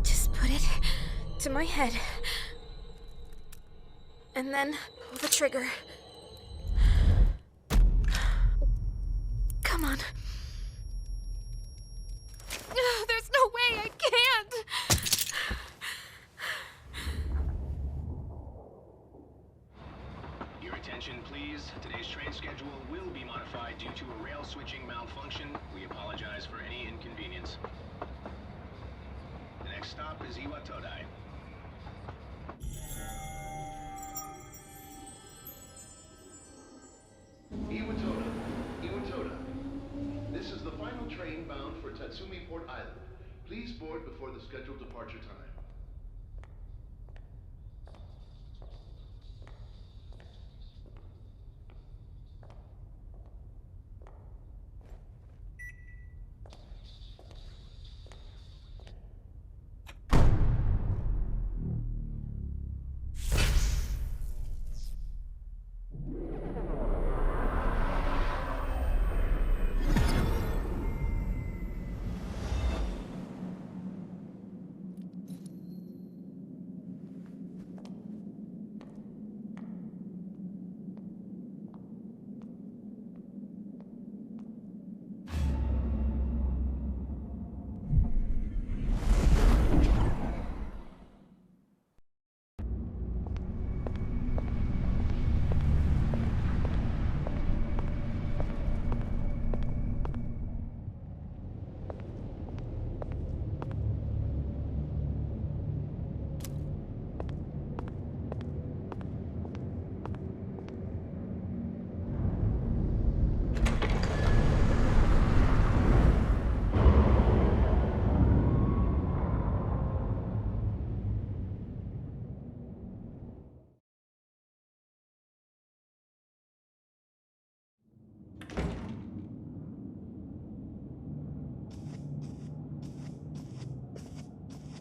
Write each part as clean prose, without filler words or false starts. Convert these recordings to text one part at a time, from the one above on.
Just put it to my head. And then pull the trigger. Come on. There's no way I can't! Your attention, please. Today's train schedule will be modified due to a rail switching malfunction. We apologize for any inconvenience. The next stop is Iwatodai. Iwatoda. This is the final train bound for Tatsumi Port Island. Please board before the scheduled departure time.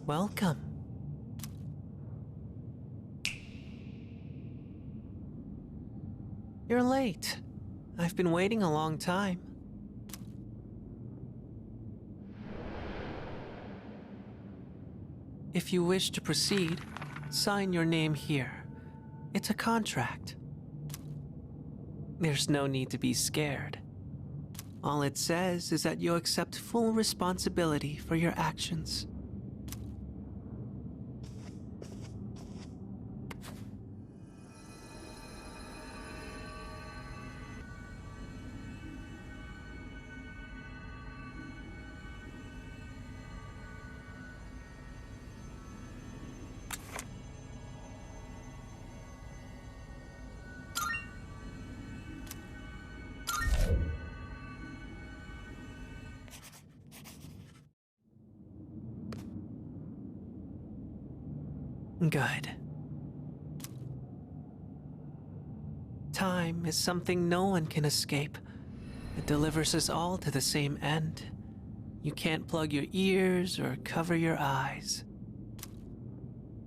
Welcome. You're late. I've been waiting a long time. If you wish to proceed, sign your name here. It's a contract. There's no need to be scared. All it says is that you accept full responsibility for your actions. Good. Time is something no one can escape. It delivers us all to the same end. You can't plug your ears or cover your eyes.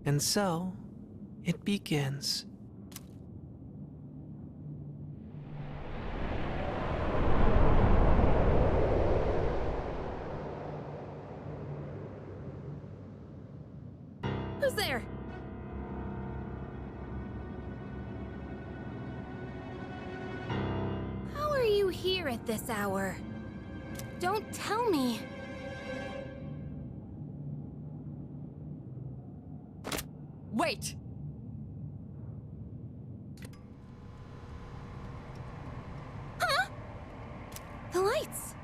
And so, it begins. Who's there? How are you here at this hour? Don't tell me. Wait! Huh? The lights.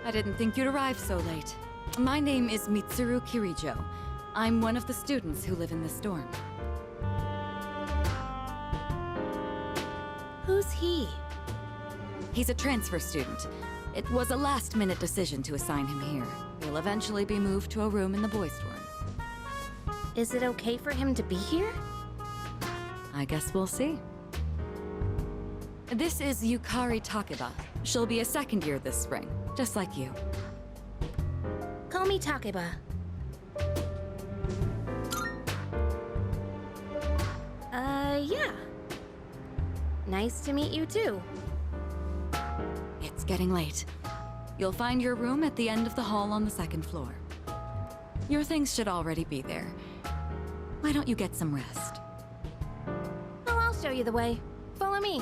I didn't think you'd arrive so late. My name is Mitsuru Kirijo. I'm one of the students who live in this dorm. Who's he? He's a transfer student. It was a last-minute decision to assign him here. He'll eventually be moved to a room in the boys' dorm. Is it okay for him to be here? I guess we'll see. This is Yukari Takeba. She'll be a second year this spring, just like you. Call me Takeba. Nice to meet you too. It's getting late. You'll find your room at the end of the hall on the second floor. Your things should already be there. Why don't you get some rest? Oh, I'll show you the way. Follow me.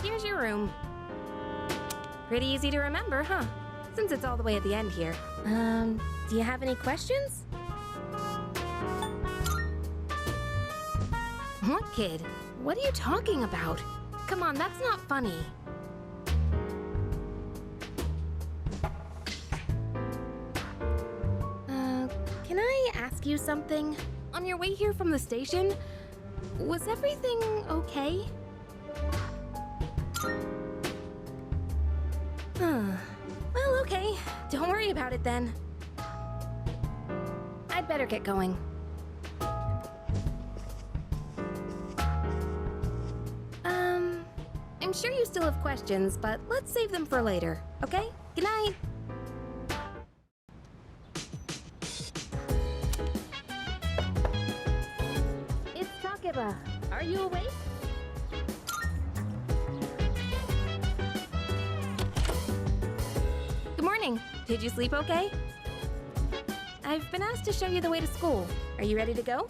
Here's your room. Pretty easy to remember, huh? Since it's all the way at the end here. Do you have any questions? What kid? What are you talking about? Come on, that's not funny. Can I ask you something? On your way here from the station, was everything okay? Well, okay. Don't worry about it then. I'd better get going. I'm sure you still have questions, but let's save them for later, okay? Good night. It's Takeba. Are you awake? Good morning. Did you sleep okay? I've been asked to show you the way to school. Are you ready to go?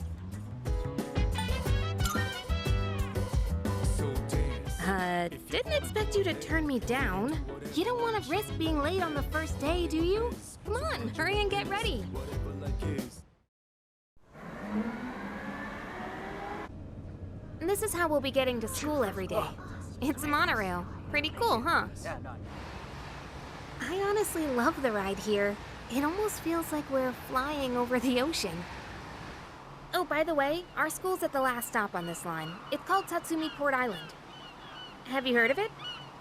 Didn't expect you to turn me down. You don't want to risk being late on the first day, do you? Come on, hurry and get ready. This is how we'll be getting to school every day. It's a monorail. Pretty cool, huh? I honestly love the ride here. It almost feels like we're flying over the ocean. Oh, by the way, our school's at the last stop on this line. It's called Tatsumi Port Island. Have you heard of it?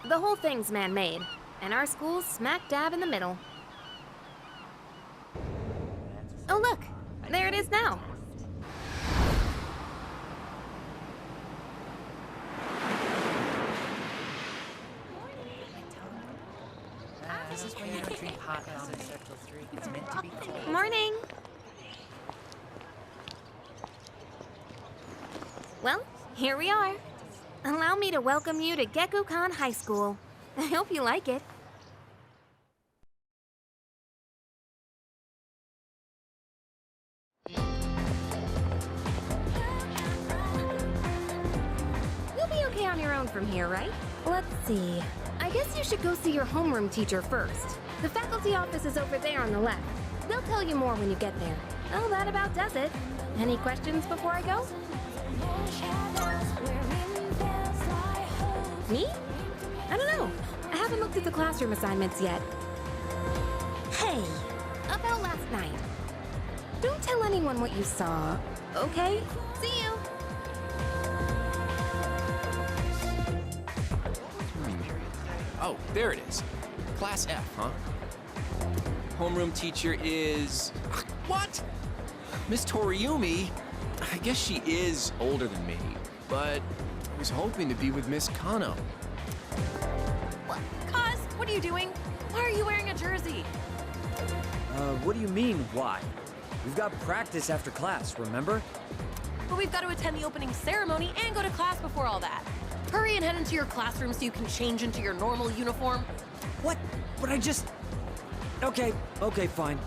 The whole thing's man-made, and our school's smack dab in the middle. Oh look, there it is now. This is where you don't drink hot down in Circle 3. It's meant to be cold. Morning. Well, here we are. Allow me to welcome you to Gekukan High School. I hope you like it. You'll be okay on your own from here, right? Let's see. I guess you should go see your homeroom teacher first. The faculty office is over there on the left. They'll tell you more when you get there. Well, that about does it. Any questions before I go? Me? I don't know. I haven't looked at the classroom assignments yet. Hey, about last night. Don't tell anyone what you saw, okay? See you. Oh, there it is. Class F, huh? Homeroom teacher is... What? Miss Toriumi? I guess she is older than me, but I was hoping to be with Miss Kano. What? Kaz, what are you doing? Why are you wearing a jersey? What do you mean, why? We've got practice after class, remember? But we've got to attend the opening ceremony and go to class before all that. Hurry and head into your classroom so you can change into your normal uniform. What? But I just... Okay, fine.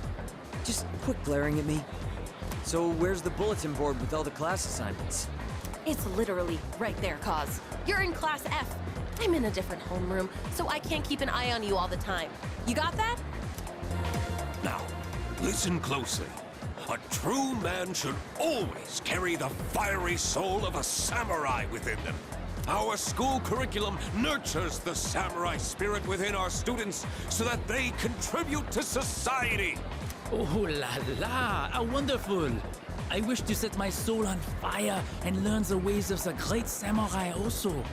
Just quit glaring at me. So where's the bulletin board with all the class assignments? It's literally right there, Kaz. You're in Class F. I'm in a different homeroom, so I can't keep an eye on you all the time. You got that? Now, listen closely. A true man should always carry the fiery soul of a samurai within them. Our school curriculum nurtures the samurai spirit within our students so that they contribute to society. Oh la la, how wonderful! I wish to set my soul on fire and learn the ways of the great samurai also.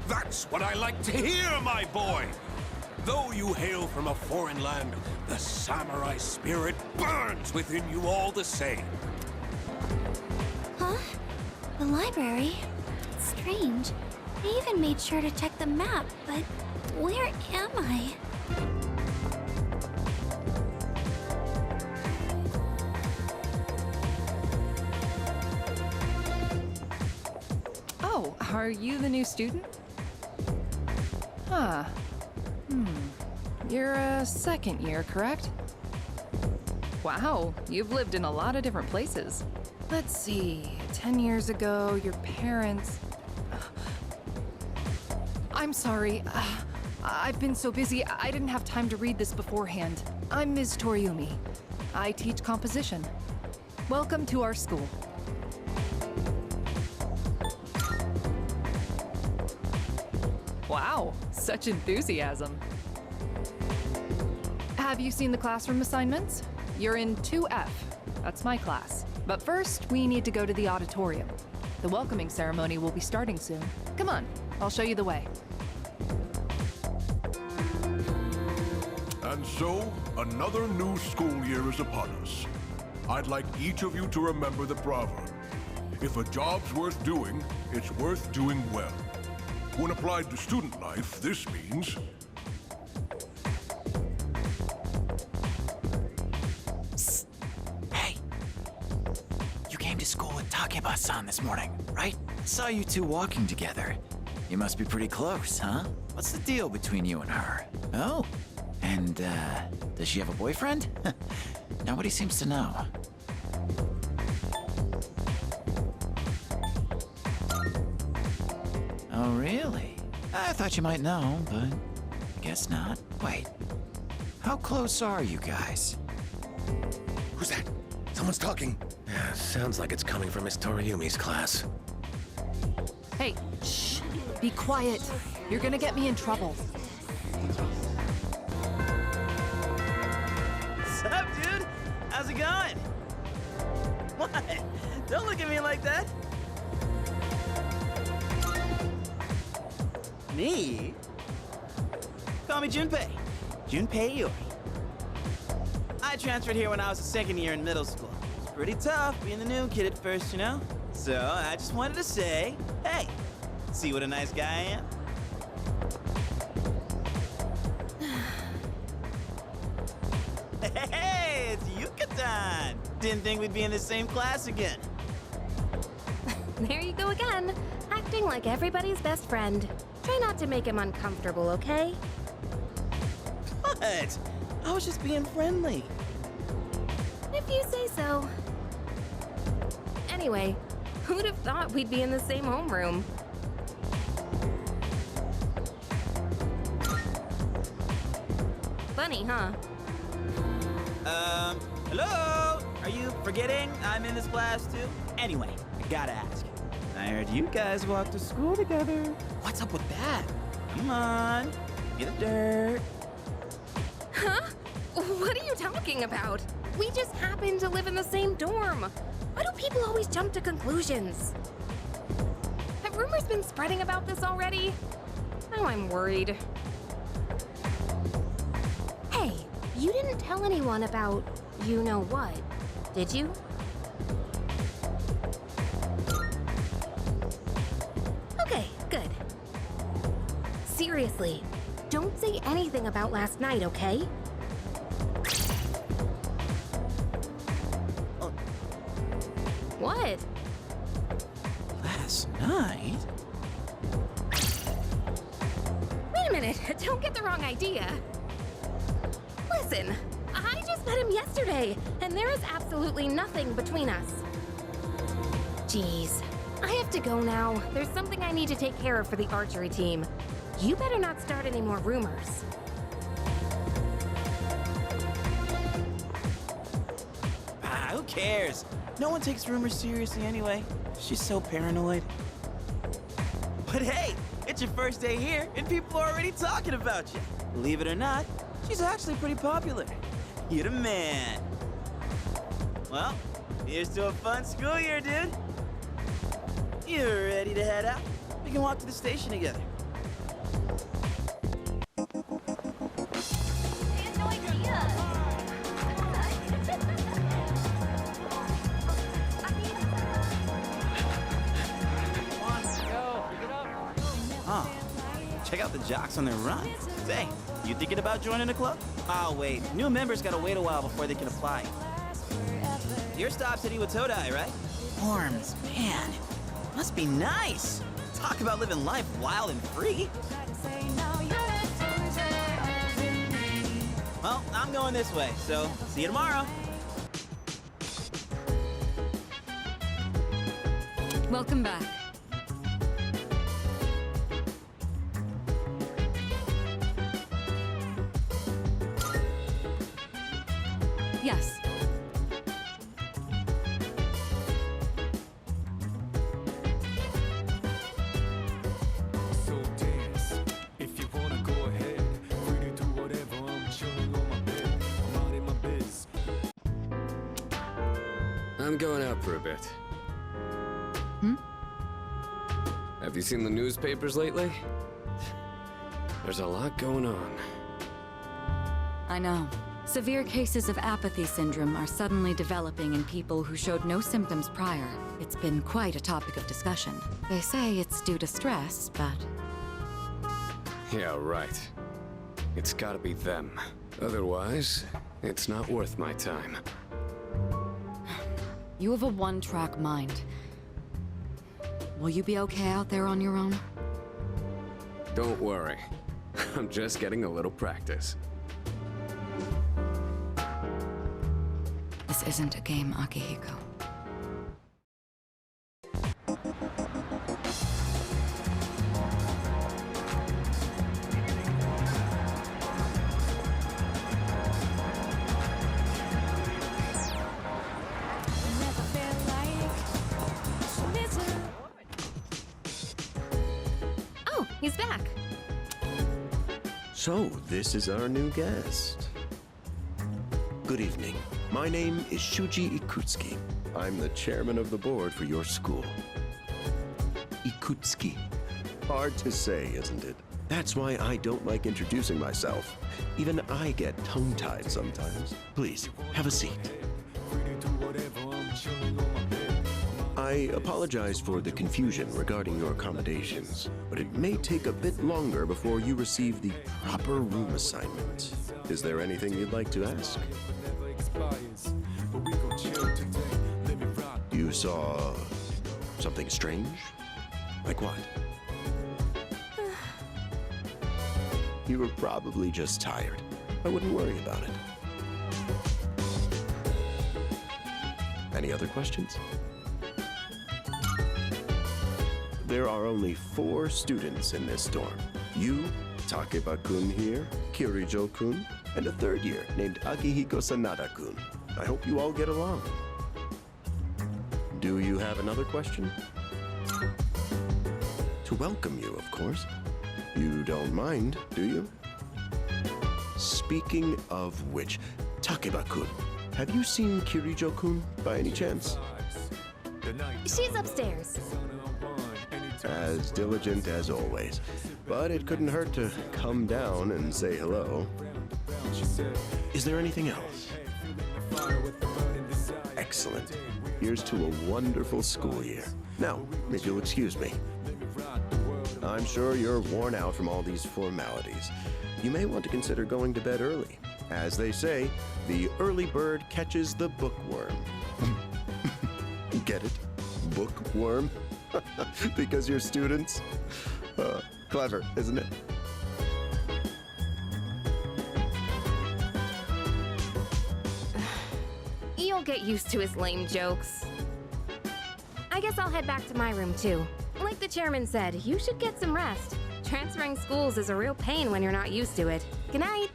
That's what I like to hear, my boy! Though you hail from a foreign land, the samurai spirit burns within you all the same. Huh? The library? Strange. I even made sure to check the map, but where am I? Are you the new student? Huh. You're a second year, correct? Wow, you've lived in a lot of different places. Let's see, 10 years ago, your parents... I'm sorry. I've been so busy, I didn't have time to read this beforehand. I'm Ms. Toriumi. I teach composition. Welcome to our school. Wow, such enthusiasm. Have you seen the classroom assignments? You're in 2F. That's my class. But first, we need to go to the auditorium. The welcoming ceremony will be starting soon. Come on, I'll show you the way. And so, another new school year is upon us. I'd like each of you to remember the proverb. If a job's worth doing, it's worth doing well. When applied to student life, this means... Psst. Hey! You came to school with Takeba-san this morning, right? I saw you two walking together. You must be pretty close, huh? What's the deal between you and her? Oh? And, does she have a boyfriend? Nobody seems to know. Oh, really? I thought you might know, but I guess not. Wait, how close are you guys? Who's that? Someone's talking. Yeah, sounds like it's coming from Miss Toriumi's class. Hey, shh! Be quiet. You're gonna get me in trouble. What's up, dude? How's it going? What? Don't look at me like that. Me? Call me Junpei. Junpei Yuri. I transferred here when I was a second year in middle school. It's pretty tough being the new kid at first, you know? So I just wanted to say, hey, see what a nice guy I am? Hey, it's Yuka-tan! Didn't think we'd be in the same class again. There you go again, acting like everybody's best friend. Try not to make him uncomfortable, okay? What? I was just being friendly. If you say so. Anyway, who'd have thought we'd be in the same homeroom? Funny, huh? Hello? Are you forgetting I'm in this class too? Anyway, I gotta ask. I heard you guys walk to school together. What's up with that? Come on, get the dirt. Huh? What are you talking about? We just happen to live in the same dorm. Why do people always jump to conclusions? Have rumors been spreading about this already? Now I'm worried. Hey, you didn't tell anyone about you-know-what, did you? Okay, good. Seriously, don't say anything about last night, okay? What? Last night? Wait a minute, don't get the wrong idea. Listen, I just met him yesterday, and there is absolutely nothing between us. Jeez, I have to go now. There's something I need to take care of for the archery team. You better not start any more rumors. Who cares? No one takes rumors seriously anyway. She's so paranoid. But hey, it's your first day here, and people are already talking about you. Believe it or not, she's actually pretty popular. You're the man. Well, here's to a fun school year, dude. You're ready to head out? We can walk to the station together. Check out the jocks on their run. Say, you thinking about joining the club? Oh, wait. New members gotta wait a while before they can apply. Your stop's at Iwatodai, right? Forms, man. Must be nice. Talk about living life wild and free. Well, I'm going this way, so see you tomorrow. Welcome back. Yes. So dance, if you wanna go ahead. Free to do whatever, I'm chilling on my bed. I'm out in my biz. I'm going out for a bit. Have you seen the newspapers lately? There's a lot going on. I know. Severe cases of apathy syndrome are suddenly developing in people who showed no symptoms prior. It's been quite a topic of discussion. They say it's due to stress, but... Yeah, right. It's gotta be them. Otherwise, it's not worth my time. You have a one-track mind. Will you be okay out there on your own? Don't worry. I'm just getting a little practice. This isn't a game, Akihiko. Oh, he's back. So, this is our new guest. Good evening. My name is Shuji Ikutsuki. I'm the chairman of the board for your school. Ikutsuki. Hard to say, isn't it? That's why I don't like introducing myself. Even I get tongue-tied sometimes. Please, have a seat. I apologize for the confusion regarding your accommodations, but it may take a bit longer before you receive the proper room assignment. Is there anything you'd like to ask? You saw something strange? Like what? You were probably just tired. I wouldn't worry about it. Any other questions? There are only 4 students in this dorm. You, Takeba-kun here, Kirijo-kun, and a 3rd year named Akihiko Sanada-kun. I hope you all get along. Do you have another question? To welcome you, of course. You don't mind, do you? Speaking of which, Takeba-kun, have you seen Kirijo-kun by any chance? She's upstairs. As diligent as always. But it couldn't hurt to come down and say hello. Is there anything else? Excellent. Here's to a wonderful school year. Now, if you'll excuse me. I'm sure you're worn out from all these formalities. You may want to consider going to bed early. As they say, the early bird catches the bookworm. Get it? Bookworm? Because you're students? Clever, isn't it? You'll get used to his lame jokes. I guess I'll head back to my room too. Like the chairman said, you should get some rest. Transferring schools is a real pain when you're not used to it. Good night.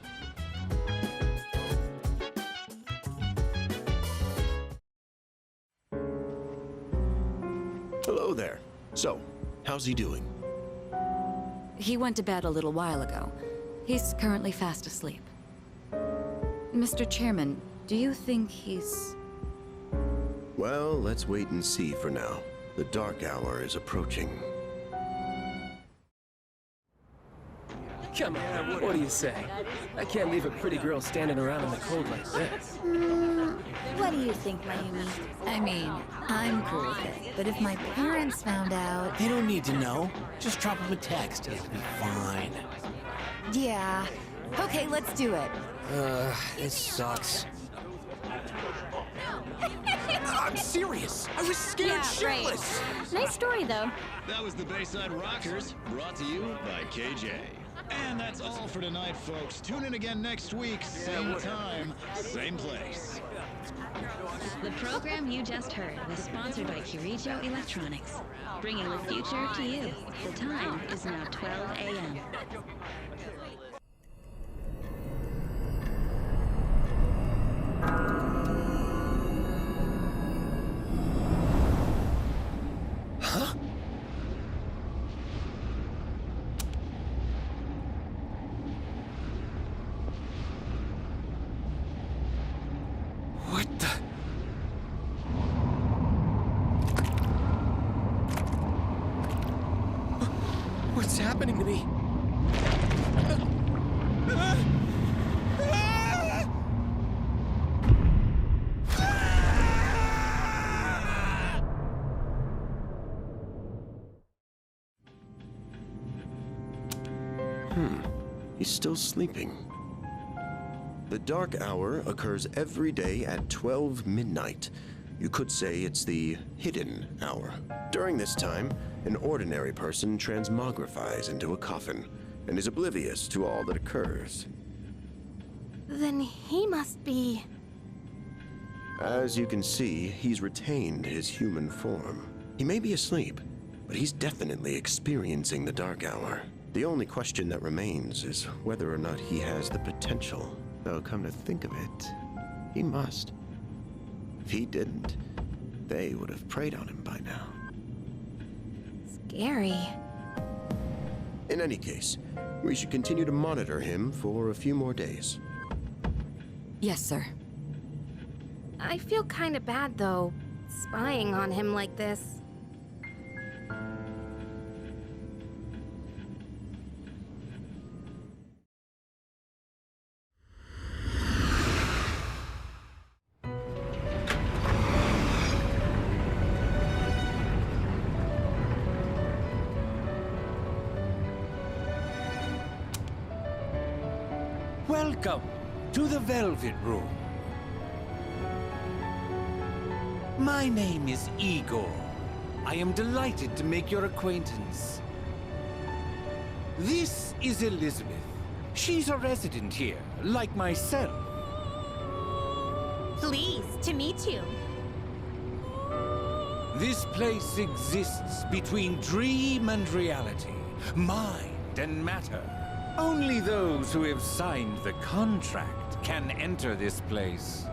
Hello there. So, how's he doing? He went to bed a little while ago. He's currently fast asleep. Mr. Chairman, do you think he's... Well, let's wait and see for now. The dark hour is approaching. Come on, what do you say? I can't leave a pretty girl standing around in the cold like this. What do you think, Mayumi? I mean, I'm cool with it, but if my parents found out... They don't need to know. Just drop them a text. It'll be fine. Yeah. Okay, let's do it. This sucks. I'm serious. I was scared shitless. Right. Nice story, though. That was the Bayside Rockers, brought to you by KJ. And that's all for tonight, folks. Tune in again next week, same time, same place. The program you just heard was sponsored by Kyoto Electronics, bringing the future to you. The time is now 12 a.m. Huh? What the? What's happening to me? He's still sleeping. The dark hour occurs every day at 12 midnight. You could say it's the hidden hour. During this time, an ordinary person transmogrifies into a coffin and is oblivious to all that occurs. Then he must be... As you can see, he's retained his human form. He may be asleep, but he's definitely experiencing the dark hour. The only question that remains is whether or not he has the potential. Though, come to think of it, he must. If he didn't, they would have preyed on him by now. Scary. In any case, we should continue to monitor him for a few more days. Yes, sir. I feel kinda bad, though, spying on him like this. Welcome to the Velvet Room. My name is Igor. I am delighted to make your acquaintance. This is Elizabeth. She's a resident here, like myself. Pleased to meet you. This place exists between dream and reality, mind and matter. Only those who have signed the contract can enter this place.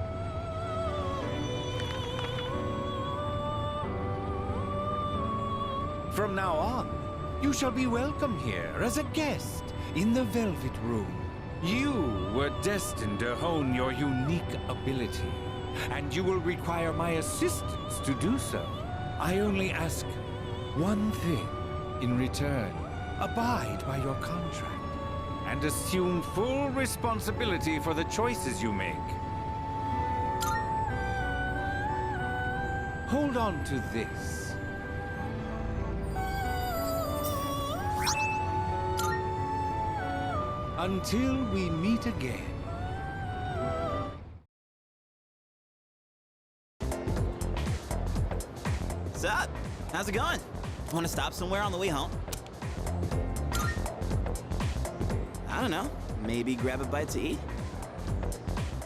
From now on, you shall be welcome here as a guest in the Velvet Room. You were destined to hone your unique ability, and you will require my assistance to do so. I only ask one thing in return. Abide by your contract and assume full responsibility for the choices you make. Hold on to this. Until we meet again. What's up? How's it going? Want to stop somewhere on the way home? I don't know. Maybe grab a bite to eat?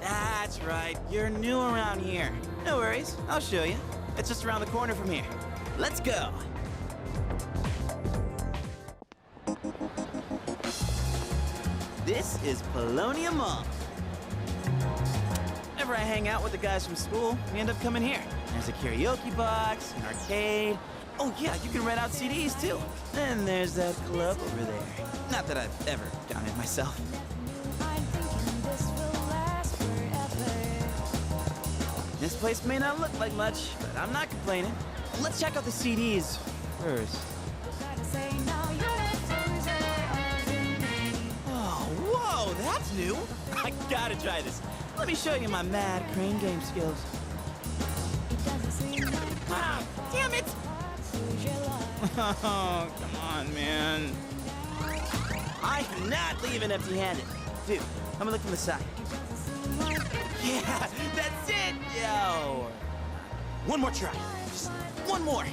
That's right. You're new around here. No worries. I'll show you. It's just around the corner from here. Let's go. This is Polonia Mall. Whenever I hang out with the guys from school, we end up coming here. There's a karaoke box, an arcade. Oh yeah, you can rent out CDs too. Then there's that club over there. Not that I've ever done it myself. This place may not look like much, but I'm not complaining. Let's check out the CDs first. Oh, whoa, that's new. I gotta try this. Let me show you my mad crane game skills. Ah, damn it! Oh, come on, man. I cannot leave it empty-handed. Dude, I'm gonna look from the side. Yeah, that's it! Yo! One more try. Just one more.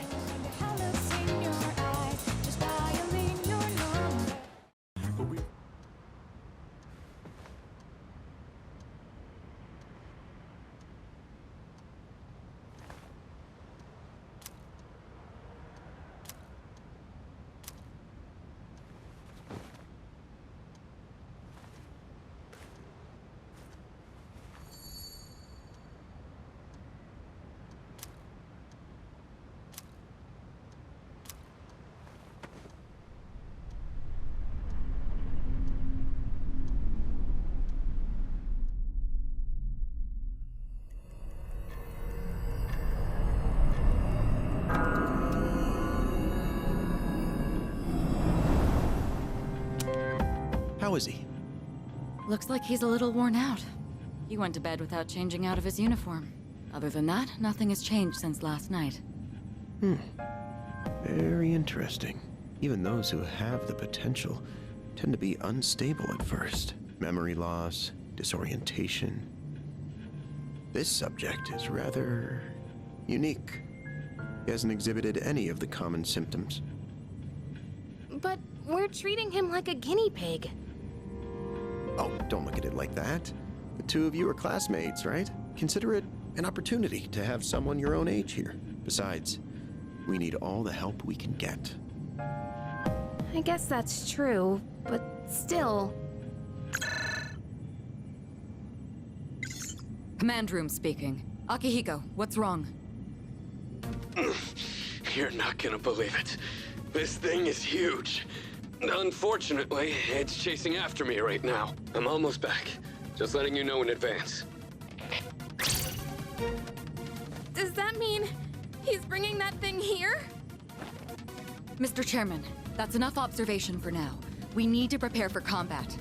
How is he? Looks like he's a little worn out. He went to bed without changing out of his uniform. Other than that, nothing has changed since last night. Very interesting. Even those who have the potential tend to be unstable at first. Memory loss, disorientation. This subject is rather unique. He hasn't exhibited any of the common symptoms. But we're treating him like a guinea pig. Oh, don't look at it like that. The two of you are classmates, right? Consider it an opportunity to have someone your own age here. Besides, we need all the help we can get. I guess that's true, but still... Command room speaking. Akihiko, what's wrong? You're not gonna believe it. This thing is huge. Unfortunately, it's chasing after me right now. I'm almost back. Just letting you know in advance. Does that mean he's bringing that thing here? Mr. Chairman, that's enough observation for now. We need to prepare for combat.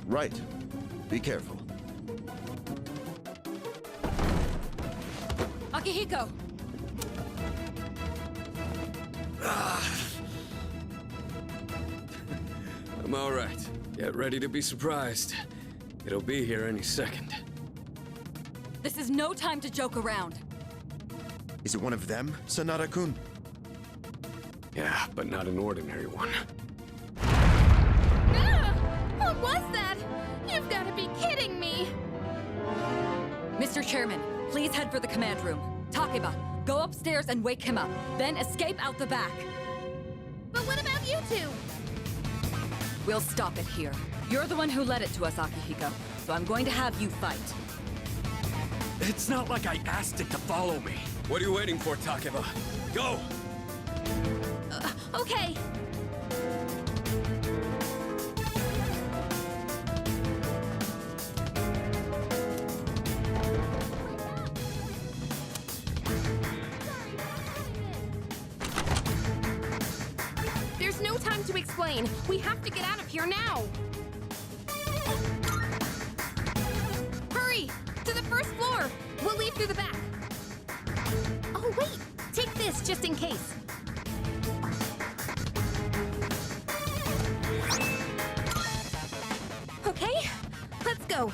Right. Be careful. Akihiko! I'm all right. Get ready to be surprised. It'll be here any second. This is no time to joke around. Is it one of them, Sanada-kun? Yeah, but not an ordinary one. What was that? You've got to be kidding me! Mr. Chairman, please head for the command room. Takeba, go upstairs and wake him up. Then escape out the back. But what about you two? We'll stop it here. You're the one who led it to us, Akihiko. So I'm going to have you fight. It's not like I asked it to follow me. What are you waiting for, Takeba? Go! Okay. There's no time to explain. We have to get out of here now. Hurry! To the first floor! We'll leave through the back. Oh, wait! Take this, just in case. Okay, let's go.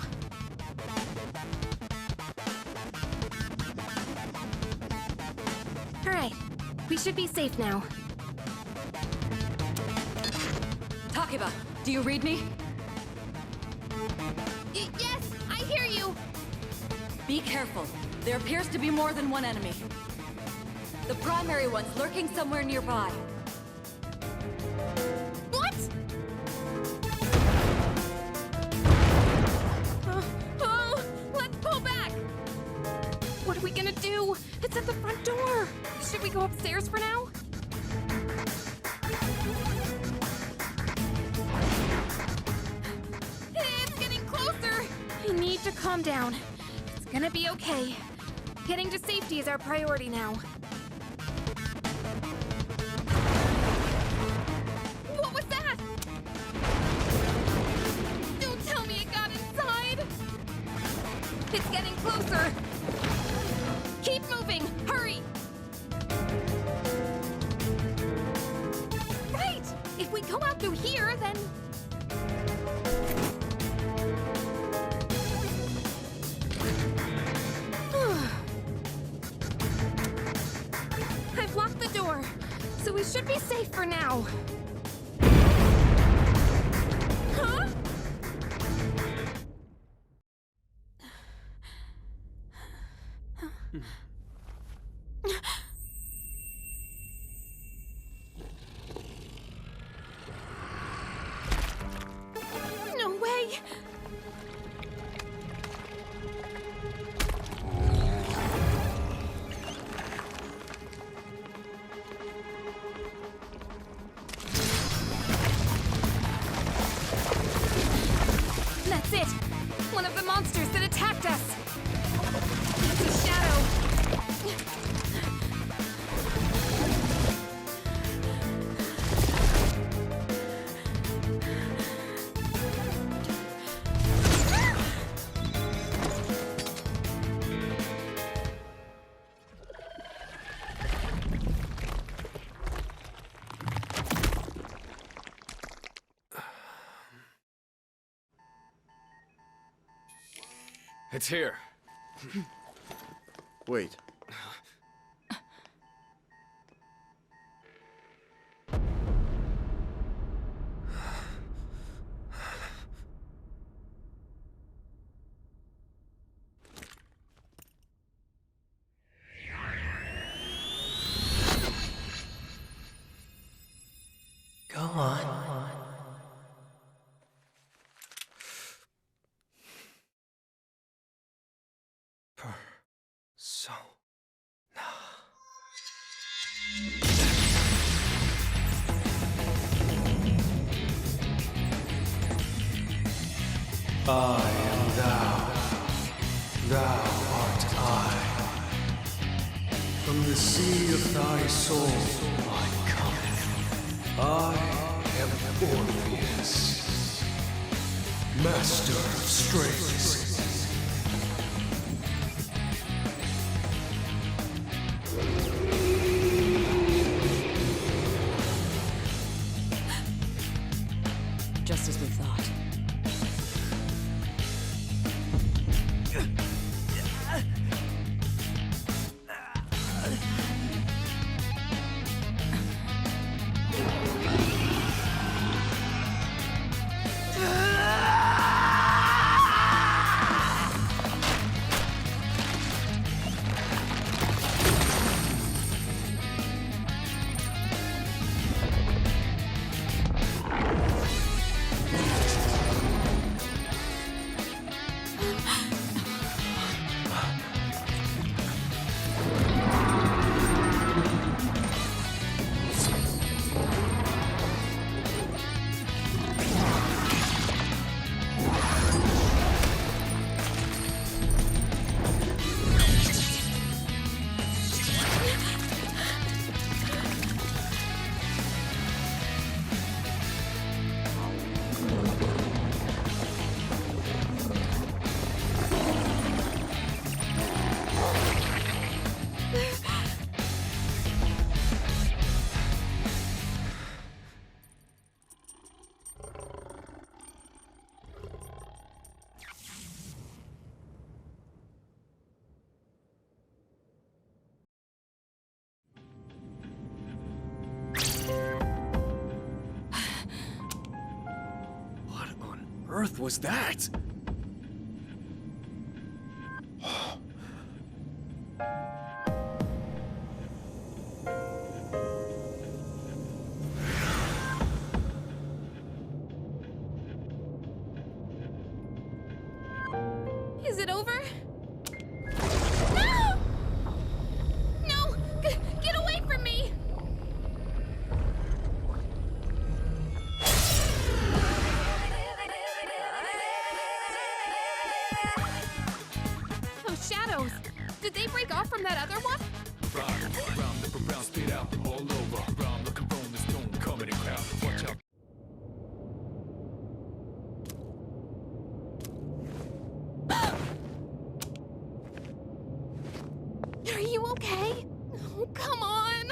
All right, we should be safe now. Takeba, do you read me? Yes, I hear you. Be careful. There appears to be more than one enemy. The primary one's lurking somewhere nearby. What? Oh, let's pull back. What are we gonna do? It's at the front door. Should we go upstairs for now? It's getting closer. I need to calm down. It's gonna be okay. Getting to safety is our priority now. What was that? Don't tell me it got inside. It's getting closer. Keep moving. Hurry. Right. If we go out through here, then... should be safe for now. Huh? No way! That's it! One of the monsters that attacked us! It's a shadow! It's here. Wait. Go on. So. I am thou. Thou art I. From the sea of thy soul I come. I am Orpheus, master of strings. Just as we thought. Earth was that? Is it over? No! No! Get away from me! Those shadows! Did they break off from that other one? Round, look around, spit out all over. Round, looking from the stone, comedy crowd. Watch out. Are you okay? Oh, come on!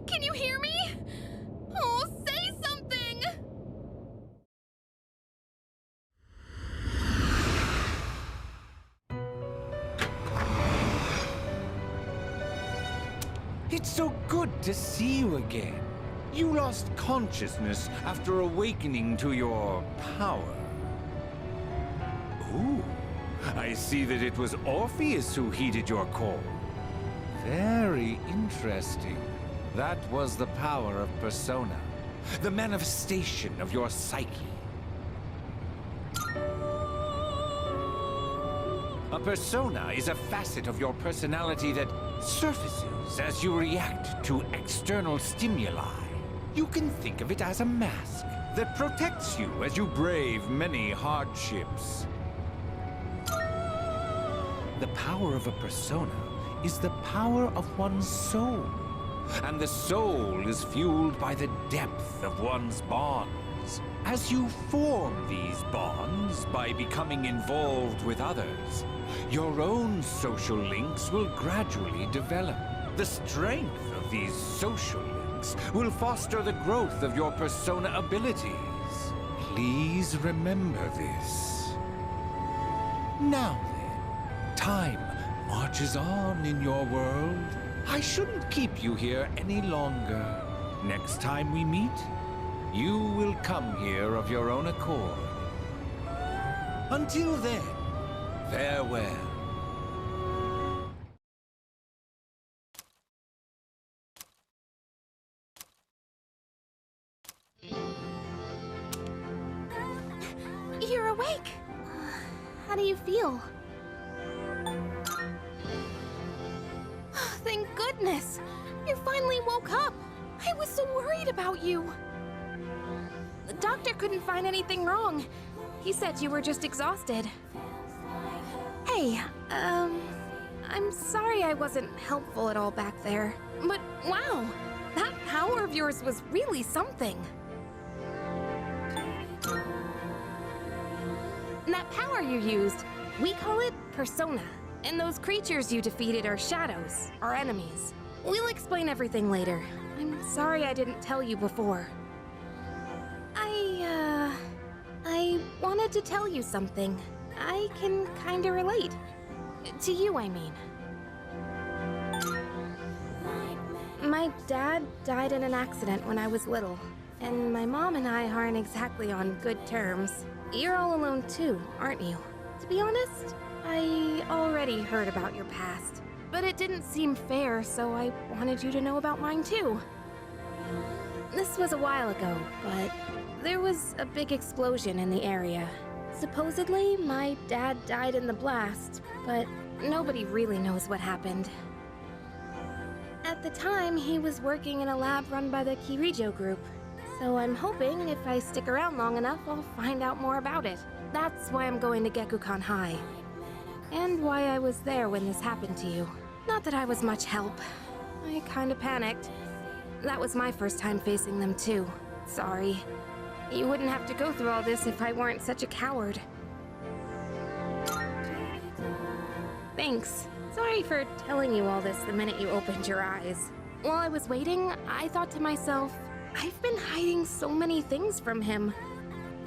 Can you hear me? Oh, say something! It's so good to see you again. You lost consciousness after awakening to your power. Ooh, I see that it was Orpheus who heeded your call. Very interesting. That was the power of persona, the manifestation of your psyche. A persona is a facet of your personality that surfaces as you react to external stimuli. You can think of it as a mask that protects you as you brave many hardships. The power of a persona is the power of one's soul. And the soul is fueled by the depth of one's bonds. As you form these bonds by becoming involved with others, your own social links will gradually develop. The strength of these social links will foster the growth of your persona abilities. Please remember this. Now then, time marches on in your world. I shouldn't keep you here any longer. Next time we meet, you will come here of your own accord. Until then, farewell. You're awake! How do you feel? Thank goodness! You finally woke up! I was so worried about you! The doctor couldn't find anything wrong. He said you were just exhausted. Hey, I'm sorry I wasn't helpful at all back there. But wow! That power of yours was really something. That power you used, we call it persona. And those creatures you defeated are shadows, our enemies. We'll explain everything later. I'm sorry I didn't tell you before. I wanted to tell you something. I can kinda relate. To you, I mean. My dad died in an accident when I was little, and my mom and I aren't exactly on good terms. You're all alone too, aren't you? To be honest, I already heard about your past, but it didn't seem fair, so I wanted you to know about mine too. This was a while ago, but there was a big explosion in the area. Supposedly, my dad died in the blast, but nobody really knows what happened. At the time, he was working in a lab run by the Kirijo group, so I'm hoping if I stick around long enough, I'll find out more about it. That's why I'm going to Gekukan High. And why I was there when this happened to you. Not that I was much help. I kinda panicked. That was my first time facing them too. Sorry. You wouldn't have to go through all this if I weren't such a coward. Thanks. Sorry for telling you all this the minute you opened your eyes. While I was waiting, I thought to myself, I've been hiding so many things from him.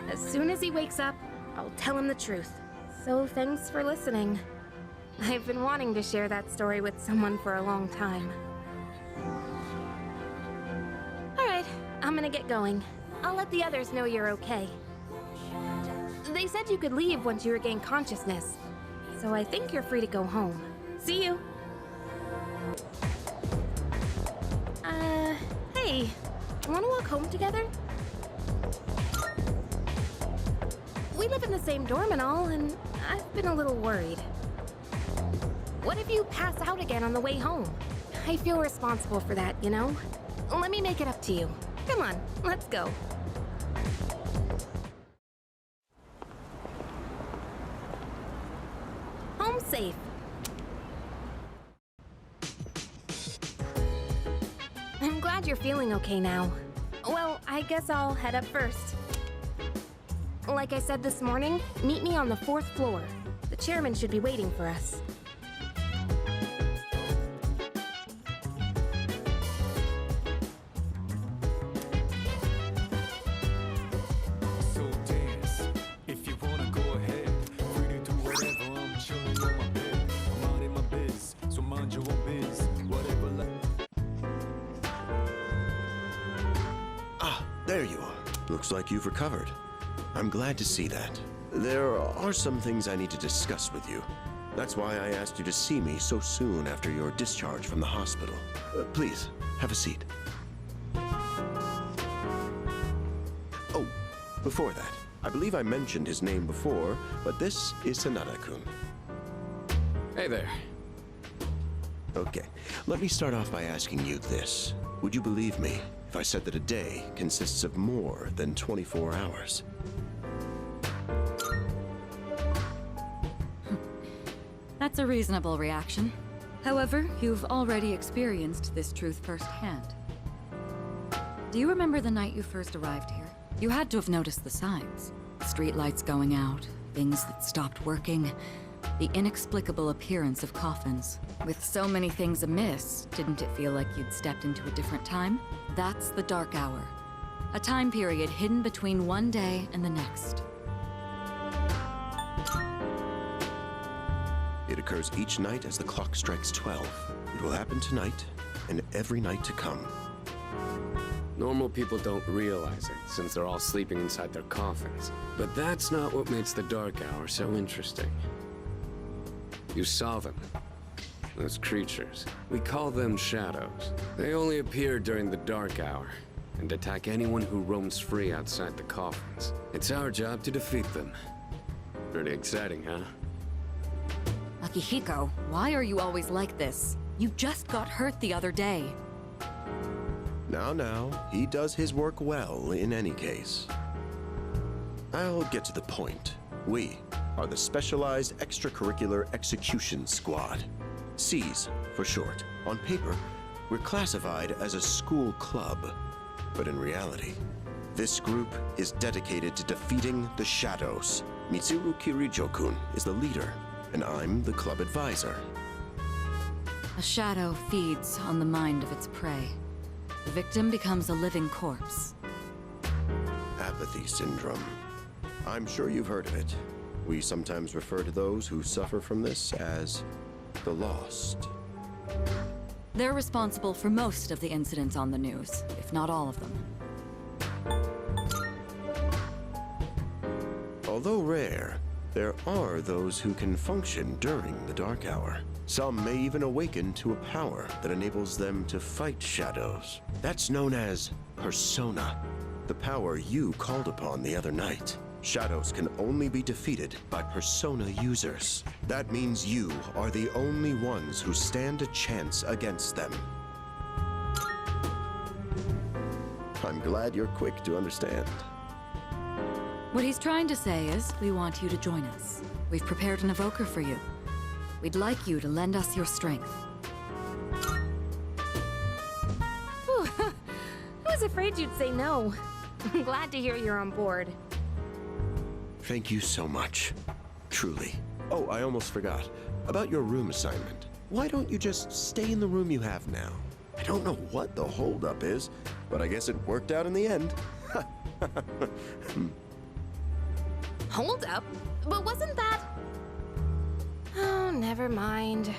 As soon as he wakes up, I'll tell him the truth. So thanks for listening. I've been wanting to share that story with someone for a long time. Alright, I'm gonna get going. I'll let the others know you're okay. They said you could leave once you regain consciousness, so I think you're free to go home. See you! Hey, wanna walk home together? We live in the same dorm and all, and I've been a little worried. What if you pass out again on the way home? I feel responsible for that, you know? Let me make it up to you. Come on, let's go. Home safe. I'm glad you're feeling okay now. Well, I guess I'll head up first. Like I said this morning, meet me on the 4th floor. The chairman should be waiting for us. There you are. Looks like you've recovered. I'm glad to see that. There are some things I need to discuss with you. That's why I asked you to see me so soon after your discharge from the hospital. Please, have a seat. Oh, before that, I believe I mentioned his name before, but this is Sanada-kun. Hey there. Okay, let me start off by asking you this. Would you believe me if I said that a day consists of more than 24 hours? That's a reasonable reaction. However, you've already experienced this truth firsthand. Do you remember the night you first arrived here? You had to have noticed the signs. Streetlights going out, things that stopped working, the inexplicable appearance of coffins. With so many things amiss, didn't it feel like you'd stepped into a different time? That's the Dark Hour. A time period hidden between one day and the next. It occurs each night as the clock strikes 12. It will happen tonight and every night to come. Normal people don't realize it, since they're all sleeping inside their coffins. But that's not what makes the Dark Hour so interesting. You saw them. Those creatures. We call them shadows. They only appear during the Dark Hour, and attack anyone who roams free outside the coffins. It's our job to defeat them. Pretty exciting, huh? Akihiko, why are you always like this? You just got hurt the other day. Now, he does his work well in any case. I'll get to the point. We are the Specialized Extracurricular Execution Squad. SEAS for short. On paper, we're classified as a school club. But in reality, this group is dedicated to defeating the shadows. Mitsuru Kirijo-kun is the leader, and I'm the club advisor. A shadow feeds on the mind of its prey. The victim becomes a living corpse. Apathy syndrome. I'm sure you've heard of it. We sometimes refer to those who suffer from this as the lost. They're responsible for most of the incidents on the news, if not all of them. Although rare, there are those who can function during the Dark Hour. Some may even awaken to a power that enables them to fight shadows. That's known as persona, the power you called upon the other night. Shadows can only be defeated by persona users. That means you are the only ones who stand a chance against them. I'm glad you're quick to understand. What he's trying to say is, we want you to join us. We've prepared an evoker for you. We'd like you to lend us your strength. Whew. I was afraid you'd say no. I'm glad to hear you're on board. Thank you so much. Truly. Oh, I almost forgot. About your room assignment. Why don't you just stay in the room you have now? I don't know what the holdup is, but I guess it worked out in the end. Hold up? But wasn't that... Oh, never mind.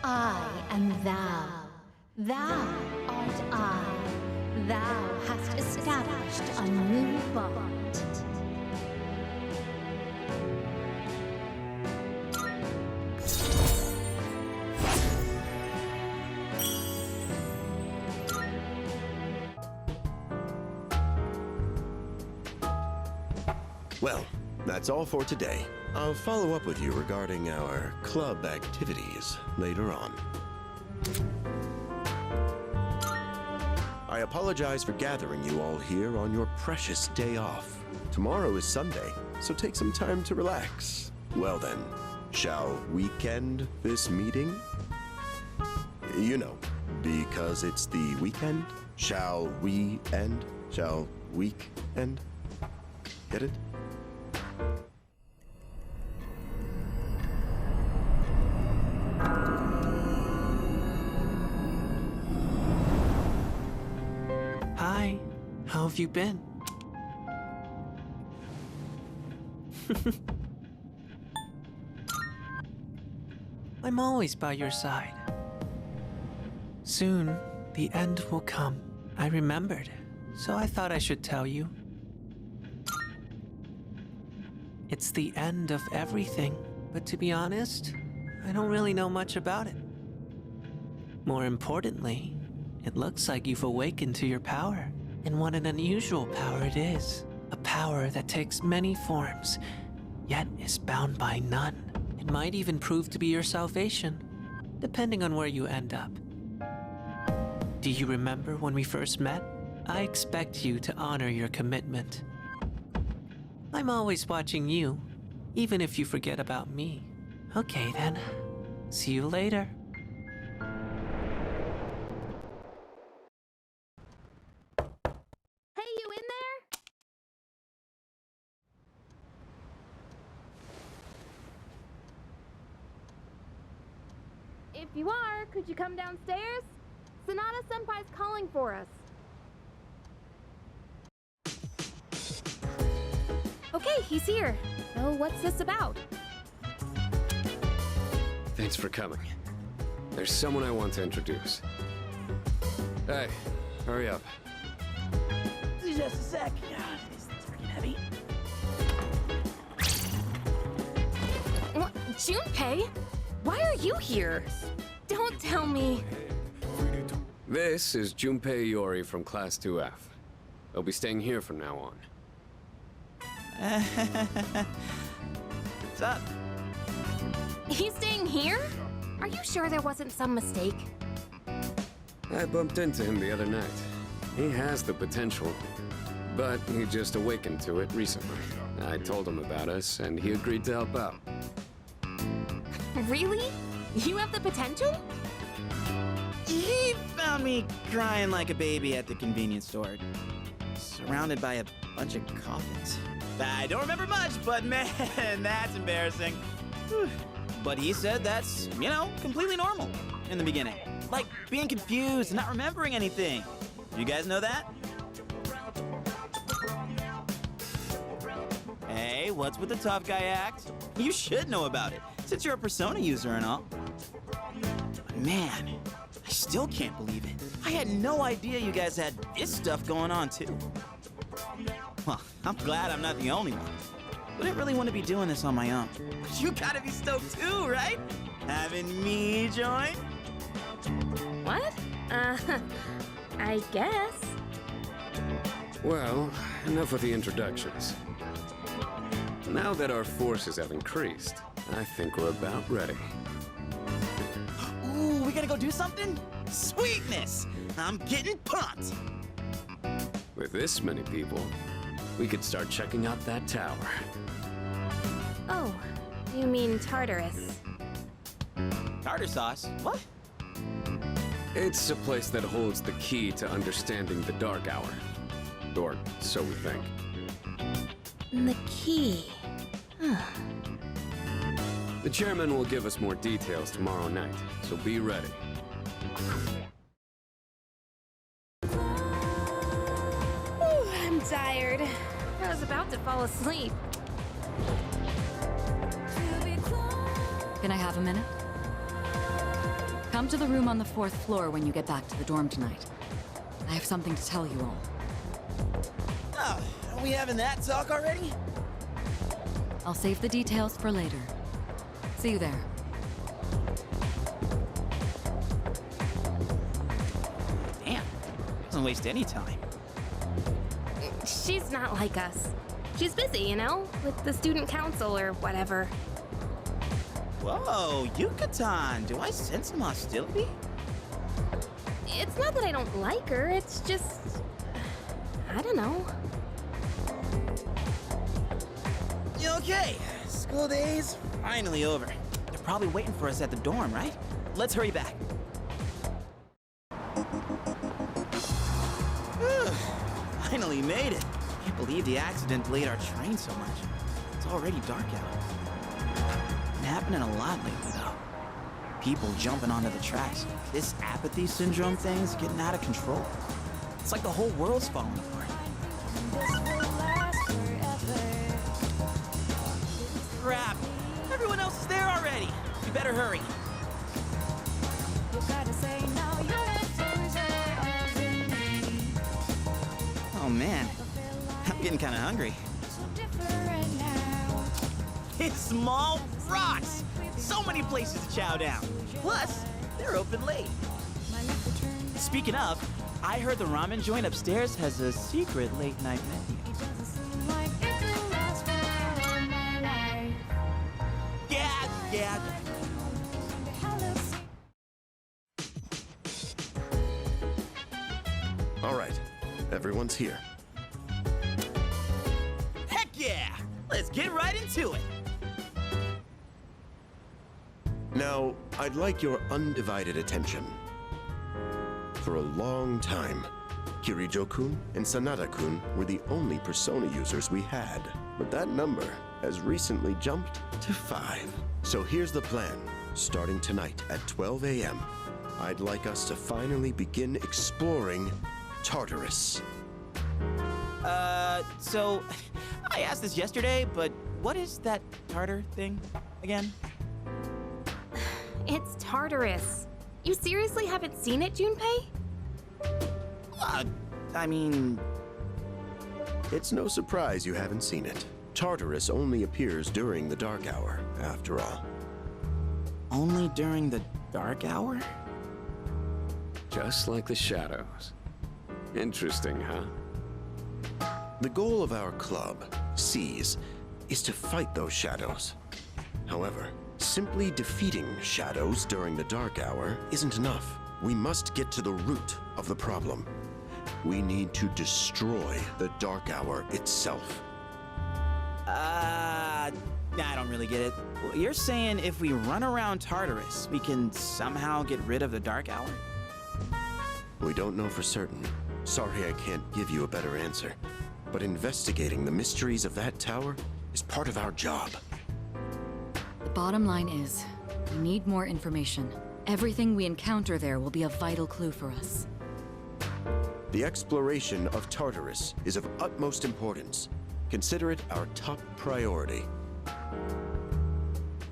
I am thou. Thou art I. Thou hast established a new bond. Well, that's all for today. I'll follow up with you regarding our club activities later on. I apologize for gathering you all here on your precious day off. Tomorrow is Sunday, so take some time to relax. Well then, shall weekend this meeting? You know, because it's the weekend. Shall we end? Shall week end? Get it? Hi, how have you been? I'm always by your side. Soon, the end will come. I remembered, so I thought I should tell you. It's the end of everything, but to be honest, I don't really know much about it. More importantly, it looks like you've awakened to your power, and what an unusual power it is. A power that takes many forms, yet is bound by none. It might even prove to be your salvation, depending on where you end up. Do you remember when we first met? I expect you to honor your commitment. I'm always watching you, even if you forget about me. Okay then, see you later. Hey, you in there? If you are, could you come downstairs? Sonata-senpai's calling for us. Okay, he's here. So what's this about? Thanks for coming. There's someone I want to introduce. Hey, hurry up. Just a sec. God, this thing's freaking heavy. What? Junpei? Why are you here? Don't tell me. This is Junpei Iori from Class 2F. They'll be staying here from now on. What's up? He's staying here? Are you sure there wasn't some mistake? I bumped into him the other night. He has the potential, but he just awakened to it recently. I told him about us, and he agreed to help out. Really? You have the potential? He found me crying like a baby at the convenience store, surrounded by a bunch of coffins. I don't remember much, but man, that's embarrassing. But he said that's, you know, completely normal in the beginning. Like being confused and not remembering anything. You guys know that? Hey, what's with the tough guy act? You should know about it, since you're a Persona user and all. But man, I still can't believe it. I had no idea you guys had this stuff going on too. Well, I'm glad I'm not the only one. Wouldn't really want to be doing this on my own. You gotta be stoked too, right? Having me join? What? I guess. Well, enough of the introductions. Now that our forces have increased, I think we're about ready. Ooh, we gotta go do something? Sweetness! I'm getting pumped! With this many people, we could start checking out that tower. Oh, you mean Tartarus. Tartar sauce? What? It's a place that holds the key to understanding the Dark Hour. Or so we think. The key. The chairman will give us more details tomorrow night, so be ready. I'm tired. I was about to fall asleep. Can I have a minute? Come to the room on the 4th floor when you get back to the dorm tonight. I have something to tell you all. Oh, are we having that talk already? I'll save the details for later. See you there. Damn, doesn't waste any time. She's not like us. She's busy, you know, with the student council or whatever. Whoa, Yucatan, do I sense some hostility? It's not that I don't like her, it's just... I don't know. Okay, school day's finally over. They're probably waiting for us at the dorm, right? Let's hurry back. Finally made it. Can't believe the accident delayed our train so much. It's already dark out. Been happening a lot lately, though. People jumping onto the tracks. This apathy syndrome thing's getting out of control. It's like the whole world's falling apart. Crap! Everyone else is there already. You better hurry. Oh man, I'm getting kind of hungry. This small rocks! So many places to chow down. Plus, they're open late. Speaking of, I heard the ramen joint upstairs has a secret late-night menu. Yeah. All right, everyone's here. Heck yeah! Let's get right into it. Now, I'd like your undivided attention. For a long time, Kirijo-kun and Sanada-kun were the only persona users we had. But that number has recently jumped to 5. So here's the plan. Starting tonight at 12 a.m., I'd like us to finally begin exploring Tartarus. So I asked this yesterday, but what is that Tartar thing again? It's Tartarus. You seriously haven't seen it, Junpei? I mean... It's no surprise you haven't seen it. Tartarus only appears during the dark hour, after all. Only during the dark hour? Just like the shadows. Interesting, huh? The goal of our club, Seize, is to fight those shadows. However, simply defeating shadows during the dark hour isn't enough. We must get to the root of the problem. We need to destroy the dark hour itself. I don't really get it. You're saying if we run around Tartarus, we can somehow get rid of the dark hour? We don't know for certain. Sorry I can't give you a better answer. But investigating the mysteries of that tower is part of our job. The bottom line is, we need more information. Everything we encounter there will be a vital clue for us. The exploration of Tartarus is of utmost importance. Consider it our top priority.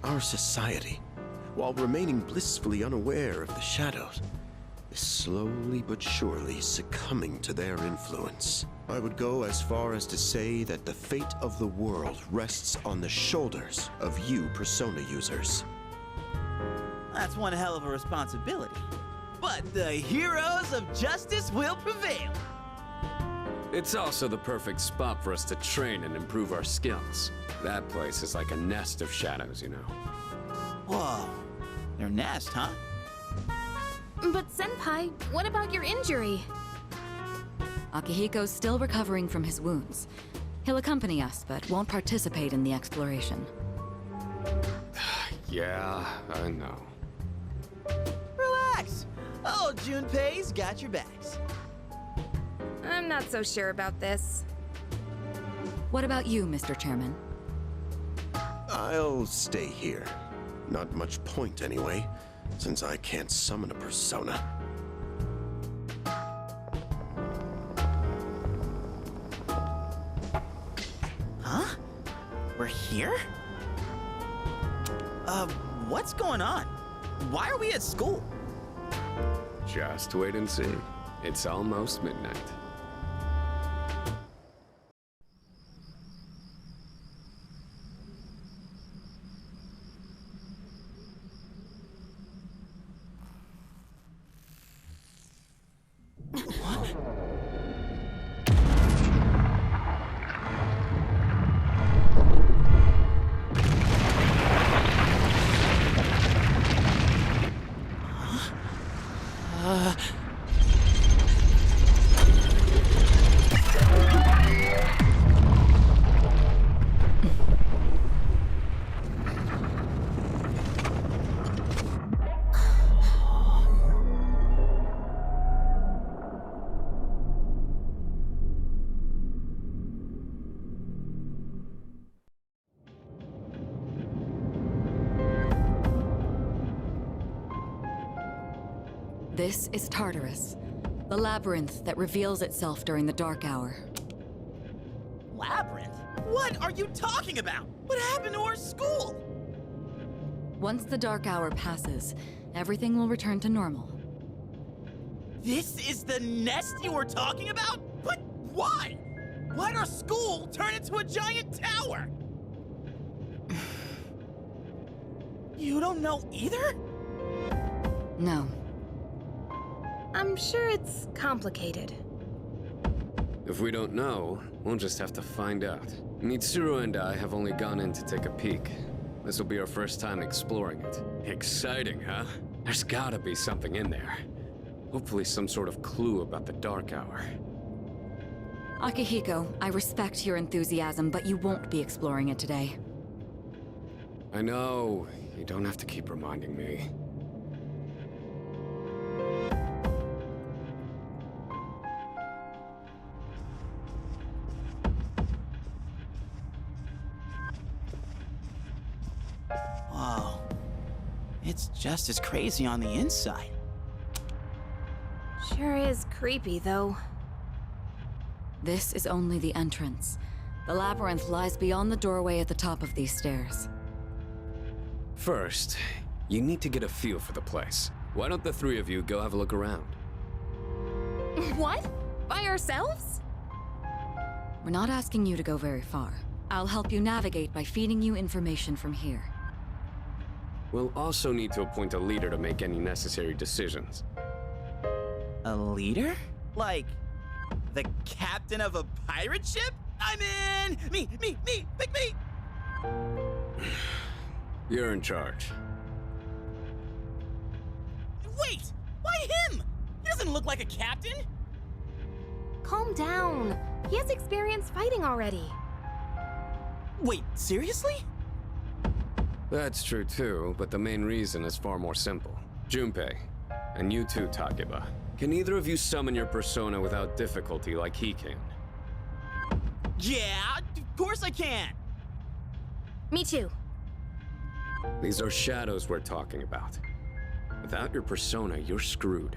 Our society, while remaining blissfully unaware of the shadows, is slowly but surely succumbing to their influence. I would go as far as to say that the fate of the world rests on the shoulders of you persona users. That's one hell of a responsibility. But the heroes of justice will prevail. It's also the perfect spot for us to train and improve our skills. That place is like a nest of shadows, you know. Whoa, their nest, huh? But Senpai, what about your injury? Akihiko's still recovering from his wounds. He'll accompany us, but won't participate in the exploration. Yeah, I know. Relax. Oh, Junpei's got your backs. I'm not so sure about this. What about you, Mr. Chairman? I'll stay here. Not much point anyway, since I can't summon a persona. Huh? We're here? What's going on? Why are we at school? Just wait and see. It's almost midnight. This is Tartarus, the labyrinth that reveals itself during the dark hour. Labyrinth? What are you talking about? What happened to our school? Once the dark hour passes, everything will return to normal. This is the nest you were talking about? But why? Why'd our school turn into a giant tower? You don't know either? No. I'm sure it's complicated. If we don't know, we'll just have to find out. Mitsuru and I have only gone in to take a peek. This will be our first time exploring it. Exciting, huh? There's gotta be something in there. Hopefully some sort of clue about the Dark Hour. Akihiko, I respect your enthusiasm, but you won't be exploring it today. I know. You don't have to keep reminding me. Wow. It's just as crazy on the inside. Sure is creepy, though. This is only the entrance. The labyrinth lies beyond the doorway at the top of these stairs. First, you need to get a feel for the place. Why don't the three of you go have a look around? What? By ourselves? We're not asking you to go very far. I'll help you navigate by feeding you information from here. We'll also need to appoint a leader to make any necessary decisions. A leader? Like, the captain of a pirate ship? I'm in! Me! Pick me! You're in charge. Wait! Why him? He doesn't look like a captain! Calm down. He has experience fighting already. Wait, seriously? That's true too, but the main reason is far more simple. Junpei, and you too, Takeba. Can either of you summon your persona without difficulty like he can? Yeah, of course I can! Me too. These are shadows we're talking about. Without your persona, you're screwed.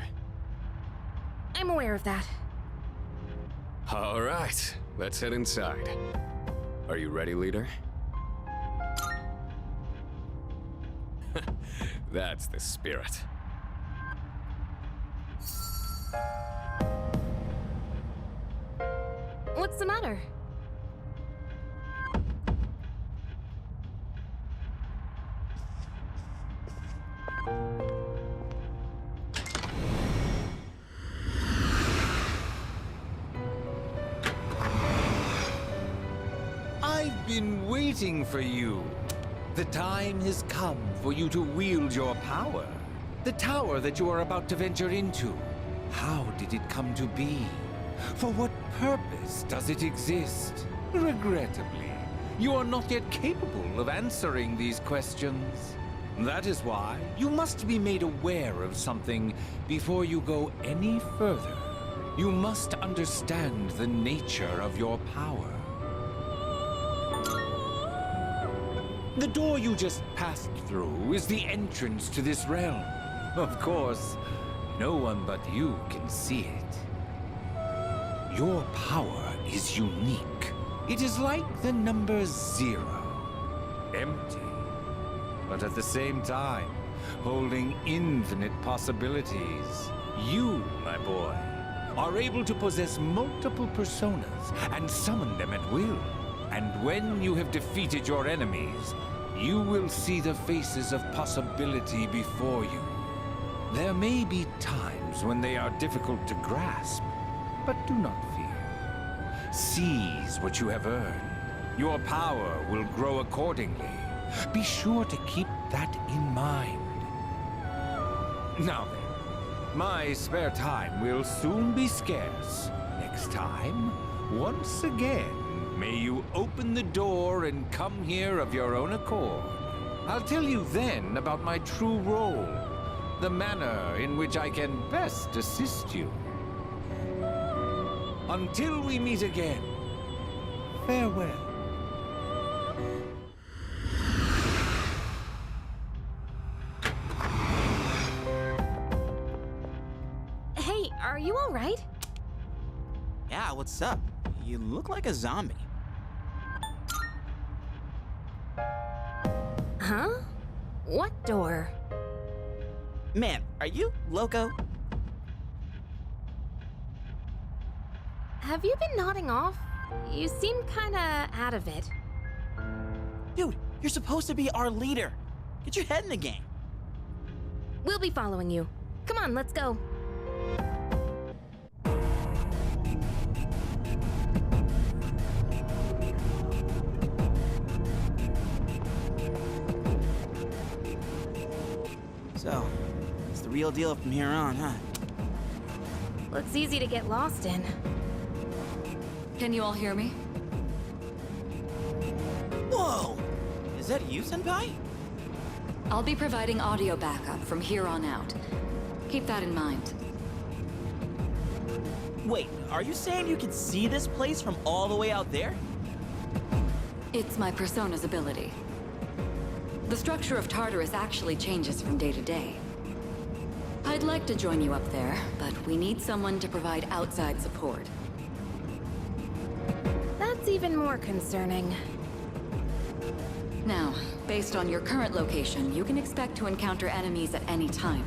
I'm aware of that. All right, let's head inside. Are you ready, leader? That's the spirit. What's the matter? I've been waiting for you. The time has come for you to wield your power. The tower that you are about to venture into. How did it come to be? For what purpose does it exist? Regrettably, you are not yet capable of answering these questions. That is why you must be made aware of something before you go any further. You must understand the nature of your power. The door you just passed through is the entrance to this realm. Of course, no one but you can see it. Your power is unique. It is like the number 0. Empty. But at the same time, holding infinite possibilities. You, my boy, are able to possess multiple personas and summon them at will. And when you have defeated your enemies, you will see the faces of possibility before you. There may be times when they are difficult to grasp, but do not fear. Seize what you have earned. Your power will grow accordingly. Be sure to keep that in mind. Now then, my spare time will soon be scarce. Next time, once again, may you open the door and come here of your own accord. I'll tell you then about my true role, the manner in which I can best assist you. Until we meet again, farewell. Hey, are you all right? Yeah, what's up? You look like a zombie. Huh? What door? Man, are you loco? Have you been nodding off? You seem kinda out of it. Dude, you're supposed to be our leader. Get your head in the game. We'll be following you. Come on, let's go. So, it's the real deal from here on, huh? Looks easy to get lost in. Can you all hear me? Whoa! Is that you, Senpai? I'll be providing audio backup from here on out. Keep that in mind. Wait, are you saying you can see this place from all the way out there? It's my persona's ability. The structure of Tartarus actually changes from day to day. I'd like to join you up there, but we need someone to provide outside support. That's even more concerning. Now, based on your current location, you can expect to encounter enemies at any time.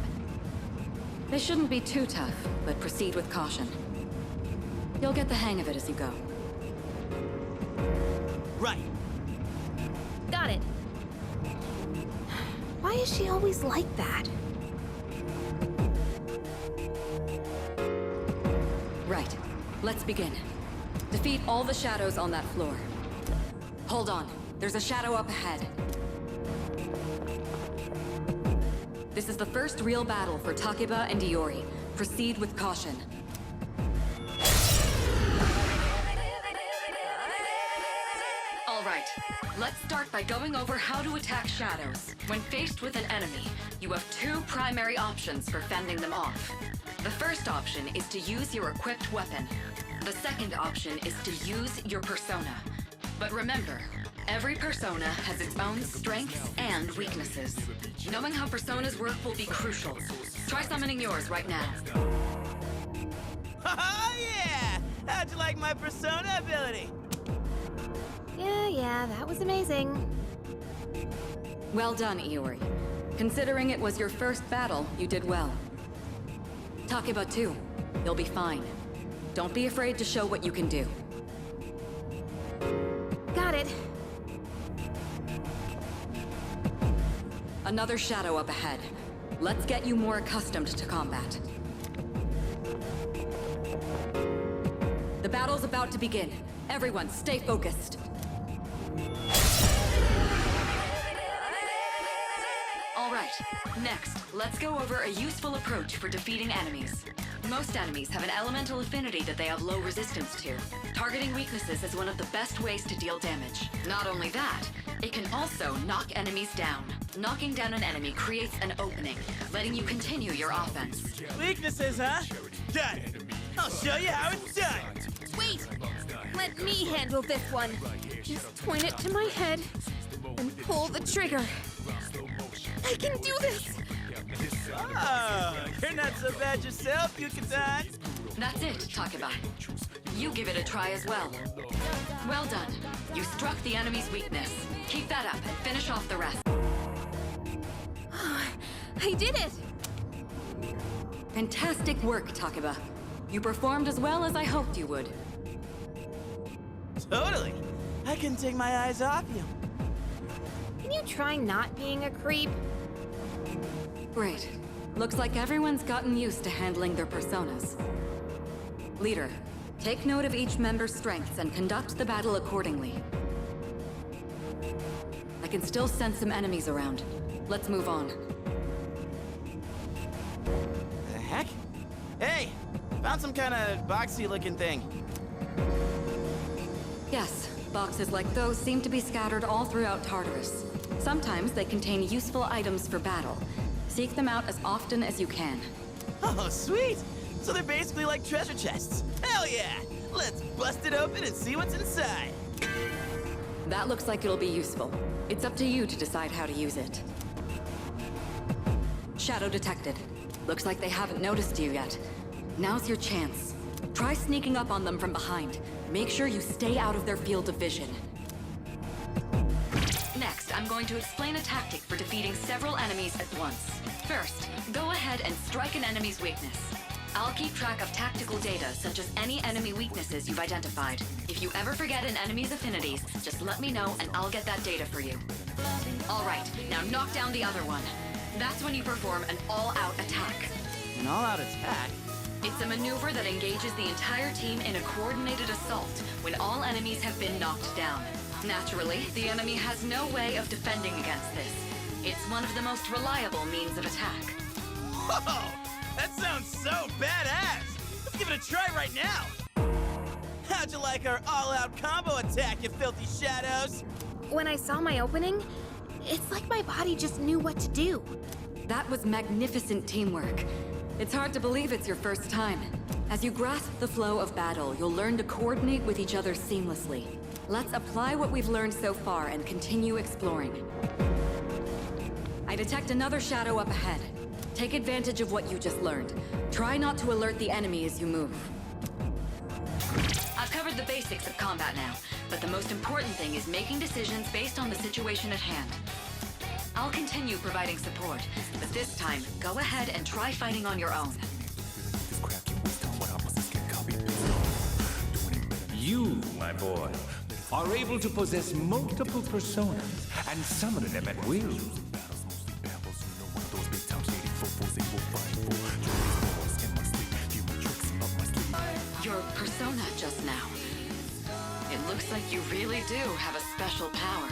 They shouldn't be too tough, but proceed with caution. You'll get the hang of it as you go. Right. Got it. Why is she always like that? Right. Let's begin. Defeat all the shadows on that floor. Hold on. There's a shadow up ahead. This is the first real battle for Takeba and Iori. Proceed with caution. All right. Let's start by going over how to attack shadows. When faced with an enemy, you have two primary options for fending them off. The first option is to use your equipped weapon. The second option is to use your persona. But remember, every persona has its own strengths and weaknesses. Knowing how personas work will be crucial. Try summoning yours right now. Oh yeah! How'd you like my persona ability? Yeah, that was amazing. Well done, Iori. Considering it was your first battle, you did well. Takeba too. You'll be fine. Don't be afraid to show what you can do. Got it. Another shadow up ahead. Let's get you more accustomed to combat. The battle's about to begin. Everyone, stay focused. All right, next, let's go over a useful approach for defeating enemies. Most enemies have an elemental affinity that they have low resistance to. Targeting weaknesses is one of the best ways to deal damage. Not only that, it can also knock enemies down. Knocking down an enemy creates an opening, letting you continue your offense. Weaknesses, huh? Done. I'll show you how it's done. Wait! Let me handle this one. Just point it to my head and pull the trigger. I can do this! Oh, you're not so bad yourself, Yuka-san. That's it, Takeba. You give it a try as well. Well done. You struck the enemy's weakness. Keep that up and finish off the rest. I did it! Fantastic work, Takeba. You performed as well as I hoped you would. Totally. I couldn't take my eyes off you. Can you try not being a creep? Great. Looks like everyone's gotten used to handling their personas. Leader, take note of each member's strengths and conduct the battle accordingly. I can still sense some enemies around. Let's move on. The heck? Hey! Found some kind of boxy-looking thing. Yes, boxes like those seem to be scattered all throughout Tartarus. Sometimes they contain useful items for battle. Seek them out as often as you can. Oh, sweet! So they're basically like treasure chests. Hell yeah! Let's bust it open and see what's inside. That looks like it'll be useful. It's up to you to decide how to use it. Shadow detected. Looks like they haven't noticed you yet. Now's your chance. Try sneaking up on them from behind. Make sure you stay out of their field of vision. Next, I'm going to explain a tactic for defeating several enemies at once. First, go ahead and strike an enemy's weakness. I'll keep track of tactical data, such as any enemy weaknesses you've identified. If you ever forget an enemy's affinities, just let me know and I'll get that data for you. All right, now knock down the other one. That's when you perform an all-out attack. An all-out attack? It's a maneuver that engages the entire team in a coordinated assault when all enemies have been knocked down. Naturally, the enemy has no way of defending against this. It's one of the most reliable means of attack. Whoa! That sounds so badass! Let's give it a try right now! How'd you like our all-out combo attack, you filthy shadows? When I saw my opening, it's like my body just knew what to do. That was magnificent teamwork. It's hard to believe it's your first time. As you grasp the flow of battle, you'll learn to coordinate with each other seamlessly. Let's apply what we've learned so far and continue exploring. I detect another shadow up ahead. Take advantage of what you just learned. Try not to alert the enemy as you move. I've covered the basics of combat now, but the most important thing is making decisions based on the situation at hand. I'll continue providing support, but this time, go ahead and try fighting on your own. You, my boy, are able to possess multiple personas and summon them at will. Your persona just now. It looks like you really do have a special power.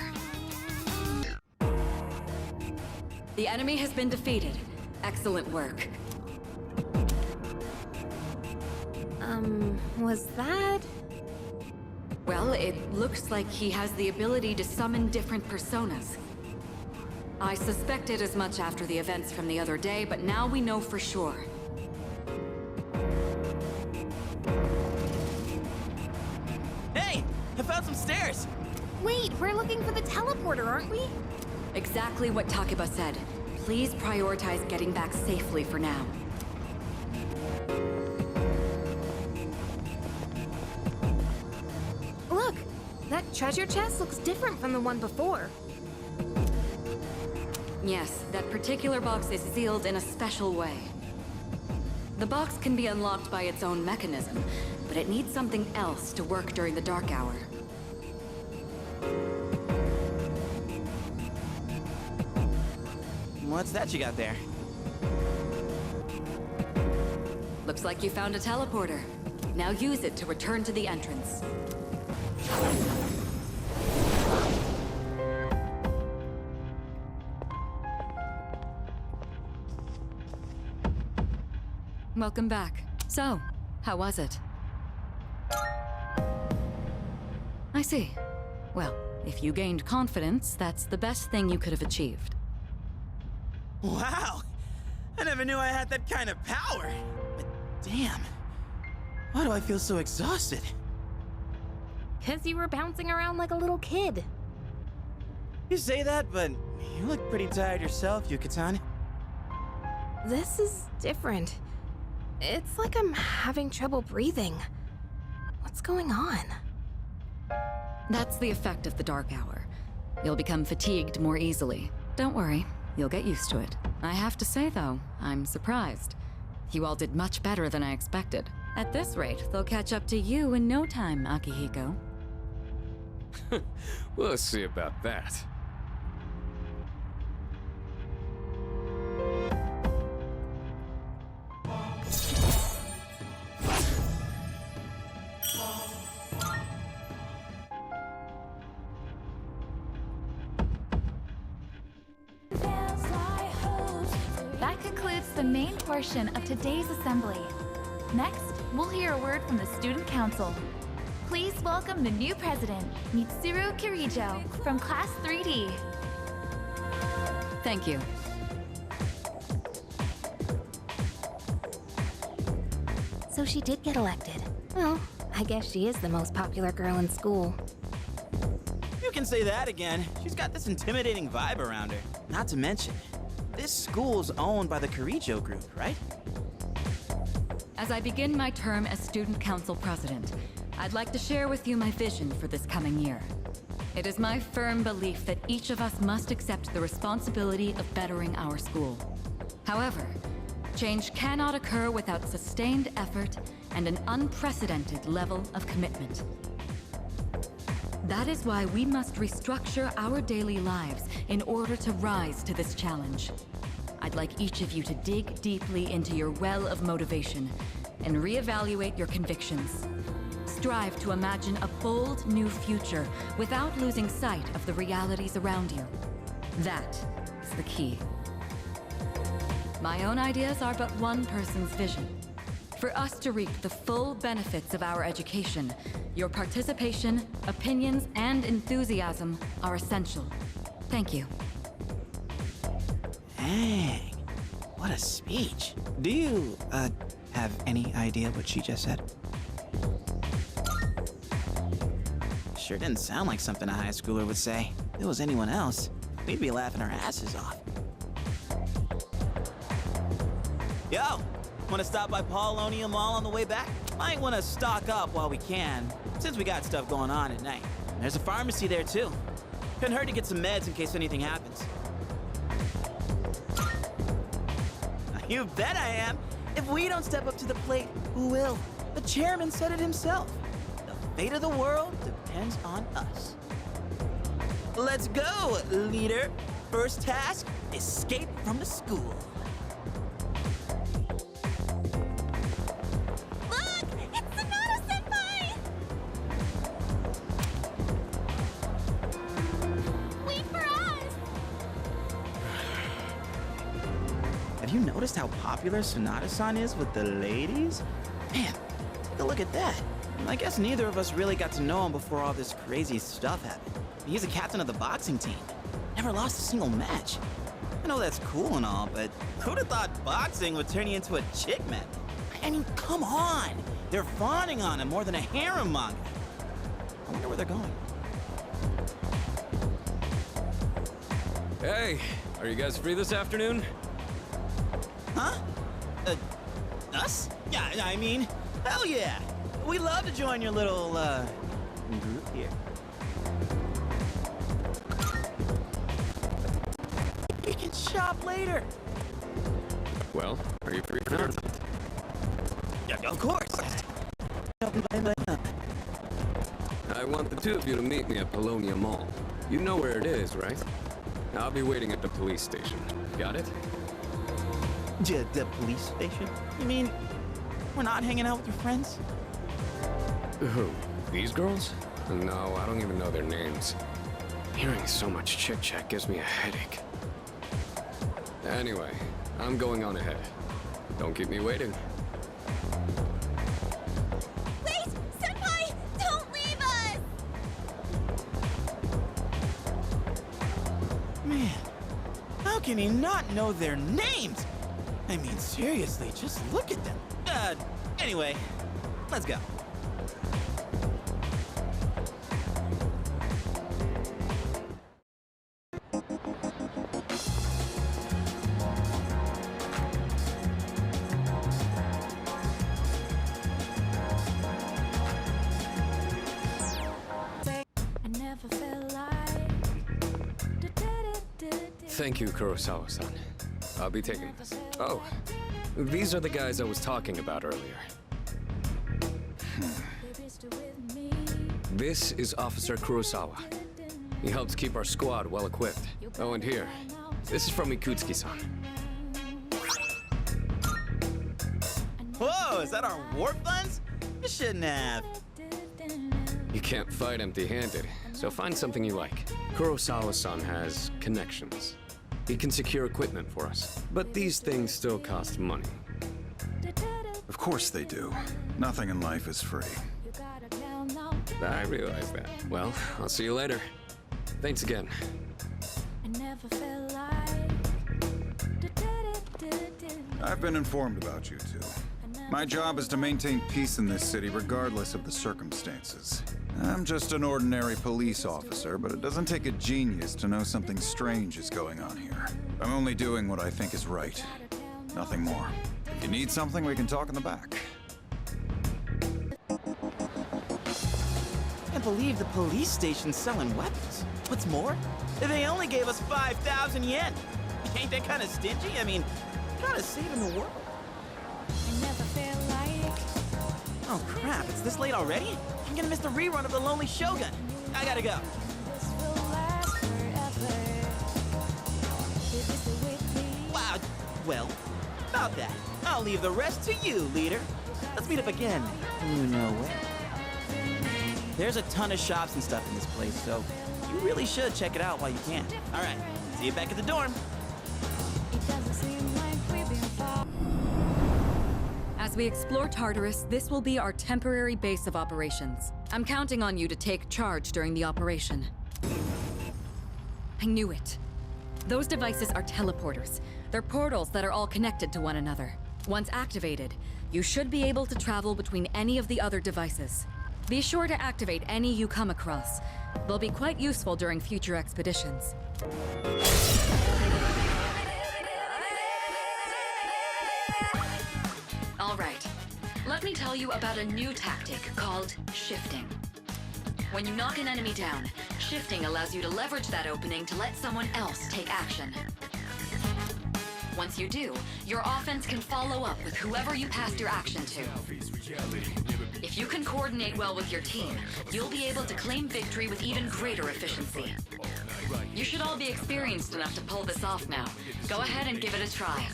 The enemy has been defeated. Excellent work. Was that? Well, it looks like he has the ability to summon different personas. I suspected as much after the events from the other day, but now we know for sure. Hey! I found some stairs! Wait, we're looking for the teleporter, aren't we? Exactly what Takeba said. Please prioritize getting back safely for now. Look! That treasure chest looks different from the one before. Yes, that particular box is sealed in a special way. The box can be unlocked by its own mechanism, but it needs something else to work during the dark hour. What's that you got there? Looks like you found a teleporter. Now use it to return to the entrance. Welcome back. So, how was it? I see. Well, if you gained confidence, that's the best thing you could have achieved. Wow! I never knew I had that kind of power! But damn, why do I feel so exhausted? 'Cause you were bouncing around like a little kid. You say that, but you look pretty tired yourself, Yuka-tan. This is different. It's like I'm having trouble breathing. What's going on? That's the effect of the dark hour. You'll become fatigued more easily. Don't worry, you'll get used to it. I have to say, though, I'm surprised. You all did much better than I expected. At this rate, they'll catch up to you in no time, Akihiko. We'll see about that. That concludes the main portion of today's assembly. Next, we'll hear a word from the Student Council. Please welcome the new president, Mitsuru Kirijo, from Class 3D. Thank you. So she did get elected. Well, I guess she is the most popular girl in school. You can say that again. She's got this intimidating vibe around her. Not to mention, this school's owned by the Kirijo group, right? As I begin my term as Student Council President, I'd like to share with you my vision for this coming year. It is my firm belief that each of us must accept the responsibility of bettering our school. However, change cannot occur without sustained effort and an unprecedented level of commitment. That is why we must restructure our daily lives in order to rise to this challenge. I'd like each of you to dig deeply into your well of motivation and reevaluate your convictions. Strive to imagine a bold new future without losing sight of the realities around you. That is the key. My own ideas are but one person's vision. For us to reap the full benefits of our education, your participation, opinions, and enthusiasm are essential. Thank you. Dang, what a speech. Do you, have any idea what she just said? Sure didn't sound like something a high schooler would say. If it was anyone else, we'd be laughing our asses off. Yo, wanna stop by Paulonia Mall on the way back? Might wanna stock up while we can, since we got stuff going on at night. There's a pharmacy there too. Couldn't hurt to get some meds in case anything happens. You bet I am. If we don't step up to the plate, who will? The chairman said it himself. The fate of the world depends on us. Let's go, leader. First task, escape from the school. Look! It's Sonata-senpai! Wait for us! Have you noticed how popular Sonata-san is with the ladies? Man, take a look at that. I guess neither of us really got to know him before all this crazy stuff happened. He's the captain of the boxing team. Never lost a single match. I know that's cool and all, but who'd have thought boxing would turn you into a chick magnet? I mean, come on! They're fawning on him more than a harem manga. I wonder where they're going. Hey, are you guys free this afternoon? Huh? Us? Yeah, I mean, hell yeah! We'd love to join your little, group here. We can shop later! Well, are you free for now? Yeah, of course! I want the two of you to meet me at Paulonia Mall. You know where it is, right? I'll be waiting at the police station. Got it? The police station? You mean, we're not hanging out with your friends? Who? These girls? No, I don't even know their names. Hearing so much chit-chat gives me a headache. Anyway, I'm going on ahead. Don't keep me waiting. Wait! Senpai! Don't leave us! Man, how can he not know their names? I mean, seriously, just look at them. Anyway, let's go. Thank you, Kurosawa-san. I'll be taking this. Oh, these are the guys I was talking about earlier. This is Officer Kurosawa. He helps keep our squad well equipped. Oh, and here, this is from Ikutsuki-san. Whoa, is that our war funds? You shouldn't have. You can't fight empty-handed, so find something you like. Kurosawa-san has connections. He can secure equipment for us, but these things still cost money. Of course they do. Nothing in life is free. I realize that. Well, I'll see you later. Thanks again. I've been informed about you two. My job is to maintain peace in this city regardless of the circumstances. I'm just an ordinary police officer, but it doesn't take a genius to know something strange is going on here. I'm only doing what I think is right. Nothing more. If you need something, we can talk in the back. can't believe the police station's selling weapons. What's more, they only gave us 5,000 yen. Ain't that kind of stingy? I mean, kind of saving the world. Oh crap, it's this late already? I'm gonna miss the rerun of The Lonely Shogun. I gotta go. Wow, well, about that. I'll leave the rest to you, leader. Let's meet up again. You know where. There's a ton of shops and stuff in this place, so you really should check it out while you can. All right, see you back at the dorm. As we explore Tartarus, this will be our temporary base of operations. I'm counting on you to take charge during the operation. I knew it. Those devices are teleporters. They're portals that are all connected to one another. Once activated, you should be able to travel between any of the other devices. Be sure to activate any you come across. They'll be quite useful during future expeditions. All right. Let me tell you about a new tactic called shifting. When you knock an enemy down, shifting allows you to leverage that opening to let someone else take action. Once you do, your offense can follow up with whoever you passed your action to. If you can coordinate well with your team, you'll be able to claim victory with even greater efficiency. You should all be experienced enough to pull this off now. Go ahead and give it a try.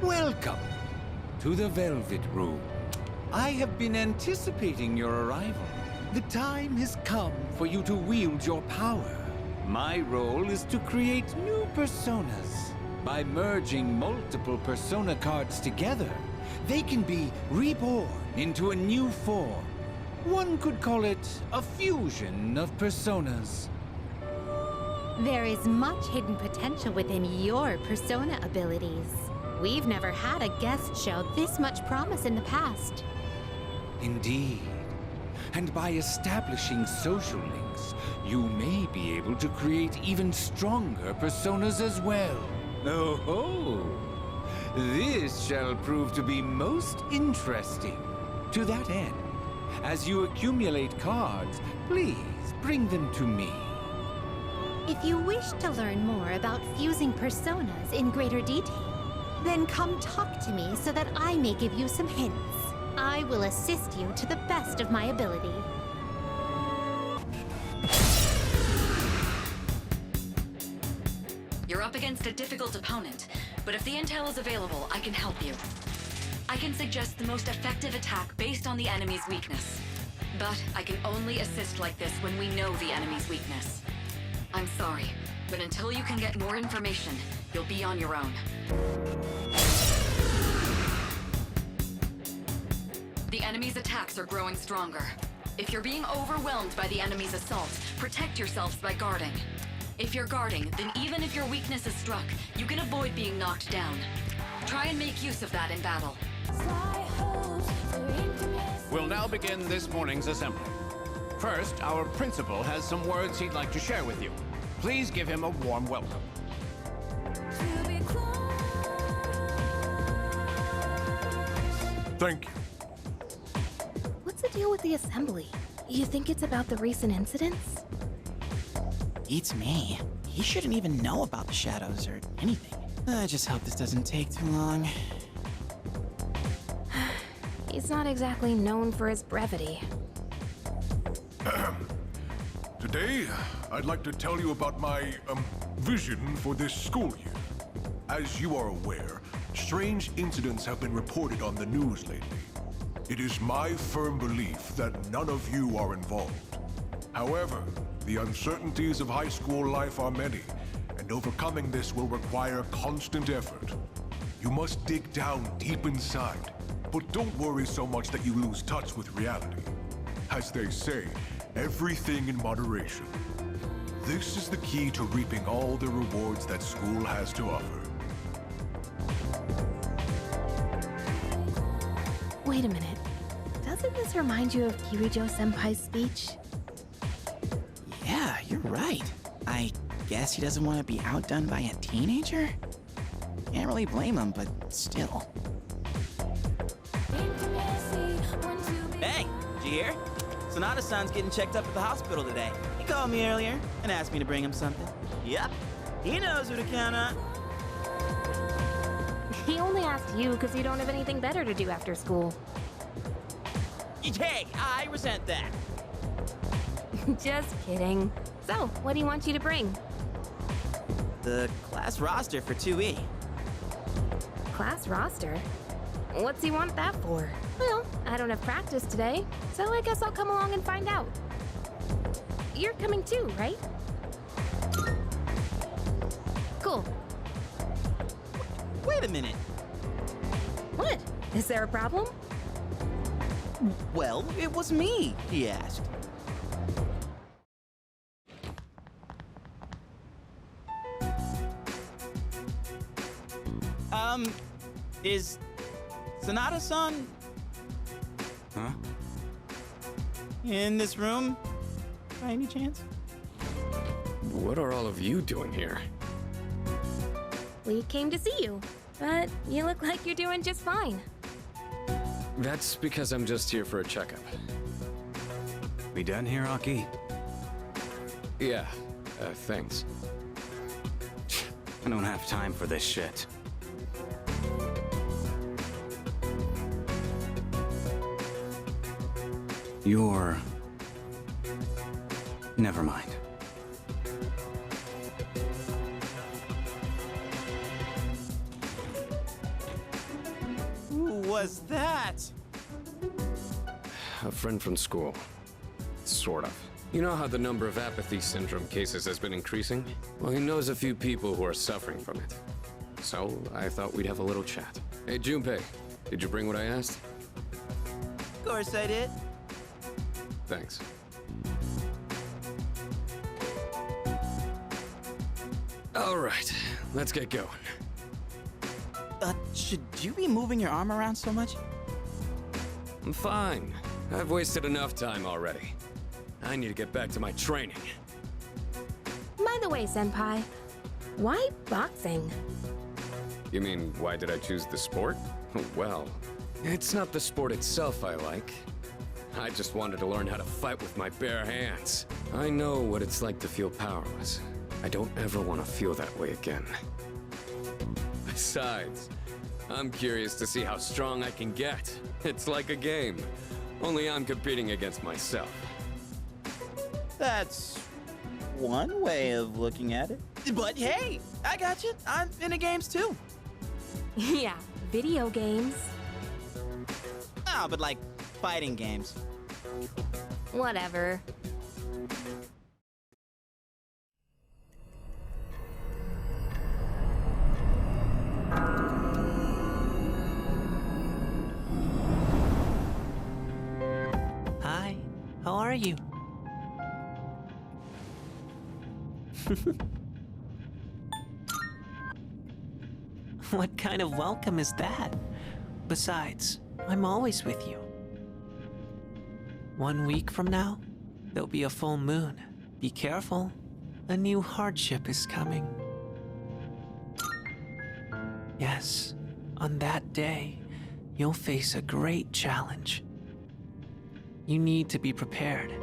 Welcome to the Velvet Room. I have been anticipating your arrival. The time has come for you to wield your power. My role is to create new personas. By merging multiple persona cards together, they can be reborn into a new form. One could call it a fusion of personas. There is much hidden potential within your persona abilities. We've never had a guest show this much promise in the past. Indeed. And by establishing social links, you may be able to create even stronger personas as well. Oh-ho! This shall prove to be most interesting. To that end, as you accumulate cards, please bring them to me. If you wish to learn more about fusing personas in greater detail, then come talk to me so that I may give you some hints. I will assist you to the best of my ability. You're up against a difficult opponent, but if the intel is available, I can help you. I can suggest the most effective attack based on the enemy's weakness. But I can only assist like this when we know the enemy's weakness. I'm sorry, but until you can get more information, you'll be on your own. The enemy's attacks are growing stronger. If you're being overwhelmed by the enemy's assault, protect yourselves by guarding. If you're guarding, then even if your weakness is struck, you can avoid being knocked down. Try and make use of that in battle. We'll now begin this morning's assembly. First, our principal has some words he'd like to share with you. Please give him a warm welcome. Thank you. What's the deal with the assembly? You think it's about the recent incidents? Beats me. He shouldn't even know about the shadows or anything. I just hope this doesn't take too long. He's not exactly known for his brevity. Today, I'd like to tell you about my, vision for this school year. As you are aware, strange incidents have been reported on the news lately. It is my firm belief that none of you are involved. However, the uncertainties of high school life are many, and overcoming this will require constant effort. You must dig down deep inside, but don't worry so much that you lose touch with reality. As they say, everything in moderation. This is the key to reaping all the rewards that school has to offer. Wait a minute. Doesn't this remind you of Kirijo-senpai's speech? Yeah, you're right. I guess he doesn't want to be outdone by a teenager? Can't really blame him, but still. here. Sonata-san's getting checked up at the hospital today. He called me earlier and asked me to bring him something. Yep, he knows who to count on. He only asked you because you don't have anything better to do after school. Hey, I resent that. Just kidding. So, what do you want you to bring? The class roster for 2E. Class roster? What's he want that for? Well, I don't have practice today, so I guess I'll come along and find out. You're coming too, right? Cool. Wait a minute. What? Is there a problem? Well, it was me, he asked. Is Sonata-san Huh? in this room by any chance? What are all of you doing here? We came to see you, but you look like you're doing just fine. That's because I'm just here for a checkup. We done here, Aki? Yeah, thanks. I don't have time for this shit. You're... Never mind. Who was that? A friend from school. Sort of. You know how the number of apathy syndrome cases has been increasing? Well, he knows a few people who are suffering from it. So, I thought we'd have a little chat. Hey, Junpei, did you bring what I asked? Of course I did. Thanks. All right, let's get going. Should you be moving your arm around so much? I'm fine. I've wasted enough time already. I need to get back to my training. By the way, Senpai, why boxing? You mean, why did I choose the sport? Well, it's not the sport itself I like. I just wanted to learn how to fight with my bare hands. I know what it's like to feel powerless. I don't ever want to feel that way again. Besides, I'm curious to see how strong I can get. It's like a game, only I'm competing against myself. That's one way of looking at it. But hey, I got you. I'm into games too. Yeah, video games. Oh, but like fighting games. Whatever. Hi, how are you? What kind of welcome is that? Besides, I'm always with you. 1 week from now, there'll be a full moon. Be careful. A new hardship is coming. Yes, on that day, you'll face a great challenge. You need to be prepared,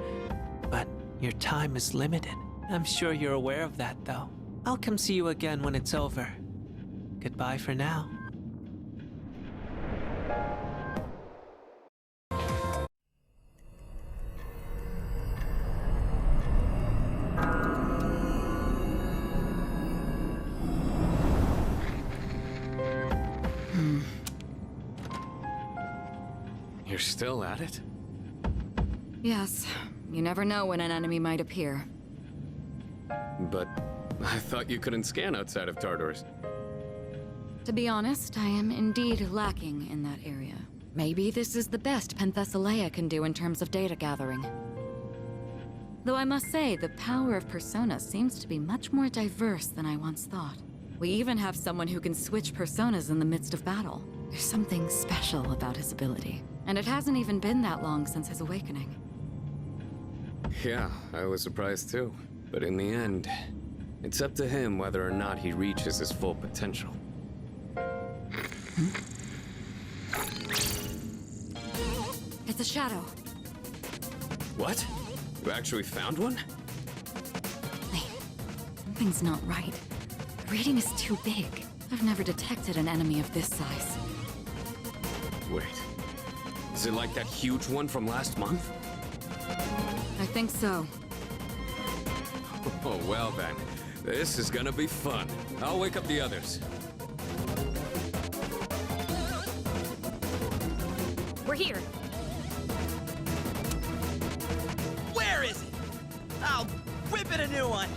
but your time is limited. I'm sure you're aware of that, though. I'll come see you again when it's over. Goodbye for now. You're still at it? Yes. You never know when an enemy might appear. But I thought you couldn't scan outside of Tartarus. To be honest, I am indeed lacking in that area. Maybe this is the best Penthesilea can do in terms of data gathering. Though I must say, the power of Persona seems to be much more diverse than I once thought. We even have someone who can switch personas in the midst of battle. There's something special about his ability. And it hasn't even been that long since his awakening. Yeah, I was surprised too. But in the end, it's up to him whether or not he reaches his full potential. It's a shadow. What? You actually found one? Wait, something's not right. The reading is too big. I've never detected an enemy of this size. Wait. Is it like that huge one from last month? I think so. Oh, well then. This is gonna be fun. I'll wake up the others. We're here. Where is it? I'll whip it a new one.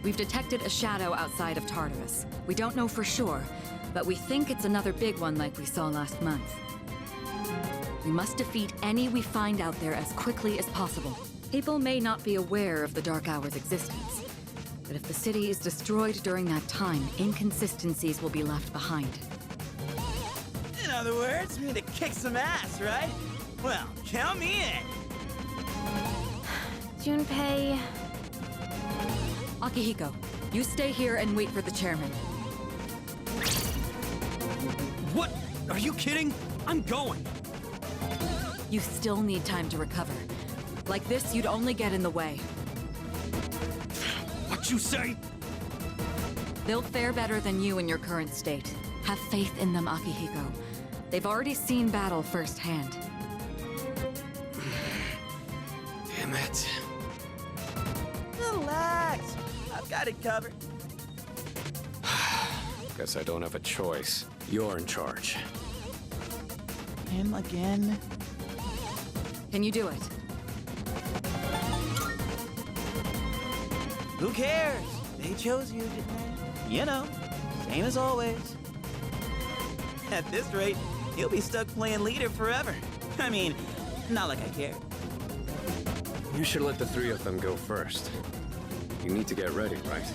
We've detected a shadow outside of Tartarus. We don't know for sure, but we think it's another big one like we saw last month. We must defeat any we find out there as quickly as possible. People may not be aware of the Dark Hour's existence, but if the city is destroyed during that time, inconsistencies will be left behind. In other words, we need to kick some ass, right? Well, count me in. Junpei... Akihiko, you stay here and wait for the chairman. What? Are you kidding? I'm going. You still need time to recover. Like this, you'd only get in the way. What you say? They'll fare better than you in your current state. Have faith in them, Akihiko. They've already seen battle firsthand. Damn it. Relax. I've got it covered. Guess I don't have a choice. You're in charge. Him again? Can you do it? Who cares? They chose you, didn't they? You know, same as always. At this rate, he'll be stuck playing leader forever. I mean, not like I care. You should let the three of them go first. You need to get ready, right?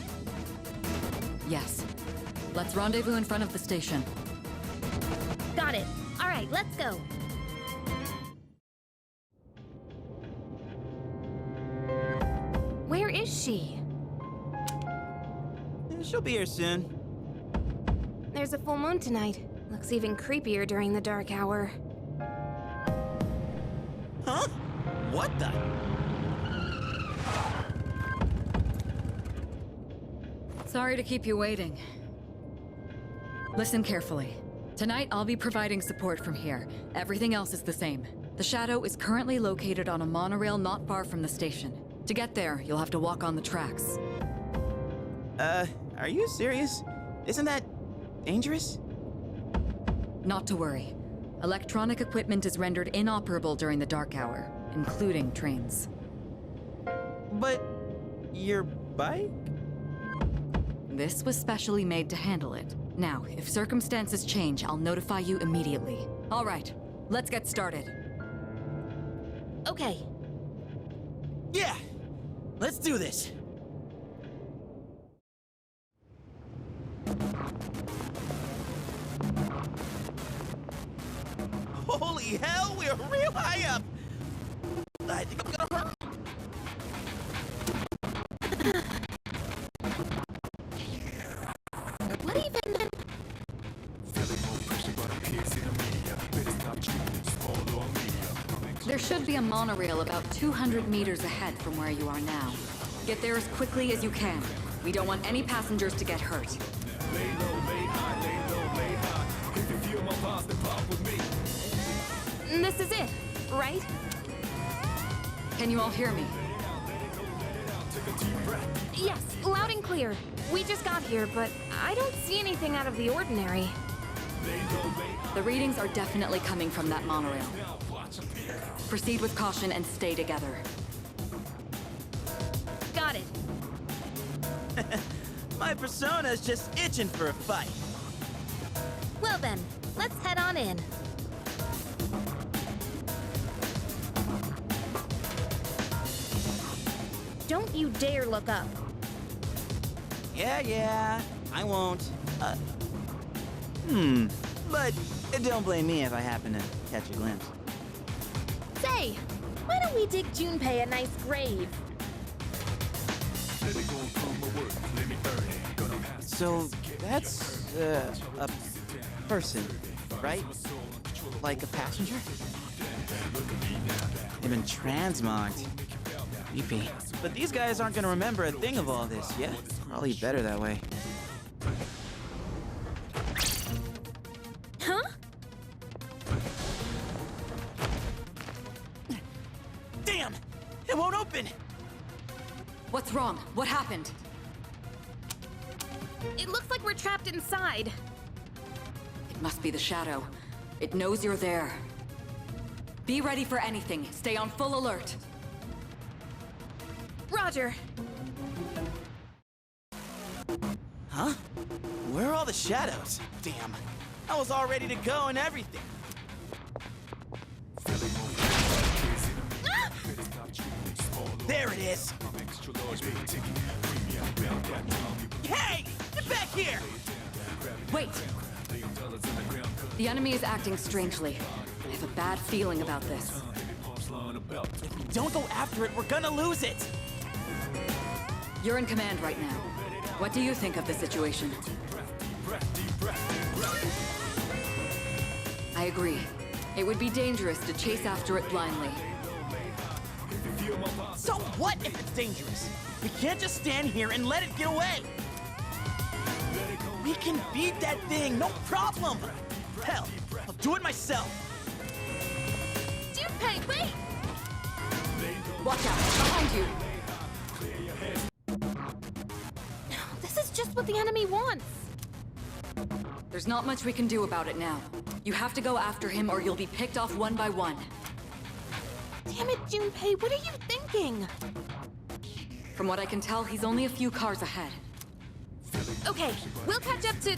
Yes. Let's rendezvous in front of the station. Got it. All right, let's go. Where is she? She'll be here soon. There's a full moon tonight. Looks even creepier during the dark hour. Huh? What the? Sorry to keep you waiting. Listen carefully. Tonight, I'll be providing support from here. Everything else is the same. The Shadow is currently located on a monorail not far from the station. To get there, you'll have to walk on the tracks. Are you serious? Isn't that dangerous? Not to worry. Electronic equipment is rendered inoperable during the dark hour, including trains. But your bike? This was specially made to handle it. Now, if circumstances change, I'll notify you immediately. All right, let's get started. Okay. Yeah! Let's do this! Holy hell, we're real high up! I think I'm gonna hurt. What even? There should be a monorail about 200 meters ahead from where you are now. Get there as quickly as you can. We don't want any passengers to get hurt. This is it, right? Can you all hear me? Yes, loud and clear. We just got here, but I don't see anything out of the ordinary. The readings are definitely coming from that monorail. Proceed with caution and stay together. Got it. My persona's just itching for a fight. Well then, let's head on in. Don't you dare look up. Yeah, I won't. But don't blame me if I happen to catch a glimpse. Say, why don't we dig Junpei a nice grave? So, that's, a person, right? Like a passenger? They've been transmogged. Creepy. But these guys aren't gonna remember a thing of all this, yeah? Probably better that way. Huh? Damn! It won't open! What's wrong? What happened? It looks like we're trapped inside. It must be the shadow. It knows you're there. Be ready for anything. Stay on full alert. Roger. Huh? Where are all the shadows? Damn. I was all ready to go and everything. Ah! There it is! Hey! Get back here! Wait! The enemy is acting strangely. I have a bad feeling about this. If we don't go after it, we're gonna lose it! You're in command right now. What do you think of the situation? I agree. It would be dangerous to chase after it blindly. So what if it's dangerous? We can't just stand here and let it get away! We can beat that thing, no problem! Hell, I'll do it myself! Junpei, wait! Watch out! Behind you! This is just what the enemy wants. There's not much we can do about it now. You have to go after him or you'll be picked off one by one. Damn it, Junpei, what are you thinking? From what I can tell, he's only a few cars ahead. Okay, we'll catch up to...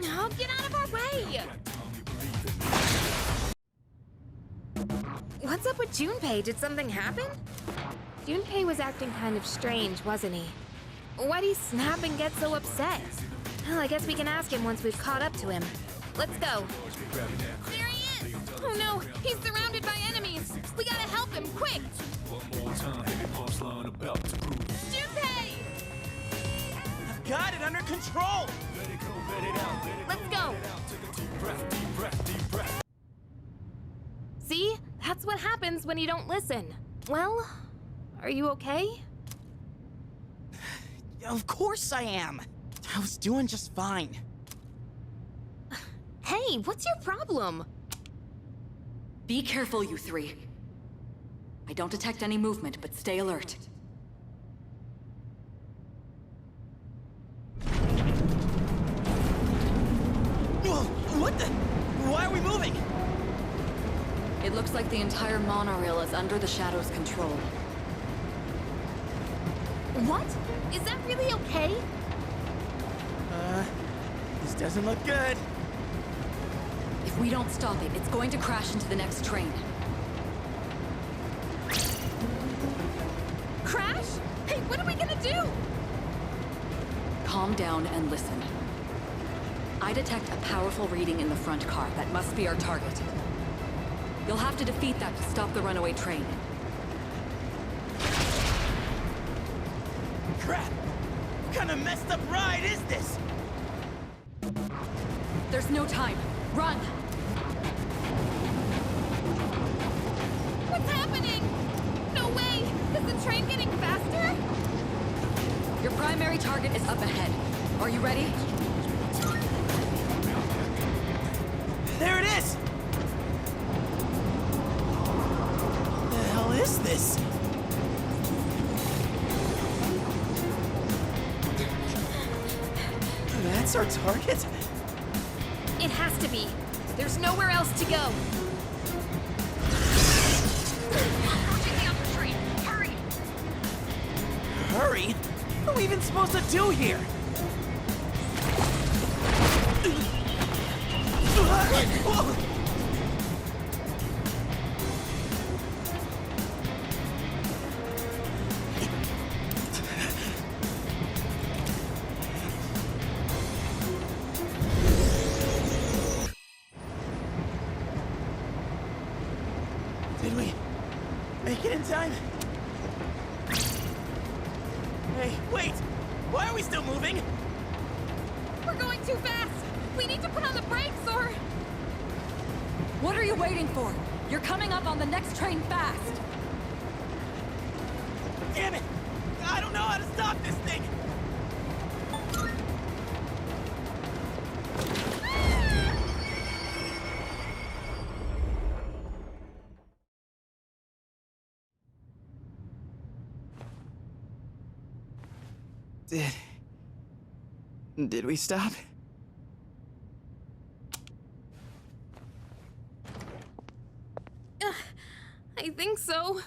No, get out of our way! What's up with Junpei? Did something happen? Junpei was acting kind of strange, wasn't he? Why'd he snap and get so upset? Well, I guess we can ask him once we've caught up to him. Let's go. There he is! Oh no, he's surrounded by enemies! We gotta help him, quick! Junpei! I've got it under control! Let's go! See? That's what happens when you don't listen. Well, are you okay? Of course I am! I was doing just fine. Hey, what's your problem? Be careful, you three. I don't detect any movement, but stay alert. What the? Why are we moving? It looks like the entire monorail is under the Shadow's control. What? Is that really okay? This doesn't look good. If we don't stop it, it's going to crash into the next train. Crash? Hey, what are we gonna do? Calm down and listen. I detect a powerful reading in the front car. That must be our target. You'll have to defeat that to stop the runaway train. Crap! What kind of messed up ride is this? There's no time. Run! What's happening? No way! Is the train getting faster? Your primary target is up ahead. Are you ready? There it is! What the hell is this? That's our target? It has to be. There's nowhere else to go. Approaching the upper train. Hurry! Hurry? What are we even supposed to do here? Did we make it in time? Hey, wait! Why are we still moving? We're going too fast! We need to put on the brakes or... What are you waiting for? You're coming up on the next train fast! Damn it! I don't know how to stop this thing! Did we stop? I think so.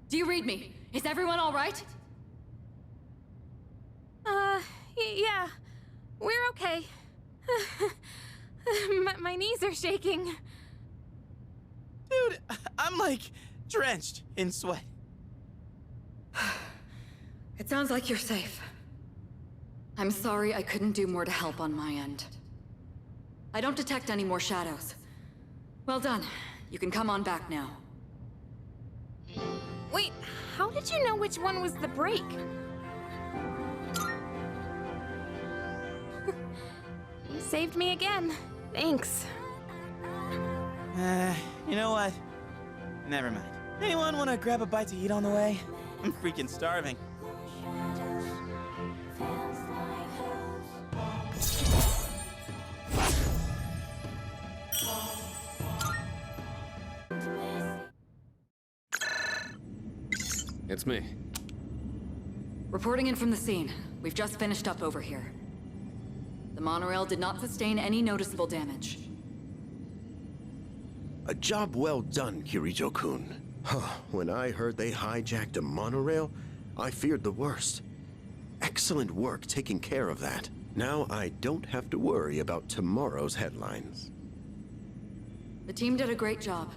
Do you read me? Is everyone all right? Yeah. We're okay. My knees are shaking. Dude, I'm like drenched in sweat. It sounds like you're safe. I'm sorry I couldn't do more to help on my end. I don't detect any more shadows. Well done. You can come on back now. Wait, how did you know which one was the break? You saved me again. Thanks. You know what? Never mind. Anyone want to grab a bite to eat on the way? I'm freaking starving. It's me. Reporting in from the scene. We've just finished up over here. The monorail did not sustain any noticeable damage. A job well done, Kirijo-kun. When I heard they hijacked a monorail, I feared the worst. Excellent work taking care of that. Now I don't have to worry about tomorrow's headlines. The team did a great job.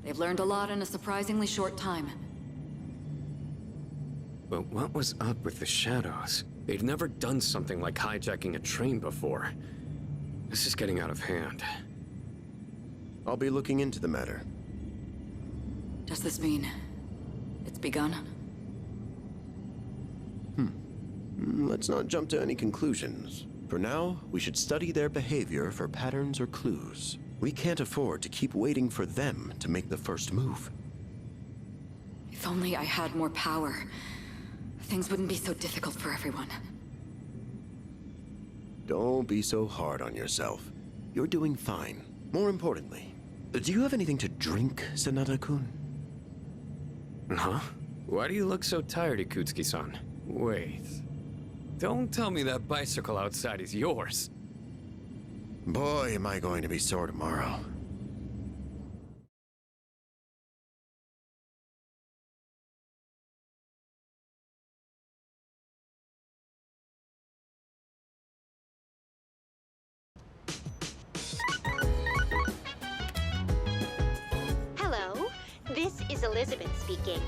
They've learned a lot in a surprisingly short time. But what was up with the shadows? They'd never done something like hijacking a train before. This is getting out of hand. I'll be looking into the matter. Does this mean it's begun? Let's not jump to any conclusions. For now, we should study their behavior for patterns or clues. We can't afford to keep waiting for them to make the first move. If only I had more power, things wouldn't be so difficult for everyone. Don't be so hard on yourself. You're doing fine. More importantly, do you have anything to drink, Sanada-kun? Huh? Why do you look so tired, Ikutsuki-san? Wait. Don't tell me that bicycle outside is yours. Boy, am I going to be sore tomorrow. Hello, this is Elizabeth speaking.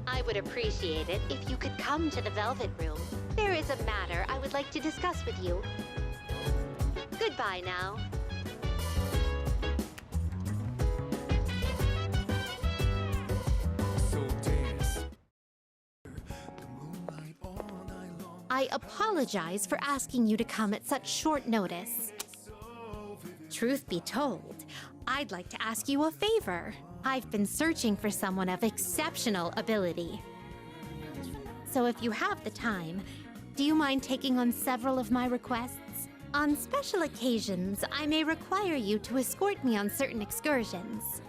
I would appreciate it if you could come to the Velvet Room. There is a matter I would like to discuss with you. Goodbye now. I apologize for asking you to come at such short notice. Truth be told, I'd like to ask you a favor. I've been searching for someone of exceptional ability. So if you have the time, do you mind taking on several of my requests? On special occasions, I may require you to escort me on certain excursions.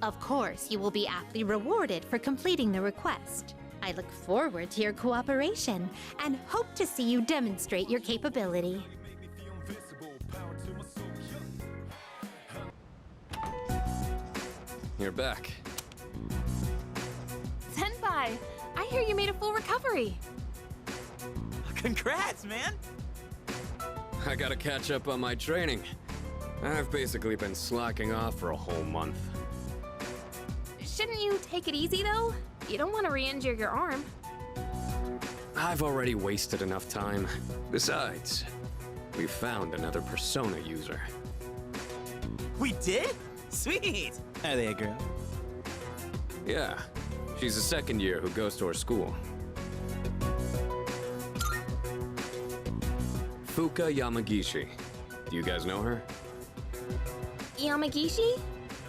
Of course, you will be aptly rewarded for completing the request. I look forward to your cooperation and hope to see you demonstrate your capability. You're back. Senpai, I hear you made a full recovery. Congrats, man! I gotta catch up on my training. I've basically been slacking off for a whole month. Shouldn't you take it easy, though? You don't want to re-injure your arm. I've already wasted enough time. Besides, we found another Persona user. We did? Sweet! Are they a girl? Yeah, she's a second year who goes to our school. Fuka Yamagishi. You guys know her? Yamagishi?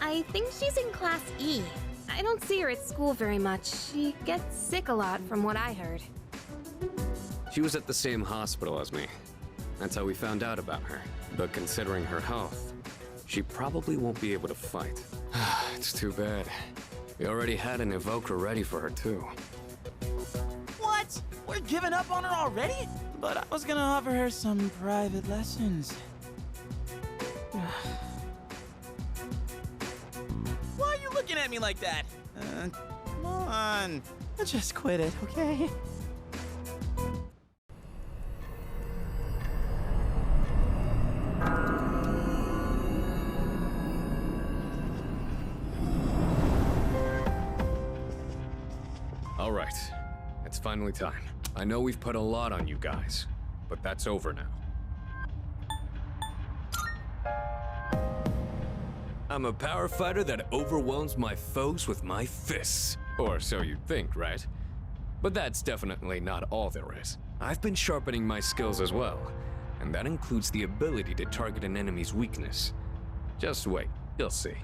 I think she's in Class E. I don't see her at school very much. She gets sick a lot from what I heard. She was at the same hospital as me. That's how we found out about her. But considering her health, she probably won't be able to fight. It's too bad. We already had an evoker ready for her too. What? We're giving up on her already? But I was gonna offer her some private lessons. Why are you looking at me like that? Come on. Just quit it, okay? All right, it's finally time. I know we've put a lot on you guys, but that's over now. I'm a power fighter that overwhelms my foes with my fists. Or so you'd think, right? But that's definitely not all there is. I've been sharpening my skills as well, and that includes the ability to target an enemy's weakness. Just wait, you'll see.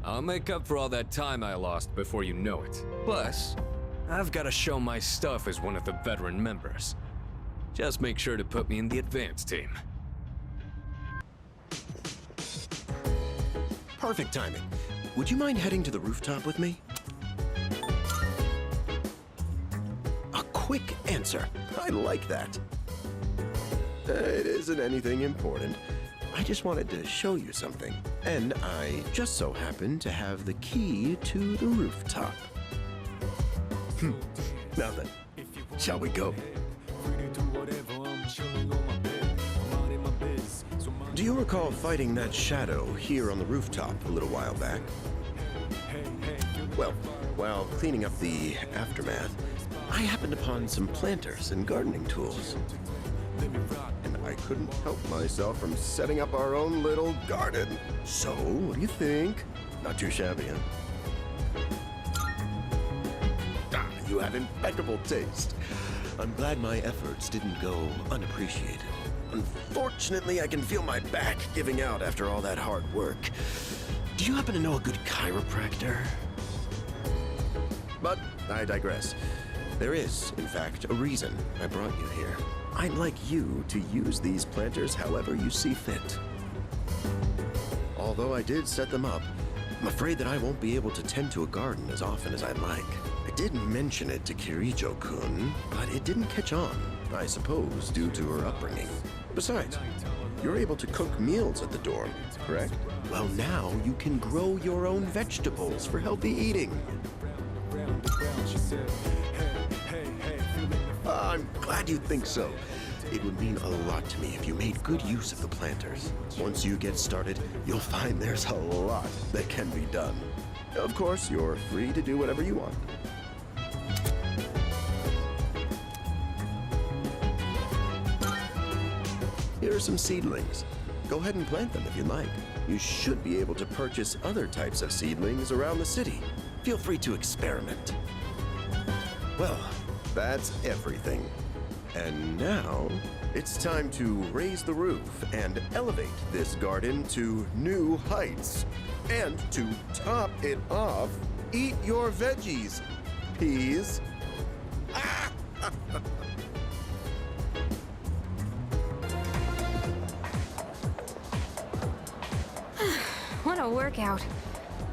I'll make up for all that time I lost before you know it. Plus, I've got to show my stuff as one of the veteran members. Just make sure to put me in the advanced team. Perfect timing. Would you mind heading to the rooftop with me? A quick answer. I like that. It isn't anything important. I just wanted to show you something. And I just so happen to have the key to the rooftop. Now then, shall we go? Do you recall fighting that shadow here on the rooftop a little while back? Well, while cleaning up the aftermath, I happened upon some planters and gardening tools. And I couldn't help myself from setting up our own little garden. So, what do you think? Not too shabby, huh? You have impeccable taste. I'm glad my efforts didn't go unappreciated. Unfortunately, I can feel my back giving out after all that hard work. Do you happen to know a good chiropractor? But I digress. There is, in fact, a reason I brought you here. I'd like you to use these planters however you see fit. Although I did set them up, I'm afraid that I won't be able to tend to a garden as often as I'd like. I did mention it to Kirijo-kun, but it didn't catch on, I suppose, due to her upbringing. Besides, you're able to cook meals at the dorm, correct? Well, now you can grow your own vegetables for healthy eating. I'm glad you think so. It would mean a lot to me if you made good use of the planters. Once you get started, you'll find there's a lot that can be done. Of course, you're free to do whatever you want. Here are some seedlings. Go ahead and plant them if you'd like. You should be able to purchase other types of seedlings around the city. Feel free to experiment. Well, that's everything. And now, it's time to raise the roof and elevate this garden to new heights. And to top it off, eat your veggies. Peas. What a workout.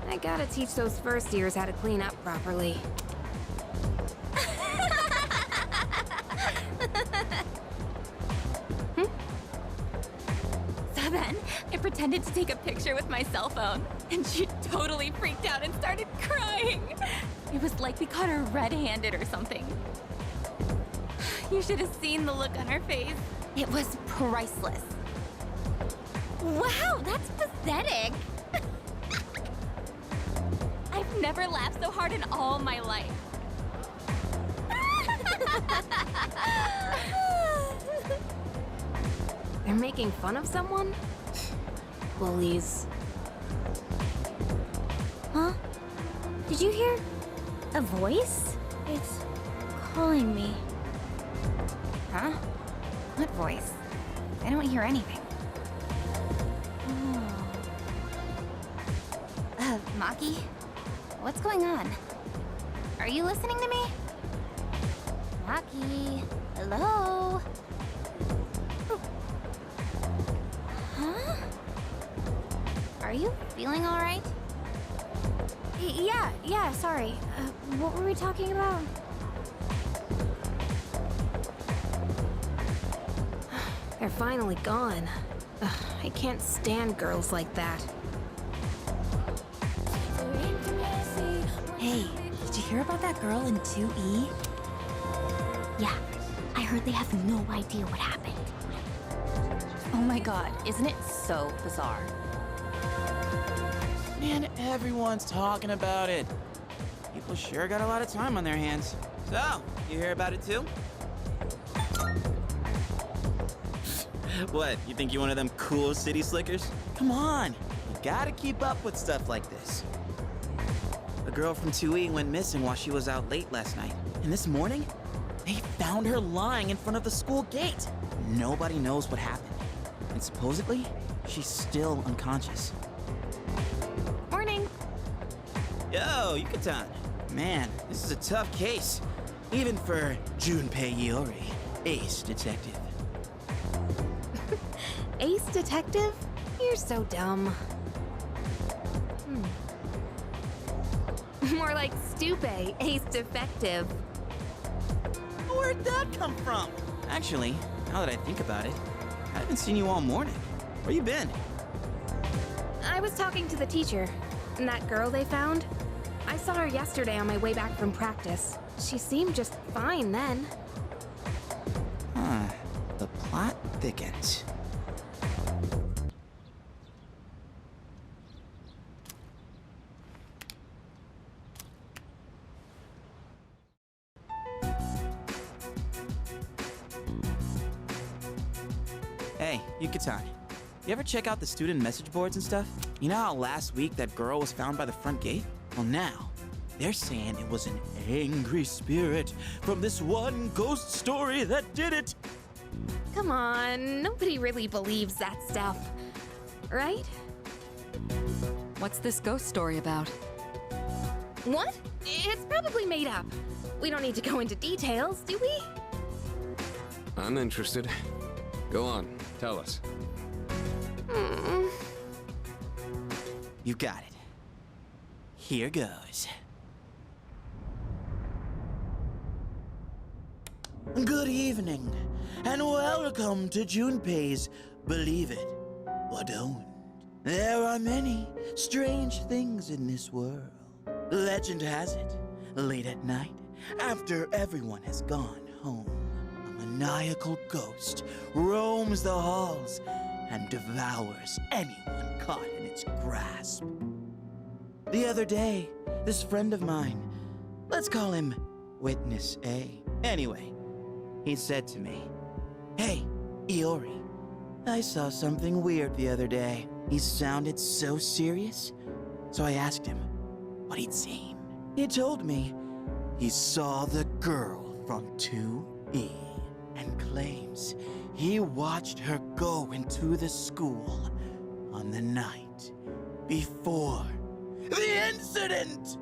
I gotta teach those first years how to clean up properly. So then, I pretended to take a picture with my cell phone, and she totally freaked out and started crying. It was like we caught her red-handed or something. You should have seen the look on her face. It was priceless. Wow, that's pathetic. I've never laughed so hard in all my life. They're making fun of someone? Bullies. Huh? Did you hear a voice? It's calling me. Huh? What voice? I don't hear anything. Maki? What's going on? Are you listening to me? Maki? Hello? Huh? Are you feeling alright? Yeah, sorry. What were we talking about? They're finally gone. Ugh, I can't stand girls like that. Hey, did you hear about that girl in 2E? Yeah, I heard they have no idea what happened. Oh my god, isn't it so bizarre? Man, everyone's talking about it. People sure got a lot of time on their hands. So, you hear about it too? What, you think you're one of them cool city slickers? Come on, you gotta keep up with stuff like this. A girl from 2E went missing while she was out late last night. And this morning, they found her lying in front of the school gate. Nobody knows what happened. And supposedly, she's still unconscious. Morning. Yo, Yucatan. Man, this is a tough case. Even for Junpei Iori, ace detective. Ace detective? You're so dumb. More like Stupe, ace defective. Where'd that come from? Actually, now that I think about it, I haven't seen you all morning. Where you been? I was talking to the teacher. And that girl they found? I saw her yesterday on my way back from practice. She seemed just fine then. Huh. The plot thickens. Hey, Yucatan. You ever check out the student message boards and stuff? You know how last week that girl was found by the front gate? Well, now, they're saying it was an angry spirit from this one ghost story that did it. Come on, nobody really believes that stuff. Right? What's this ghost story about? What? It's probably made up. We don't need to go into details, do we? I'm interested. Go on, tell us. You got it. Here goes. Good evening, and welcome to Junpei's Believe It or Don't. There are many strange things in this world. Legend has it, late at night, after everyone has gone home, a maniacal ghost roams the halls and devours anyone caught in its grasp. The other day, this friend of mine, let's call him Witness A. Anyway, he said to me, "Hey, Iori, I saw something weird the other day." He sounded so serious, so I asked him what he'd seen. He told me he saw the girl from 2E and claims he watched her go into the school on the night before the incident.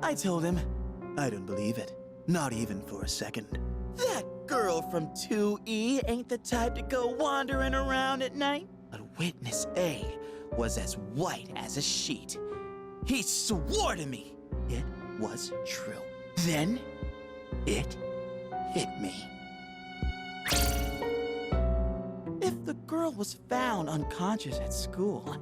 I told him I don't believe it, not even for a second. That girl from 2E ain't the type to go wandering around at night. But Witness A was as white as a sheet. He swore to me it was true. Then it hit me. If the girl was found unconscious at school,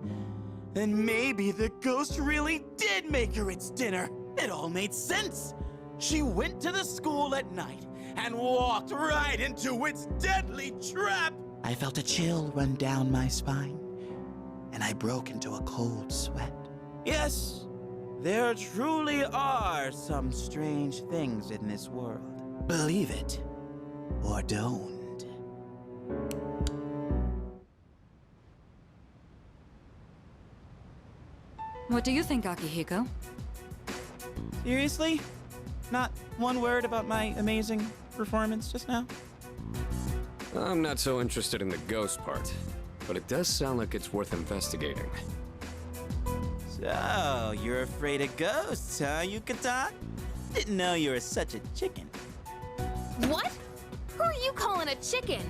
then maybe the ghost really did make her its dinner. It all made sense. She went to the school at night and walked right into its deadly trap. I felt a chill run down my spine, and I broke into a cold sweat. Yes, there truly are some strange things in this world. Believe it or don't. What do you think, Akihiko? Seriously? Not one word about my amazing performance just now? I'm not so interested in the ghost part, but it does sound like it's worth investigating. So, you're afraid of ghosts, huh, Yucatan? Didn't know you were such a chicken. What? Who are you calling a chicken?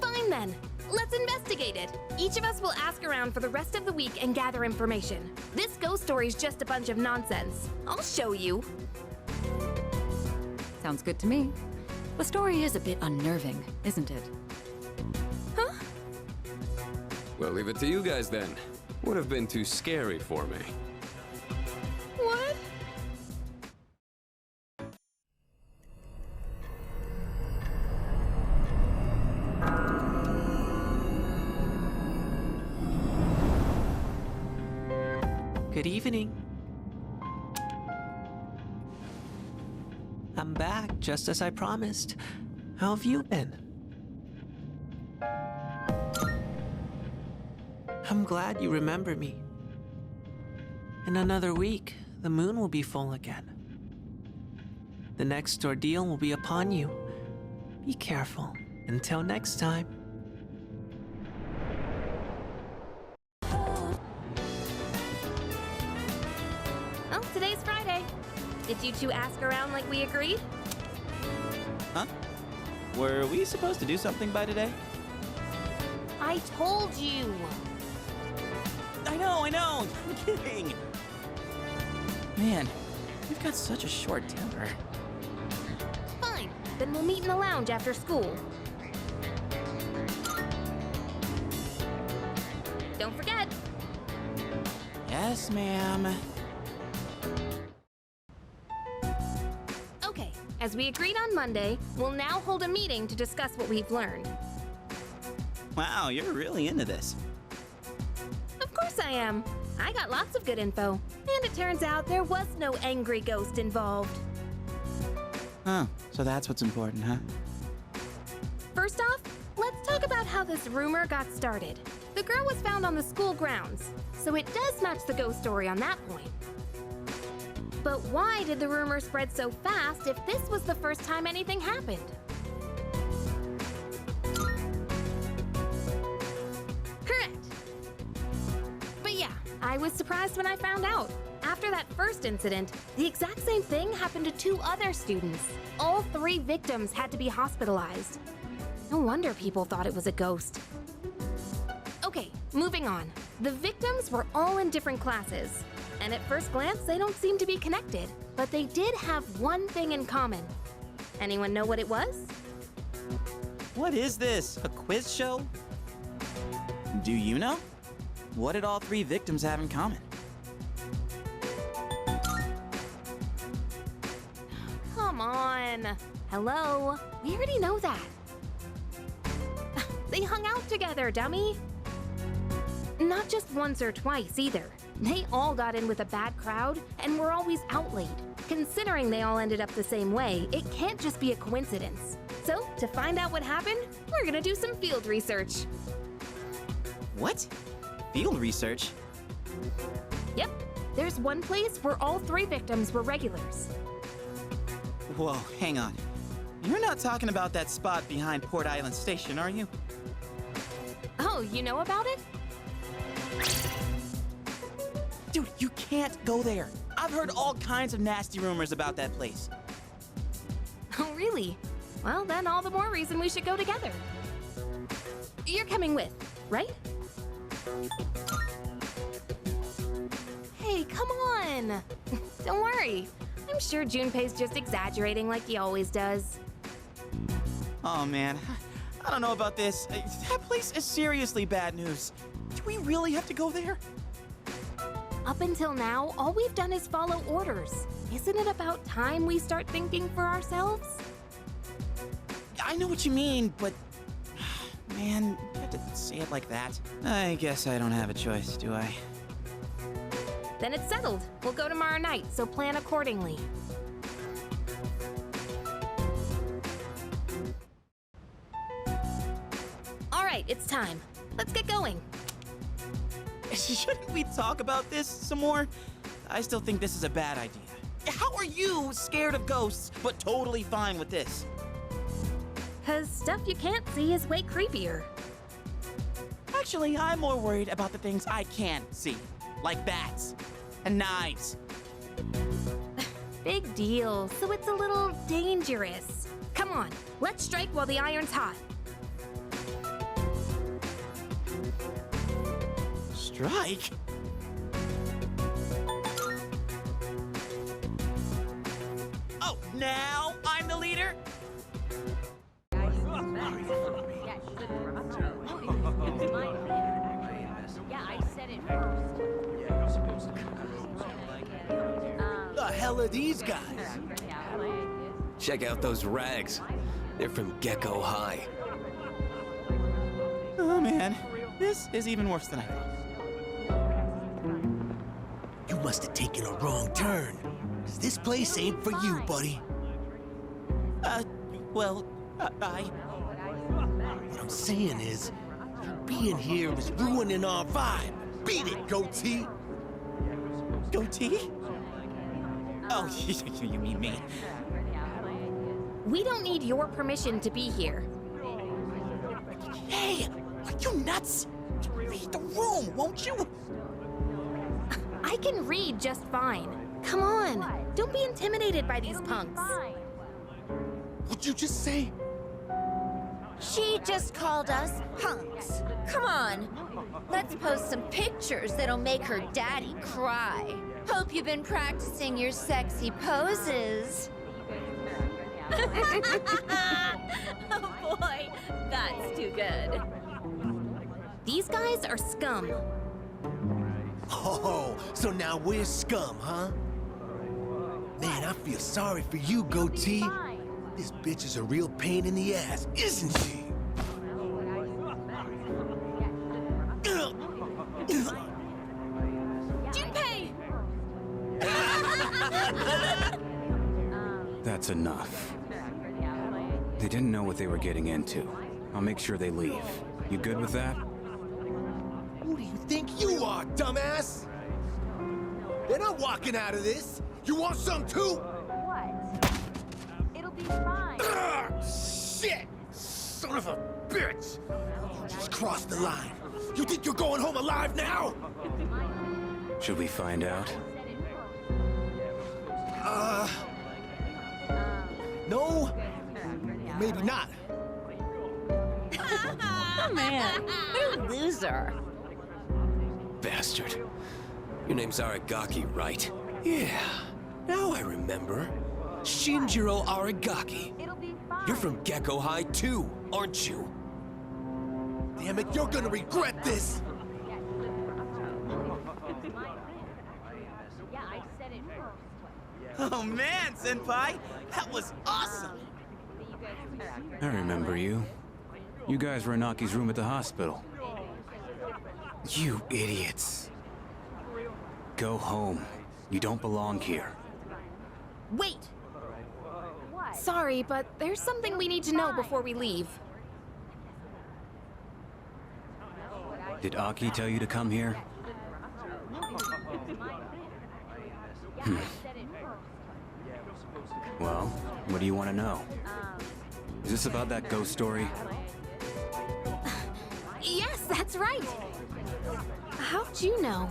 Fine then. Let's investigate it. Each of us will ask around for the rest of the week and gather information. This ghost story's just a bunch of nonsense. I'll show you. Sounds good to me. The story is a bit unnerving, isn't it? Huh? Well, leave it to you guys then. Would have been too scary for me. What? Good evening. I'm back, just as I promised. How have you been? I'm glad you remember me. In another week, the moon will be full again. The next ordeal will be upon you. Be careful. Until next time. Well, today's Friday. Did you two ask around like we agreed? Huh? Were we supposed to do something by today? I told you. I know. I'm kidding. Man, you've got such a short temper. Fine. Then we'll meet in the lounge after school. Don't forget. Yes, ma'am. Okay, as we agreed on Monday, we'll now hold a meeting to discuss what we've learned. Wow, you're really into this. Of course I am. I got lots of good info. And it turns out there was no angry ghost involved. Huh, so that's what's important, huh? First off, let's talk about how this rumor got started. The girl was found on the school grounds, so it does match the ghost story on that point. But why did the rumor spread so fast if this was the first time anything happened? Correct. But yeah, I was surprised when I found out. After that first incident, the exact same thing happened to 2 other students. All 3 victims had to be hospitalized. No wonder people thought it was a ghost. Okay, moving on. The victims were all in different classes. And at first glance, they don't seem to be connected. But they did have one thing in common. Anyone know what it was? What is this? A quiz show? Do you know? What did all 3 victims have in common? Come on. Hello? We already know that. They hung out together, dummy. Not just once or twice, either. They all got in with a bad crowd and were always out late. Considering they all ended up the same way, it can't just be a coincidence. So, to find out what happened, we're gonna do some field research. What? Field research? Yep. There's one place where all 3 victims were regulars. Whoa, hang on. You're not talking about that spot behind Port Island Station, are you? Oh, you know about it? Dude, you can't go there. I've heard all kinds of nasty rumors about that place. Oh, really? Well, then all the more reason we should go together. You're coming with, right? Hey, come on! Don't worry. I'm sure Junpei's just exaggerating like he always does. Oh, man. I don't know about this. That place is seriously bad news. Do we really have to go there? Up until now, all we've done is follow orders. Isn't it about time we start thinking for ourselves? I know what you mean, but... Man, you have to say it like that. I guess I don't have a choice, do I? Then it's settled. We'll go tomorrow night, so plan accordingly. All right, it's time. Let's get going. Shouldn't we talk about this some more? I still think this is a bad idea. How are you scared of ghosts, but totally fine with this? 'Cause stuff you can't see is way creepier. Actually, I'm more worried about the things I can see, like bats. and knives. Big deal, so it's a little dangerous. Come on, let's strike while the iron's hot. Strike? Oh, now I'm the leader? The hell are these guys? Check out those rags. They're from Gecko High. Oh man, this is even worse than I thought. You must have taken a wrong turn. 'Cause this place ain't for you, buddy. Well, What I'm saying is, you being here is ruining our vibe. Beat it, goatee! Goatee? Oh, you mean me? We don't need your permission to be here. Hey, are you nuts? Read the room, won't you? I can read just fine. Come on, don't be intimidated by these punks. What'd you just say? She just called us punks. Come on, let's post some pictures that'll make her daddy cry. Hope you've been practicing your sexy poses. Oh boy, that's too good. These guys are scum. Oh, so now we're scum, huh? Man, I feel sorry for you, goatee. This bitch is a real pain in the ass, isn't she? Junpei! That's enough. They didn't know what they were getting into. I'll make sure they leave. You good with that? Who do you think you are, dumbass? They're not walking out of this. You want some too? What? It'll be fine. Shit! Son of a bitch! You just crossed the line. You think you're going home alive now? Should we find out? No. Maybe not. Man, what a loser. Bastard. Your name's Aragaki, right? Yeah. Now I remember. Shinjiro Aragaki. You're from Gecko High too, aren't you? Damn it, you're gonna regret this! Oh man, Senpai, that was awesome! I remember you. You guys were in Aki's room at the hospital. You idiots. Go home. You don't belong here. Wait! Sorry, but there's something we need to know before we leave. Did Aki tell you to come here? Well, what do you want to know? Is this about that ghost story? Yes, that's right! How'd you know?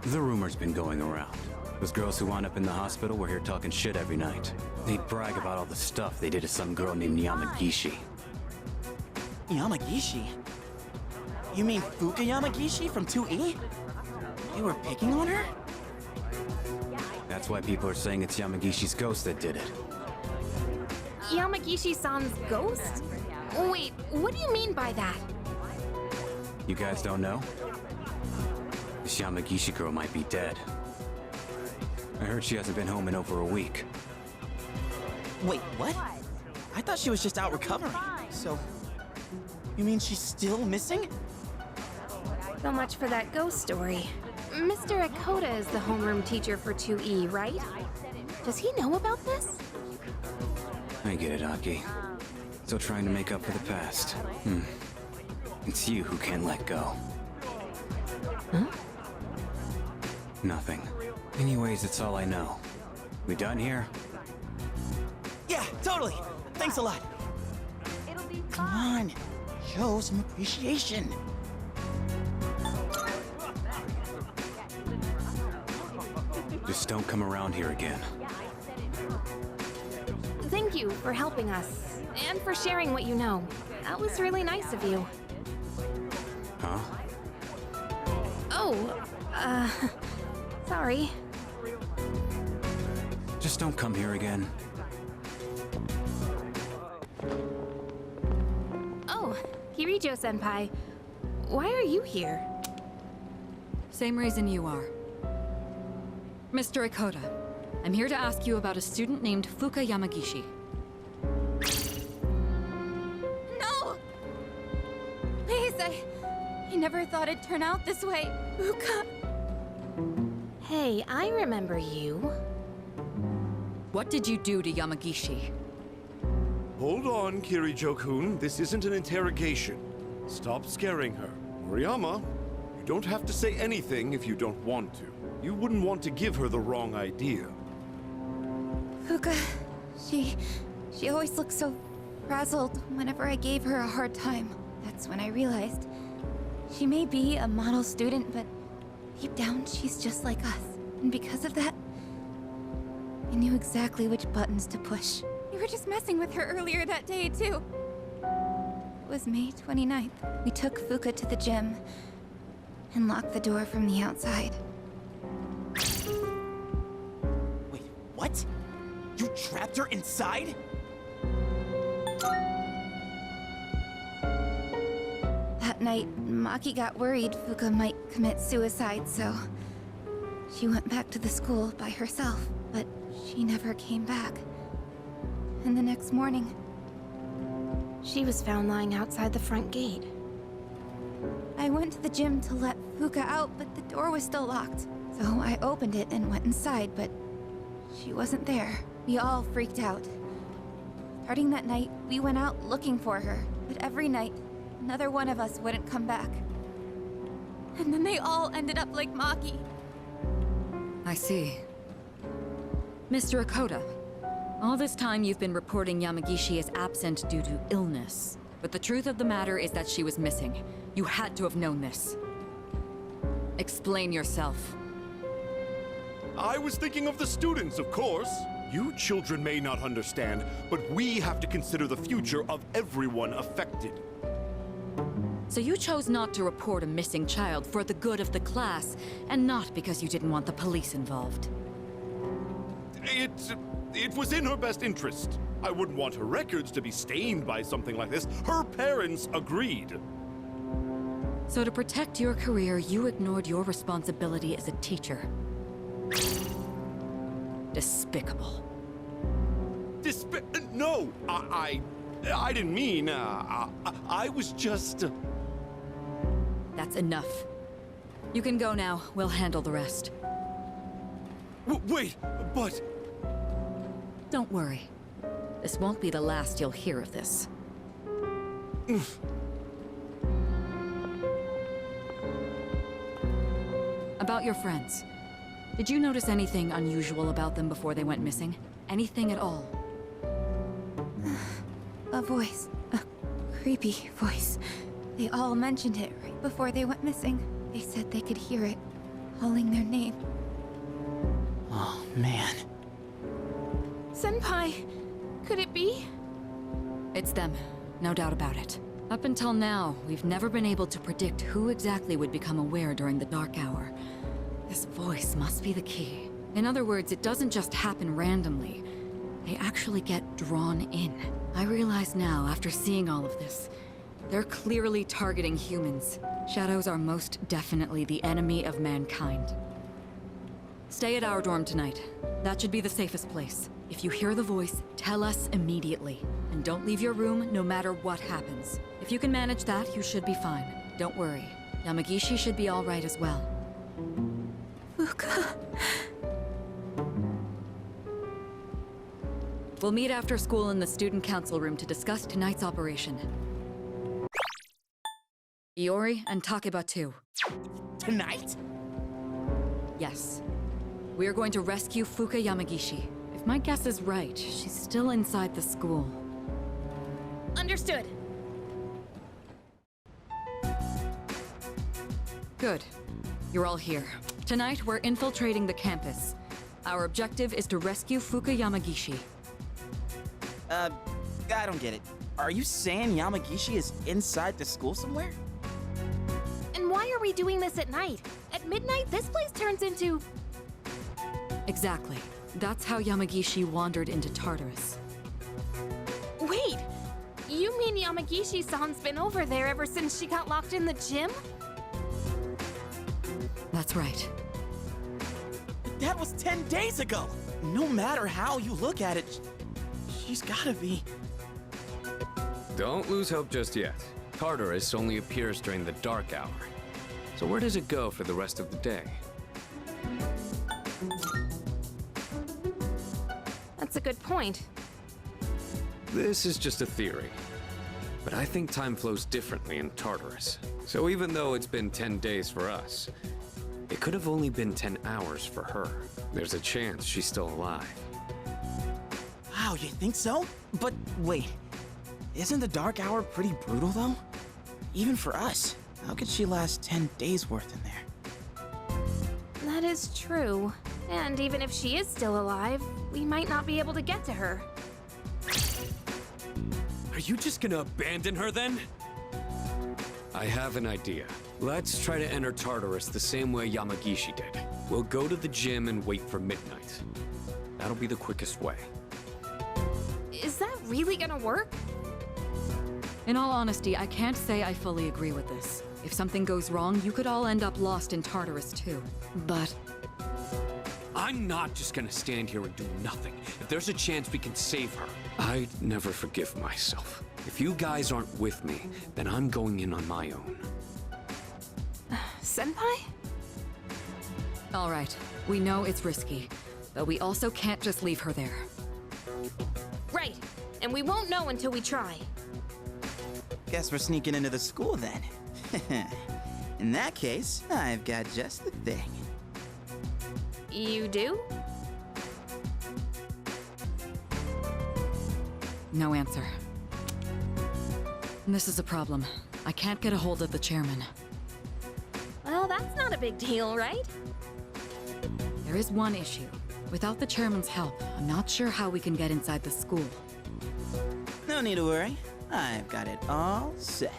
The rumor's been going around. Those girls who wound up in the hospital were here talking shit every night. They'd brag about all the stuff they did to some girl named Yamagishi. Yamagishi? You mean Fuka Yamagishi from 2E? They were picking on her? That's why people are saying it's Yamagishi's ghost that did it. Yamagishi-san's ghost? Wait, what do you mean by that? You guys don't know? This Yamagishi girl might be dead. I heard she hasn't been home in over a week. Wait, what? I thought she was just out recovering. So, you mean she's still missing? So much for that ghost story. Mr. Akota is the homeroom teacher for 2E, right? Does he know about this? I get it, Aki. Still trying to make up for the past. It's you who can't let go. Huh? Nothing. Anyways, it's all I know. We done here? Yeah, totally. Thanks a lot. Come on, show some appreciation. Just don't come around here again. Thank you for helping us, and for sharing what you know. That was really nice of you. Huh? Oh, sorry. Just don't come here again. Oh, Kirijo-senpai. Why are you here? Same reason you are. Mr. Ikoda, I'm here to ask you about a student named Fuka Yamagishi. No! Please, I never thought it'd turn out this way. Fuka. Hey, I remember you. What did you do to Yamagishi? Hold on, Kirijo-kun. This isn't an interrogation. Stop scaring her. Moriyama, you don't have to say anything if you don't want to. You wouldn't want to give her the wrong idea. Fuka, she always looked so frazzled whenever I gave her a hard time. That's when I realized she may be a model student, but deep down she's just like us. And because of that, I knew exactly which buttons to push. You were just messing with her earlier that day, too. It was May 29th. We took Fuka to the gym and locked the door from the outside. Wait, what? You trapped her inside? That night, Maki got worried Fuka might commit suicide, so she went back to the school by herself, but she never came back. And the next morning, she was found lying outside the front gate. I went to the gym to let Fuka out, but the door was still locked. So I opened it and went inside, but she wasn't there. We all freaked out. Starting that night, we went out looking for her, but every night, another one of us wouldn't come back. And then they all ended up like Maki. I see. Mr. Ikoda, all this time you've been reporting Yamagishi as absent due to illness. But the truth of the matter is that she was missing. You had to have known this. Explain yourself. I was thinking of the students, of course. You children may not understand, but we have to consider the future of everyone affected. So you chose not to report a missing child for the good of the class, and not because you didn't want the police involved. It was in her best interest. I wouldn't want her records to be stained by something like this. Her parents agreed. So to protect your career, you ignored your responsibility as a teacher. Despicable. No! I didn't mean, I was just... That's enough. You can go now. We'll handle the rest. Wait, but... Don't worry. This won't be the last you'll hear of this. About your friends. Did you notice anything unusual about them before they went missing? Anything at all? A voice. A creepy voice. They all mentioned it right before they went missing. They said they could hear it, calling their name. Oh, man. Senpai, could it be? It's them, no doubt about it. Up until now, we've never been able to predict who exactly would become aware during the dark hour. This voice must be the key. In other words, it doesn't just happen randomly. They actually get drawn in. I realize now, after seeing all of this, they're clearly targeting humans. Shadows are most definitely the enemy of mankind. Stay at our dorm tonight. That should be the safest place. If you hear the voice, tell us immediately. And don't leave your room no matter what happens. If you can manage that, you should be fine. Don't worry. Yamagishi should be all right as well. Fuka. We'll meet after school in the student council room to discuss tonight's operation. Iori and Takeba too. Tonight? Yes. We are going to rescue Fuka Yamagishi. If my guess is right, she's still inside the school. Understood. Good. You're all here. Tonight, we're infiltrating the campus. Our objective is to rescue Fuka Yamagishi. I don't get it. Are you saying Yamagishi is inside the school somewhere? And why are we doing this at night? At midnight, this place turns into... Exactly. That's how Yamagishi wandered into Tartarus. Wait! You mean Yamagishi-san's been over there ever since she got locked in the gym? That's right. That was 10 days ago! No matter how you look at it, she's gotta be... Don't lose hope just yet. Tartarus only appears during the dark hour. So where does it go for the rest of the day? That's a good point. This is just a theory. But I think time flows differently in Tartarus. So even though it's been 10 days for us, it could have only been 10 hours for her. There's a chance she's still alive. Wow, you think so? But wait, isn't the dark hour pretty brutal though? Even for us, how could she last 10 days worth in there? That is true. And even if she is still alive, we might not be able to get to her. Are you just gonna abandon her then? I have an idea. Let's try to enter Tartarus the same way Yamagishi did. We'll go to the gym and wait for midnight. That'll be the quickest way. Is that really gonna work? In all honesty, I can't say I fully agree with this. If something goes wrong, you could all end up lost in Tartarus too. But... I'm not just gonna stand here and do nothing. If there's a chance we can save her, I'd never forgive myself. If you guys aren't with me, then I'm going in on my own. Senpai? All right, we know it's risky, but we also can't just leave her there. Right, and we won't know until we try. Guess we're sneaking into the school then. In that case, I've got just the thing. You do? No answer. This is a problem. I can't get a hold of the chairman. Well, that's not a big deal, right? There is one issue. Without the chairman's help, I'm not sure how we can get inside the school. No need to worry. I've got it all set.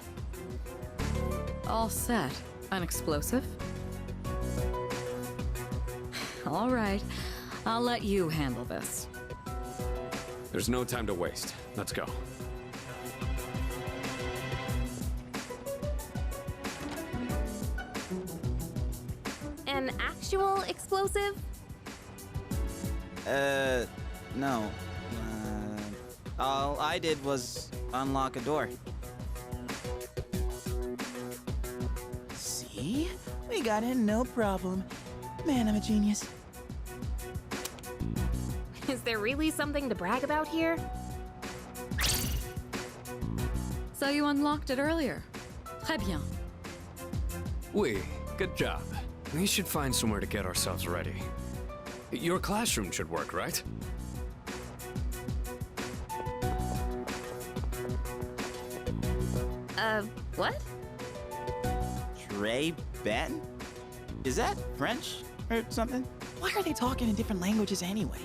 All set? An explosive? All right. I'll let you handle this. There's no time to waste. Let's go. An actual explosive? No. All I did was unlock a door. See? We got in no problem. Man, I'm a genius. Is there really something to brag about here? So you unlocked it earlier. Très bien. Oui, good job. We should find somewhere to get ourselves ready. Your classroom should work, right? What? Trey Ben? Is that French or something? Why are they talking in different languages anyway?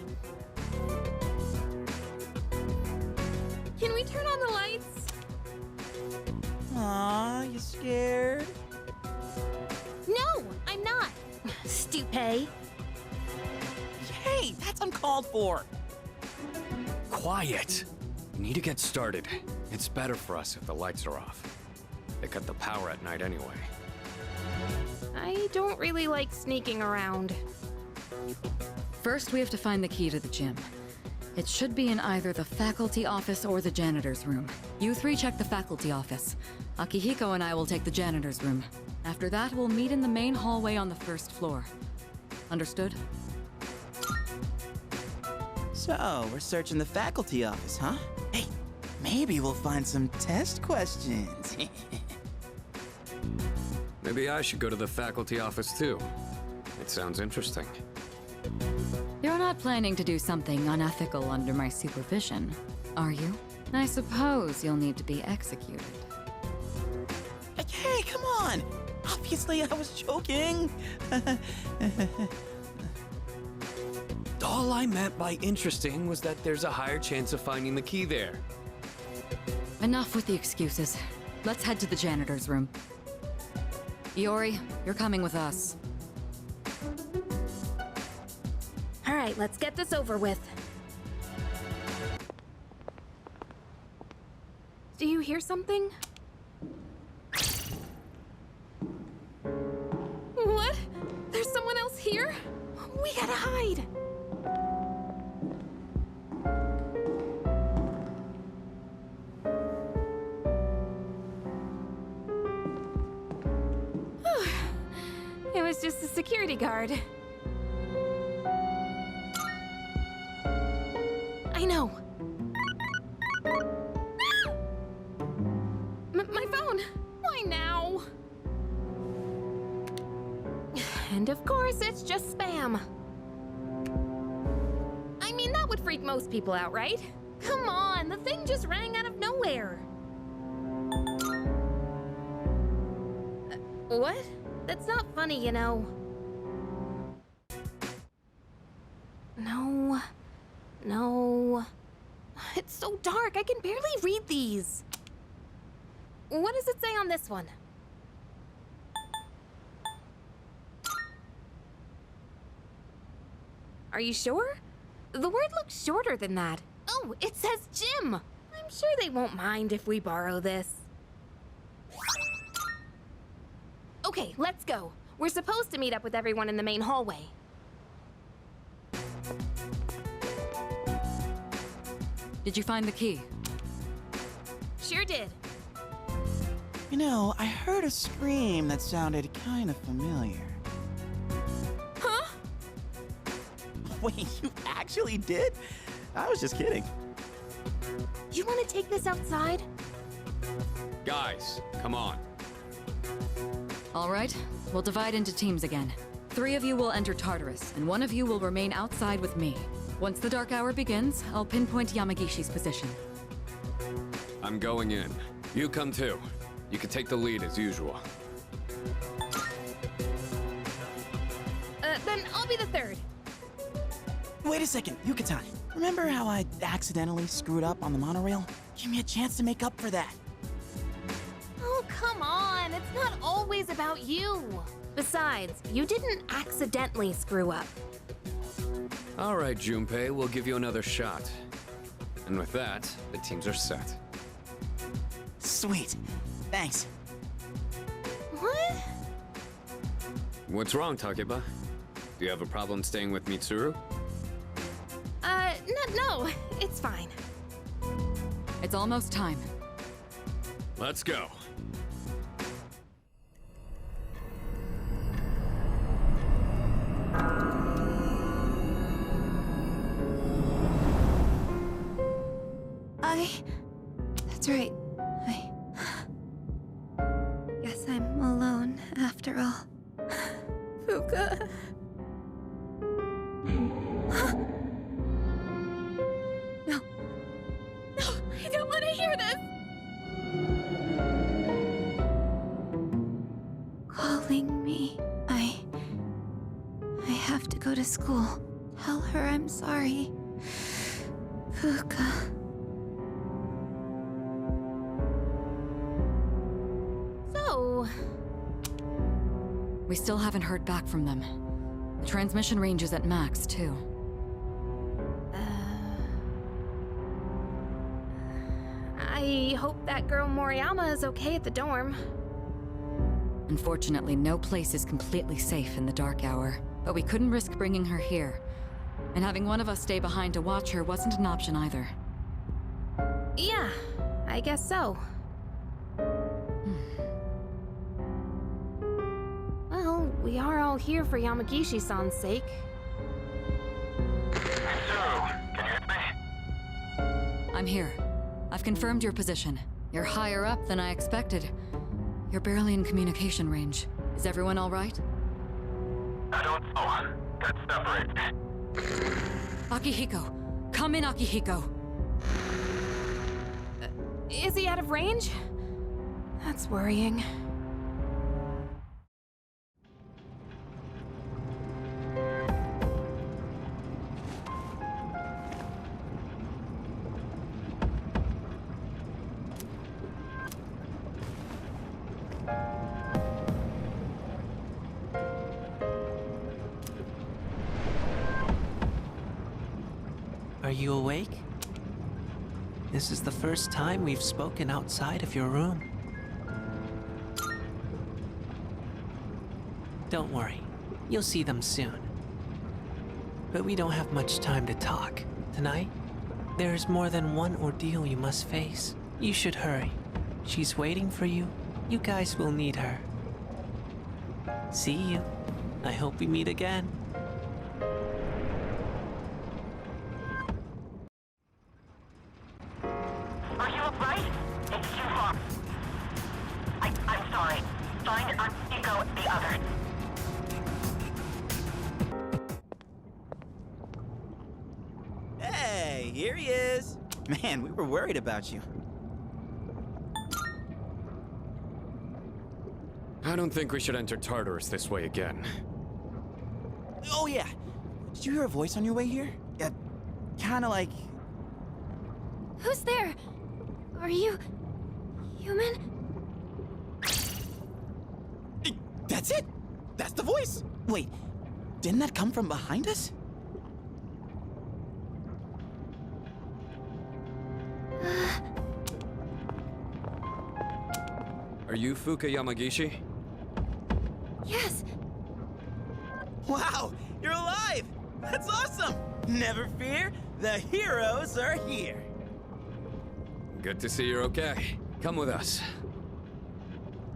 Can we turn on the lights? Aw, you scared? No, I'm not. Stupid. Hey, that's uncalled for. Quiet! We need to get started. It's better for us if the lights are off. They cut the power at night anyway. I don't really like sneaking around. First, we have to find the key to the gym. It should be in either the faculty office or the janitor's room. You three check the faculty office. Akihiko and I will take the janitor's room. After that, we'll meet in the main hallway on the first floor. Understood? So, we're searching the faculty office, huh? Hey, maybe we'll find some test questions. Maybe I should go to the faculty office too. It sounds interesting. You're not planning to do something unethical under my supervision, are you? I suppose you'll need to be executed. Hey, come on! Obviously, I was joking. All I meant by interesting was that there's a higher chance of finding the key there. Enough with the excuses. Let's head to the janitor's room. Iori, you're coming with us. All right, let's get this over with. Do you hear something? What? There's someone else here? We gotta hide! It was just a security guard. I know. My phone! Why now? And of course, it's just spam. I mean, that would freak most people out, right? Come on, the thing just rang out of nowhere. What? That's not funny, you know. No. No. It's so dark, I can barely read these. What does it say on this one? Are you sure? The word looks shorter than that. Oh, it says gym! I'm sure they won't mind if we borrow this. Okay, let's go. We're supposed to meet up with everyone in the main hallway. Did you find the key? Sure did. You know, I heard a scream that sounded kind of familiar. Huh? Wait, you actually did? I was just kidding. You want to take this outside? Guys, come on. All right, we'll divide into teams again. 3 of you will enter Tartarus, and 1 of you will remain outside with me. Once the dark hour begins, I'll pinpoint Yamagishi's position. I'm going in. You come too. You can take the lead as usual. Then I'll be the 3rd. Wait a second, Yucatan. Remember how I accidentally screwed up on the monorail? Give me a chance to make up for that. Oh, come on. It's not always about you. Besides, you didn't accidentally screw up. All right, Junpei, we'll give you another shot. And with that, the teams are set. Sweet. Thanks. What? What's wrong, Takeba? Do you have a problem staying with Mitsuru? No, it's fine. It's almost time. Let's go. That's right. Guess I'm alone after all. Fuka. No. No, I don't want to hear this. Calling me. I have to go to school. Tell her I'm sorry. Fuka. We still haven't heard back from them. The transmission range is at max, too. I hope that girl Moriyama is okay at the dorm. Unfortunately, no place is completely safe in the dark hour, but we couldn't risk bringing her here. And having one of us stay behind to watch her wasn't an option either. Yeah, I guess so. Well, we are all here for Yamagishi-san's sake. I'm here. I've confirmed your position. You're higher up than I expected. You're barely in communication range. Is everyone all right? I don't know. Got separated. Akihiko! Come in, Akihiko! Is he out of range? That's worrying. Are you awake? This is the first time we've spoken outside of your room. Don't worry, you'll see them soon. But we don't have much time to talk. Tonight, there is more than one ordeal you must face. You should hurry. She's waiting for you. You guys will need her. See you. I hope we meet again. Are you upright? It's too far. I'm sorry. Find Nico the other. Hey, here he is. Man, we were worried about you. I don't think we should enter Tartarus this way again. Oh yeah, did you hear a voice on your way here? Yeah, kinda like... Who's there? Are you... human? That's it! That's the voice! Wait, didn't that come from behind us? Are you Fuka Yamagishi? Yes. Wow, you're alive! That's awesome! Never fear, the heroes are here! Good to see you're okay. Come with us.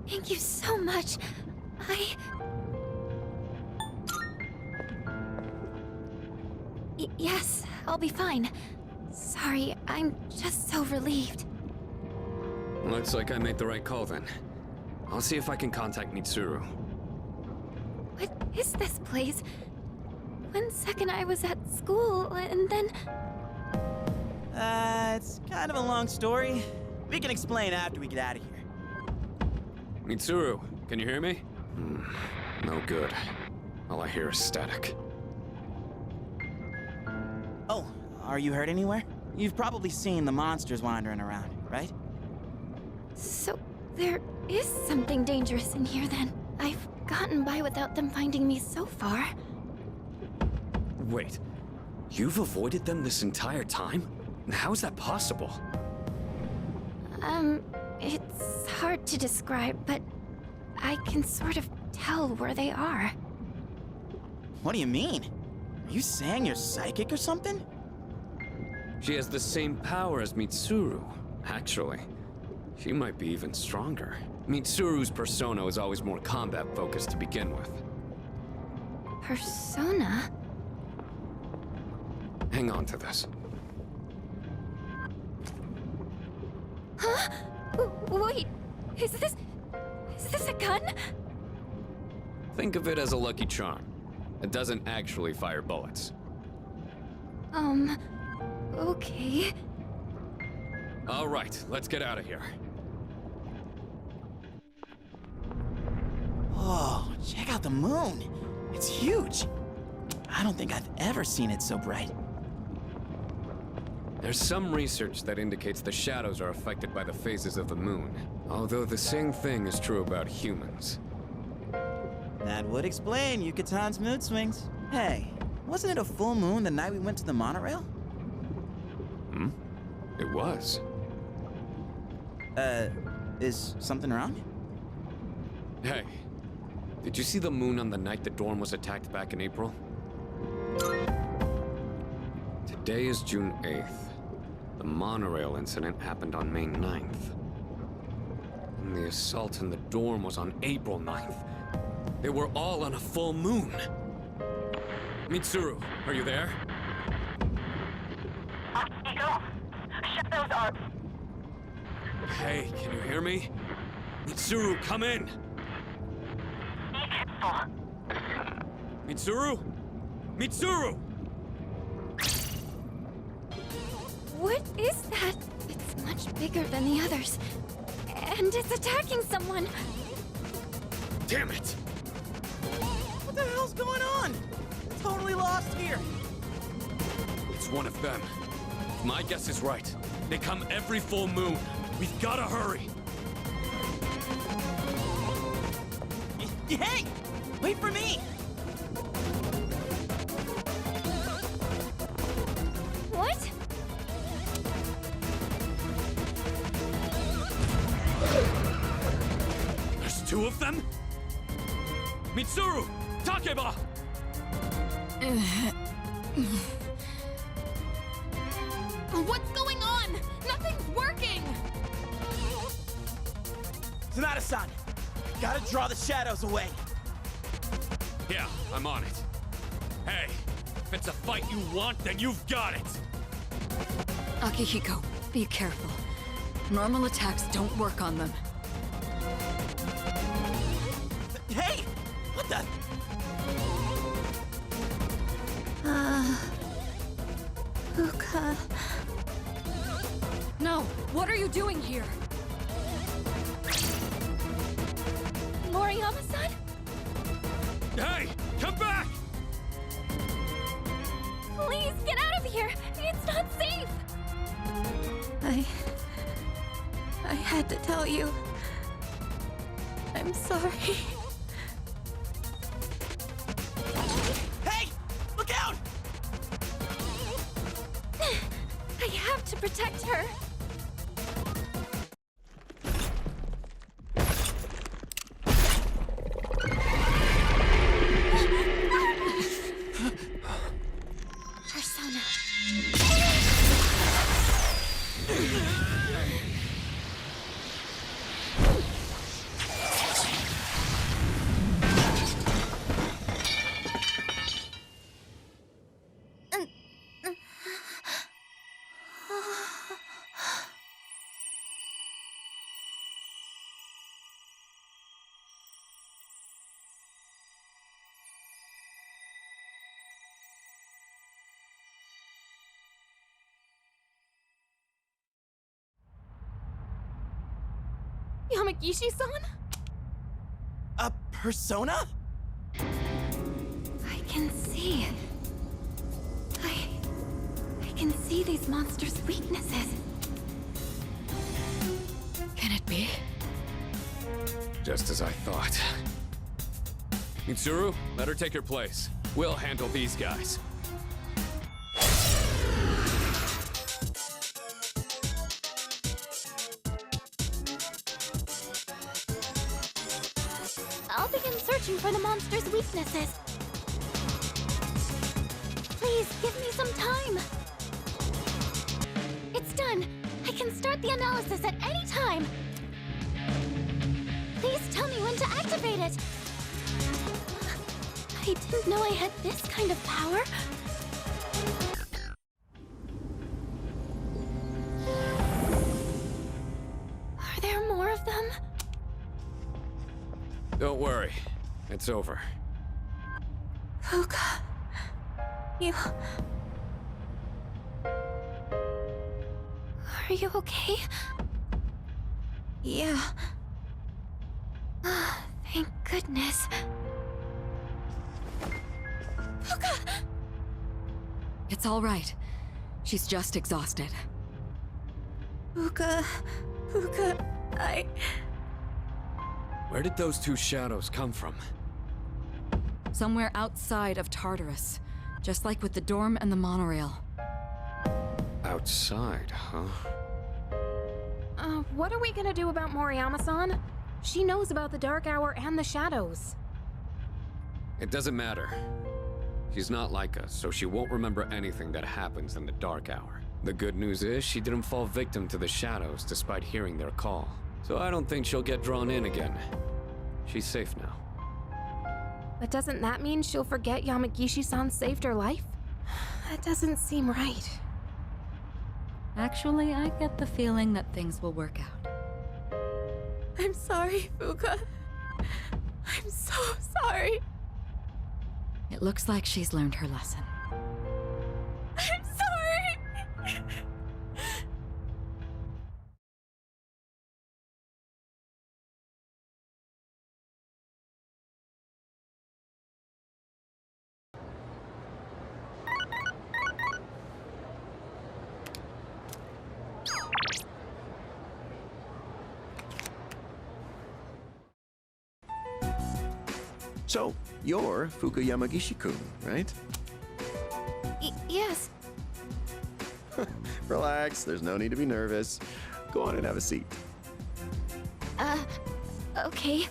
Thank you so much. Yes, I'll be fine. Sorry, I'm just so relieved. Looks like I made the right call then. I'll see if I can contact Mitsuru. What is this place? One second I was at school, and then... It's kind of a long story. We can explain after we get out of here. Mitsuru, can you hear me? No good. All I hear is static. Oh, are you hurt anywhere? You've probably seen the monsters wandering around, right? So, there is something dangerous in here then. I've gotten by without them finding me so far. Wait, you've avoided them this entire time? How is that possible? It's hard to describe, but I can sort of tell where they are. What do you mean? Are you saying you're psychic or something? She has the same power as Mitsuru, actually. She might be even stronger. Mitsuru's persona is always more combat-focused to begin with. Persona? Hang on to this. Huh? Wait, is this a gun? Think of it as a lucky charm. It doesn't actually fire bullets. Okay. All right, let's get out of here. Whoa, check out the moon. It's huge. I don't think I've ever seen it so bright. There's some research that indicates the shadows are affected by the phases of the moon. Although the same thing is true about humans. That would explain Yucatan's mood swings. Hey, wasn't it a full moon the night we went to the monorail? It was. Is something wrong? Hey, did you see the moon on the night the dorm was attacked back in April? Today is June 8th. The monorail incident happened on May 9th. And the assault in the dorm was on April 9th. They were all on a full moon. Mitsuru, are you there? Nico, shadows are... Hey, can you hear me? Mitsuru, come in! Be careful. Mitsuru? Mitsuru! What is that? It's much bigger than the others. And it's attacking someone. Damn it! What the hell's going on? Totally lost here. It's one of them. If my guess is right, they come every full moon. We've gotta hurry! Hey! Wait for me! What? two of them? Mitsuru! Takeba! What's going on? Nothing's working! Sonata-san, gotta draw the shadows away. Yeah, I'm on it. Hey, if it's a fight you want, then you've got it! Akihiko, be careful. Normal attacks don't work on them. Hey! What the? Fuka. No! What are you doing here? Moriyama-san? Hey! Come back! Please, get out of here! It's not safe! I had to tell you. I'm sorry. Hey! Look out! I have to protect her. Persona. Yamagishi-san? A persona? I can see. I can see these monsters' weaknesses. Can it be? Just as I thought. Mitsuru, let her take your place. We'll handle these guys. I'll begin searching for the monster's weaknesses. Please, give me some time. It's done. I can start the analysis at any time. Please tell me when to activate it. I didn't know I had this kind of power. Are there more of them? Don't worry. It's over. Fuka. You... Are you okay? Yeah. Thank goodness. Fuka! It's all right. She's just exhausted. Fuka... Where did those two shadows come from? Somewhere outside of Tartarus. Just like with the dorm and the monorail. Outside, huh? What are we gonna do about Moriyama-san? She knows about the Dark Hour and the shadows. It doesn't matter. She's not like us, so she won't remember anything that happens in the Dark Hour. The good news is she didn't fall victim to the shadows despite hearing their call. So I don't think she'll get drawn in again. She's safe now. But doesn't that mean she'll forget Yamagishi-san saved her life? That doesn't seem right. Actually, I get the feeling that things will work out. I'm sorry, Fuka. I'm so sorry. It looks like she's learned her lesson. I'm sorry! So, you're Fuka Yamagishi-kun, right? Yes. Relax, there's no need to be nervous. Go on and have a seat. Okay.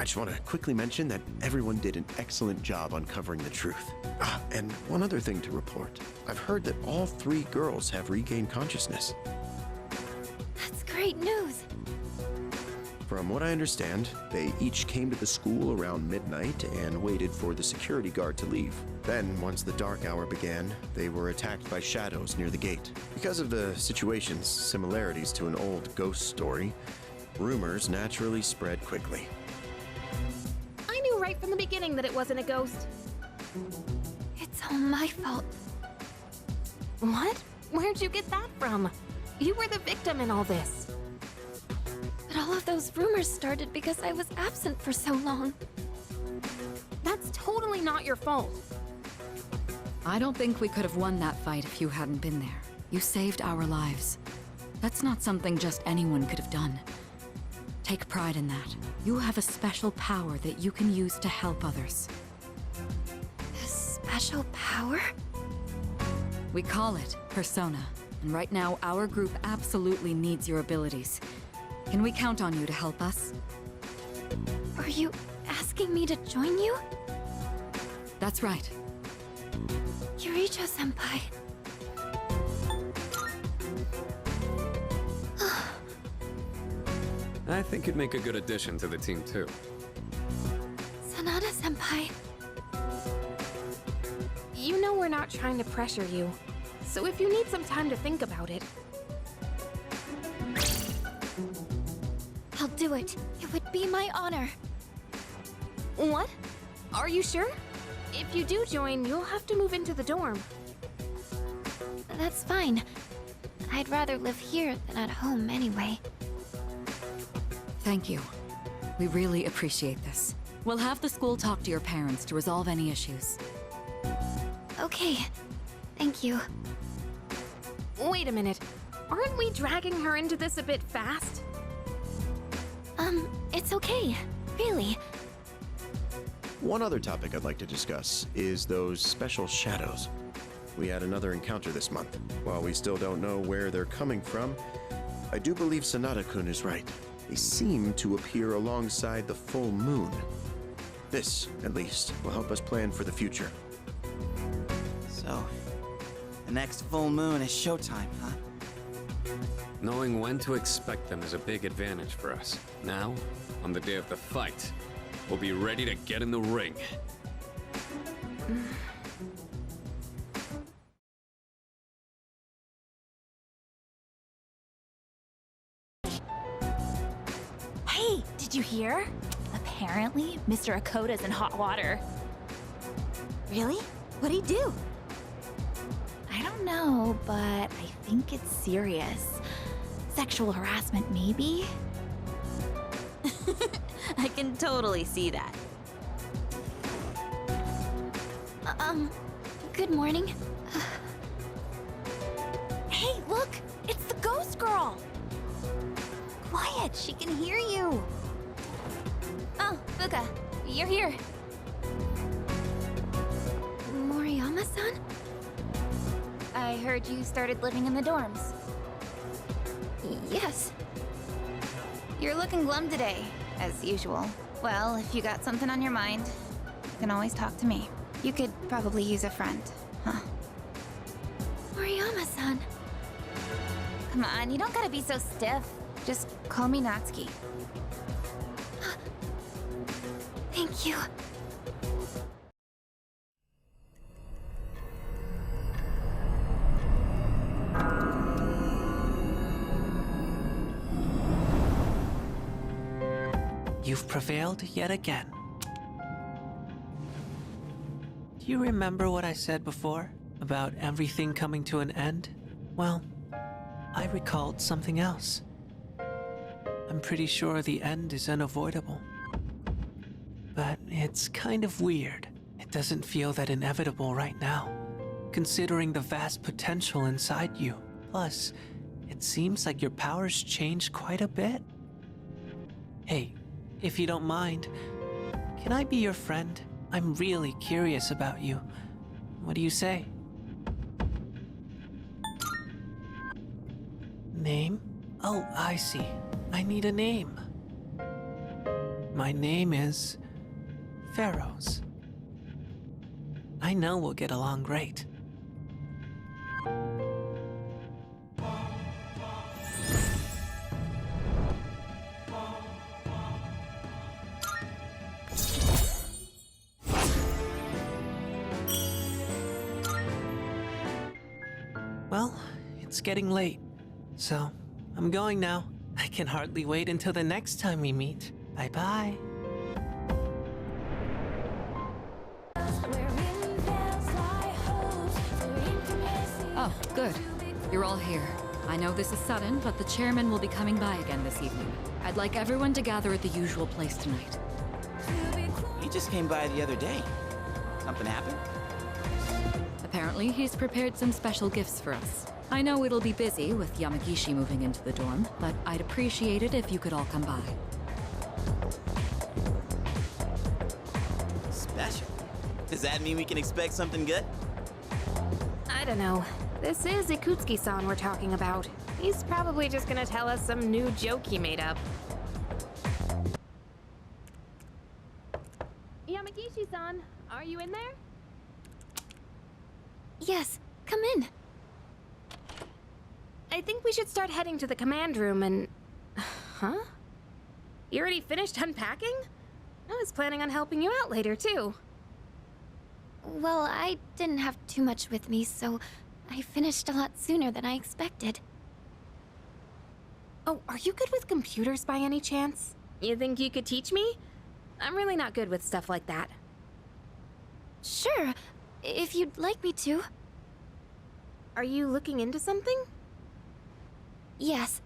just want to quickly mention that everyone did an excellent job uncovering the truth. And one other thing to report. I've heard that all 3 girls have regained consciousness. That's great news. From what I understand, they each came to the school around midnight and waited for the security guard to leave. Then, once the dark hour began, they were attacked by shadows near the gate. Because of the situation's similarities to an old ghost story, rumors naturally spread quickly. I knew right from the beginning that it wasn't a ghost. It's all my fault. What? Where'd you get that from? You were the victim in all this. But all of those rumors started because I was absent for so long. That's totally not your fault. I don't think we could have won that fight if you hadn't been there. You saved our lives. That's not something just anyone could have done. Take pride in that. You have a special power that you can use to help others. A special power? We call it Persona. And right now, our group absolutely needs your abilities. Can we count on you to help us? Are you asking me to join you? That's right. Kirijo-senpai. I think you'd make a good addition to the team, too. Sanada-senpai. You know we're not trying to pressure you. So if you need some time to think about it... I'll do it. It would be my honor. What? Are you sure? If you do join, you'll have to move into the dorm. That's fine. I'd rather live here than at home anyway. Thank you. We really appreciate this. We'll have the school talk to your parents to resolve any issues. Okay. Thank you. Wait a minute. Aren't we dragging her into this a bit fast? It's okay. Really. One other topic I'd like to discuss is those special shadows. We had another encounter this month. While we still don't know where they're coming from, I do believe Sanada-kun is right. They seem to appear alongside the full moon. This, at least, will help us plan for the future. So, the next full moon is showtime, huh? Knowing when to expect them is a big advantage for us. Now, on the day of the fight, we'll be ready to get in the ring. Hey, did you hear? Apparently, Mr. Akoda's in hot water. Really? What'd he do? I don't know, but I think it's serious. Sexual harassment, maybe? I can totally see that. Good morning. Hey, look! It's the ghost girl! Quiet, she can hear you. Oh, Fuka, you're here. Moriyama-san? I heard you started living in the dorms. Yes. You're looking glum today, as usual. Well, if you got something on your mind, you can always talk to me. You could probably use a friend, huh? Moriyama-san. Come on, you don't gotta be so stiff. Just call me Natsuki. Thank you. You've prevailed yet again. Do you remember what I said before about everything coming to an end? Well, I recalled something else. I'm pretty sure the end is unavoidable. But it's kind of weird. It doesn't feel that inevitable right now, considering the vast potential inside you. Plus, it seems like your powers changed quite a bit. Hey, if you don't mind, can I be your friend? I'm really curious about you. What do you say? Name? Oh, I see. I need a name. my name is Pharaohs. I know we'll get along great. Well, it's getting late, so I'm going now. I can hardly wait until the next time we meet. Bye-bye. Oh, good. You're all here. I know this is sudden, but the chairman will be coming by again this evening. I'd like everyone to gather at the usual place tonight. He just came by the other day. Something happened? Apparently, he's prepared some special gifts for us. I know it'll be busy with Yamagishi moving into the dorm, but I'd appreciate it if you could all come by. Special? Does that mean we can expect something good? I don't know. This is Ikutsuki-san we're talking about. He's probably just gonna tell us some new joke he made up. Yamagishi-san, are you in there? Yes, come in. I think we should start heading to the command room and... Huh? You already finished unpacking? I was planning on helping you out later, too. Well, I didn't have too much with me, so I finished a lot sooner than I expected. Oh, are you good with computers by any chance? You think you could teach me? I'm really not good with stuff like that. Sure, if you'd like me to. Are you looking into something? Yes.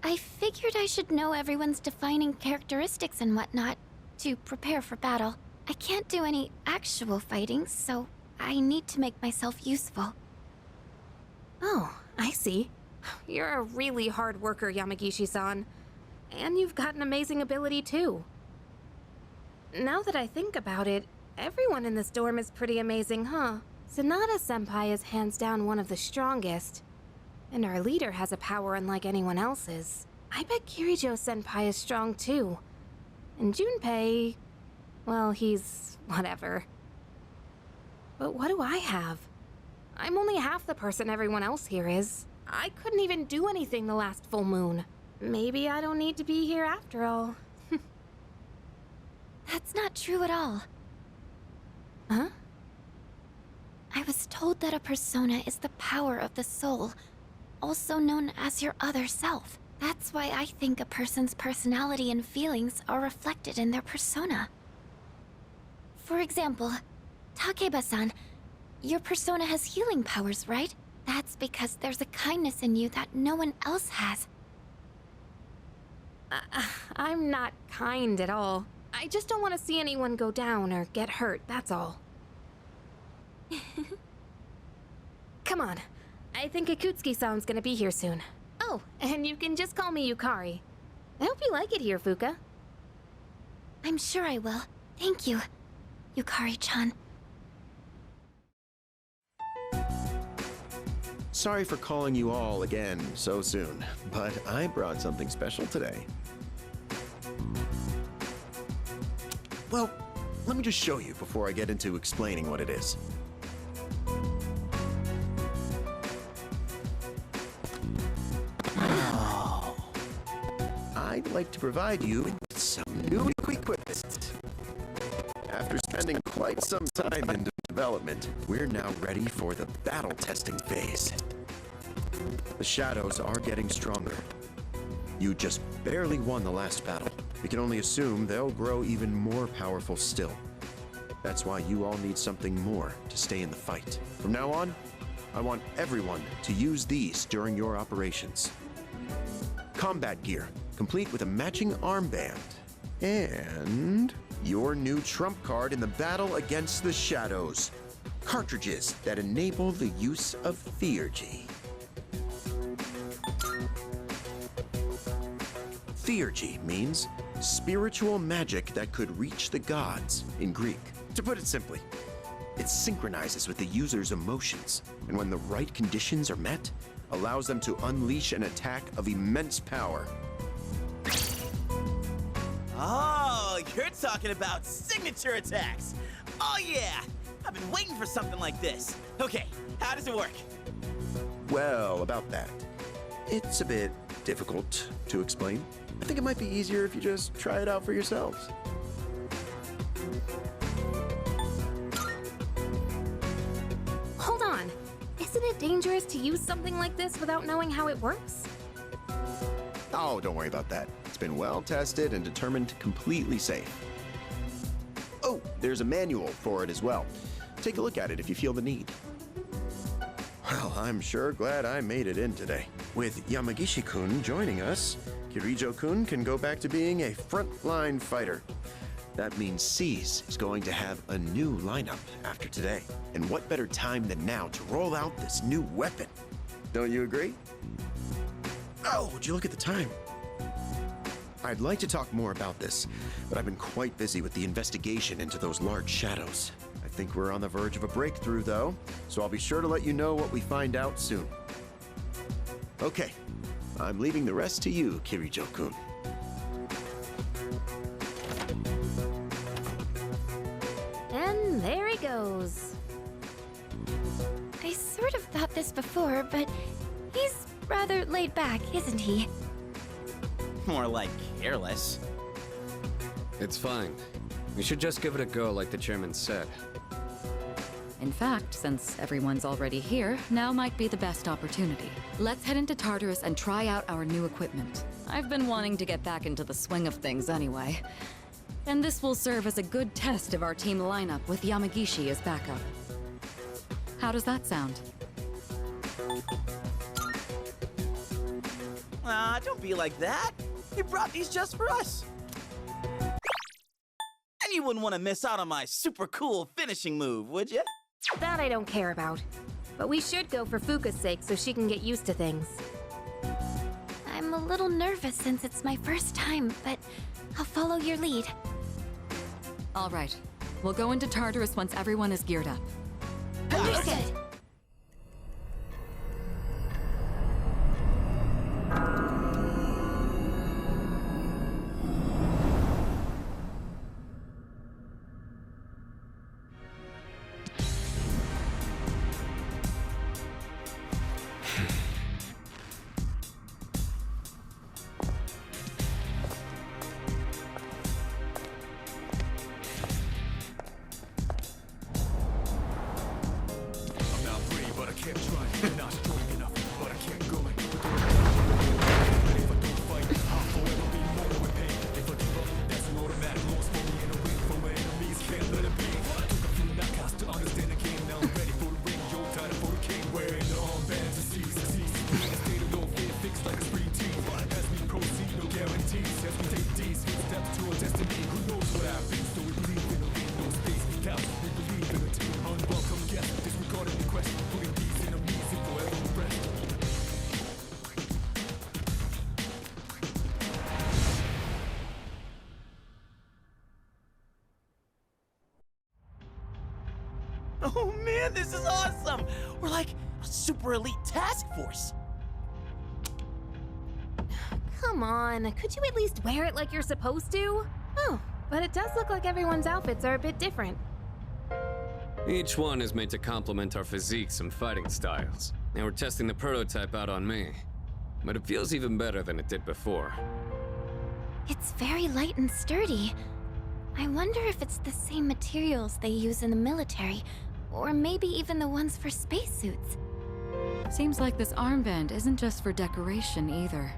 I figured I should know everyone's defining characteristics and whatnot to prepare for battle. I can't do any actual fighting, so I need to make myself useful. Oh, I see. You're a really hard worker, Yamagishi-san. And you've got an amazing ability, too. Now that I think about it, everyone in this dorm is pretty amazing, huh? Sanada-senpai is hands down one of the strongest. And our leader has a power unlike anyone else's. I bet Kirijo-senpai is strong, too. And Junpei... well, he's... whatever. But what do I have? I'm only half the person everyone else here is. I couldn't even do anything the last full moon. Maybe I don't need to be here after all. That's not true at all. Huh? I was told that a persona is the power of the soul, also known as your other self. That's why I think a person's personality and feelings are reflected in their persona. For example, Takeba-san, your persona has healing powers, right? That's because there's a kindness in you that no one else has. I'm not kind at all. I just don't want to see anyone go down or get hurt, that's all. Come on. I think Ikutsuki-san's gonna be here soon. Oh, and you can just call me Yukari. I hope you like it here, Fuka. I'm sure I will. Thank you, Yukari-chan. Sorry for calling you all again so soon, but I brought something special today. Well, let me just show you before I get into explaining what it is. Oh. I'd like to provide you with some new equipment. After spending quite some time in development, we're now ready for the battle testing phase. The shadows are getting stronger. You just barely won the last battle. We can only assume they'll grow even more powerful still. That's why you all need something more to stay in the fight. From now on, I want everyone to use these during your operations. Combat gear, complete with a matching armband. And your new trump card in the battle against the shadows. Cartridges that enable the use of Theurgy. Theurgy means spiritual magic that could reach the gods in Greek. To put it simply, it synchronizes with the user's emotions, and when the right conditions are met, allows them to unleash an attack of immense power. Oh, you're talking about signature attacks. Oh yeah, I've been waiting for something like this. Okay, how does it work? Well, about that. It's a bit difficult to explain. I think it might be easier if you just try it out for yourselves. Hold on. Isn't it dangerous to use something like this without knowing how it works? Oh, don't worry about that. It's been well tested and determined completely safe. Oh, there's a manual for it as well. Take a look at it if you feel the need. Well, I'm sure glad I made it in today. With Yamagishi-kun joining us, Kirijo-kun can go back to being a frontline fighter. That means C's is going to have a new lineup after today. And what better time than now to roll out this new weapon? Don't you agree? Oh, would you look at the time? I'd like to talk more about this, but I've been quite busy with the investigation into those large shadows. I think we're on the verge of a breakthrough, though, so I'll be sure to let you know what we find out soon. Okay, I'm leaving the rest to you, Kirijo-kun. And there he goes. I sort of thought this before, but he's rather laid back, isn't he? More like careless. It's fine. We should just give it a go like the chairman said. In fact, since everyone's already here, now might be the best opportunity. Let's head into Tartarus and try out our new equipment. I've been wanting to get back into the swing of things anyway. And this will serve as a good test of our team lineup with Yamagishi as backup. How does that sound? Don't be like that. You brought these just for us. And you wouldn't want to miss out on my super cool finishing move, would you? That I don't care about. But we should go for Fuka's sake so she can get used to things. I'm a little nervous since it's my first time, but I'll follow your lead. All right. We'll go into Tartarus once everyone is geared up. Understood. Oh man, this is awesome! We're like a super elite task force. Come on, could you at least wear it like you're supposed to? Oh, but it does look like everyone's outfits are a bit different. Each one is made to complement our physiques and fighting styles. And we're testing the prototype out on me. But it feels even better than it did before. It's very light and sturdy. I wonder if it's the same materials they use in the military, or maybe even the ones for spacesuits. Seems like this armband isn't just for decoration either.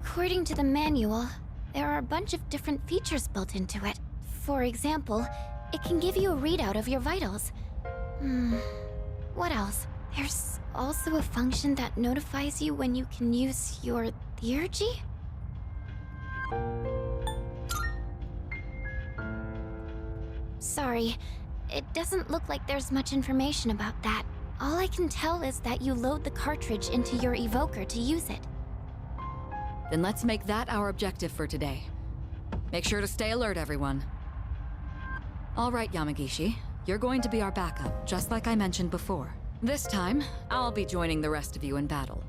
According to the manual, there are a bunch of different features built into it. For example, it can give you a readout of your vitals. What else? There's also a function that notifies you when you can use your theurgy? Sorry, it doesn't look like there's much information about that. All I can tell is that you load the cartridge into your evoker to use it. Then let's make that our objective for today. Make sure to stay alert, everyone. All right, Yamagishi. You're going to be our backup, just like I mentioned before. This time, I'll be joining the rest of you in battle.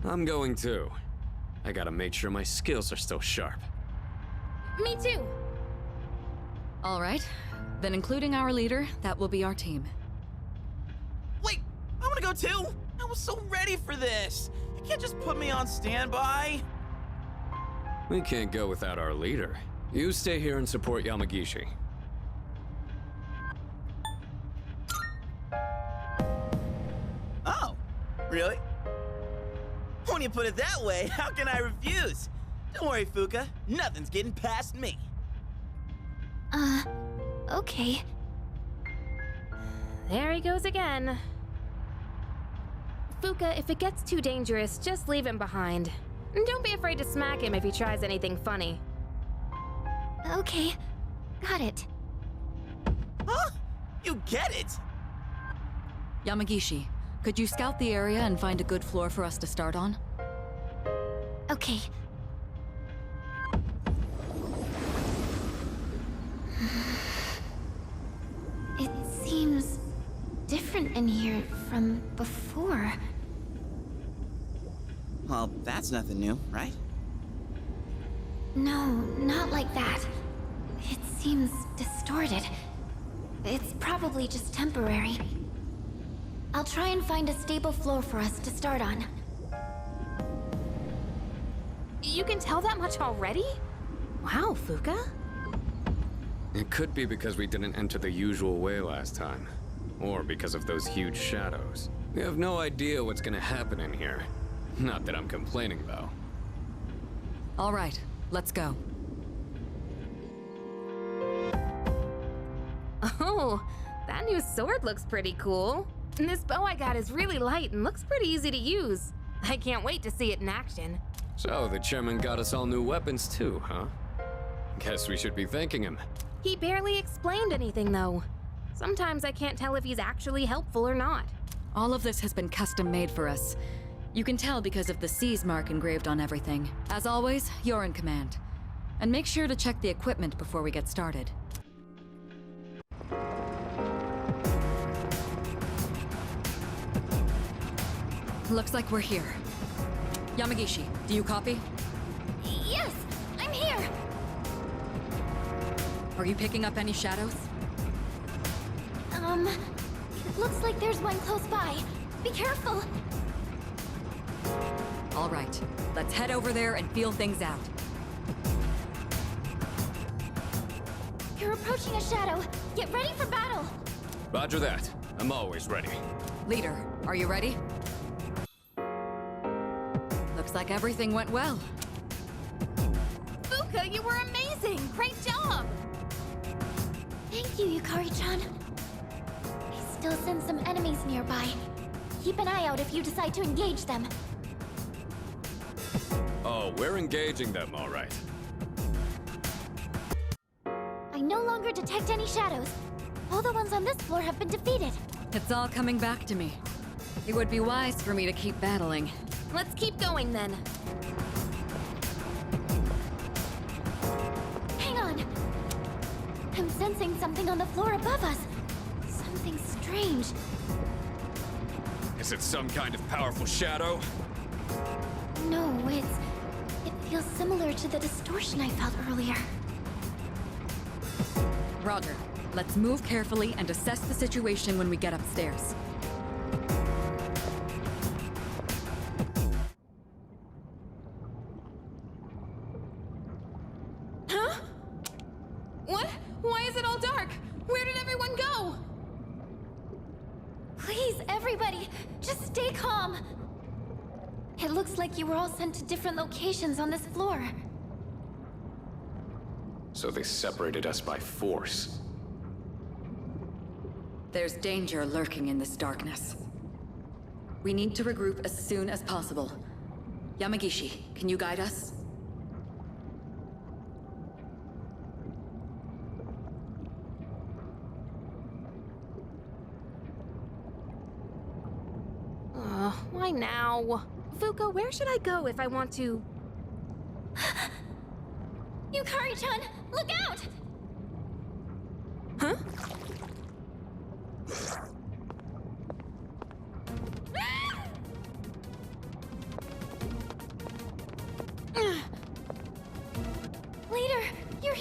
I'm going too. I gotta make sure my skills are still sharp. Me too. All right. Then including our leader, that will be our team. Wait, I wanna go too! I was so ready for this! You can't just put me on standby! We can't go without our leader. You stay here and support Yamagishi. Oh, really? When you put it that way, how can I refuse? Don't worry, Fuka. Nothing's getting past me. Okay. There he goes again. Fuka, if it gets too dangerous, just leave him behind. And don't be afraid to smack him if he tries anything funny. Okay. Got it. Huh? You get it? Yamagishi, could you scout the area and find a good floor for us to start on? Okay. It seems different in here from before. Well, that's nothing new, right? No, not like that. It seems distorted. It's probably just temporary. I'll try and find a stable floor for us to start on. You can tell that much already? Wow, Fuka. It could be because we didn't enter the usual way last time. Or because of those huge shadows. We have no idea what's gonna happen in here. Not that I'm complaining, though. All right, let's go. Oh, that new sword looks pretty cool. And this bow I got is really light and looks pretty easy to use. I can't wait to see it in action. So, the chairman got us all new weapons too, huh? Guess we should be thanking him. He barely explained anything, though. Sometimes I can't tell if he's actually helpful or not. All of this has been custom made for us. You can tell because of the C's mark engraved on everything. As always, you're in command. And make sure to check the equipment before we get started. Looks like we're here. Yamagishi, do you copy? Yes, I'm here. Are you picking up any shadows? Looks like there's one close by. Be careful. All right, let's head over there and feel things out. You're approaching a shadow. Get ready for battle. Roger that. I'm always ready. Leader, are you ready? Looks like everything went well. Fuka, you were amazing! Great job! Thank you, Yukari-chan. I still sense some enemies nearby. Keep an eye out if you decide to engage them. Oh, we're engaging them, all right. I no longer detect any shadows. All the ones on this floor have been defeated. It's all coming back to me. It would be wise for me to keep battling. Let's keep going then. Hang on. I'm sensing something on the floor above us. Something strange. Is it some kind of powerful shadow? No, it feels similar to the distortion I felt earlier. Roger. Let's move carefully and assess the situation when we get upstairs. Huh? What? Why is it all dark? Where did everyone go? Please, everybody, just stay calm. It looks like you were all sent to different locations on this floor. So they separated us by force. There's danger lurking in this darkness. We need to regroup as soon as possible. Yamagishi, can you guide us? Why now? Fuka, where should I go if I want to... Yukari-chan, look out! Huh? Leader, you're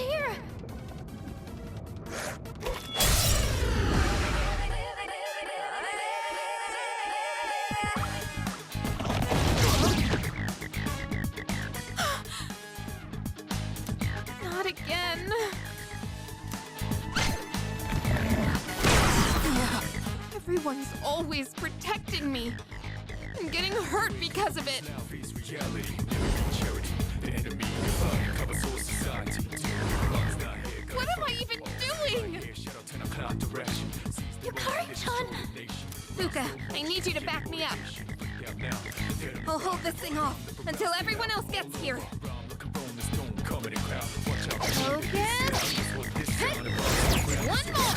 Everyone's always protecting me. I'm getting hurt because of it. What am I even doing? Yukari-chan! Fuka, I need you to back me up. I'll hold this thing off until everyone else gets here. Focus! One more!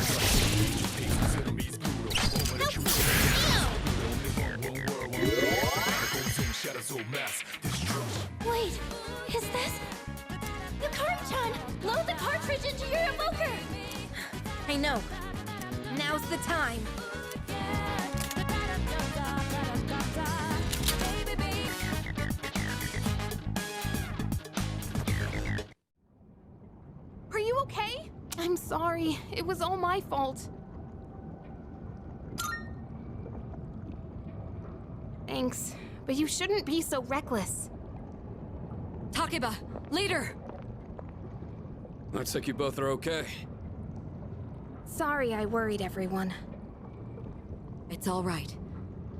Wait, is this... Yukari-chan! Load the cartridge into your evoker! I know. Now's the time. Are you okay? I'm sorry. It was all my fault. Thanks, but you shouldn't be so reckless. Takeba, leader! Looks like you both are okay. Sorry I worried everyone. It's all right.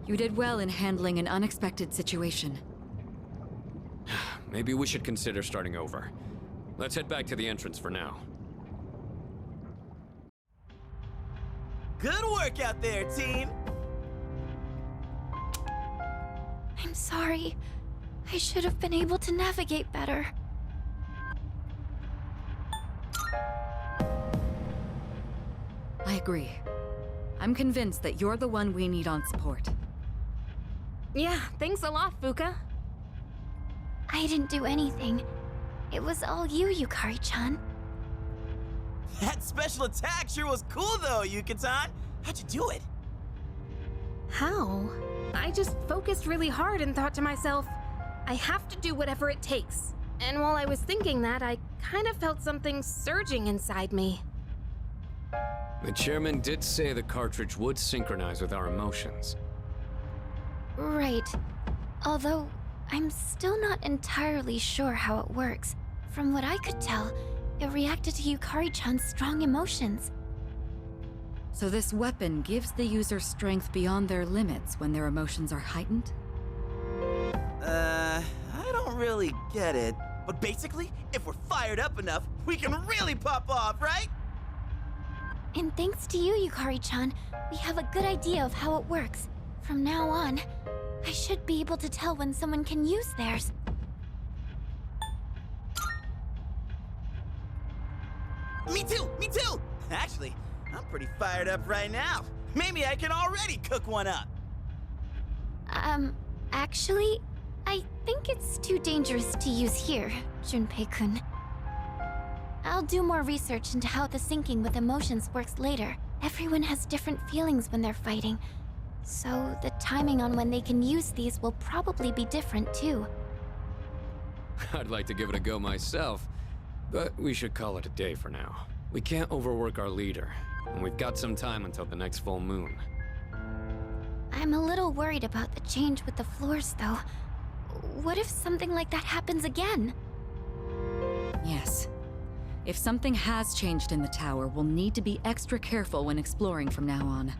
You did well in handling an unexpected situation. Maybe we should consider starting over. Let's head back to the entrance for now. Good work out there, team! I'm sorry. I should have been able to navigate better. I agree. I'm convinced that you're the one we need on support. Yeah, thanks a lot, Fuka. I didn't do anything. It was all you, Yukari-chan. That special attack sure was cool though, Yuka-tan! How'd you do it? How? I just focused really hard and thought to myself, I have to do whatever it takes. And while I was thinking that, I kind of felt something surging inside me. The chairman did say the cartridge would synchronize with our emotions. Right. Although, I'm still not entirely sure how it works. From what I could tell, it reacted to Yukari-chan's strong emotions. So this weapon gives the user strength beyond their limits when their emotions are heightened? I don't really get it. But basically, if we're fired up enough, we can really pop off, right? And thanks to you, Yukari-chan, we have a good idea of how it works. From now on, I should be able to tell when someone can use theirs. Me too! Me too! Actually, I'm pretty fired up right now. Maybe I can already cook one up. Actually, I think it's too dangerous to use here, Junpei-kun. I'll do more research into how the syncing with emotions works later. Everyone has different feelings when they're fighting, so the timing on when they can use these will probably be different too. I'd like to give it a go myself, but we should call it a day for now. We can't overwork our leader, and we've got some time until the next full moon. I'm a little worried about the change with the floors, though. What if something like that happens again? Yes. If something has changed in the tower, we'll need to be extra careful when exploring from now on.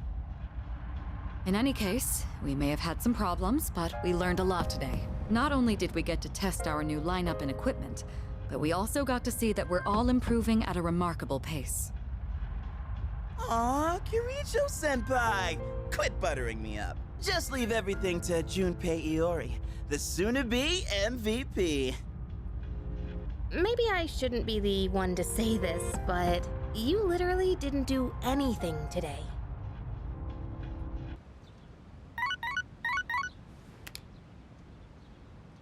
In any case, we may have had some problems, but we learned a lot today. Not only did we get to test our new lineup and equipment, but we also got to see that we're all improving at a remarkable pace. Aw, Kirijo-senpai! Quit buttering me up. Just leave everything to Junpei Iori, the soon-to-be MVP. Maybe I shouldn't be the one to say this, but you literally didn't do anything today.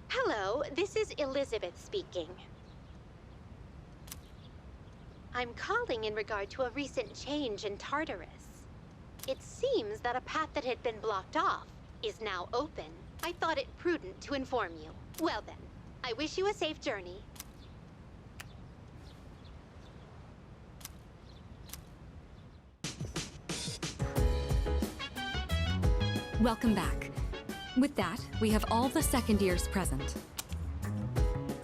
Hello, this is Elizabeth speaking. I'm calling in regard to a recent change in Tartarus. It seems that a path that had been blocked off is now open. I thought it prudent to inform you. Well then, I wish you a safe journey. Welcome back. With that, we have all the second years present.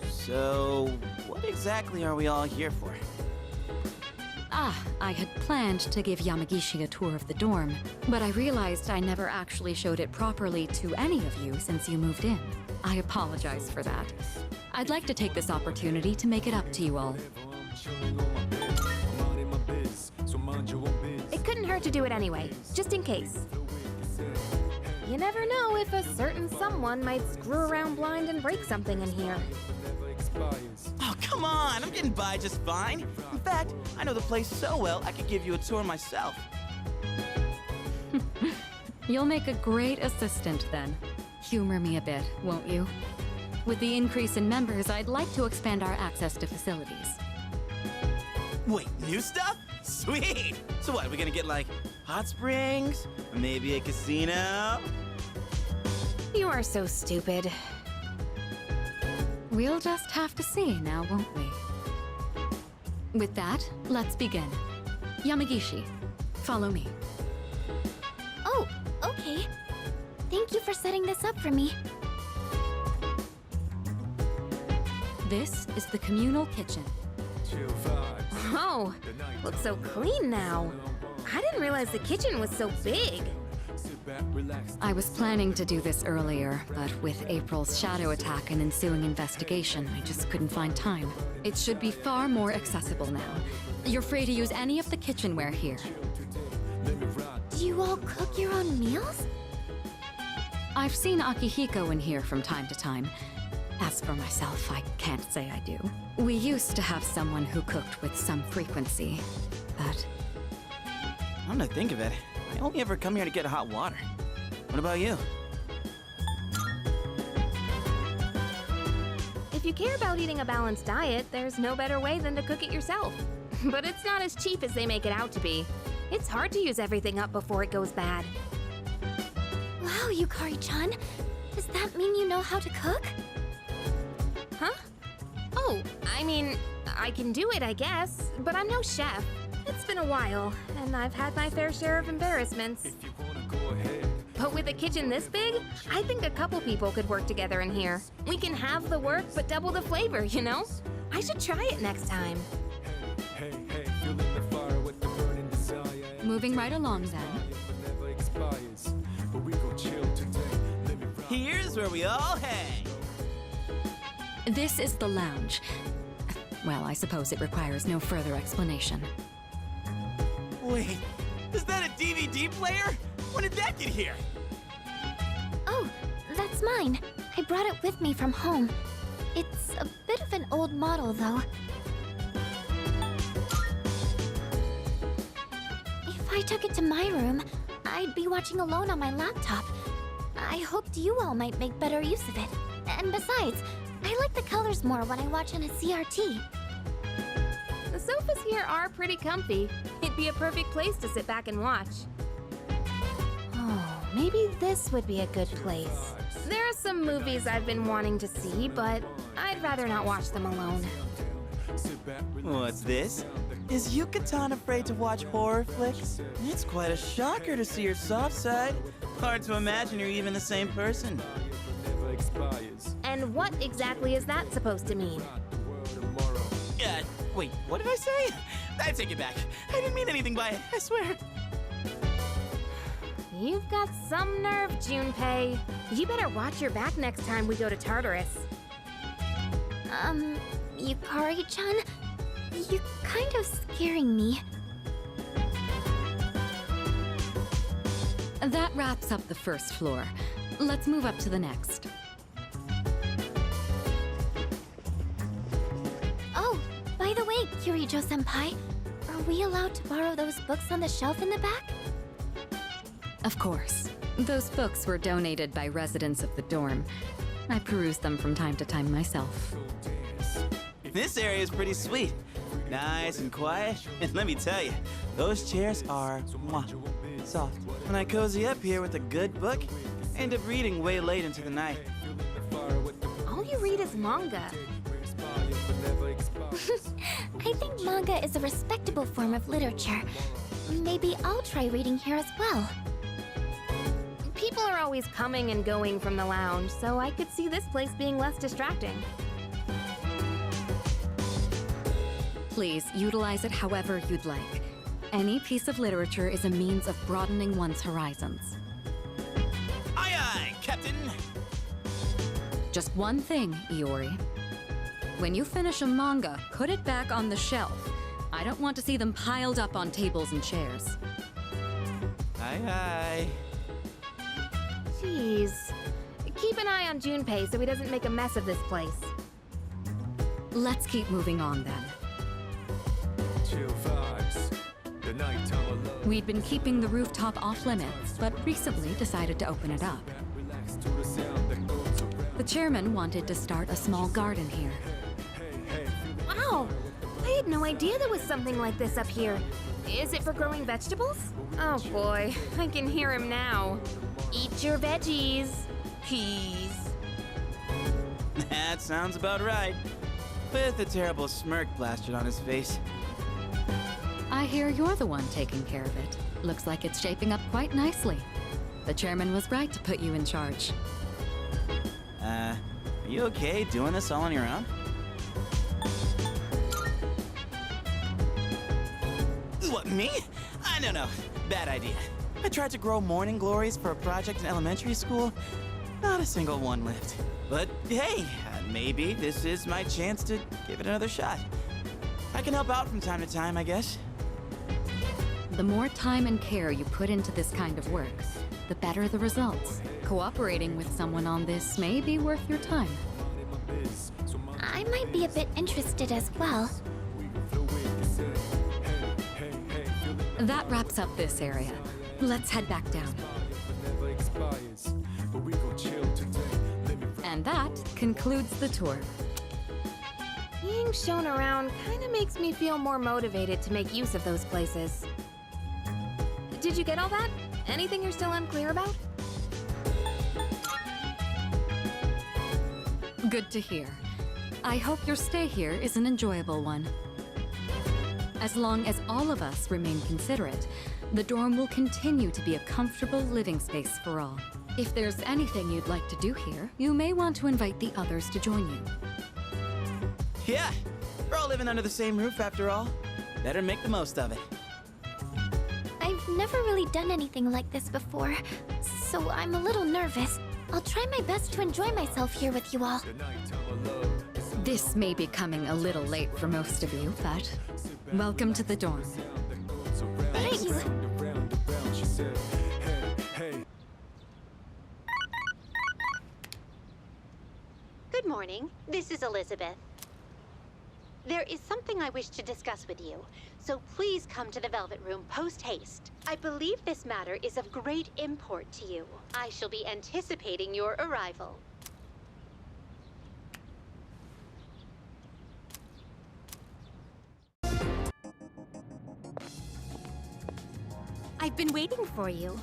So, what exactly are we all here for? I had planned to give Yamagishi a tour of the dorm, but I realized I never actually showed it properly to any of you since you moved in. I apologize for that. I'd like to take this opportunity to make it up to you all. It couldn't hurt to do it anyway, just in case. You never know if a certain someone might screw around blind and break something in here. Oh, come on! I'm getting by just fine. In fact, I know the place so well, I could give you a tour myself. You'll make a great assistant then. Humor me a bit, won't you? With the increase in members, I'd like to expand our access to facilities. Wait, new stuff? Sweet! So what, are we gonna get like hot springs? Maybe a casino? You are so stupid. We'll just have to see now, won't we? With that, let's begin. Yamagishi, follow me. Oh, okay. Thank you for setting this up for me. This is the communal kitchen. Oh, looks so clean now. I didn't realize the kitchen was so big. I was planning to do this earlier, but with April's shadow attack and ensuing investigation, I just couldn't find time. It should be far more accessible now. You're free to use any of the kitchenware here. Do you all cook your own meals? I've seen Akihiko in here from time to time. As for myself, I can't say I do. We used to have someone who cooked with some frequency, but... Come to think of it, I only ever come here to get hot water. What about you? If you care about eating a balanced diet, there's no better way than to cook it yourself. But it's not as cheap as they make it out to be. It's hard to use everything up before it goes bad. Wow, Yukari-chan. Does that mean you know how to cook? Huh? Oh, I mean, I can do it, I guess, but I'm no chef. It's been a while, and I've had my fair share of embarrassments. But with a kitchen this big, I think a couple people could work together in here. We can have the work, but double the flavor, you know? I should try it next time. Moving right along, then. Here's where we all hang. This is the lounge. Well, I suppose it requires no further explanation. Wait, is that a DVD player? When did that get here? Oh, that's mine. I brought it with me from home. It's a bit of an old model, though. If I took it to my room, I'd be watching alone on my laptop. I hoped you all might make better use of it. And besides, I like the colors more when I watch on a CRT. The sofas here are pretty comfy. It'd be a perfect place to sit back and watch. Oh, maybe this would be a good place. There are some movies I've been wanting to see, but I'd rather not watch them alone. What's this? Is Yucatan afraid to watch horror flicks? It's quite a shocker to see your soft side. Hard to imagine you're even the same person. And what exactly is that supposed to mean? Wait, what did I say? I take it back. I didn't mean anything by it, I swear. You've got some nerve, Junpei. You better watch your back next time we go to Tartarus. Yukari-chan? You're kind of scaring me. That wraps up the first floor. Let's move up to the next. Oh, by the way, Kirijo-senpai, are we allowed to borrow those books on the shelf in the back? Of course. Those books were donated by residents of the dorm. I peruse them from time to time myself. This area is pretty sweet. Nice and quiet. And let me tell you, those chairs are soft. When I cozy up here with a good book, I end up reading way late into the night. All you read is manga. I think manga is a respectable form of literature. Maybe I'll try reading here as well. People are always coming and going from the lounge, so I could see this place being less distracting. Please, utilize it however you'd like. Any piece of literature is a means of broadening one's horizons. Aye aye, Captain! Just one thing, Iori. When you finish a manga, put it back on the shelf. I don't want to see them piled up on tables and chairs. Aye aye. Jeez. Keep an eye on Junpei so he doesn't make a mess of this place. Let's keep moving on then. We'd been keeping the rooftop off limits, but recently decided to open it up. The chairman wanted to start a small garden here. Wow! I had no idea there was something like this up here. Is it for growing vegetables? Oh boy, I can hear him now. Eat your veggies. Peas. That sounds about right. With a terrible smirk plastered on his face. I hear you're the one taking care of it. Looks like it's shaping up quite nicely. The chairman was right to put you in charge. Are you okay doing this all on your own? What, me? No. Bad idea. I tried to grow morning glories for a project in elementary school. Not a single one lived. But hey, maybe this is my chance to give it another shot. I can help out from time to time, I guess. The more time and care you put into this kind of work, the better the results. Cooperating with someone on this may be worth your time. I might be a bit interested as well. That wraps up this area. Let's head back down. And that concludes the tour. Being shown around kinda makes me feel more motivated to make use of those places. Did you get all that? Anything you're still unclear about? Good to hear. I hope your stay here is an enjoyable one. As long as all of us remain considerate, the dorm will continue to be a comfortable living space for all. If there's anything you'd like to do here, you may want to invite the others to join you. Yeah, we're all living under the same roof after all. Better make the most of it. I've never really done anything like this before, so I'm a little nervous. I'll try my best to enjoy myself here with you all. This may be coming a little late for most of you, but welcome to the dorm. Thank you. Good morning. This is Elizabeth. There is something I wish to discuss with you, so please come to the Velvet Room post-haste. I believe this matter is of great import to you. I shall be anticipating your arrival. I've been waiting for you.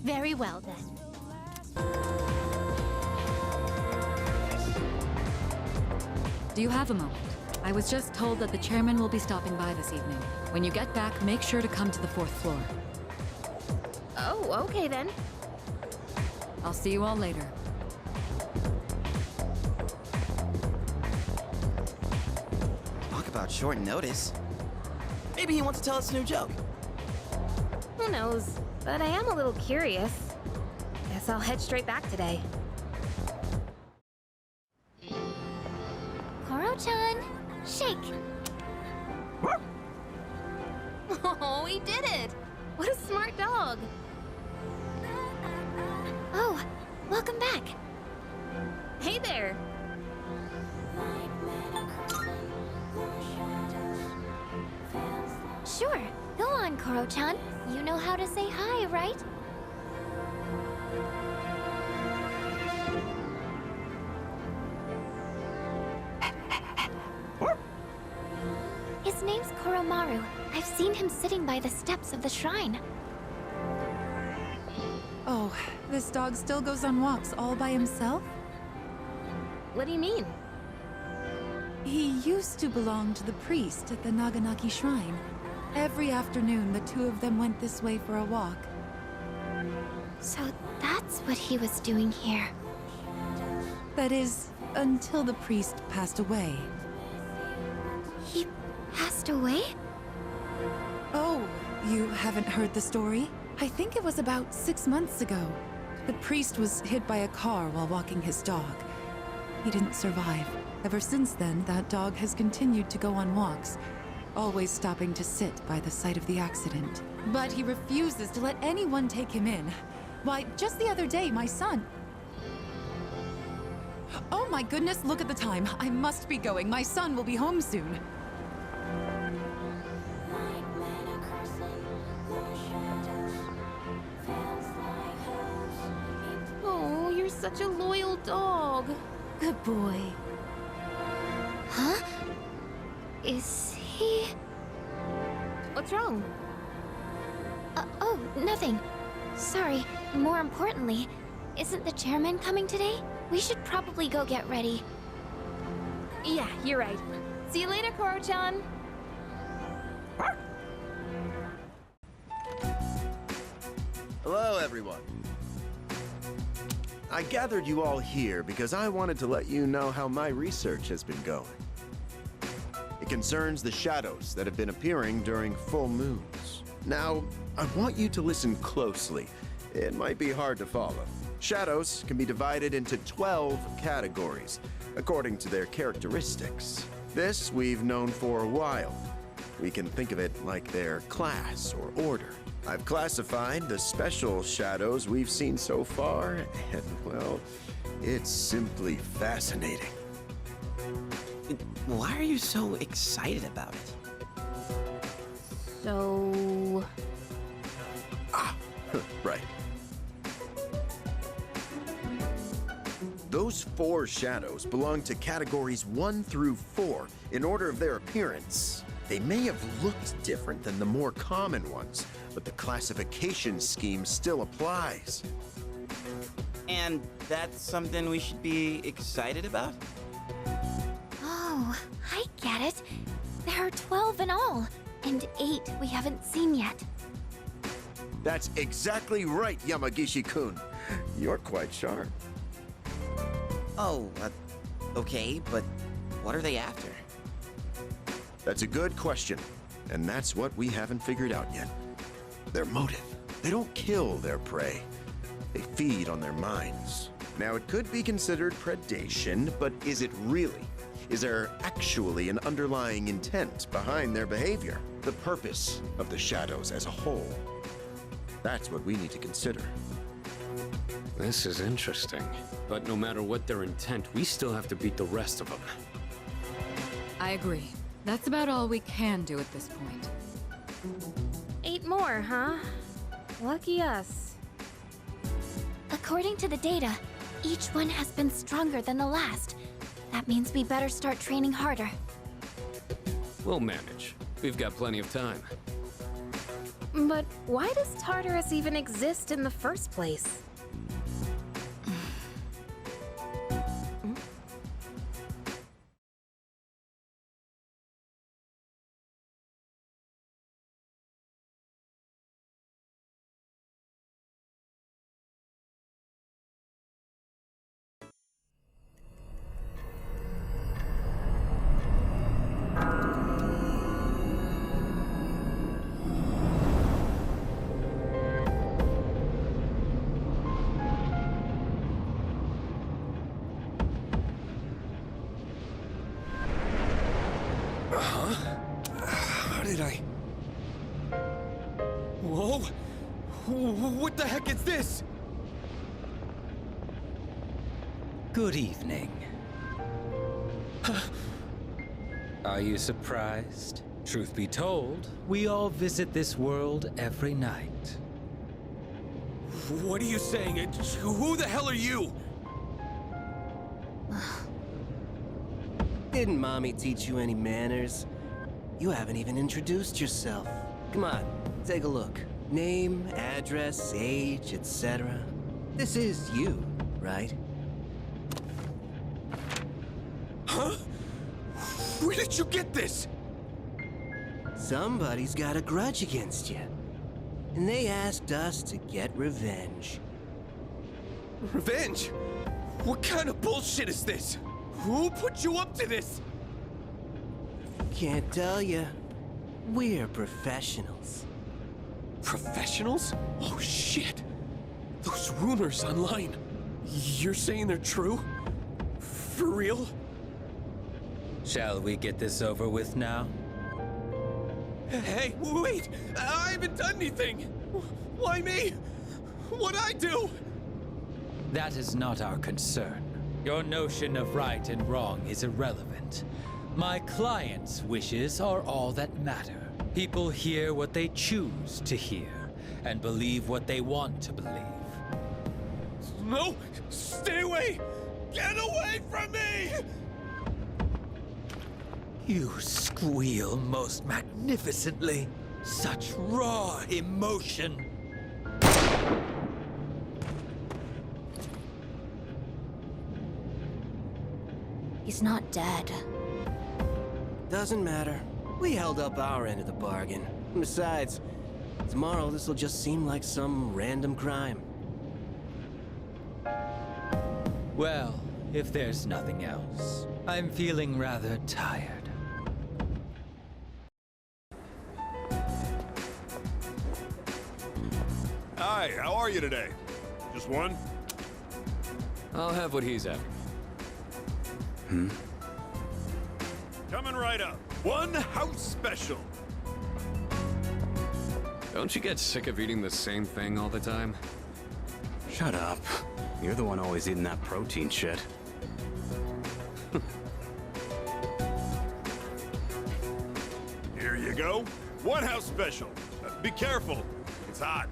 Very well, then. Do you have a moment? I was just told that the chairman will be stopping by this evening. When you get back, make sure to come to the 4th floor. Oh, okay then. I'll see you all later. Talk about short notice. Maybe he wants to tell us a new joke. Who knows? But I am a little curious. Guess I'll head straight back today. Koro-chan, shake! Oh, he did it! What a smart dog! Oh, welcome back. Hey there! Sure, go on, Koro-chan. You know how to say hi, right? His name's Koromaru. I've seen him sitting by the steps of the shrine. Oh, this dog still goes on walks all by himself? What do you mean? He used to belong to the priest at the Naganaki Shrine. Every afternoon, the two of them went this way for a walk. So that's what he was doing here. That is, until the priest passed away. He passed away? Oh, you haven't heard the story? I think it was about 6 months ago. The priest was hit by a car while walking his dog. He didn't survive. Ever since then, that dog has continued to go on walks, always stopping to sit by the site of the accident. But he refuses to let anyone take him in. Why, just the other day, my son... Oh my goodness, look at the time. I must be going. My son will be home soon. Oh, you're such a loyal dog. Good boy. Huh? Is he... What's wrong? Oh, nothing. Sorry. More importantly, isn't the chairman coming today? We should probably go get ready. Yeah, you're right. See you later, Koro-chan. Hello, everyone. I gathered you all here because I wanted to let you know how my research has been going. It concerns the shadows that have been appearing during full moons. Now, I want you to listen closely. It might be hard to follow. Shadows can be divided into 12 categories, according to their characteristics. This we've known for a while. We can think of it like their class or order. I've classified the special shadows we've seen so far, and well, it's simply fascinating. Why are you so excited about it? So... Right. Those 4 shadows belong to categories 1 through 4 in order of their appearance. They may have looked different than the more common ones, but the classification scheme still applies. And that's something we should be excited about? Oh, I get it. There are 12 in all, and 8 we haven't seen yet. That's exactly right, Yamagishi-kun. You're quite sharp. Oh, okay, but what are they after? That's a good question, and that's what we haven't figured out yet. Their motive. They don't kill their prey. They feed on their minds. Now, it could be considered predation, but is it really? Is there actually an underlying intent behind their behavior? The purpose of the shadows as a whole? That's what we need to consider. This is interesting. But no matter what their intent, we still have to beat the rest of them. I agree. That's about all we can do at this point. 8 more, huh? Lucky us. According to the data, each one has been stronger than the last. That means we better start training harder. We'll manage. We've got plenty of time. But why does Tartarus even exist in the first place? Whoa! What the heck is this? Good evening. Are you surprised? Truth be told, we all visit this world every night. What are you saying? Who the hell are you? Didn't Mommy teach you any manners? You haven't even introduced yourself. Come on, take a look. Name, address, age, etc. This is you, right? Huh? Where did you get this? Somebody's got a grudge against you. And they asked us to get revenge. Revenge? What kind of bullshit is this? Who put you up to this? Can't tell you. We're professionals. Professionals? Oh shit! Those rumors online. You're saying they're true? For real? Shall we get this over with now? Hey, wait! I haven't done anything! Why me? What'd I do? That is not our concern. Your notion of right and wrong is irrelevant. My client's wishes are all that matter. People hear what they choose to hear, and believe what they want to believe. No! Stay away! Get away from me! You squeal most magnificently. Such raw emotion. He's not dead. Doesn't matter. We held up our end of the bargain. Besides, tomorrow this'll just seem like some random crime. Well, if there's nothing else, I'm feeling rather tired. Hi, how are you today? Just one? I'll have what he's after. Coming right up. One house special. Don't you get sick of eating the same thing all the time? Shut up. You're the one always eating that protein shit. Here you go. One house special. Be careful. It's hot.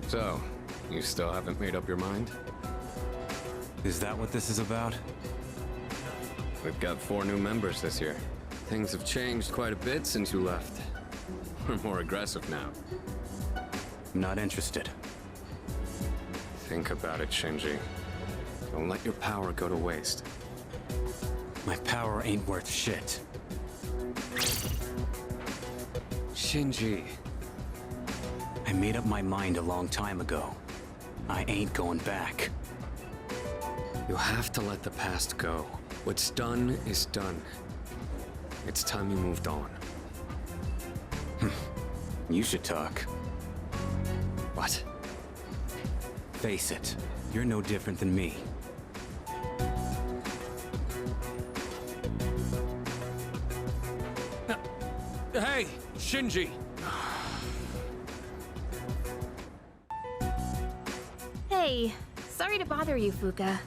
So, you still haven't made up your mind? Is that what this is about? We've got 4 new members this year. Things have changed quite a bit since you left. We're more aggressive now. Not interested. Think about it, Shinji. Don't let your power go to waste. My power ain't worth shit. Shinji. I made up my mind a long time ago. I ain't going back. You have to let the past go. What's done is done. It's time you moved on. You should talk. What? Face it, you're no different than me. Hey, Shinji! Hey, sorry to bother you, Fuka.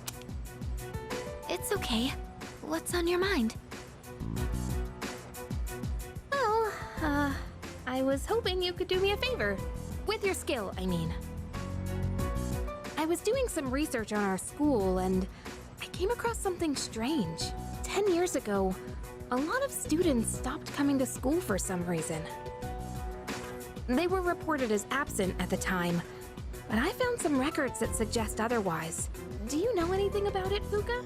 It's okay. What's on your mind? Well, I was hoping you could do me a favor. With your skill, I mean. I was doing some research on our school, and I came across something strange. 10 years ago, a lot of students stopped coming to school for some reason. They were reported as absent at the time, but I found some records that suggest otherwise. Do you know anything about it, Fuka?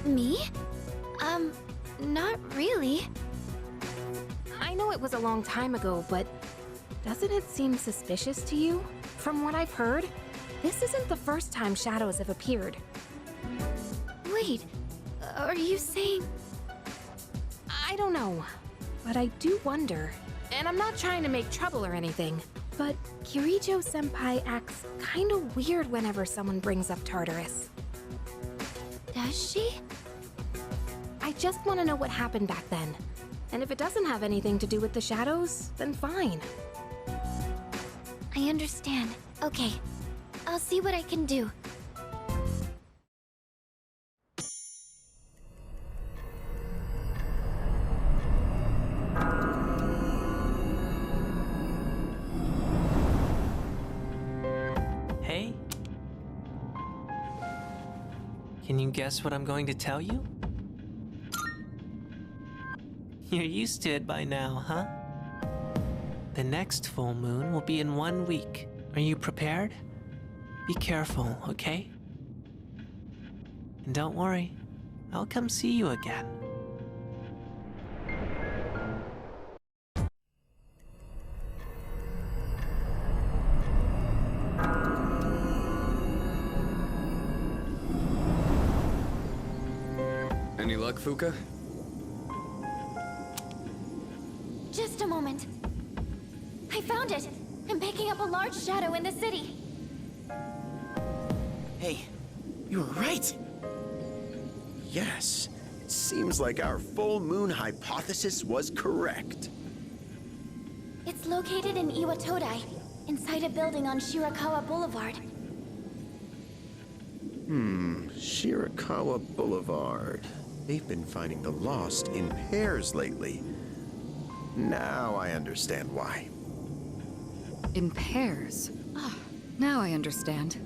Me? Not really. I know it was a long time ago, but doesn't it seem suspicious to you? From what I've heard, this isn't the first time shadows have appeared. Wait, are you saying... I don't know, but I do wonder. And I'm not trying to make trouble or anything, but Kirijo-senpai acts kinda weird whenever someone brings up Tartarus. Does she? I just want to know what happened back then. And if it doesn't have anything to do with the shadows, then fine. I understand. Okay, I'll see what I can do. Hey? Can you guess what I'm going to tell you? You're used to it by now, huh? The next full moon will be in 1 week. Are you prepared? Be careful, okay? And don't worry, I'll come see you again. Any luck, Fuka? Just a moment. I found it! I'm picking up a large shadow in the city. Hey, you were right. Yes. Seems like our full moon hypothesis was correct. It's located in Iwatodai, inside a building on Shirakawa Boulevard. Shirakawa Boulevard. They've been finding the lost in pairs lately. Now I understand why. In pairs? Ah, now I understand.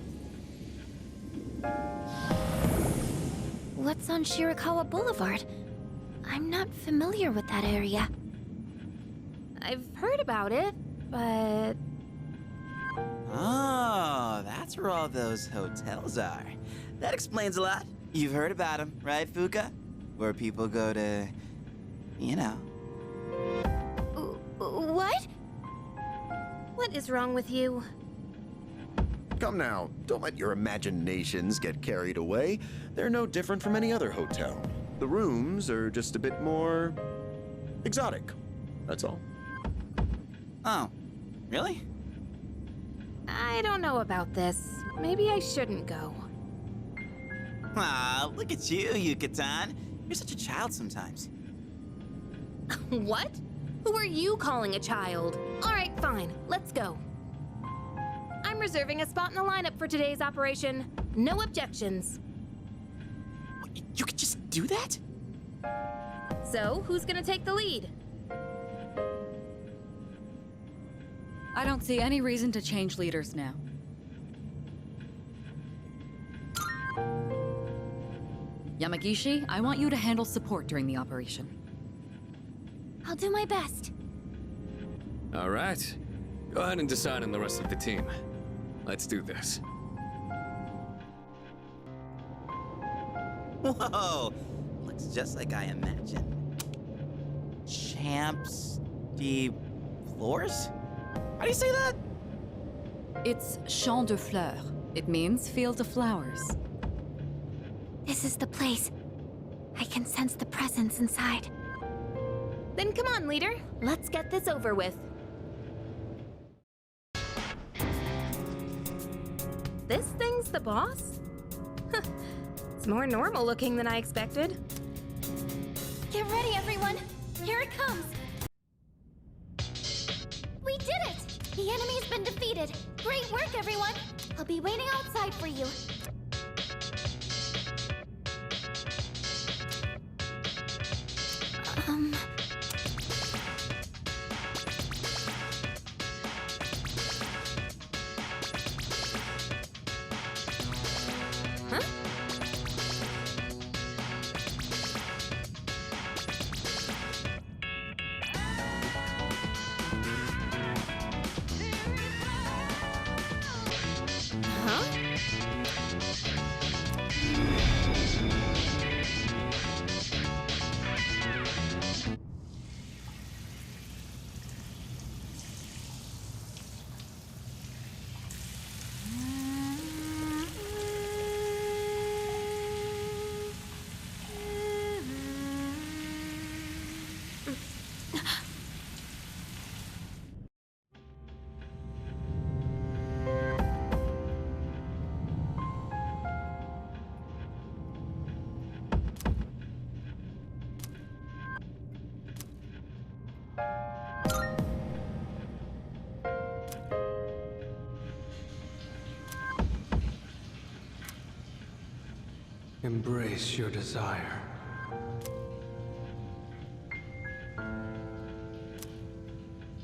What's on Shirakawa Boulevard? I'm not familiar with that area. I've heard about it, but... Oh, that's where all those hotels are. That explains a lot. You've heard about them, right, Fuka? Where people go to... you know. What? What is wrong with you? Come now, don't let your imaginations get carried away. They're no different from any other hotel. The rooms are just a bit more... exotic. That's all. Oh, really? I don't know about this. Maybe I shouldn't go. Aw, look at you, Yucatan. You're such a child sometimes. What? Who are you calling a child? All right, fine. Let's go. I'm reserving a spot in the lineup for today's operation. No objections. You could just do that? So, who's gonna take the lead? I don't see any reason to change leaders now. Yamagishi, I want you to handle support during the operation. I'll do my best. All right. Go ahead and decide on the rest of the team. Let's do this. Whoa! Looks just like I imagined. Champs de Flores? How do you say that? It's Champ de Fleurs. It means field of flowers. This is the place. I can sense the presence inside. Then come on, leader. Let's get this over with. This thing's the boss? It's more normal looking than I expected. Get ready, everyone. Here it comes. We did it! The enemy's been defeated. Great work, everyone. I'll be waiting outside for you. Huh? Huh? Embrace your desire.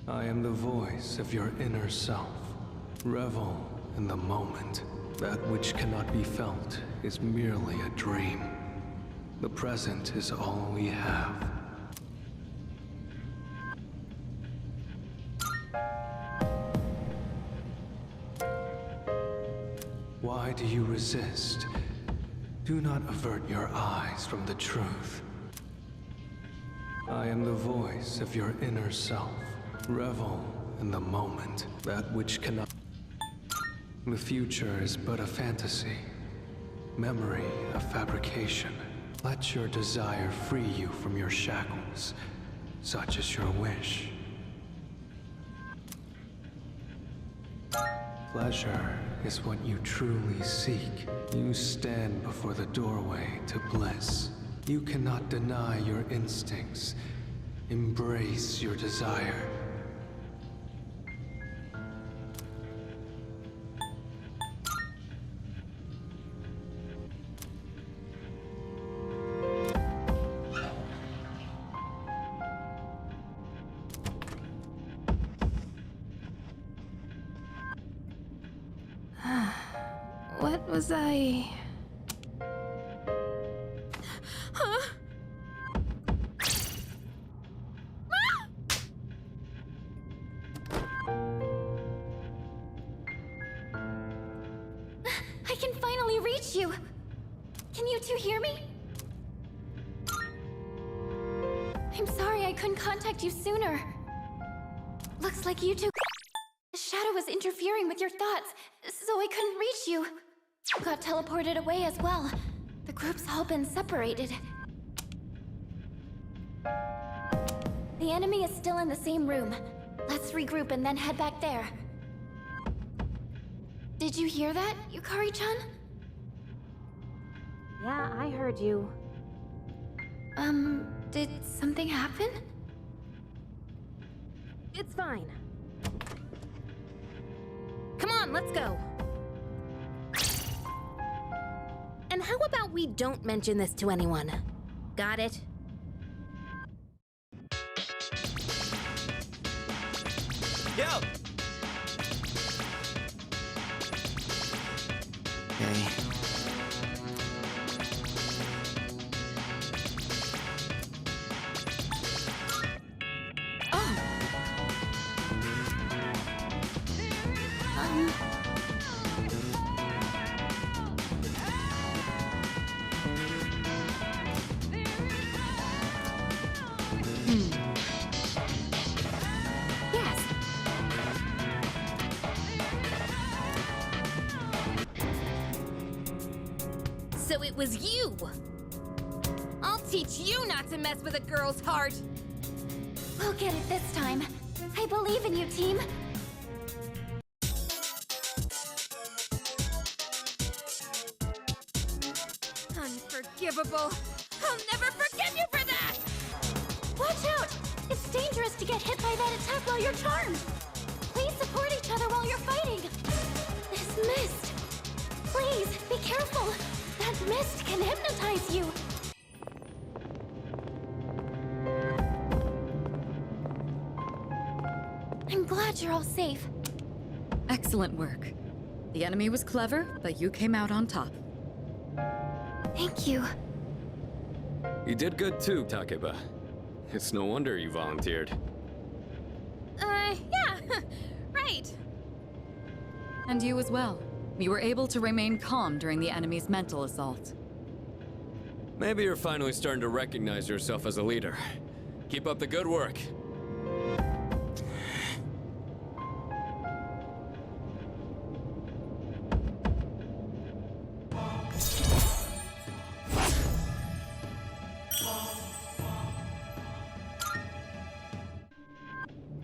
I am the voice of your inner self. Revel in the moment. That which cannot be felt is merely a dream. The present is all we have. Why do you resist? Do not avert your eyes from the truth. I am the voice of your inner self. Revel in the moment, that which cannot. The future is but a fantasy. Memory a fabrication. Let your desire free you from your shackles. Such is your wish. Pleasure is what you truly seek. You stand before the doorway to bliss. You cannot deny your instincts. Embrace your desire. What was I... Huh? I can finally reach you! Can you two hear me? I'm sorry I couldn't contact you sooner. Looks like you two... The shadow was interfering with your thoughts, so I couldn't reach you. Got teleported away as well. The group's all been separated. The enemy is still in the same room. Let's regroup and then head back there. Did you hear that, Yukari-chan? Yeah, I heard you. Did something happen? It's fine. Come on, let's go. And how about we don't mention this to anyone? Got it? Yo! Okay. Yes. So it was you! I'll teach you not to mess with a girl's heart! We'll get it this time. I believe in you, team. Unforgivable! I'll never forgive you for that! Watch out! It's dangerous to get hit by that attack while you're charmed! Please support each other while you're fighting! This mist! Please, be careful! That mist can hypnotize you! I'm glad you're all safe. Excellent work. The enemy was clever, but you came out on top. Thank you. You did good too, Takeba. It's no wonder you volunteered. Yeah, right. And you as well. You were able to remain calm during the enemy's mental assault. Maybe you're finally starting to recognize yourself as a leader. Keep up the good work.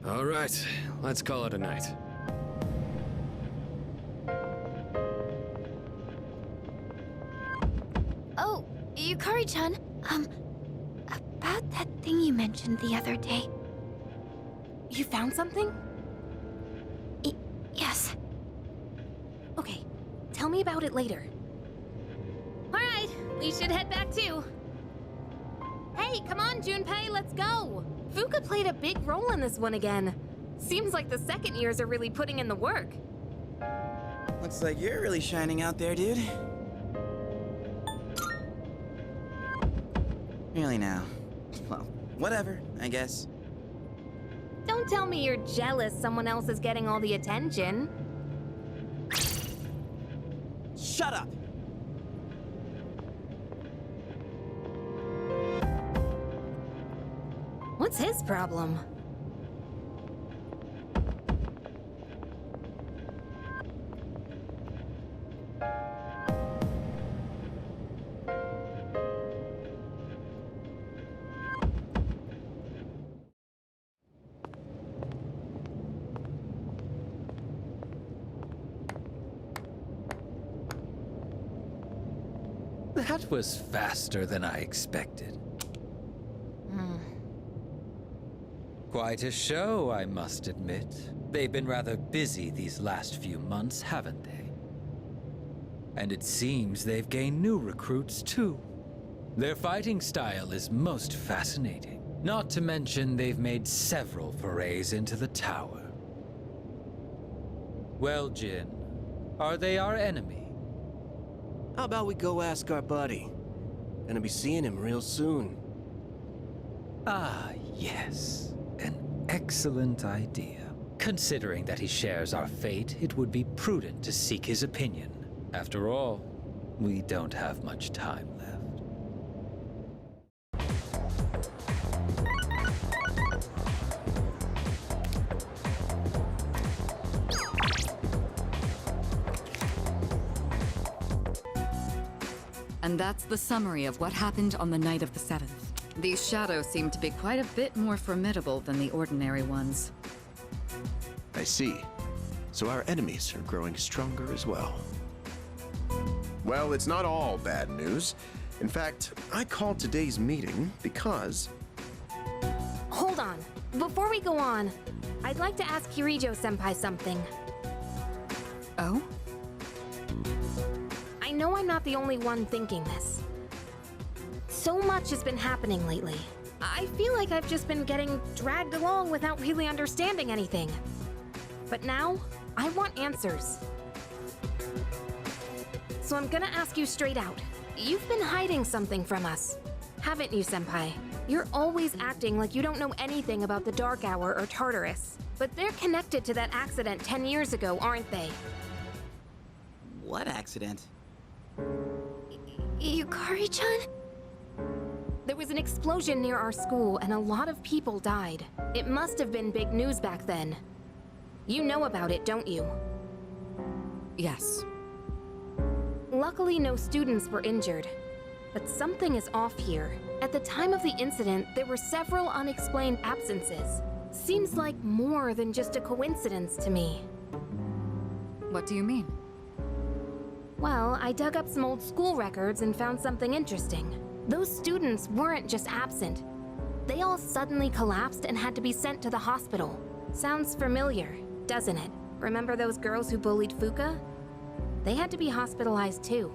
All right, let's call it a night. Oh, Yukari-chan, about that thing you mentioned the other day. You found something? Yes. Okay, tell me about it later. Alright, we should head back too. Hey, come on, Junpei, let's go! Fuka played a big role in this one again. Seems like the second years are really putting in the work. Looks like you're really shining out there, dude. Really now. Well, whatever, I guess. Don't tell me you're jealous someone else is getting all the attention. Shut up! What's his problem? That was faster than I expected. Quite a show, I must admit. They've been rather busy these last few months, haven't they? And it seems they've gained new recruits, too. Their fighting style is most fascinating. Not to mention they've made several forays into the tower. Well, Jin, are they our enemy? How about we go ask our buddy? Gonna be seeing him real soon. Ah, yes. An excellent idea. Considering that he shares our fate, it would be prudent to seek his opinion. After all, we don't have much time left. And that's the summary of what happened on the night of the 7th. These shadows seem to be quite a bit more formidable than the ordinary ones. I see. So our enemies are growing stronger as well. Well, it's not all bad news. In fact, I called today's meeting because... Hold on. Before we go on, I'd like to ask Kirijo-senpai something. Oh? I know I'm not the only one thinking this. So much has been happening lately. I feel like I've just been getting dragged along without really understanding anything. But now, I want answers. So I'm gonna ask you straight out. You've been hiding something from us, haven't you, Senpai? You're always acting like you don't know anything about the Dark Hour or Tartarus. But they're connected to that accident 10 years ago, aren't they? What accident? Yukari-chan? There was an explosion near our school and a lot of people died. It must have been big news back then. You know about it, don't you? Yes. Luckily, no students were injured. But something is off here. At the time of the incident, there were several unexplained absences. Seems like more than just a coincidence to me. What do you mean? Well, I dug up some old school records and found something interesting. Those students weren't just absent. They all suddenly collapsed and had to be sent to the hospital. Sounds familiar, doesn't it? Remember those girls who bullied Fuka? They had to be hospitalized too.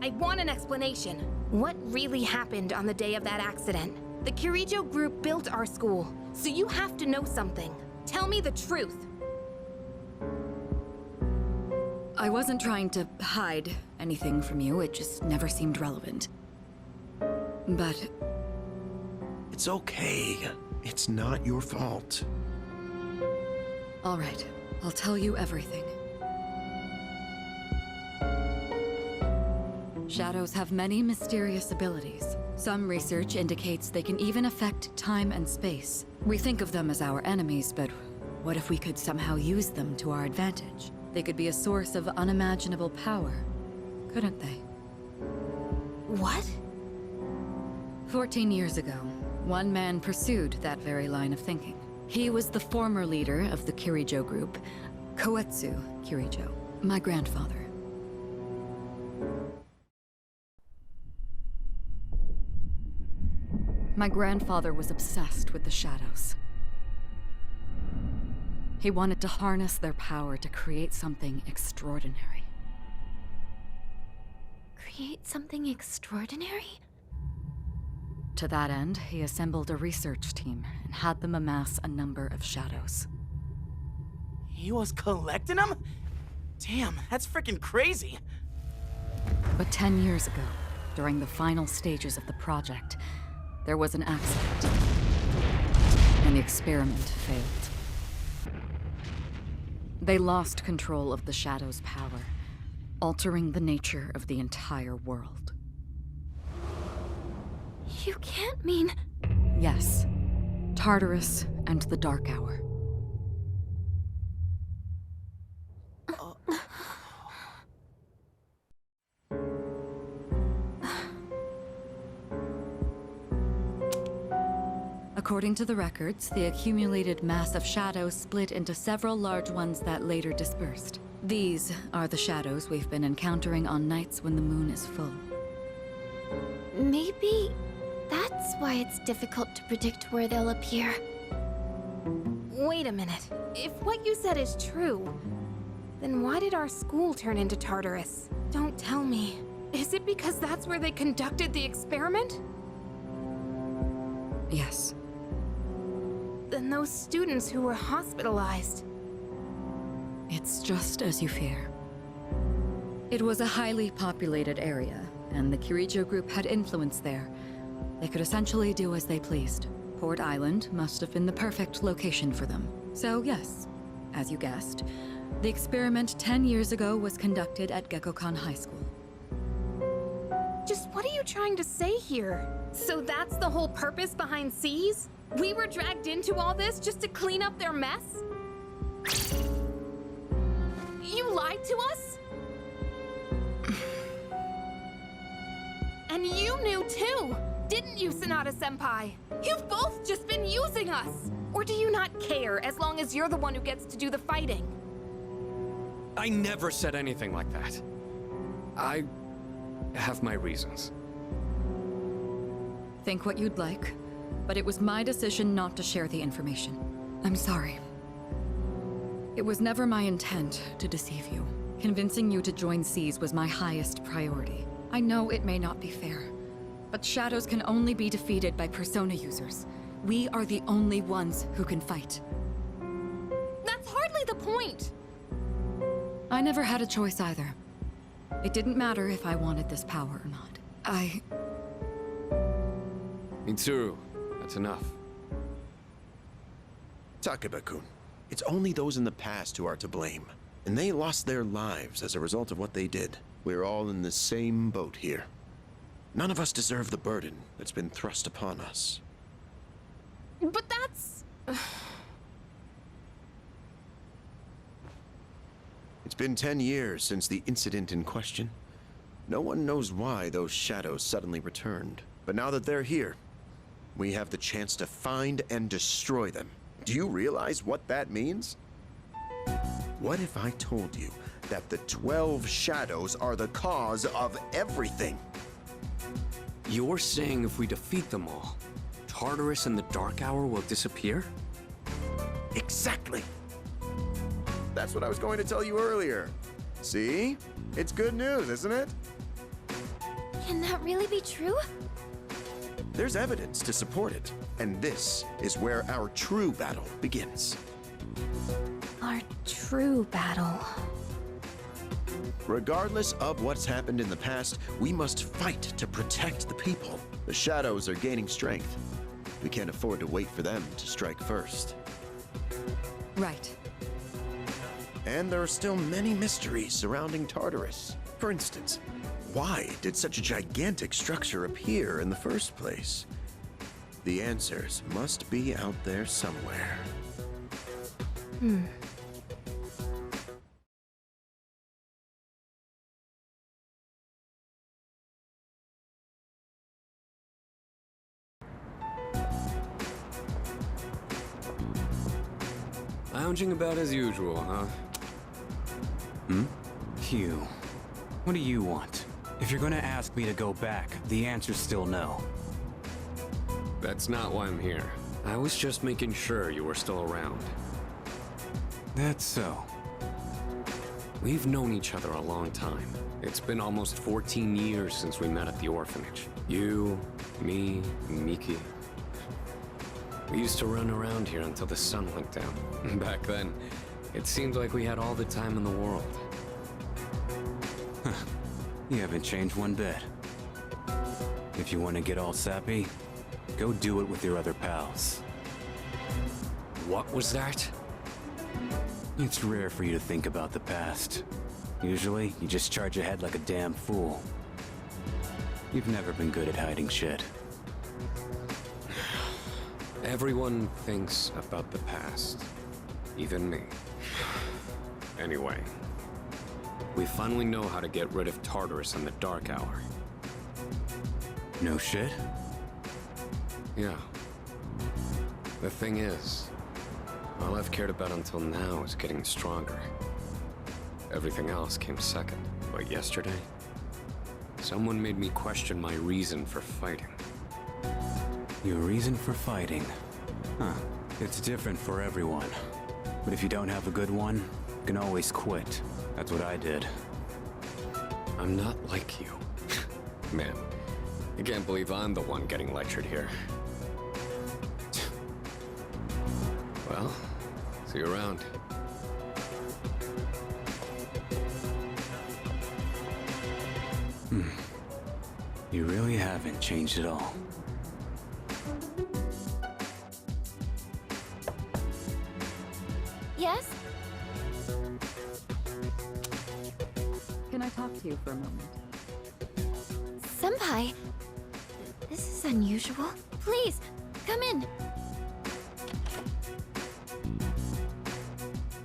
I want an explanation. What really happened on the day of that accident? The Kirijo group built our school, so you have to know something. Tell me the truth. I wasn't trying to hide anything from you, it just never seemed relevant. But... It's okay. It's not your fault. All right, I'll tell you everything. Shadows have many mysterious abilities. Some research indicates they can even affect time and space. We think of them as our enemies, but what if we could somehow use them to our advantage? They could be a source of unimaginable power, couldn't they? What? 14 years ago, one man pursued that very line of thinking. He was the former leader of the Kirijo group, Koetsu Kirijo, my grandfather. My grandfather was obsessed with the shadows. He wanted to harness their power to create something extraordinary. Create something extraordinary? To that end, he assembled a research team and had them amass a number of shadows. He was collecting them? Damn, that's freaking crazy. But 10 years ago, during the final stages of the project, there was an accident, and the experiment failed. They lost control of the Shadow's power, altering the nature of the entire world. You can't mean... Yes. Tartarus and the Dark Hour. According to the records, the accumulated mass of shadows split into several large ones that later dispersed. These are the shadows we've been encountering on nights when the moon is full. Maybe that's why it's difficult to predict where they'll appear. Wait a minute. If what you said is true, then why did our school turn into Tartarus? Don't tell me. Is it because that's where they conducted the experiment? Yes. Then those students who were hospitalized... It's just as you fear. It was a highly populated area, and the Kirijo group had influence there. They could essentially do as they pleased. Port Island must have been the perfect location for them. So yes, as you guessed, the experiment 10 years ago was conducted at Gekkokan High School. Just what are you trying to say here? So that's the whole purpose behind C's? We were dragged into all this just to clean up their mess? You lied to us? And you knew too, didn't you, Sanada-senpai? You've both just been using us! Or do you not care as long as you're the one who gets to do the fighting? I never said anything like that. I have my reasons. Think what you'd like, but it was my decision not to share the information. I'm sorry. It was never my intent to deceive you. Convincing you to join C's was my highest priority. I know it may not be fair, but shadows can only be defeated by persona users. We are the only ones who can fight. That's hardly the point! I never had a choice either. It didn't matter if I wanted this power or not. Mitsuru, that's enough. Takeba-kun, it's only those in the past who are to blame. And they lost their lives as a result of what they did. We're all in the same boat here. None of us deserve the burden that's been thrust upon us. But that's... It's been 10 years since the incident in question. No one knows why those shadows suddenly returned. But now that they're here, we have the chance to find and destroy them. Do you realize what that means? What if I told you that the 12 shadows are the cause of everything? You're saying if we defeat them all, Tartarus and the Dark Hour will disappear? Exactly. That's what I was going to tell you earlier. See? It's good news, isn't it? Can that really be true? There's evidence to support it, and this is where our true battle begins. Our true battle. Regardless of what's happened in the past, we must fight to protect the people. The shadows are gaining strength. We can't afford to wait for them to strike first. Right. And there are still many mysteries surrounding Tartarus. For instance, why did such a gigantic structure appear in the first place? The answers must be out there somewhere. Lounging about as usual, huh? Hugh, what do you want? If you're gonna ask me to go back, the answer's still no. That's not why I'm here. I was just making sure you were still around. That's so. We've known each other a long time. It's been almost 14 years since we met at the orphanage. You, me, and Miki. We used to run around here until the sun went down. Back then, it seemed like we had all the time in the world. You haven't changed one bit. If you want to get all sappy, go do it with your other pals. What was that? It's rare for you to think about the past. Usually, you just charge ahead like a damn fool. You've never been good at hiding shit. Everyone thinks about the past. Even me. Anyway, we finally know how to get rid of Tartarus in the Dark Hour. No shit? Yeah. The thing is, all I've cared about until now is getting stronger. Everything else came second. But yesterday, someone made me question my reason for fighting. Your reason for fighting? Huh. It's different for everyone. But if you don't have a good one, you can always quit. That's what I did. I'm not like you. Man, I can't believe I'm the one getting lectured here. Well, see you around. You really haven't changed at all. Yes? Can I talk to you for a moment? Senpai, this is unusual. Please, come in.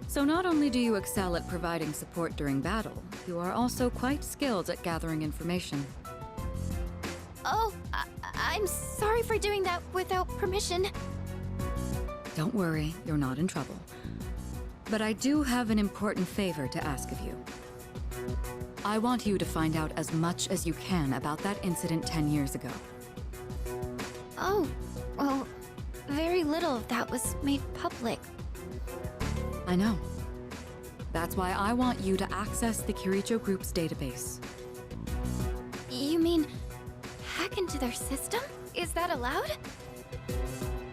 So not only do you excel at providing support during battle, you are also quite skilled at gathering information. Oh, I'm sorry for doing that without permission. Don't worry, you're not in trouble. But I do have an important favor to ask of you. I want you to find out as much as you can about that incident 10 years ago. Oh, well, very little of that was made public. I know. That's why I want you to access the Kirijo Group's database. You mean hack into their system? Is that allowed?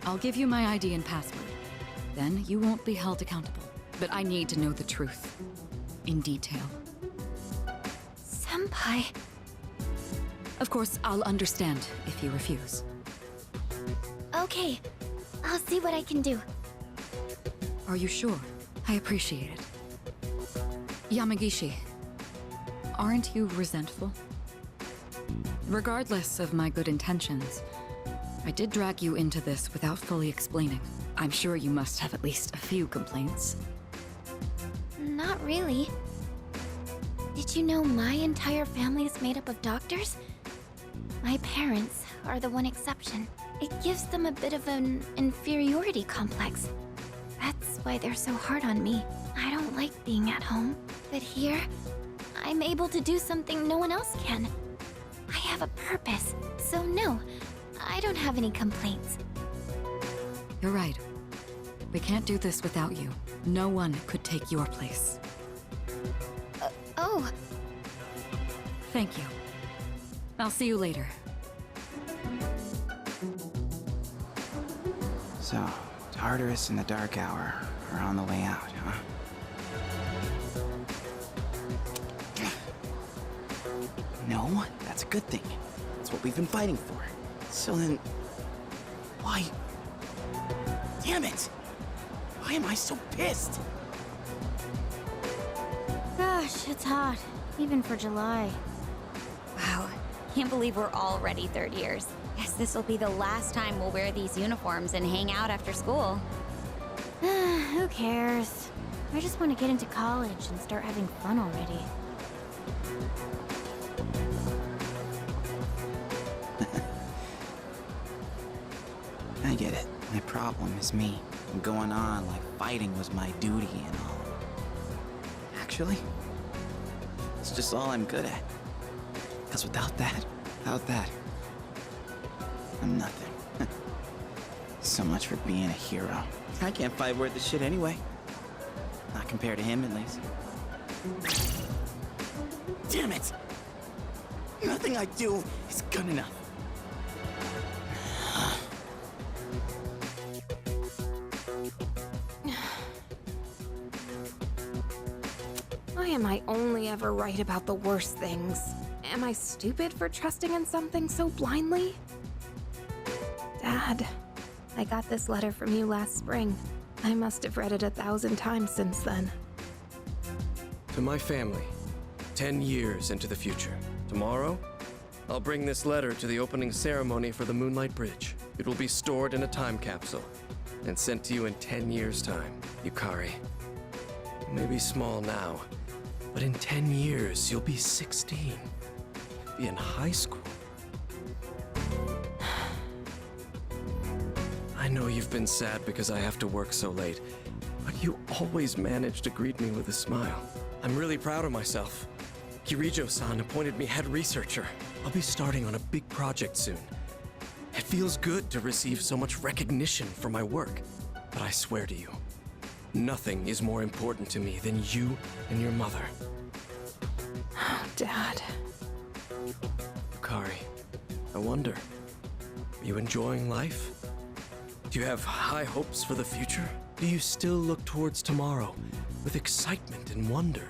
I'll give you my ID and password. Then you won't be held accountable. But I need to know the truth. In detail. Senpai. Of course, I'll understand if you refuse. Okay, I'll see what I can do. Are you sure? I appreciate it. Yamagishi, aren't you resentful? Regardless of my good intentions, I did drag you into this without fully explaining. I'm sure you must have at least a few complaints. Not really. Did you know my entire family is made up of doctors? My parents are the one exception. It gives them a bit of an inferiority complex. That's why they're so hard on me. I don't like being at home. But here, I'm able to do something no one else can. I have a purpose, so no, I don't have any complaints. You're right. We can't do this without you. No one could take your place. Oh. Thank you. I'll see you later. So, Tartarus and the Dark Hour are on the way out, huh? No, that's a good thing. That's what we've been fighting for. So then... why... Damn it! Why am I so pissed? Gosh, it's hot. Even for July. Wow. Can't believe we're already third years. Guess this will be the last time we'll wear these uniforms and hang out after school. Who cares? I just want to get into college and start having fun already. I get it. My problem is me. I'm going on like fighting was my duty and all. Actually, it's just all I'm good at. Because without that, I'm nothing. So much for being a hero. I can't fight worth the shit anyway. Not compared to him, at least. Damn it! Nothing I do is good enough. Why am I only ever right about the worst things? Am I stupid for trusting in something so blindly? Dad, I got this letter from you last spring. I must have read it 1,000 times since then. To my family, 10 years into the future. Tomorrow, I'll bring this letter to the opening ceremony for the Moonlight Bridge. It will be stored in a time capsule and sent to you in 10 years' time. Yukari, you may be small now, but in 10 years, you'll be 16. You'll be in high school. I know you've been sad because I have to work so late, but you always manage to greet me with a smile. I'm really proud of myself. Kirijo-san appointed me head researcher. I'll be starting on a big project soon. It feels good to receive so much recognition for my work, but I swear to you, nothing is more important to me than you and your mother. Oh, Dad. Yukari, I wonder, are you enjoying life? Do you have high hopes for the future? Do you still look towards tomorrow with excitement and wonder,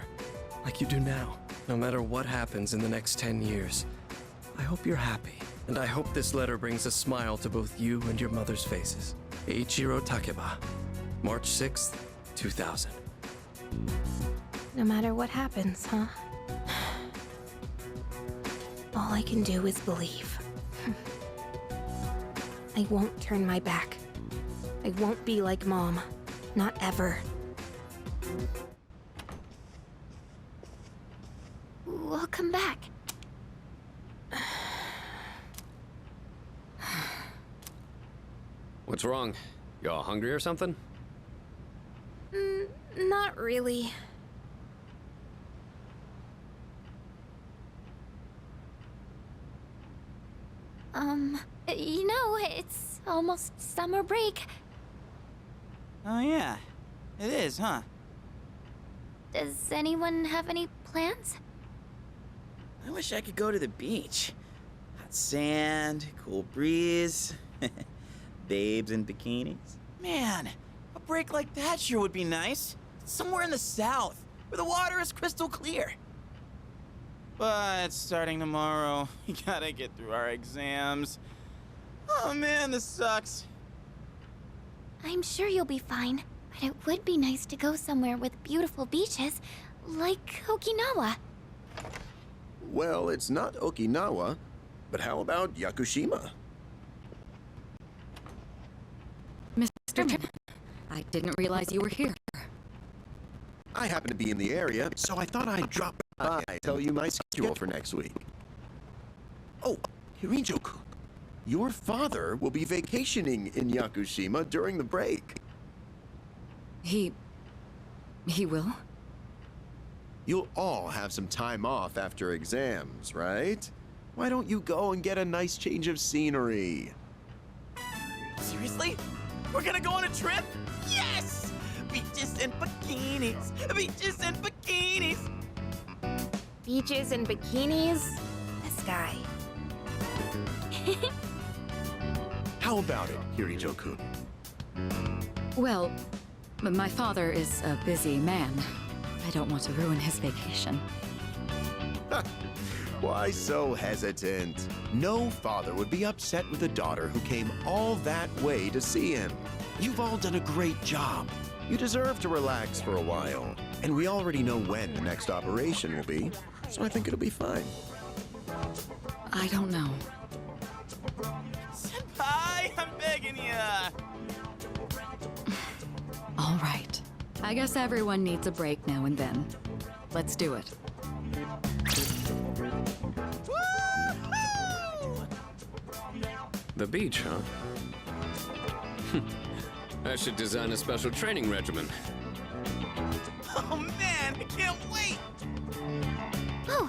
like you do now? No matter what happens in the next 10 years, I hope you're happy. And I hope this letter brings a smile to both you and your mother's faces. Eiichiro Takeba, March 6th, 2000. No matter what happens, huh? All I can do is believe. I won't turn my back. I won't be like Mom. Not ever. Welcome back. What's wrong? Y'all hungry or something? Not really. You know, it's almost summer break. Oh yeah, it is, huh? Does anyone have any plans? I wish I could go to the beach. Hot sand, cool breeze, babes in bikinis. Man, a break like that sure would be nice. Somewhere in the south, where the water is crystal clear. But starting tomorrow, we gotta get through our exams. Oh man, this sucks. I'm sure you'll be fine, but it would be nice to go somewhere with beautiful beaches, like Okinawa. Well, it's not Okinawa, but how about Yakushima? Mr. Chairman, I didn't realize you were here. I happen to be in the area, so I thought I'd drop by and tell you my schedule for next week. Oh, Hirijo-kun, your father will be vacationing in Yakushima during the break. He will? You'll all have some time off after exams, right? Why don't you go and get a nice change of scenery? Seriously? We're gonna go on a trip? Yes! Beaches and bikinis! Beaches and bikinis! Beaches and bikinis? This guy. How about it, Hirijo-kun? Well, my father is a busy man. I don't want to ruin his vacation. Why so hesitant? No father would be upset with a daughter who came all that way to see him. You've all done a great job. You deserve to relax for a while. And we already know when the next operation will be, so I think it'll be fine. I don't know. Senpai, I'm begging ya! All right. I guess everyone needs a break now and then. Let's do it. The beach, huh? I should design a special training regimen. Oh man, I can't wait! Oh,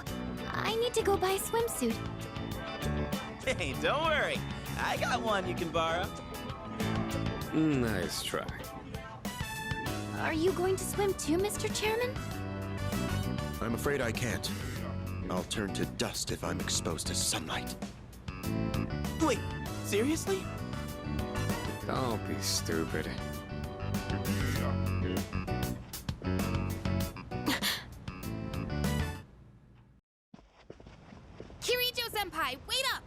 I need to go buy a swimsuit. Hey, don't worry. I got one you can borrow. Nice try. Are you going to swim too, Mr. Chairman? I'm afraid I can't. I'll turn to dust if I'm exposed to sunlight. Wait, seriously? Don't be stupid. Kirijo-senpai, wait up!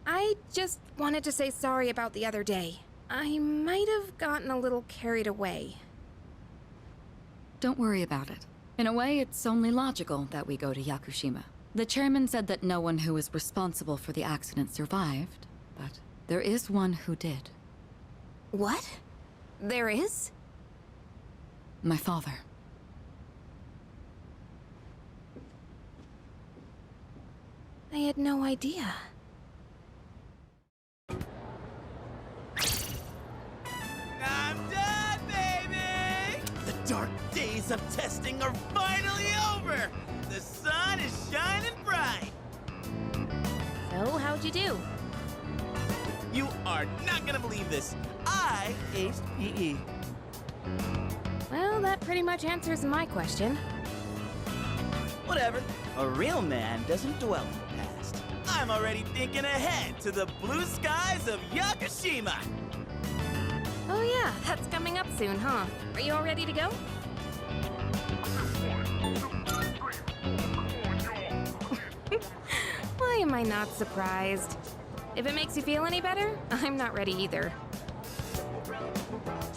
I just wanted to say sorry about the other day. I might have gotten a little carried away. Don't worry about it. In a way, it's only logical that we go to Yakushima. The chairman said that no one who was responsible for the accident survived, but there is one who did. What? There is? My father. I had no idea. I'm done, baby! The dark days of testing are finally over! The sun is shining bright! So, how'd you do? You are not gonna believe this. I aced PE. Well, that pretty much answers my question. Whatever. A real man doesn't dwell in the past. I'm already thinking ahead to the blue skies of Yakushima! Oh yeah, that's coming up soon, huh? Are you all ready to go? Why am I not surprised? If it makes you feel any better, I'm not ready either.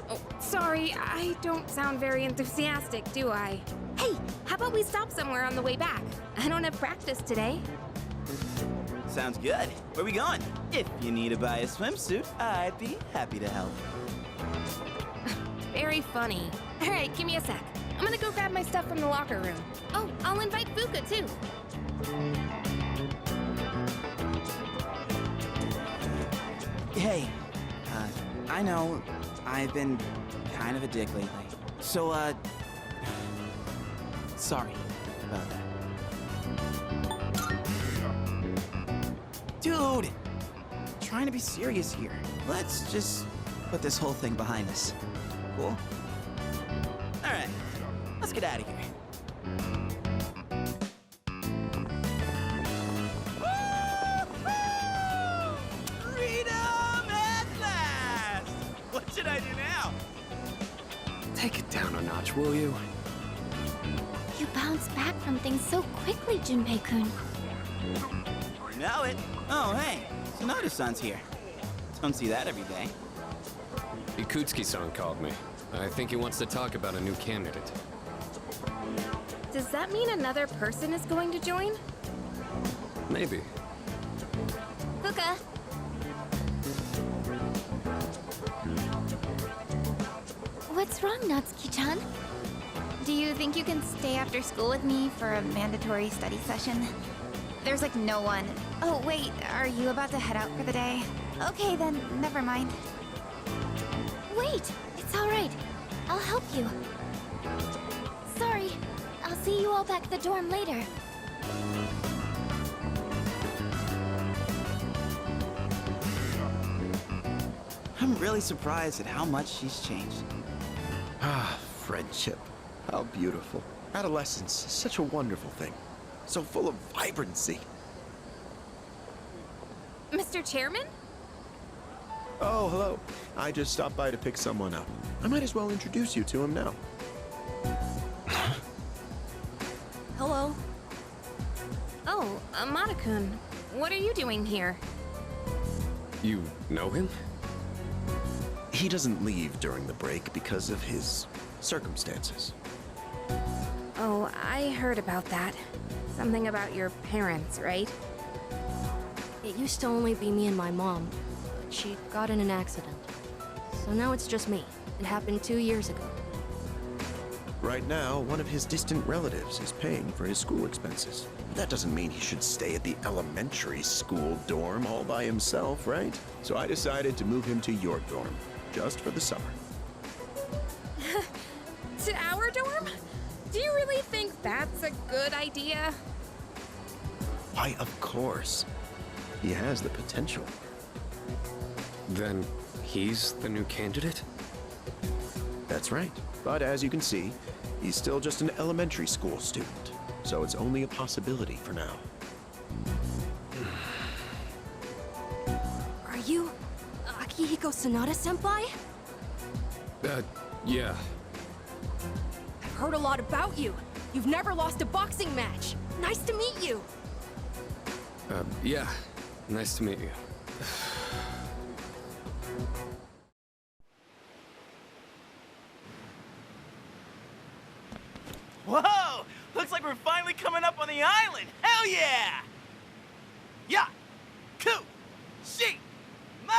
Oh, sorry, I don't sound very enthusiastic, do I? Hey, how about we stop somewhere on the way back? I don't have practice today. Sounds good. Where we going? If you need to buy a swimsuit, I'd be happy to help. Very funny. All right, give me a sec. I'm gonna go grab my stuff from the locker room. Oh, I'll invite Fuka too. Hey, I know I've been kind of a dick lately. So, sorry about that. Dude! Trying to be serious here. Let's just put this whole thing behind us. Cool? Alright, let's get out of here. Freedom at last! What should I do now? Take it down a notch, will you? You bounce back from things so quickly, Junpei-kun. Know it? Oh, hey, Sonata-san's here. Don't see that every day. Ikutsuki-san called me. I think he wants to talk about a new candidate. Does that mean another person is going to join? Maybe. Fuka! What's wrong, Natsuki-chan? Do you think you can stay after school with me for a mandatory study session? There's like no one. Oh, wait, are you about to head out for the day? Okay, then, never mind. Wait! It's alright. I'll help you. Sorry. I'll see you all back at the dorm later. I'm really surprised at how much she's changed. Ah, friendship. How beautiful. Adolescence is such a wonderful thing. So full of vibrancy. Mr. Chairman? Oh, hello. I just stopped by to pick someone up. I might as well introduce you to him now. Hello. Oh, Amada-kun. What are you doing here? You know him? He doesn't leave during the break because of his circumstances. Oh, I heard about that. Something about your parents, right? It used to only be me and my mom, but she got in an accident. So now it's just me. It happened 2 years ago. Right now, one of his distant relatives is paying for his school expenses. That doesn't mean he should stay at the elementary school dorm all by himself, right? So I decided to move him to your dorm, just for the summer. To our dorm? Do you really think that's a good idea? Why, of course. He has the potential. Then he's the new candidate? That's right. But as you can see, he's still just an elementary school student. So it's only a possibility for now. Are you Akihiko Sanada-senpai? Yeah. I've heard a lot about you. You've never lost a boxing match. Nice to meet you. Yeah. Nice to meet you. Whoa! the island! Hell yeah! Ya! Ku! She! Ma!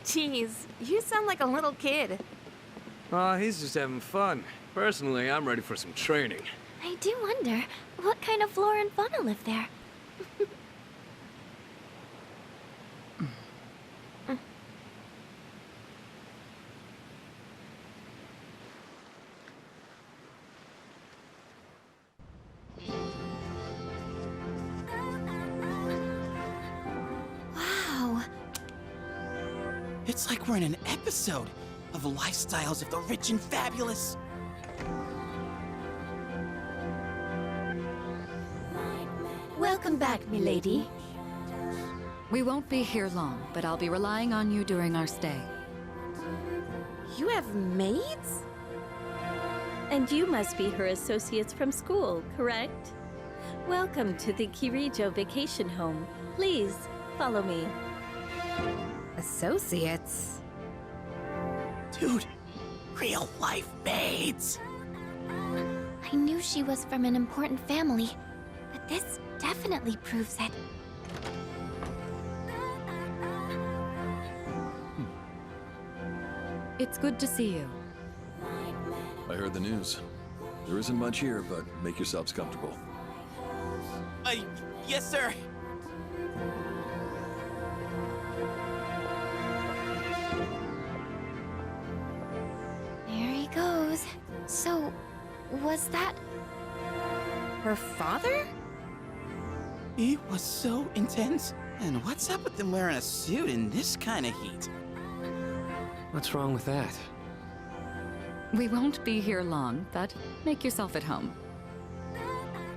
Jeez, you sound like a little kid. Aw, he's just having fun. Personally, I'm ready for some training. I do wonder, what kind of flora and fauna live there? Wow. It's like we're in an episode of Lifestyles of the Rich and Fabulous. Welcome back, milady. We won't be here long, but I'll be relying on you during our stay. You have maids? And you must be her associates from school, correct? Welcome to the Kirijo vacation home. Please, follow me. Associates? Dude, real life maids. I knew she was from an important family, but this definitely proves it. It's good to see you. I heard the news. There isn't much here, but make yourselves comfortable. Yes, sir. There he goes. So, was that her father? He was so intense. And what's up with them wearing a suit in this kind of heat? What's wrong with that? We won't be here long, but make yourself at home.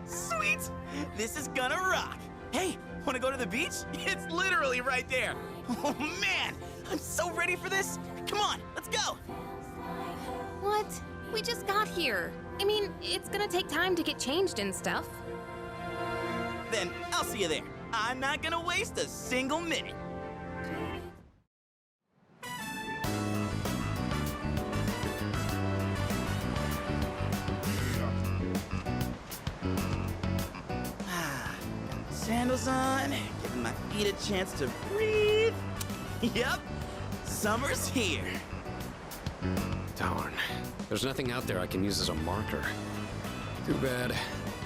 Sweet! This is gonna rock! Hey, wanna go to the beach? It's literally right there! Oh man! I'm so ready for this! Come on, let's go! What? We just got here. I mean, it's gonna take time to get changed and stuff. Then I'll see you there. I'm not gonna waste a single minute. Sandals on, giving my feet a chance to breathe. Yep, summer's here. Darn. There's nothing out there I can use as a marker. Too bad.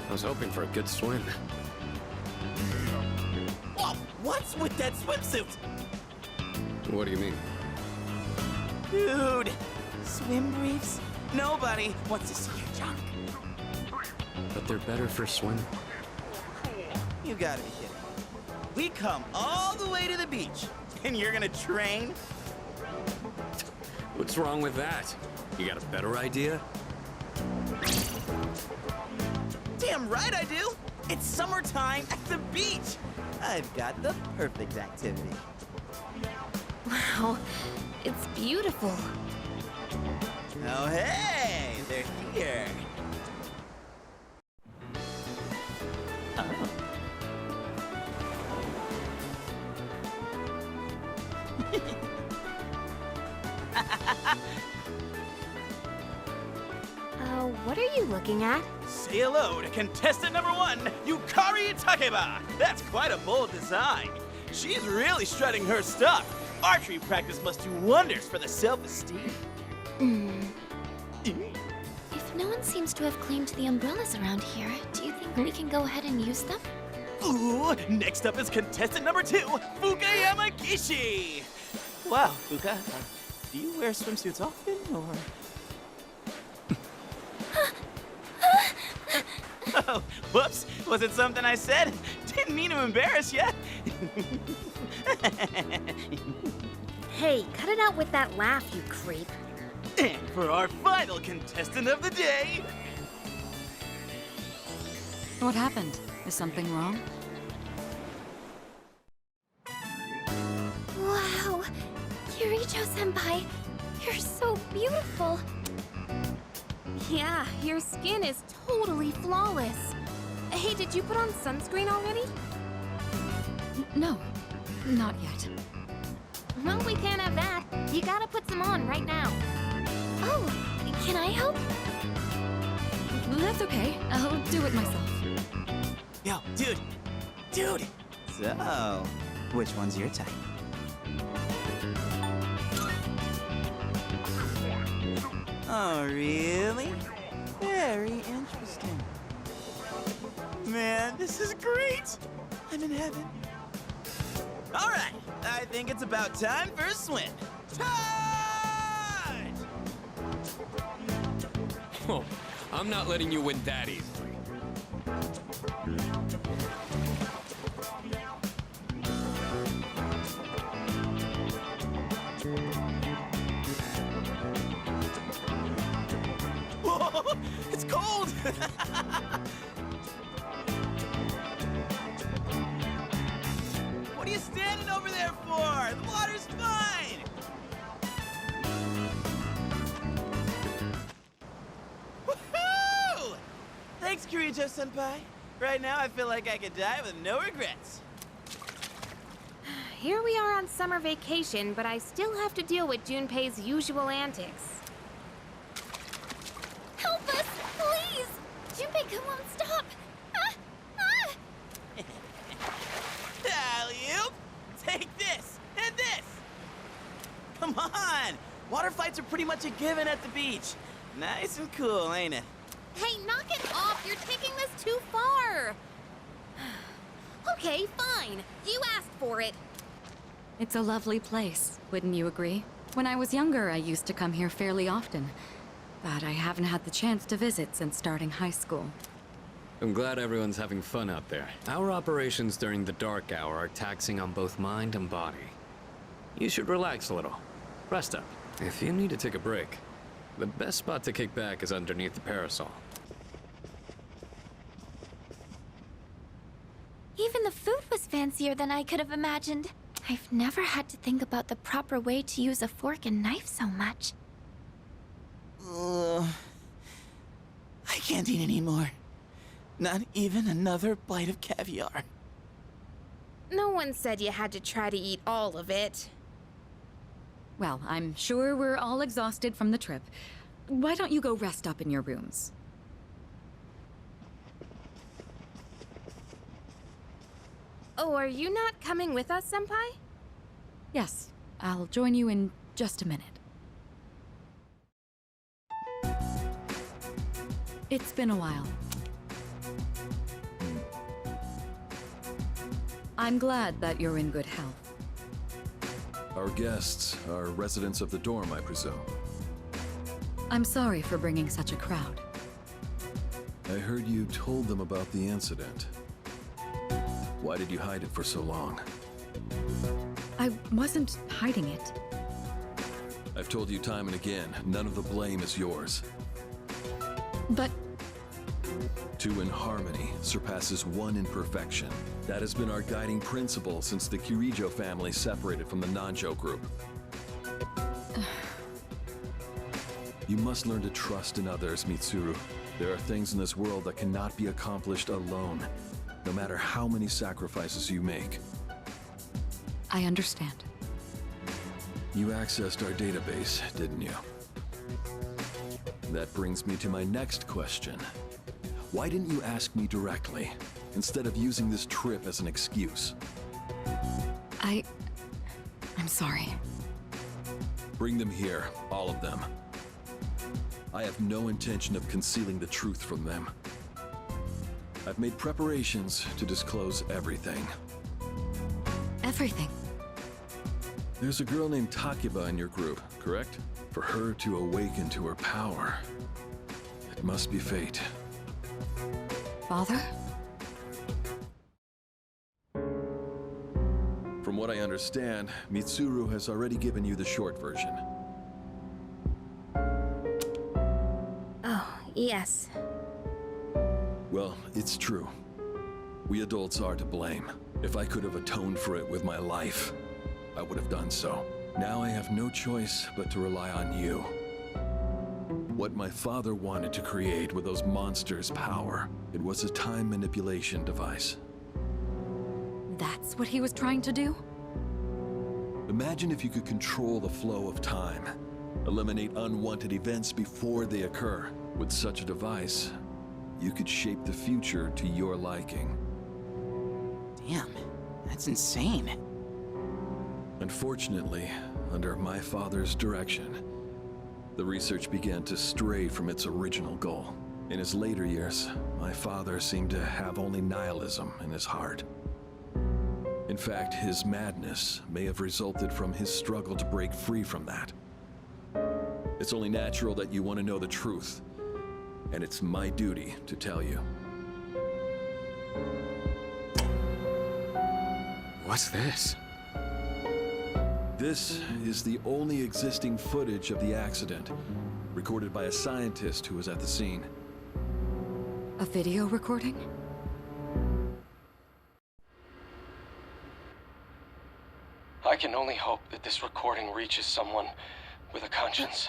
I was hoping for a good swim. Whoa, what's with that swimsuit? What do you mean? Dude, swim briefs? Nobody wants to see your junk. But they're better for swimming. You gotta be kidding. We come all the way to the beach, and you're gonna train? What's wrong with that? You got a better idea? Damn right I do! It's summertime at the beach! I've got the perfect activity. Wow, it's beautiful. Oh hey, they're here. What are you looking at? Say hello to contestant number 1, Yukari Takeba. That's quite a bold design. She's really strutting her stuff. Archery practice must do wonders for the self-esteem. If no one seems to have claimed the umbrellas around here, do you think we can go ahead and use them? Ooh, next up is contestant number 2, Fuka Yamagishi. Wow, Fuka, do you wear swimsuits often, or...? Oh, whoops. Was it something I said? Didn't mean to embarrass you. Hey, cut it out with that laugh, you creep. And for our final contestant of the day... What happened? Is something wrong? Wow! Kirijo-senpai, you're so beautiful. Yeah, your skin is totally flawless. Hey, did you put on sunscreen already? No, not yet. Well, we can't have that. You gotta put some on right now. Oh, can I help? That's okay. I'll do it myself. Yo, dude! Dude! So, which one's your type? Oh, really? Very interesting. Man, this is great! I'm in heaven. All right, I think it's about time for a swim. Tide! Oh, I'm not letting you win that easily. Whoa, it's cold! What are you standing over there for? The water's fine! Woohoo! Thanks, Kirijo-senpai. Right now, I feel like I could die with no regrets. Here we are on summer vacation, but I still have to deal with Junpei's usual antics. Help us, please! Junpei, come on, stop! Alley-oop! Take this, and this! Come on! Water fights are pretty much a given at the beach. Nice and cool, ain't it? Hey, knock it off! You're taking this too far! Okay, fine. You asked for it. It's a lovely place, wouldn't you agree? When I was younger, I used to come here fairly often. But I haven't had the chance to visit since starting high school. I'm glad everyone's having fun out there. Our operations during the dark hour are taxing on both mind and body. You should relax a little. Rest up. If you need to take a break, the best spot to kick back is underneath the parasol. Even the food was fancier than I could have imagined. I've never had to think about the proper way to use a fork and knife so much. I can't eat anymore. Not even another bite of caviar. No one said you had to try to eat all of it. Well, I'm sure we're all exhausted from the trip. Why don't you go rest up in your rooms? Oh, are you not coming with us, Senpai? Yes, I'll join you in just a minute. It's been a while. I'm glad that you're in good health. Our guests are residents of the dorm, I presume. I'm sorry for bringing such a crowd. I heard you told them about the incident. Why did you hide it for so long? I wasn't hiding it. I've told you time and again, none of the blame is yours. But... Two in harmony surpasses one in perfection. That has been our guiding principle since the Kirijo family separated from the Nanjo group. You must learn to trust in others, Mitsuru. There are things in this world that cannot be accomplished alone, no matter how many sacrifices you make. I understand. You accessed our database, didn't you? That brings me to my next question. Why didn't you ask me directly, instead of using this trip as an excuse? I'm sorry. Bring them here, all of them. I have no intention of concealing the truth from them. I've made preparations to disclose everything. Everything? There's a girl named Takiba in your group, correct? For her to awaken to her power, it must be fate. Father? From what I understand, Mitsuru has already given you the short version. Oh, yes. Well, it's true. We adults are to blame. If I could have atoned for it with my life, I would have done so. Now I have no choice but to rely on you. What my father wanted to create with those monsters' power, it was a time manipulation device. That's what he was trying to do? Imagine if you could control the flow of time, eliminate unwanted events before they occur. With such a device, you could shape the future to your liking. Damn, that's insane. Unfortunately, under my father's direction, the research began to stray from its original goal. In his later years, my father seemed to have only nihilism in his heart. In fact, his madness may have resulted from his struggle to break free from that. It's only natural that you want to know the truth, and it's my duty to tell you. What's this? This is the only existing footage of the accident, recorded by a scientist who was at the scene. A video recording? I can only hope that this recording reaches someone with a conscience.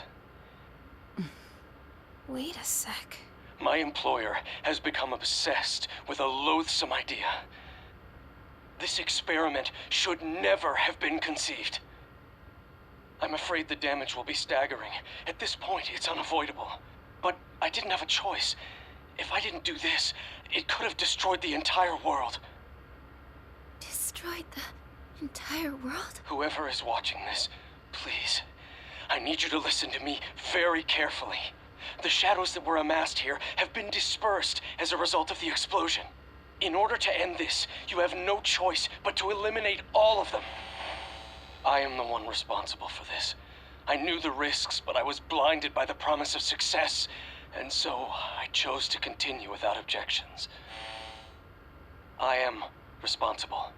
Wait a sec. My employer has become obsessed with a loathsome idea. This experiment should never have been conceived. I'm afraid the damage will be staggering. At this point, it's unavoidable. But I didn't have a choice. If I didn't do this, it could have destroyed the entire world. Destroyed the entire world? Whoever is watching this, please, I need you to listen to me very carefully. The shadows that were amassed here have been dispersed as a result of the explosion. In order to end this, you have no choice but to eliminate all of them. I am the one responsible for this. I knew the risks, but I was blinded by the promise of success, and so I chose to continue without objections. I am responsible.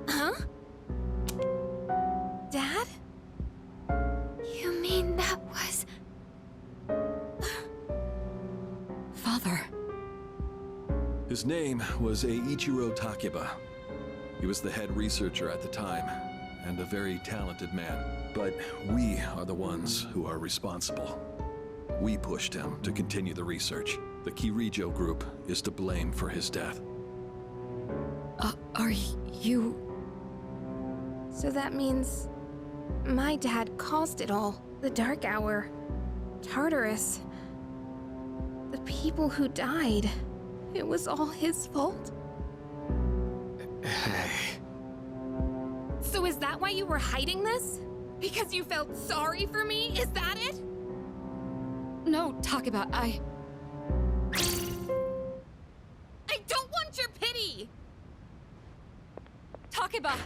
Huh? Dad? You mean that was... Father. His name was Eiichiro Takeba. He was the head researcher at the time, and a very talented man. But we are the ones who are responsible. We pushed him to continue the research. The Kirijo group is to blame for his death. Are you... So that means my dad caused it all. The Dark Hour. Tartarus. The people who died. It was all his fault? Hey. So is that why you were hiding this? Because you felt sorry for me? Is that it? No, Takeba, I don't want your pity! Takeba!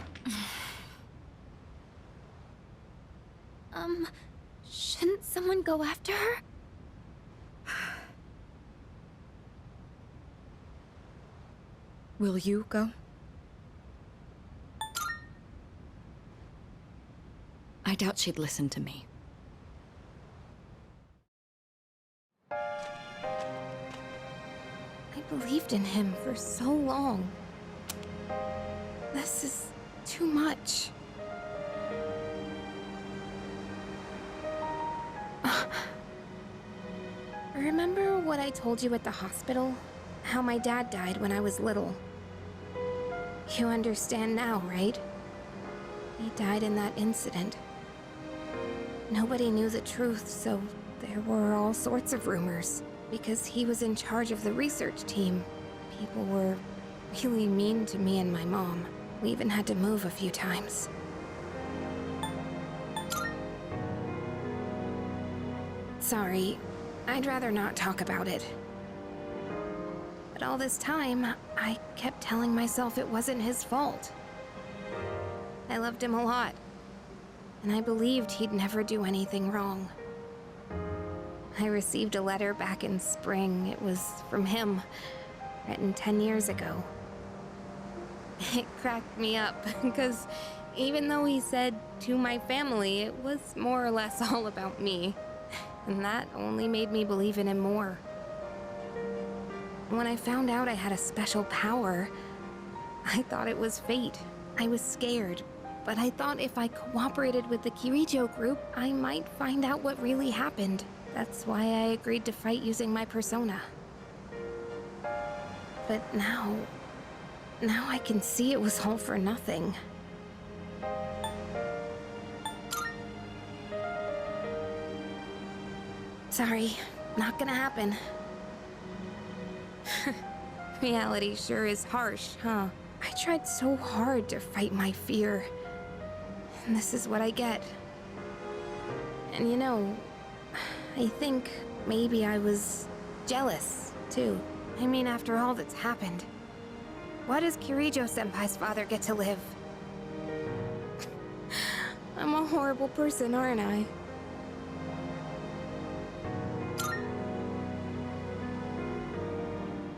Shouldn't someone go after her? Will you go? I doubt she'd listen to me. I believed in him for so long. This is too much. Remember what I told you at the hospital? How my dad died when I was little. You understand now, right? He died in that incident. Nobody knew the truth, so there were all sorts of rumors. Because he was in charge of the research team, people were really mean to me and my mom. We even had to move a few times. Sorry, I'd rather not talk about it. But all this time, I kept telling myself it wasn't his fault. I loved him a lot, and I believed he'd never do anything wrong. I received a letter back in spring. It was from him, written 10 years ago. It cracked me up, because even though he said to my family, it was more or less all about me. And that only made me believe in him more. When I found out I had a special power, I thought it was fate. I was scared, but I thought if I cooperated with the Kirijo group, I might find out what really happened. That's why I agreed to fight using my persona. But now I can see it was all for nothing. Sorry, Not gonna happen. Reality sure is harsh, huh? I tried so hard to fight my fear. And this is what I get. And you know, I think maybe I was jealous, too. I mean, after all that's happened, why does Kirijo-senpai's father get to live? I'm a horrible person, aren't I?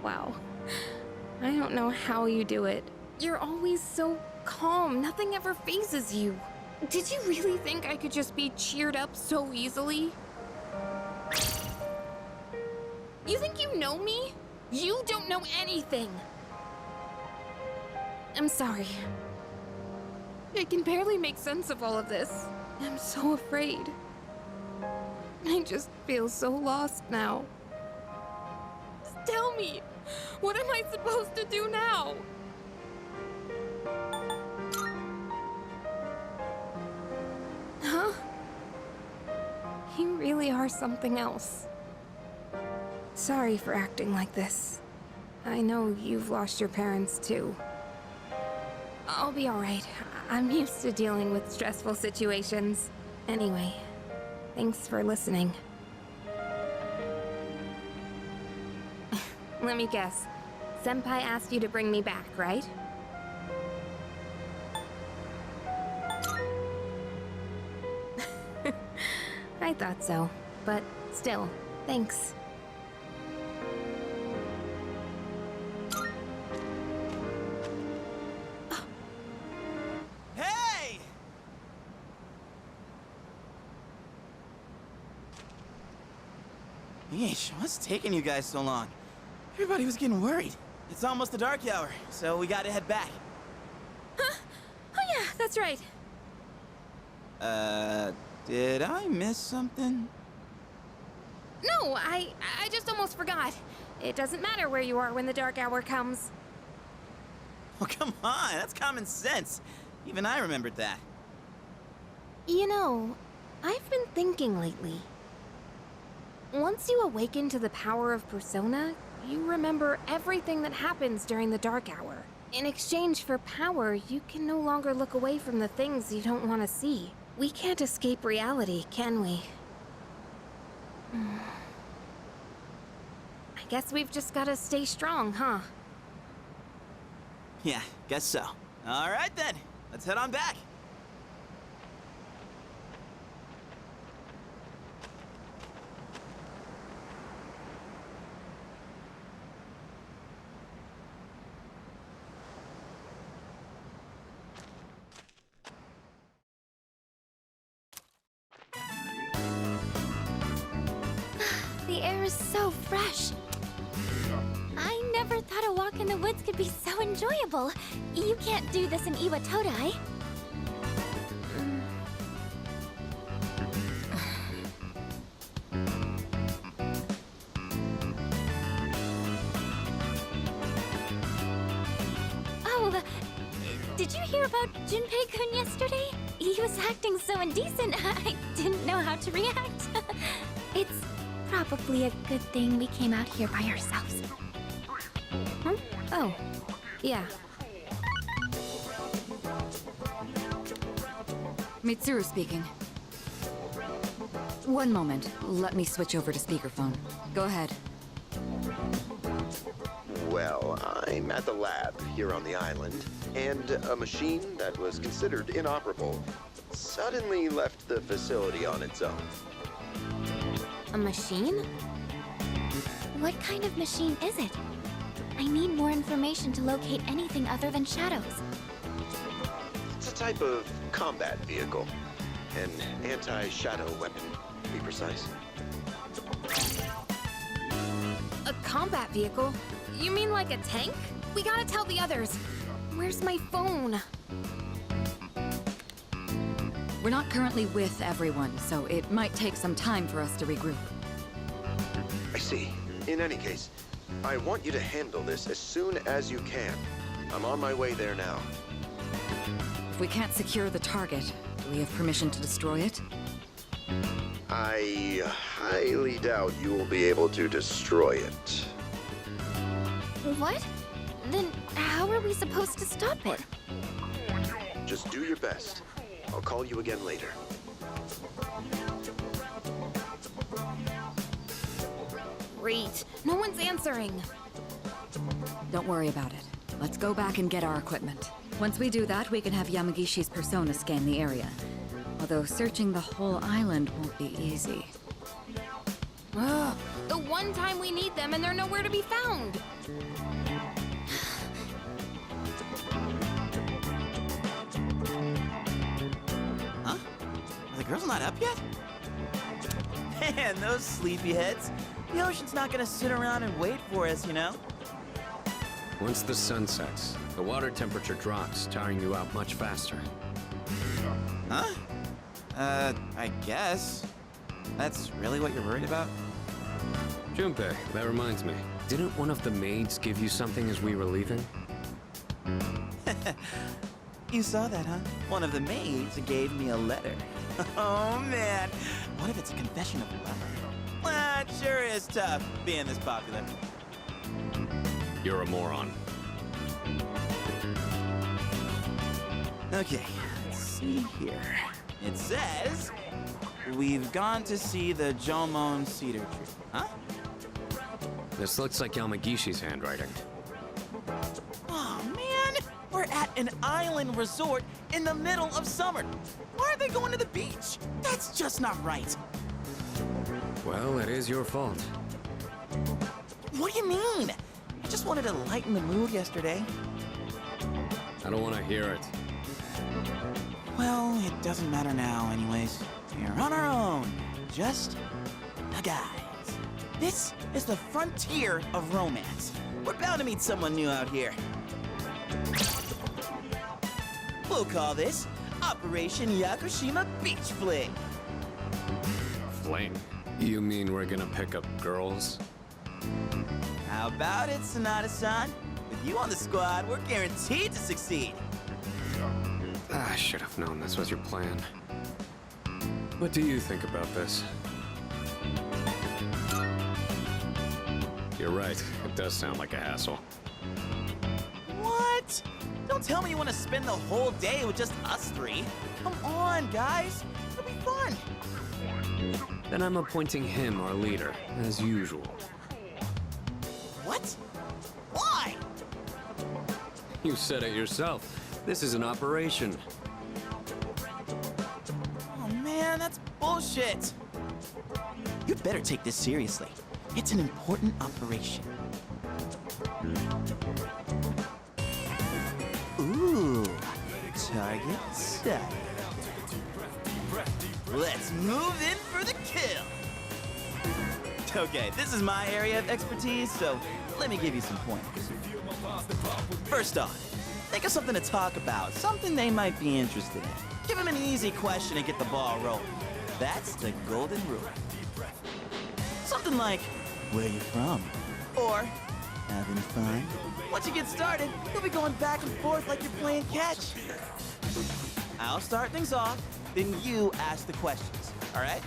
Wow. I don't know how you do it. You're always so calm. Nothing ever phases you. Did you really think I could just be cheered up so easily? You think you know me? You don't know anything. I'm sorry. I can barely make sense of all of this. I'm so afraid. I just feel so lost now. Just tell me, what am I supposed to do now? Huh? You really are something else. Sorry for acting like this. I know you've lost your parents too. I'll be alright. I'm used to dealing with stressful situations. Anyway, thanks for listening. Let me guess. Senpai asked you to bring me back, right? I thought so, but still, thanks. Hey! Yeesh, what's taking you guys so long? Everybody was getting worried. It's almost the dark hour, so we gotta head back. Huh? Oh yeah, that's right. Did I miss something? No, I just almost forgot. It doesn't matter where you are when the dark hour comes. Oh, come on, that's common sense. Even I remembered that. You know, I've been thinking lately. Once you awaken to the power of Persona, you remember everything that happens during the dark hour. In exchange for power, you can no longer look away from the things you don't want to see. We can't escape reality, can we? I guess we've just gotta stay strong, huh? Yeah, guess so. All right then, let's head on back. The air is so fresh. I never thought a walk in the woods could be so enjoyable. You can't do this in Iwatodai. Oh, did you hear about Junpei-kun yesterday? He was acting so indecent, I didn't know how to react. It's probably a good thing we came out here by ourselves. Huh? Oh, yeah. Mitsuru speaking. One moment. Let me switch over to speakerphone. Go ahead. Well, I'm at the lab here on the island, and a machine that was considered inoperable suddenly left the facility on its own. A machine? What kind of machine is it? I need more information to locate anything other than shadows. It's a type of combat vehicle. An anti-shadow weapon, to be precise. A combat vehicle? You mean like a tank? We gotta tell the others. Where's my phone? We're not currently with everyone, so it might take some time for us to regroup. I see. In any case, I want you to handle this as soon as you can. I'm on my way there now. If we can't secure the target, do we have permission to destroy it? I highly doubt you will be able to destroy it. What? Then how are we supposed to stop it? Just do your best. I'll call you again later. Great. No one's answering. Don't worry about it. Let's go back and get our equipment. Once we do that, we can have Yamagishi's persona scan the area. Although searching the whole island won't be easy. Ugh, the one time we need them and they're nowhere to be found. Huh? Are the girls not up yet? Man, those sleepyheads. The ocean's not gonna sit around and wait for us, you know? Once the sun sets, the water temperature drops, tiring you out much faster. Huh? I guess. That's really what you're worried about? Junpei, that reminds me. Didn't one of the maids give you something as we were leaving? You saw that, huh? One of the maids gave me a letter. Oh, man. What if it's a confession of love? Well, it sure is tough being this popular. You're a moron. Okay, let's see here. It says, we've gone to see the Jomon cedar tree. Huh? This looks like Yamagishi's handwriting. Oh, man! We're at an island resort in the middle of summer. Why are they going to the beach? That's just not right. Well, it is your fault. What do you mean? I just wanted to lighten the mood yesterday. I don't want to hear it. Well, it doesn't matter now anyways. We're on our own. Just the guys. This is the frontier of romance. We're bound to meet someone new out here. We'll call this Operation Yakushima Beach Fling. Fling? You mean we're gonna pick up girls? How about it, Sonata-san? With you on the squad, we're guaranteed to succeed. I should have known this was your plan. What do you think about this? You're right. It does sound like a hassle. What? Don't tell me you want to spend the whole day with just us three. Come on, guys. It'll be fun. Then I'm appointing him our leader, as usual. What? Why? You said it yourself. This is an operation. Oh man, that's bullshit. You'd better take this seriously. It's an important operation. Ooh, target set. Let's move in for the kill. Okay, this is my area of expertise, so let me give you some pointers. First off, think of something to talk about, something they might be interested in. Give them an easy question and get the ball rolling. That's the golden rule. Something like, where you from? Or, having fun? Once you get started, you'll be going back and forth like you're playing catch. I'll start things off, then you ask the questions, all right?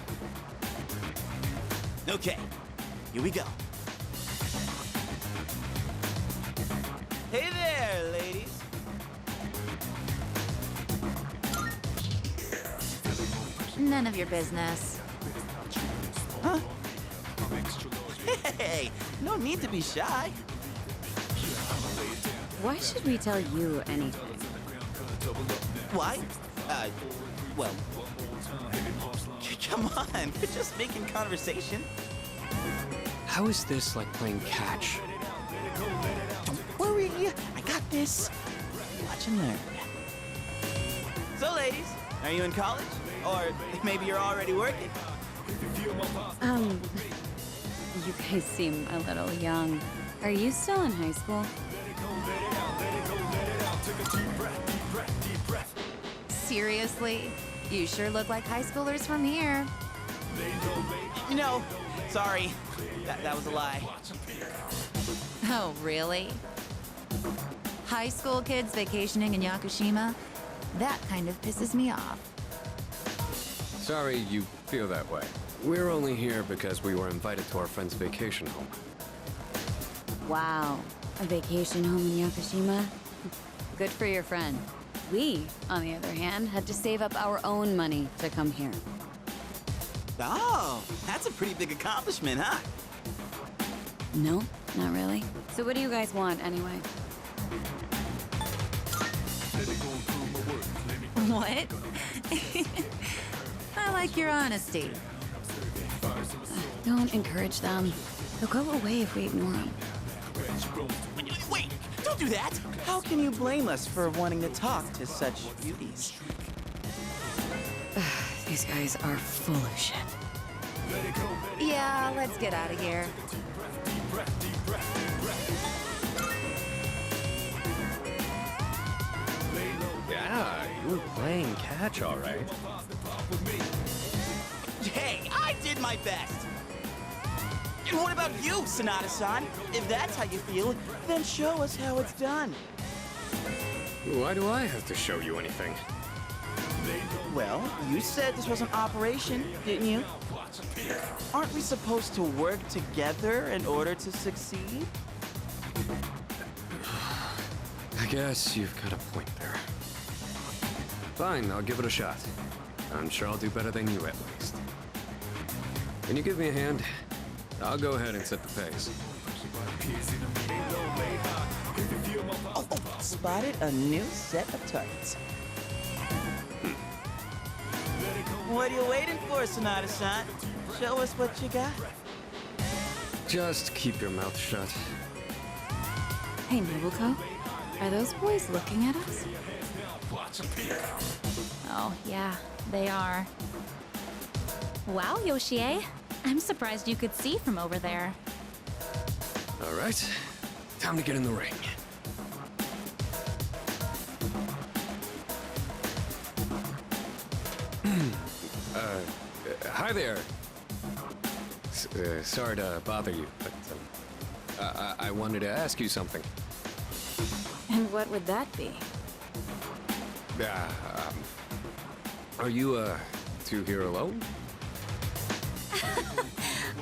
Okay, here we go. Hey there, ladies. None of your business. Huh? Hey, no need to be shy. Why should we tell you anything? Why? Well... Come on, we're just making conversation. How is this like playing catch? Don't worry, I got this. Watch and learn. So, ladies, are you in college? Or maybe you're already working? You guys seem a little young. Are you still in high school? Seriously? You sure look like high schoolers from here. No, sorry. That was a lie. Oh, really? High school kids vacationing in Yakushima? That kind of pisses me off. Sorry you feel that way. We're only here because we were invited to our friend's vacation home. Wow, a vacation home in Yakushima? Good for your friend. We, on the other hand, had to save up our own money to come here. Oh, that's a pretty big accomplishment, huh? No, not really. So what do you guys want, anyway? What? I like your honesty. Don't encourage them. They'll go away if we ignore them. Wait, don't do that! How can you blame us for wanting to talk to such beauties? These guys are full of shit. Yeah, let's get out of here. Yeah, you were playing catch all right. Hey, I did my best! And what about you, Sonata-san? If that's how you feel, then show us how it's done. Why do I have to show you anything? Well, you said this was an operation, didn't you? Aren't we supposed to work together in order to succeed? I guess you've got a point there. Fine, I'll give it a shot. I'm sure I'll do better than you at least. Can you give me a hand? I'll go ahead and set the pace. Oh, spotted a new set of targets. What are you waiting for, Sonata-san? Show us what you got. Just keep your mouth shut. Hey, Nobuko, are those boys looking at us? Oh, yeah, they are. Wow, Yoshie. I'm surprised you could see from over there. All right, time to get in the ring. Hi there. Sorry to bother you, but I wanted to ask you something. And what would that be? Are you two here alone?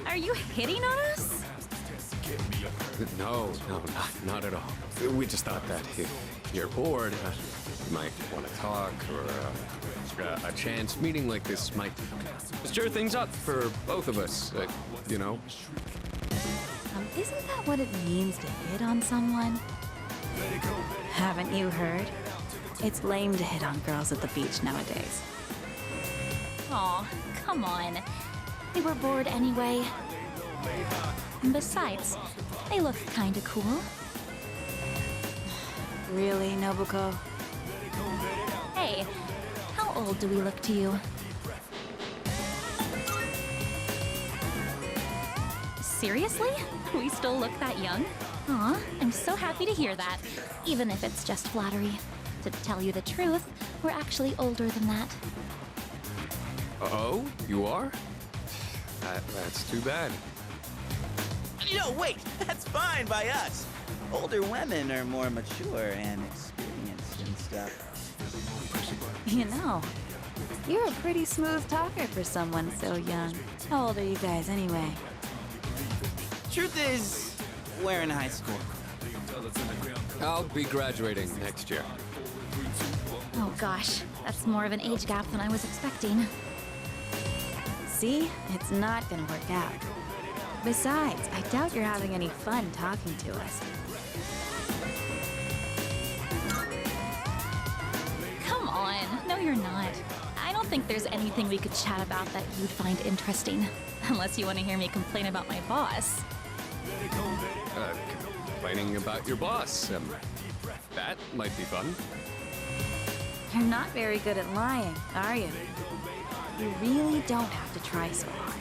Are you hitting on us? No, not at all. We just thought that if you're bored, you might want to talk, or a chance meeting like this might stir things up for both of us, you know? Isn't that what it means to hit on someone? Haven't you heard? It's lame to hit on girls at the beach nowadays. Aw, come on. They were bored anyway. And besides, they look kinda cool. Really, Nobuko? Hey, how old do we look to you? Seriously? We still look that young? Aw, I'm so happy to hear that, even if it's just flattery. To tell you the truth, we're actually older than that. Oh, you are? That's too bad. No, wait, that's fine by us. Older women are more mature and experienced and stuff. You know, you're a pretty smooth talker for someone so young. How old are you guys anyway? Truth is, we're in high school. I'll be graduating next year. Oh gosh, that's more of an age gap than I was expecting. See? It's not gonna work out. Besides, I doubt you're having any fun talking to us. Come on, no you're not. I don't think there's anything we could chat about that you'd find interesting. Unless you want to hear me complain about my boss. Complaining about your boss. That might be fun. You're not very good at lying, are you? You really don't have to try so hard.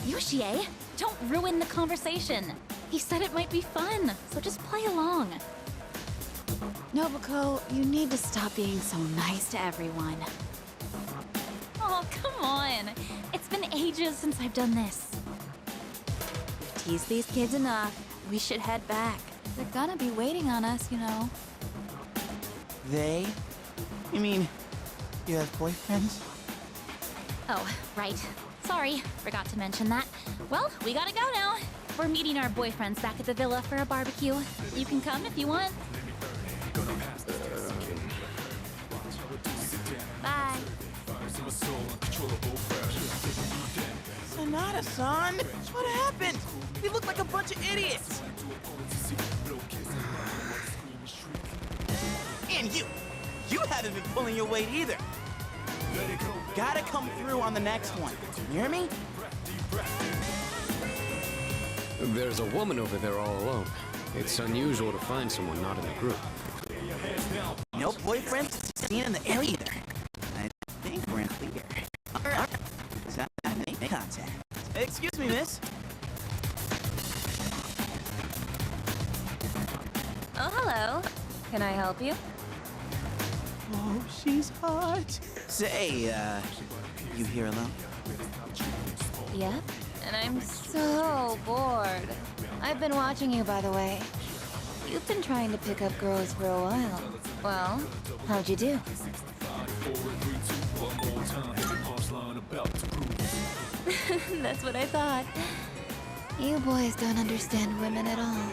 Yoshie, don't ruin the conversation. He said it might be fun, so just play along. Nobuko, you need to stop being so nice to everyone. Oh, come on. It's been ages since I've done this. We've teased these kids enough. We should head back. They're gonna be waiting on us, you know. They? You mean, you have boyfriends? Oh, right. Sorry, forgot to mention that. Well, we gotta go now. We're meeting our boyfriends back at the villa for a barbecue. You can come if you want. Bye. Sonata-san! What happened? We look like a bunch of idiots! And you haven't been pulling your weight either. Gotta come through on the next one. You hear me? There's a woman over there all alone. It's unusual to find someone not in a group. No boyfriends seen in the area either. I think we're in clear. Alright. Time to make contact. Excuse me, miss. Oh, hello. Can I help you? Oh, she's hot. Say, you here alone? Yep. And I'm so bored. I've been watching you, by the way. You've been trying to pick up girls for a while. Well, how'd you do? That's what I thought. You boys don't understand women at all.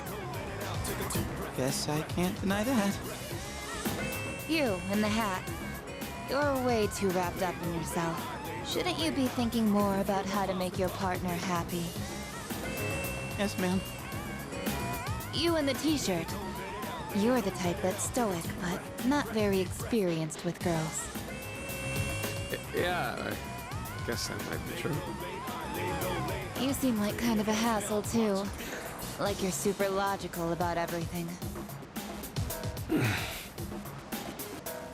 Guess I can't deny that. You, in the hat. You're way too wrapped up in yourself. Shouldn't you be thinking more about how to make your partner happy? Yes, ma'am. You in the t-shirt. You're the type that's stoic, but not very experienced with girls. Yeah, I guess that might be true. You seem like kind of a hassle, too. Like you're super logical about everything.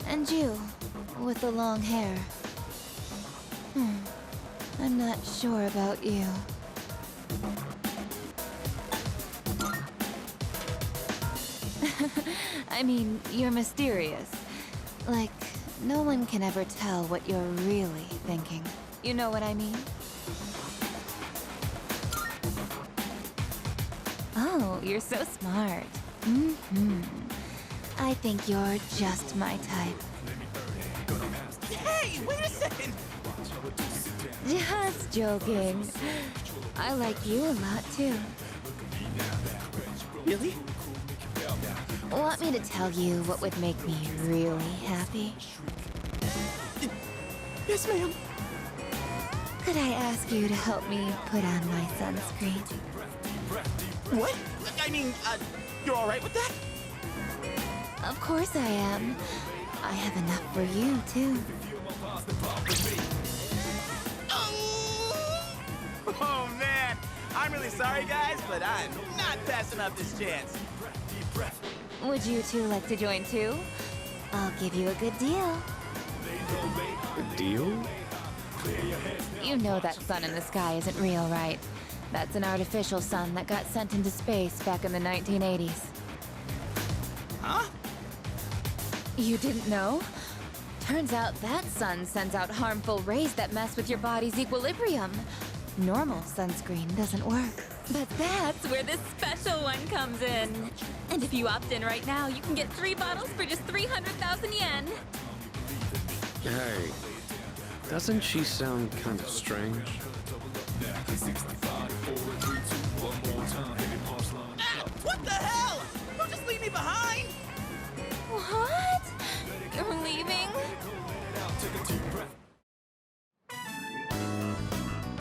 And you, with the long hair. I'm not sure about you. I mean, you're mysterious. Like, no one can ever tell what you're really thinking. You know what I mean? Oh, you're so smart. I think you're just my type. Hey, wait a second! Just joking. I like you a lot, too. Really? Want me to tell you what would make me really happy? Yes, ma'am. Could I ask you to help me put on my sunscreen? What? I mean, you're alright with that? Of course I am. I have enough for you, too. Oh, man. I'm really sorry, guys, but I'm not passing up this chance. Would you two like to join, too? I'll give you a good deal. A deal? You know that sun in the sky isn't real, right? That's an artificial sun that got sent into space back in the 1980s. Huh? You didn't know? Turns out that sun sends out harmful rays that mess with your body's equilibrium. Normal sunscreen doesn't work. But that's where this special one comes in. And if you opt in right now, you can get 3 bottles for just 300,000 yen. Hey, doesn't she sound kind of strange? What the hell? Don't just leave me behind! What? You're leaving?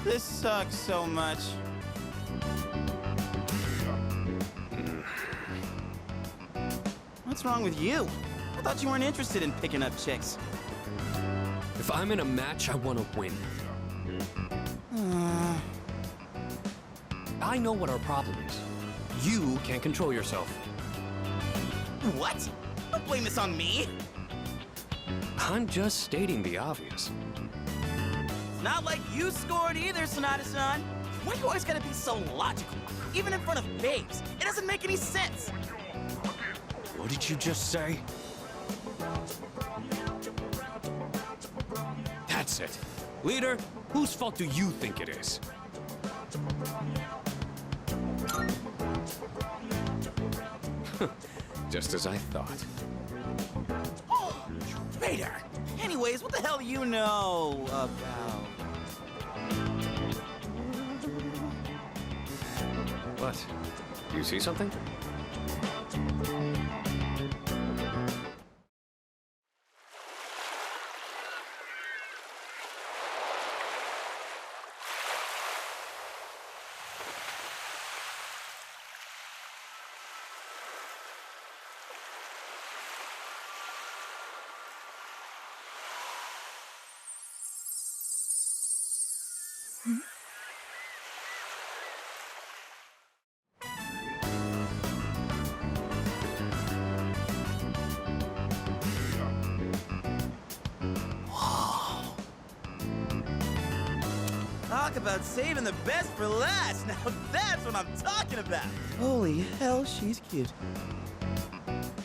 This sucks so much. What's wrong with you? I thought you weren't interested in picking up chicks. If I'm in a match, I want to win. I know what our problem is. You can't control yourself. What? Don't blame this on me. I'm just stating the obvious. It's not like you scored either, Sonata-san. Why do you always gotta be so logical? Even in front of babes. It doesn't make any sense. What did you just say? That's it. Leader, whose fault do you think it is? Just as I thought. Vader! Anyways, what the hell do you know about... What? Do you see something? Talk about saving the best for last. Now that's what I'm talking about. Holy hell, she's cute.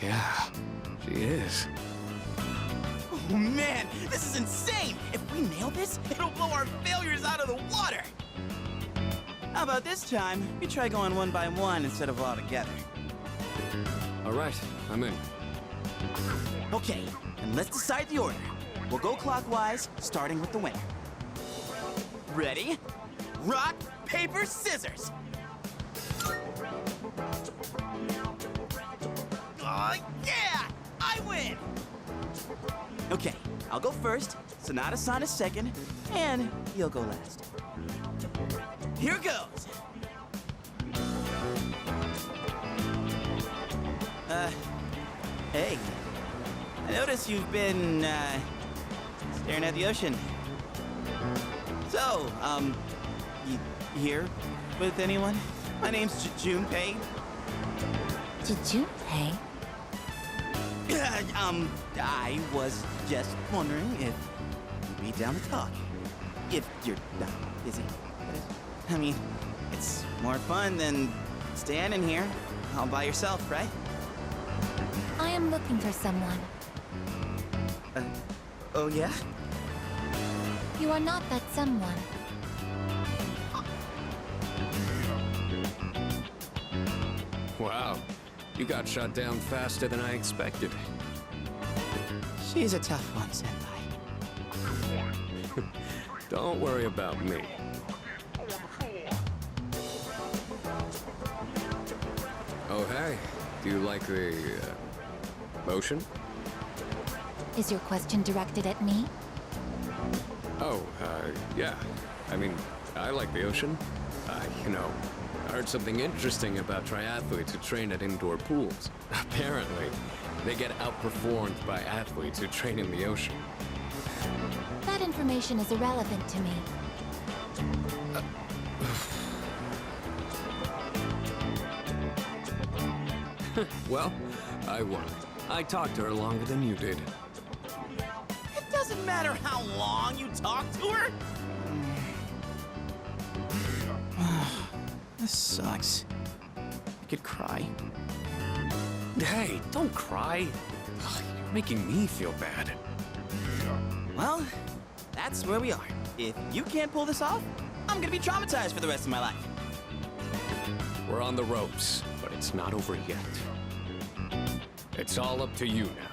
Yeah, she is. Oh man, this is insane. If we nail this, it'll blow our failures out of the water. How about this time, we try going one by one instead of all together? All right, I'm in. Okay, and let's decide the order. We'll go clockwise, starting with the winner. Ready? Rock, paper, scissors! Oh, yeah! I win! Okay, I'll go first, Sonata-san is second, and you'll go last. Here goes! Hey. I notice you've been, staring at the ocean. So, you here with anyone? My name's Junpei. Junpei? I was just wondering if you'd be down to talk. If you're not busy. I mean, it's more fun than standing here all by yourself, right? I am looking for someone. Oh yeah? You are not that someone. Wow, you got shot down faster than I expected. She's a tough one, Senpai. Don't worry about me. Oh, hey. Do you like the, ocean? Is your question directed at me? Oh, yeah. I mean, I like the ocean. You know, I heard something interesting about triathletes who train at indoor pools. Apparently, they get outperformed by athletes who train in the ocean. That information is irrelevant to me. Well, I won. I talked to her longer than you did. It doesn't matter how long you talk to her. This sucks. I could cry. Hey, don't cry. Ugh, you're making me feel bad. Well, that's where we are. If you can't pull this off, I'm gonna be traumatized for the rest of my life. We're on the ropes, but it's not over yet. It's all up to you now.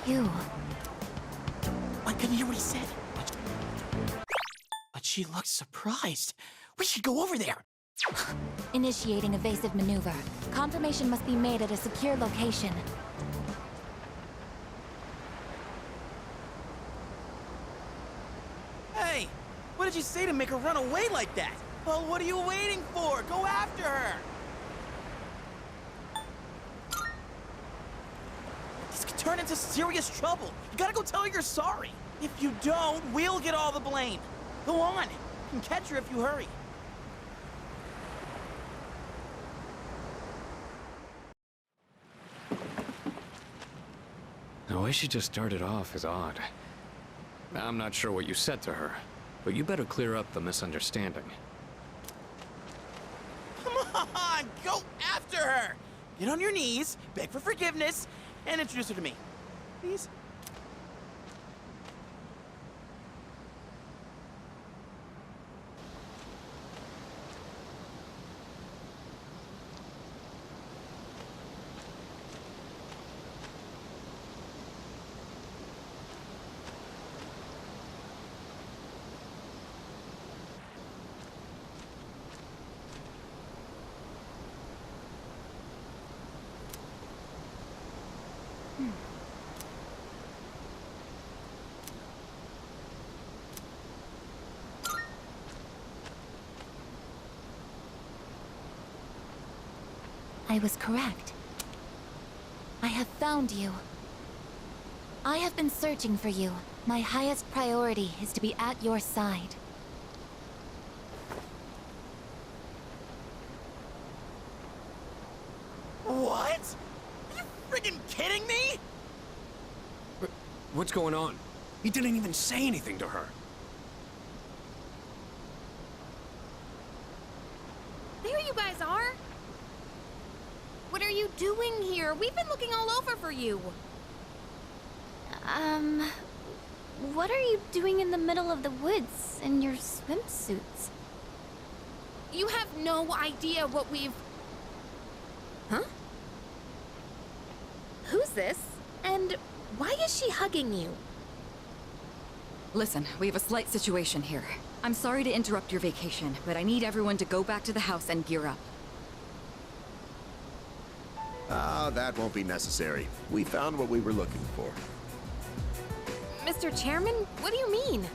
You. I couldn't hear what he said. But she looked surprised. We should go over there. Initiating evasive maneuver. Confirmation must be made at a secure location. Hey, what did you say to make her run away like that? Well, what are you waiting for? Go after her! This could turn into serious trouble. You gotta go tell her you're sorry. If you don't, we'll get all the blame. Go on. You can catch her if you hurry. The way she just started off is odd. I'm not sure what you said to her, but you better clear up the misunderstanding. Come on, go after her! Get on your knees, beg for forgiveness, and introduce her to me. Please? I was correct. I have found you. I have been searching for you. My highest priority is to be at your side. What? Are you friggin' kidding me? What's going on? He didn't even say anything to her. There you guys are! What are you doing here? We've been looking all over for you. What are you doing in the middle of the woods in your swimsuits? You have no idea what we've... Huh? Who's this? And why is she hugging you? Listen, we have a slight situation here. I'm sorry to interrupt your vacation, but I need everyone to go back to the house and gear up. That won't be necessary. We found what we were looking for. Mr. Chairman, what do you mean?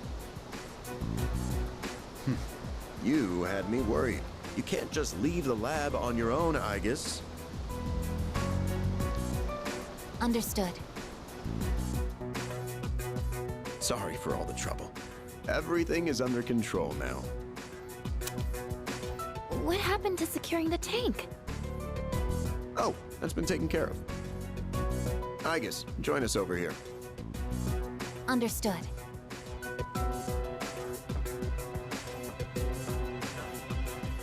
You had me worried. You can't just leave the lab on your own, I guess. Understood. Sorry for all the trouble. Everything is under control now. What happened to securing the tank? Oh, that's been taken care of. Igus, join us over here. Understood.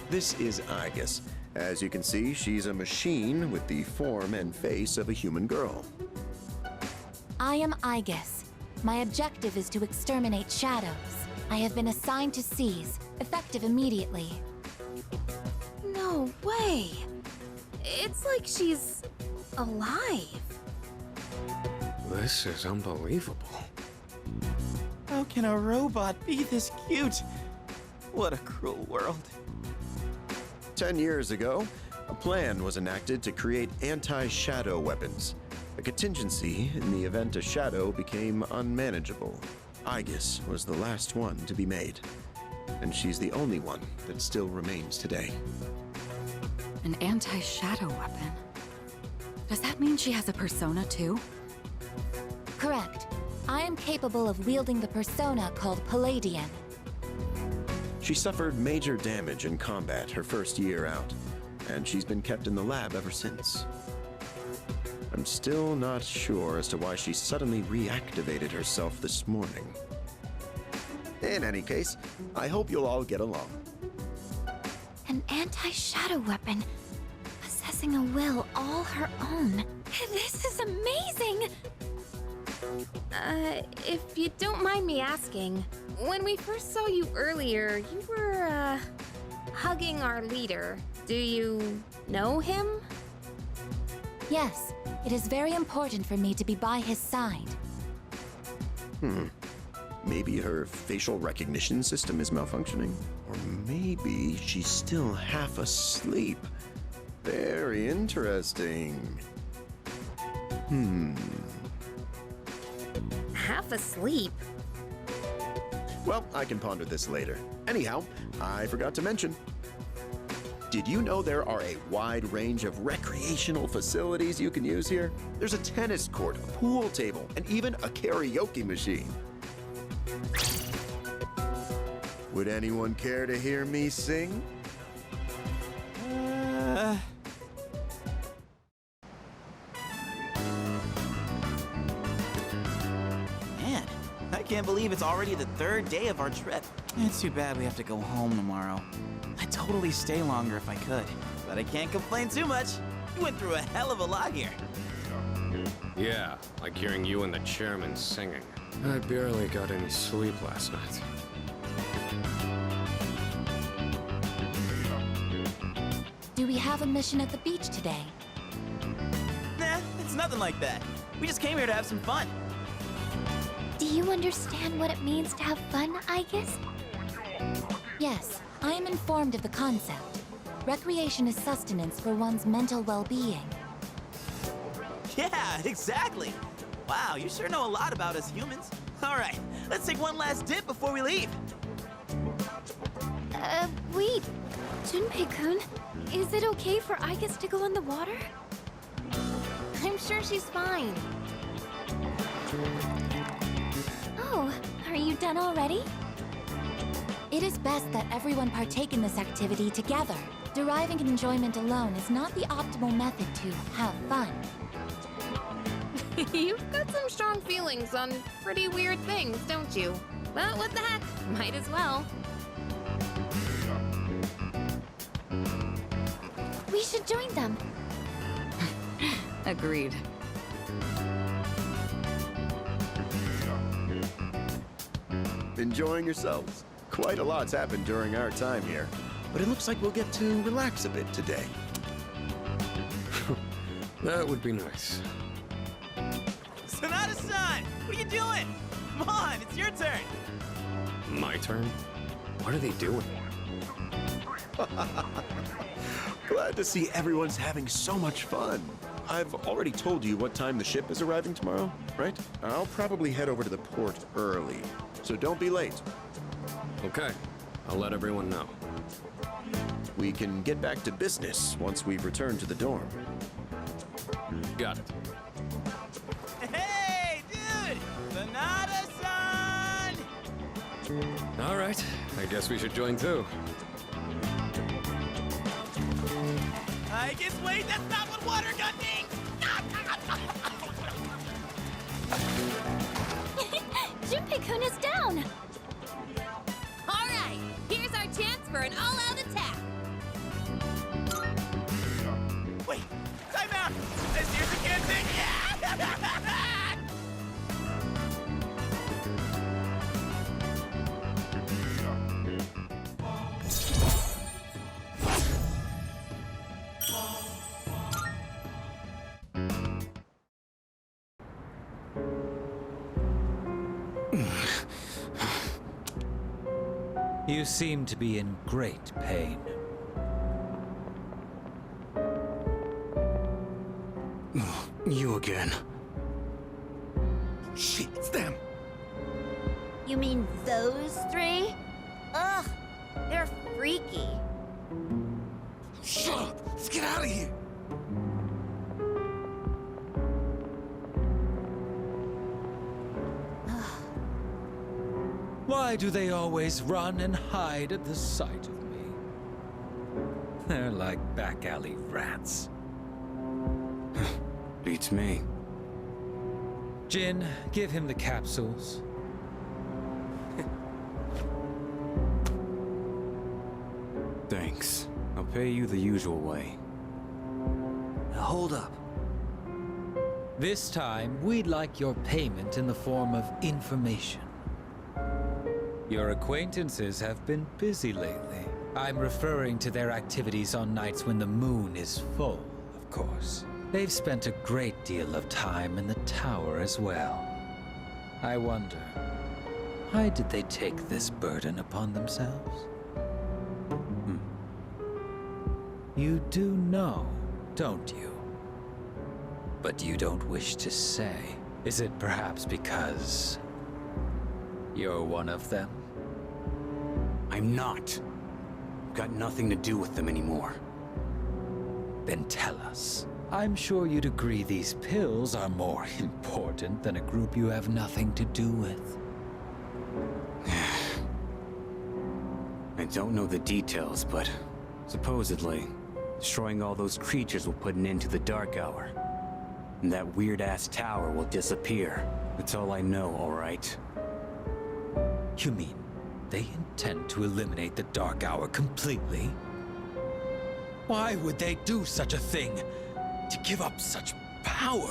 This is Igus. As you can see, she's a machine with the form and face of a human girl. I am Igus. My objective is to exterminate shadows. I have been assigned to seize, effective immediately. No way! It's like she's... alive. This is unbelievable. How can a robot be this cute? What a cruel world. 10 years ago, a plan was enacted to create anti-shadow weapons, a contingency in the event a shadow became unmanageable. Igus was the last one to be made, and she's the only one that still remains today. An anti-shadow weapon? Does that mean she has a persona too? Correct. I am capable of wielding the persona called Palladian. She suffered major damage in combat her first year out, and she's been kept in the lab ever since. I'm still not sure as to why she suddenly reactivated herself this morning. In any case, I hope you'll all get along. An anti-shadow weapon, possessing a will all her own. This is amazing! If you don't mind me asking, when we first saw you earlier, you were, hugging our leader. Do you know him? Yes, it is very important for me to be by his side. Maybe her facial recognition system is malfunctioning? Or maybe she's still half asleep. Very interesting. Half asleep? Well, I can ponder this later. Anyhow, I forgot to mention. Did you know there are a wide range of recreational facilities you can use here? There's a tennis court, a pool table, and even a karaoke machine. Would anyone care to hear me sing? Man, I can't believe it's already the third day of our trip. It's too bad we have to go home tomorrow. I'd totally stay longer if I could, but I can't complain too much. You went through a hell of a lot here. Yeah, like hearing you and the chairman singing. I barely got any sleep last night. Do we have a mission at the beach today? Nah, it's nothing like that. We just came here to have some fun. Do you understand what it means to have fun, Igus? Yes, I am informed of the concept. Recreation is sustenance for one's mental well-being. Yeah, exactly. Wow, you sure know a lot about us humans. All right, let's take one last dip before we leave. Wait. Junpei-kun, is it okay for Aigus to go in the water? I'm sure she's fine. Oh, are you done already? It is best that everyone partake in this activity together. Deriving enjoyment alone is not the optimal method to have fun. You've got some strong feelings on pretty weird things, don't you? But what the heck, might as well. We should join them. Agreed. Enjoying yourselves? Quite a lot's happened during our time here, but it looks like we'll get to relax a bit today. That would be nice. Sonata-san! What are you doing? Come on, it's your turn! My turn? What are they doing? Glad to see everyone's having so much fun. I've already told you what time the ship is arriving tomorrow, right? I'll probably head over to the port early, so don't be late. Okay, I'll let everyone know. We can get back to business once we've returned to the dorm. Got it. Hey, dude! Sonata-san! All right, I guess we should join too. I guess wait, that's not what water gun means! Junpei-kun is down! All right, here's our chance for an all-out attack. Wait, time out! I seriously can't think! You seem to be in great pain. You again. Shit, it's them! You mean those three? Ugh, they're freaky. Shut up! Let's get out of here! Why do they always run and hide at the sight of me? They're like back alley rats. Beats me. Jin, give him the capsules. Thanks. I'll pay you the usual way. Hold up. This time, we'd like your payment in the form of information. Your acquaintances have been busy lately. I'm referring to their activities on nights when the moon is full, of course. They've spent a great deal of time in the tower as well. I wonder, why did they take this burden upon themselves? You do know, don't you? But you don't wish to say. Is it perhaps because you're one of them? I'm not. Got nothing to do with them anymore. Then tell us. I'm sure you'd agree these pills are more important than a group you have nothing to do with. I don't know the details, but supposedly, destroying all those creatures will put an end to the Dark Hour. And that weird-ass tower will disappear. That's all I know, all right? You mean they intend to eliminate the Dark Hour completely? Why would they do such a thing? To give up such power?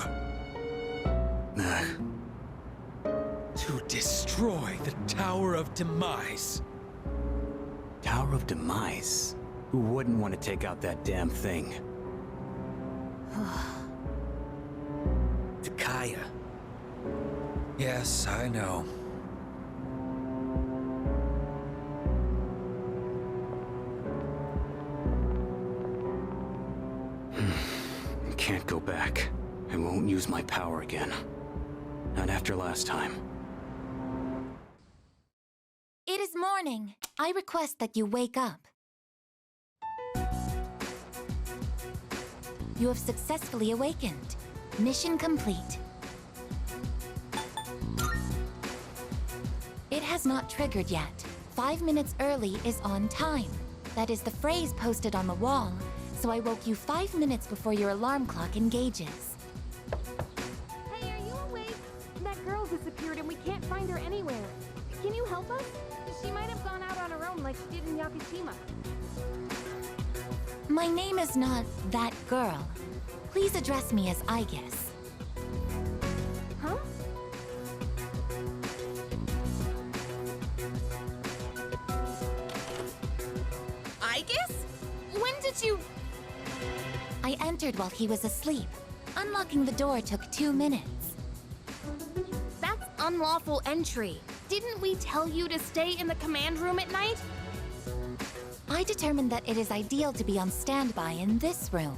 To destroy the Tower of Demise. Tower of Demise? Who wouldn't want to take out that damn thing? Takaya. Yes, I know. I can't go back. I won't use my power again. Not after last time. It is morning. I request that you wake up. You have successfully awakened. Mission complete. It has not triggered yet. 5 minutes early is on time. That is the phrase posted on the wall, so I woke you 5 minutes before your alarm clock engages. Hey, are you awake? That girl disappeared and we can't find her anywhere. Can you help us? She might have gone out on her own like she did in Yakushima. My name is not that girl. Please address me as Aegis. Huh? Aegis? When did you... I entered while he was asleep. Unlocking the door took 2 minutes. That's unlawful entry. Didn't we tell you to stay in the command room at night? I determined that it is ideal to be on standby in this room.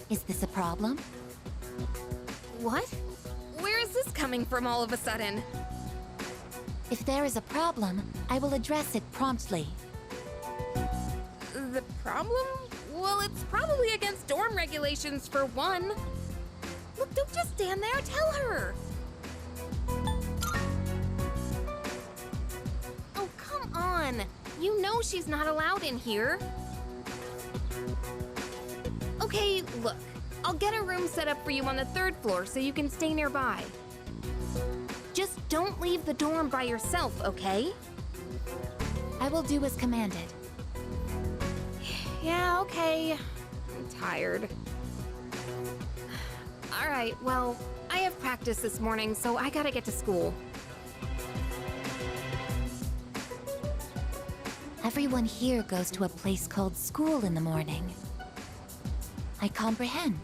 Is this a problem? What? Where is this coming from all of a sudden? If there is a problem, I will address it promptly. The problem? Well, it's probably against dorm regulations for one. Look, don't just stand there, tell her! Oh, come on! You know she's not allowed in here. Okay, look. I'll get a room set up for you on the 3rd floor so you can stay nearby. Just don't leave the dorm by yourself, okay? I will do as commanded. Yeah, okay. I'm tired. Alright, well, I have practice this morning, so I gotta get to school. Everyone here goes to a place called school in the morning. I comprehend.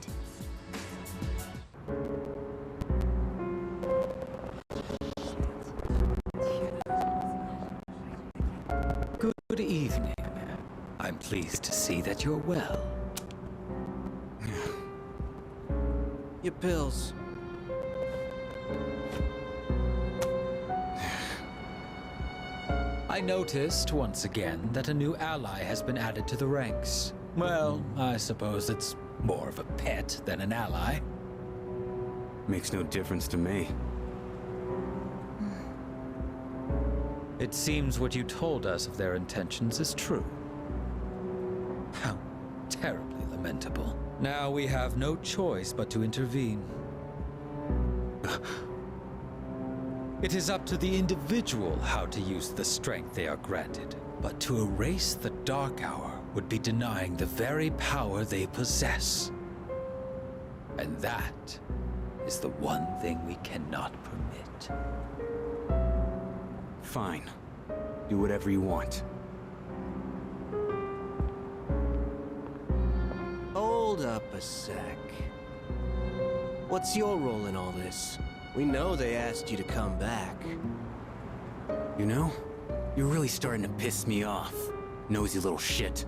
Good evening. I'm pleased to see that you're well. Your pills. I noticed once again that a new ally has been added to the ranks. Well, I suppose it's more of a pet than an ally. Makes no difference to me. It seems what you told us of their intentions is true. How terribly lamentable. Now we have no choice but to intervene. It is up to the individual how to use the strength they are granted. But to erase the Dark Hour would be denying the very power they possess. And that is the one thing we cannot permit. Fine. Do whatever you want. Hold up a sec. What's your role in all this? We know they asked you to come back. You know, you're really starting to piss me off. Nosy little shit.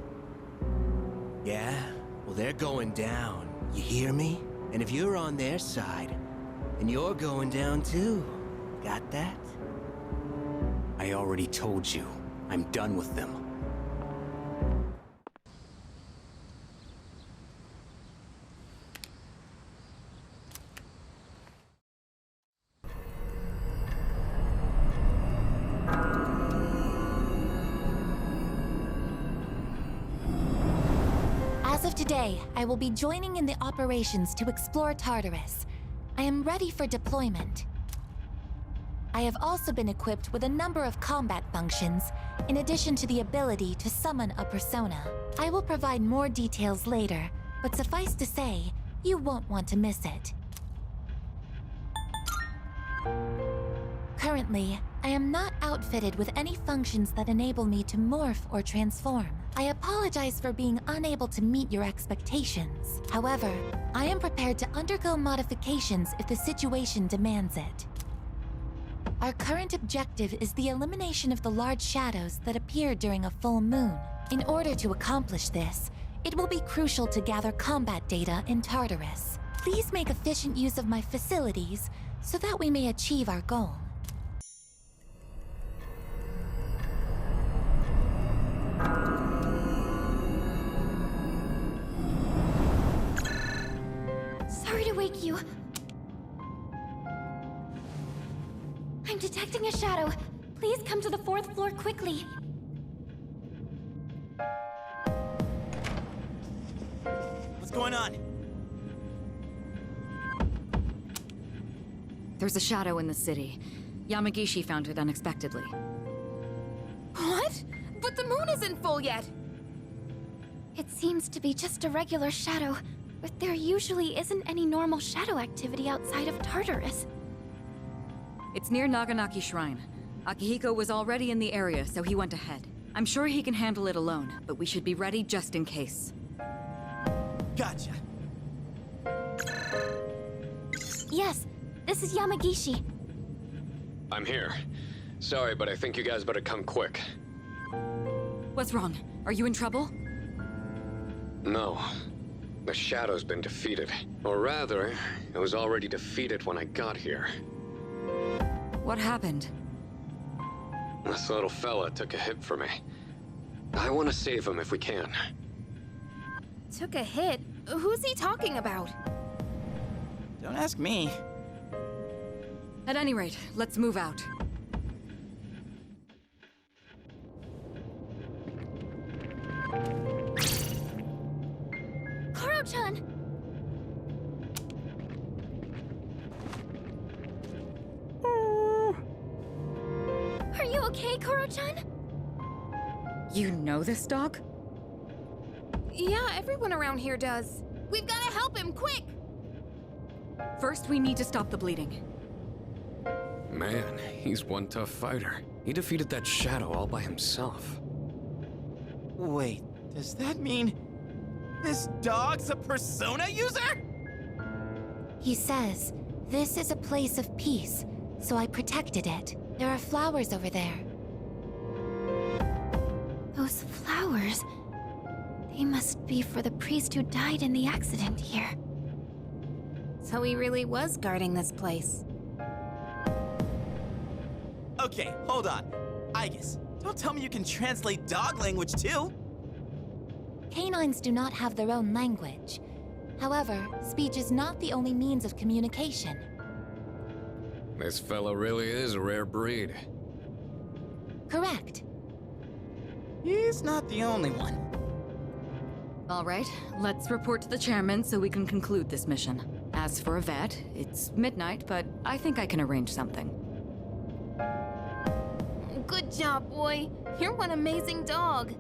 Yeah? Well, they're going down. You hear me? And if you're on their side, then you're going down too. Got that? I already told you. I'm done with them. As of today, I will be joining in the operations to explore Tartarus. I am ready for deployment. I have also been equipped with a number of combat functions, in addition to the ability to summon a persona. I will provide more details later, but suffice to say, you won't want to miss it. Currently, I am not outfitted with any functions that enable me to morph or transform. I apologize for being unable to meet your expectations. However, I am prepared to undergo modifications if the situation demands it. Our current objective is the elimination of the large shadows that appear during a full moon. In order to accomplish this, it will be crucial to gather combat data in Tartarus. Please make efficient use of my facilities so that we may achieve our goal. You... I'm detecting a shadow. Please come to the 4th floor quickly. What's going on? There's a shadow in the city. Yamagishi found it unexpectedly. What? But the moon isn't full yet! It seems to be just a regular shadow, but there usually isn't any normal shadow activity outside of Tartarus. It's near Naganaki Shrine. Akihiko was already in the area, so he went ahead. I'm sure he can handle it alone, but we should be ready just in case. Gotcha. Yes, this is Yamagishi. I'm here. Sorry, but I think you guys better come quick. What's wrong? Are you in trouble? No. The Shadow's been defeated. Or rather, it was already defeated when I got here. What happened? This little fella took a hit for me. I want to save him if we can. Took a hit? Who's he talking about? Don't ask me. At any rate, let's move out. Koro-chan! Are you okay, Koro-chan? You know this dog? Yeah, everyone around here does. We've gotta help him, quick! First, we need to stop the bleeding. Man, he's one tough fighter. He defeated that Shadow all by himself. Wait, does that mean this dog's a persona user? He says, this is a place of peace, so I protected it. There are flowers over there. Those flowers... They must be for the priest who died in the accident here. So he really was guarding this place. Okay, hold on. Aegis, don't tell me you can translate dog language too! Canines do not have their own language. However, speech is not the only means of communication. This fella really is a rare breed. Correct. He's not the only one. All right, let's report to the chairman so we can conclude this mission. As for a vet, it's midnight, but I think I can arrange something. Good job, boy. You're one amazing dog.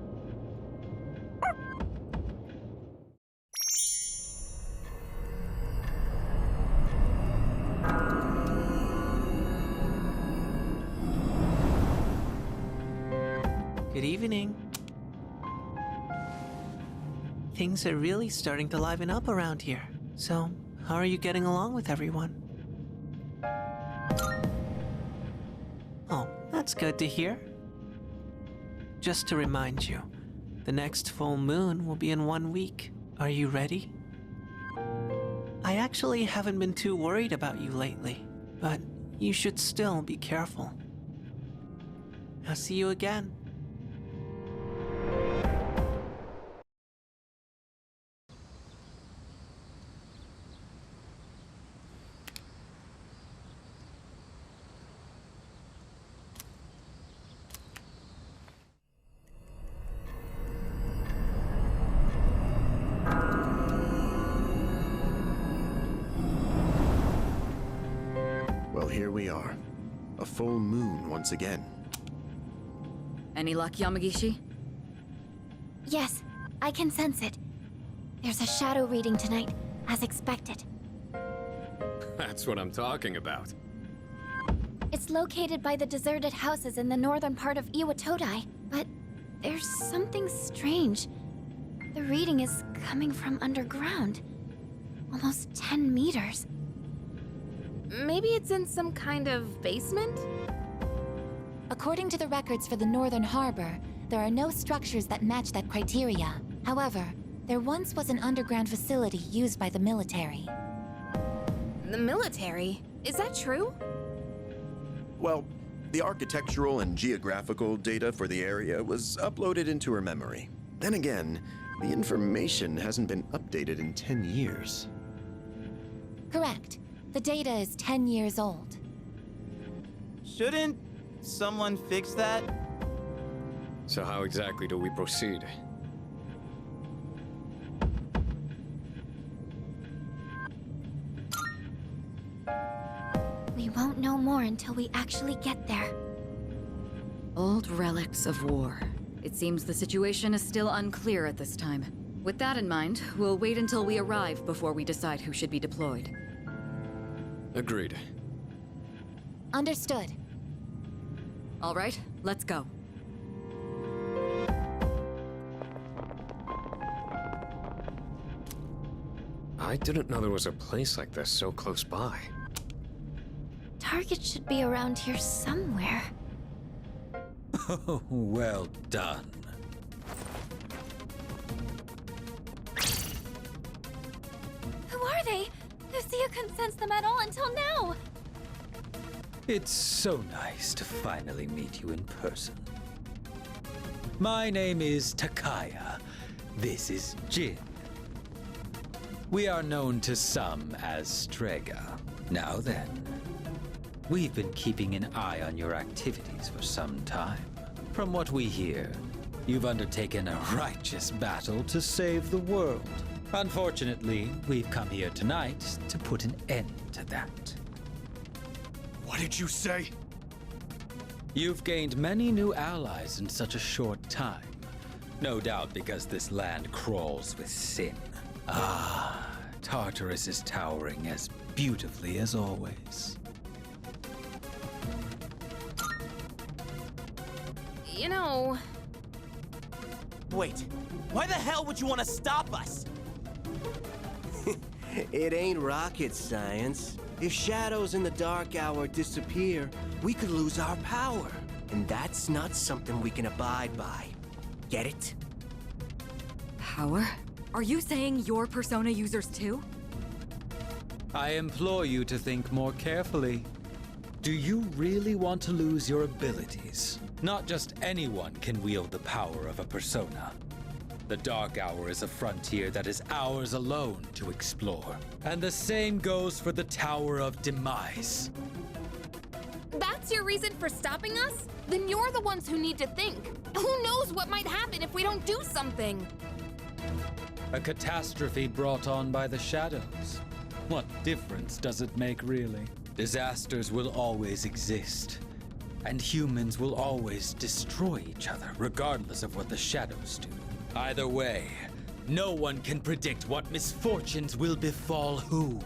Good evening. Things are really starting to liven up around here. So, how are you getting along with everyone? Oh, that's good to hear. Just to remind you, the next full moon will be in 1 week. Are you ready? I actually haven't been too worried about you lately, but you should still be careful. I'll see you again. Well, here we are. A full moon once again. Any luck, Yamagishi? Yes, I can sense it. There's a shadow reading tonight, as expected. That's what I'm talking about. It's located by the deserted houses in the northern part of Iwatodai, but there's something strange. The reading is coming from underground. Almost 10 meters. Maybe it's in some kind of basement? According to the records for the Northern Harbor, there are no structures that match that criteria. However, there once was an underground facility used by the military. The military? Is that true? Well, the architectural and geographical data for the area was uploaded into her memory. Then again, the information hasn't been updated in 10 years. Correct. The data is 10 years old. Shouldn't someone fix that? So how exactly do we proceed? We won't know more until we actually get there. Old relics of war. It seems the situation is still unclear at this time. With that in mind, we'll wait until we arrive before we decide who should be deployed. Agreed. Understood. All right, let's go. I didn't know there was a place like this so close by. Target should be around here somewhere. Oh, well done. Who are they? Lucia couldn't sense them at all until now. It's so nice to finally meet you in person. My name is Takaya. This is Jin. We are known to some as Strea. Now then, we've been keeping an eye on your activities for some time. From what we hear, you've undertaken a righteous battle to save the world. Unfortunately, we've come here tonight to put an end to that. What did you say? You've gained many new allies in such a short time. No doubt because this land crawls with sin. Ah, Tartarus is towering as beautifully as always. You know... Wait, why the hell would you want to stop us? It ain't rocket science. If shadows in the dark hour disappear, we could lose our power. And that's not something we can abide by. Get it? Power? Are you saying you're Persona users too? I implore you to think more carefully. Do you really want to lose your abilities? Not just anyone can wield the power of a persona. The Dark Hour is a frontier that is ours alone to explore. And the same goes for the Tower of Demise. That's your reason for stopping us? Then you're the ones who need to think. Who knows what might happen if we don't do something? A catastrophe brought on by the shadows. What difference does it make, really? Disasters will always exist. And humans will always destroy each other, regardless of what the shadows do. Either way, no one can predict what misfortunes will befall who.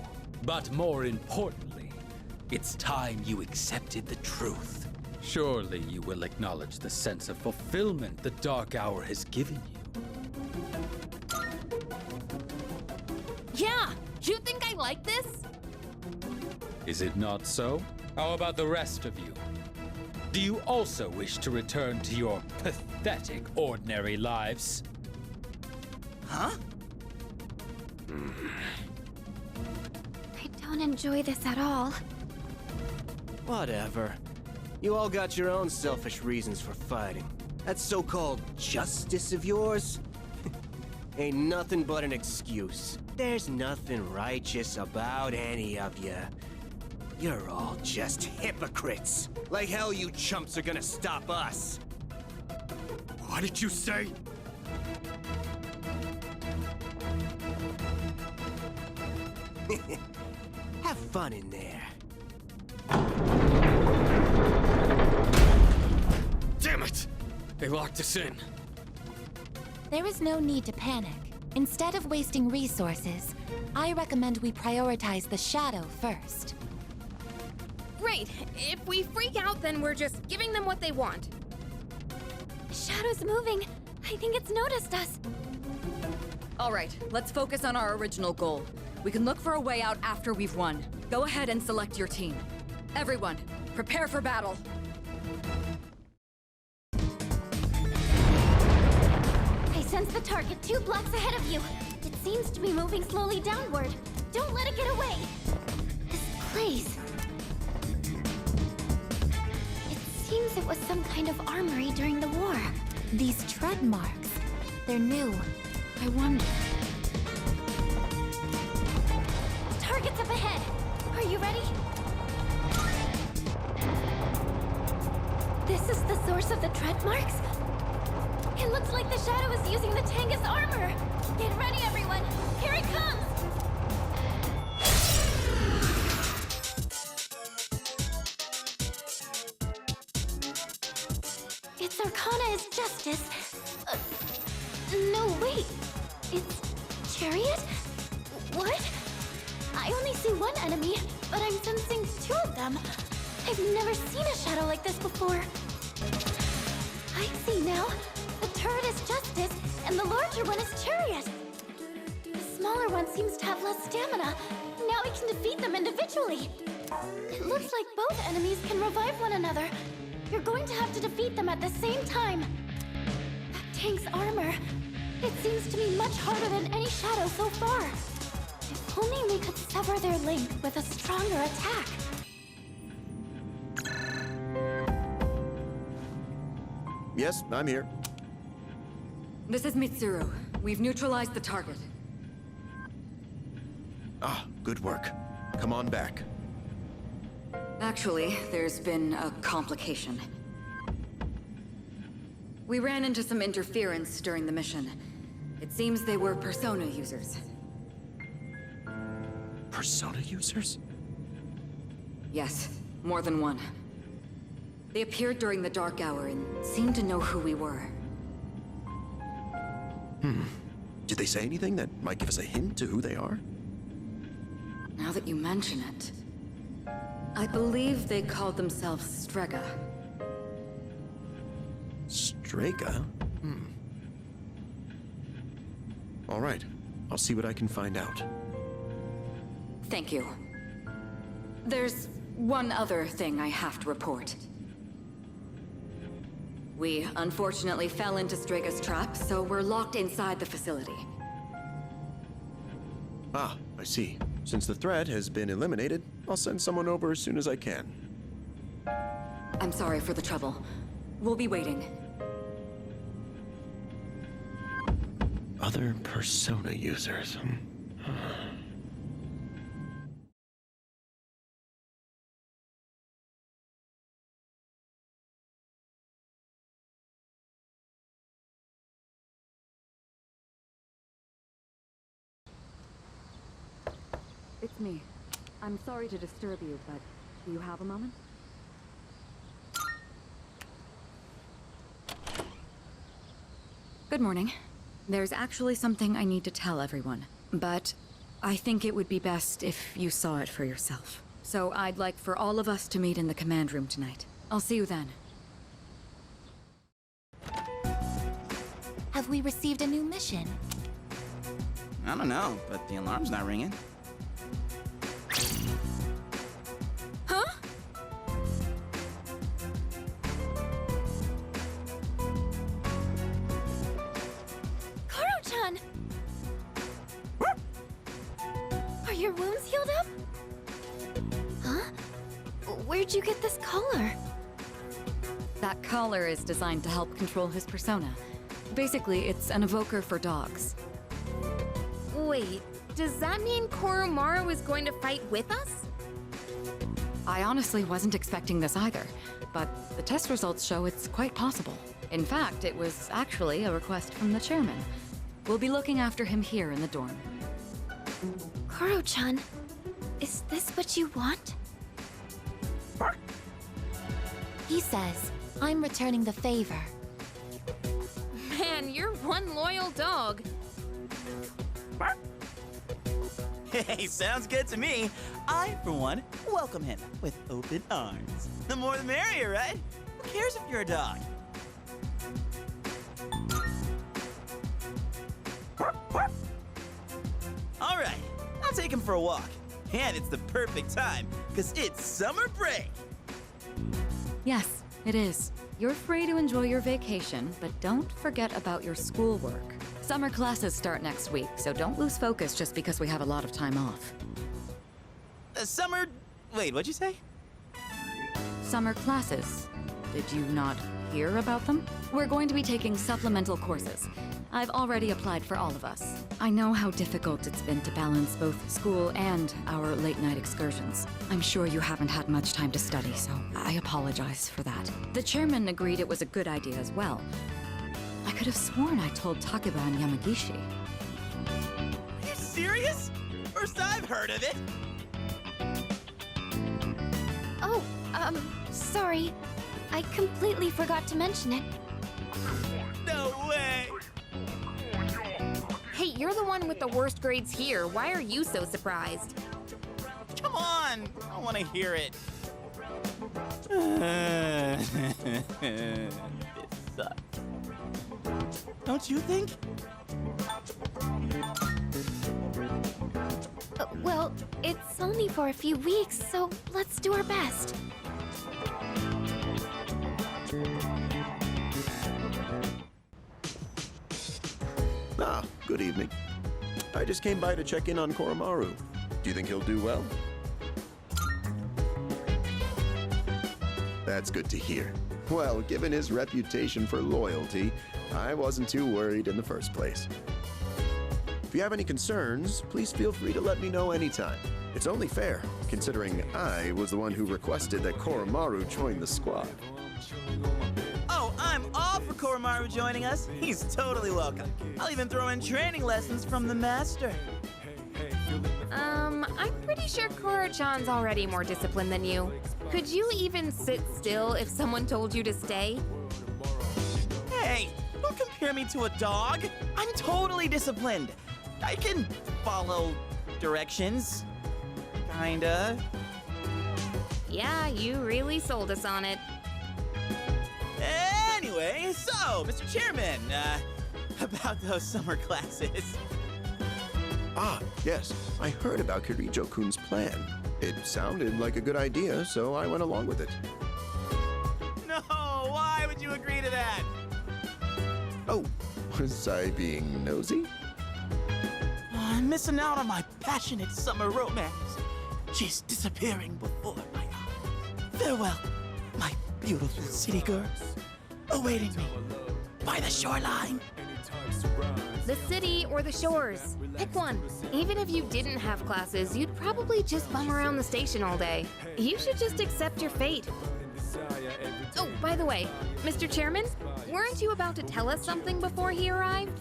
But more importantly, it's time you accepted the truth. Surely you will acknowledge the sense of fulfillment the Dark Hour has given you. Yeah, you think I like this? Is it not so? How about the rest of you? Do you also wish to return to your pathetic, ordinary lives? Huh? I don't enjoy this at all. Whatever. You all got your own selfish reasons for fighting. That so-called justice of yours ain't nothing but an excuse. There's nothing righteous about any of you. You're all just hypocrites. Like hell you chumps are gonna stop us. What did you say? Have fun in there. Damn it! They locked us in. There is no need to panic. Instead of wasting resources, I recommend we prioritize the shadow first. Great. If we freak out, then we're just giving them what they want. Shadow's moving. I think it's noticed us. All right, let's focus on our original goal. We can look for a way out after we've won. Go ahead and select your team. Everyone, prepare for battle. I sense the target 2 blocks ahead of you. It seems to be moving slowly downward. Don't let it get away. This place. It seems it was some kind of armory during the war. These tread marks, they're new. I wonder. Target's up ahead. Are you ready? This is the source of the tread marks? It looks like the shadow is using the Tangus armor. Get ready, everyone. Here it comes. Its arcana is justice. No, wait. It's chariot? What? I only see one enemy, but I'm sensing two of them. I've never seen a shadow like this before. I see now. The turret is justice, and the larger one is chariot. The smaller one seems to have less stamina. Now we can defeat them individually. It looks like both enemies can revive one another. You're going to have to defeat them at the same time. That tank's armor. It seems to be much harder than any shadow so far. If only we could sever their link with a stronger attack. Yes, I'm here. This is Mitsuru. We've neutralized the target. Ah, good work. Come on back. Actually, there's been a complication. We ran into some interference during the mission. It seems they were Persona users. Persona users? Yes, more than one. They appeared during the dark hour and seemed to know who we were. Did they say anything that might give us a hint to who they are? Now that you mention it, I believe they called themselves Strea. Strea? All right. I'll see what I can find out. Thank you. There's one other thing I have to report. We unfortunately fell into Strega's trap, so we're locked inside the facility. Ah, I see. Since the threat has been eliminated, I'll send someone over as soon as I can. I'm sorry for the trouble. We'll be waiting. Other Persona users. It's me. I'm sorry to disturb you, but do you have a moment? Good morning. There's actually something I need to tell everyone, but I think it would be best if you saw it for yourself. So I'd like for all of us to meet in the command room tonight. I'll see you then. Have we received a new mission? I don't know, but the alarm's not ringing. Huh? Koro-chan! Are your wounds healed up? Huh? Where'd you get this collar? That collar is designed to help control his persona. Basically, it's an evoker for dogs. Wait, does that mean Koromaru is going to fight with us? I honestly wasn't expecting this either, but the test results show it's quite possible. In fact, it was actually a request from the chairman. We'll be looking after him here in the dorm. Koro-chan, is this what you want? He says, I'm returning the favor. Man, you're one loyal dog. Hey, sounds good to me. I, for one, welcome him with open arms. The more the merrier, right? Who cares if you're a dog? All right, I'll take him for a walk. And it's the perfect time, because it's summer break. Yes, it is. You're free to enjoy your vacation, but don't forget about your schoolwork. Summer classes start next week, so don't lose focus just because we have a lot of time off. Summer... Wait, what'd you say? Summer classes. Did you not hear about them? We're going to be taking supplemental courses. I've already applied for all of us. I know how difficult it's been to balance both school and our late-night excursions. I'm sure you haven't had much time to study, so I apologize for that. The chairman agreed it was a good idea as well. I could have sworn I told Takeba and Yamagishi. Are you serious? First I've heard of it. Oh, sorry. I completely forgot to mention it. No way! Hey, you're the one with the worst grades here. Why are you so surprised? Come on! I want to hear it. This sucks. Don't you think? Well, it's only for a few weeks, so let's do our best. Ah, good evening. I just came by to check in on Koromaru. Do you think he'll do well? That's good to hear. Well, given his reputation for loyalty, I wasn't too worried in the first place. If you have any concerns, please feel free to let me know anytime. It's only fair, considering I was the one who requested that Koromaru join the squad. Oh, I'm all for Koromaru joining us. He's totally welcome. I'll even throw in training lessons from the master. I'm pretty sure Koro-chan's already more disciplined than you. Could you even sit still if someone told you to stay? Hey, don't compare me to a dog. I'm totally disciplined. I can follow directions. Kinda. Yeah, you really sold us on it. Anyway, so, Mr. Chairman, about those summer classes. Ah, yes. I heard about Kirijo-kun's plan. It sounded like a good idea, so I went along with it. No, why would you agree to that? Oh, was I being nosy? I'm missing out on my passionate summer romance. She's disappearing before my eyes. Farewell, my beautiful city girls, awaiting me by the shoreline. The city or the shores. Pick one. Even if you didn't have classes, you'd probably just bum around the station all day. You should just accept your fate. Oh, by the way, Mr. Chairman, weren't you about to tell us something before he arrived?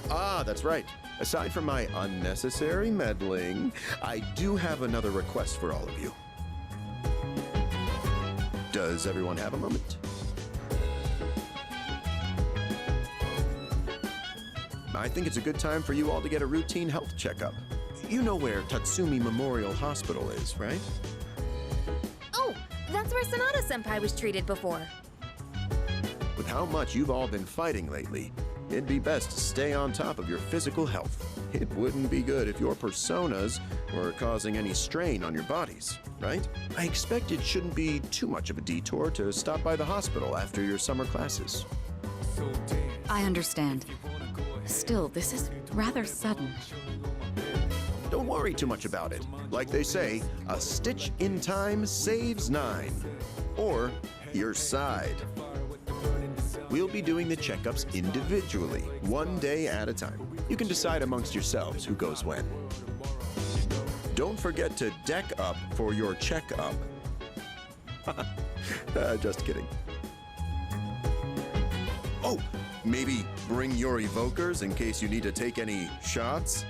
Ah, that's right. Aside from my unnecessary meddling, I do have another request for all of you. Does everyone have a moment? I think it's a good time for you all to get a routine health checkup. You know where Tatsumi Memorial Hospital is, right? Oh, that's where Sanada-senpai was treated before. With how much you've all been fighting lately, it'd be best to stay on top of your physical health. It wouldn't be good if your personas were causing any strain on your bodies, right? I expect it shouldn't be too much of a detour to stop by the hospital after your summer classes. I understand. Still, this is rather sudden. Don't worry too much about it. Like they say, a stitch in time saves 9. Or your side. We'll be doing the checkups individually, one day at a time. You can decide amongst yourselves who goes when. Don't forget to deck up for your checkup. Just kidding. Oh, maybe bring your evokers in case you need to take any shots.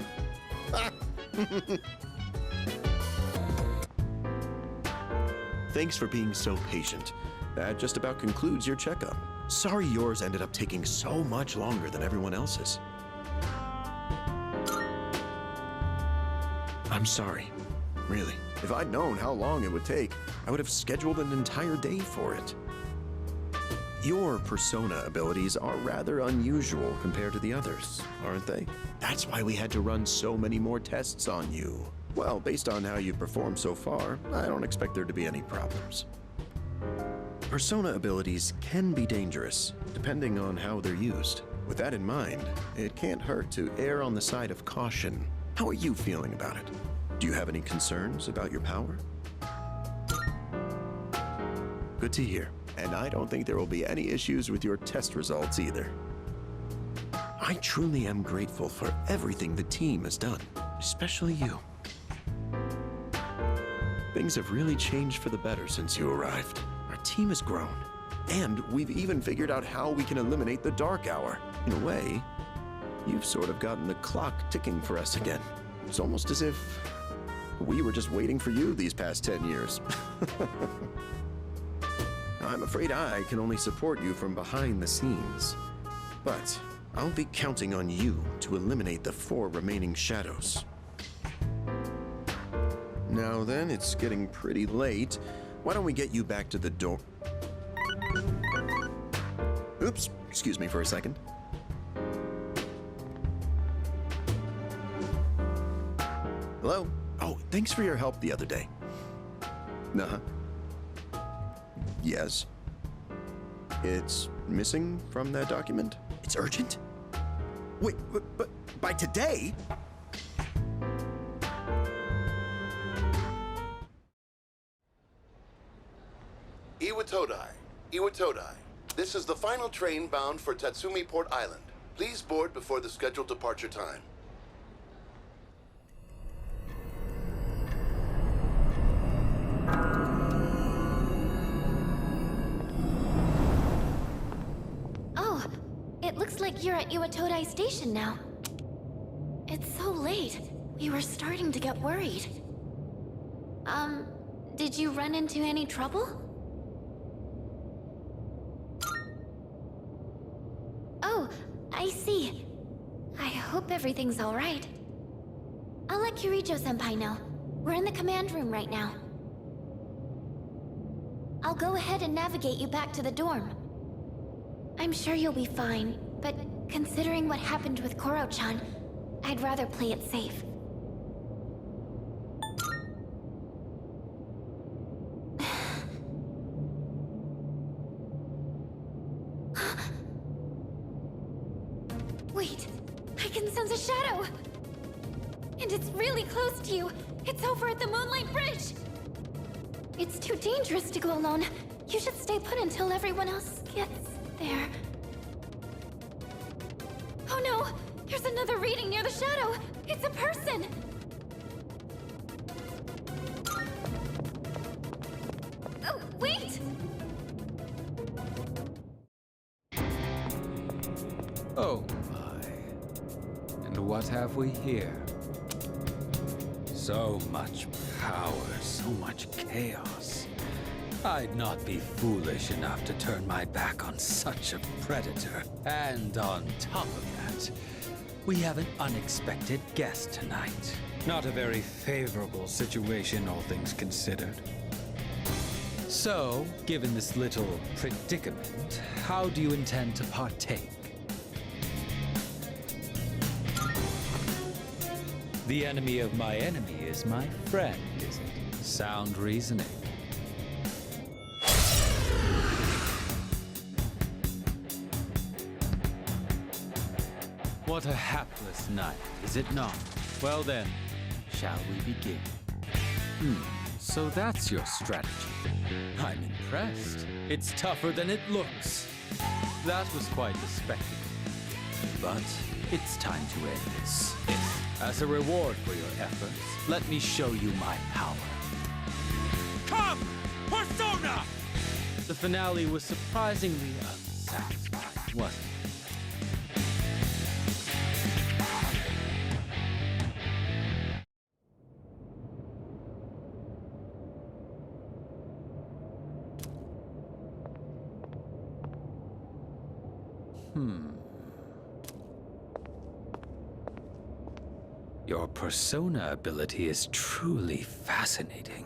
Thanks for being so patient. That just about concludes your checkup. Sorry yours ended up taking so much longer than everyone else's. I'm sorry. Really. If I'd known how long it would take, I would have scheduled an entire day for it. Your persona abilities are rather unusual compared to the others, aren't they? That's why we had to run so many more tests on you. Well, based on how you've performed so far, I don't expect there to be any problems. Persona abilities can be dangerous, depending on how they're used. With that in mind, it can't hurt to err on the side of caution. How are you feeling about it? Do you have any concerns about your power? Good to hear. And I don't think there will be any issues with your test results either. I truly am grateful for everything the team has done, especially you. Things have really changed for the better since you arrived. Our team has grown, and we've even figured out how we can eliminate the dark hour. In a way, you've sort of gotten the clock ticking for us again. It's almost as if we were just waiting for you these past 10 years. I'm afraid I can only support you from behind the scenes. But I'll be counting on you to eliminate the 4 remaining shadows. Now then, it's getting pretty late. Why don't we get you back to the door? Oops, excuse me for a second. Hello? Oh, thanks for your help the other day. Uh-huh. Yes. It's missing from that document? It's urgent? Wait, but by today? Iwatodai. This is the final train bound for Tatsumi Port Island. Please board before the scheduled departure time. Oh, it looks like you're at Iwatodai Station now. It's so late. We were starting to get worried. Did you run into any trouble? Oh, I see. I hope everything's all right. I'll let Kirijo-senpai know. We're in the command room right now. I'll go ahead and navigate you back to the dorm. I'm sure you'll be fine, but considering what happened with Koro-chan, I'd rather play it safe. Wait, I can sense a shadow! And it's really close to you! It's over at the Moonlight Bridge! It's too dangerous to go alone. You should stay put until everyone else gets there. Oh no! There's another reading near the shadow! It's a person! Oh, wait! Oh my. And what have we here? So much power, so much chaos. I'd not be foolish enough to turn my back on such a predator. And on top of that, we have an unexpected guest tonight. Not a very favorable situation, all things considered. So, given this little predicament, how do you intend to partake? The enemy of my enemy is my friend, is it? Sound reasoning. What a hapless night, is it not? Well then, shall we begin? So that's your strategy. I'm impressed. It's tougher than it looks. That was quite the spectacle. But it's time to end this. As a reward for your efforts, let me show you my power. Come! Persona! The finale was surprisingly unsatisfying, wasn't it? Your persona ability is truly fascinating.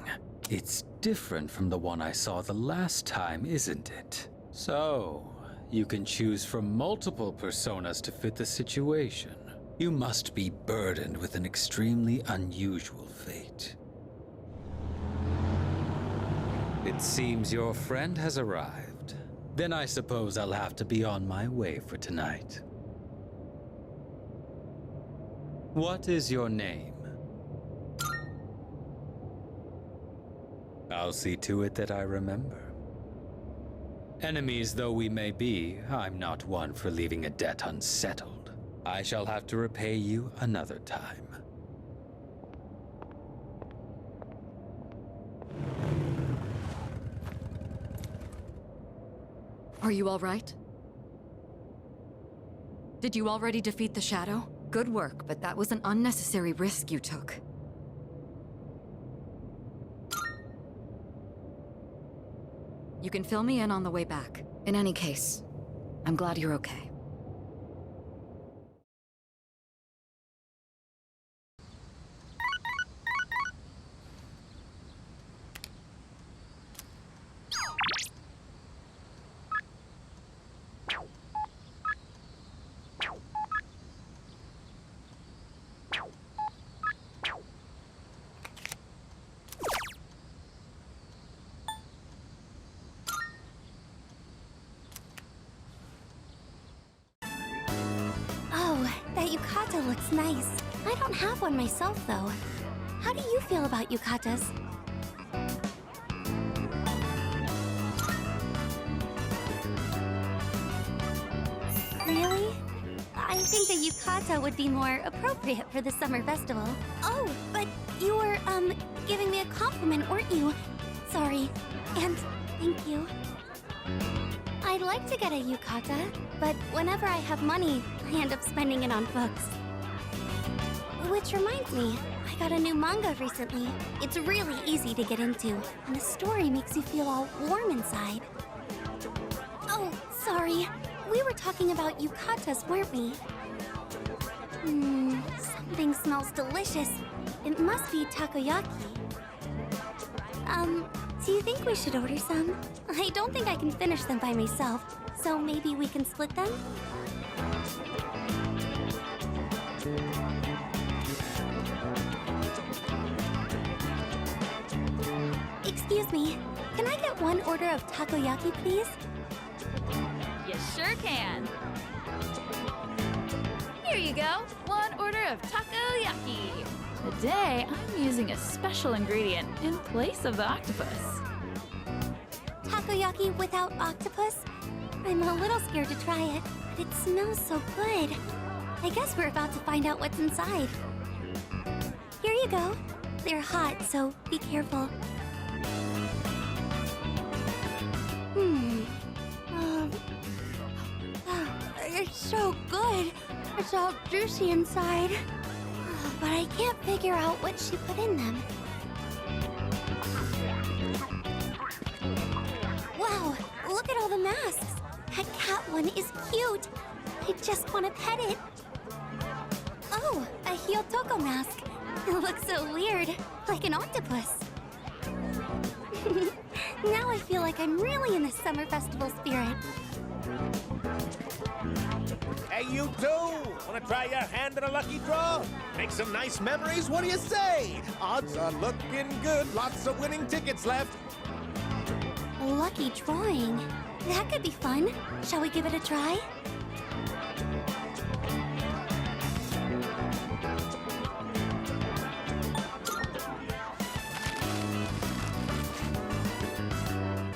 It's different from the one I saw the last time, isn't it? So, you can choose from multiple personas to fit the situation. You must be burdened with an extremely unusual fate. It seems your friend has arrived. Then I suppose I'll have to be on my way for tonight. What is your name? I'll see to it that I remember. Enemies though we may be, I'm not one for leaving a debt unsettled. I shall have to repay you another time. Are you all right? Did you already defeat the Shadow? Good work, but that was an unnecessary risk you took. You can fill me in on the way back. In any case, I'm glad you're okay. That yukata looks nice. I don't have one myself, though. How do you feel about yukatas? Really? I think a yukata would be more appropriate for the summer festival. Oh, but you were, giving me a compliment, weren't you? Sorry. And thank you. I'd like to get a yukata, but whenever I have money, I end up spending it on books. Which reminds me, I got a new manga recently. It's really easy to get into, and the story makes you feel all warm inside. Oh, sorry. We were talking about yukatas, weren't we? Something smells delicious. It must be takoyaki. Do you think we should order some? I don't think I can finish them by myself, so maybe we can split them? Excuse me, can I get one order of takoyaki, please? You sure can. Here you go, one order of takoyaki. Today, I'm using a special ingredient in place of the octopus. Takoyaki without octopus? I'm a little scared to try it, but it smells so good. I guess we're about to find out what's inside. Here you go. They're hot, so be careful. It's so good. It's all juicy inside. But I can't figure out what she put in them. Wow, look at all the masks. That cat one is cute. I just want to pet it. Oh, a Hyotoko mask. It looks so weird, like an octopus. Now I feel like I'm really in the summer festival spirit. Hey, you two! Wanna try your hand at a lucky draw? Make some nice memories, what do you say? Odds are looking good, lots of winning tickets left. A lucky drawing. That could be fun. Shall we give it a try?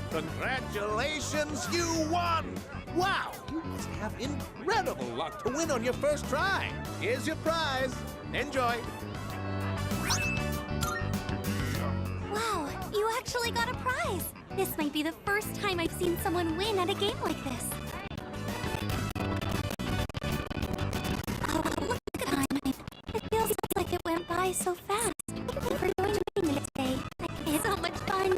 Congratulations, you won! Wow, you must have incredible luck to win on your first try. Here's your prize. Enjoy. Wow, you actually got a prize. This might be the first time I've seen someone win at a game like this. Oh, look at the time. It feels like it went by so fast. Thank you for joining me today. It's so much fun.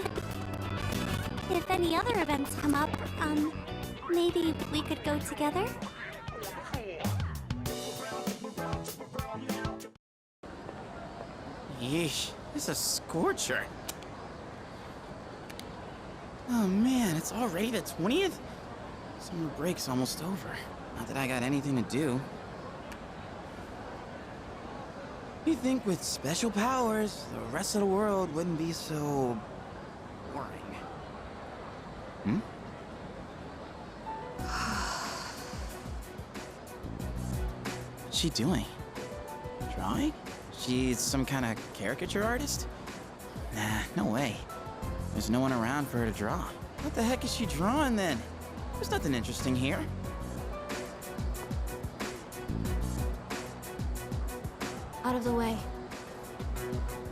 If any other events come up, maybe we could go together? Yeesh, this is a scorcher. Oh man, it's already the 20th? Summer break's almost over. Not that I got anything to do. You'd think with special powers, the rest of the world wouldn't be so... boring. Hmm? What's she doing? Drawing? She's some kind of caricature artist? Nah, no way. There's no one around for her to draw. What the heck is she drawing then? There's nothing interesting here. Out of the way.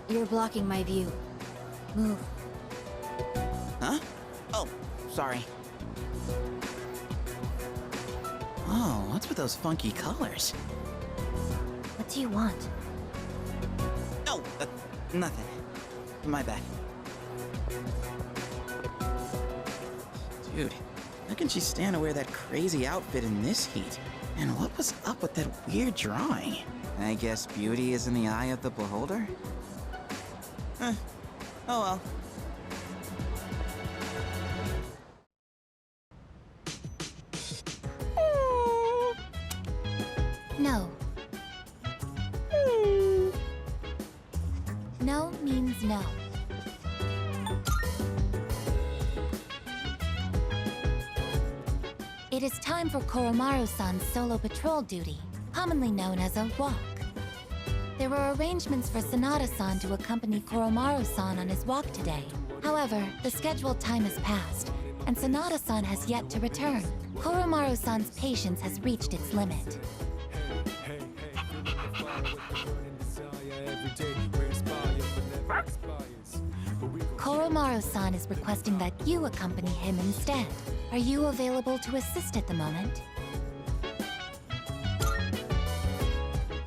You're blocking my view. Move. Huh? Oh, sorry. Oh, what's with those funky colors? What do you want? Oh, nothing. My bad. Dude, how can she stand to wear that crazy outfit in this heat? And what was up with that weird drawing? I guess beauty is in the eye of the beholder? Oh well. No. No means no. It is time for Koromaru-san's solo patrol duty, commonly known as a walk. There were arrangements for Sanada-san to accompany Koromaru-san on his walk today. However, the scheduled time has passed, and Sanada-san has yet to return. Koromaru-san's patience has reached its limit. Koromaru-san is requesting that you accompany him instead. Are you available to assist at the moment?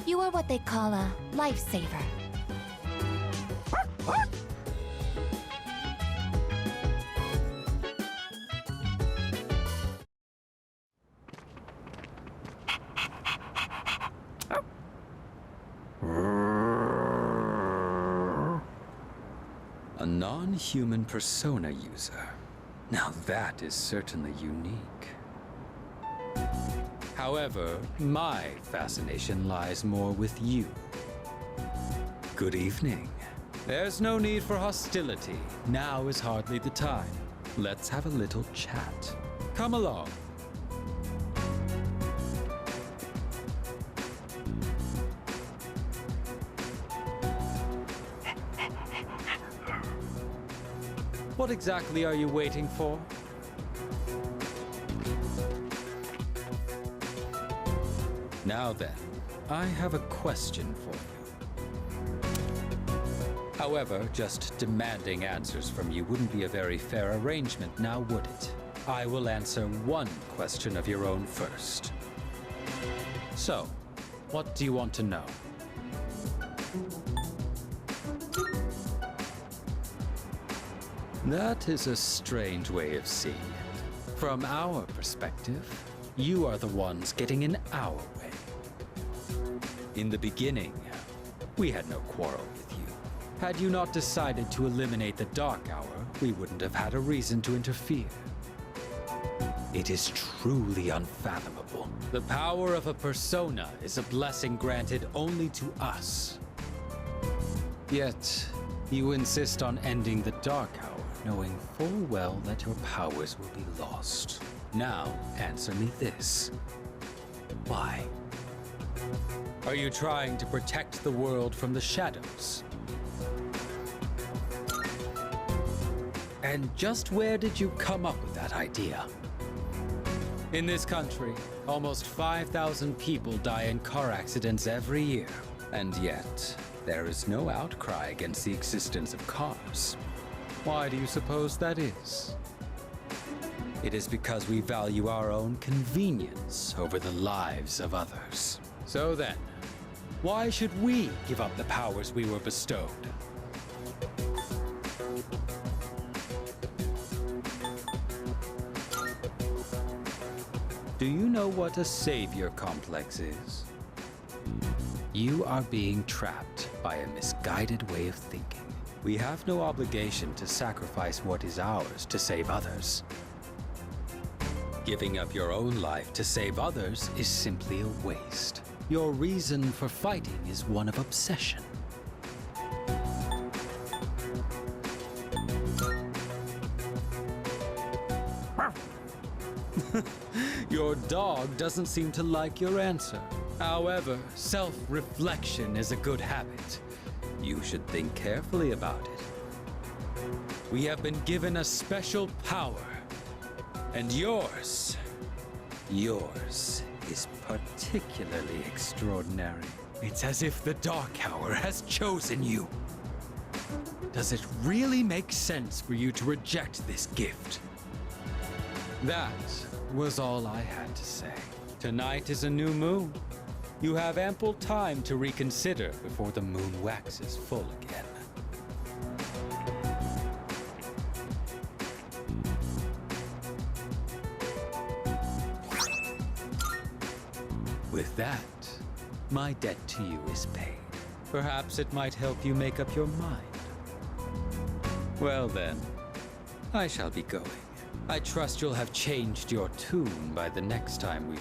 You are what they call a lifesaver. A non-human persona user. Now that is certainly unique. However, my fascination lies more with you. Good evening. There's no need for hostility. Now is hardly the time. Let's have a little chat. Come along. What exactly are you waiting for? Now then, I have a question for you. However, just demanding answers from you wouldn't be a very fair arrangement, now would it? I will answer one question of your own first. So, what do you want to know? That is a strange way of seeing it. From our perspective, you are the ones getting in our way. In the beginning, we had no quarrel with you. Had you not decided to eliminate the Dark Hour, we wouldn't have had a reason to interfere. It is truly unfathomable. The power of a persona is a blessing granted only to us. Yet, you insist on ending the Dark Hour, knowing full well that your powers will be lost. Now, answer me this. Why? Are you trying to protect the world from the shadows? And just where did you come up with that idea? In this country, almost 5,000 people die in car accidents every year. And yet, there is no outcry against the existence of cars. Why do you suppose that is? It is because we value our own convenience over the lives of others. So then, why should we give up the powers we were bestowed? Do you know what a savior complex is? You are being trapped by a misguided way of thinking. We have no obligation to sacrifice what is ours to save others. Giving up your own life to save others is simply a waste. Your reason for fighting is one of obsession. Your dog doesn't seem to like your answer. However, self-reflection is a good habit. You should think carefully about it. We have been given a special power, and yours is particularly extraordinary. It's as if the Dark Hour has chosen you. Does it really make sense for you to reject this gift? That was all I had to say. Tonight is a new moon. You have ample time to reconsider before the moon waxes full again. With that, my debt to you is paid. Perhaps it might help you make up your mind. Well then, I shall be going. I trust you'll have changed your tune by the next time we meet.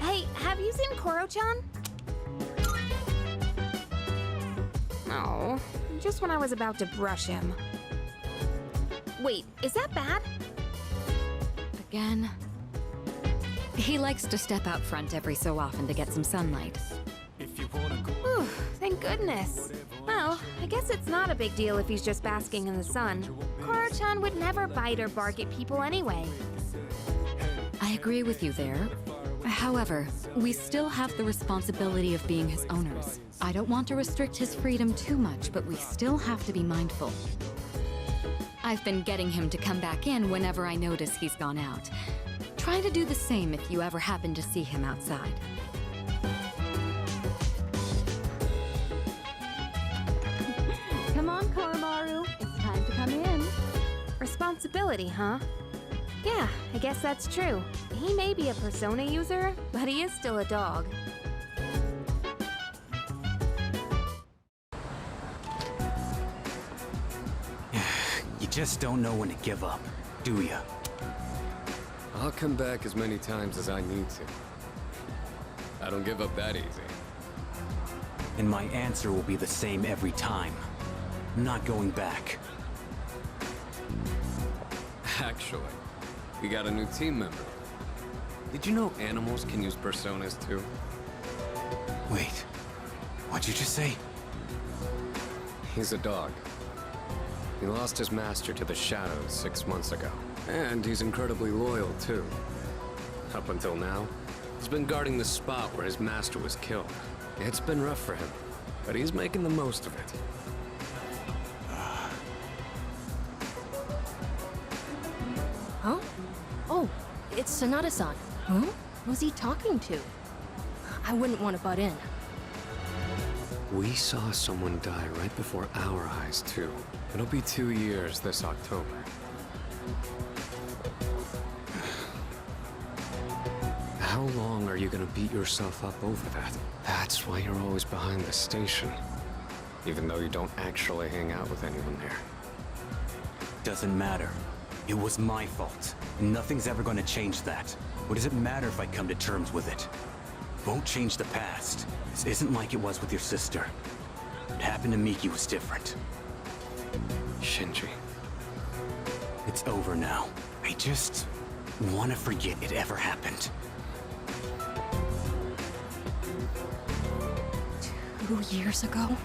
Hey, have you seen Koro-chan? Oh, just when I was about to brush him. Wait, is that bad? Again? He likes to step out front every so often to get some sunlight. Whew, thank goodness. Well, I guess it's not a big deal if he's just basking in the sun. Koro-chan would never bite or bark at people anyway. I agree with you there. However, we still have the responsibility of being his owners. I don't want to restrict his freedom too much, but we still have to be mindful. I've been getting him to come back in whenever I notice he's gone out. Try to do the same if you ever happen to see him outside. Come on, Koromaru. It's time to come in. Responsibility, huh? Yeah, I guess that's true. He may be a persona user, but he is still a dog. You just don't know when to give up, do ya? I'll come back as many times as I need to. I don't give up that easy. And my answer will be the same every time. I'm not going back. Actually, we got a new team member. Did you know animals can use personas too? Wait, what'd you just say? He's a dog. He lost his master to the shadows 6 months ago. And he's incredibly loyal too. Up until now, he's been guarding the spot where his master was killed. It's been rough for him, but he's making the most of it. Huh? Oh, it's Sonata-san. Huh? Who's he talking to? I wouldn't want to butt in. We saw someone die right before our eyes, too. It'll be 2 years this October. How long are you gonna beat yourself up over that? That's why you're always behind the station. Even though you don't actually hang out with anyone there. Doesn't matter. It was my fault. Nothing's ever gonna change that. What does it matter if I come to terms with it? Won't change the past. This isn't like it was with your sister. What happened to Miki was different. Shinji. It's over now. I just want to forget it ever happened. 2 years ago?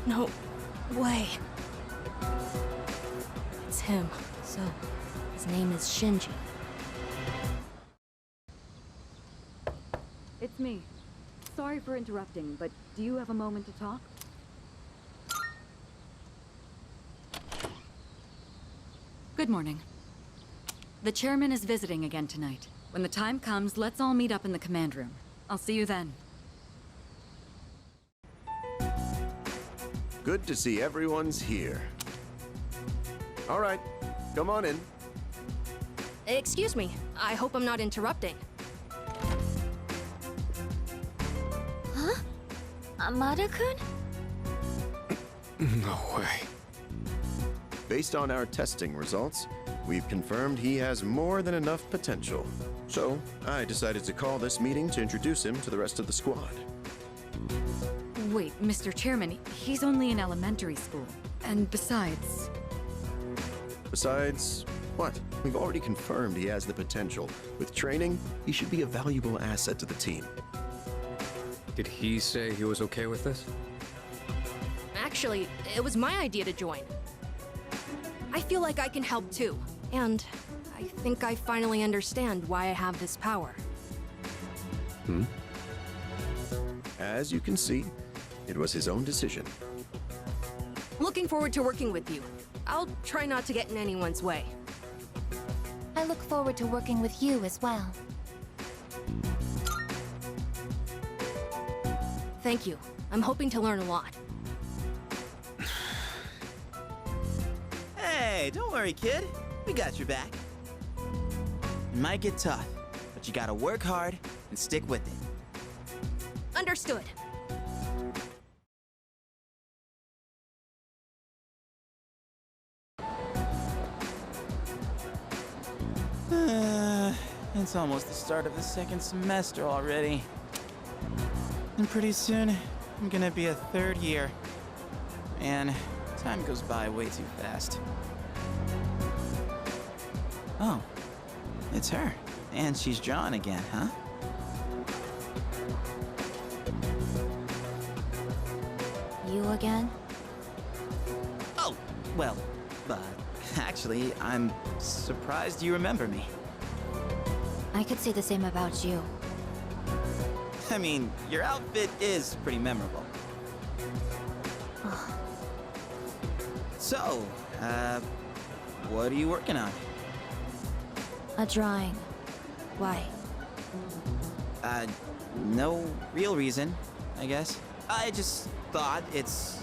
No way. It's him. So, his name is Shinji. It's me. Sorry for interrupting, but do you have a moment to talk? Good morning. The chairman is visiting again tonight. When the time comes, let's all meet up in the command room. I'll see you then. Good to see everyone's here. All right, come on in. Excuse me. I hope I'm not interrupting. Huh? Amada-kun? No way. Based on our testing results, we've confirmed he has more than enough potential. So, I decided to call this meeting to introduce him to the rest of the squad. Wait, Mr. Chairman, he's only in elementary school. And besides... Besides, what? We've already confirmed he has the potential. With training, he should be a valuable asset to the team. Did he say he was okay with this? Actually, it was my idea to join. I feel like I can help too. And I think I finally understand why I have this power. As you can see, it was his own decision. Looking forward to working with you. I'll try not to get in anyone's way. I look forward to working with you as well. Thank you. I'm hoping to learn a lot. Hey, don't worry, kid. We got your back. It might get tough, but you gotta work hard and stick with it. Understood. It's almost the start of the second semester already. And pretty soon, I'm gonna be a third year. Man, time goes by way too fast. Oh, it's her. And she's drawing again, huh? You again? Oh, well, actually, I'm surprised you remember me. I could say the same about you. I mean, your outfit is pretty memorable. So, what are you working on? A drawing. Why? No real reason, I guess. I just thought it's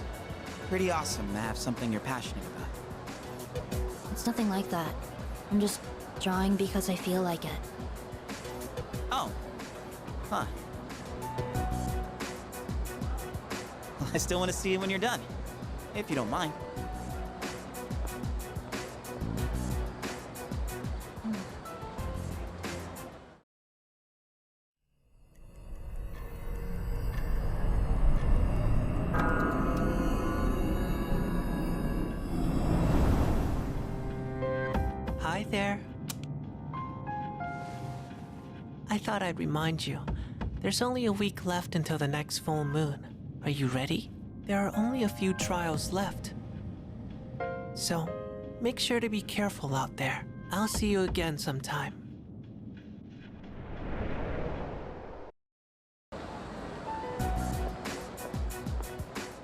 pretty awesome to have something you're passionate about. It's nothing like that. I'm just drawing because I feel like it. Oh. Huh. I still want to see it when you're done. If you don't mind. Hi there. I thought I'd remind you. There's only a week left until the next full moon. Are you ready? There are only a few trials left. So, make sure to be careful out there. I'll see you again sometime.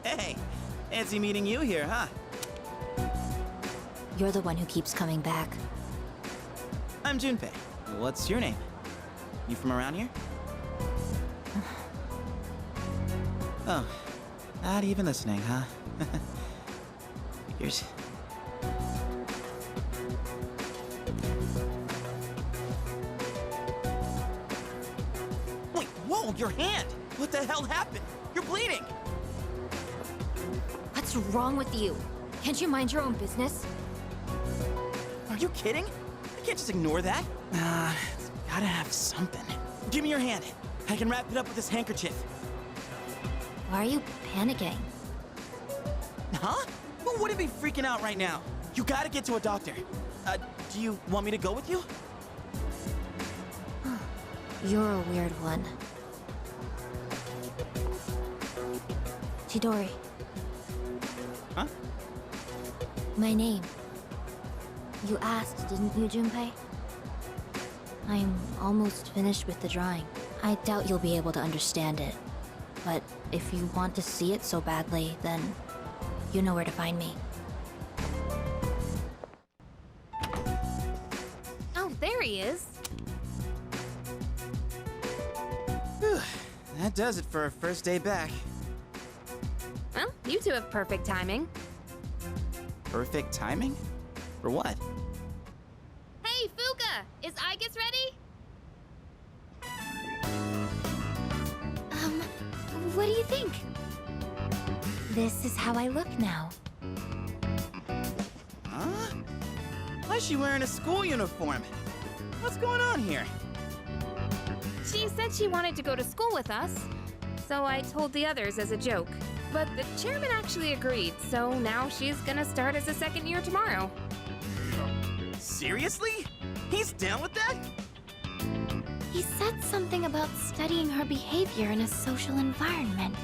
Hey, fancy meeting you here, huh? You're the one who keeps coming back. I'm Junpei. What's your name? You from around here? Oh, not even listening, huh? Figures. Wait, whoa, your hand! What the hell happened? You're bleeding! What's wrong with you? Can't you mind your own business? Are you kidding? I can't just ignore that. Gotta have something. Give me your hand. I can wrap it up with this handkerchief. Why are you panicking? Huh? Who wouldn't be freaking out right now? You gotta get to a doctor. Do you want me to go with you? You're a weird one. Chidori. Huh? My name. You asked, didn't you, Junpei? I'm almost finished with the drawing. I doubt you'll be able to understand it. But if you want to see it so badly, then you know where to find me. Oh, there he is. Whew. That does it for our first day back. Well, you two have perfect timing. Perfect timing? For what? Hey, Fuka! Is Aigis ready? What do you think? This is how I look now. Huh? Why is she wearing a school uniform? What's going on here? She said she wanted to go to school with us, so I told the others as a joke. But the chairman actually agreed, so now she's gonna start as a second year tomorrow. Seriously? He's down with that? He said something about studying her behavior in a social environment.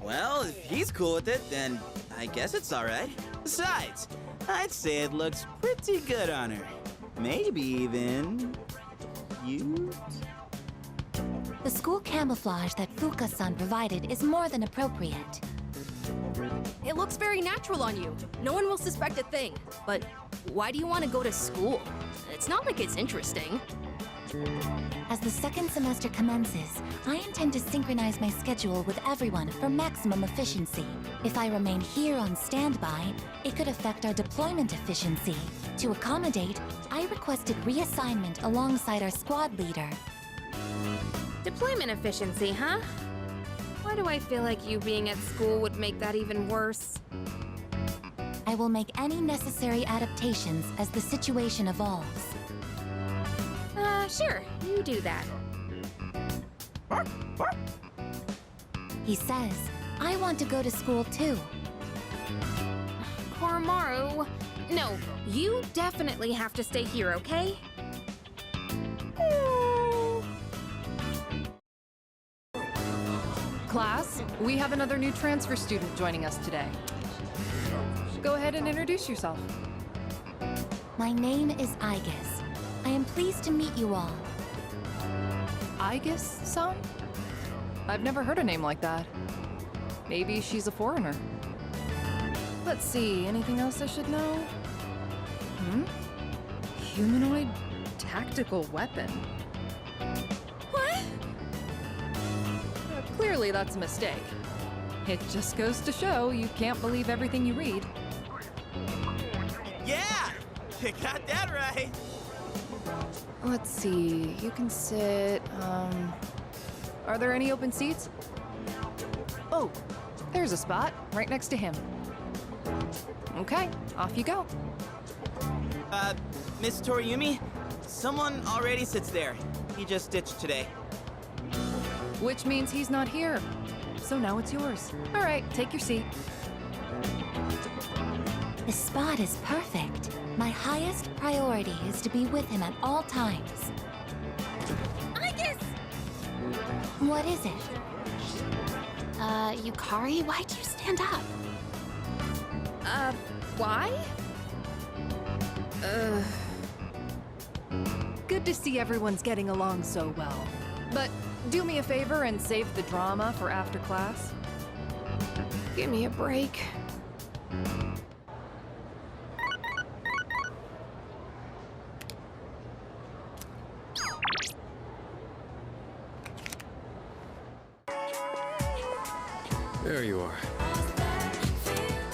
Well, if he's cool with it, then I guess it's alright. Besides, I'd say it looks pretty good on her. Maybe even... cute? The school camouflage that Fuka-san provided is more than appropriate. It looks very natural on you. No one will suspect a thing. But why do you want to go to school? It's not like it's interesting. As the second semester commences, I intend to synchronize my schedule with everyone for maximum efficiency. If I remain here on standby, it could affect our deployment efficiency. To accommodate, I requested reassignment alongside our squad leader. Deployment efficiency, huh? Why do I feel like you being at school would make that even worse? I will make any necessary adaptations as the situation evolves. Sure, you do that. He says, I want to go to school too. Koromaru, no, you definitely have to stay here, okay? Class, we have another new transfer student joining us today. Go ahead and introduce yourself. My name is Aigis. I am pleased to meet you all. Aigis-san? I've never heard a name like that. Maybe she's a foreigner. Let's see, anything else I should know? Humanoid tactical weapon. What? Clearly that's a mistake. It just goes to show you can't believe everything you read. Yeah! You got that right! Let's see, you can sit, are there any open seats? Oh, there's a spot right next to him. Okay, off you go. Miss Toriumi, someone already sits there. He just ditched today. Which means he's not here. So now it's yours. All right, take your seat. The spot is perfect. My highest priority is to be with him at all times. Aigis! What is it? Yukari, why'd you stand up? Why? Good to see everyone's getting along so well. But do me a favor and save the drama for after class. Give me a break. There you are.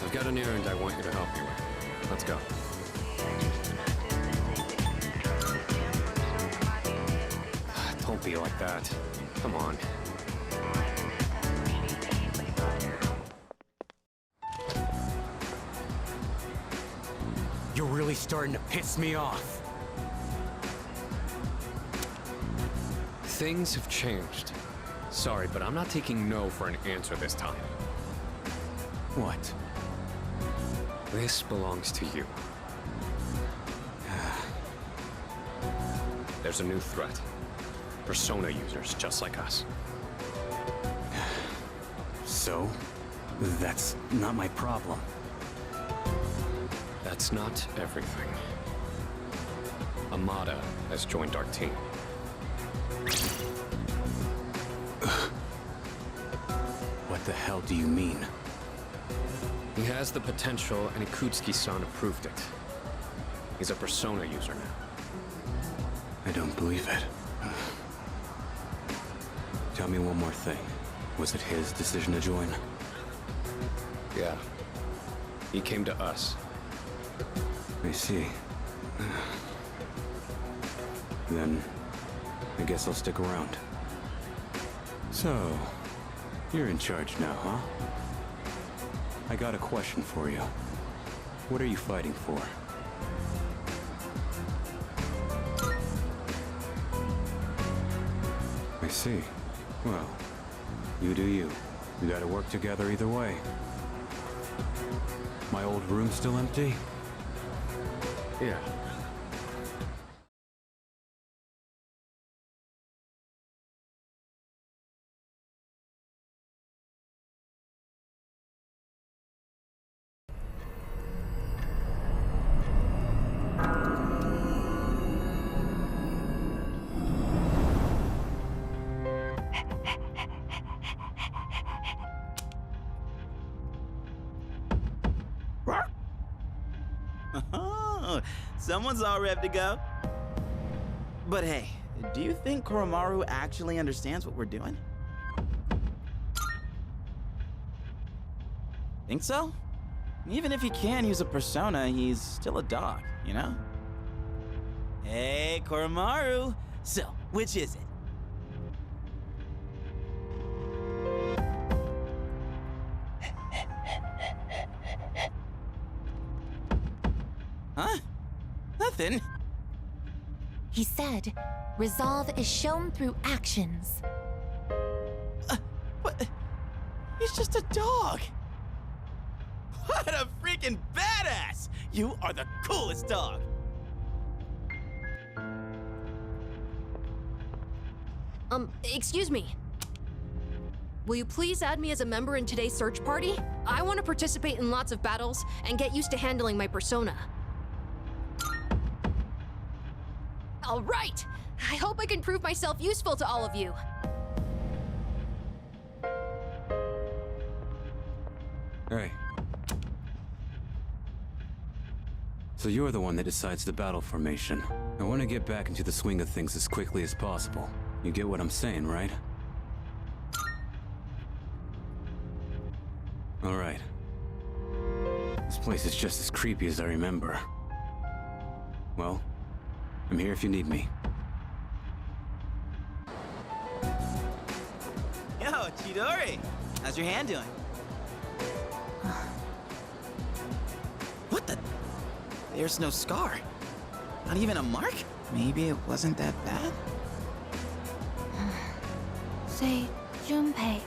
I've got an errand I want you to help me with. Let's go. Don't be like that. Come on. You're really starting to piss me off. Things have changed. Sorry, but I'm not taking no for an answer this time. What? This belongs to you. There's a new threat. Persona users just like us. So? That's not my problem. That's not everything. Amada has joined our team. What the hell do you mean? He has the potential, and Ikutsuki-san approved it. He's a Persona user now. I don't believe it. Tell me one more thing. Was it his decision to join? Yeah. He came to us. I see. Then, I guess I'll stick around. So, you're in charge now, huh? I got a question for you. What are you fighting for? see. Well, you do you. We gotta work together either way. My old room still empty? Yeah. Someone's all ready to go. But hey, do you think Koromaru actually understands what we're doing? Think so? Even if he can use a persona, he's still a dog, you know? Hey, Koromaru! So, which is it? Huh? Nothing. He said, resolve is shown through actions. What? He's just a dog. What a freaking badass! You are the coolest dog. Excuse me. Will you please add me as a member in today's search party? I want to participate in lots of battles and get used to handling my persona. All right! I hope I can prove myself useful to all of you. Hey. So you're the one that decides the battle formation. I want to get back into the swing of things as quickly as possible. You get what I'm saying, right? All right. This place is just as creepy as I remember. Well, I'm here if you need me. Yo, Chidori! How's your hand doing? What the? There's no scar. Not even a mark? Maybe it wasn't that bad? Say, Junpei,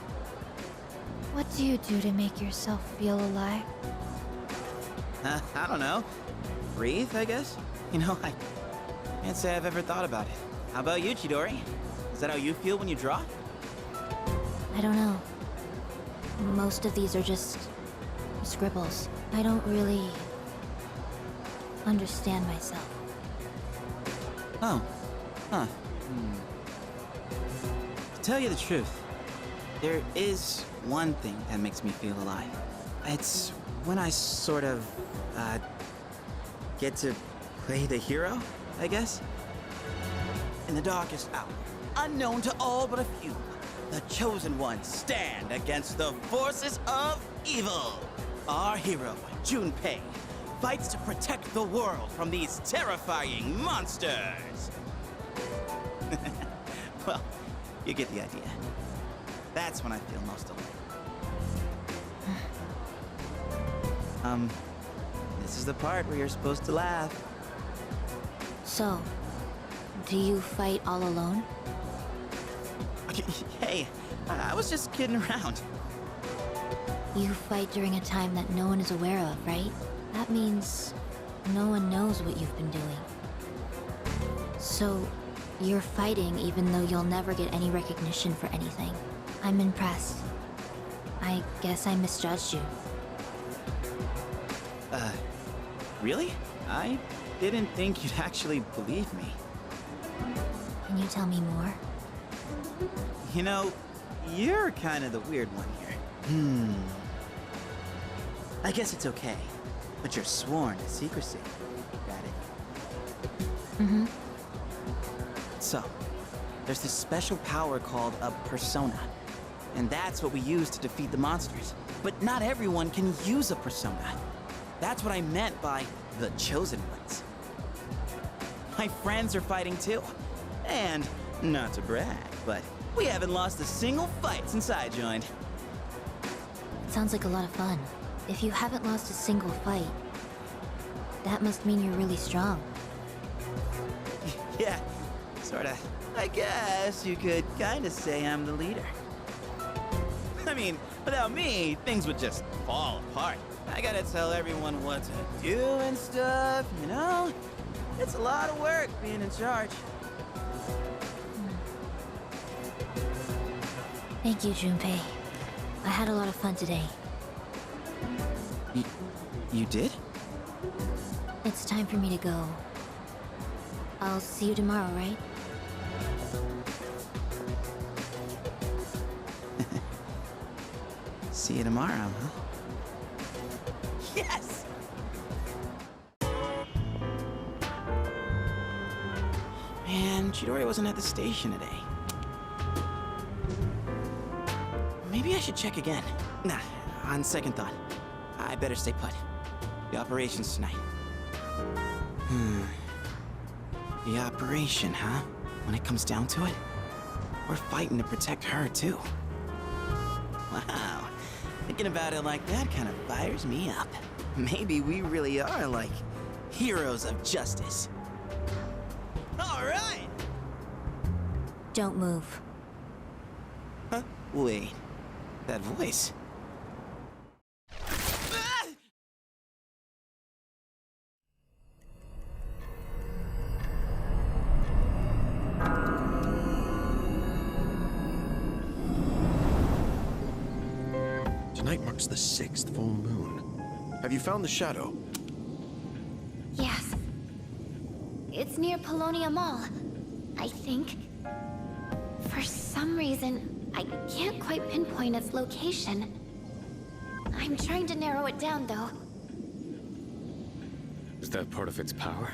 what do you do to make yourself feel alive? I don't know. Breathe, I guess? You know, I can't say I've ever thought about it. How about you, Chidori? Is that how you feel when you draw? I don't know. Most of these are just scribbles. I don't really understand myself. Oh. Huh. To tell you the truth, there is one thing that makes me feel alive. It's when I sort of, get to play the hero, I guess? In the darkest hour, unknown to all but a few, the Chosen Ones stand against the forces of evil. Our hero, Junpei, fights to protect the world from these terrifying monsters. Well, you get the idea. That's when I feel most alive. This is the part where you're supposed to laugh. So, do you fight all alone? Hey, I was just kidding around. You fight during a time that no one is aware of, right? That means no one knows what you've been doing. So, you're fighting even though you'll never get any recognition for anything. I'm impressed. I guess I misjudged you. Really? I didn't think you'd actually believe me. Can you tell me more? You know, you're kind of the weird one here. I guess it's okay, but you're sworn to secrecy. Got it? Mm-hmm. So, there's this special power called a persona. And that's what we use to defeat the monsters. But not everyone can use a persona. That's what I meant by the Chosen Ones. My friends are fighting too. And, not to brag, but we haven't lost a single fight since I joined. It sounds like a lot of fun. If you haven't lost a single fight, that must mean you're really strong. Yeah, Sorta. I guess you could kinda say I'm the leader. I mean, without me, things would just fall apart. I gotta tell everyone what to do and stuff, you know? It's a lot of work being in charge. Thank you, Junpei. I had a lot of fun today. You did? It's time for me to go. I'll see you tomorrow, right? See you tomorrow, huh? Yes! Man, Chidori wasn't at the station today. Maybe I should check again. Nah, on second thought, I better stay put. The operation's tonight. The operation, huh? When it comes down to it, we're fighting to protect her, too. Wow. Thinking about it like that kind of fires me up. Maybe we really are, like, heroes of justice. All right! Don't move. Huh? Wait. That voice. Tonight marks the 6th full moon. Have you found the shadow? Yes. It's near Polonia Mall, I think. For some reason, I can't quite pinpoint its location. I'm trying to narrow it down, though. Is that part of its power?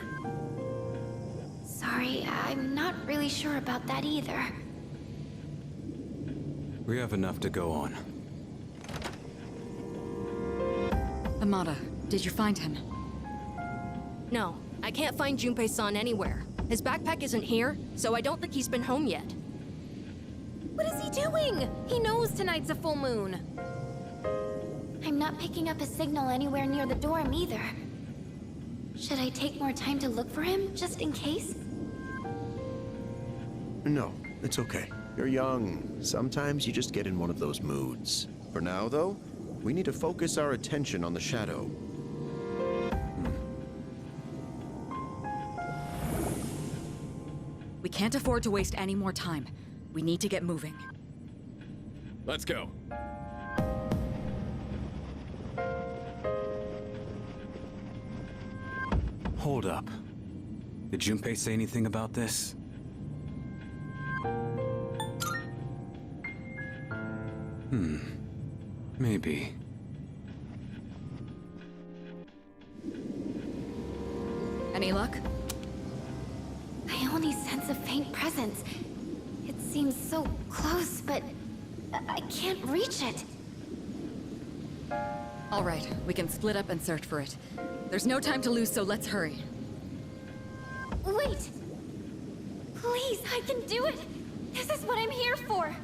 Sorry, I'm not really sure about that either. We have enough to go on. Amada, did you find him? No, I can't find Junpei-san anywhere. His backpack isn't here, so I don't think he's been home yet. What is he doing? He knows tonight's a full moon. I'm not picking up a signal anywhere near the dorm either. Should I take more time to look for him, just in case? No, it's okay. You're young. Sometimes you just get in one of those moods. For now, though, we need to focus our attention on the shadow. We can't afford to waste any more time. We need to get moving. Let's go. Hold up. Did Junpei say anything about this? Maybe. Any luck? I only sense a faint presence. It seems so close, but I can't reach it. All right, we can split up and search for it. There's no time to lose, so let's hurry. Wait! Please, I can do it! This is what I'm here for!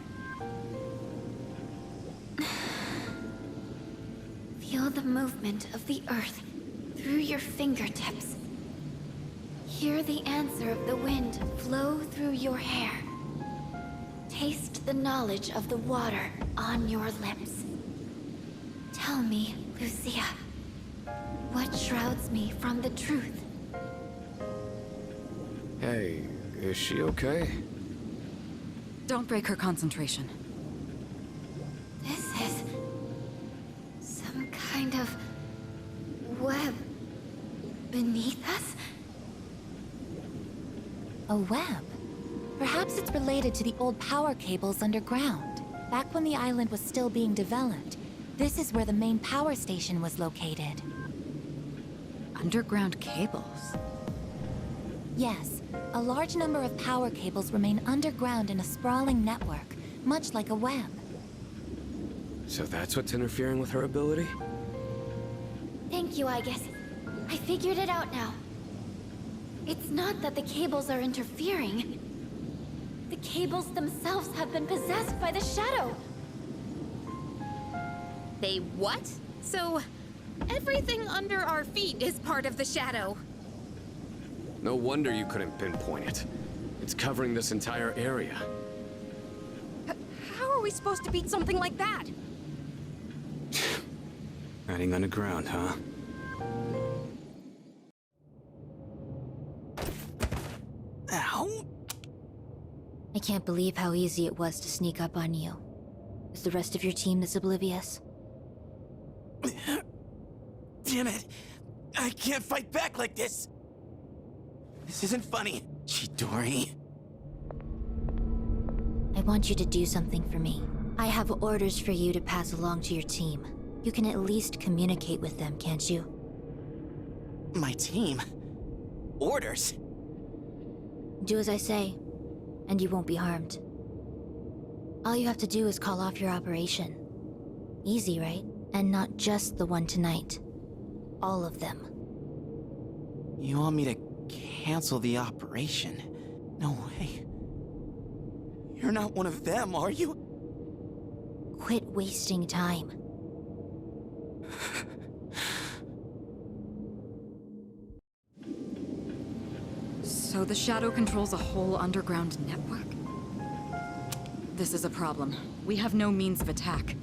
Feel the movement of the earth through your fingertips. Hear the answer of the wind flow through your hair. Taste the knowledge of the water on your lips. Tell me, Lucia, what shrouds me from the truth? Hey, is she okay? Don't break her concentration. This is some kind of web beneath us? A web? Perhaps it's related to the old power cables underground. Back when the island was still being developed, this is where the main power station was located. Underground cables? Yes, a large number of power cables remain underground in a sprawling network, much like a web. So that's what's interfering with her ability? Thank you, I guess. I figured it out now. It's not that the cables are interfering. The cables themselves have been possessed by the shadow. They what? So, everything under our feet is part of the shadow. No wonder you couldn't pinpoint it. It's covering this entire area. How are we supposed to beat something like that? Hiding underground, huh? Ow! I can't believe how easy it was to sneak up on you. Is the rest of your team this oblivious? Damn it! I can't fight back like this! This isn't funny, Chidori. I want you to do something for me. I have orders for you to pass along to your team. You can at least communicate with them, can't you? My team? Orders? Do as I say, and you won't be harmed. All you have to do is call off your operation. Easy, right? And not just the one tonight. All of them. You want me to cancel the operation? No way. You're not one of them, are you? Quit wasting time. So the Shadow controls a whole underground network? This is a problem. We have no means of attack.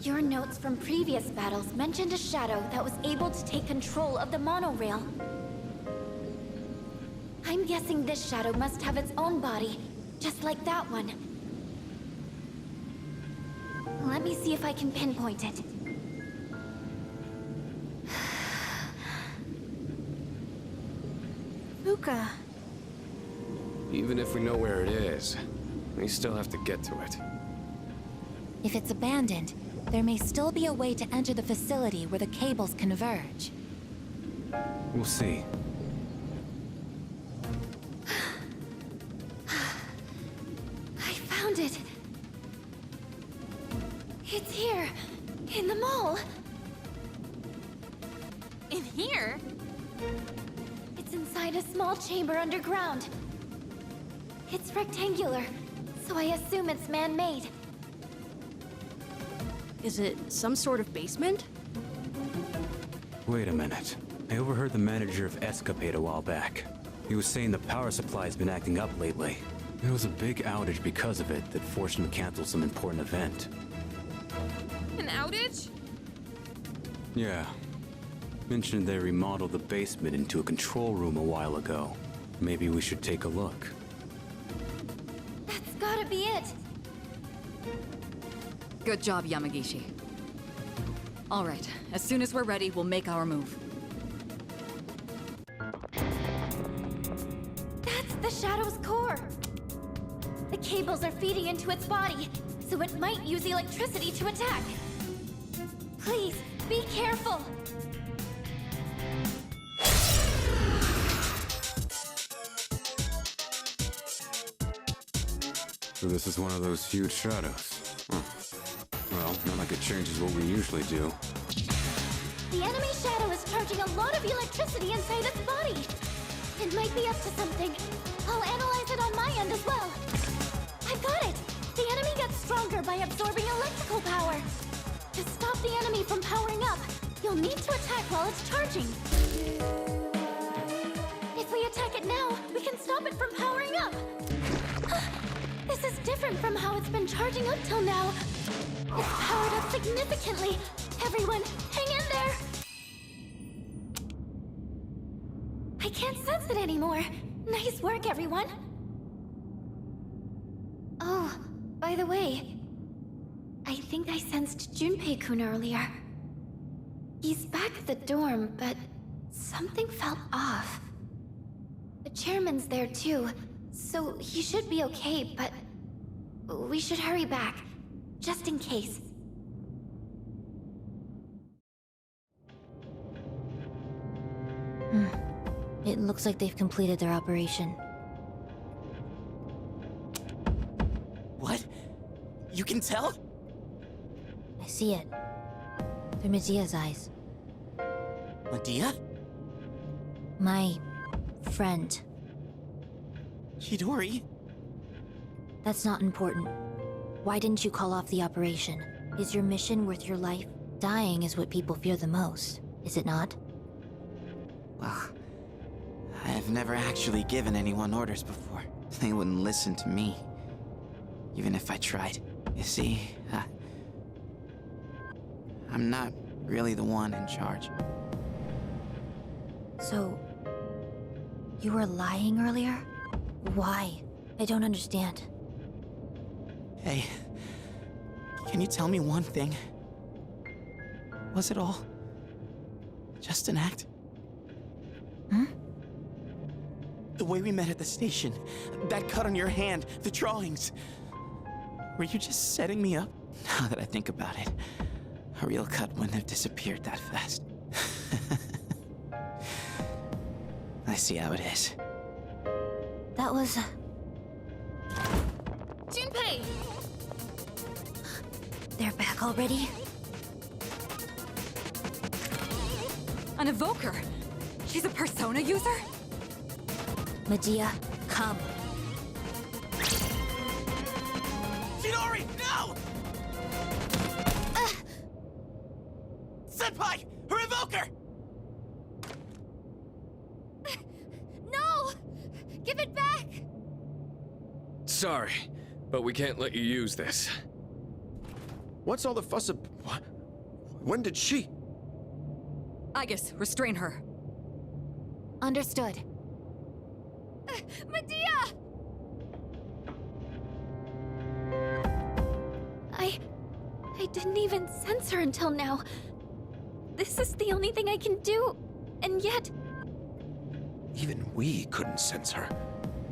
Your notes from previous battles mentioned a shadow that was able to take control of the monorail. I'm guessing this shadow must have its own body, just like that one. Let me see if I can pinpoint it. Fuka. Even if we know where it is, we still have to get to it. If it's abandoned, there may still be a way to enter the facility where the cables converge. We'll see. I found it. It's here, in the mall. In here? It's inside a small chamber underground. It's rectangular, so I assume it's man-made. Is it some sort of basement? Wait a minute. I overheard the manager of Escapade a while back. He was saying the power supply's been acting up lately. There was a big outage because of it that forced him to cancel some important event. An outage? Yeah. Mentioned they remodeled the basement into a control room a while ago. Maybe we should take a look. That's gotta be it. Good job, Yamagishi. All right, as soon as we're ready, we'll make our move. That's the Shadow's core. The cables are feeding into its body, so it might use electricity to attack. Please, be careful. So this is one of those huge shadows. Huh. Well, not like it changes what we usually do. The enemy shadow is charging a lot of electricity inside its body. It might be up to something. I'll analyze it on my end as well. I've got it! The enemy gets stronger by absorbing electrical power. To stop the enemy from powering up, you'll need to attack while it's charging. If we attack it now, we can stop it from powering up. This is different from how it's been charging up till now. It's powered up significantly. Everyone, hang in there! I can't sense it anymore. Nice work, everyone. Oh, by the way, I think I sensed Junpei-kun earlier. He's back at the dorm, but something felt off. The chairman's there too, so he should be okay, but we should hurry back, just in case. It looks like they've completed their operation. What? You can tell? I see it. Through Medea's eyes. Medea? My friend. Chidori? That's not important. Why didn't you call off the operation? Is your mission worth your life? Dying is what people fear the most, is it not? Well, I've I've never actually given anyone orders before. They wouldn't listen to me, even if I tried. You see, I'm not really the one in charge. So, you were lying earlier? Why? I don't understand. Hey, can you tell me one thing? Was it all just an act? Hmm? The way we met at the station, that cut on your hand, the drawings. Were you just setting me up? Now that I think about it, a real cut wouldn't have disappeared that fast. I see how it is. That was... Junpei! They're back already? An evoker? She's a persona user? Medea, come. Chidori, no! Senpai! Her evoker! No! Give it back! Sorry, but we can't let you use this. What's all the fuss ab... What? When did she... Aegis, restrain her. Understood. Medea! I didn't even sense her until now. This is the only thing I can do, and yet... Even we couldn't sense her.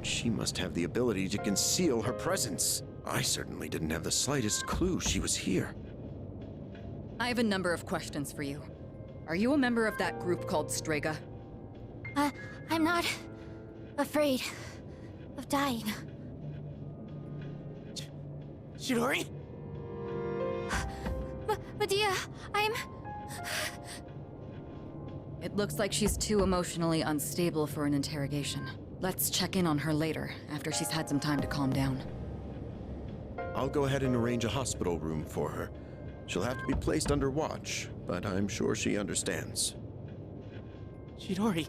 She must have the ability to conceal her presence. I certainly didn't have the slightest clue she was here. I have a number of questions for you. Are you a member of that group called Strea? I'm not... afraid... of dying. Chidori? Medea, I'm... It looks like she's too emotionally unstable for an interrogation. Let's check in on her later, after she's had some time to calm down. I'll go ahead and arrange a hospital room for her. She'll have to be placed under watch, but I'm sure she understands. Chidori.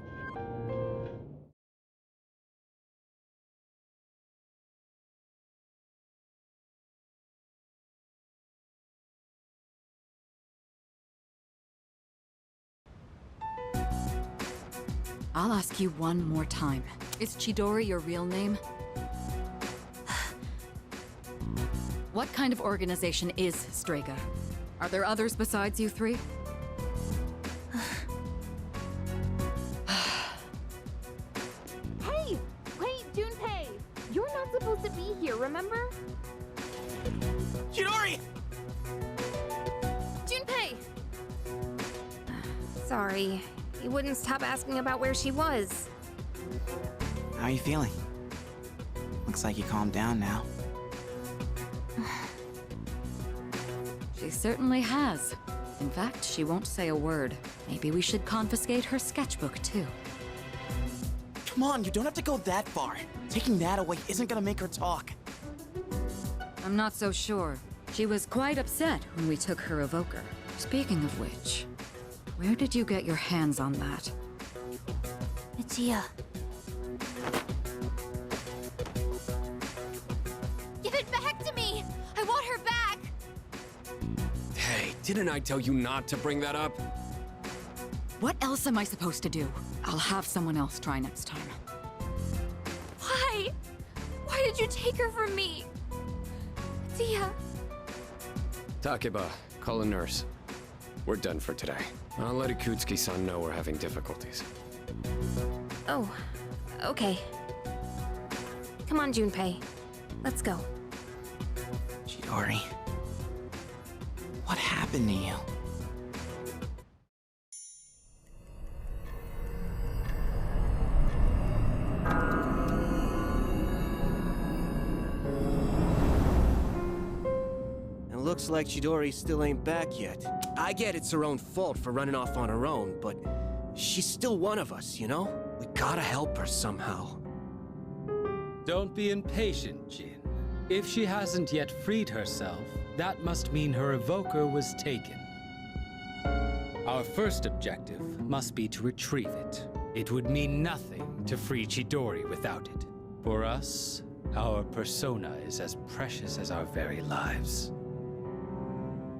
I'll ask you one more time. Is Chidori your real name? What kind of organization is Strea? Are there others besides you three? Hey! Wait, Junpei! You're not supposed to be here, remember? Chidori! Junpei! Sorry. He wouldn't stop asking about where she was. How are you feeling? Looks like you calmed down now. She certainly has. In fact, she won't say a word. Maybe we should confiscate her sketchbook, too. Come on, you don't have to go that far. Taking that away isn't gonna make her talk. I'm not so sure. She was quite upset when we took her evoker. Speaking of which, where did you get your hands on that? Medea. Give it back to me! I want her back! Hey, didn't I tell you not to bring that up? What else am I supposed to do? I'll have someone else try next time. Why? Why did you take her from me? Medea. Takeba, call a nurse. We're done for today. I'll let Ikutsuki-san know we're having difficulties. Oh, okay. Come on, Junpei. Let's go. Chidori. What happened to you? It looks like Chidori still ain't back yet. I get it's her own fault for running off on her own, but she's still one of us, you know? We gotta help her somehow. Don't be impatient, Jin. If she hasn't yet freed herself, that must mean her evoker was taken. Our first objective must be to retrieve it. It would mean nothing to free Chidori without it. For us, our persona is as precious as our very lives.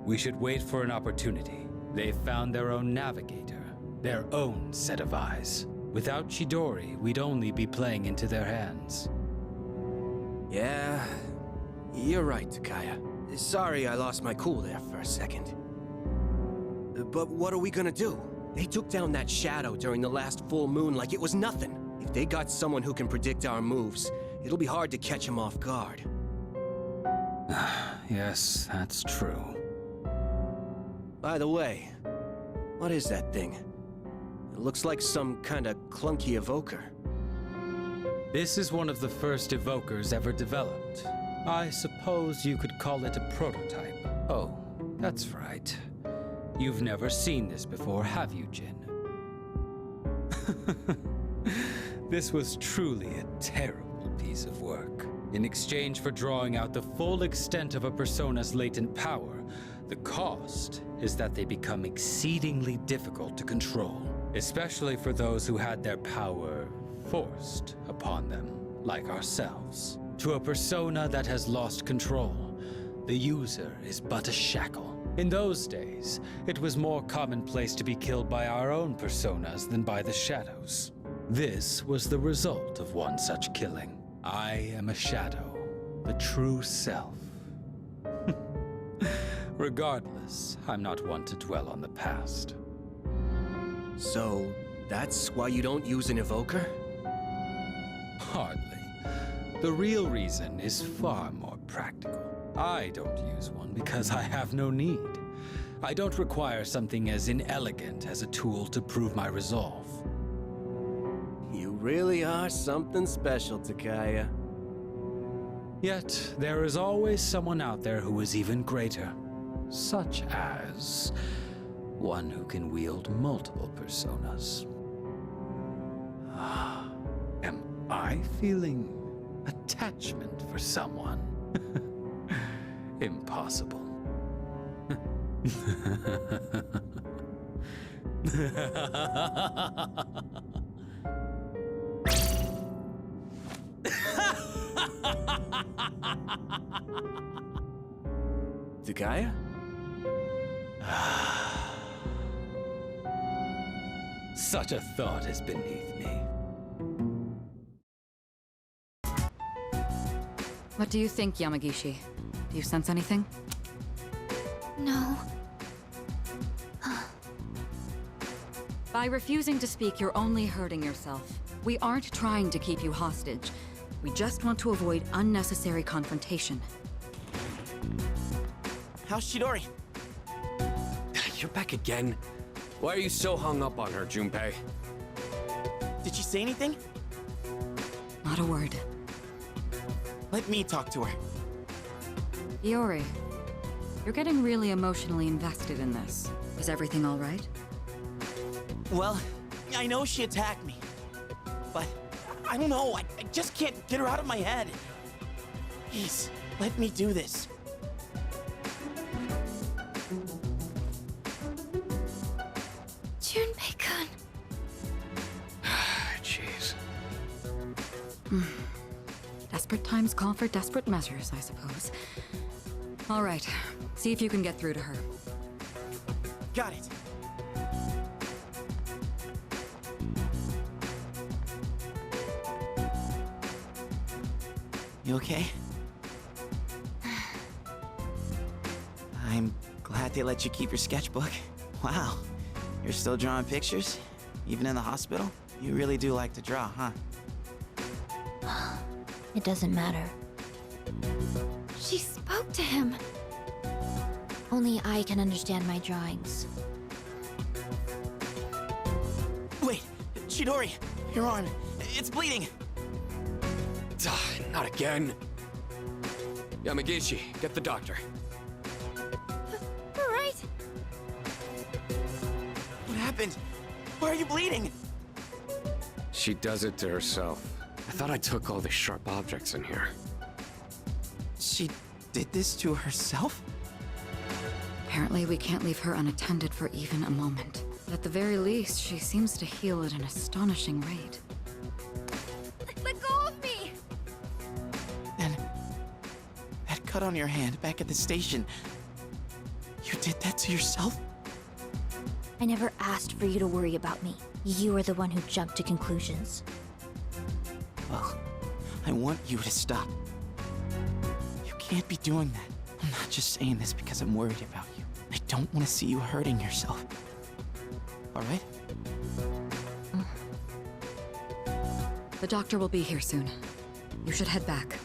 We should wait for an opportunity. They've found their own navigator, their own set of eyes. Without Chidori, we'd only be playing into their hands. Yeah, you're right, Takaya. Sorry I lost my cool there for a second. But what are we gonna do? They took down that shadow during the last full moon like it was nothing. If they got someone who can predict our moves, it'll be hard to catch them off guard. Yes, that's true. By the way, what is that thing? It looks like some kind of clunky evoker. This is one of the first evokers ever developed. I suppose you could call it a prototype. Oh, that's right. You've never seen this before, have you, Jin? This was truly a terrible piece of work. In exchange for drawing out the full extent of a persona's latent power, the cost is that they become exceedingly difficult to control, especially for those who had their power forced upon them, like ourselves. To a persona that has lost control, the user is but a shackle. In those days, it was more commonplace to be killed by our own personas than by the shadows. This was the result of one such killing. I am a shadow, the true self. Regardless, I'm not one to dwell on the past. So, that's why you don't use an evoker? Hardly. The real reason is far more practical. I don't use one because I have no need. I don't require something as inelegant as a tool to prove my resolve. You really are something special, Takaya. Yet, there is always someone out there who is even greater. Such as one who can wield multiple personas. Am I feeling attachment for someone? Impossible. Takaya? Such a thought is beneath me. What do you think, Yamagishi? Do you sense anything? No. By refusing to speak, you're only hurting yourself. We aren't trying to keep you hostage. We just want to avoid unnecessary confrontation. How's Chidori? You're back again. Why are you so hung up on her, Junpei? Did she say anything? Not a word. Let me talk to her. Iori, you're getting really emotionally invested in this. Is everything all right? Well, I know she attacked me, but I don't know, I just can't get her out of my head. Please, let me do this. Junpei-kun. Jeez. Desperate times call for desperate measures, I suppose. All right, see if you can get through to her. Got it. You okay? I'm glad they let you keep your sketchbook. Wow, you're still drawing pictures? Even in the hospital? You really do like to draw, huh? It doesn't matter. She spoke to him. Only I can understand my drawings. Wait, Chidori, your arm, it's bleeding. Not again. Yamagishi, get the doctor. All right. What happened? Why are you bleeding? She does it to herself. I thought I took all the sharp objects in here. She did this to herself? Apparently we can't leave her unattended for even a moment. At the very least, she seems to heal at an astonishing rate. Let go of me! And that cut on your hand back at the station, you did that to yourself? I never asked for you to worry about me. You were the one who jumped to conclusions. Well, I want you to stop. You can't be doing that. I'm not just saying this because I'm worried about you. I don't want to see you hurting yourself. All right? The doctor will be here soon. You should head back.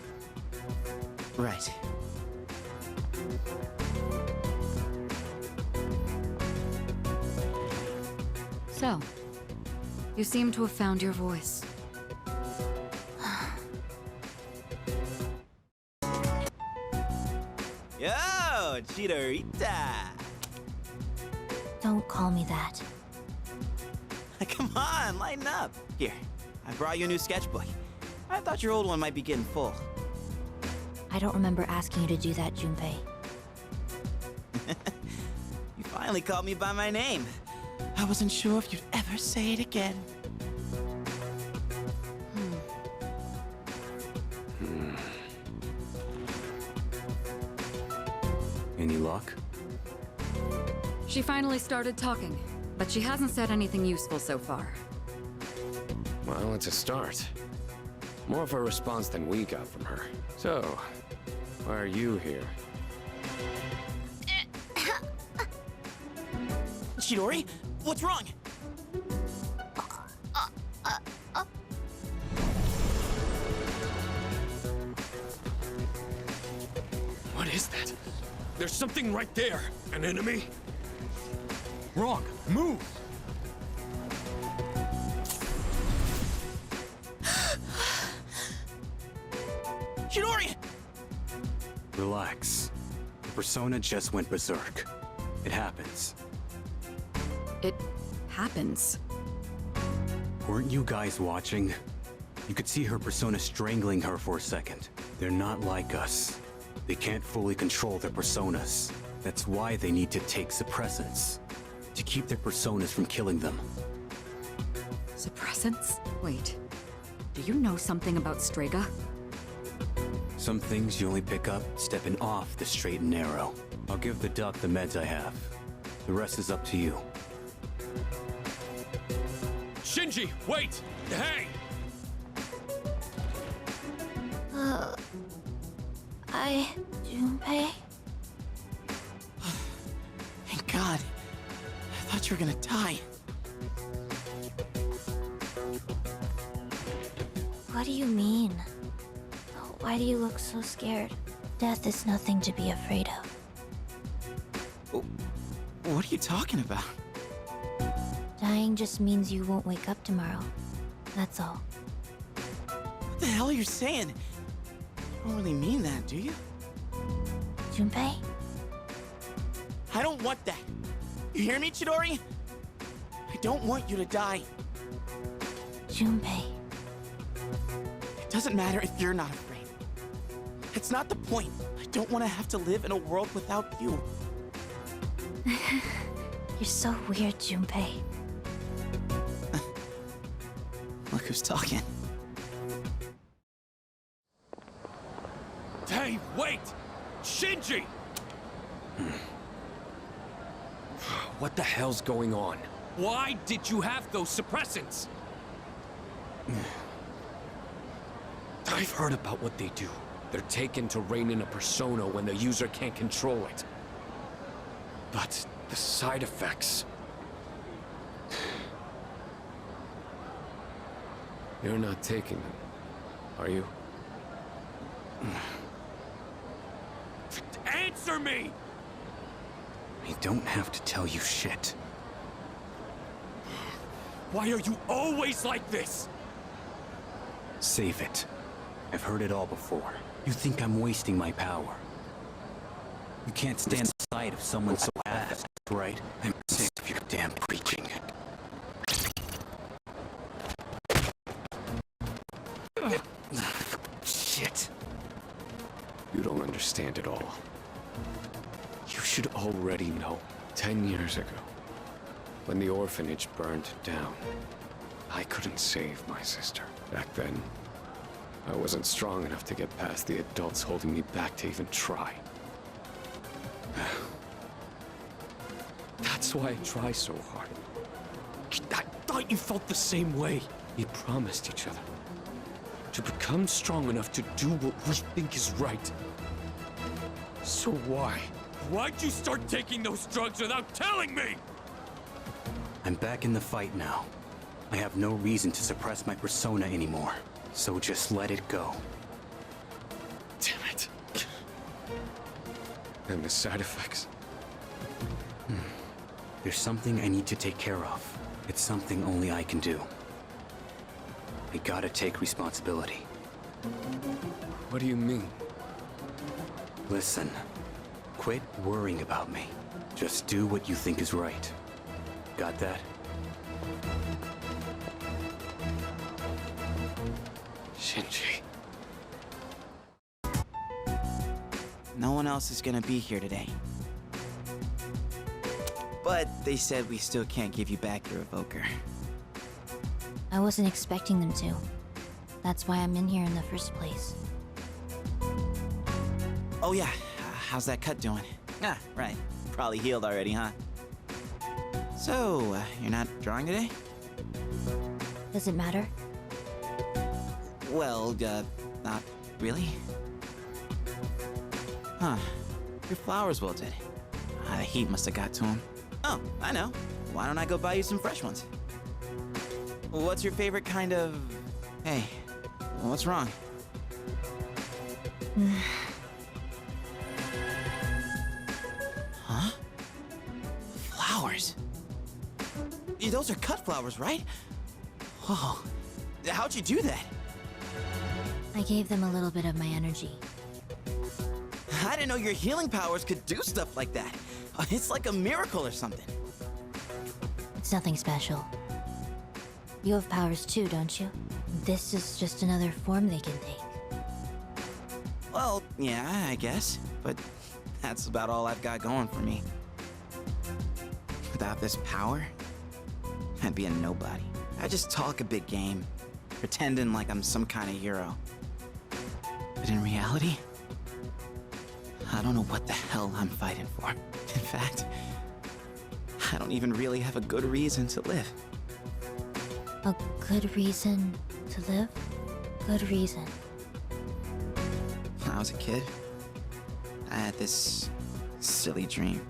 Right. So, you seem to have found your voice. Yo, Chidorita! Don't call me that. Come on, lighten up. Here, I brought you a new sketchbook. I thought your old one might be getting full. I don't remember asking you to do that, Junpei. You finally called me by my name. I wasn't sure if you'd ever say it again. Any luck? She finally started talking, but she hasn't said anything useful so far. Well, it's a start. More of a response than we got from her. So, why are you here? Chidori, what's wrong? What is that? There's something right there. An enemy? Wrong. Move! Chidori! Relax. The persona just went berserk. It happens. It happens. Weren't you guys watching? You could see her persona strangling her for a second. They're not like us. They can't fully control their personas. That's why they need to take suppressants. To keep their personas from killing them. Suppressants? Wait. Do you know something about Strea? Some things you only pick up stepping off the straight and narrow. I'll give the duck the meds I have. The rest is up to you. Shinji, wait! Hey! Junpei? Thank God. I thought you were gonna die. What do you mean? Why do you look so scared? Death is nothing to be afraid of. What are you talking about? Dying just means you won't wake up tomorrow. That's all. What the hell are you saying? You don't really mean that, do you? Junpei? I don't want that. You hear me, Chidori? I don't want you to die. Junpei. It doesn't matter if you're not afraid. It's not the point. I don't want to have to live in a world without you. You're so weird, Junpei. Look who's talking. Hey, wait! Shinji! What the hell's going on? Why did you have those suppressants? I've heard about what they do. They're taken to rein in a persona when the user can't control it. But the side effects... You're not taking them, are you? Answer me! I don't have to tell you shit. Why are you always like this? Save it. I've heard it all before. You think I'm wasting my power. You can't stand the sight of someone so fast, right? I'm sick of your damn preaching. Shit. You don't understand it all. You should already know. 10 years ago, When the orphanage burned down, I couldn't save my sister. Back then, I wasn't strong enough to get past the adults holding me back to even try. That's why I try so hard. I thought you felt the same way. We promised each other to become strong enough to do what we think is right. So why? Why'd you start taking those drugs without telling me? I'm back in the fight now. I have no reason to suppress my persona anymore, so just let it go. Damn it. And the side effects? There's something I need to take care of. It's something only I can do. I gotta take responsibility. What do you mean? Listen, quit worrying about me. Just do what you think is right. Got that? Shinji. No one else is gonna be here today. But they said we still can't give you back your evoker. I wasn't expecting them to. That's why I'm in here in the first place. Oh yeah, how's that cut doing? Ah, right. Probably healed already, huh? So, you're not drawing today? Does it matter? Well, not really. Huh. Your flowers wilted. The heat must have got to them. Oh, I know. Why don't I go buy you some fresh ones? What's your favorite kind of... Hey, what's wrong? Huh? Flowers? Those are cut flowers, right? Whoa. How'd you do that? I gave them a little bit of my energy. I didn't know your healing powers could do stuff like that. It's like a miracle or something. It's nothing special. You have powers too, don't you? This is just another form they can take. Well, yeah, I guess. But that's about all I've got going for me. Without this power, I'd be a nobody. I just talk a big game, pretending like I'm some kind of hero. But in reality, I don't know what the hell I'm fighting for. In fact, I don't even really have a good reason to live. A good reason to live? Good reason. When I was a kid, I had this silly dream.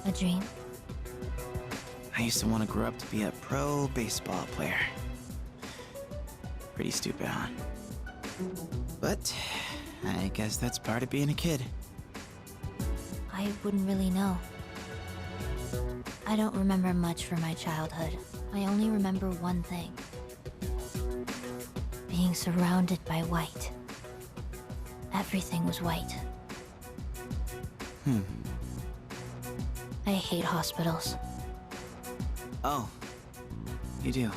A dream? I used to want to grow up to be a pro baseball player. Pretty stupid, huh? But I guess that's part of being a kid. I wouldn't really know. I don't remember much from my childhood. I only remember one thing. Being surrounded by white. Everything was white. I hate hospitals. Oh, you do.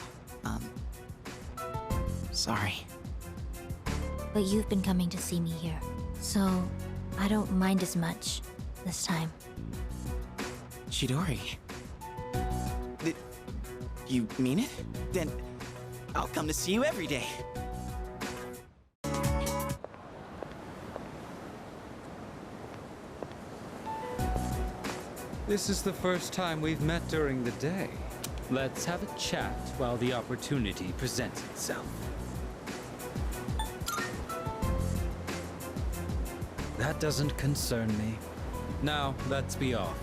Sorry. But you've been coming to see me here, so I don't mind as much this time. Chidori. You mean it? Then I'll come to see you every day. This is the first time we've met during the day. Let's have a chat while the opportunity presents itself. That doesn't concern me. Now, let's be off.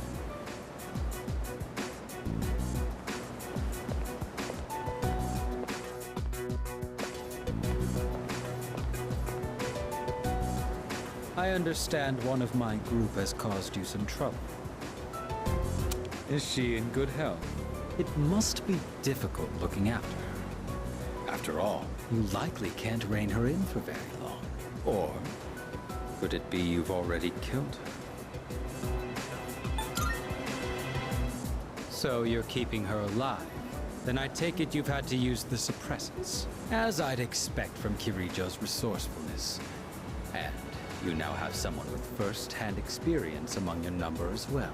I understand one of my group has caused you some trouble. Is she in good health? It must be difficult looking after her. After all, you likely can't rein her in for very long. Or could it be you've already killed her? So you're keeping her alive. Then I take it you've had to use the suppressants, as I'd expect from Kirijo's resourcefulness. And you now have someone with first-hand experience among your number as well.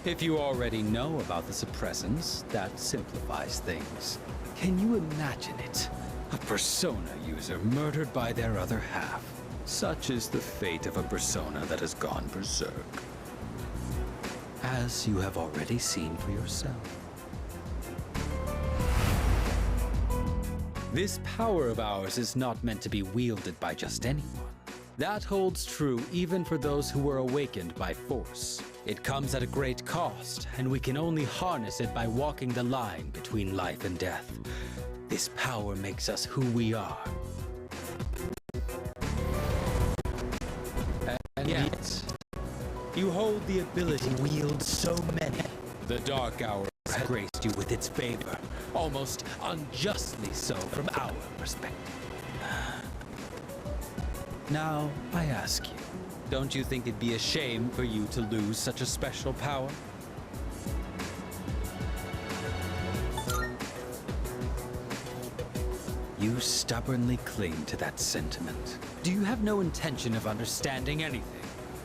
If you already know about the suppressants, that simplifies things. Can you imagine it? A persona user murdered by their other half. Such is the fate of a persona that has gone berserk. As you have already seen for yourself. This power of ours is not meant to be wielded by just anyone. That holds true even for those who were awakened by force. It comes at a great cost, and we can only harness it by walking the line between life and death. This power makes us who we are. And yet, you hold the ability to wield so many. The Dark Hour has graced you with its favor, almost unjustly so from our perspective. Now, I ask you, don't you think it'd be a shame for you to lose such a special power? You stubbornly cling to that sentiment. Do you have no intention of understanding anything?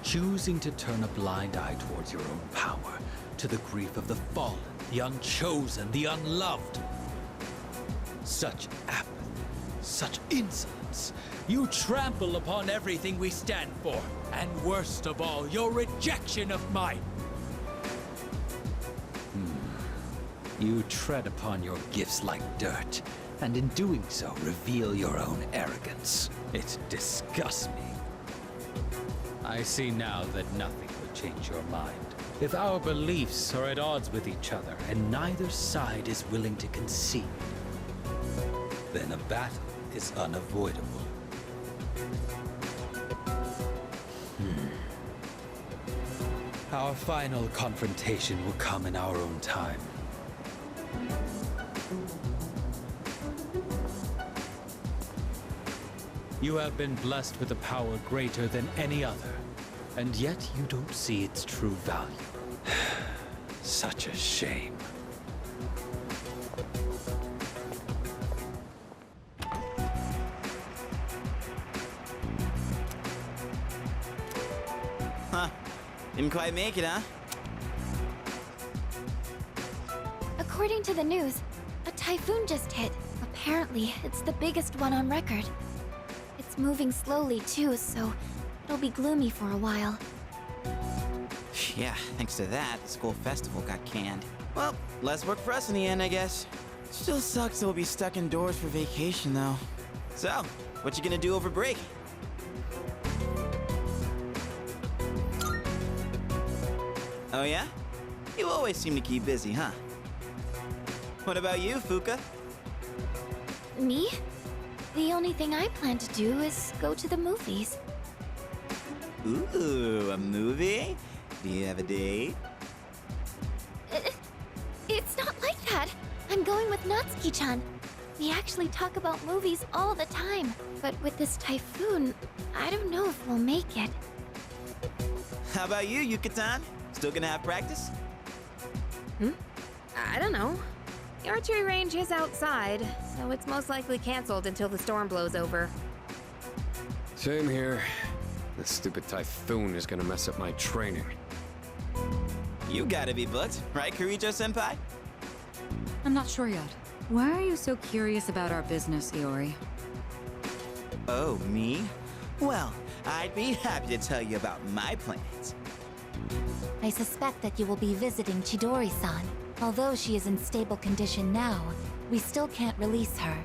Choosing to turn a blind eye towards your own power, to the grief of the fallen, the unchosen, the unloved. Such apathy, such insolence. You trample upon everything we stand for, and worst of all, your rejection of mine. You tread upon your gifts like dirt, and in doing so, reveal your own arrogance. It disgusts me. I see now that nothing will change your mind. If our beliefs are at odds with each other, and neither side is willing to concede, then a battle is unavoidable. Our final confrontation will come in our own time. You have been blessed with a power greater than any other, and yet you don't see its true value. Such a shame. Huh. Didn't quite make it, huh? According to the news, a typhoon just hit. Apparently, it's the biggest one on record. It's moving slowly too, so it'll be gloomy for a while. Yeah, thanks to that, the school festival got canned. Well, less work for us in the end, I guess. Still sucks that we'll be stuck indoors for vacation, though. So, what you gonna do over break? Oh yeah? You always seem to keep busy, huh? What about you, Fuka? Me? The only thing I plan to do is go to the movies. Ooh, a movie? Do you have a date? It's not like that. I'm going with Natsuki-chan. We actually talk about movies all the time. But with this typhoon, I don't know if we'll make it. How about you, Yuka-tan? Still gonna have practice? I don't know. The archery range is outside, so it's most likely canceled until the storm blows over. Same here. This stupid typhoon is gonna mess up my training. You gotta be booked, right, Kirijo-senpai? I'm not sure yet. Why are you so curious about our business, Iori? Oh, me? Well, I'd be happy to tell you about my plans. I suspect that you will be visiting Chidori-san. Although she is in stable condition now, we still can't release her.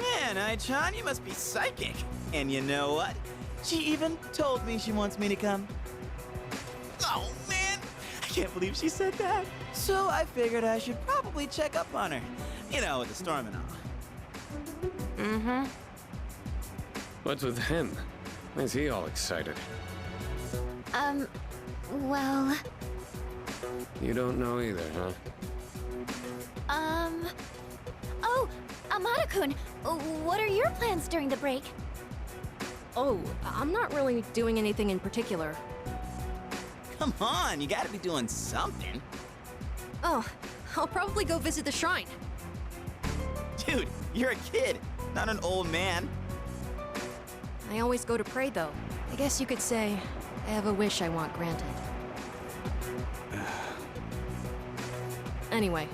Man, Ai-chan, you must be psychic. And you know what? She even told me she wants me to come. Oh, man! I can't believe she said that. So I figured I should probably check up on her. You know, with the storm and all. Mm-hmm. What's with him? Why is he all excited? Well... You don't know either, huh? Oh, Amada-kun, what are your plans during the break? Oh, I'm not really doing anything in particular. Come on, you gotta be doing something. Oh, I'll probably go visit the shrine. Dude, you're a kid, not an old man. I always go to pray, though. I guess you could say I have a wish I want granted. Anyway,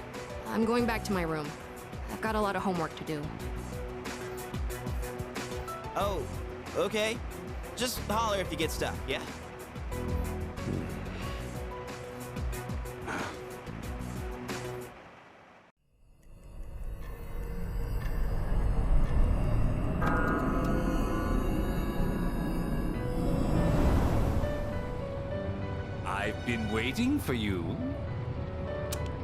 I'm going back to my room. I've got a lot of homework to do. Oh, okay. Just holler if you get stuck, yeah? I've been waiting for you.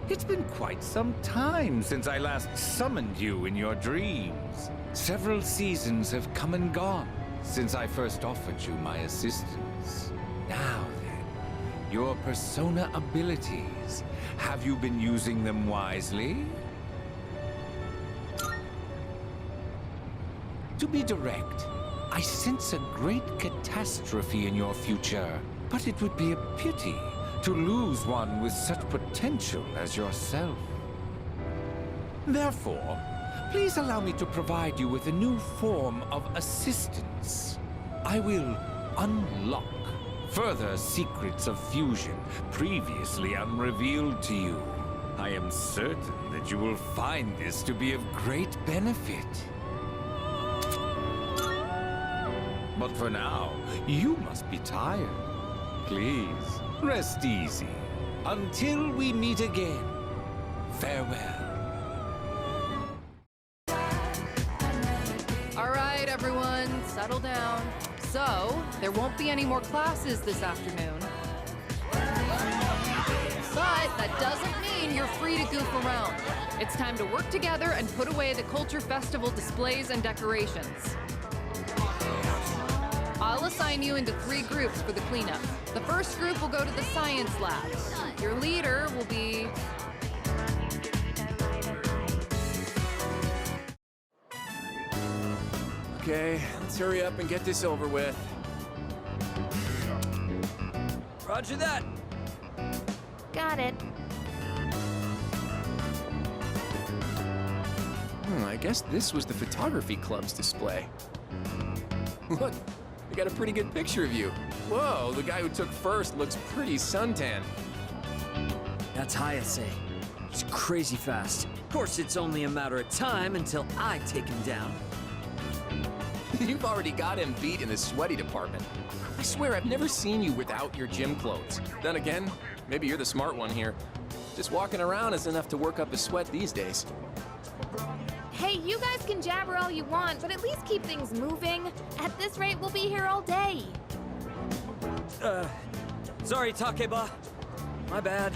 It's been quite some time since I last summoned you in your dreams. Several seasons have come and gone since I first offered you my assistance. Now then, your persona abilities. Have you been using them wisely? To be direct, I sense a great catastrophe in your future, but it would be a pity to lose one with such potential as yourself. Therefore, please allow me to provide you with a new form of assistance. I will unlock further secrets of fusion previously unrevealed to you. I am certain that you will find this to be of great benefit. But for now, you must be tired. Please, rest easy. Until we meet again, farewell. All right, everyone, settle down. So, there won't be any more classes this afternoon. But that doesn't mean you're free to goof around. It's time to work together and put away the Culture Festival displays and decorations. I'll assign you into 3 groups for the cleanup. The first group will go to the science lab. Your leader will be... Okay, let's hurry up and get this over with. Roger that. Got it. I guess this was the photography club's display. Look, they got a pretty good picture of you. Whoa, the guy who took first looks pretty suntan. That's Hayase. He's crazy fast. Of course, it's only a matter of time until I take him down. You've already got him beat in the sweaty department. I swear I've never seen you without your gym clothes. Then again, maybe you're the smart one here. Just walking around is enough to work up a sweat these days. Hey, you guys can jabber all you want, but at least keep things moving. At this rate, we'll be here all day. Sorry, Takeba. My bad.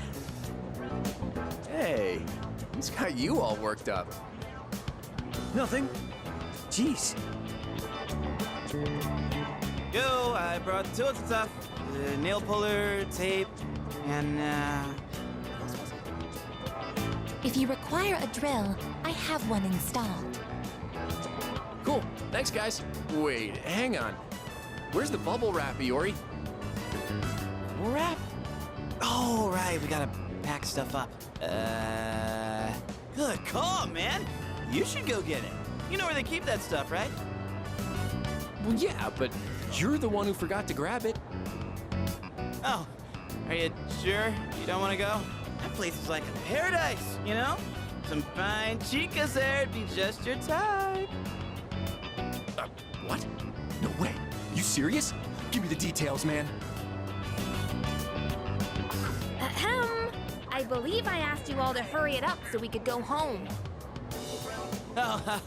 Hey, who's got you all worked up? Nothing. Jeez. Yo, I brought the tools and stuff. The nail puller, tape, and what else was it? If you require a drill, I have one installed. Cool, thanks guys. Wait, hang on. Where's the bubble wrap, Iori? Bubble wrap? Oh, right, we gotta pack stuff up. Good call, man. You should go get it. You know where they keep that stuff, right? Well, yeah, but you're the one who forgot to grab it. Oh, are you sure you don't want to go? That place is like a paradise, you know? Some fine chicas there, it'd be just your type. What? No way. You serious? Give me the details, man. Ahem. I believe I asked you all to hurry it up so we could go home. Oh,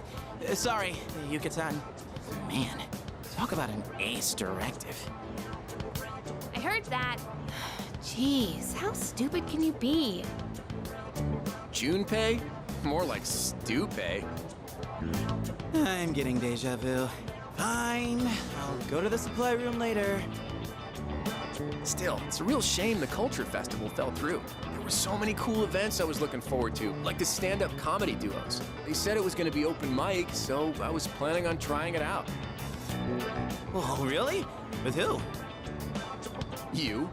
sorry, Yuka-san. Man, talk about an ace directive. I heard that. Jeez, how stupid can you be? Junpei? More like Stupay. I'm getting deja vu. Fine, I'll go to the supply room later. Still, it's a real shame the Culture Festival fell through. There were so many cool events I was looking forward to, like the stand-up comedy duos. They said it was going to be open mic, so I was planning on trying it out. Oh, really? With who? You.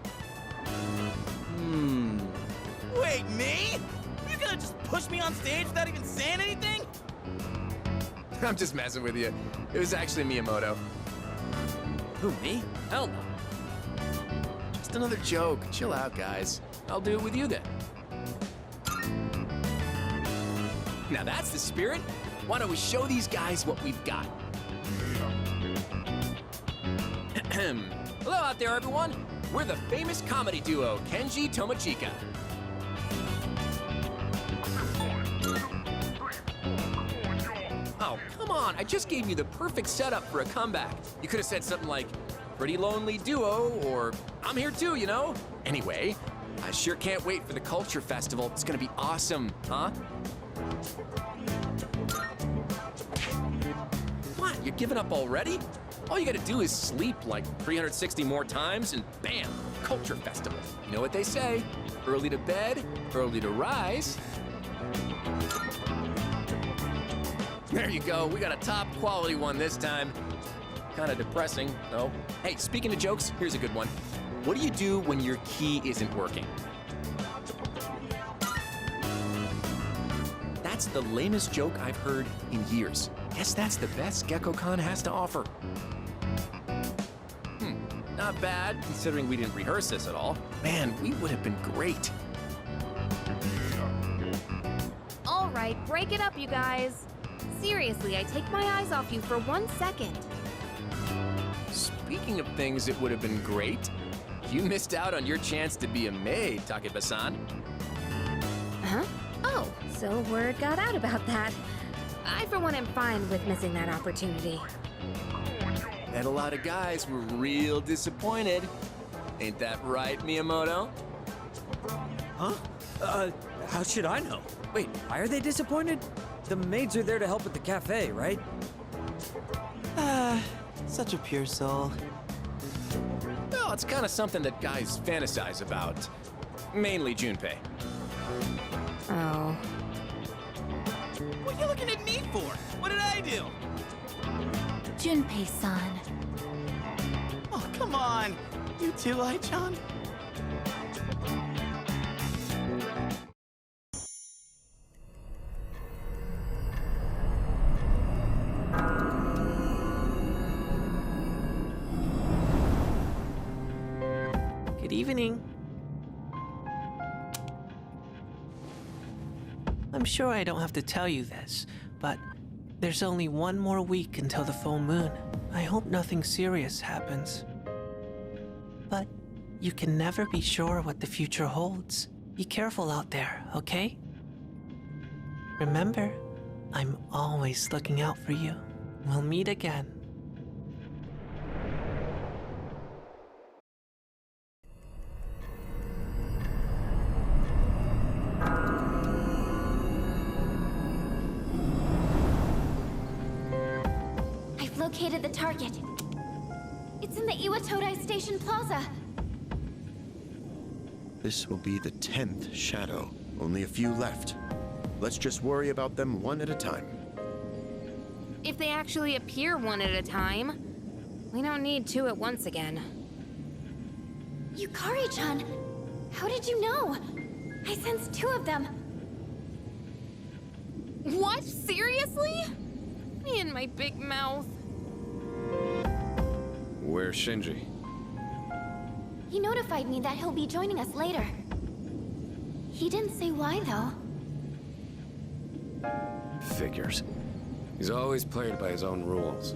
Wait, me? You're gonna just push me on stage without even saying anything? I'm just messing with you. It was actually Miyamoto. Who, me? Hell no. Just another joke. Chill out, guys. I'll do it with you then. Now that's the spirit. Why don't we show these guys what we've got? Hello out there, everyone. We're the famous comedy duo, Kenji Tomochika. Oh, come on. I just gave you the perfect setup for a comeback. You could have said something like, pretty lonely duo, or I'm here too, you know? Anyway, I sure can't wait for the Culture Festival. It's gonna be awesome, huh? What, you're giving up already? All you gotta do is sleep like 360 more times and bam, Culture Festival. You know what they say, early to bed, early to rise. There you go, we got a top quality one this time. Kinda depressing, though. Hey, speaking of jokes, here's a good one. What do you do when your key isn't working? That's the lamest joke I've heard in years. Guess that's the best GeckoCon has to offer. Not bad, considering we didn't rehearse this at all. Man, we would have been great. All right, break it up, you guys. Seriously, I take my eyes off you for 1 second. Speaking of things that would have been great, you missed out on your chance to be a maid, Takeba-san. Huh? Oh, so word got out about that. I, for one, am fine with missing that opportunity. And a lot of guys were real disappointed. Ain't that right, Miyamoto? Huh? How should I know? Wait, why are they disappointed? The maids are there to help at the cafe, right? Such a pure soul. Well, it's kind of something that guys fantasize about. Mainly Junpei. Oh. What are you looking at me for? What did I do? Junpei-san. Oh, come on. You too, Ai-chan? Good evening. I'm sure I don't have to tell you this, but there's only one more week until the full moon. I hope nothing serious happens. But you can never be sure what the future holds. Be careful out there, okay? Remember, I'm always looking out for you. We'll meet again. Located the target. It's in the Iwatodai Station Plaza. This will be the 10th shadow. Only a few left. Let's just worry about them one at a time. If they actually appear one at a time, we don't need two at once again. Yukari-chan, how did you know? I sensed two of them. What? Seriously? Me and my big mouth. Where's Shinji? He notified me that he'll be joining us later. He didn't say why, though. Figures. He's always played by his own rules.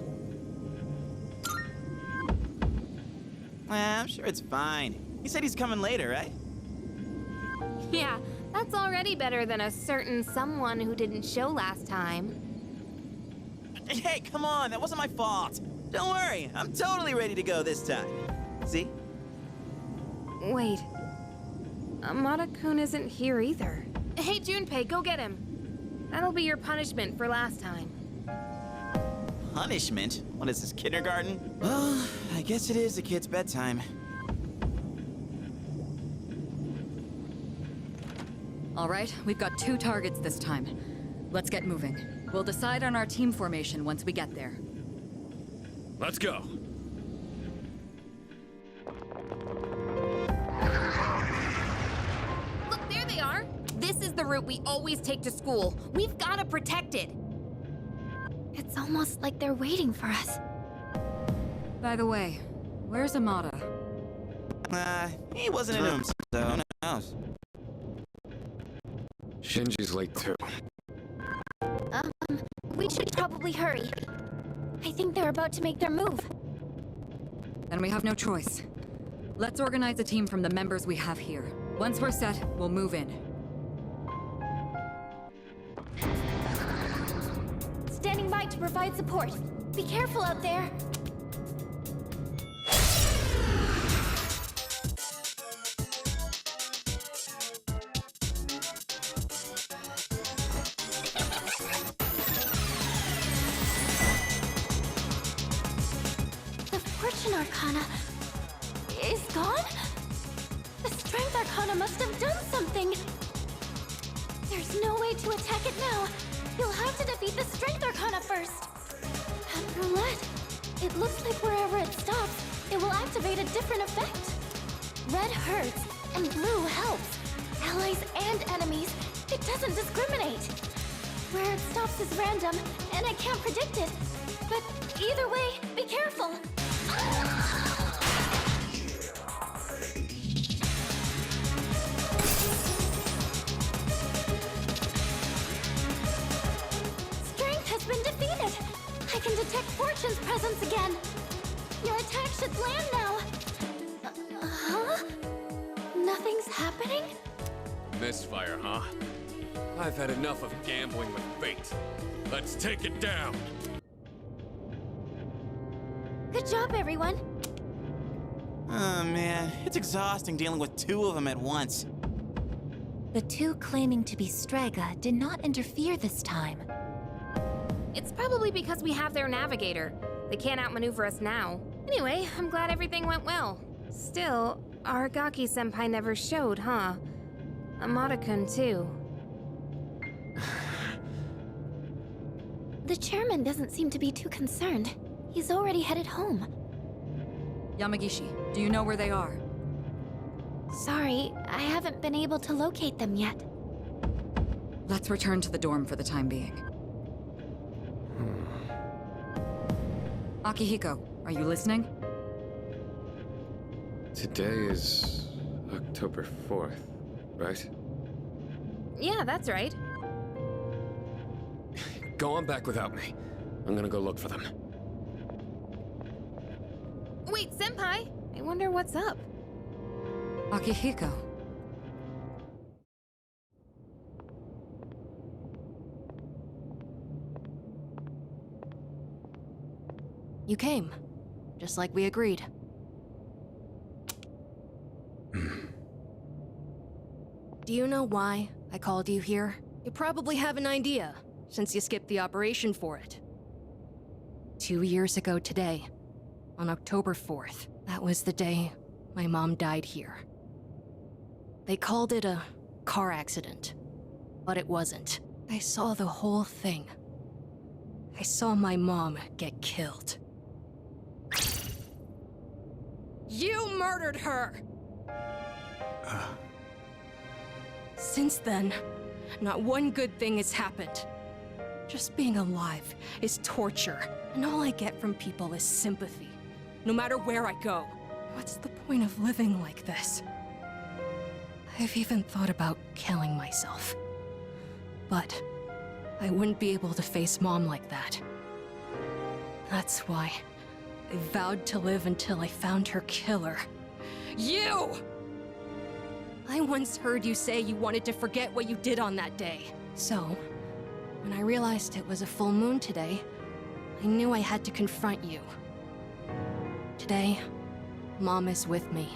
I'm sure it's fine. He said he's coming later, right? Yeah, that's already better than a certain someone who didn't show last time. Hey, come on, that wasn't my fault. Don't worry, I'm totally ready to go this time. See? Wait. Amada-kun isn't here either. Hey, Junpei, go get him. That'll be your punishment for last time. Punishment? What is this, kindergarten? Well, I guess it is a kid's bedtime. All right, we've got 2 targets this time. Let's get moving. We'll decide on our team formation once we get there. Let's go. Look, there they are. This is the route we always take to school. We've got to protect it. It's almost like they're waiting for us. By the way, where's Amada? He wasn't in him, so who knows? Shinji's late too. We should probably hurry. I think they're about to make their move. Then we have no choice. Let's organize a team from the members we have here. Once we're set, we'll move in. Standing by to provide support. Be careful out there. The Fortune Arcana is gone? The Strength Arcana must have done something. There's no way to attack it now. You'll have to defeat the Strength Arcana first. And roulette. It looks like wherever it stops, it will activate a different effect. Red hurts, and blue helps. Allies and enemies. It doesn't discriminate. Where it stops is random, and I can't predict it. But either way, be careful. Strength has been defeated. I can detect Fortune's presence again. Your attack should land now. Huh? Nothing's happening? Misfire, huh? I've had enough of gambling with fate. Let's take it down! Good job, everyone. Oh man, it's exhausting dealing with two of them at once. The two claiming to be Strega did not interfere this time. It's probably because we have their navigator. They can't outmaneuver us now. Anyway, I'm glad everything went well. Still, Aragaki-senpai never showed, huh? Amada-kun, too. The chairman doesn't seem to be too concerned. He's already headed home. Yamagishi, do you know where they are? Sorry, I haven't been able to locate them yet. Let's return to the dorm for the time being. Akihiko, are you listening? Today is October 4th, right? Yeah, that's right. Go on back without me. I'm gonna go look for them. Wait, senpai! I wonder what's up. Akihiko. You came, just like we agreed. Do you know why I called you here? You probably have an idea, since you skipped the operation for it. 2 years ago today, on October 4th, that was the day my mom died here. They called it a car accident, but it wasn't. I saw the whole thing. I saw my mom get killed. You murdered her! Since then, not one good thing has happened. Just being alive is torture, and all I get from people is sympathy, no matter where I go. What's the point of living like this? I've even thought about killing myself. But I wouldn't be able to face Mom like that. That's why I vowed to live until I found her killer. You! I once heard you say you wanted to forget what you did on that day. So, when I realized it was a full moon today, I knew I had to confront you. Today, Mom is with me.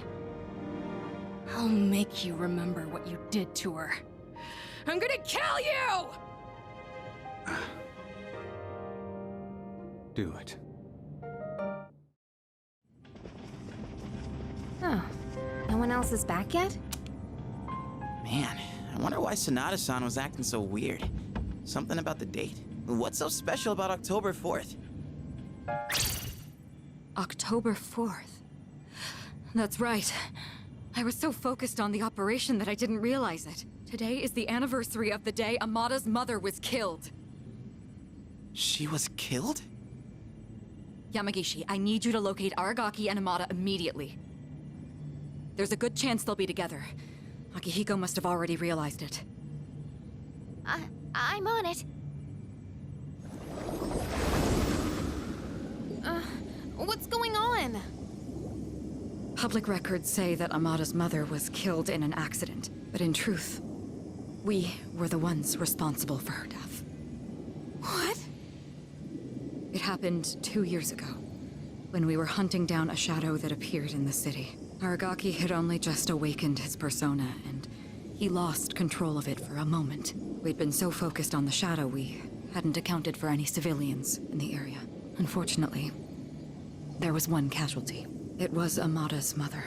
I'll make you remember what you did to her. I'm gonna kill you! Do it. Oh, no one else is back yet? Man, I wonder why Sonata-san was acting so weird. Something about the date? What's so special about October 4th? October 4th. That's right. I was so focused on the operation that I didn't realize it. Today is the anniversary of the day Amada's mother was killed. She was killed? Yamagishi, I need you to locate Aragaki and Amada immediately. There's a good chance they'll be together. Akihiko must have already realized it. I'm on it. What's going on? Public records say that Amada's mother was killed in an accident, but in truth, we were the ones responsible for her death. What? It happened 2 years ago, when we were hunting down a shadow that appeared in the city. Aragaki had only just awakened his persona, and he lost control of it for a moment. We'd been so focused on the shadow, we hadn't accounted for any civilians in the area. Unfortunately, there was one casualty. It was Amada's mother.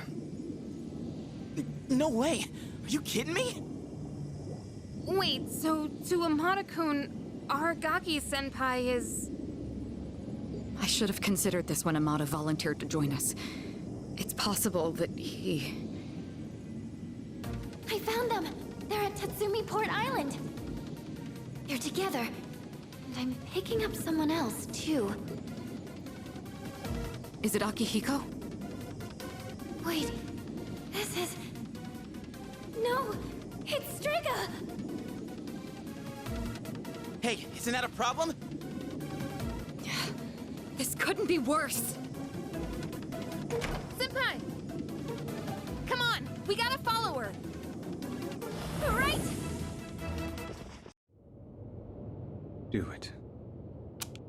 No way! Are you kidding me? Wait, so to Amada-kun, Aragaki-senpai is... I should have considered this when Amada volunteered to join us. It's possible that he... I found them! They're at Tatsumi Port Island! They're together. And I'm picking up someone else, too. Is it Akihiko? Wait, this is... No! It's Strea! Hey, isn't that a problem? This couldn't be worse! Senpai! Come on, we gotta follow her! Right? Do it.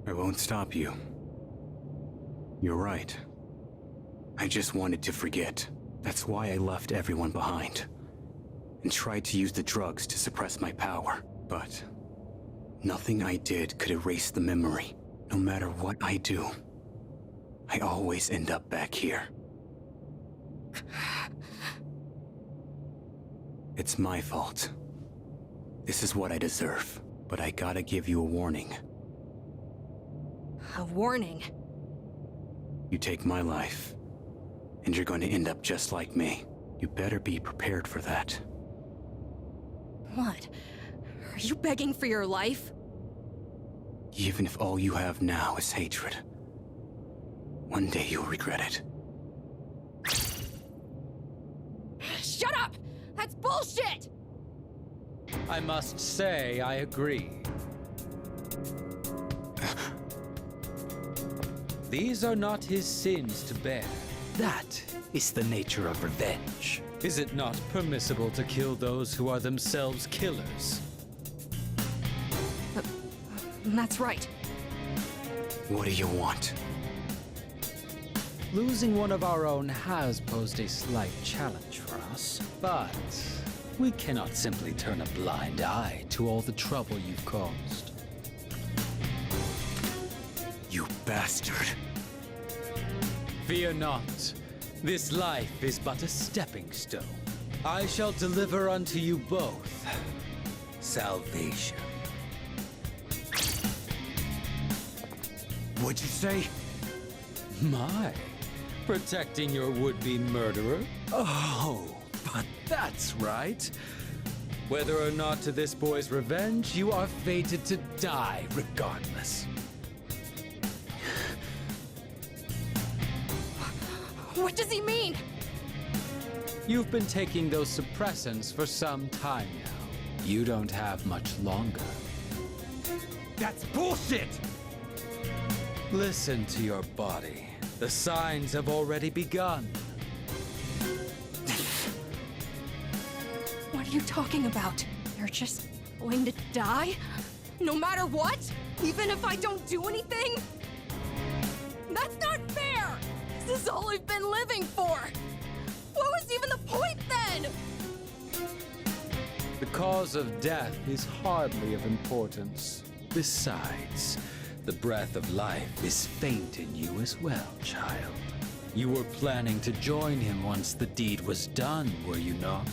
I won't stop you. You're right. I just wanted to forget. That's why I left everyone behind. And tried to use the drugs to suppress my power. But nothing I did could erase the memory. No matter what I do, I always end up back here. It's my fault. This is what I deserve. But I gotta give you a warning. A warning? You take my life, and you're going to end up just like me. You better be prepared for that. What? Are you begging for your life? Even if all you have now is hatred, one day you'll regret it. Shut up! That's bullshit! I must say, I agree. These are not his sins to bear. That is the nature of revenge. Is it not permissible to kill those who are themselves killers? That's right. What do you want? Losing one of our own has posed a slight challenge for us, but we cannot simply turn a blind eye to all the trouble you've caused. You bastard. Fear not. This life is but a stepping stone. I shall deliver unto you both salvation. What'd you say? My, protecting your would-be murderer? Oh, but that's right. Whether or not to this boy's revenge, you are fated to die regardless. What does he mean? You've been taking those suppressants for some time now. You don't have much longer. That's bullshit! Listen to your body. The signs have already begun. What are you talking about? You're just going to die? No matter what? Even if I don't do anything? That's not fair! This is all I've been living for! What was even the point then? The cause of death is hardly of importance. Besides, the breath of life is faint in you as well, child. You were planning to join him once the deed was done, were you not?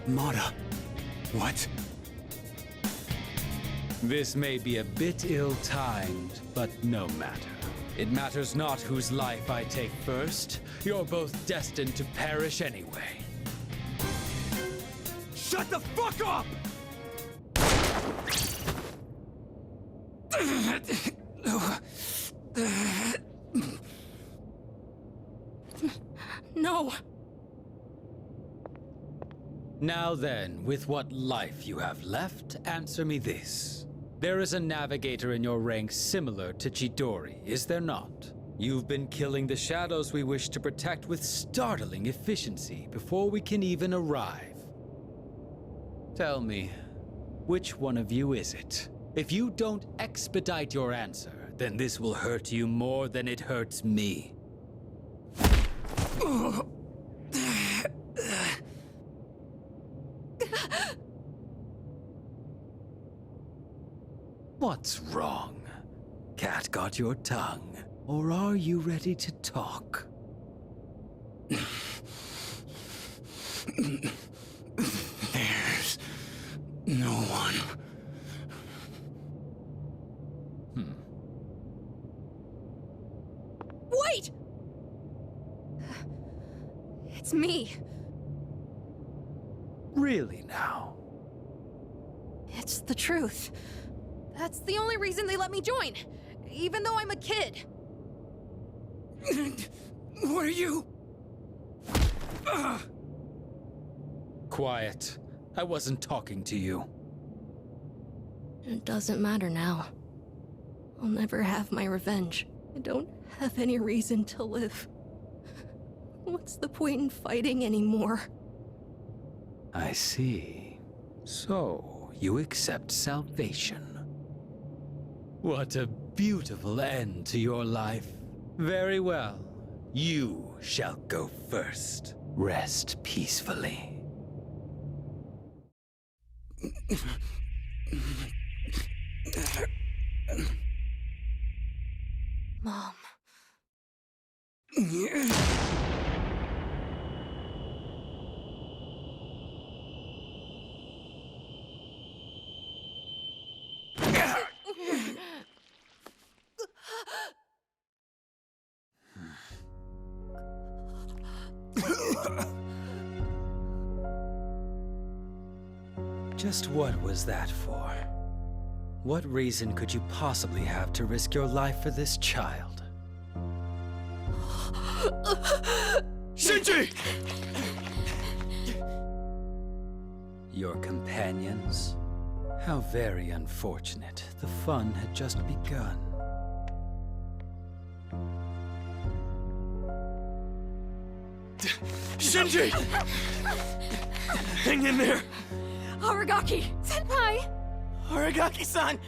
Mata, what? This may be a bit ill-timed, but no matter. It matters not whose life I take first. You're both destined to perish anyway. Shut the fuck up! No. Now then, with what life you have left, answer me this. There is a navigator in your ranks similar to Chidori, is there not? You've been killing the shadows we wish to protect with startling efficiency before we can even arrive. Tell me, which one of you is it? If you don't expedite your answer, then this will hurt you more than it hurts me. What's wrong? Cat got your tongue, or are you ready to talk? There's no one. Wait! It's me. Really now? It's the truth. That's the only reason they let me join, even though I'm a kid. What are you? Quiet. I wasn't talking to you. It doesn't matter now. I'll never have my revenge. I don't have any reason to live. What's the point in fighting anymore? I see. So, you accept salvation. What a beautiful end to your life. Very well. You shall go first. Rest peacefully. Mom. Just what was that for? What reason could you possibly have to risk your life for this child? Shinji! Your companions? How very unfortunate. The fun had just begun. Shinji! Hang in there! Aragaki! Senpai! Aragaki-san!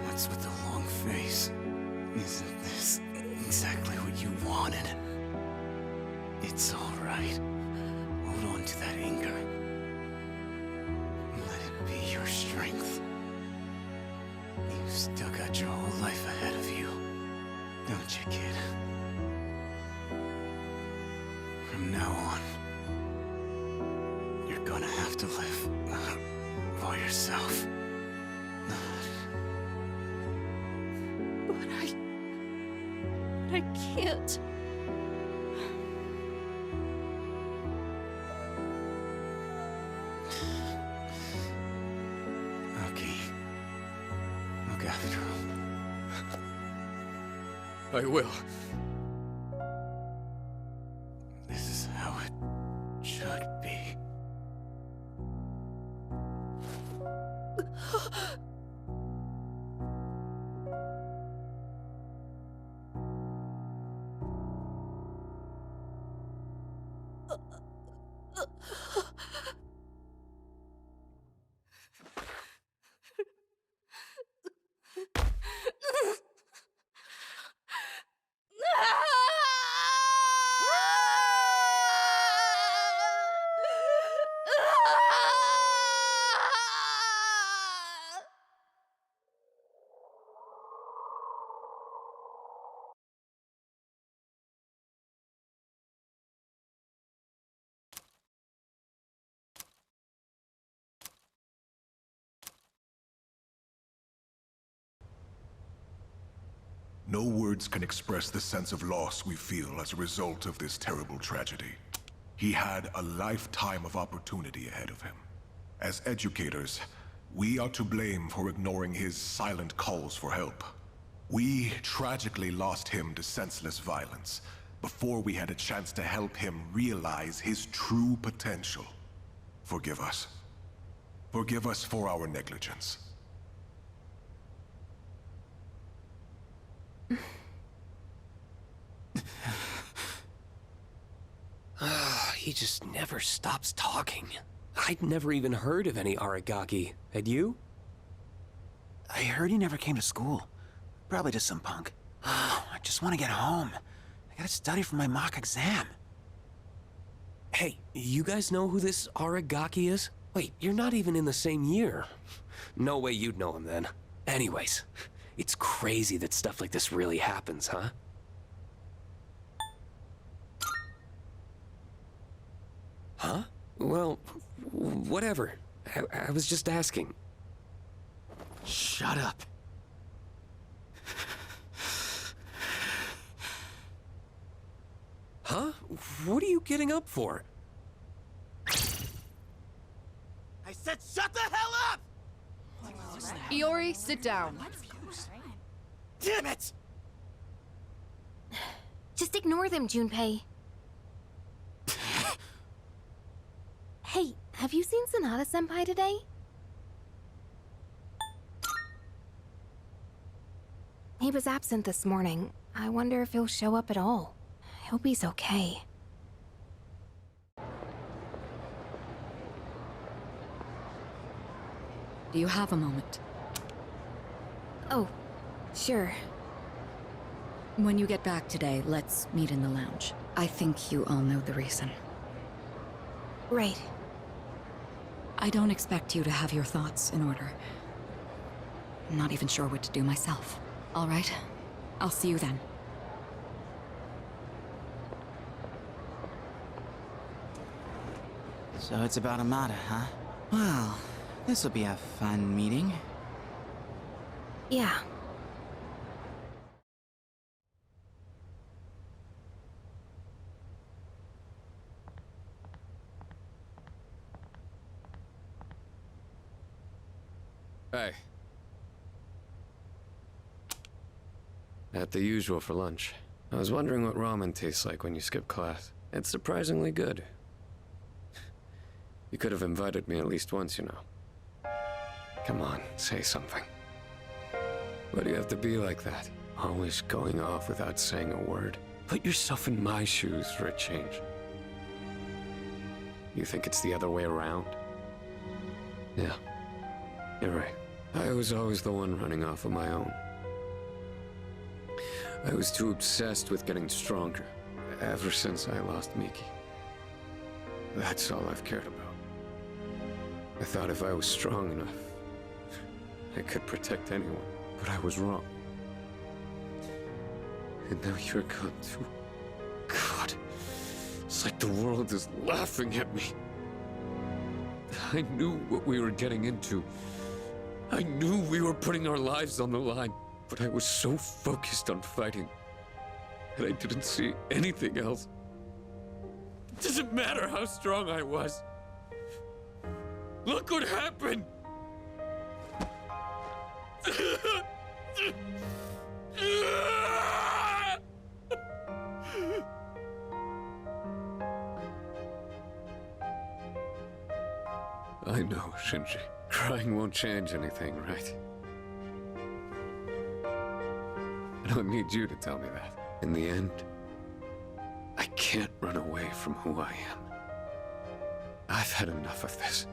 What's with the long face? Isn't this exactly what you wanted? It's all right. Hold on to that anger. Let it be your strength. You've still got your whole life ahead of you, don't you, kid? From now on, you're gonna have to live for yourself. But I can't. Okay. Look after him. I will. This is how it should be. No words can express the sense of loss we feel as a result of this terrible tragedy. He had a lifetime of opportunity ahead of him. As educators, We are to blame for ignoring his silent calls for help. We tragically lost him to senseless violence before we had a chance to help him realize his true potential. Forgive us. Forgive us for our negligence. He just never stops talking. I'd never even heard of any Aragaki. Had you? I heard he never came to school. Probably just some punk. I just want to get home. I gotta study for my mock exam. Hey, you guys know who this Aragaki is? Wait, you're not even in the same year. No way you'd know him then. Anyways, it's crazy that stuff like this really happens, huh? Huh? Well, whatever. I was just asking. Shut up. Huh? What are you getting up for? I said shut the hell up! Iori, sit down. Damn it! Just ignore them, Junpei. Hey, have you seen Sanada-senpai today? He was absent this morning. I wonder if he'll show up at all. I hope he's okay. Do you have a moment? Oh, sure. When you get back today, let's meet in the lounge. I think you all know the reason. Right. I don't expect you to have your thoughts in order. I'm not even sure what to do myself. All right? I'll see you then. So it's about Amada, huh? Well, this'll be a fun meeting. Yeah. Hey. At the usual for lunch. I was wondering what ramen tastes like when you skip class. It's surprisingly good. You could have invited me at least once, you know. Come on, say something. Why do you have to be like that? Always going off without saying a word. Put yourself in my shoes for a change. You think it's the other way around? Yeah, you're right. I was always the one running off on my own. I was too obsessed with getting stronger, ever since I lost Miki. That's all I've cared about. I thought if I was strong enough, I could protect anyone, but I was wrong. And now you're gone too. God, it's like the world is laughing at me. I knew what we were getting into. I knew we were putting our lives on the line, but I was so focused on fighting that I didn't see anything else. It doesn't matter how strong I was. Look what happened! I know, Shinji. Crying won't change anything, right? I don't need you to tell me that. In the end, I can't run away from who I am. I've had enough of this.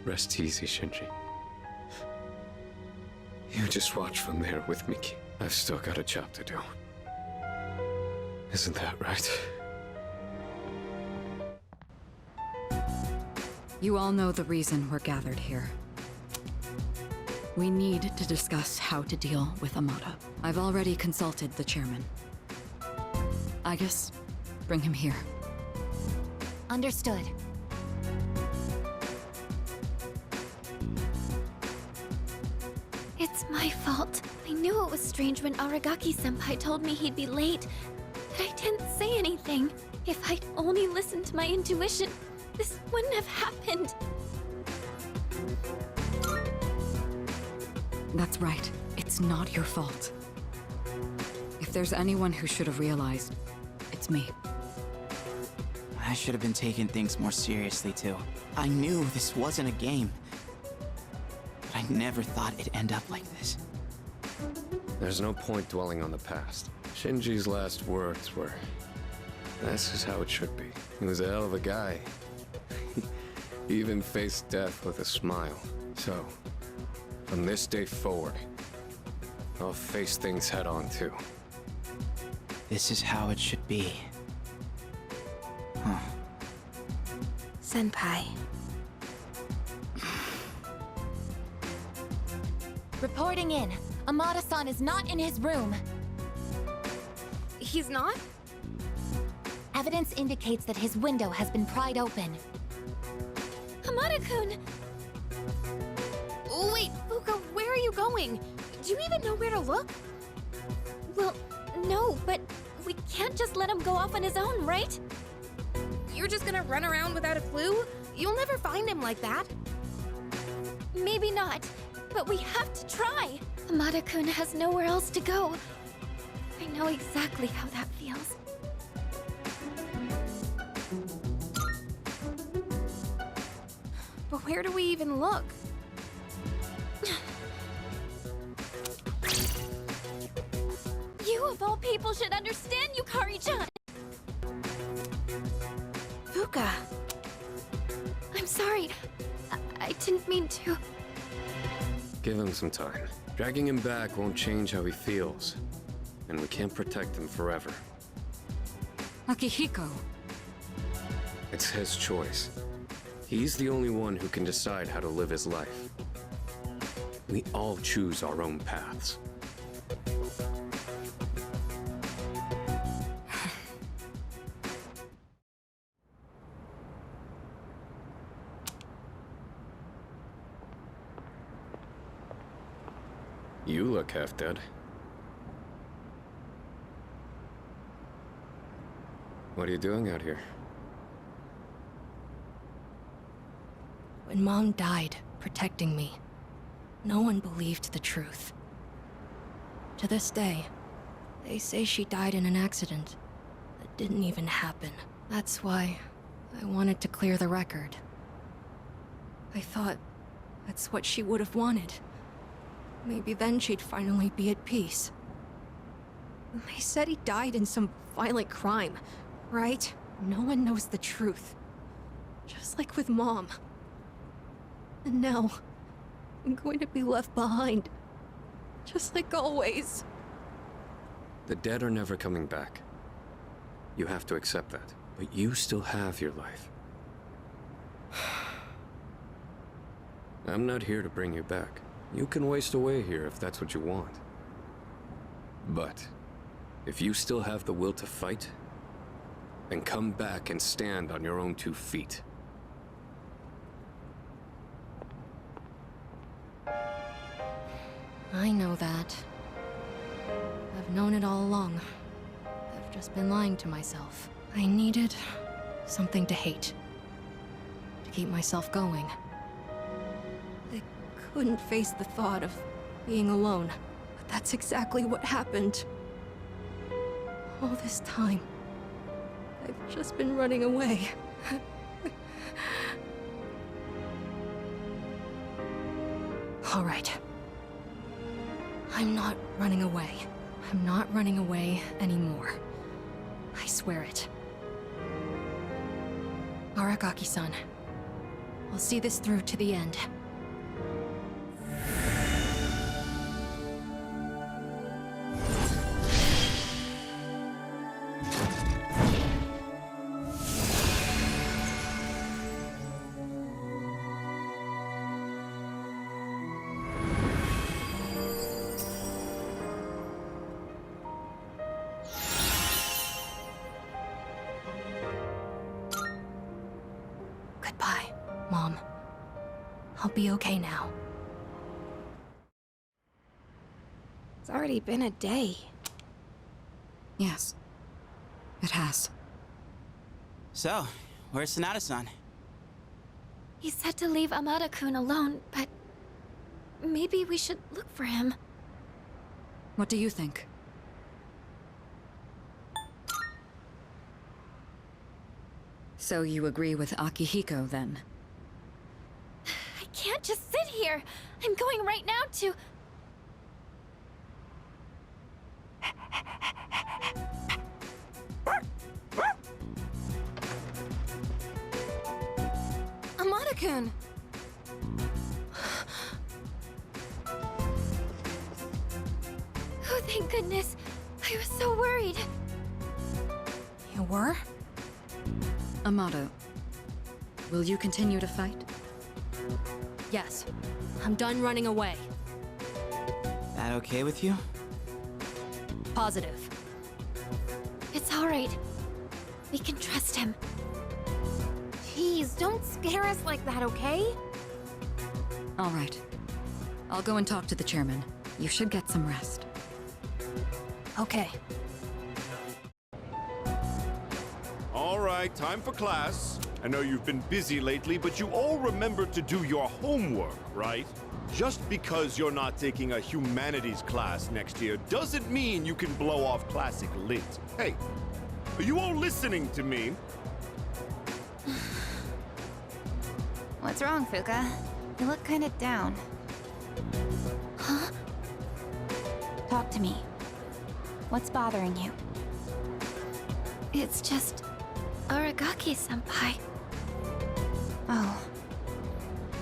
Rest easy, Shinji. You just watch from there with Miki. I've still got a job to do. Isn't that right? You all know the reason we're gathered here. We need to discuss how to deal with Amada. I've already consulted the chairman. I guess, bring him here. Understood. It's my fault. I knew it was strange when Aragaki-senpai told me he'd be late, but I didn't say anything. If I'd only listened to my intuition, this wouldn't have happened. That's right. It's not your fault. If there's anyone who should have realized, it's me. I should have been taking things more seriously, too. I knew this wasn't a game. But I never thought it'd end up like this. There's no point dwelling on the past. Shinji's last words were, "This is how it should be." He was a hell of a guy. He even faced death with a smile. So, from this day forward, I'll face things head on too. This is how it should be. Huh. Senpai. Reporting in. Amada-san is not in his room. He's not? Evidence indicates that his window has been pried open. Amada-kun! Oh, wait, Fuka, where are you going? Do you even know where to look? Well, no, but we can't just let him go off on his own, right? You're just gonna run around without a clue? You'll never find him like that. Maybe not, but we have to try. Amada-kun has nowhere else to go. I know exactly how that feels. But where do we even look? You of all people should understand, Yukari-chan! Fuka. I'm sorry. I didn't mean to. Give him some time. Dragging him back won't change how he feels. And we can't protect him forever. Akihiko. It's his choice. He's the only one who can decide how to live his life. We all choose our own paths. You look half dead. What are you doing out here? When Mom died, protecting me, no one believed the truth. To this day, they say she died in an accident that didn't even happen. That's why I wanted to clear the record. I thought that's what she would have wanted. Maybe then she'd finally be at peace. They said he died in some violent crime, right? No one knows the truth. Just like with Mom. And now, I'm going to be left behind. Just like always. The dead are never coming back. You have to accept that. But you still have your life. I'm not here to bring you back. You can waste away here if that's what you want. But, if you still have the will to fight, then come back and stand on your own 2 feet. I know that. I've known it all along. I've just been lying to myself. I needed something to hate. To keep myself going. I couldn't face the thought of being alone. But that's exactly what happened. All this time, I've just been running away. All right. I'm not running away. I'm not running away anymore. I swear it. Aragaki-san, I'll see this through to the end. I'll be okay now. It's already been a day. Yes, it has. So, where's Sonata-san? He said to leave Amada-kun alone, but maybe we should look for him. What do you think? So you agree with Akihiko, then? I can't just sit here. I'm going right now to... Amada-kun! Oh, thank goodness. I was so worried. You were? Amado, will you continue to fight? Yes. I'm done running away. That okay with you? Positive. It's all right. We can trust him. Jeez, don't scare us like that, okay? All right. I'll go and talk to the chairman. You should get some rest. Okay. All right, time for class. I know you've been busy lately, but you all remember to do your homework, right? Just because you're not taking a humanities class next year doesn't mean you can blow off classic lit. Hey, are you all listening to me? What's wrong, Fuka? You look kind of down. Huh? Talk to me. What's bothering you? It's just... Aragaki-senpai. Oh.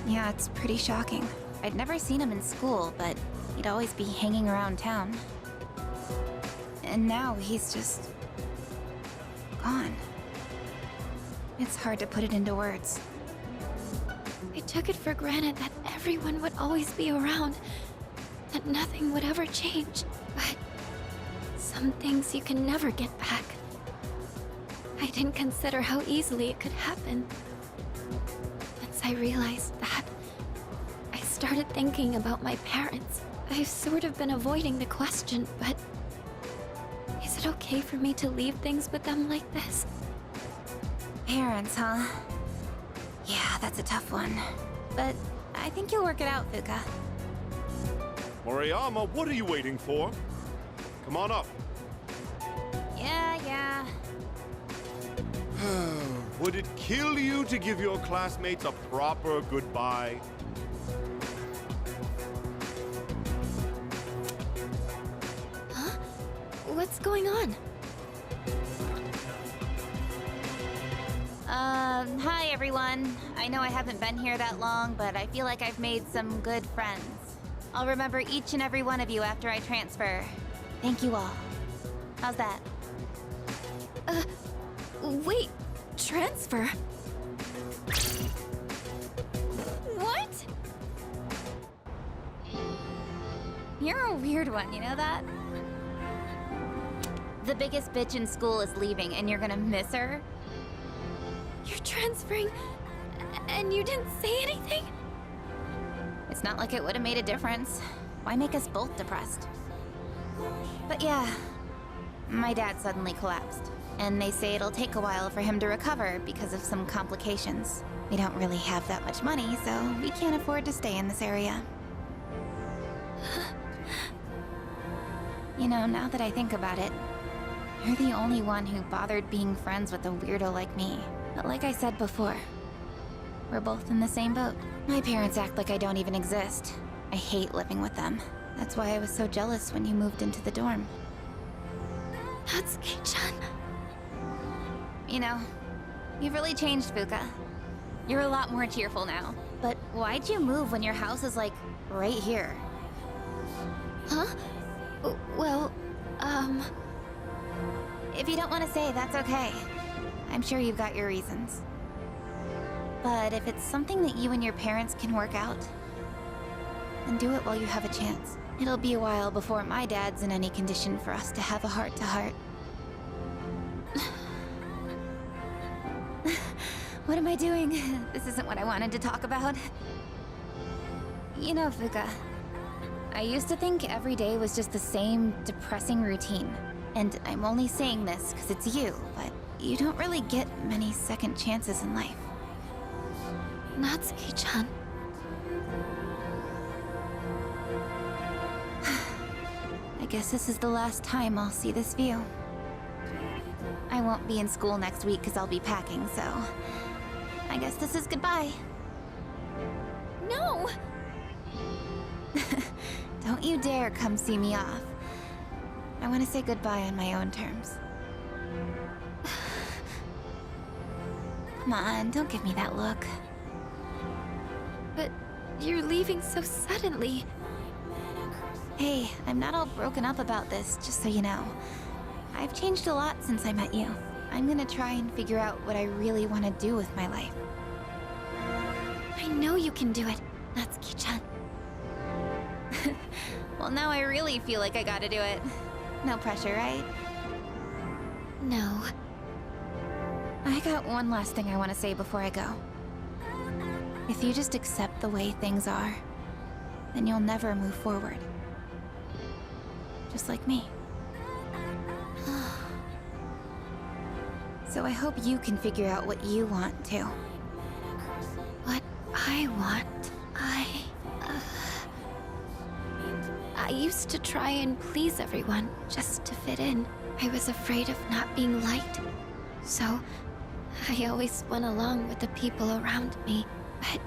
Yeah, it's pretty shocking. I'd never seen him in school, but he'd always be hanging around town. And now he's just... gone. It's hard to put it into words. I took it for granted that everyone would always be around, that nothing would ever change. But some things you can never get back. I didn't consider how easily it could happen. Once I realized that, I started thinking about my parents. I've sort of been avoiding the question, but is it okay for me to leave things with them like this? Parents, huh? Yeah, that's a tough one. But I think you'll work it out, Fuka. Moriyama, what are you waiting for? Come on up. Yeah. Would it kill you to give your classmates a proper goodbye? Huh? What's going on? Hi everyone. I know I haven't been here that long, but I feel like I've made some good friends. I'll remember each and every one of you after I transfer. Thank you all. How's that? Wait, transfer? What? You're a weird one, you know that? The biggest bitch in school is leaving and you're gonna miss her? You're transferring, and you didn't say anything? It's not like it would have made a difference. Why make us both depressed? But yeah, my dad suddenly collapsed. And they say it'll take a while for him to recover because of some complications. We don't really have that much money, so we can't afford to stay in this area. You know, now that I think about it, you're the only one who bothered being friends with a weirdo like me. But like I said before, we're both in the same boat. My parents act like I don't even exist. I hate living with them. That's why I was so jealous when you moved into the dorm. Natsuki-chan. You know, you've really changed, Fuka. You're a lot more cheerful now. But why'd you move when your house is, like, right here? Huh? Well, If you don't want to say, that's okay. I'm sure you've got your reasons. But if it's something that you and your parents can work out, then do it while you have a chance. It'll be a while before my dad's in any condition for us to have a heart-to-heart. What am I doing? This isn't what I wanted to talk about. You know, Fuka, I used to think every day was just the same depressing routine. And I'm only saying this because it's you, but you don't really get many second chances in life. Natsuki-chan. I guess this is the last time I'll see this view. I won't be in school next week because I'll be packing, so I guess this is goodbye. No! Don't you dare come see me off. I want to say goodbye on my own terms. Come on, don't give me that look. But you're leaving so suddenly. Hey, I'm not all broken up about this, just so you know. I've changed a lot since I met you. I'm gonna try and figure out what I really want to do with my life. I know you can do it, Natsuki-chan. Well, now I really feel like I gotta do it. No pressure, right? No. I got one last thing I want to say before I go. If you just accept the way things are, then you'll never move forward. Just like me. So I hope you can figure out what you want, too. What I want, I used to try and please everyone just to fit in. I was afraid of not being liked. So, I always went along with the people around me. But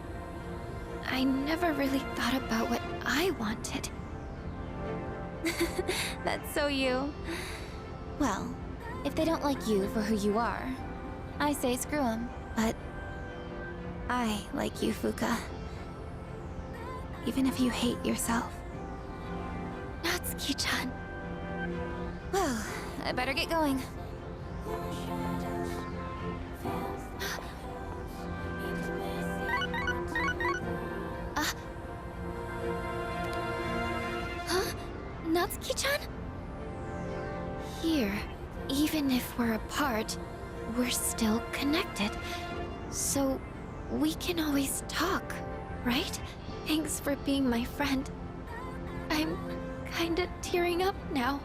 I never really thought about what I wanted. That's so you. Well, if they don't like you for who you are, I say screw them. But I like you, Fuka. Even if you hate yourself. Natsuki-chan. Well, I better get going. Huh? Natsuki-chan? Here, even if we're apart, we're still connected. So, we can always talk, right? Thanks for being my friend. I'm kinda tearing up now.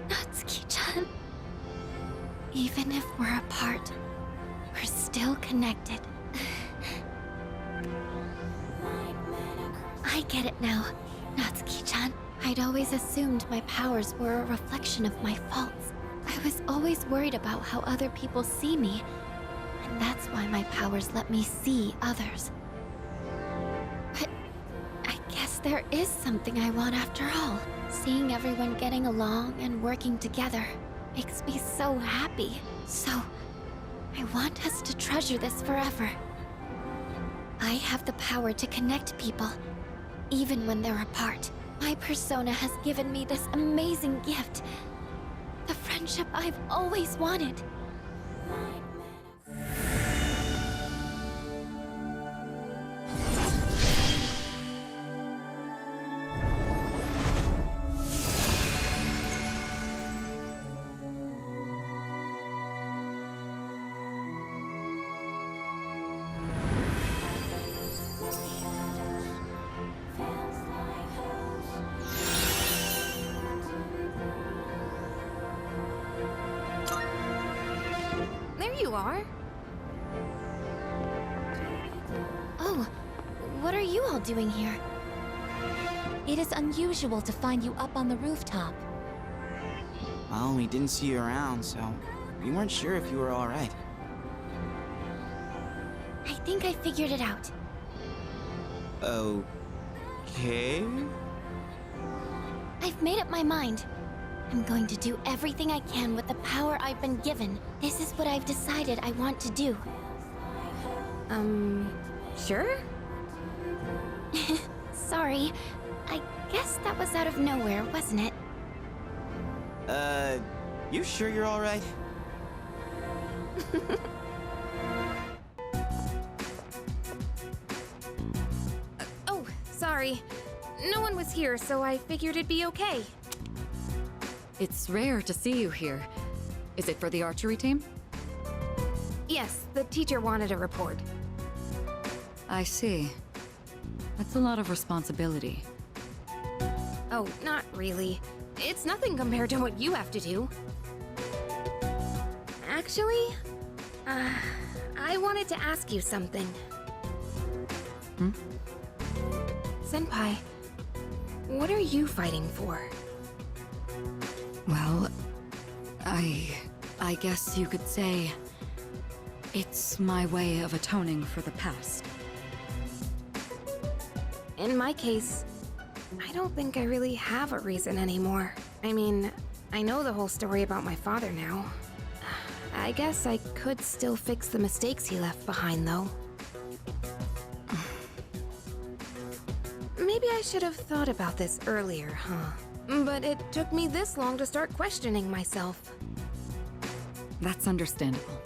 Natsuki-chan. Even if we're apart, we're still connected. I get it now, Natsuki-chan. I'd always assumed my powers were a reflection of my faults. I was always worried about how other people see me, and that's why my powers let me see others. But I guess there is something I want after all. Seeing everyone getting along and working together makes me so happy. So, I want us to treasure this forever. I have the power to connect people, even when they're apart. My persona has given me this amazing gift. The friendship I've always wanted. You are? Oh, what are you all doing here? It is unusual to find you up on the rooftop. Well, we didn't see you around, so we weren't sure if you were all right. I think I figured it out. Okay? I've made up my mind. I'm going to do everything I can with the power I've been given. This is what I've decided I want to do. Sure? Sorry. I guess that was out of nowhere, wasn't it? You sure you're all right? Oh, sorry. No one was here, so I figured it'd be okay. It's rare to see you here. Is it for the archery team? Yes, the teacher wanted a report. I see. That's a lot of responsibility. Oh, not really. It's nothing compared to what you have to do. Actually, I wanted to ask you something. Hmm? Senpai, what are you fighting for? Well, I guess you could say it's my way of atoning for the past. In my case, I don't think I really have a reason anymore. I mean, I know the whole story about my father now. I guess I could still fix the mistakes he left behind, though. Maybe I should have thought about this earlier, huh? But it took me this long to start questioning myself. That's understandable.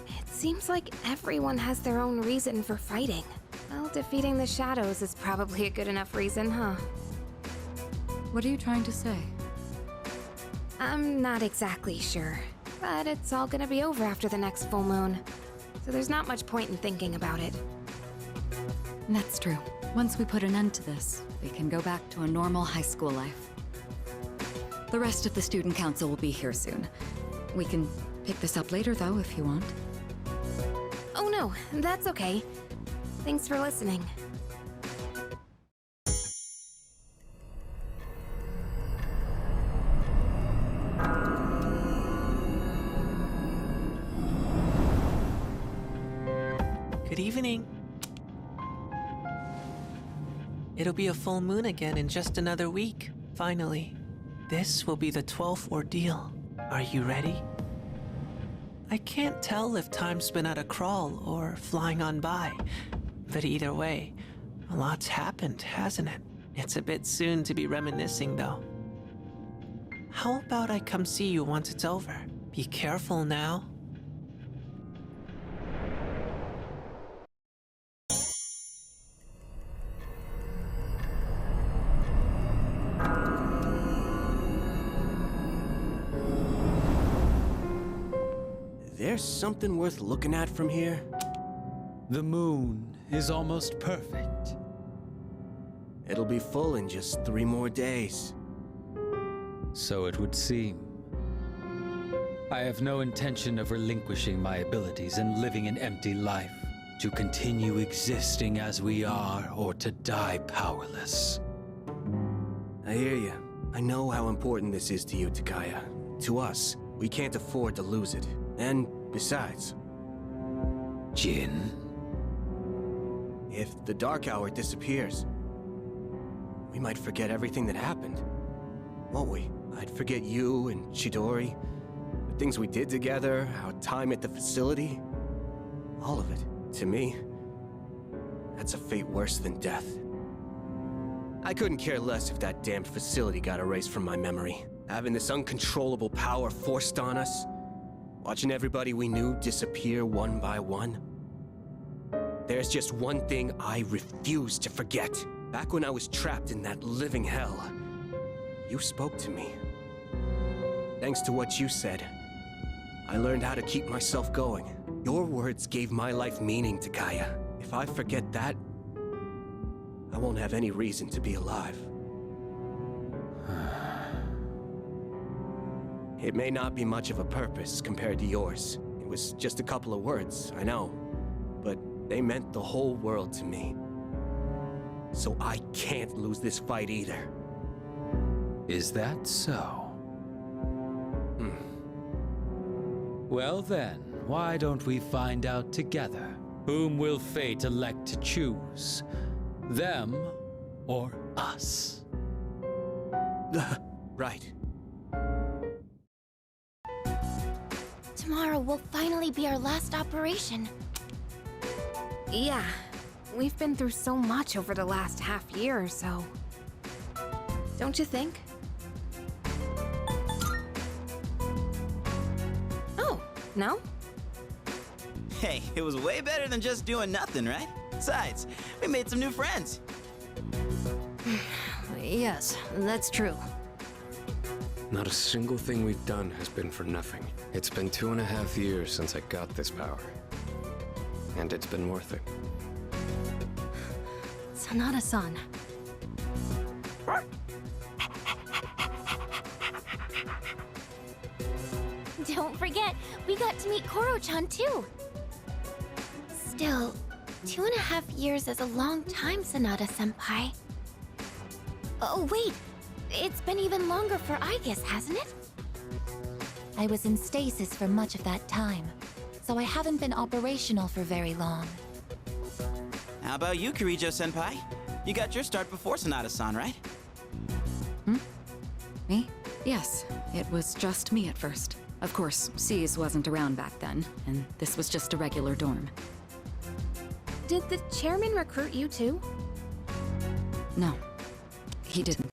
It seems like everyone has their own reason for fighting. Well, defeating the shadows is probably a good enough reason, huh? What are you trying to say? I'm not exactly sure, but it's all gonna be over after the next full moon, so there's not much point in thinking about it. That's true. Once we put an end to this, we can go back to a normal high school life. The rest of the student council will be here soon. We can pick this up later, though, if you want. Oh no, that's okay. Thanks for listening. Good evening. It'll be a full moon again in just another week, finally. This will be the 12th ordeal. Are you ready? I can't tell if time's been at a crawl or flying on by, but either way, a lot's happened, hasn't it? It's a bit soon to be reminiscing, though. How about I come see you once it's over? Be careful now. There's something worth looking at from here. The moon is almost perfect. It'll be full in just 3 more days. So it would seem. I have no intention of relinquishing my abilities and living an empty life. To continue existing as we are, or to die powerless. I hear you. I know how important this is to you, Takaya. To us, we can't afford to lose it. And besides... Jin? If the Dark Hour disappears, we might forget everything that happened. Won't we? I'd forget you and Chidori, the things we did together, our time at the facility. All of it. To me, that's a fate worse than death. I couldn't care less if that damned facility got erased from my memory. Having this uncontrollable power forced on us, watching everybody we knew disappear one by one. There's just one thing I refuse to forget. Back when I was trapped in that living hell, you spoke to me. Thanks to what you said, I learned how to keep myself going. Your words gave my life meaning, Takaya. If I forget that, I won't have any reason to be alive. It may not be much of a purpose compared to yours. It was just a couple of words, I know. But they meant the whole world to me. So I can't lose this fight either. Is that so? Well then, why don't we find out together? Whom will fate elect to choose? Them or us? Right. Tomorrow will finally be our last operation. Yeah, we've been through so much over the last half year or so. Don't you think? Oh, no? Hey, it was way better than just doing nothing, right? Besides, we made some new friends. Yes, that's true. Not a single thing we've done has been for nothing. It's been 2.5 years since I got this power. And it's been worth it. Sanada-san. Don't forget, we got to meet Koro-chan too. Still, 2.5 years is a long time, Sanada-senpai. Oh, wait. It's been even longer for Aigis, hasn't it? I was in stasis for much of that time, so I haven't been operational for very long. How about you, Kirijo-senpai? You got your start before Sanada-san, right? Me? Yes, it was just me at first. Of course, C's wasn't around back then, and this was just a regular dorm. Did the chairman recruit you too? No, he didn't.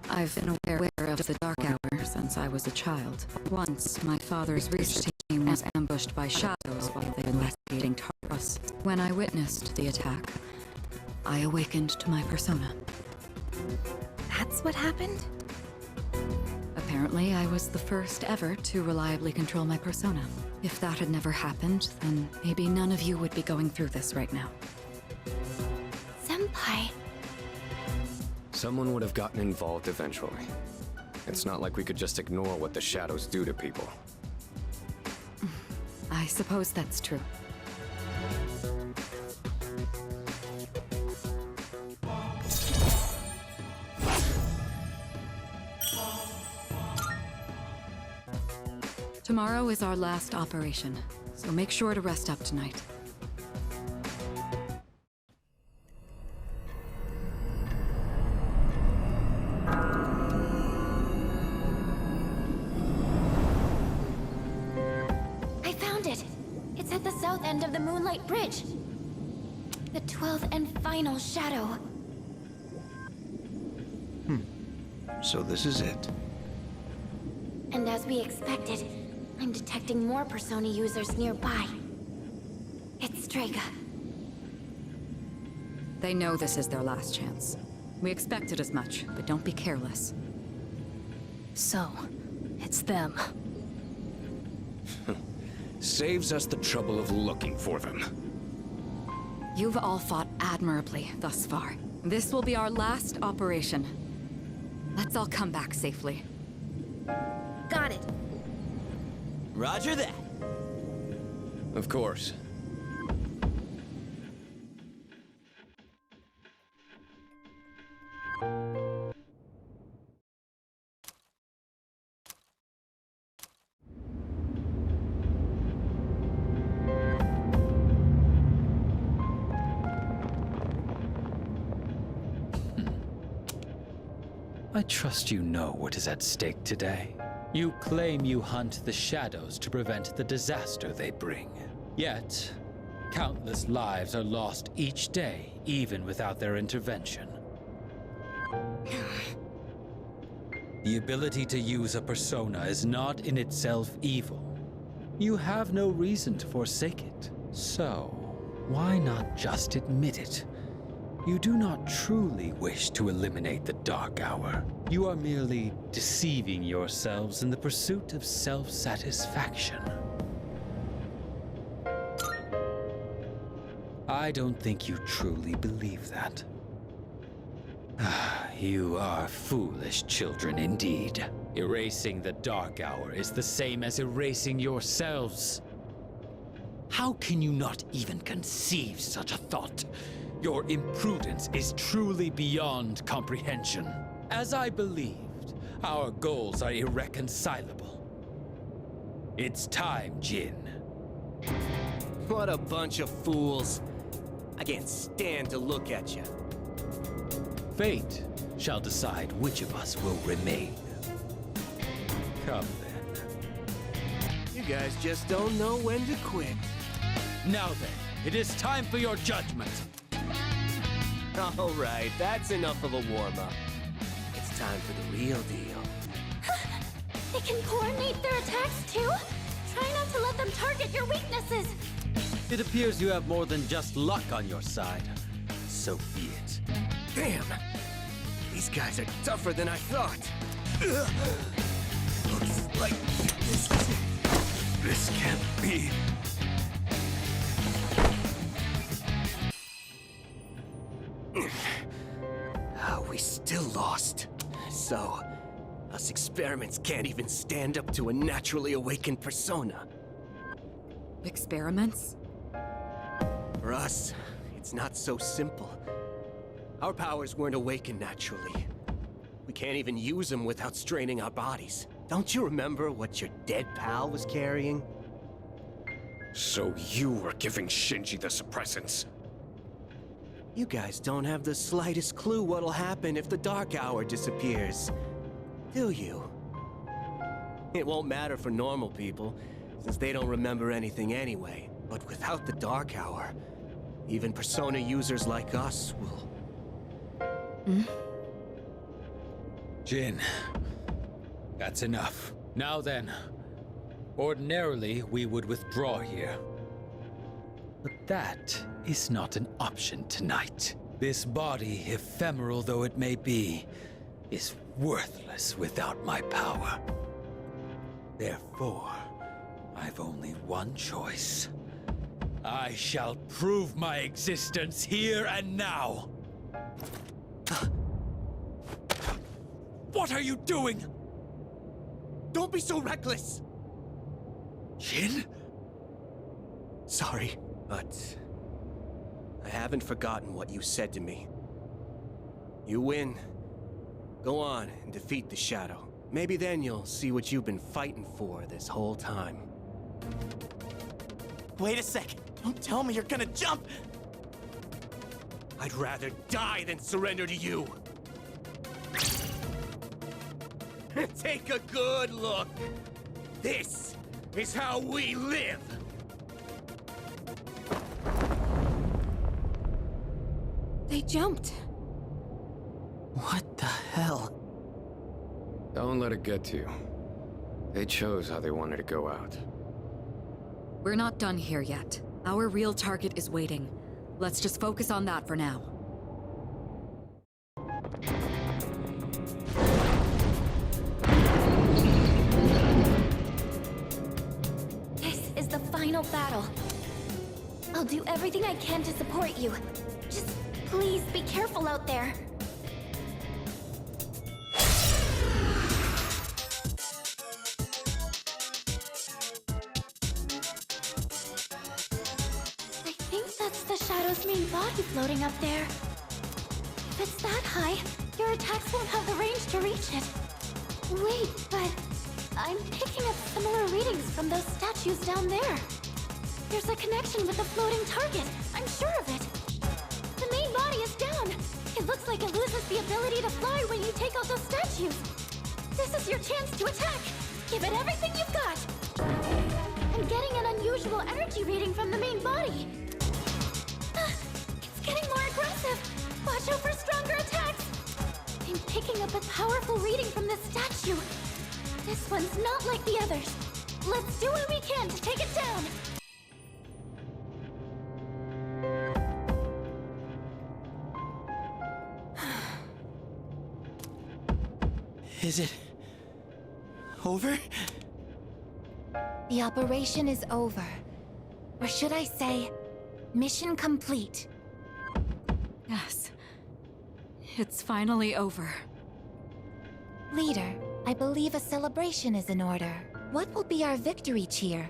I've been aware of the Dark Hour since I was a child. Once, my father's research team was ambushed by shadows while they were investigating Tartarus. When I witnessed the attack, I awakened to my persona. That's what happened? Apparently, I was the first ever to reliably control my persona. If that had never happened, then maybe none of you would be going through this right now. Senpai. Someone would have gotten involved eventually. It's not like we could just ignore what the shadows do to people. I suppose that's true. Tomorrow is our last operation, so make sure to rest up tonight. I found it! It's at the south end of the Moonlight Bridge. The 12th and final shadow. So this is it. And as we expected, I'm detecting more Persona users nearby. It's Strega. They know this is their last chance. We expected as much, but don't be careless. So, it's them. Saves us the trouble of looking for them. You've all fought admirably thus far. This will be our last operation. Let's all come back safely. Got it. Roger that. Of course. I trust you know what is at stake today. You claim you hunt the shadows to prevent the disaster they bring. Yet, countless lives are lost each day, even without their intervention. The ability to use a persona is not in itself evil. You have no reason to forsake it. So, why not just admit it? You do not truly wish to eliminate the Dark Hour. You are merely deceiving yourselves in the pursuit of self-satisfaction. I don't think you truly believe that. You are foolish children indeed. Erasing the Dark Hour is the same as erasing yourselves. How can you not even conceive such a thought? Your imprudence is truly beyond comprehension. As I believed, our goals are irreconcilable. It's time, Jin. What a bunch of fools. I can't stand to look at you. Fate shall decide which of us will remain. Come then. You guys just don't know when to quit. Now then, it is time for your judgment. All right, that's enough of a warm-up. It's time for the real deal. They can coordinate their attacks too? Try not to let them target your weaknesses. It appears you have more than just luck on your side. So be it. Damn! These guys are tougher than I thought. Looks like this can't be. we still lost. So, us experiments can't even stand up to a naturally awakened persona. Experiments? For us, it's not so simple. Our powers weren't awakened naturally. We can't even use them without straining our bodies. Don't you remember what your dead pal was carrying? So you were giving Shinji the suppressants? You guys don't have the slightest clue what'll happen if the Dark Hour disappears, do you? It won't matter for normal people, since they don't remember anything anyway. But without the Dark Hour, even Persona users like us will... Jin, that's enough. Now then, ordinarily we would withdraw here. But that is not an option tonight. This body, ephemeral though it may be, is worthless without my power. Therefore, I've only one choice. I shall prove my existence here and now. What are you doing? Don't be so reckless! Jin? Sorry, but I haven't forgotten what you said to me. You win. Go on and defeat the Shadow. Maybe then you'll see what you've been fighting for this whole time. Wait a second. Don't tell me you're gonna jump! I'd rather die than surrender to you. Take a good look. This is how we live. They jumped. What the hell? Don't let it get to you. They chose how they wanted to go out. We're not done here yet. Our real target is waiting. Let's just focus on that for now. This is the final battle. I'll do everything I can to support you. Just please be careful out there. Shadow's main body floating up there. If it's that high, your attacks won't have the range to reach it. Wait, but I'm picking up similar readings from those statues down there. There's a connection with the floating target. I'm sure of it. The main body is down. It looks like it loses the ability to fly when you take out those statues. This is your chance to attack. Give it everything you've got. I'm getting an unusual energy reading from the main body. It's getting more aggressive. Watch out for stronger attacks. I'm picking up a powerful reading from this statue. This one's not like the others. Let's do what we can to take it down. Is it over? The operation is over. Or should I say, mission complete. Yes. It's finally over. Leader, I believe a celebration is in order. What will be our victory cheer?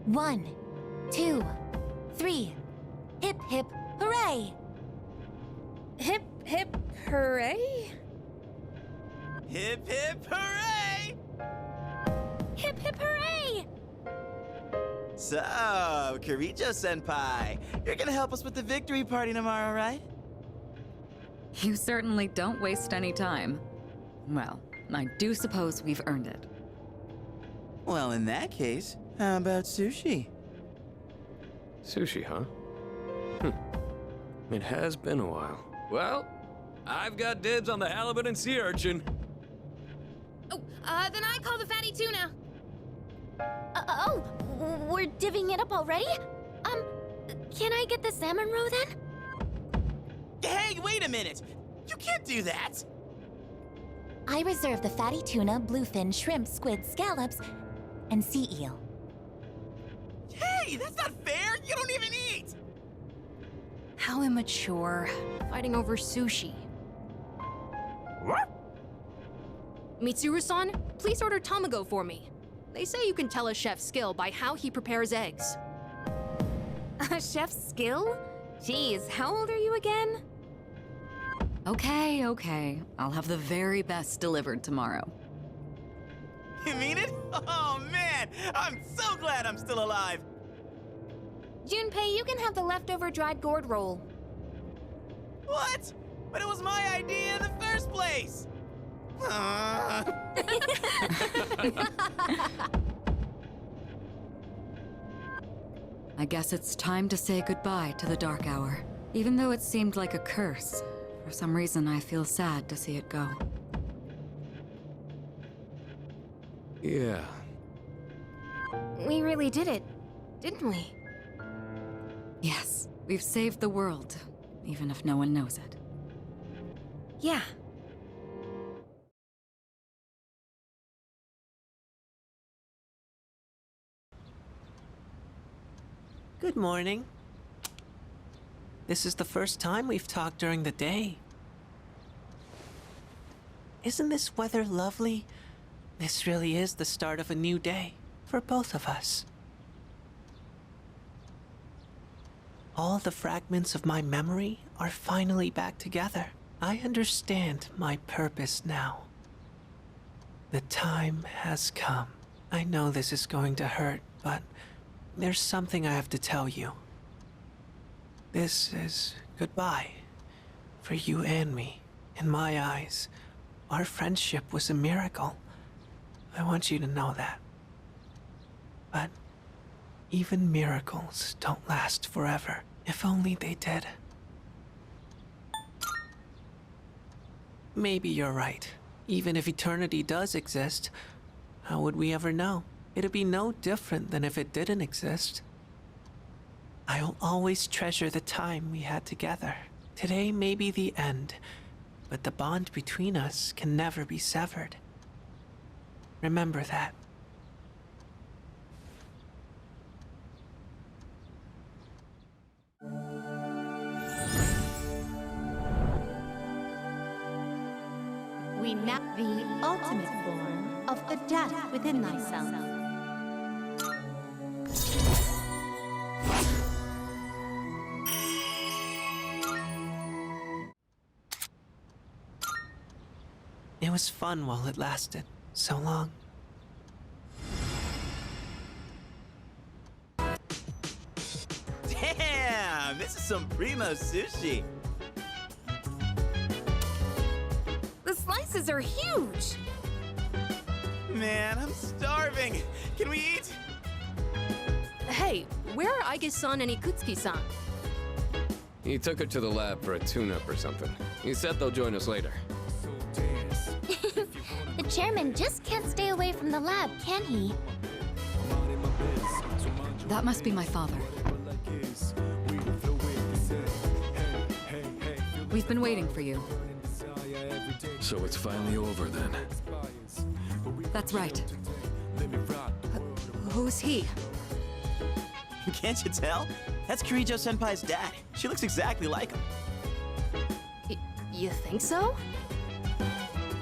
1, 2, 3. Hip hip hooray! Hip hip hooray? Hip hip hooray! Hip hip hooray! So, Kirijo-senpai, you're gonna help us with the victory party tomorrow, right? You certainly don't waste any time. Well, I do suppose we've earned it. Well, in that case, how about sushi? Sushi, huh? It has been a while. Well, I've got dibs on the halibut and sea urchin. Oh, then I call the fatty tuna. Oh, we're divvying it up already? Can I get the salmon roe then? Hey, wait a minute! You can't do that! I reserve the fatty tuna, bluefin, shrimp, squid, scallops, and sea eel. Hey, that's not fair! You don't even eat! How immature. Fighting over sushi. What? Mitsuru-san, please order tamago for me. They say you can tell a chef's skill by how he prepares eggs. A chef's skill? Jeez, how old are you again? Okay, okay. I'll have the very best delivered tomorrow. You mean it? Oh man, I'm so glad I'm still alive. Junpei, you can have the leftover dried gourd roll. What? But it was my idea in the first place. I guess it's time to say goodbye to the Dark Hour. Even though it seemed like a curse, for some reason I feel sad to see it go. Yeah. We really did it, didn't we? Yes, we've saved the world, even if no one knows it. Yeah. Good morning. This is the first time we've talked during the day. Isn't this weather lovely? This really is the start of a new day for both of us. All the fragments of my memory are finally back together. I understand my purpose now. The time has come. I know this is going to hurt, but there's something I have to tell you. This is goodbye for you and me. In my eyes, our friendship was a miracle. I want you to know that. But even miracles don't last forever. If only they did. Maybe you're right. Even if eternity does exist, how would we ever know? It'd be no different than if it didn't exist. I'll always treasure the time we had together. Today may be the end, but the bond between us can never be severed. Remember that. We map the ultimate form of the death within thyself. It was fun while it lasted. So long. Damn, this is some primo sushi. The slices are huge! Man, I'm starving. Can we eat? Hey, where are Aige-san and Ikutsuki-san? He took her to the lab for a tune-up or something. He said they'll join us later. The chairman just can't stay away from the lab, can he? That must be my father. We've been waiting for you. So it's finally over then. That's right. Who's he? Can't you tell? That's Kirijo-senpai's dad. She looks exactly like him. You think so?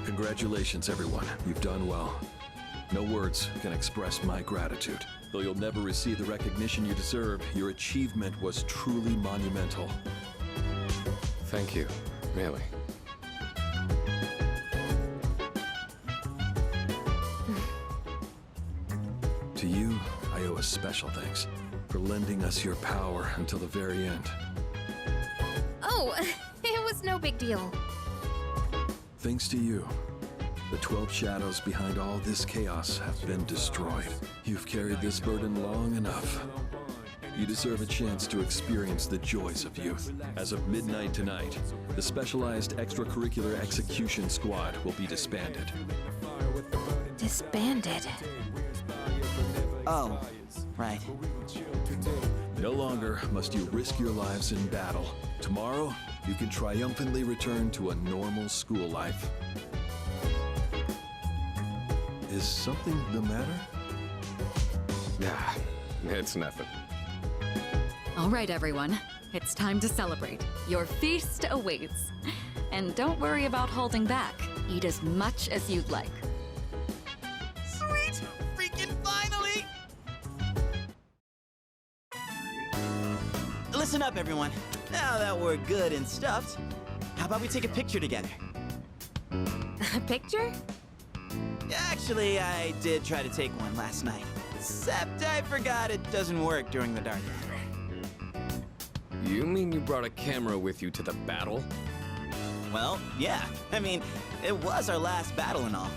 Congratulations, everyone. You've done well. No words can express my gratitude. Though you'll never receive the recognition you deserve, your achievement was truly monumental. Thank you, really. To you, I owe a special thanks for lending us your power until the very end. Oh, it was no big deal. Thanks to you, the 12 shadows behind all this chaos have been destroyed. You've carried this burden long enough. You deserve a chance to experience the joys of youth. As of midnight tonight, the specialized extracurricular execution squad will be disbanded. Disbanded? Oh, right. No longer must you risk your lives in battle. Tomorrow, you can triumphantly return to a normal school life. Is something the matter? Nah, it's nothing. All right, everyone. It's time to celebrate. Your feast awaits. And don't worry about holding back. Eat as much as you'd like. Sweet! Freaking finally! Listen up, everyone. Now that we're good and stuffed, how about we take a picture together? A picture? Actually, I did try to take one last night. Except I forgot it doesn't work during the dark hour. You mean you brought a camera with you to the battle? Well, yeah. I mean, it was our last battle and all.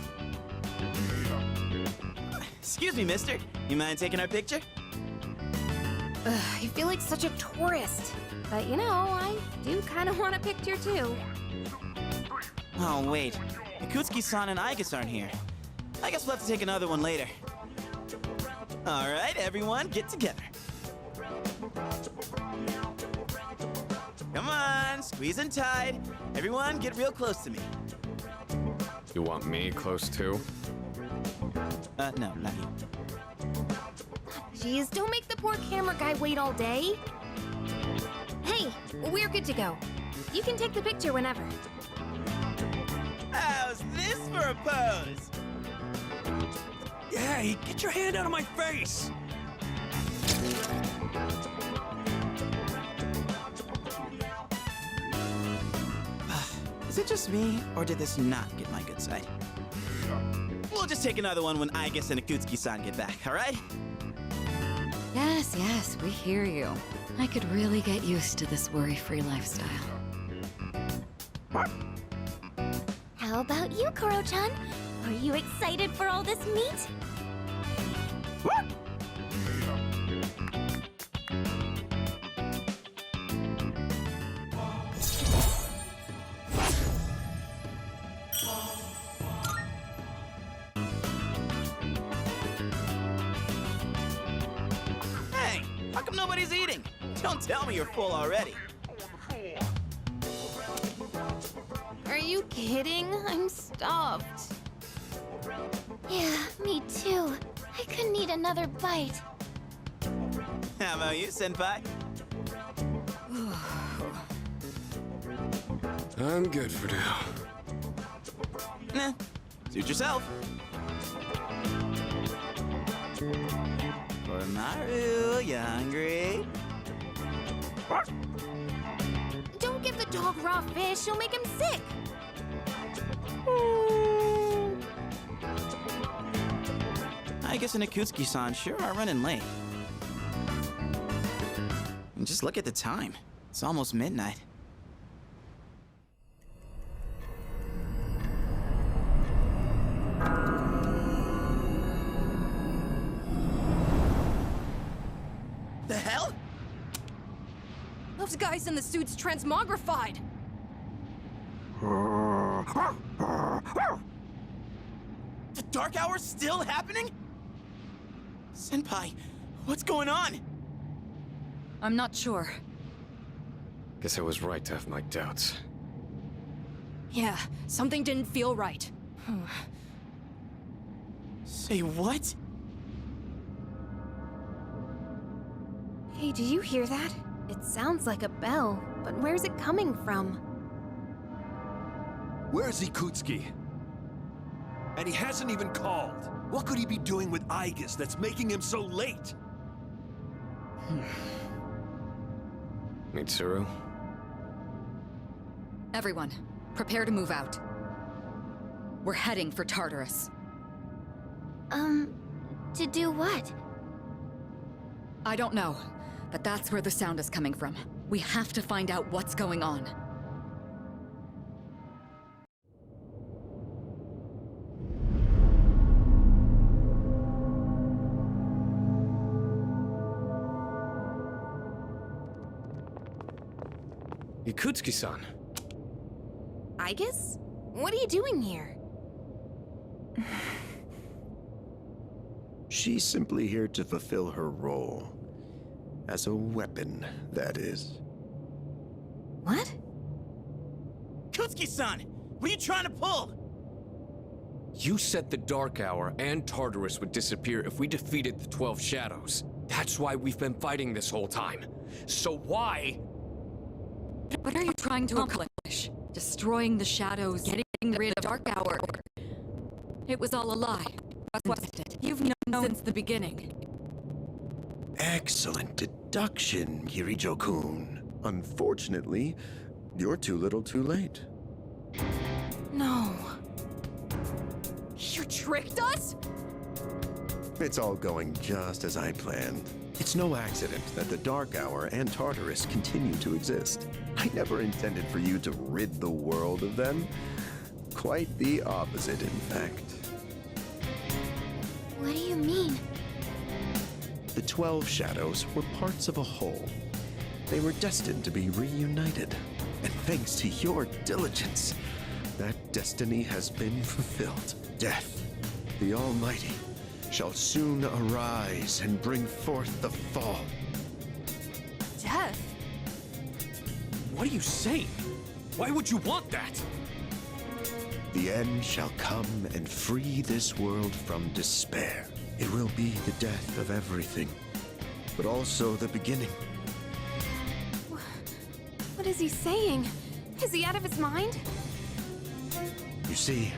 Excuse me, mister. You mind taking our picture? I feel like such a tourist. But you know, I do kind of want a picture too. Oh, wait. Ikutsuki-san and Aigus aren't here. I guess we'll have to take another one later. All right, everyone, get together. Come on, squeeze and tight. Everyone, get real close to me. You want me close too? No, not you. Jeez, don't make the poor camera guy wait all day. Hey, we're good to go. You can take the picture whenever. How's this for a pose? Hey, get your hand out of my face! Is it just me, or did this not get my good side? We'll just take another one when Aigus and Ikutsuki-san get back, all right? Yes, yes, we hear you. I could really get used to this worry-free lifestyle. How about you, Koro-chan? Are you excited for all this meat? Hey, how come nobody's eating? Don't tell me you're full already. Are you kidding? I'm stuffed. Yeah, me too. I couldn't eat another bite. How about you, Senpai? I'm good for now. Nah, suit yourself. Maru, you hungry? Don't give the dog raw fish, you'll make him sick. Aigus and Ikutsuki-san sure are running late. And just look at the time. It's almost midnight. The hell? Those guys in the suits transmogrified! The Dark Hour's still happening? Senpai, what's going on? I'm not sure. Guess I was right to have my doubts. Yeah, something didn't feel right. Say what? Hey, did you hear that? It sounds like a bell, but where's it coming from? Where's Ikutsuki? And he hasn't even called. What could he be doing with Aigus that's making him so late? Mitsuru? Everyone, prepare to move out. We're heading for Tartarus. To do what? I don't know, but that's where the sound is coming from. We have to find out what's going on. Ikutsuki-san. Aigus? What are you doing here? She's simply here to fulfill her role. As a weapon, that is. What? Ikutsuki-san! What are you trying to pull? You said the Dark Hour and Tartarus would disappear if we defeated the 12 Shadows. That's why we've been fighting this whole time. So why What are you trying to accomplish? Destroying the shadows, getting rid of Dark Hour. It was all a lie. Wasn't it? You've known since the beginning. Excellent deduction, Kirijo-kun. Unfortunately, you're too little too late. No. You tricked us? It's all going just as I planned. It's no accident that the Dark Hour and Tartarus continue to exist. I never intended for you to rid the world of them. Quite the opposite, in fact. What do you mean? The 12 Shadows were parts of a whole. They were destined to be reunited. And thanks to your diligence, that destiny has been fulfilled. Death, the Almighty, shall soon arise and bring forth the fall. Death? What are you saying? Why would you want that? The end shall come and free this world from despair. It will be the death of everything, but also the beginning. What is he saying? Is he out of his mind? You see,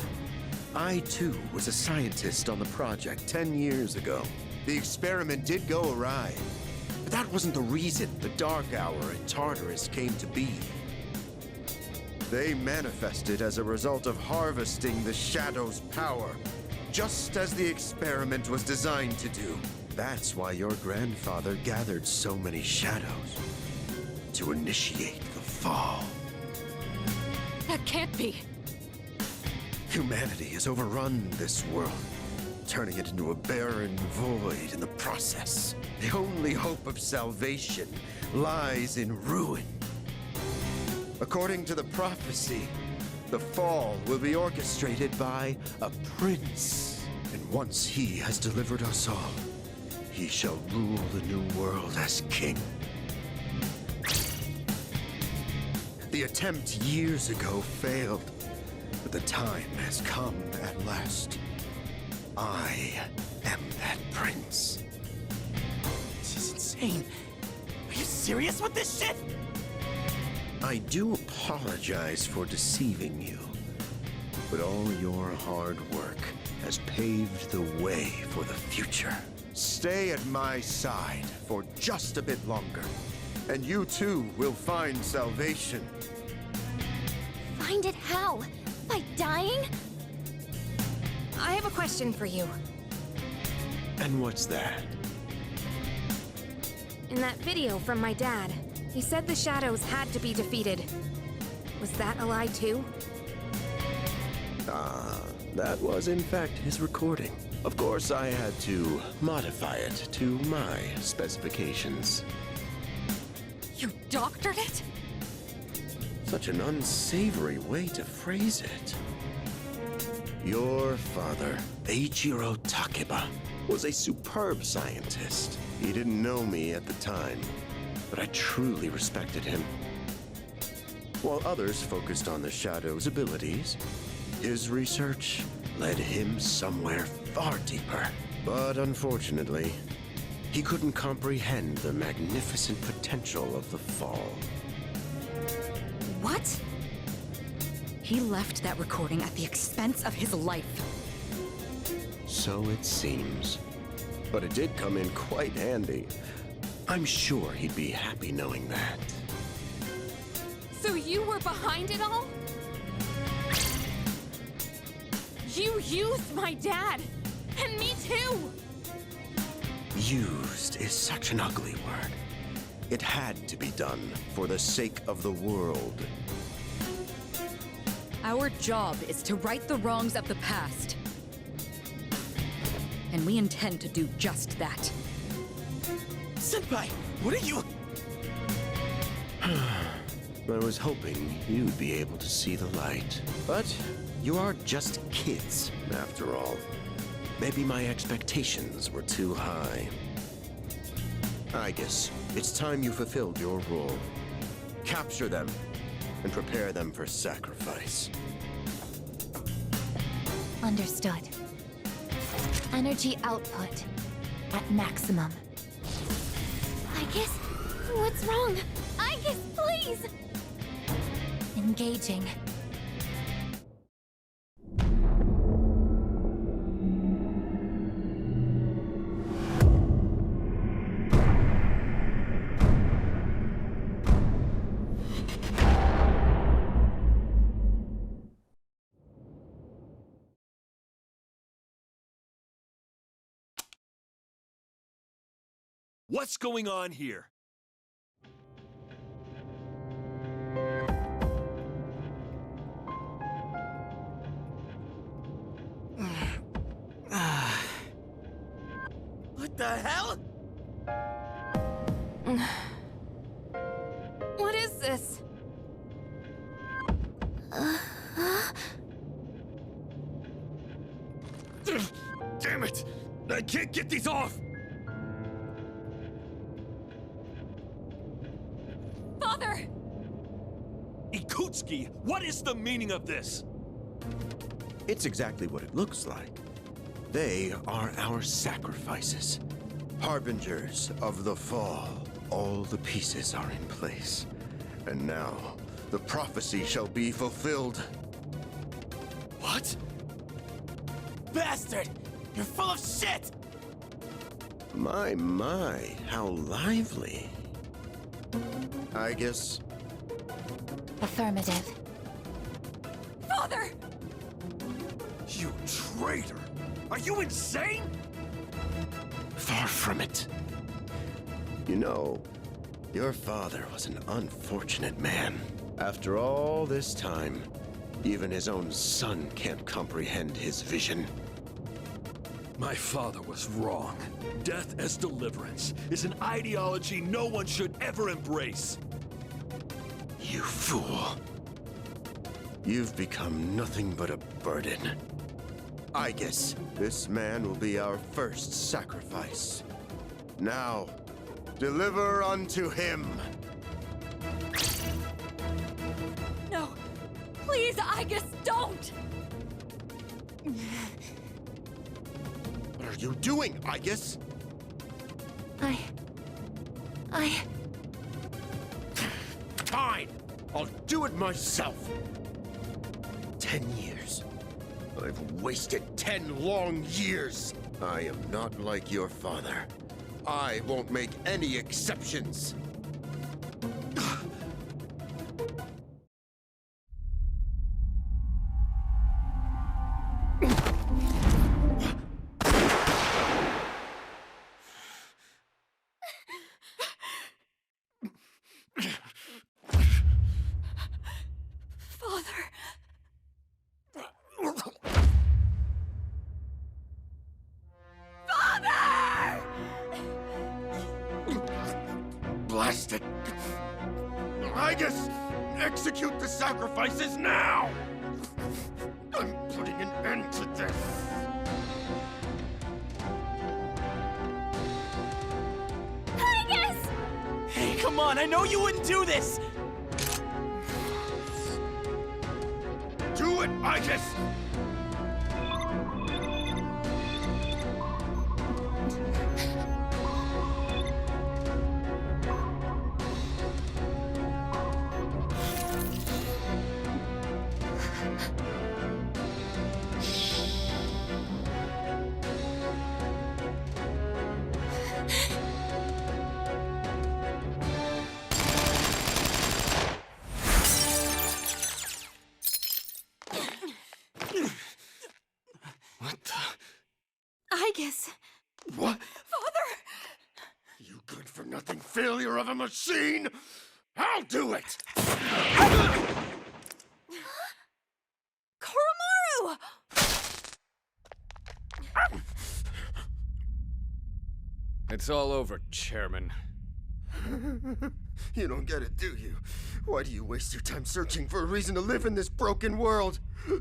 I too was a scientist on the project 10 years ago. The experiment did go awry, but that wasn't the reason the Dark Hour and Tartarus came to be. They manifested as a result of harvesting the Shadow's power, just as the experiment was designed to do. That's why your grandfather gathered so many shadows, to initiate the fall. That can't be. Humanity has overrun this world, turning it into a barren void in the process. The only hope of salvation lies in ruin. According to the prophecy, the fall will be orchestrated by a prince. And once he has delivered us all, he shall rule the new world as king. The attempt years ago failed, but the time has come at last. I am that prince. This is insane. Are you serious with this shit? I do apologize for deceiving you, but all your hard work has paved the way for the future. Stay at my side for just a bit longer, and you too will find salvation. Find it how? By dying? I have a question for you. And what's that? In that video from my dad, he said the shadows had to be defeated. Was that a lie too? That was in fact his recording. Of course, I had to modify it to my specifications. You doctored it? Such an unsavory way to phrase it. Your father, Eiichiro Takeba, was a superb scientist. He didn't know me at the time, but I truly respected him. While others focused on the Shadow's abilities, his research led him somewhere far deeper. But unfortunately, he couldn't comprehend the magnificent potential of the fall. What? He left that recording at the expense of his life. So it seems. But it did come in quite handy. I'm sure he'd be happy knowing that. So you were behind it all? You used my dad! And me too! Used is such an ugly word. It had to be done for the sake of the world. Our job is to right the wrongs of the past. And we intend to do just that. Senpai, what are you... I was hoping you'd be able to see the light. But you are just kids, after all. Maybe my expectations were too high. I guess it's time you fulfilled your role. Capture them and prepare them for sacrifice. Understood. Energy output at maximum. I guess... What's wrong? I guess, please! engaging. What's going on here? What the hell? What is this? Damn it! I can't get these off! Father! Ikutsuki, what is the meaning of this? It's exactly what it looks like. They are our sacrifices. Harbingers of the fall. All the pieces are in place. And now, the prophecy shall be fulfilled. What? Bastard! You're full of shit! My, how lively. I guess... Affirmative. Father! You traitor! Are you insane? Far from it. You know, your father was an unfortunate man. After all this time, even his own son can't comprehend his vision. My father was wrong. Death as deliverance is an ideology no one should ever embrace. You fool. You've become nothing but a burden. I guess this man will be our first sacrifice. Now, deliver unto him. No! Please, Aigis, don't! What are you doing, Aigis? Fine! I'll do it myself! 10 years. I've wasted 10 long years. I am not like your father. I won't make any exceptions. Blast it! Aigis! Execute the sacrifices now! I'm putting an end to this! Aigis! Hey, come on, I know you wouldn't do this! Do it, Aigis! What the? Aigis! What? Father! You good-for-nothing failure of a machine! I'll do it! Koromaru! It's all over, Chairman. You don't get it, do you? Why do you waste your time searching for a reason to live in this broken world?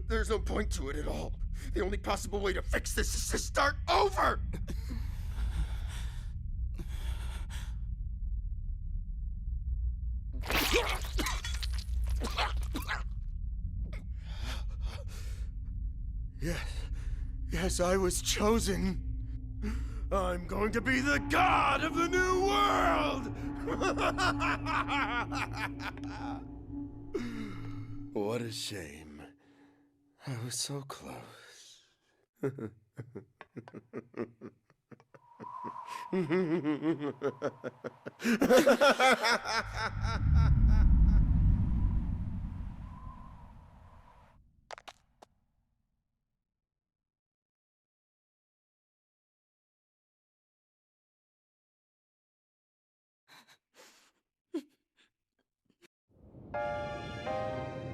There's no point to it at all. The only possible way to fix this is to start over! Yes, I was chosen. I'm going to be the god of the new world! What a shame. I was so close.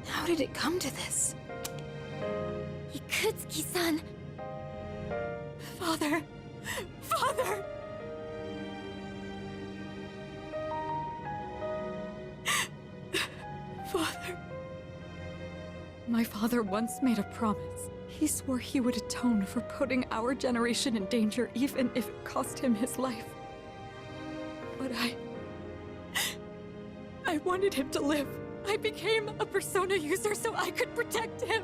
How did it come to this? Ikutsuki-san! Father! Father! Father. My father once made a promise. He swore he would atone for putting our generation in danger, even if it cost him his life. But I wanted him to live. I became a persona user so I could protect him.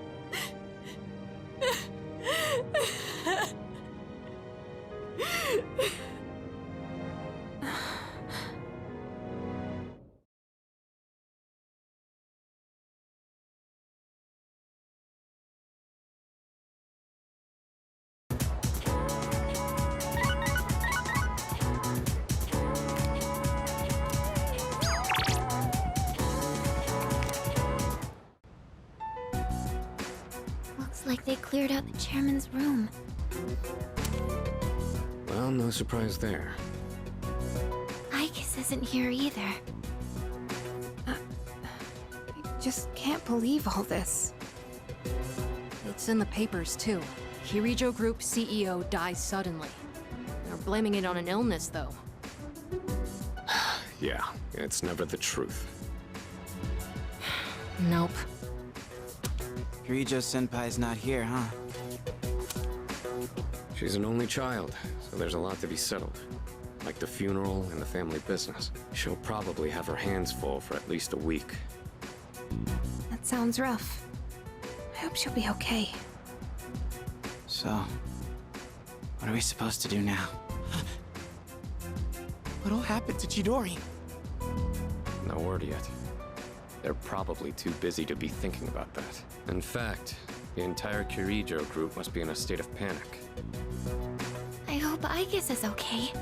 Looks like they cleared out the chairman's room. Well, no surprise there. Ikis isn't here either. I just can't believe all this. It's in the papers, too. Kirijo Group CEO dies suddenly. They're blaming it on an illness, though. Yeah, it's never the truth. Nope. Kirijo-senpai's not here, huh? She's an only child, so there's a lot to be settled. Like the funeral and the family business. She'll probably have her hands full for at least a week. That sounds rough. I hope she'll be okay. So, what are we supposed to do now? What'll happen to Chidori? No word yet. They're probably too busy to be thinking about that. In fact, the entire Kirijo group must be in a state of panic. I hope Ikis is okay.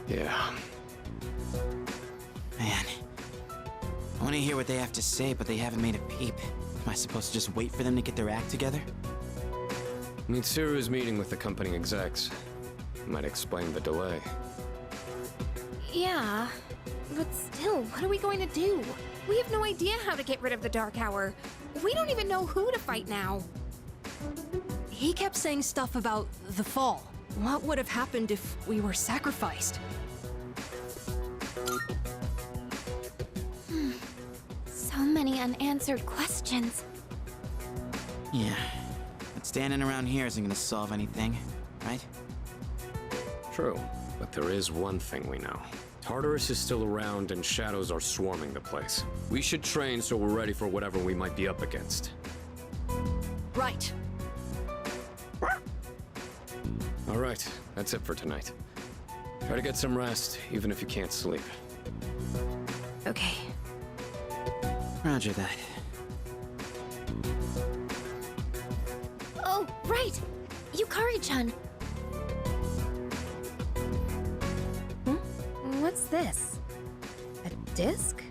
Yeah. Man, I want to hear what they have to say, but they haven't made a peep. Am I supposed to just wait for them to get their act together? Mitsuru's meeting with the company execs. Might explain the delay. Yeah, but still, what are we going to do? We have no idea how to get rid of the Dark Hour. We don't even know who to fight now. He kept saying stuff about the fall. What would have happened if we were sacrificed? So many unanswered questions. Yeah, but standing around here isn't gonna solve anything, right? True, but there is one thing we know. Tartarus is still around and shadows are swarming the place. We should train so we're ready for whatever we might be up against. Right. All right, that's it for tonight. Try to get some rest, even if you can't sleep. Okay. Roger that. Oh, right! Yukari-chan! What's this? A disc?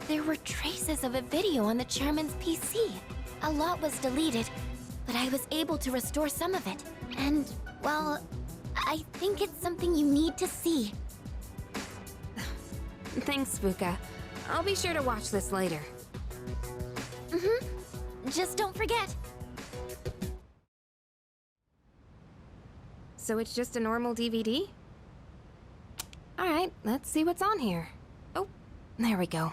There were traces of a video on the chairman's PC. A lot was deleted, but I was able to restore some of it. And, well, I think it's something you need to see. Thanks, Fuka. I'll be sure to watch this later. Just don't forget. So it's just a normal DVD? Alright, let's see what's on here. Oh, there we go.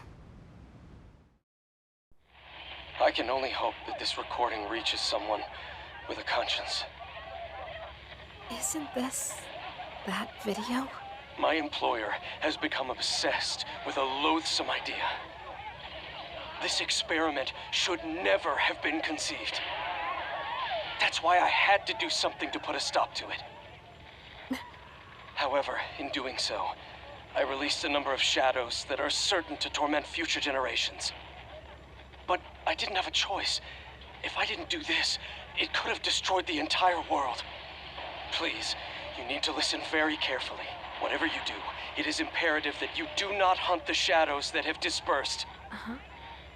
I can only hope that this recording reaches someone with a conscience. Isn't this that video? My employer has become obsessed with a loathsome idea. This experiment should never have been conceived. That's why I had to do something to put a stop to it. However, in doing so, I released a number of shadows that are certain to torment future generations. But I didn't have a choice. If I didn't do this, it could have destroyed the entire world. Please, you need to listen very carefully. Whatever you do, it is imperative that you do not hunt the shadows that have dispersed.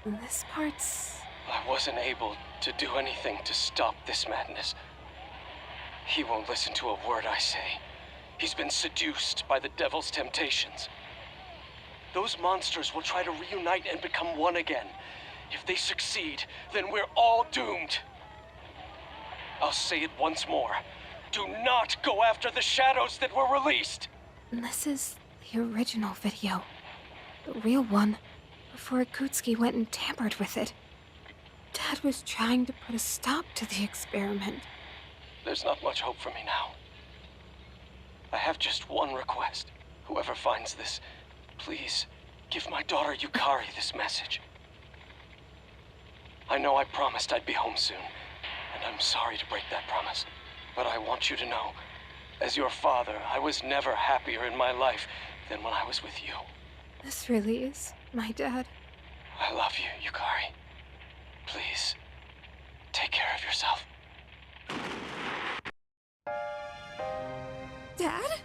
This part's... I wasn't able to do anything to stop this madness. He won't listen to a word I say. He's been seduced by the devil's temptations. Those monsters will try to reunite and become one again. If they succeed, then we're all doomed. I'll say it once more. Do not go after the shadows that were released! This is the original video. The real one, before Akutsuki went and tampered with it. Dad was trying to put a stop to the experiment. There's not much hope for me now. I have just one request. Whoever finds this, please give my daughter Yukari this message. I know I promised I'd be home soon, and I'm sorry to break that promise. But I want you to know, as your father, I was never happier in my life than when I was with you. This really is my dad. I love you, Yukari. Please, take care of yourself. Dad?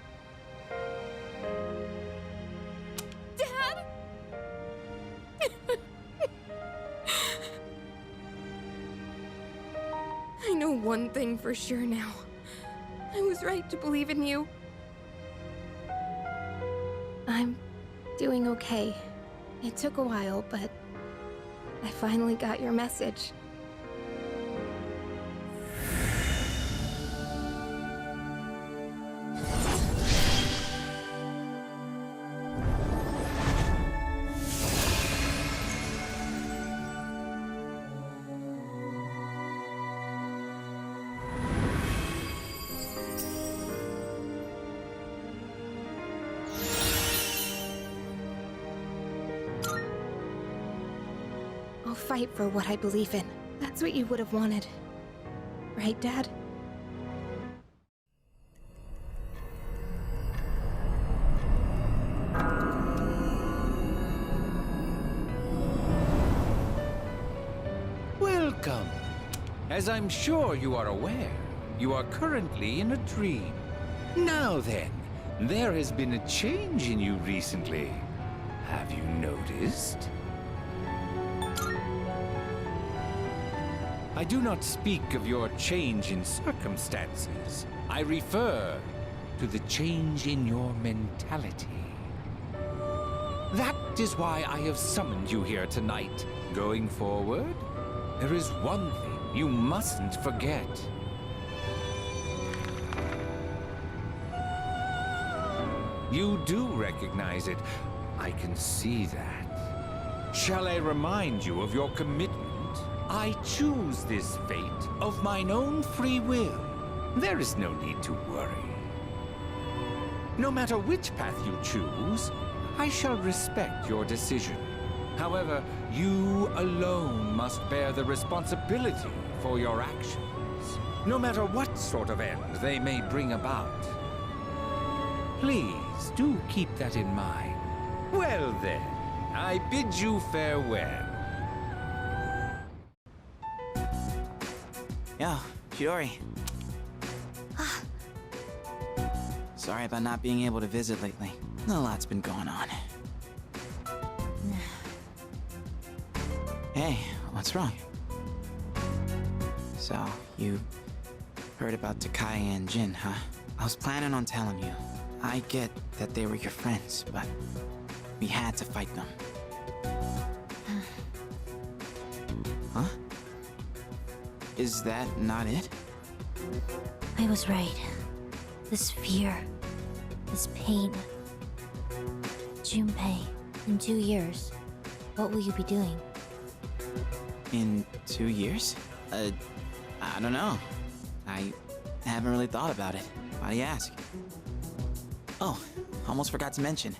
Dad? I know one thing for sure now. I was right to believe in you. I'm doing okay. It took a while, but I finally got your message. I'll fight for what I believe in. That's what you would have wanted. Right, Dad? Welcome. As I'm sure you are aware, you are currently in a dream. Now then, there has been a change in you recently. Have you noticed? I do not speak of your change in circumstances. I refer to the change in your mentality. That is why I have summoned you here tonight. Going forward, there is one thing you mustn't forget. You do recognize it. I can see that. Shall I remind you of your commitment? I choose this fate of mine own free will. There is no need to worry. No matter which path you choose, I shall respect your decision. However, you alone must bear the responsibility for your actions, no matter what sort of end they may bring about. Please do keep that in mind. Well then, I bid you farewell. Yo, Shiori. Sorry about not being able to visit lately. A lot's been going on. Hey, what's wrong? So, you heard about Takai and Jin, huh? I was planning on telling you. I get that they were your friends, but we had to fight them. Huh? Is that not it? I was right. This fear, this pain. Junpei, in 2 years, what will you be doing? In 2 years? I don't know. I haven't really thought about it. Why do you ask? Oh, almost forgot to mention.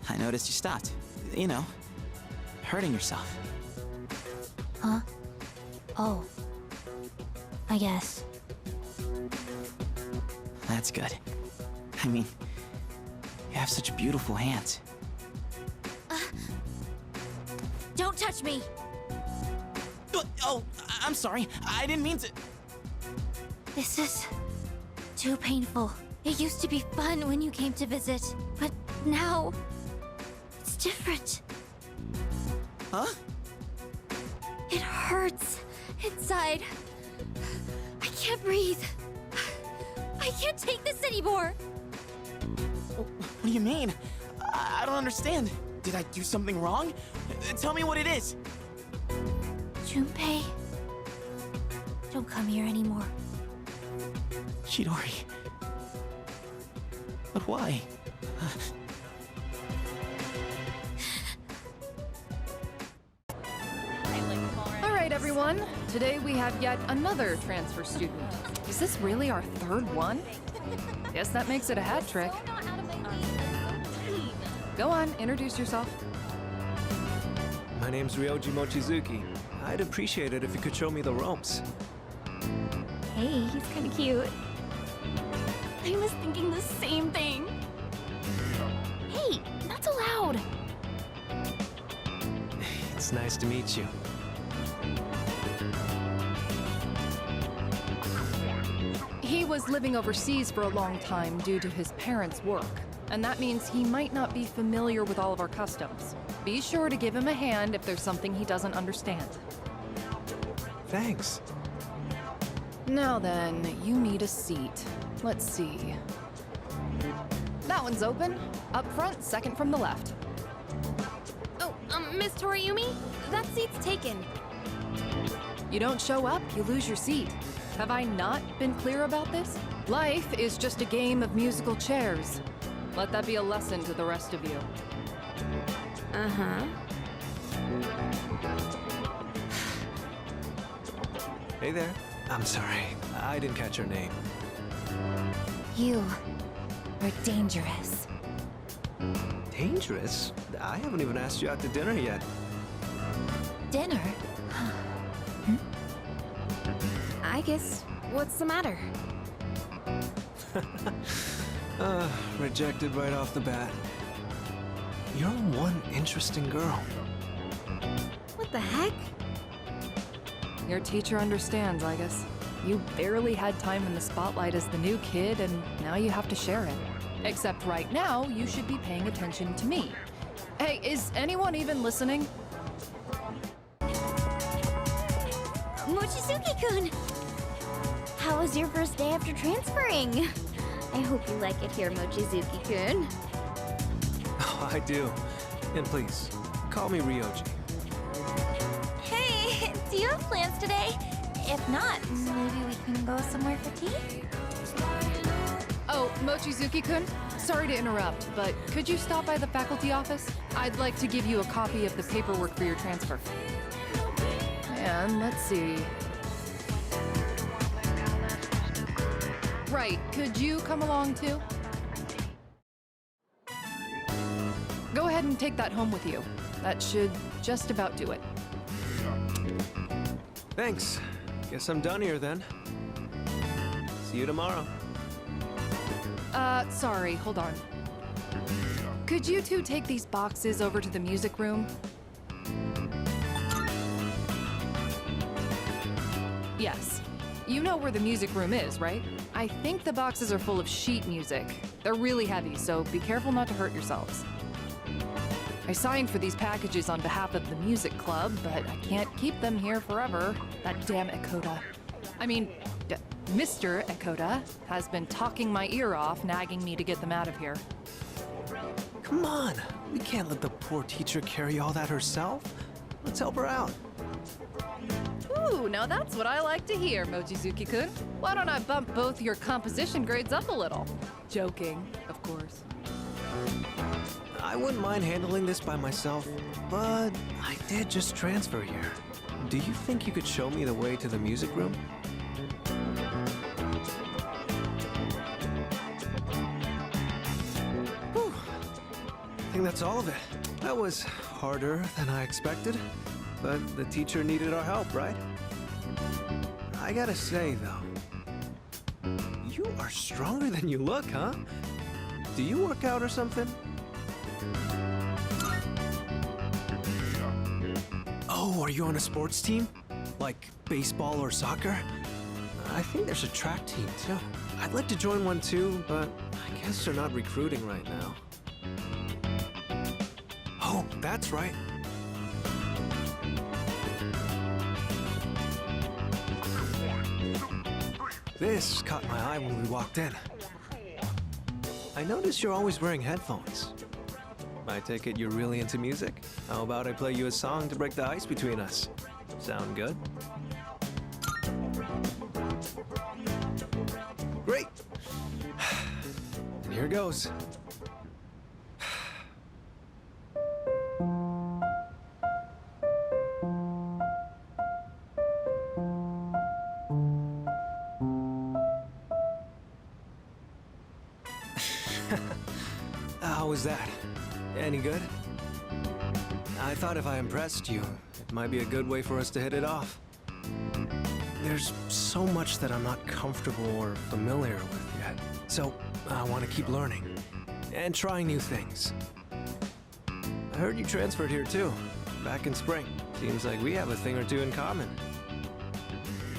I noticed you stopped. You know, hurting yourself. Huh? Oh. I guess. That's good. I mean, You have such beautiful hands. Don't touch me! Oh, I'm sorry. I didn't mean to. This is too painful. It used to be fun when you came to visit, but now it's different. Huh? It hurts inside. I can't breathe. I can't take this anymore. What do you mean? I don't understand. Did I do something wrong? Tell me what it is. Junpei, don't come here anymore. Chidori. But why? Alright everyone, today we have yet another transfer student. Is this really our third one? Guess that makes it a hat trick. Go on, introduce yourself. My name's Ryoji Mochizuki. I'd appreciate it if you could show me the ropes. Hey, he's kinda cute. I was thinking the same thing. Hey, not so loud. It's nice to meet you. He was living overseas for a long time due to his parents' work, and that means he might not be familiar with all of our customs. Be sure to give him a hand if there's something he doesn't understand. Thanks. Now then, you need a seat. Let's see. That one's open. Up front, second from the left. Oh, Miss Toriumi? That seat's taken. You don't show up, you lose your seat. Have I not been clear about this? Life is just a game of musical chairs. Let that be a lesson to the rest of you. Uh-huh. Hey there. I'm sorry. I didn't catch your name. You are dangerous. Dangerous? I haven't even asked you out to dinner yet. Dinner? I guess, what's the matter? Rejected right off the bat. You're one interesting girl. What the heck? Your teacher understands, I guess. You barely had time in the spotlight as the new kid, and now you have to share it. Except right now, you should be paying attention to me. Hey, is anyone even listening? Mochizuki-kun! How was your first day after transferring? I hope you like it here, Mochizuki-kun. Oh, I do. And please, call me Ryoji. Hey, do you have plans today? If not, maybe we can go somewhere for tea? Oh, Mochizuki-kun? Sorry to interrupt, but could you stop by the faculty office? I'd like to give you a copy of the paperwork for your transfer. And let's see. Right, could you come along too? Go ahead and take that home with you. That should just about do it. Thanks. Guess I'm done here then. See you tomorrow. Sorry, hold on. Could you two take these boxes over to the music room? Yes. You know where the music room is, right? I think the boxes are full of sheet music. They're really heavy, so be careful not to hurt yourselves. I signed for these packages on behalf of the music club, but I can't keep them here forever. That damn Ekota. I mean, Mr. Ekota has been talking my ear off, nagging me to get them out of here. Come on. We can't let the poor teacher carry all that herself. Let's help her out. Ooh, now that's what I like to hear, Mochizuki-kun. Why don't I bump both your composition grades up a little? Joking, of course. I wouldn't mind handling this by myself, but I did just transfer here. Do you think you could show me the way to the music room? Whew. I think that's all of it. That was harder than I expected, but the teacher needed our help, right? I gotta say, though, you are stronger than you look, huh? Do you work out or something? Oh, are you on a sports team? Like baseball or soccer? I think there's a track team too. I'd like to join one too, but I guess they're not recruiting right now. Oh, that's right. This caught my eye when we walked in. I noticed you're always wearing headphones. I take it you're really into music? How about I play you a song to break the ice between us? Sound good? Great! And here goes. How was that? Any good? I thought if I impressed you, it might be a good way for us to hit it off. There's so much that I'm not comfortable or familiar with yet, so I want to keep learning and trying new things. I heard you transferred here too, back in spring. Seems like we have a thing or two in common.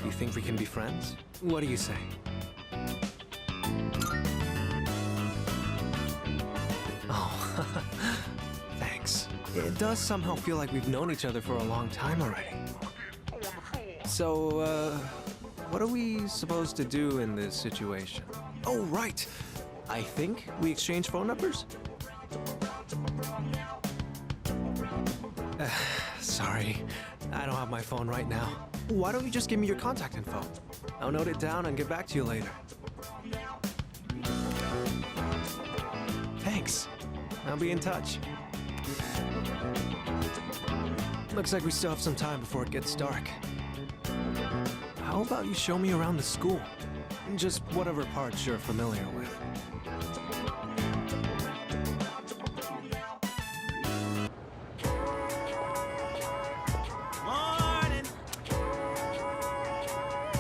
You think we can be friends? What do you say? Oh, thanks. It does somehow feel like we've known each other for a long time already. So, what are we supposed to do in this situation? Oh, right. I think we exchange phone numbers? Sorry, I don't have my phone right now. Why don't you just give me your contact info? I'll note it down and get back to you later. Thanks. I'll be in touch. Looks like we still have some time before it gets dark. How about you show me around the school? Just whatever parts you're familiar with. Morning!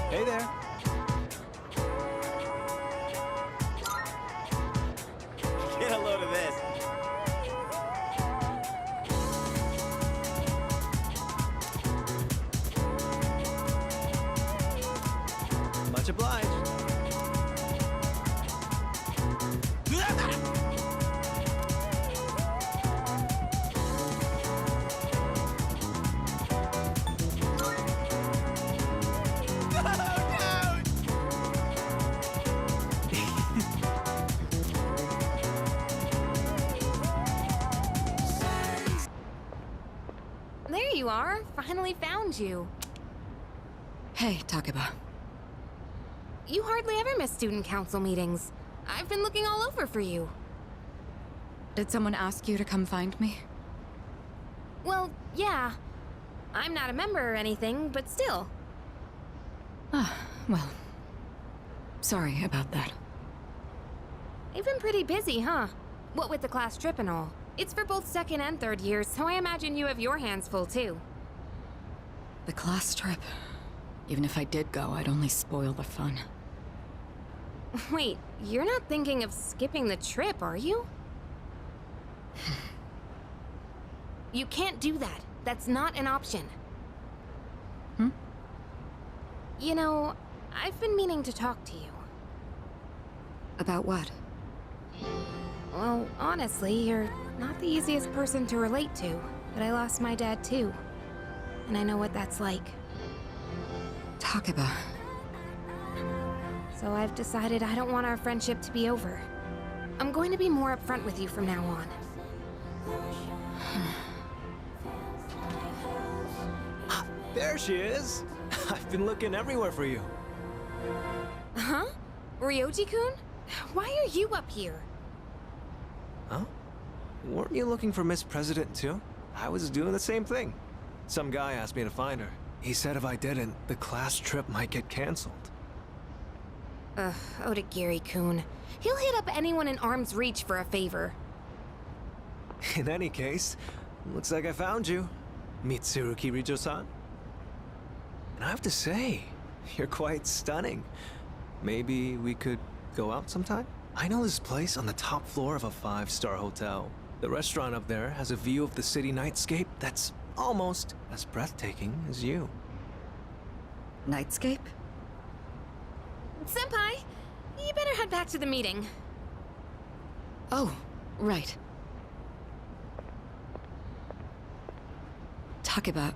Hey there. Get a load of this. Much obliged. There you are. Finally found you. Hey, Takeba. You hardly ever miss student council meetings. I've been looking all over for you. Did someone ask you to come find me? Well, yeah. I'm not a member or anything, but still. Ah, well. Sorry about that. You've been pretty busy, huh? What with the class trip and all. It's for both second and third years, so I imagine you have your hands full too. The class trip. Even if I did go, I'd only spoil the fun. Wait, you're not thinking of skipping the trip, are you? You can't do that. That's not an option. Hmm? You know, I've been meaning to talk to you. About what? Well, honestly, you're not the easiest person to relate to, but I lost my dad too. And I know what that's like. Takeba. So I've decided I don't want our friendship to be over. I'm going to be more upfront with you from now on. There she is. I've been looking everywhere for you. Huh? Ryoji-kun? Why are you up here? Huh? Weren't you looking for Miss President too? I was doing the same thing. Some guy asked me to find her. He said if I didn't, the class trip might get canceled. Ugh, Odagiri-kun. He'll hit up anyone in arm's reach for a favor. In any case, looks like I found you, Mitsuru Kirijo-san. And I have to say, you're quite stunning. Maybe we could go out sometime? I know this place on the top floor of a 5-star hotel. The restaurant up there has a view of the city nightscape that's almost as breathtaking as you. Nightscape? Senpai, you better head back to the meeting. Oh, right. Takeba,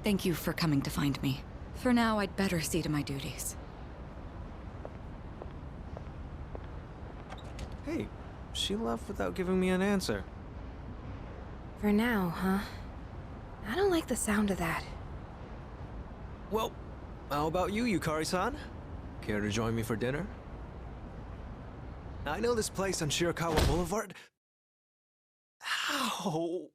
thank you for coming to find me. For now, I'd better see to my duties. Hey, she left without giving me an answer. For now, huh? I don't like the sound of that. Well, how about you, Yukari-san? Care to join me for dinner? I know this place on Shirakawa Boulevard. Ow!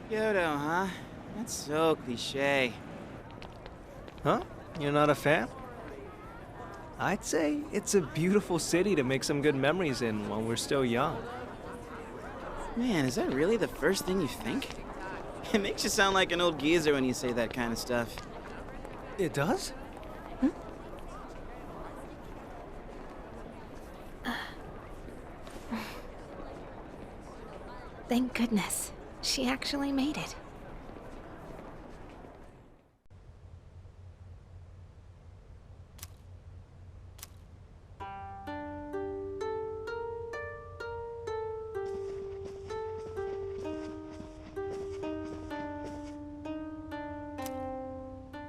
Kyoto, huh? That's so cliche. Huh? You're not a fan? I'd say it's a beautiful city to make some good memories in while we're still young. Man, is that really the first thing you think? It makes you sound like an old geezer when you say that kind of stuff. It does? Thank goodness. She actually made it.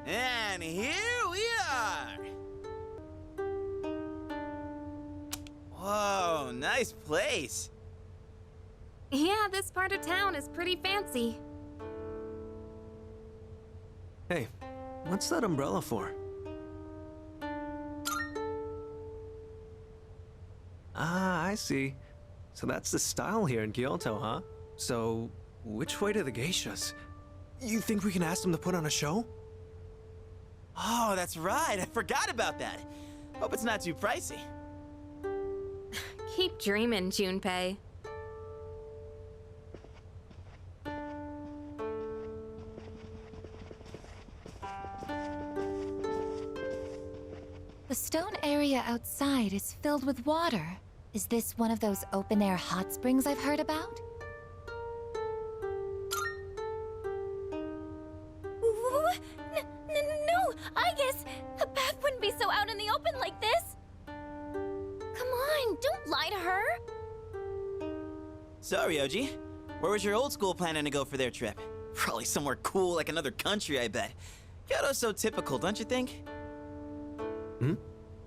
And here we are! Whoa, nice place. Yeah, this part of town is pretty fancy. Hey, what's that umbrella for? Ah, I see. So that's the style here in Kyoto, huh? So, which way to the geishas? You think we can ask them to put on a show? Oh, that's right. I forgot about that. Hope it's not too pricey. Keep dreaming, Junpei. The stone area outside is filled with water. Is this one of those open-air hot springs I've heard about? No, I guess a bath wouldn't be so out in the open like this. Come on, don't lie to her. So, Ryoji, where was your old school planning to go for their trip? Probably somewhere cool like another country, I bet. Kyoto's so typical, don't you think?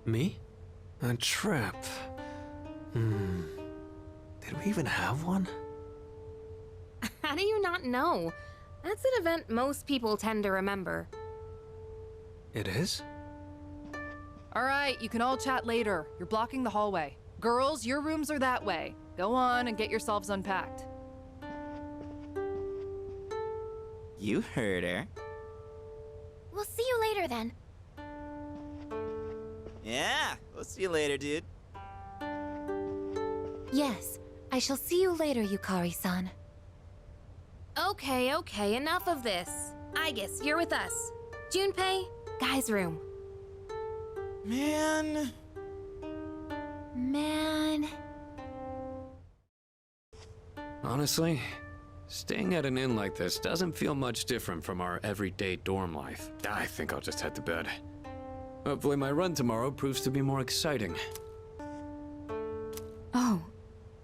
Me? A trip? Did we even have one? How do you not know? That's an event most people tend to remember. It is? All right, you can all chat later. You're blocking the hallway. Girls, your rooms are that way. Go on and get yourselves unpacked. You heard her. We'll see you later then. Yeah, we'll see you later, dude. Yes, I shall see you later, Yukari-san. Okay, enough of this. I guess you're with us. Junpei, guy's room. Man. Honestly, staying at an inn like this doesn't feel much different from our everyday dorm life. I think I'll just head to bed. Hopefully my run tomorrow proves to be more exciting. Oh,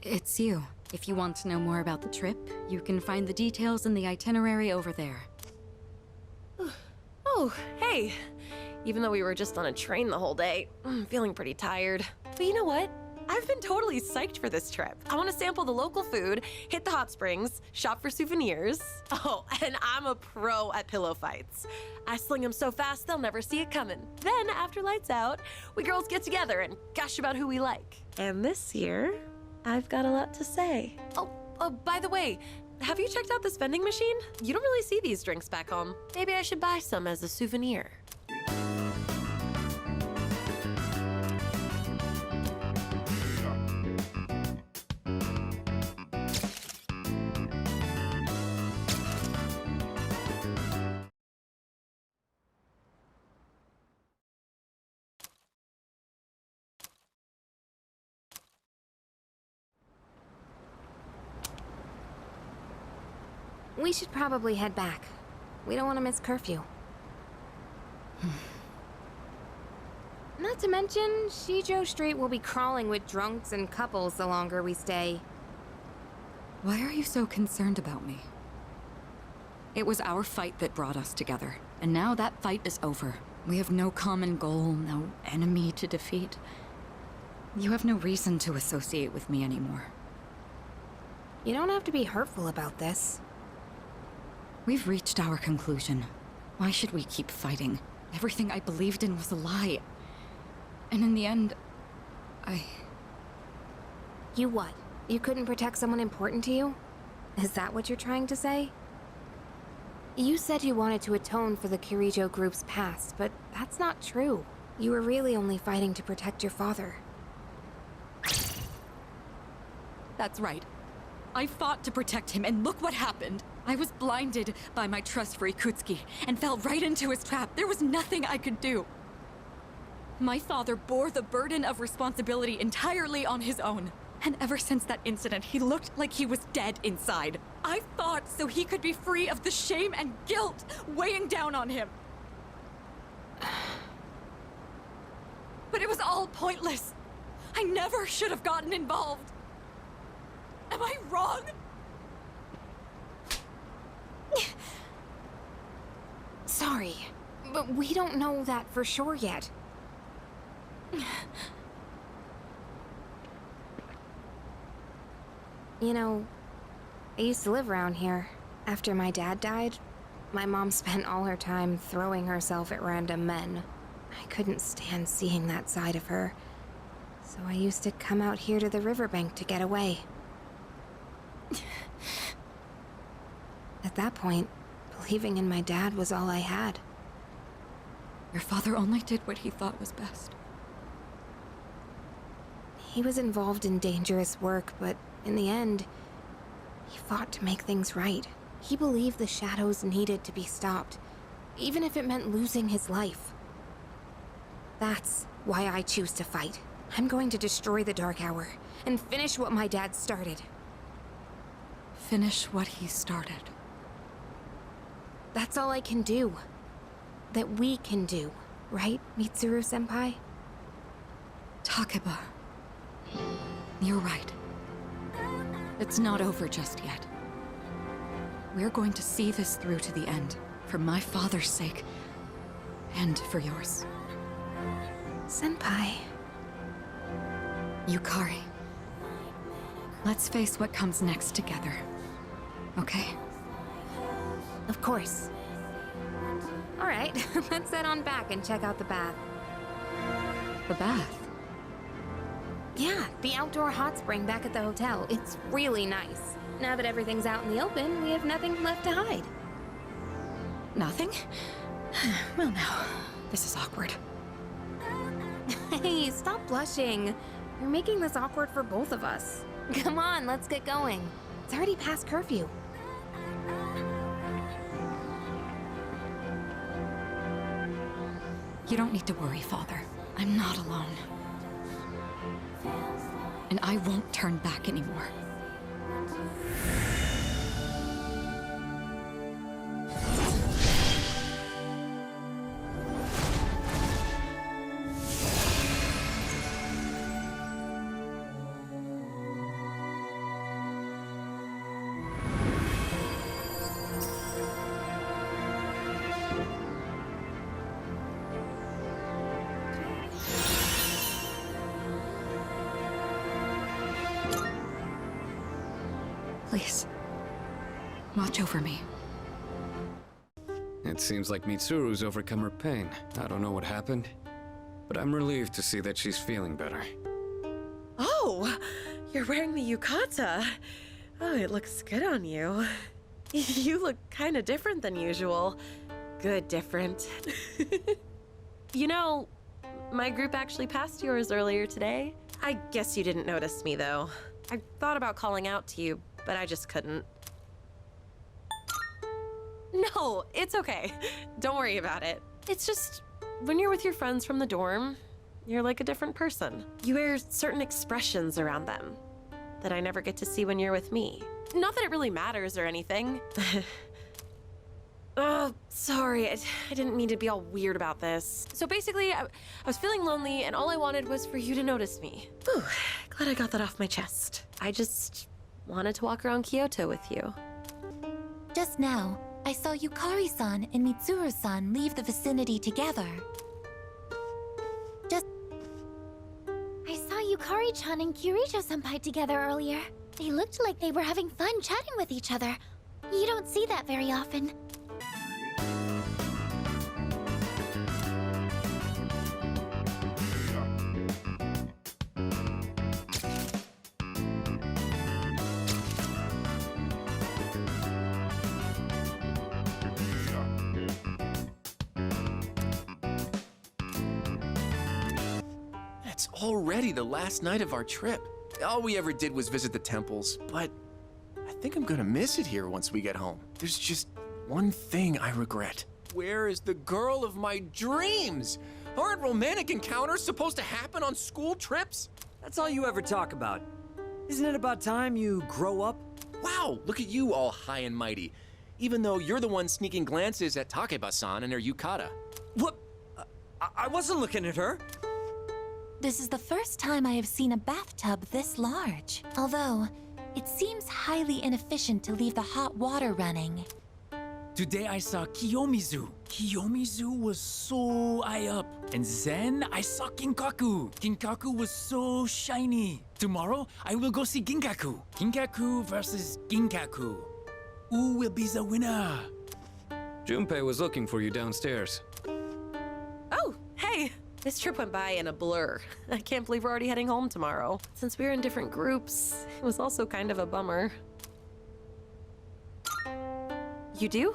it's you. If you want to know more about the trip, you can find the details in the itinerary over there. Oh, hey. Even though we were just on a train the whole day, I'm feeling pretty tired. But you know what? I've been totally psyched for this trip. I want to sample the local food, hit the hot springs, shop for souvenirs. Oh, and I'm a pro at pillow fights. I sling them so fast they'll never see it coming. Then, after lights out, we girls get together and gush about who we like. And this year, I've got a lot to say. Oh, by the way, have you checked out this vending machine? You don't really see these drinks back home. Maybe I should buy some as a souvenir. We should probably head back. We don't want to miss curfew. Not to mention, Shijo Street will be crawling with drunks and couples the longer we stay. Why are you so concerned about me? It was our fight that brought us together, and now that fight is over. We have no common goal, no enemy to defeat. You have no reason to associate with me anymore. You don't have to be hurtful about this. We've reached our conclusion. Why should we keep fighting? Everything I believed in was a lie. And in the end, You what? You couldn't protect someone important to you? Is that what you're trying to say? You said you wanted to atone for the Kirijo group's past, but that's not true. You were really only fighting to protect your father. That's right. I fought to protect him, and look what happened. I was blinded by my trust for Ikutsuki, and fell right into his trap. There was nothing I could do. My father bore the burden of responsibility entirely on his own. And ever since that incident, he looked like he was dead inside. I fought so he could be free of the shame and guilt weighing down on him. But it was all pointless. I never should have gotten involved. Am I wrong? Sorry, but we don't know that for sure yet. You know, I used to live around here. After my dad died, my mom spent all her time throwing herself at random men. I couldn't stand seeing that side of her, so I used to come out here to the riverbank to get away. At that point, believing in my dad was all I had. Your father only did what he thought was best. He was involved in dangerous work, but in the end, he fought to make things right. He believed the shadows needed to be stopped, even if it meant losing his life. That's why I choose to fight. I'm going to destroy the Dark Hour, and finish what my dad started. Finish what he started. That's all I can do. That we can do, right, Mitsuru-senpai? Takeba. You're right. It's not over just yet. We're going to see this through to the end, for my father's sake, and for yours. Senpai. Yukari. Let's face what comes next together. Okay? Of course. All right, let's head on back and check out the bath. The bath? Yeah, the outdoor hot spring back at the hotel. It's really nice. Now that everything's out in the open, we have nothing left to hide. Nothing? Well now, this is awkward. Hey, stop blushing. You're making this awkward for both of us. Come on, let's get going. It's already past curfew. You don't need to worry, Father. I'm not alone. And I won't turn back anymore. Please, watch over me. It seems like Mitsuru's overcome her pain. I don't know what happened, but I'm relieved to see that she's feeling better. Oh, you're wearing the yukata. Oh, it looks good on you. You look kind of different than usual. Good different. You know, my group actually passed yours earlier today. I guess you didn't notice me, though. I thought about calling out to you, but I just couldn't. No, it's okay. Don't worry about it. It's just, when you're with your friends from the dorm, you're like a different person. You wear certain expressions around them that I never get to see when you're with me. Not that it really matters or anything. Oh, sorry, I didn't mean to be all weird about this. So basically, I was feeling lonely, and all I wanted was for you to notice me. Whew, glad I got that off my chest. I just wanted to walk around Kyoto with you. Just now, I saw Yukari-san and Mitsuru-san leave the vicinity together. I saw Yukari-chan and Kirijo-senpai together earlier. They looked like they were having fun chatting with each other. You don't see that very often. It's already the last night of our trip. All we ever did was visit the temples, but I think I'm gonna miss it here once we get home. There's just one thing I regret. Where is the girl of my dreams? Aren't romantic encounters supposed to happen on school trips? That's all you ever talk about. Isn't it about time you grow up? Wow, look at you all high and mighty. Even though you're the one sneaking glances at Takeba-san and her yukata. What? I wasn't looking at her. This is the first time I have seen a bathtub this large. Although, it seems highly inefficient to leave the hot water running. Today I saw Kiyomizu. Kiyomizu was so high up. And then I saw Kinkaku. Kinkaku was so shiny. Tomorrow I will go see Ginkaku. Ginkaku versus Ginkaku. Who will be the winner? Junpei was looking for you downstairs. Oh, hey! This trip went by in a blur. I can't believe we're already heading home tomorrow. Since we're in different groups, it was also kind of a bummer. You do?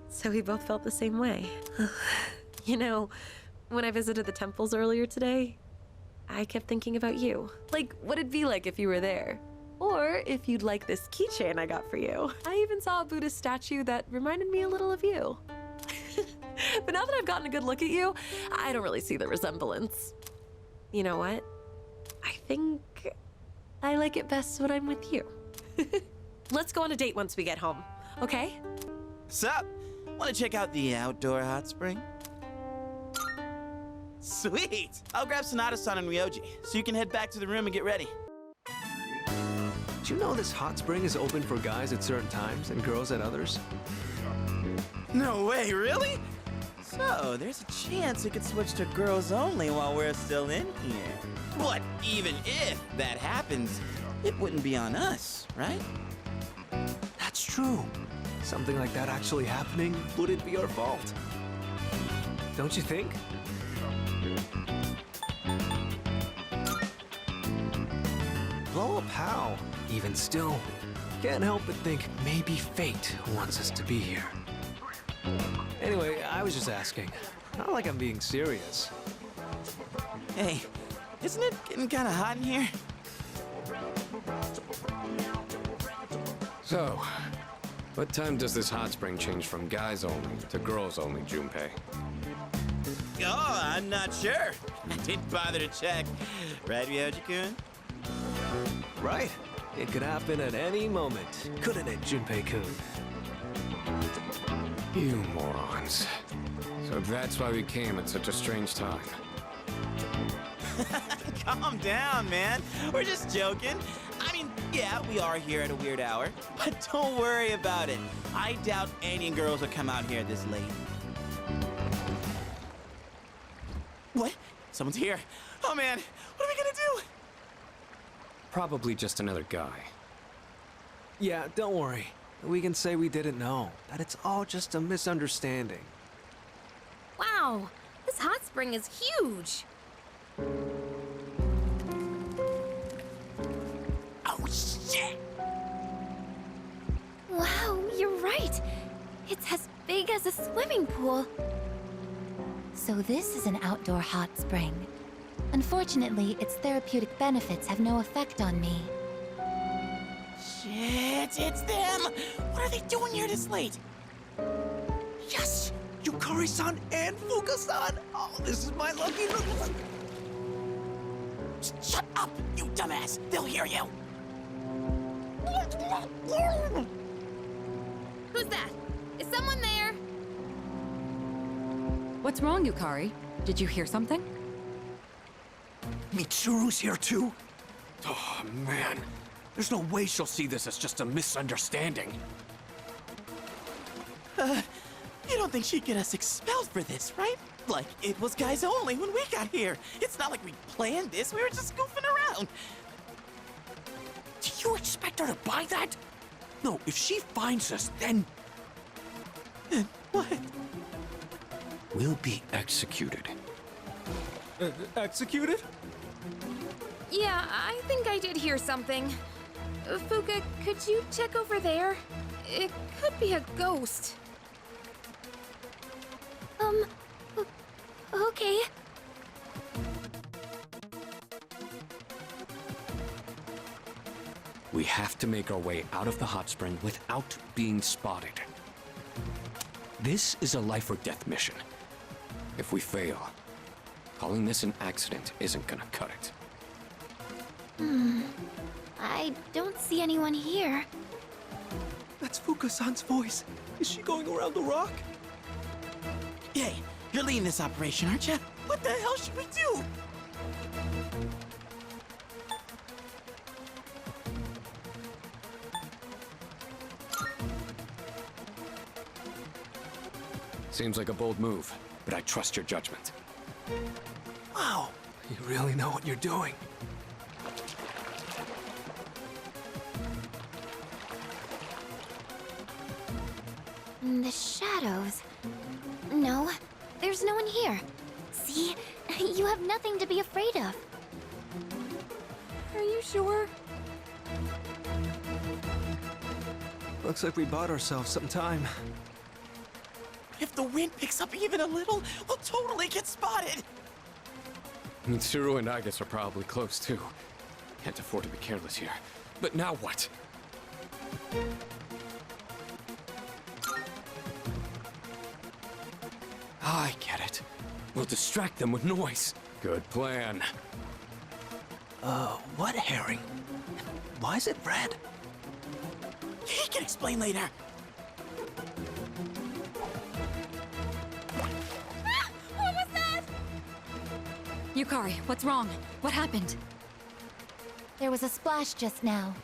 So we both felt the same way. You know, when I visited the temples earlier today, I kept thinking about you. Like, what it'd be like if you were there. Or if you'd like this keychain I got for you. I even saw a Buddhist statue that reminded me a little of you. But now that I've gotten a good look at you, I don't really see the resemblance. You know what? I think I like it best when I'm with you. Let's go on a date once we get home, okay? Sup? Want to check out the outdoor hot spring? Sweet! I'll grab Sonata-san and Ryoji, so you can head back to the room and get ready. Did you know this hot spring is open for guys at certain times and girls at others? No way, really? So, there's a chance it could switch to girls only while we're still in here. But even if that happens, it wouldn't be on us, right? That's true. Something like that actually happening wouldn't be our fault. Don't you think? Blow up how? Even still, can't help but think maybe fate wants us to be here. Anyway, I was just asking. Not like I'm being serious. Hey, isn't it getting kind of hot in here? So, what time does this hot spring change from guys only to girls only, Junpei? Oh, I'm not sure. I didn't bother to check. Right, Ryoji-kun? Right. It could happen at any moment, couldn't it, Junpei-kun? You morons. So that's why we came at such a strange time. Calm down, man. We're just joking. I mean, yeah, we are here at a weird hour, but don't worry about it. I doubt any girls will come out here this late. What? Someone's here. Oh, man. What are we gonna do? Probably just another guy. Yeah, don't worry. We can say we didn't know, that it's all just a misunderstanding. Wow, this hot spring is huge. Oh, shit! Wow, you're right. It's as big as a swimming pool. So this is an outdoor hot spring. Unfortunately, its therapeutic benefits have no effect on me. Shit, it's them! What are they doing here this late? Yes! Yukari-san and Fuka-san! Oh, this is my lucky look! Shut up, you dumbass! They'll hear you! Who's that? Is someone there? What's wrong, Yukari? Did you hear something? Mitsuru's here too? Oh, man. There's no way she'll see this as just a misunderstanding. You don't think she'd get us expelled for this, right? Like, it was guys only when we got here. It's not like we planned this, we were just goofing around. Do you expect her to buy that? No, if she finds us, then... Then what? We'll be executed. Executed? Yeah, I think I did hear something. Fuka, could you check over there? It could be a ghost. Okay. We have to make our way out of the hot spring without being spotted. This is a life or death mission. If we fail, calling this an accident isn't gonna cut it. I don't see anyone here. That's Fuka-san's voice. Is she going around the rock? Hey, you're leading this operation, aren't you? What the hell should we do? Seems like a bold move, but I trust your judgment. Wow, you really know what you're doing. The shadows. No, there's no one here. See? You have nothing to be afraid of. Are you sure? Looks like we bought ourselves some time. If the wind picks up even a little, we'll totally get spotted. Mitsuru and Agus are probably close too. Can't afford to be careless here. But now what? I get it. We'll distract them with noise. Good plan. What herring? Why is it red? He can explain later. What was that? Yukari, what's wrong? What happened? There was a splash just now.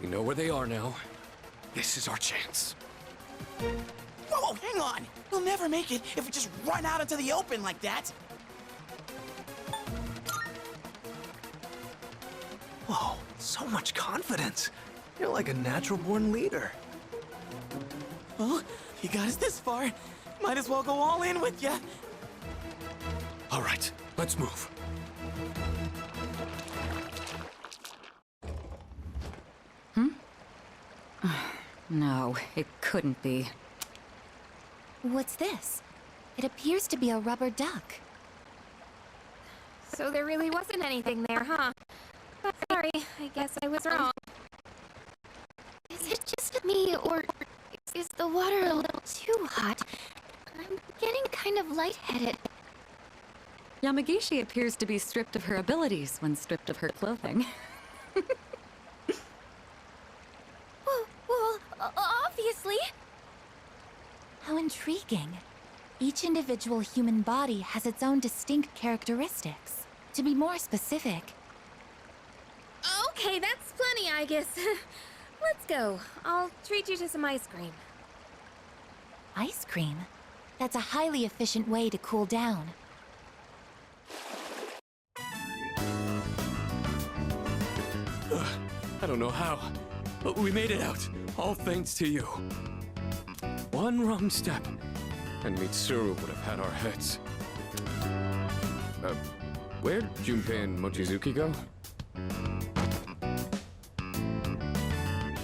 We know where they are now. This is our chance. Whoa, hang on! We'll never make it if we just run out into the open like that. Whoa, so much confidence. You're like a natural-born leader. Well, you got us this far. Might as well go all in with ya. All right, let's move. No, it couldn't be. What's this? It appears to be a rubber duck. So there really wasn't anything there, huh? Sorry, I guess I was wrong. Is it just me, or is the water a little too hot? I'm getting kind of lightheaded. Yamagishi appears to be stripped of her abilities when stripped of her clothing. Well, obviously. How intriguing. Each individual human body has its own distinct characteristics. To be more specific... Okay, that's plenty, I guess. Let's go. I'll treat you to some ice cream. Ice cream? That's a highly efficient way to cool down. I don't know how, but we made it out. All thanks to you. One wrong step, and Mitsuru would have had our heads. Where'd Junpei and Mochizuki go?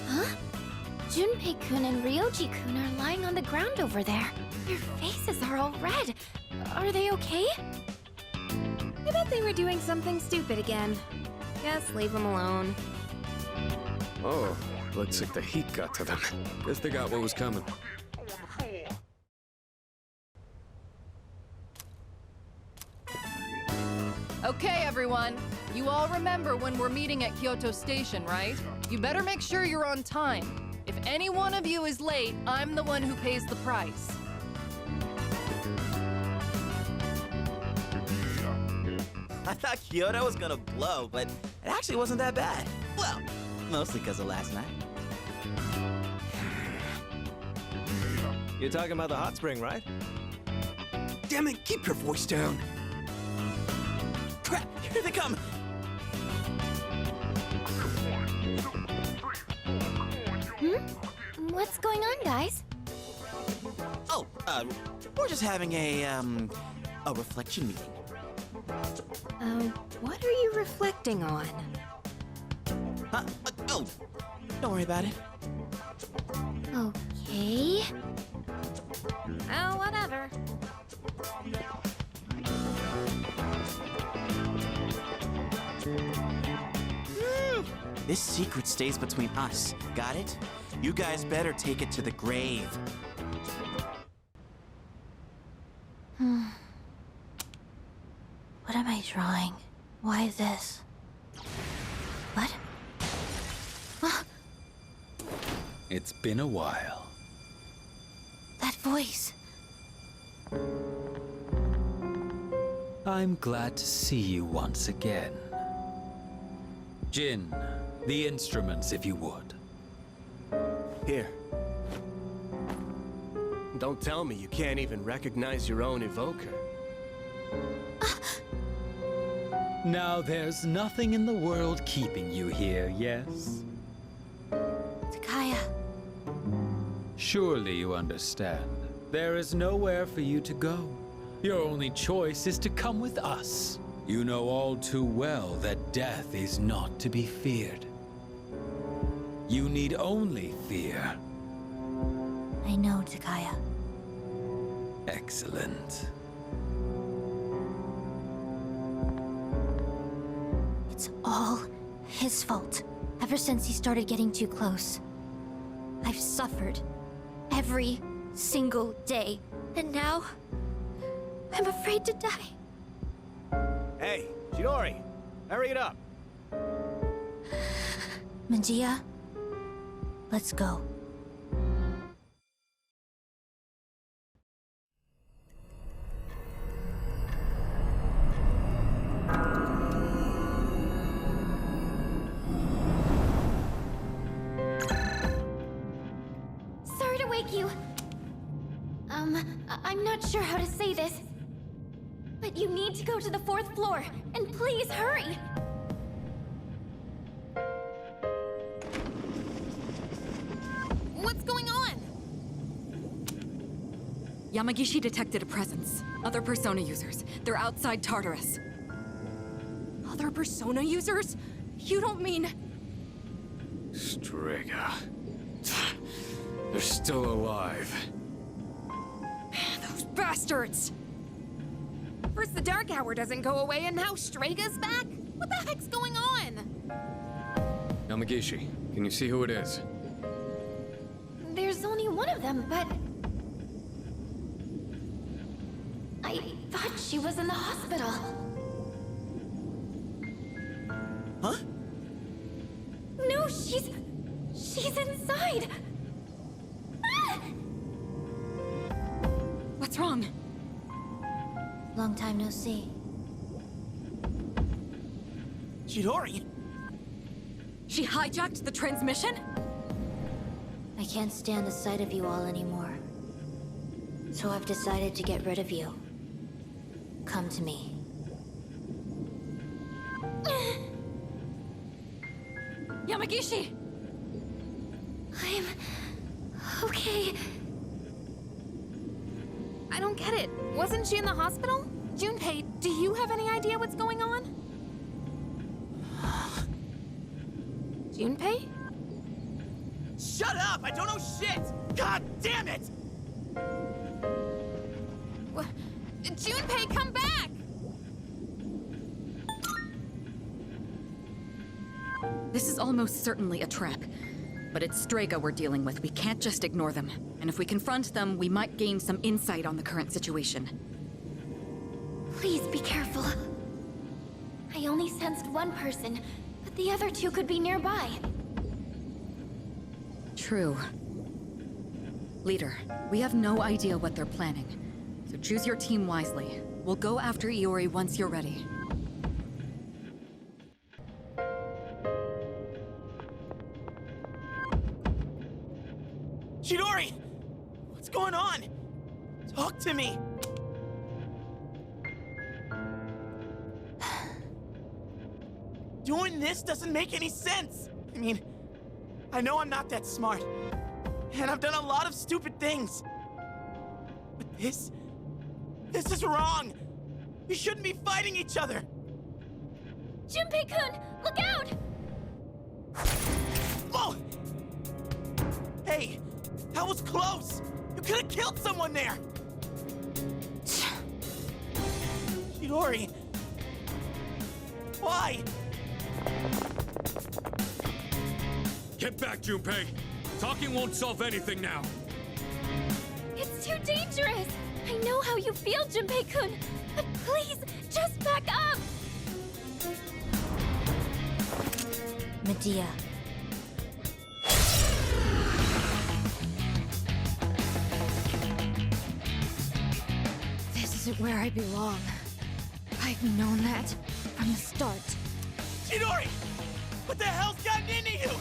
Huh? Junpei-kun and Ryoji-kun are lying on the ground over there. Their faces are all red. Are they okay? I bet they were doing something stupid again. Guess leave them alone. Oh, looks like the heat got to them. Guess they got what was coming. Okay, everyone. You all remember when we're meeting at Kyoto Station, right? You better make sure you're on time. If any one of you is late, I'm the one who pays the price. I thought Kyoto was gonna blow, but it actually wasn't that bad. Well, mostly because of last night. You're talking about the hot spring, right? Damn it, keep your voice down. Crap, here they come! What's going on, guys? Oh, we're just having a reflection meeting. What are you reflecting on? Huh? Oh, don't worry about it. Okay. Oh, whatever. This secret stays between us. Got it? You guys better take it to the grave. What am I drawing? Why this? What? It's been a while. That voice. I'm glad to see you once again. Jin, the instruments, if you would. Here. Don't tell me you can't even recognize your own evoker. Now there's nothing in the world keeping you here, yes? Takaya. Surely you understand. There is nowhere for you to go. Your only choice is to come with us. You know all too well that death is not to be feared. You need only fear. I know, Takaya. Excellent. It's all his fault. Ever since he started getting too close. I've suffered every single day. And now, I'm afraid to die. Hey, Chidori, hurry it up. Medea, let's go. Sorry to wake you. I'm not sure how to say this, but you need to go to the 4th floor, and please hurry! What's going on? Yamagishi detected a presence. Other Persona users. They're outside Tartarus. Other Persona users? You don't mean... Strea. They're still alive. Those bastards! First the Dark Hour doesn't go away, and now Strega's back? What the heck's going on? Yamagishi, can you see who it is? There's only one of them, but... I thought she was in the hospital. Huh? No, she's inside! Ah! What's wrong? Long time no see. Chidori? She hijacked the transmission? I can't stand the sight of you all anymore. So I've decided to get rid of you. Come to me. Yamagishi! I'm... okay. I don't get it. Wasn't she in the hospital? Junpei, do you have any idea what's going on? Junpei? Shut up! I don't know shit! God damn it! What? Junpei, come back! This is almost certainly a trap. But it's Strea we're dealing with. We can't just ignore them. And if we confront them, we might gain some insight on the current situation. Please be careful. I only sensed one person, but the other two could be nearby. True. Leader, we have no idea what they're planning, so choose your team wisely. We'll go after Iori once you're ready. Chidori! What's going on? Talk to me! Doing this doesn't make any sense! I mean, I know I'm not that smart, and I've done a lot of stupid things. But this is wrong! We shouldn't be fighting each other! Junpei-kun, look out! Whoa! Hey, that was close! You could have killed someone there! Chidori! Why? Get back, Junpei! Talking won't solve anything now! It's too dangerous! I know how you feel, Junpei-kun, but please, just back up! Medea. This isn't where I belong. I've known that from the start. Chidori! What the hell's gotten into you?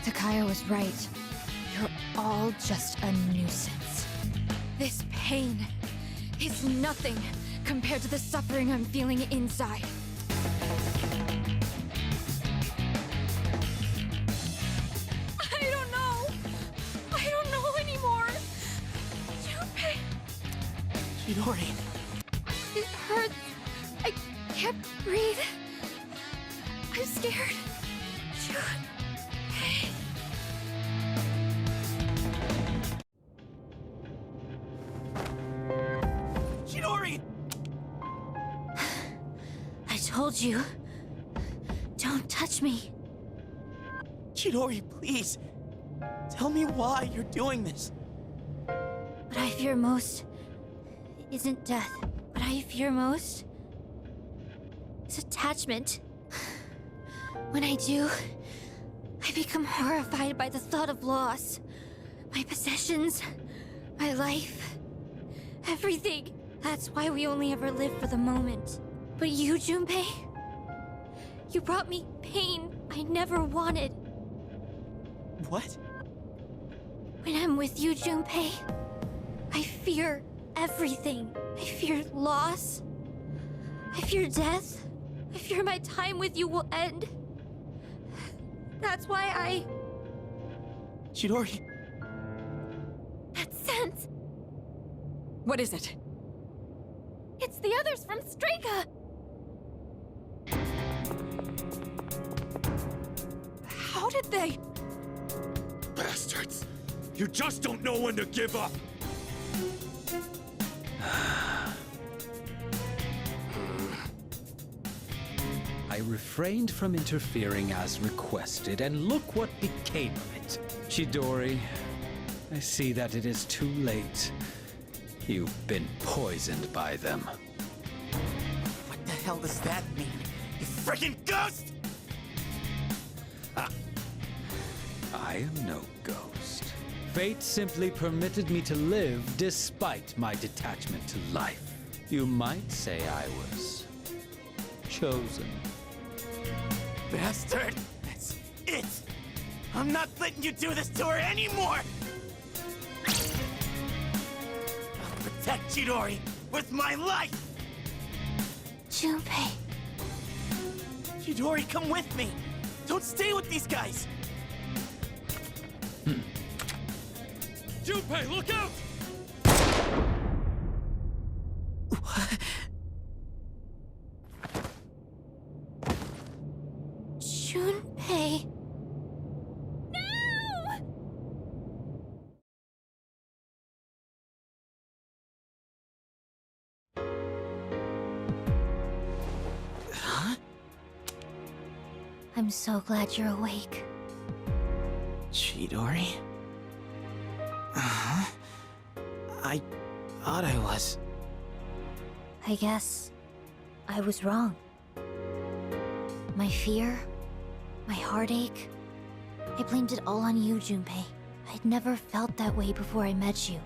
Takaya was right. You're all just a nuisance. This pain is nothing compared to the suffering I'm feeling inside. I don't know anymore! Junpei! Chidori. It hurts. I can't breathe. I'm scared. Junpei. Chidori! I told you. Don't touch me. Chidori, please. Tell me why you're doing this. What I fear most isn't death. What I fear most is attachment. When I do, I become horrified by the thought of loss. My possessions, my life, everything. That's why we only ever live for the moment. But you, Junpei, you brought me pain I never wanted. What? When I'm with you, Junpei, I fear everything. I fear loss. I fear death. I fear my time with you will end. That's why I... Chidori. That sense! What is it? It's the others from Strea! How did they? Bastards! You just don't know when to give up! I refrained from interfering as requested, and look what became of it. Chidori, I see that it is too late. You've been poisoned by them. What the hell does that mean? You freaking ghost! Ha! I am no ghost. Fate simply permitted me to live despite my detachment to life. You might say I was chosen. Bastard! That's it! I'm not letting you do this to her anymore! I'll protect Chidori with my life! Junpei. Chidori, come with me! Don't stay with these guys! Junpei, look out! Junpei. Huh? I'm so glad you're awake. Chidori? Uh-huh. I thought I was. I guess I was wrong. My fear, my heartache, I blamed it all on you, Junpei. I'd never felt that way before I met you.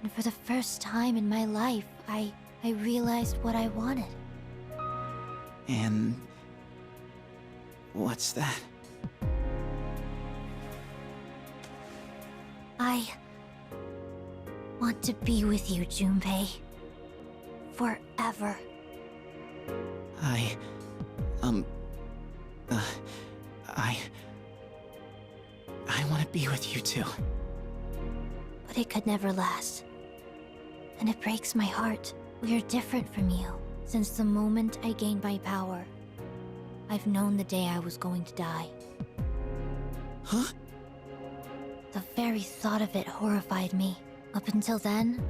And for the first time in my life, I realized what I wanted. And... what's that? I want to be with you, Junpei. Forever. I want to be with you too. But it could never last. And it breaks my heart. We're different from you. Since the moment I gained my power, I've known the day I was going to die. Huh? The very thought of it horrified me. Up until then,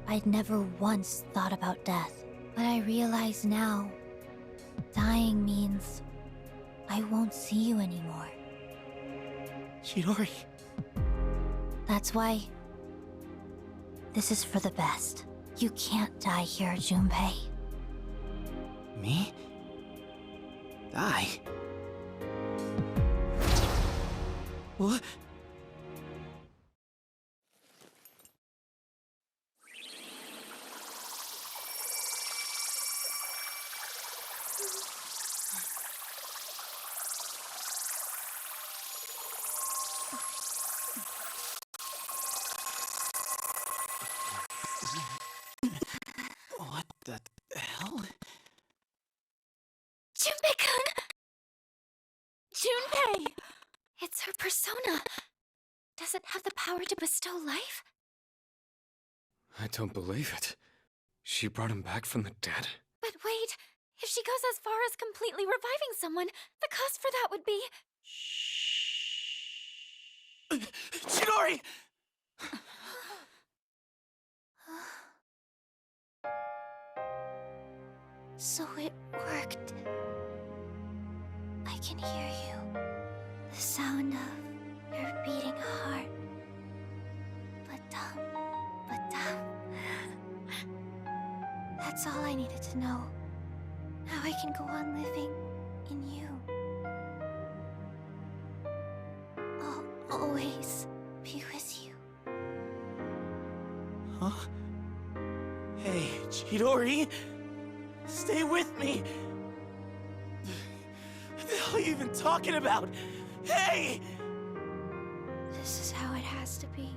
I'd never once thought about death. But I realize now, dying means I won't see you anymore. Chidori. That's why this is for the best. You can't die here, Junpei. Me? Die? What? What the hell? Junpei-kun! Junpei! It's her persona. Does it have the power to bestow life? I don't believe it. She brought him back from the dead? But wait, if she goes as far as completely reviving someone, the cost for that would be... Chidori! So it worked. I can hear you. The sound of your beating heart. But that's all I needed to know. Now I can go on living in you. I'll always be with you. Huh? Hey, Chidori! Stay with me! What the hell are you even talking about? Hey! This is how it has to be.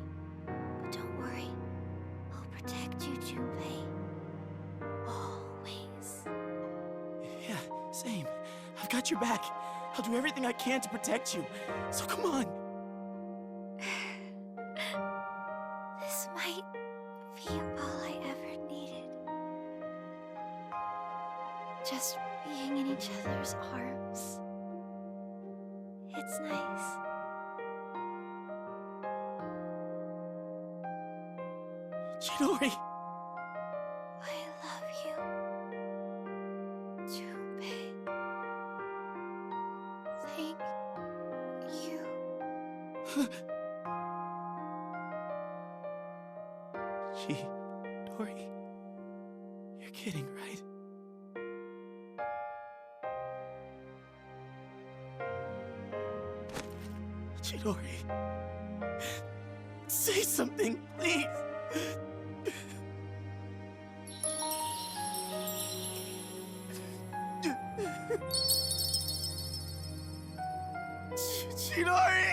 But don't worry. I'll protect you, Junpei. Always. Yeah, same. I've got your back. I'll do everything I can to protect you. So come on. This might be all I ever needed. Just being in each other's arms. It's nice. Chidori! I love you, Junpei. Thank you. Chidori, you're kidding, right? Chidori, say something, please. Chidori!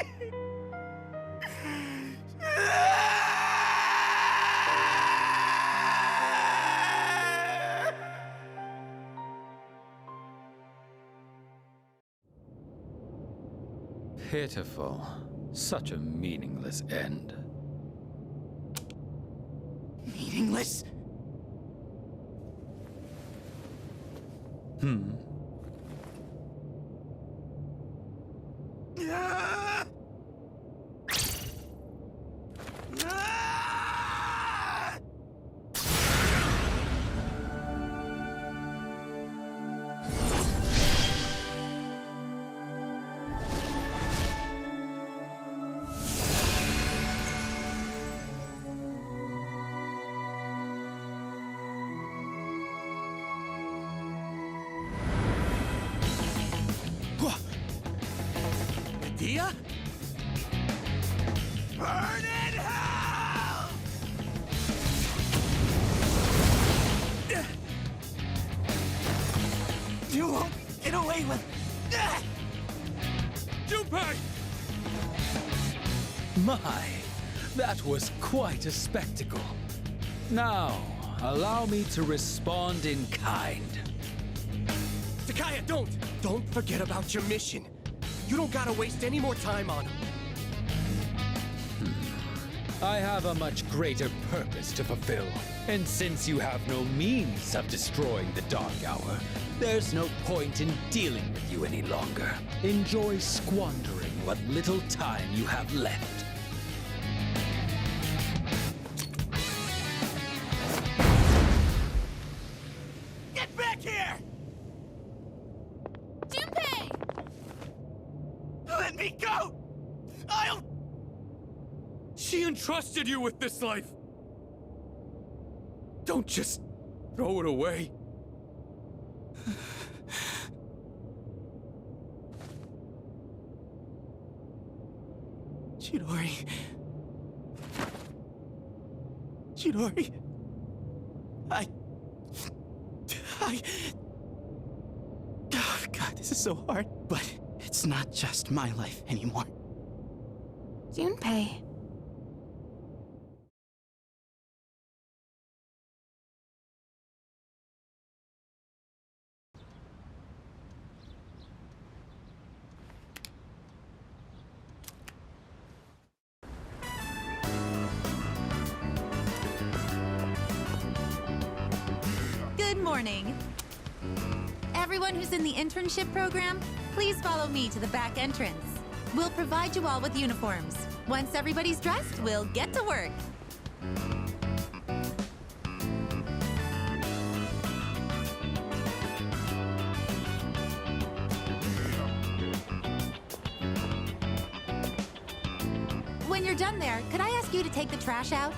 Pitiful. Such a meaningless end. Meaningless? ya? Burn in hell! You won't get away with... Junpei! My, that was quite a spectacle. Now, allow me to respond in kind. Takaya, don't! Don't forget about your mission. You don't gotta waste any more time on him. I have a much greater purpose to fulfill. And since you have no means of destroying the Dark Hour, there's no point in dealing with you any longer. Enjoy squandering what little time you have left. Get back here! Junpei! Let me go! I'll... She entrusted you with this life. Don't just throw it away. Chidori. Chidori. Oh, God, this is so hard. But it's not just my life anymore. Junpei. Good morning. Everyone who's in the internship program, please follow me to the back entrance. We'll provide you all with uniforms. Once everybody's dressed, we'll get to work. When you're done there, could I ask you to take the trash out?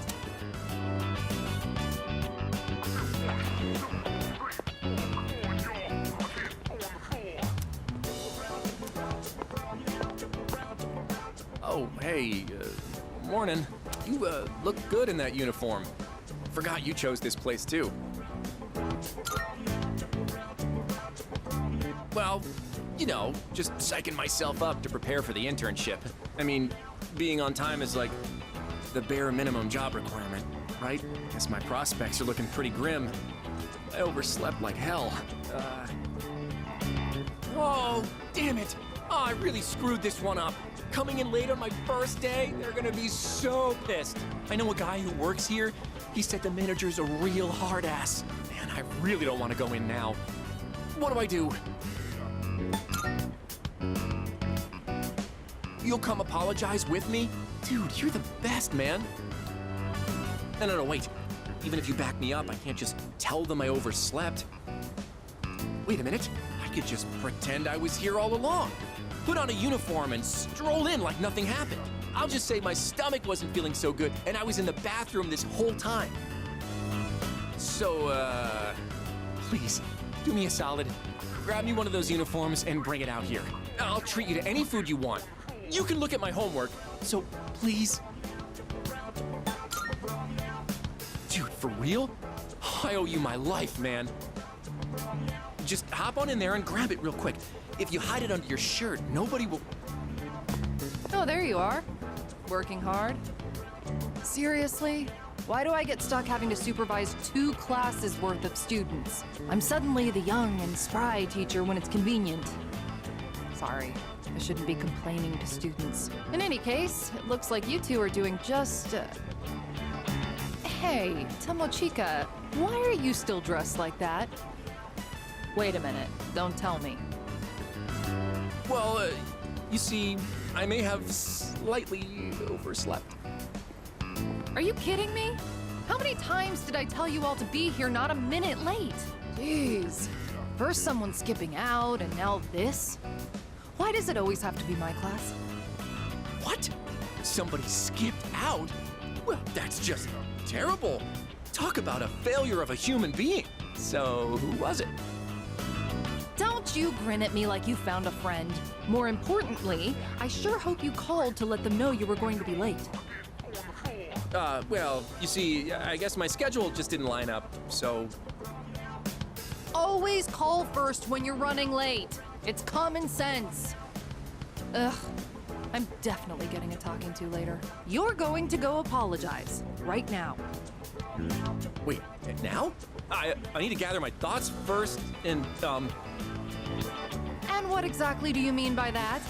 Oh, hey, morning. You, look good in that uniform. Forgot you chose this place, too. Well, you know, just psyching myself up to prepare for the internship. I mean, being on time is like the bare minimum job requirement, right? Guess my prospects are looking pretty grim. I overslept like hell. Oh, damn it! Oh, I really screwed this one up. Coming in late on my first day, they're gonna be so pissed. I know a guy who works here. He said the manager's a real hard ass. Man, I really don't want to go in now. What do I do? You'll come apologize with me? Dude, you're the best, man. No, wait. Even if you back me up, I can't just tell them I overslept. Wait a minute. I could just pretend I was here all along. Put on a uniform and stroll in like nothing happened. I'll just say my stomach wasn't feeling so good and I was in the bathroom this whole time. So, please, do me a solid. Grab me one of those uniforms and bring it out here. I'll treat you to any food you want. You can look at my homework, so please. Dude, for real? I owe you my life, man. Just hop on in there and grab it real quick. If you hide it under your shirt, nobody will... Oh, there you are. Working hard. Seriously? Why do I get stuck having to supervise 2 classes worth of students? I'm suddenly the young and spry teacher when it's convenient. Sorry, I shouldn't be complaining to students. In any case, it looks like you two are doing just... Hey, Tomochika, why are you still dressed like that? Wait a minute, don't tell me. Well, you see, I may have slightly overslept. Are you kidding me? How many times did I tell you all to be here not a minute late? Jeez. First someone skipping out, and now this? Why does it always have to be my class? What? Somebody skipped out? Well, that's just terrible. Talk about a failure of a human being. So, who was it? Don't Don't you grin at me like you found a friend. More importantly, I sure hope you called to let them know you were going to be late. Well, you see, I guess my schedule just didn't line up, so... Always call first when you're running late. It's common sense. Ugh. I'm definitely getting a talking to later. You're going to go apologize. Right now. Wait, now? I need to gather my thoughts first, and, And what exactly do you mean by that?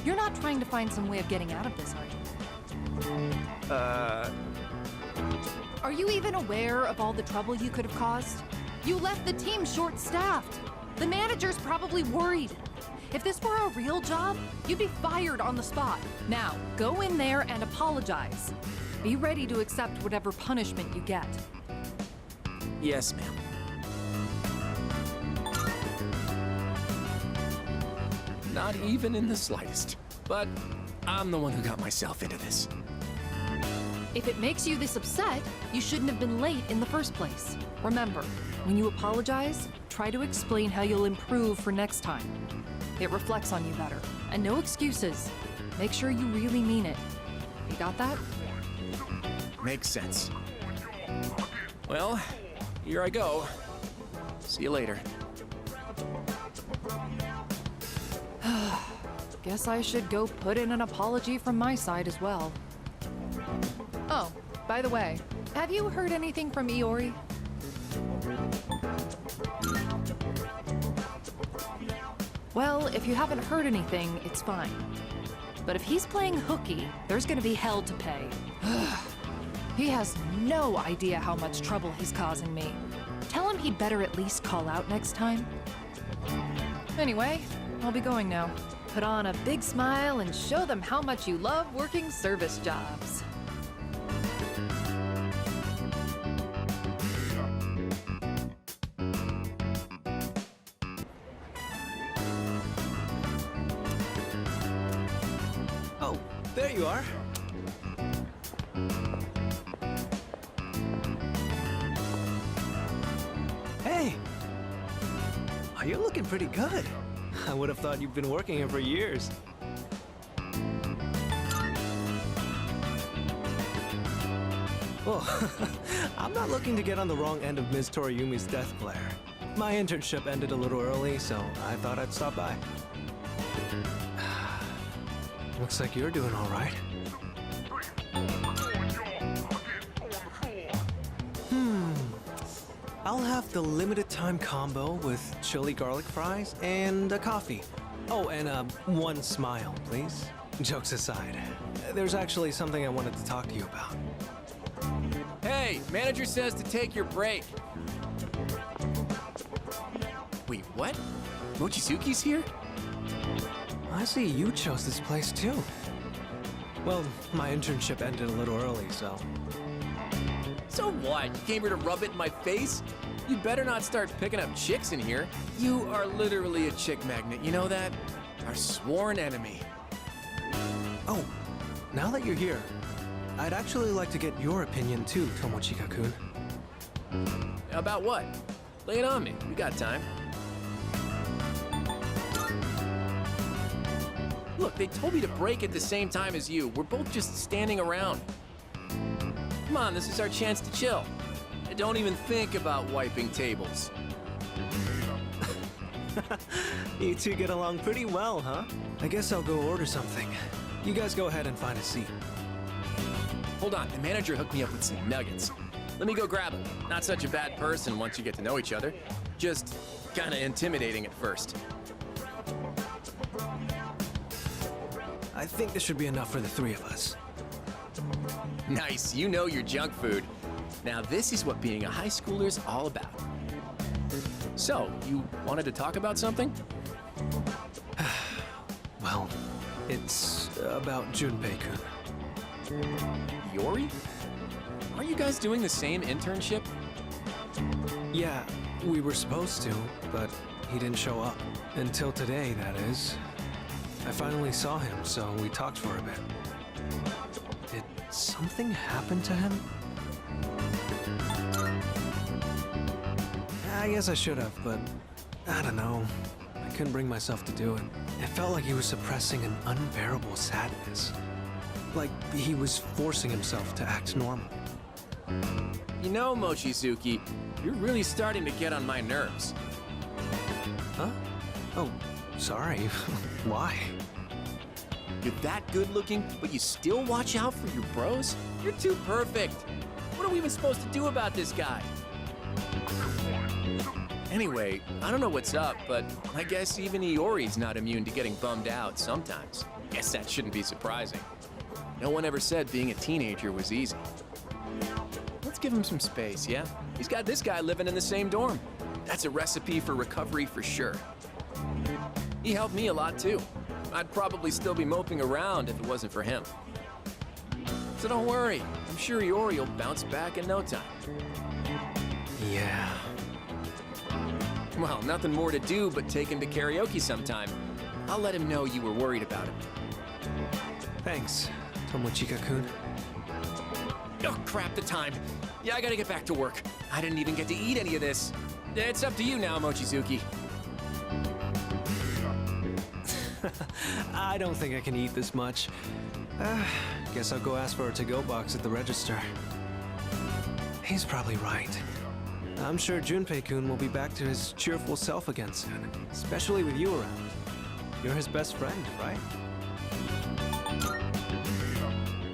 You're not trying to find some way of getting out of this, are you? Are you even aware of all the trouble you could have caused? You left the team short-staffed. The manager's probably worried. If this were a real job, you'd be fired on the spot. Now, go in there and apologize. Be ready to accept whatever punishment you get. Yes, ma'am. Not even in the slightest. But I'm the one who got myself into this. If it makes you this upset, you shouldn't have been late in the first place. Remember, when you apologize, try to explain how you'll improve for next time. It reflects on you better. And no excuses. Make sure you really mean it. You got that? Makes sense. Well, here I go. See you later. Guess I should go put in an apology from my side as well. Oh, by the way, have you heard anything from Iori? Well, if you haven't heard anything, it's fine. But if he's playing hooky, there's gonna be hell to pay. He has no idea how much trouble he's causing me. Tell him he'd better at least call out next time. Anyway, I'll be going now. Put on a big smile and show them how much you love working service jobs. Oh, there you are. Hey! Oh, you're looking pretty good. I would have thought you've been working here for years. Oh, I'm not looking to get on the wrong end of Ms. Toriyumi's death glare. My internship ended a little early, so I thought I'd stop by. Looks like you're doing all right. I'll have the limited time combo with chili garlic fries and a coffee. Oh, and one smile, please. Jokes aside, there's actually something I wanted to talk to you about. Hey, manager says to take your break. Wait, what? Mochizuki's here? I see you chose this place too. Well, my internship ended a little early, so... So what? You came here to rub it in my face? You better not start picking up chicks in here. You are literally a chick magnet, you know that? Our sworn enemy. Oh, now that you're here, I'd actually like to get your opinion too, Tomochika-kun. About what? Lay it on me. We got time. Look, they told me to break at the same time as you. We're both just standing around. Come on, this is our chance to chill. Don't even think about wiping tables. You two get along pretty well, huh? I guess I'll go order something. You guys go ahead and find a seat. Hold on, the manager hooked me up with some nuggets. Let me go grab them. Not such a bad person once you get to know each other. Just kinda intimidating at first. I think this should be enough for the three of us. Nice, you know your junk food. Now this is what being a high schooler is all about. So, you wanted to talk about something? Well, it's about Junpei-kun. Yori? Are you guys doing the same internship? Yeah, we were supposed to, but he didn't show up. Until today, that is. I finally saw him, so we talked for a bit. Did something happen to him? I guess I should have, but I don't know. I couldn't bring myself to do it. It felt like he was suppressing an unbearable sadness. Like he was forcing himself to act normal. You know, Mochizuki, you're really starting to get on my nerves. Huh? Oh, sorry. Why? You're that good looking, but you still watch out for your bros? You're too perfect. What are we even supposed to do about this guy? Anyway, I don't know what's up, but I guess even Iori's not immune to getting bummed out sometimes. Guess that shouldn't be surprising. No one ever said being a teenager was easy. Let's give him some space, yeah? He's got this guy living in the same dorm. That's a recipe for recovery for sure. He helped me a lot too. I'd probably still be moping around if it wasn't for him. So don't worry, I'm sure Iori will bounce back in no time. Yeah. Well, nothing more to do but take him to karaoke sometime. I'll let him know you were worried about him. Thanks, Tomochika-kun. Oh, crap, the time. Yeah, I gotta get back to work. I didn't even get to eat any of this. It's up to you now, Mochizuki. I don't think I can eat this much. Guess I'll go ask for a to-go box at the register. He's probably right. I'm sure Junpei-kun will be back to his cheerful self again soon, especially with you around. You're his best friend, right?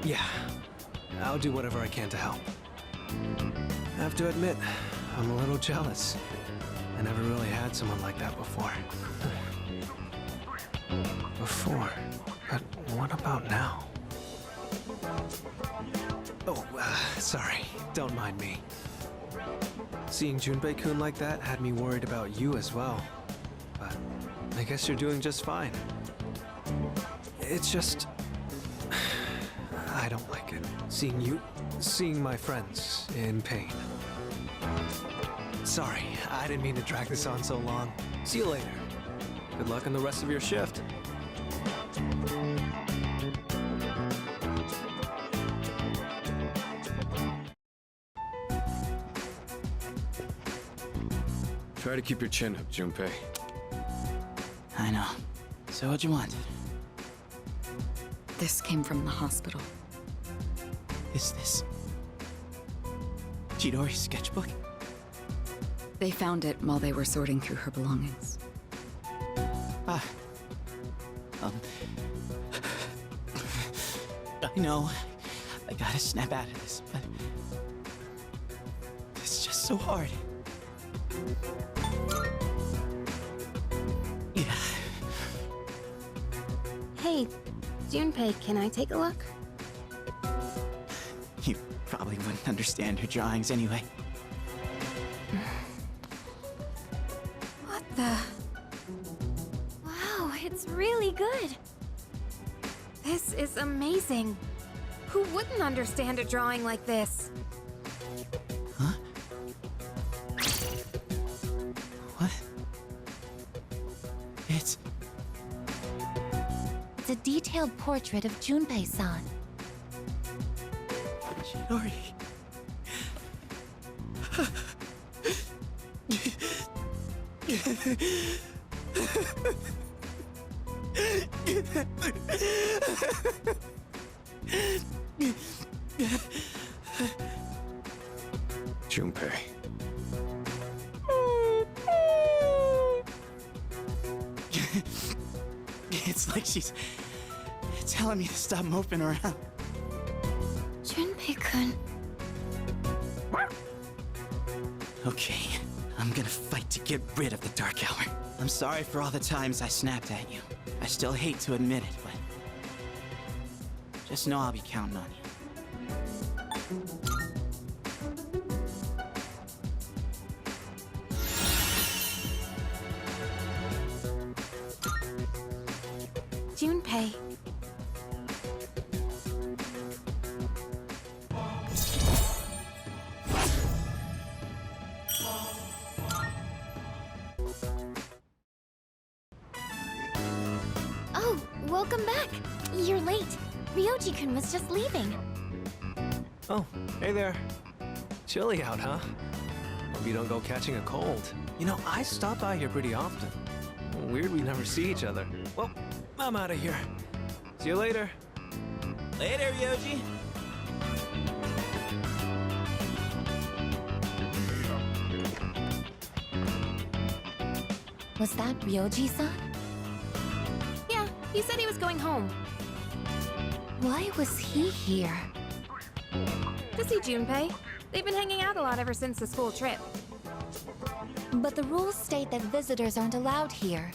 Yeah, I'll do whatever I can to help. I have to admit, I'm a little jealous. I never really had someone like that before. But what about now? Oh, sorry, don't mind me. Seeing Junpei-kun like that had me worried about you as well. But I guess you're doing just fine. It's just... I don't like it. Seeing my friends in pain. Sorry, I didn't mean to drag this on so long. See you later. Good luck on the rest of your shift. Try to keep your chin up, Junpei. I know. So what'd you want? This came from the hospital. Is this... Chidori's sketchbook? They found it while they were sorting through her belongings. I know. I gotta snap out of this, but... It's just so hard. Yeah. Hey, Junpei, can I take a look? You probably wouldn't understand her drawings anyway. What the... Wow, it's really good. This is amazing. Who wouldn't understand a drawing like this? Huh? What? It's a detailed portrait of Junpei-san. Chidori. Junpei. It's like she's telling me to stop moping around. Junpei-kun. Okay, I'm gonna fight to get rid of the Dark Hour. I'm sorry for all the times I snapped at you. I still hate to admit it, but just know I'll be counting on you. Junpei. Oh, welcome back. You're late. Ryoji-kun was just leaving. Oh, hey there. Chilly out, huh? Hope you don't go catching a cold. You know, I stop by here pretty often. Weird we never see each other. Well, I'm out of here. See you later. Later, Ryoji. Was that Ryoji-san? Yeah, he said he was going home. Why was he here? To see Junpei. They've been hanging out a lot ever since the school trip. But the rules state that visitors aren't allowed here.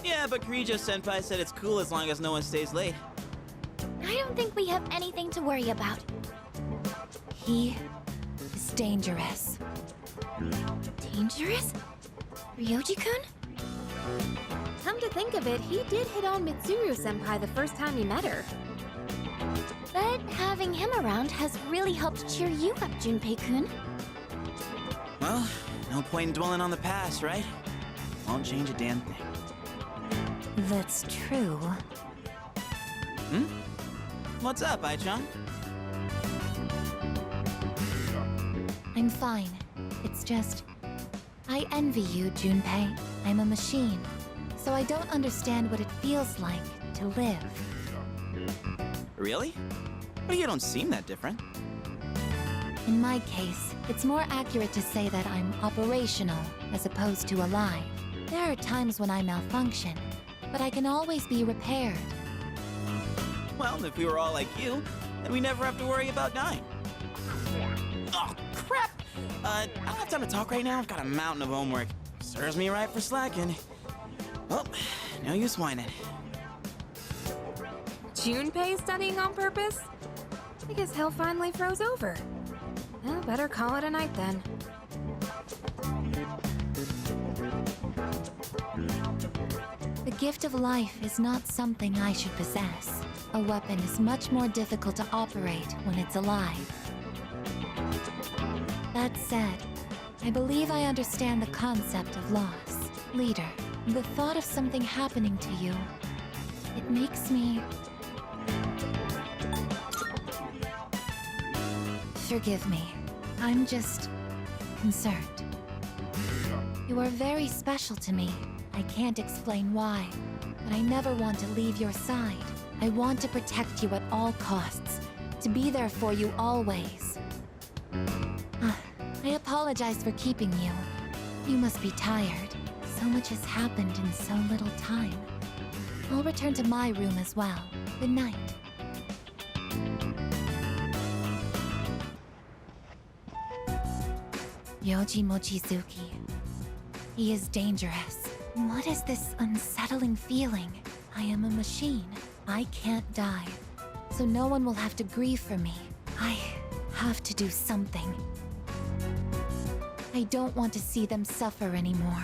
Yeah, but Kirijo-senpai said it's cool as long as no one stays late. I don't think we have anything to worry about. He is dangerous. Dangerous? Ryoji-kun? Come to think of it, he did hit on Mitsuru-senpai the first time he met her. But having him around has really helped cheer you up, Junpei-kun. Well, no point in dwelling on the past, right? Won't change a damn thing. That's true. Hmm? What's up, Ai-chan? I'm fine. It's just... I envy you, Junpei. I'm a machine, so I don't understand what it feels like to live. Really? Well, you don't seem that different. In my case, it's more accurate to say that I'm operational as opposed to alive. There are times when I malfunction, but I can always be repaired. Well, if we were all like you, then we never have to worry about dying. Oh, crap! I don't have time to talk right now. I've got a mountain of homework. Serves me right for slacking. Well, no use whining. Junpei studying on purpose? I guess hell finally froze over. Well, better call it a night then. The gift of life is not something I should possess. A weapon is much more difficult to operate when it's alive. That said, I believe I understand the concept of loss. Leader, the thought of something happening to you, it makes me... Forgive me. I'm just... concerned. You are very special to me. I can't explain why, but I never want to leave your side. I want to protect you at all costs, to be there for you always. I apologize for keeping you. You must be tired. So much has happened in so little time. I'll return to my room as well. Good night. Yoji Mochizuki. He is dangerous. What is this unsettling feeling? I am a machine. I can't die. So no one will have to grieve for me. I have to do something. I don't want to see them suffer anymore.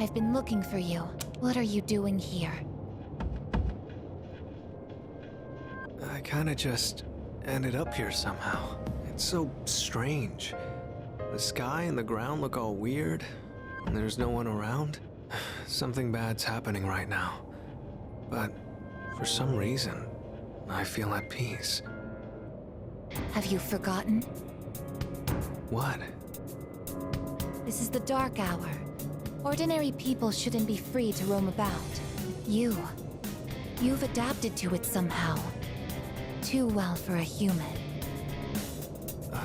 I've been looking for you. What are you doing here? I kinda just ended up here somehow. It's so strange. The sky and the ground look all weird, and there's no one around. Something bad's happening right now. But for some reason, I feel at peace. Have you forgotten? What? This is the dark hour. Ordinary people shouldn't be free to roam about. You've adapted to it somehow. Too well for a human. I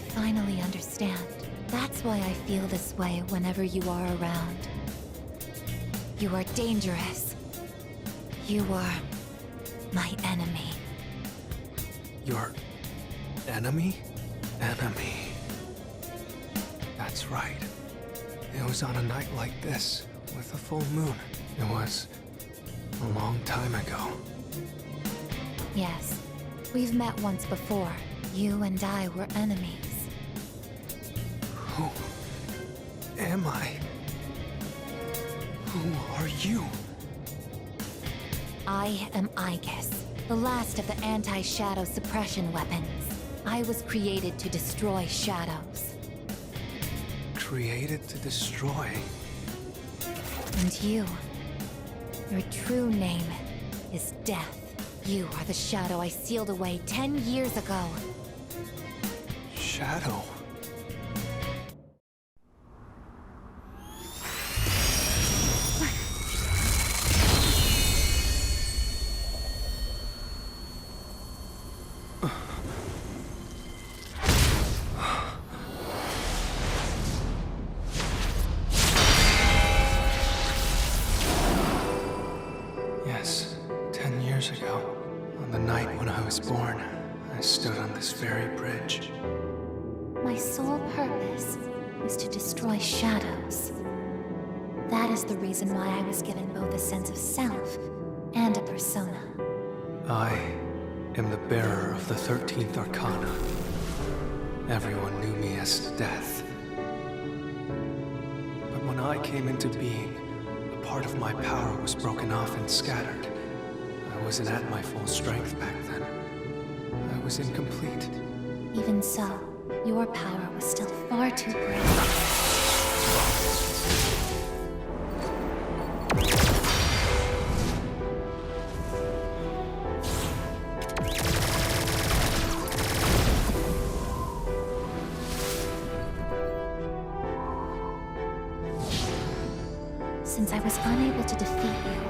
finally understand. That's why I feel this way whenever you are around. You are dangerous. You are my enemy. Your enemy? Enemy. That's right. It was on a night like this, with a full moon. It was a long time ago. Yes, we've met once before. You and I were enemies. Who am I? Who are you? I am Aegis, the last of the anti-shadow suppression weapons. I was created to destroy shadows. created to destroy. And you, your true name is Death. You are the shadow I sealed away 10 years ago. Shadow? Yes, 10 years ago, on the night when I was born, I stood on this very bridge. My sole purpose is to destroy shadows. That is the reason why I was given both a sense of self and a persona. I am the bearer of the 13th Arcana. Everyone knew me as Death. But when I came into being, a part of my power was broken off and scattered. I wasn't at my full strength back then. I was incomplete. Even so, your power was still far too great. Since I was unable to defeat you,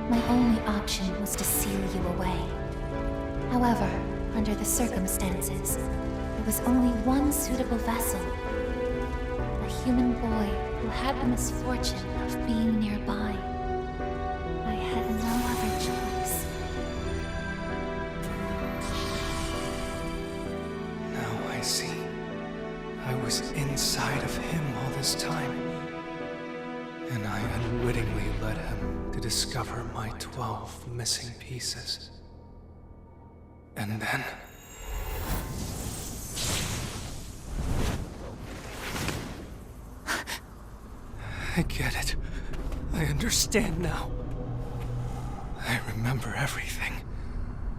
my only option was to seal you away. However, under the circumstances, there was only one suitable vessel. A human boy who had the misfortune of being nearby. I had no other choice. Now I see. I was inside of him all this time. And I unwittingly led him to discover my 12 missing pieces. And then... I get it. I understand now. I remember everything.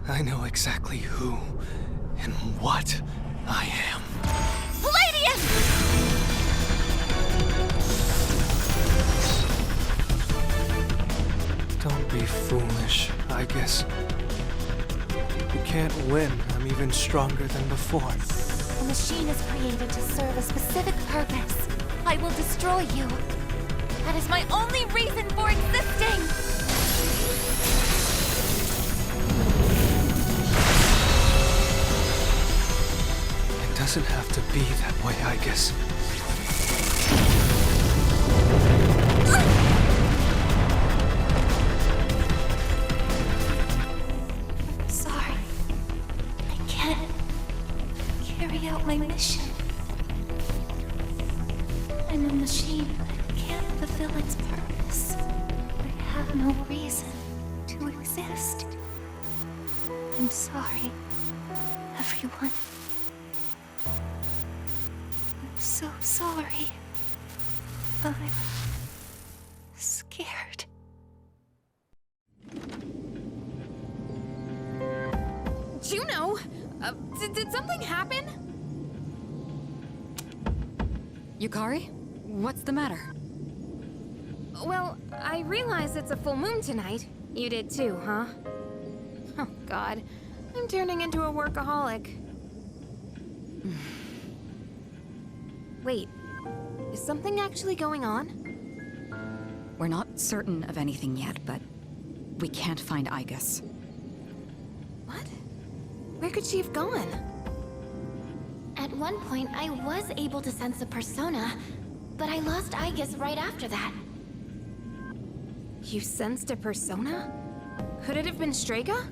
I know exactly who and what I am. Don't be foolish, I guess. You can't win. I'm even stronger than before. The machine is created to serve a specific purpose. I will destroy you. That is my only reason for existing! It doesn't have to be that way, I guess. Sorry. I can't carry out my mission. I'm a machine that can't fulfill its purpose. I have no reason to exist. I'm sorry, everyone. I'm so sorry. I'm scared. Juno! Did something happen? Yukari? What's the matter? Well, I realize it's a full moon tonight. You did too, huh? Oh, God. I'm turning into a workaholic. Wait. Is something actually going on? We're not certain of anything yet, but we can't find Aigis. What? Where could she have gone? At one point, I was able to sense a persona, but I lost Aigis right after that. You sensed a persona? Could it have been Strega?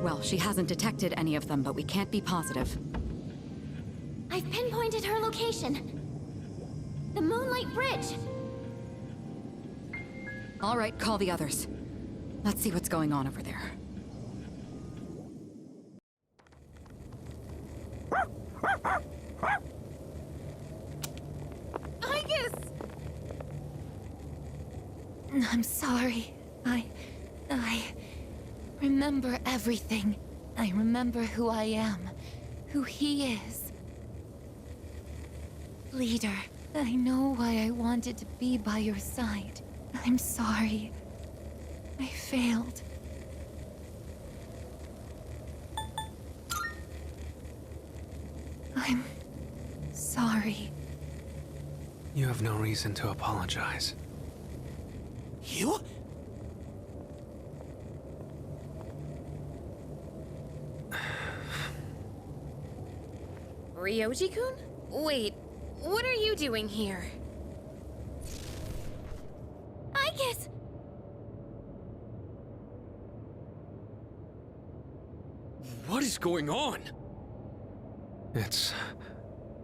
Well, she hasn't detected any of them, but we can't be positive. I've pinpointed her location. The Moonlight Bridge. All right, call the others. Let's see what's going on over there. Aigis! I'm sorry. I remember everything. I remember who I am, who he is. Leader, I know why I wanted to be by your side. I'm sorry. I failed. I'm sorry. You have no reason to apologize. You? Ryoji-kun? Wait, what are you doing here? I guess. What is going on? It's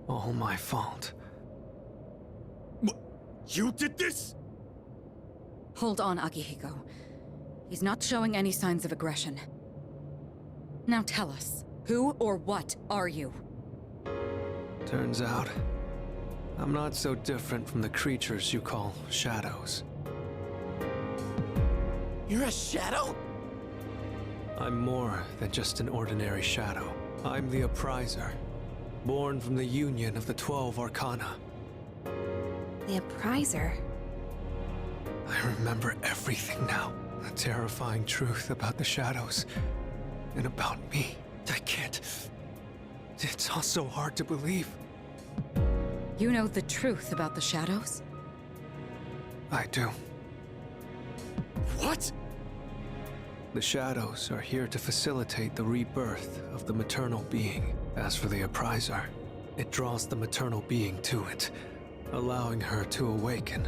all my fault. You did this? Hold on, Akihiko. He's not showing any signs of aggression. Now tell us, who or what are you? Turns out, I'm not so different from the creatures you call shadows. You're a shadow? I'm more than just an ordinary shadow. I'm the Appriser, born from the union of the 12 Arcana. The Appriser? I remember everything now. The terrifying truth about the shadows, and about me. I can't... It's all so hard to believe. You know the truth about the shadows? I do. What? The shadows are here to facilitate the rebirth of the maternal being. As for the Appriser, it draws the maternal being to it, allowing her to awaken.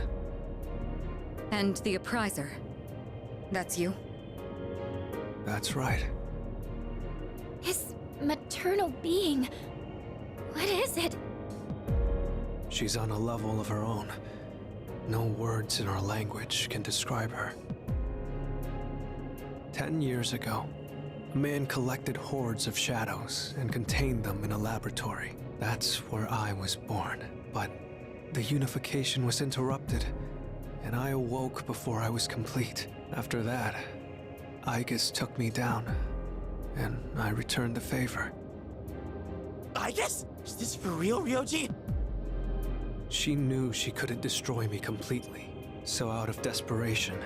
And the Appriser, that's you? That's right. His maternal being. What is it? She's on a level of her own. No words in our language can describe her. 10 years ago, a man collected hordes of shadows and contained them in a laboratory. That's where I was born. But the unification was interrupted, and I awoke before I was complete. After that, Aigis took me down, and I returned the favor. Aigis? Is this for real, Ryoji? She knew she couldn't destroy me completely, so out of desperation,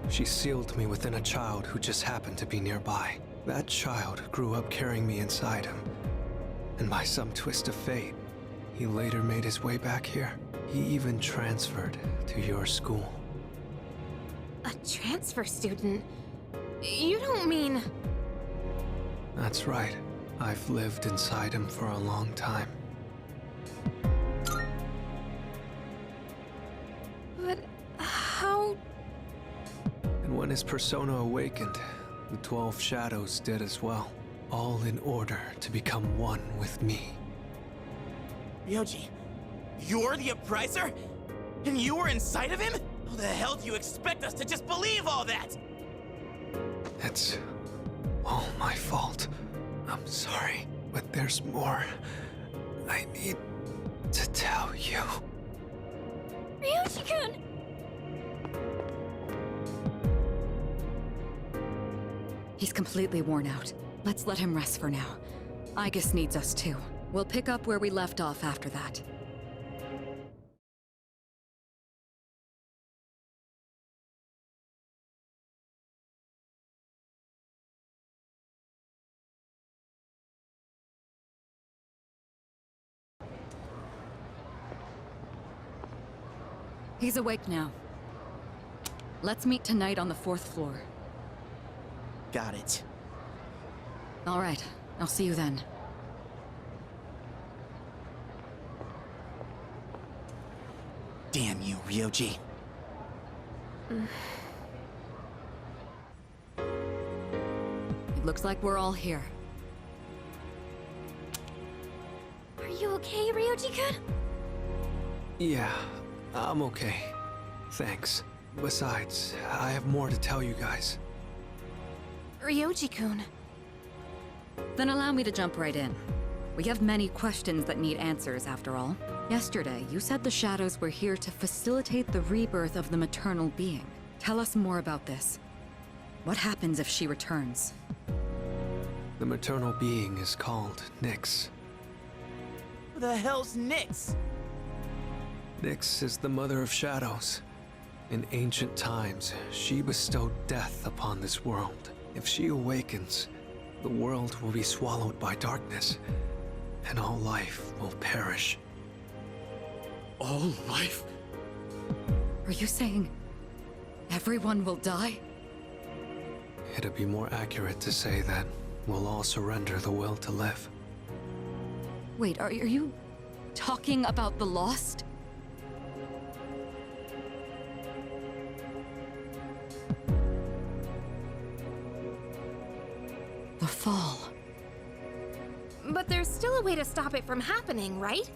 she sealed me within a child who just happened to be nearby. That child grew up carrying me inside him, and by some twist of fate, he later made his way back here. He even transferred to your school. A transfer student? You don't mean... That's right. I've lived inside him for a long time. But how... And when his persona awakened, the 12 shadows did as well. All in order to become one with me. Ryoji, you're the Appriser? And you were inside of him? How the hell do you expect us to just believe all that? It's all my fault. I'm sorry, but there's more I need to tell you. Ryoji-kun! He's completely worn out. Let's let him rest for now. Aigis needs us too. We'll pick up where we left off after that. He's awake now. Let's meet tonight on the 4th floor. Got it. All right, I'll see you then. Damn you, Ryoji. It looks like we're all here. Are you okay, Ryoji-kun? Yeah, I'm okay. Thanks. Besides, I have more to tell you guys. Ryoji-kun. Then allow me to jump right in. We have many questions that need answers, after all. Yesterday, you said the shadows were here to facilitate the rebirth of the maternal being. Tell us more about this. What happens if she returns? The maternal being is called NYX. Who the hell's NYX? Nyx is the mother of shadows. In ancient times, she bestowed death upon this world. If she awakens, the world will be swallowed by darkness, and all life will perish. All life? Are you saying everyone will die? It'd be more accurate to say that we'll all surrender the will to live. Wait, are you talking about the Lost? The Fall. But there's still a way to stop it from happening, right?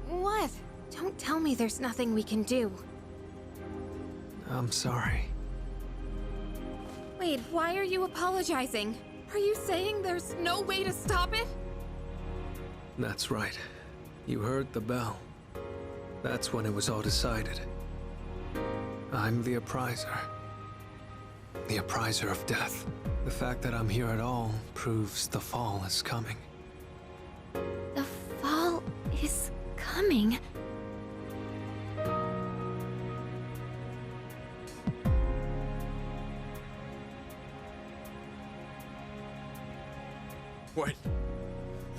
What? Don't tell me there's nothing we can do. I'm sorry. Wait, why are you apologizing? Are you saying there's no way to stop it? That's right. You heard the bell. That's when it was all decided. I'm the appriser. The appriser of death. The fact that I'm here at all proves the fall is coming. The fall is coming.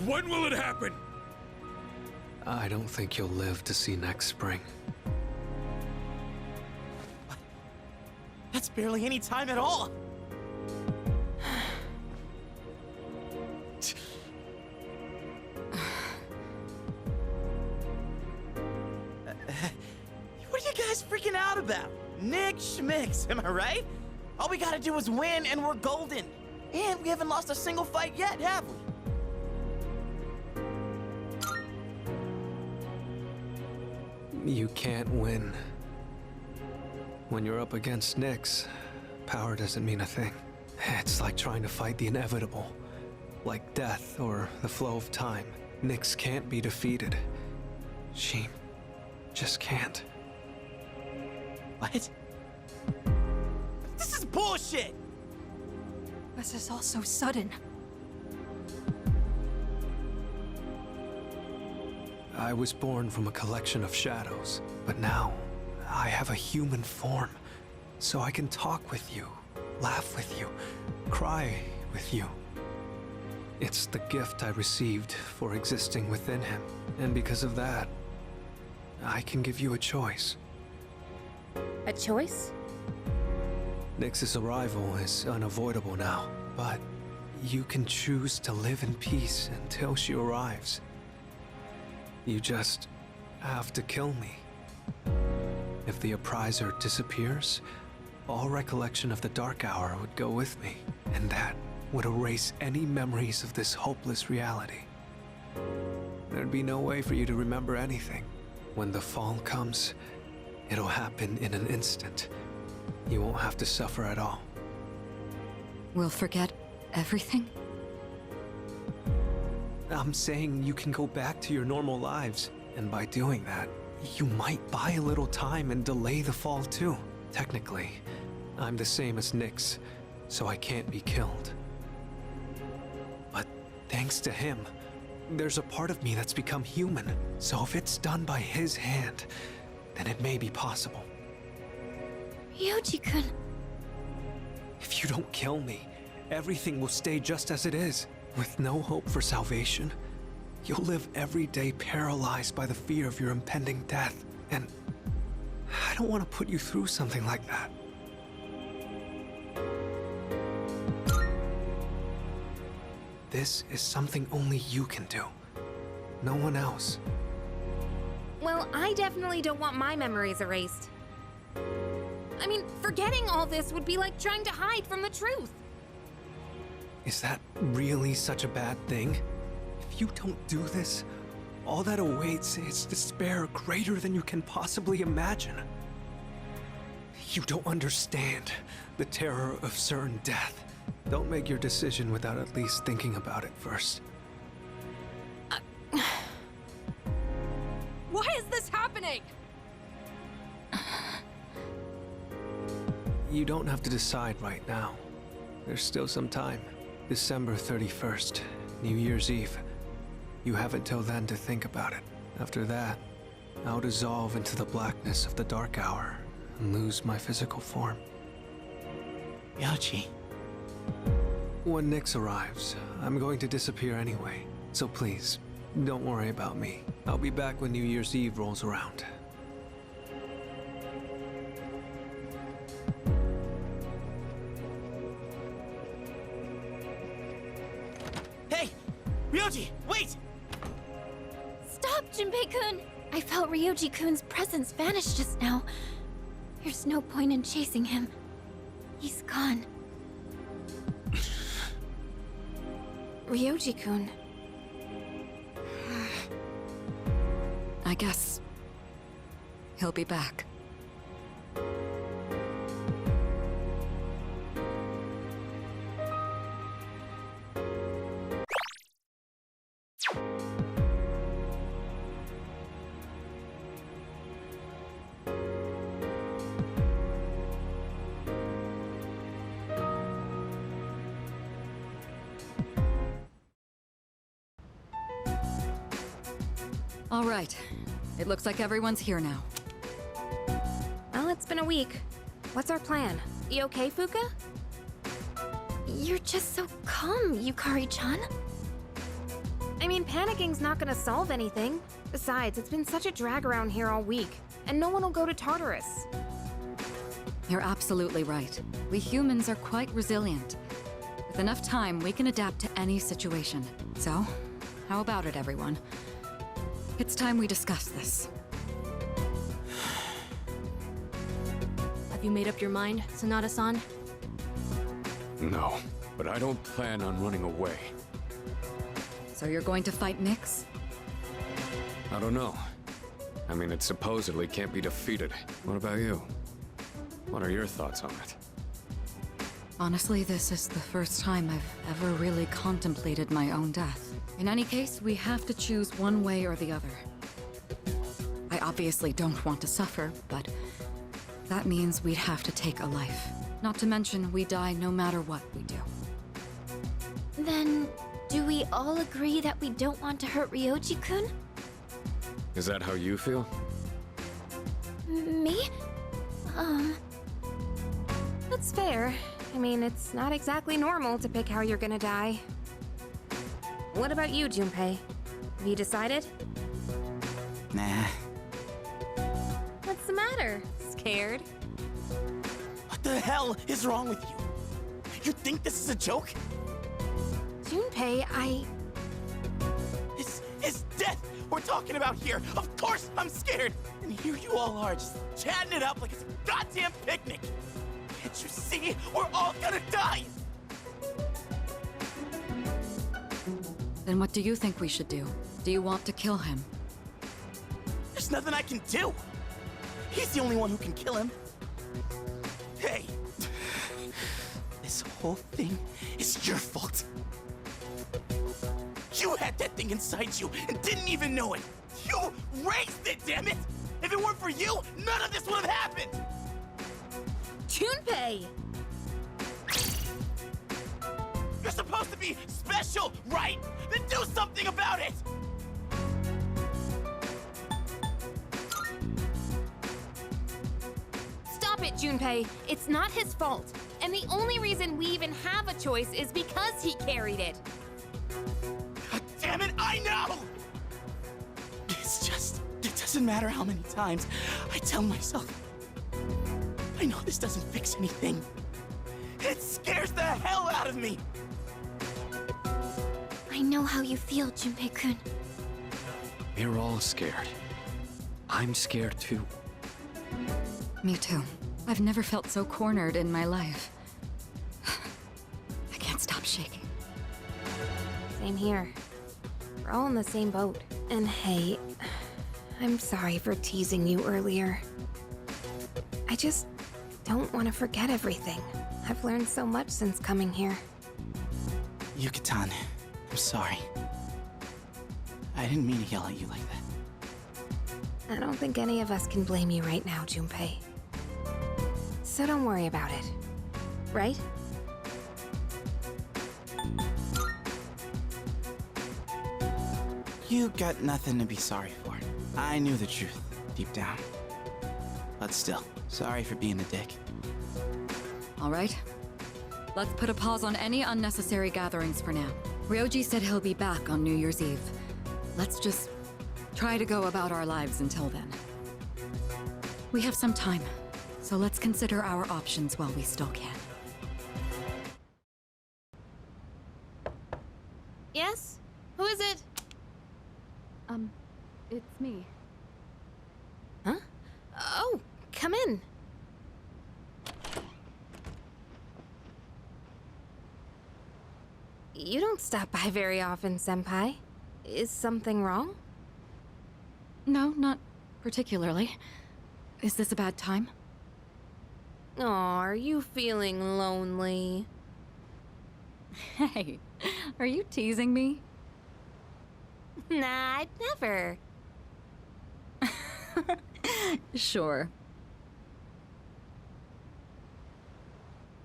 When will it happen? I don't think you'll live to see next spring. That's barely any time at all. What are you guys freaking out about? Nick schmicks, am I right? All we gotta do is win and we're golden. And we haven't lost a single fight yet, have we? You can't win. When you're up against NYX, power doesn't mean a thing. It's like trying to fight the inevitable. Like death or the flow of time. NYX can't be defeated. She just can't. What? This is bullshit! This is all so sudden. I was born from a collection of shadows, but now I have a human form, so I can talk with you, laugh with you, cry with you. It's the gift I received for existing within him, and because of that, I can give you a choice. A choice? Nyx's arrival is unavoidable now, but you can choose to live in peace until she arrives. You just have to kill me. If the appriser disappears, all recollection of the Dark Hour would go with me, and that would erase any memories of this hopeless reality. There'd be no way for you to remember anything. When the fall comes, it'll happen in an instant. You won't have to suffer at all. We'll forget everything? I'm saying you can go back to your normal lives, and by doing that, you might buy a little time and delay the fall too. Technically, I'm the same as Nyx, so I can't be killed. But thanks to him, there's a part of me that's become human, so if it's done by his hand, then it may be possible. Ryoji-kun. If you don't kill me, everything will stay just as it is. With no hope for salvation, you'll live every day paralyzed by the fear of your impending death. And I don't want to put you through something like that. This is something only you can do. No one else. Well, I definitely don't want my memories erased. I mean, forgetting all this would be like trying to hide from the truth. Is that really such a bad thing? If you don't do this, all that awaits is despair greater than you can possibly imagine. You don't understand the terror of certain death. Don't make your decision without at least thinking about it first. Why is this happening? You don't have to decide right now. There's still some time. December 31st, New Year's Eve. You have until then to think about it. After that, I'll dissolve into the blackness of the dark hour and lose my physical form. Ryoji. When Nyx arrives, I'm going to disappear anyway. So please, don't worry about me. I'll be back when New Year's Eve rolls around. Hey! Ryoji, wait! Stop, Junpei-kun! I felt Ryoji-kun's presence vanish just now. There's no point in chasing him. He's gone. Ryoji-kun. I guess he'll be back. All right. It looks like everyone's here now. Well, it's been a week. What's our plan? You okay, Fuka? You're just so calm, Yukari-chan. I mean, panicking's not gonna solve anything. Besides, it's been such a drag around here all week, and no one will go to Tartarus. You're absolutely right. We humans are quite resilient. With enough time, we can adapt to any situation. So, how about it, everyone? It's time we discuss this. Have you made up your mind, Sanada-san? No, but I don't plan on running away. So you're going to fight Nyx? I don't know. I mean, it supposedly can't be defeated. What about you? What are your thoughts on it? Honestly, this is the first time I've ever really contemplated my own death. In any case, we have to choose one way or the other. I obviously don't want to suffer, but that means we'd have to take a life. Not to mention, we die no matter what we do. Then, do we all agree that we don't want to hurt Ryoji-kun? Is that how you feel? Me? That's fair. I mean, it's not exactly normal to pick how you're gonna die. What about you, Junpei? Have you decided? Nah. What's the matter? Scared? What the hell is wrong with you? You think this is a joke? Junpei, It's death we're talking about here. Of course I'm scared. And here you all are, just chatting it up like it's a goddamn picnic. Can't you see? We're all gonna die! Then what do you think we should do? Do you want to kill him? There's nothing I can do. He's the only one who can kill him. Hey, this whole thing is your fault. You had that thing inside you and didn't even know it. You raised it, damn it! If it weren't for you, none of this would have happened! Junpei! You're supposed to be special, right? Then do something about it! Stop it, Junpei. It's not his fault. And the only reason we even have a choice is because he carried it. God damn it, I know! It's just, it doesn't matter how many times I tell myself. I know this doesn't fix anything. It scares the hell out of me! I know how you feel, Junpei-kun. We're all scared. I'm scared too. Me too. I've never felt so cornered in my life. I can't stop shaking. Same here. We're all in the same boat. And hey, I'm sorry for teasing you earlier. I just don't want to forget everything. I've learned so much since coming here. Yuka-tan, I'm sorry. I didn't mean to yell at you like that. I don't think any of us can blame you right now, Junpei. So don't worry about it. Right? You got nothing to be sorry for. I knew the truth, deep down. But still, sorry for being a dick. All right. Let's put a pause on any unnecessary gatherings for now. Ryoji said he'll be back on New Year's Eve. Let's just try to go about our lives until then. We have some time, so let's consider our options while we still can. Yes? Who is it? It's me. Huh? Oh, come in. You don't stop by very often, Senpai. Is something wrong? No, not particularly. Is this a bad time? Aw, are you feeling lonely? Hey, are you teasing me? Nah, I'd never. Sure.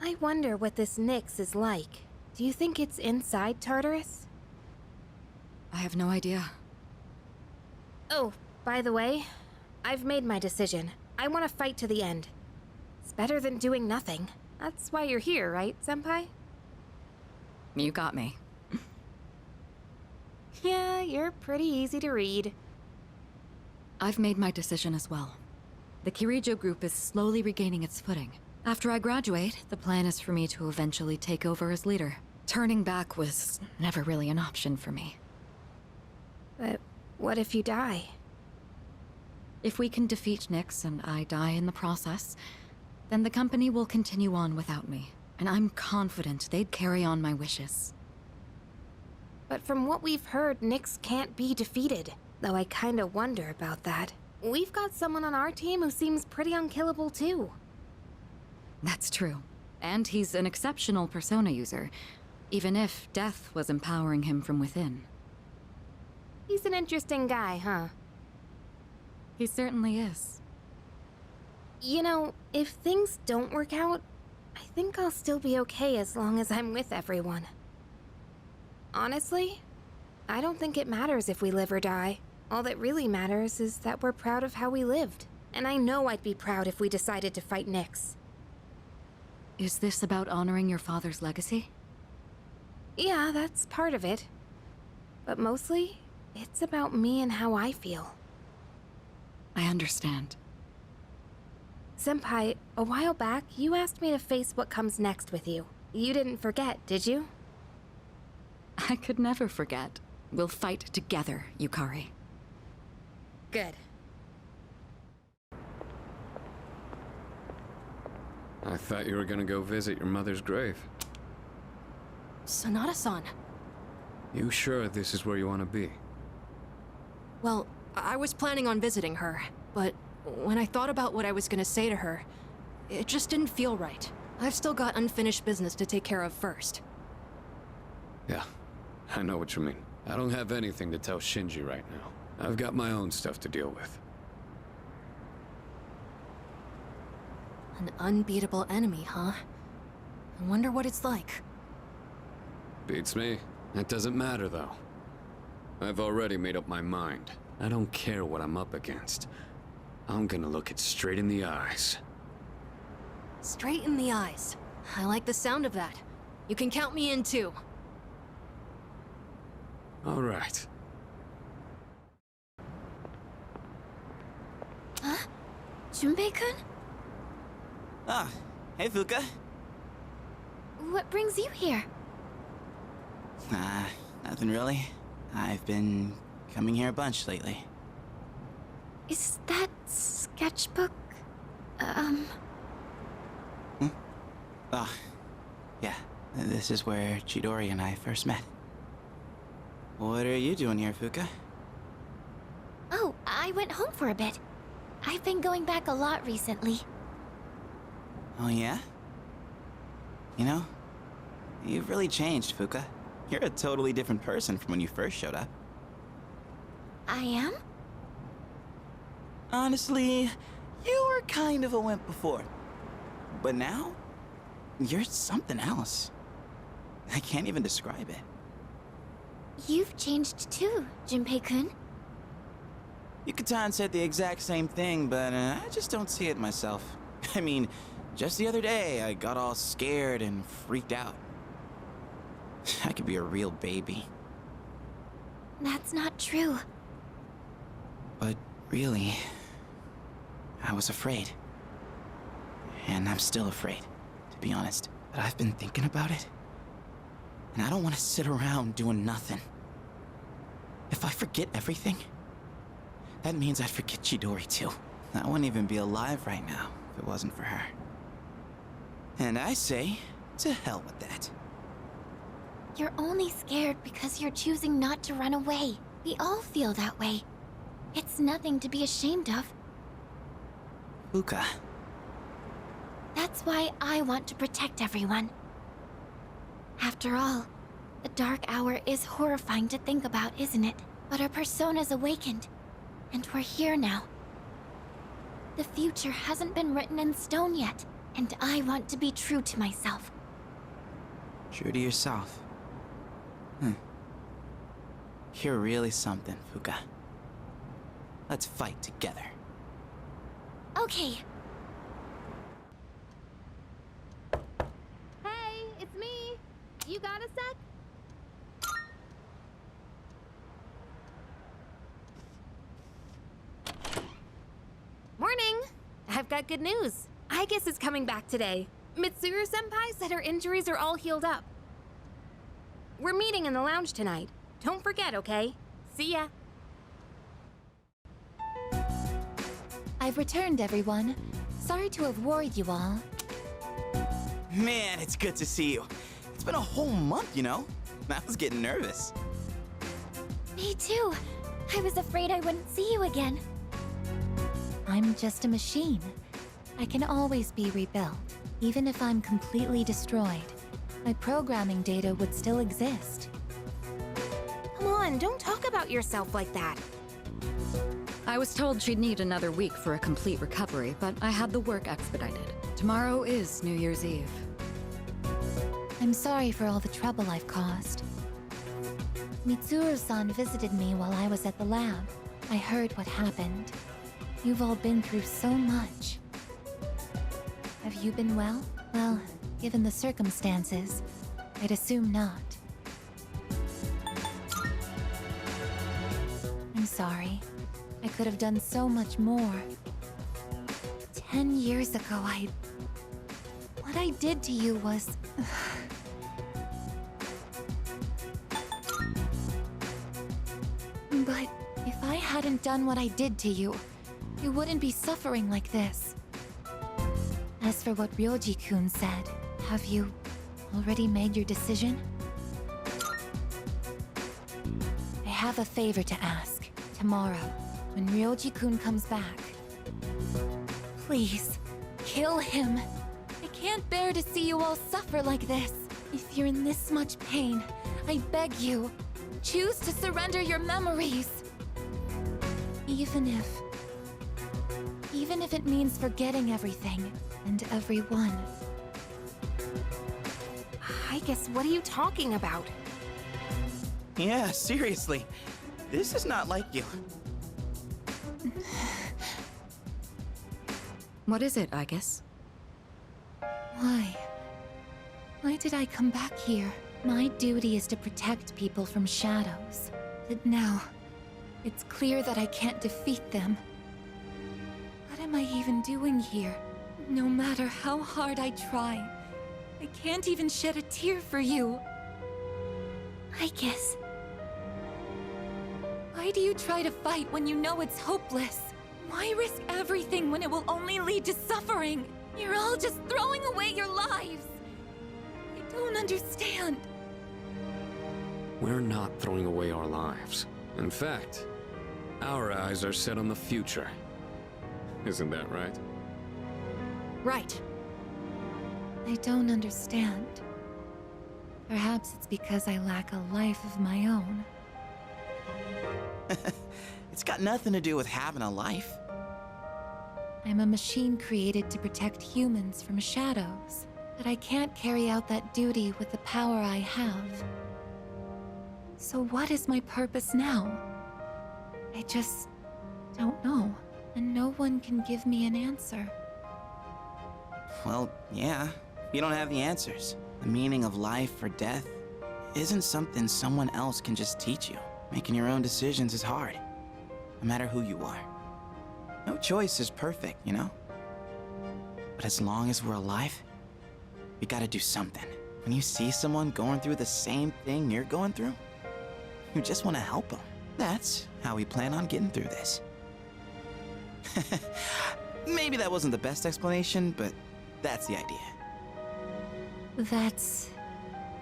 I wonder what this NYX is like. Do you think it's inside Tartarus? I have no idea. Oh, by the way, I've made my decision. I want to fight to the end. It's better than doing nothing. That's why you're here, right, Senpai? You got me. Yeah, you're pretty easy to read. I've made my decision as well. The Kirijo group is slowly regaining its footing. After I graduate, the plan is for me to eventually take over as leader. Turning back was never really an option for me. But what if you die? If we can defeat NYX and I die in the process, then the company will continue on without me. And I'm confident they'd carry on my wishes. But from what we've heard, NYX can't be defeated. Though I kinda wonder about that. We've got someone on our team who seems pretty unkillable too. That's true. And he's an exceptional persona user, even if death was empowering him from within. He's an interesting guy, huh? He certainly is. You know, if things don't work out, I think I'll still be okay as long as I'm with everyone. Honestly, I don't think it matters if we live or die. All that really matters is that we're proud of how we lived. And I know I'd be proud if we decided to fight NYX. Is this about honoring your father's legacy? Yeah, that's part of it. But mostly, it's about me and how I feel. I understand. Senpai, a while back, you asked me to face what comes next with you. You didn't forget, did you? I could never forget. We'll fight together, Yukari. Good. I thought you were gonna go visit your mother's grave. Sanada-san. You sure this is where you want to be? Well, I was planning on visiting her, but when I thought about what I was gonna say to her, it just didn't feel right. I've still got unfinished business to take care of first. Yeah, I know what you mean. I don't have anything to tell Shinji right now. I've got my own stuff to deal with. An unbeatable enemy, huh? I wonder what it's like. Beats me. It doesn't matter, though. I've already made up my mind. I don't care what I'm up against. I'm gonna look it straight in the eyes. Straight in the eyes. I like the sound of that. You can count me in too. All right. Huh? Junpei-kun? Ah, hey Fuka. What brings you here? Nothing really. I've been coming here a bunch lately. Is that sketchbook? Oh, yeah. This is where Chidori and I first met. What are you doing here, Fuka? Oh, I went home for a bit. I've been going back a lot recently. Oh, yeah? You know, you've really changed, Fuka. You're a totally different person from when you first showed up. I am? Honestly, you were kind of a wimp before. But now, you're something else. I can't even describe it. You've changed too, Junpei-kun. Yucatan said the exact same thing, but I just don't see it myself. I mean, just the other day, I got all scared and freaked out. I could be a real baby. That's not true. But really, I was afraid. And I'm still afraid, to be honest. But I've been thinking about it. And I don't want to sit around doing nothing. If I forget everything, that means I'd forget Chidori too. I wouldn't even be alive right now if it wasn't for her. And I say, to hell with that. You're only scared because you're choosing not to run away. We all feel that way. It's nothing to be ashamed of. Fuka. That's why I want to protect everyone. After all, the Dark Hour is horrifying to think about, isn't it? But our persona's awakened, and we're here now. The future hasn't been written in stone yet, and I want to be true to myself. True to yourself. You're really something, Fuka. Let's fight together. Okay. Hey, it's me. You got a sec? Morning! I've got good news. Aigis is coming back today. Mitsuru-senpai said her injuries are all healed up. We're meeting in the lounge tonight. Don't forget, okay? See ya. I've returned, everyone. Sorry to have worried you all. Man, it's good to see you. It's been a whole month, you know? I was getting nervous. Me too. I was afraid I wouldn't see you again. I'm just a machine. I can always be rebuilt, even if I'm completely destroyed. My programming data would still exist. Come on, don't talk about yourself like that. I was told she'd need another week for a complete recovery, but I had the work expedited. Tomorrow is New Year's Eve. I'm sorry for all the trouble I've caused. Mitsuru-san visited me while I was at the lab. I heard what happened. You've all been through so much. Have you been well? Well, given the circumstances, I'd assume not. I'm sorry. I could have done so much more. 10 years ago, what I did to you was... But if I hadn't done what I did to you, you wouldn't be suffering like this. As for what Ryoji-kun said, have you already made your decision? I have a favor to ask. Tomorrow, when Ryoji-kun comes back, please, kill him. I can't bear to see you all suffer like this. If you're in this much pain, I beg you, choose to surrender your memories. Even if it means forgetting everything and everyone. Aigis, what are you talking about? Yeah, seriously. This is not like you. What is it, Aigis? Why? Why did I come back here? My duty is to protect people from shadows. But now, it's clear that I can't defeat them. What am I even doing here? No matter how hard I try, I can't even shed a tear for you. Aigis. Why do you try to fight when you know it's hopeless? Why risk everything when it will only lead to suffering? You're all just throwing away your lives. I don't understand. We're not throwing away our lives. In fact, our eyes are set on the future. Isn't that right? Right. I don't understand. Perhaps it's because I lack a life of my own. It's got nothing to do with having a life. I'm a machine created to protect humans from shadows, but I can't carry out that duty with the power I have. So what is my purpose now? I just don't know, and no one can give me an answer. Well, yeah, you don't have the answers. The meaning of life or death isn't something someone else can just teach you. Making your own decisions is hard, no matter who you are. No choice is perfect, you know? But as long as we're alive, we gotta do something. When you see someone going through the same thing you're going through, you just want to help them. That's how we plan on getting through this. Maybe that wasn't the best explanation, but that's the idea. That's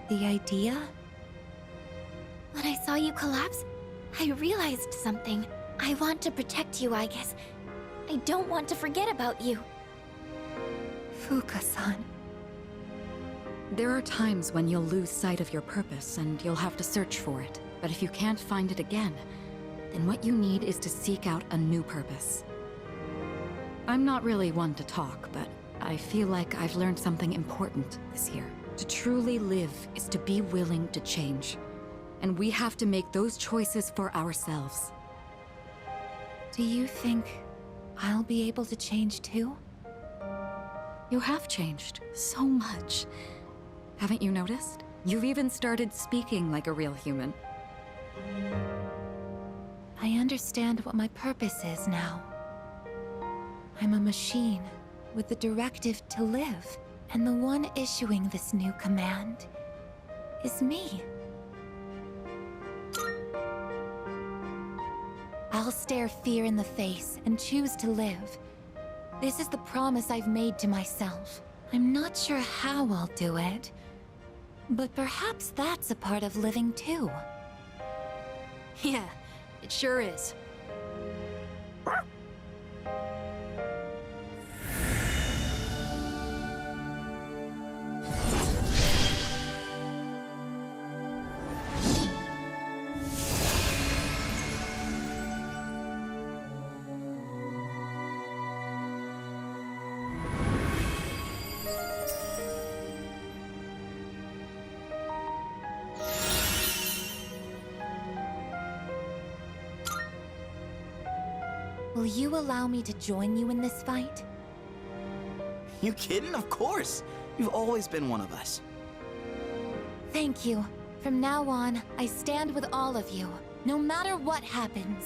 the idea? When I saw you collapse, I realized something. I want to protect you, I guess. I don't want to forget about you. Fuka-san. There are times when you'll lose sight of your purpose and you'll have to search for it. But if you can't find it again, then what you need is to seek out a new purpose. I'm not really one to talk, but I feel like I've learned something important this year. To truly live is to be willing to change. And we have to make those choices for ourselves. Do you think I'll be able to change too? You have changed so much. Haven't you noticed? You've even started speaking like a real human. I understand what my purpose is now. I'm a machine with the directive to live, and the one issuing this new command is me. I'll stare fear in the face and choose to live. This is the promise I've made to myself. I'm not sure how I'll do it, but perhaps that's a part of living too. Yeah, it sure is. Will you allow me to join you in this fight? You kidding? Of course! You've always been one of us. Thank you. From now on, I stand with all of you, no matter what happens.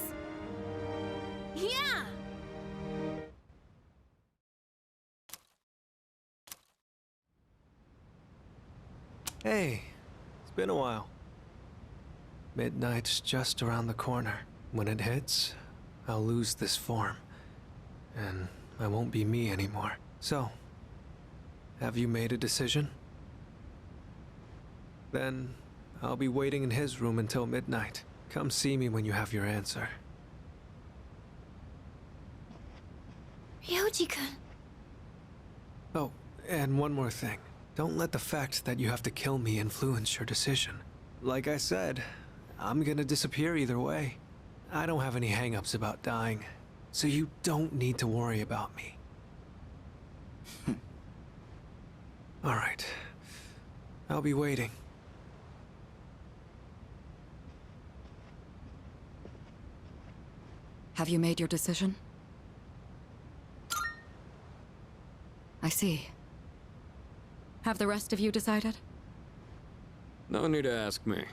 Yeah! Hey, it's been a while. Midnight's just around the corner. When it hits, I'll lose this form, and I won't be me anymore. So, have you made a decision? Then, I'll be waiting in his room until midnight. Come see me when you have your answer. Ryoji-kun. Oh, and one more thing. Don't let the fact that you have to kill me influence your decision. Like I said, I'm gonna disappear either way. I don't have any hang-ups about dying, so you don't need to worry about me. All right. I'll be waiting. Have you made your decision? I see. Have the rest of you decided? No need to ask me.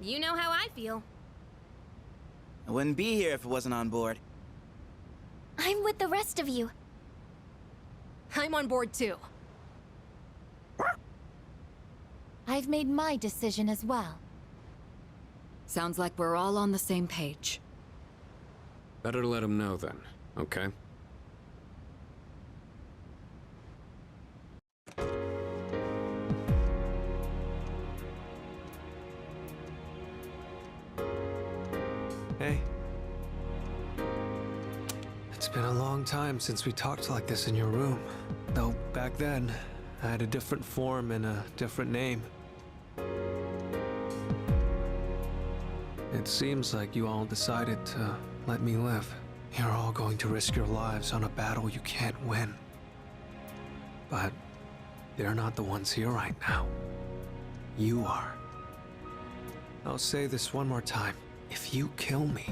You know how I feel. I wouldn't be here if it wasn't on board. I'm with the rest of you. I'm on board too. I've made my decision as well. Sounds like we're all on the same page. Better let him know then, okay? Hey. It's been a long time since we talked like this in your room. Though back then, I had a different form and a different name. It seems like you all decided to let me live. You're all going to risk your lives on a battle you can't win. But they're not the ones here right now. You are. I'll say this one more time. If you kill me,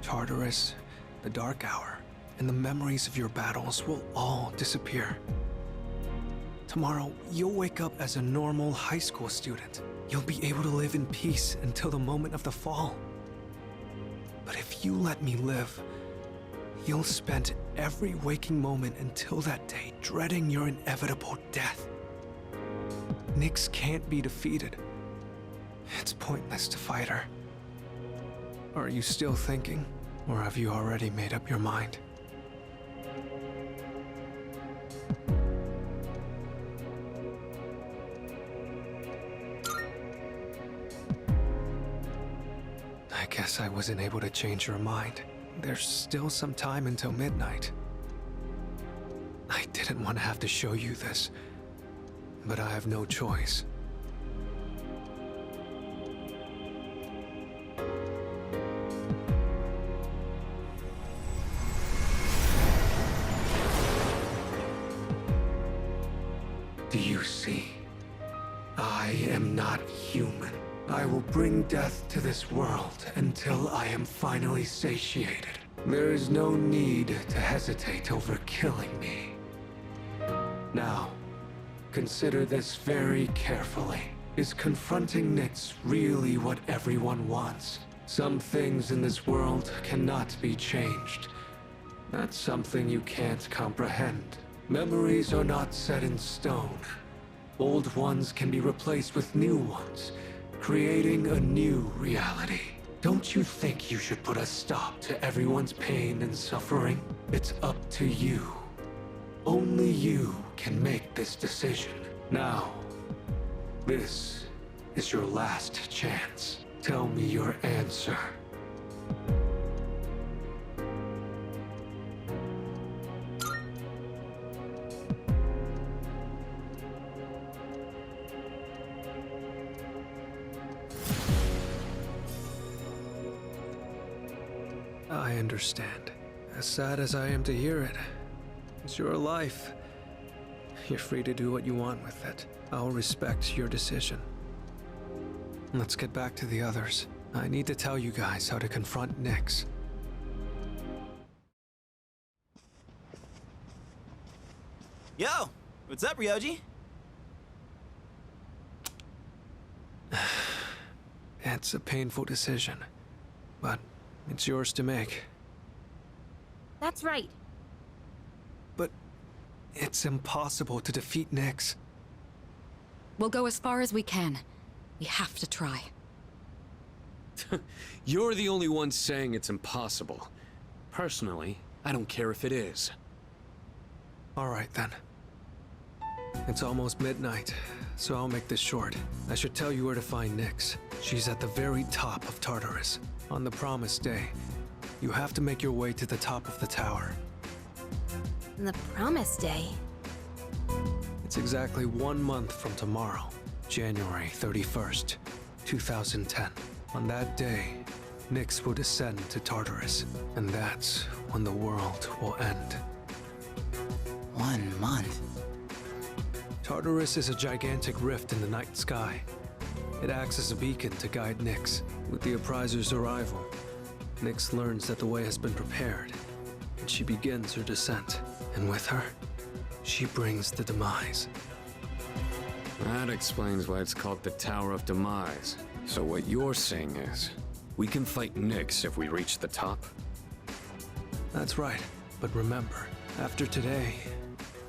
Tartarus, the Dark Hour, and the memories of your battles will all disappear. Tomorrow, you'll wake up as a normal high school student. You'll be able to live in peace until the moment of the fall. But if you let me live, you'll spend every waking moment until that day dreading your inevitable death. Nyx can't be defeated. It's pointless to fight her. Are you still thinking, or have you already made up your mind? I guess I wasn't able to change your mind. There's still some time until midnight. I didn't want to have to show you this, but I have no choice. Do you see? I am not human. I will bring death to this world until I am finally satiated. There is no need to hesitate over killing me. Now, consider this very carefully. Is confronting NYX really what everyone wants? Some things in this world cannot be changed. That's something you can't comprehend. Memories are not set in stone. Old ones can be replaced with new ones, creating a new reality. Don't you think you should put a stop to everyone's pain and suffering? It's up to you. Only you can make this decision. Now, this is your last chance. Tell me your answer. I understand. As sad as I am to hear it, it's your life. You're free to do what you want with it. I'll respect your decision. Let's get back to the others. I need to tell you guys how to confront NYX. Yo! What's up, Ryoji? It's a painful decision, but it's yours to make. That's right. But it's impossible to defeat NYX. We'll go as far as we can. We have to try. You're the only one saying it's impossible. Personally, I don't care if it is. All right, then. It's almost midnight, so I'll make this short. I should tell you where to find NYX. She's at the very top of Tartarus. On the promised day, you have to make your way to the top of the tower. The promised day? It's exactly 1 month from tomorrow, January 31st, 2010. On that day, NYX will descend to Tartarus, and that's when the world will end. 1 month? Tartarus is a gigantic rift in the night sky. It acts as a beacon to guide NYX. With the Appriser's arrival, NYX learns that the way has been prepared, and she begins her descent. And with her, she brings the demise. That explains why it's called the Tower of Demise. So what you're saying is, we can fight NYX if we reach the top? That's right. But remember, after today,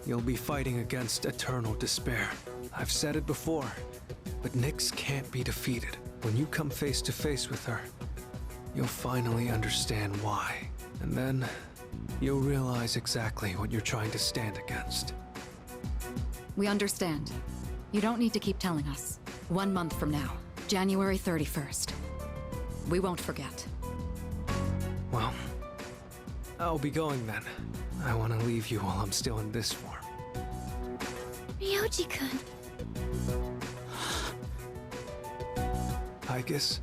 you'll be fighting against eternal despair. I've said it before, but NYX can't be defeated. When you come face to face with her, you'll finally understand why. And then, you'll realize exactly what you're trying to stand against. We understand. You don't need to keep telling us. 1 month from now, January 31st. We won't forget. Well, I'll be going then. I want to leave you while I'm still in this form. Ryoji-kun. I guess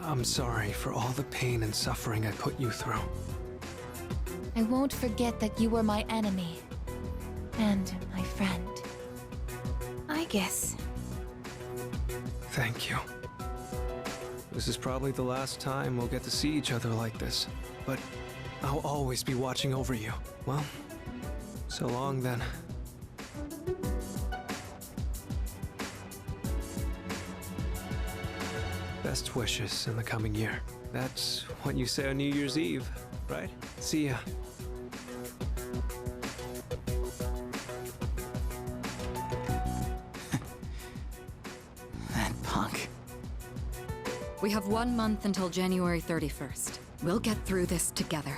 I'm sorry for all the pain and suffering I put you through. I won't forget that you were my enemy. And my friend. I guess. Thank you. This is probably the last time we'll get to see each other like this, but I'll always be watching over you. Well, so long then. Best wishes in the coming year. That's what you say on New Year's Eve, right? See ya. That punk. We have 1 month until January 31st. We'll get through this together.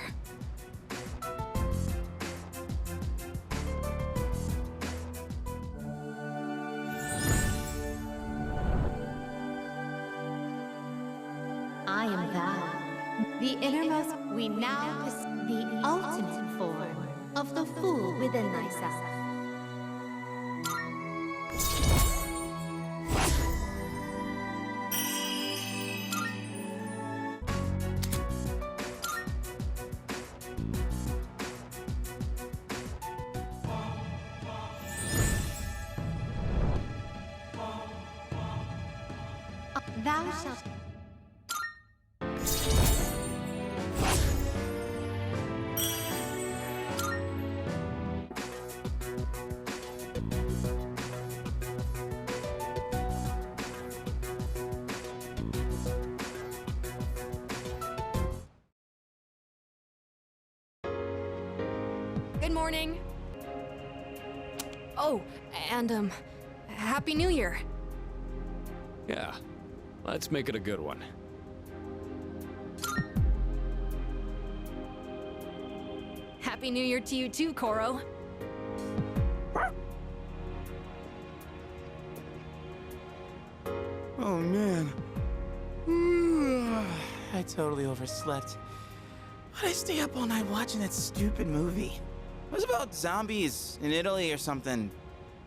I am thou, the innermost. We now the ultimate form of the fool within thyself. Thou shalt. Good morning. Oh, and Happy New Year. Yeah, let's make it a good one. Happy New Year to you too, Koro. Oh man. I totally overslept. Why'd I stay up all night watching that stupid movie? It was about zombies in Italy or something.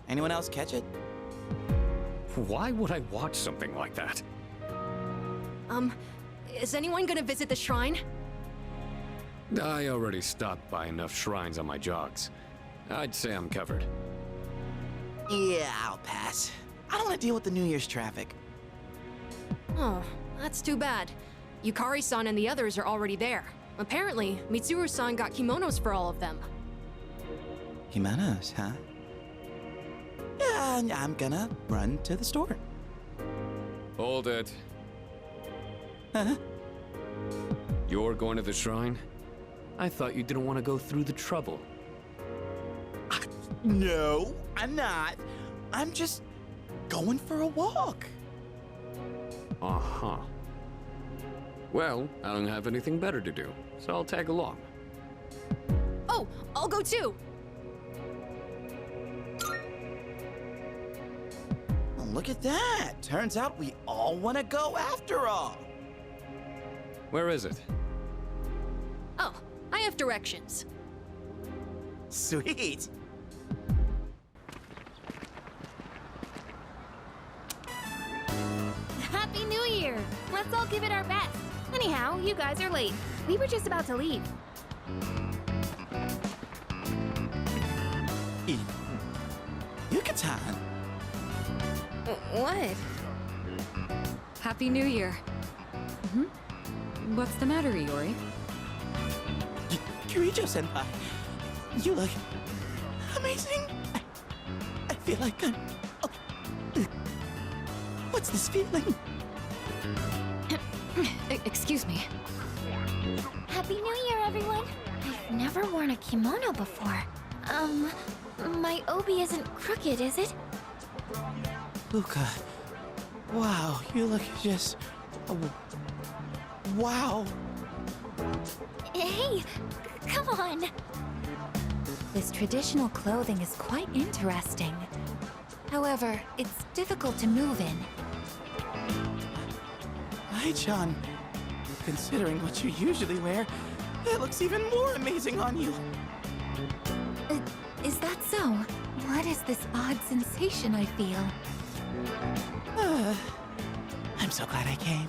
Anyone else catch it? Why would I watch something like that? Is anyone gonna visit the shrine? I already stopped by enough shrines on my jogs. I'd say I'm covered. Yeah, I'll pass. I don't want to deal with the New Year's traffic. Oh, that's too bad. Yukari-san and the others are already there. Apparently, Mitsuru-san got kimonos for all of them. Kimonos, huh? Yeah, I'm gonna run to the store. Hold it. Huh? You're going to the shrine? I thought you didn't want to go through the trouble. No, I'm not. I'm just going for a walk. Uh-huh. Well, I don't have anything better to do, so I'll tag along. Oh, I'll go too. Oh, look at that. Turns out we all want to go after all. Where is it? Oh, I have directions. Sweet. Happy New Year! Let's all give it our best. Anyhow, you guys are late. We were just about to leave. Yuka-tan. What? Happy New Year. What's the matter, Iori? Kirijo-senpai, you look amazing. I feel like I'm... Oh. What's this feeling? Excuse me. Happy New Year, everyone! I've never worn a kimono before. My obi isn't crooked, is it? Fuka. Wow, you look just... Oh, wow. Hey, come on! This traditional clothing is quite interesting. However, it's difficult to move in. Ai-chan, considering what you usually wear, it looks even more amazing on you. Is that so? What is this odd sensation I feel? I'm so glad I came.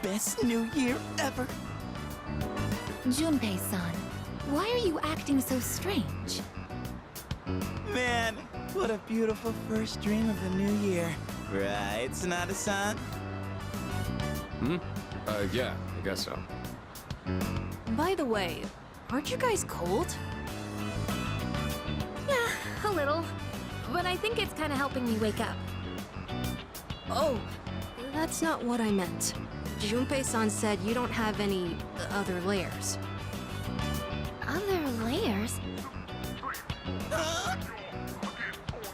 Best New Year ever. Junpei-san, why are you acting so strange? Man, what a beautiful first dream of the new year. Right, Sonata-san? Yeah, I guess so. By the way, aren't you guys cold? Yeah, a little. But I think it's kind of helping me wake up. Oh, that's not what I meant. Junpei-san said you don't have any other layers. Other layers?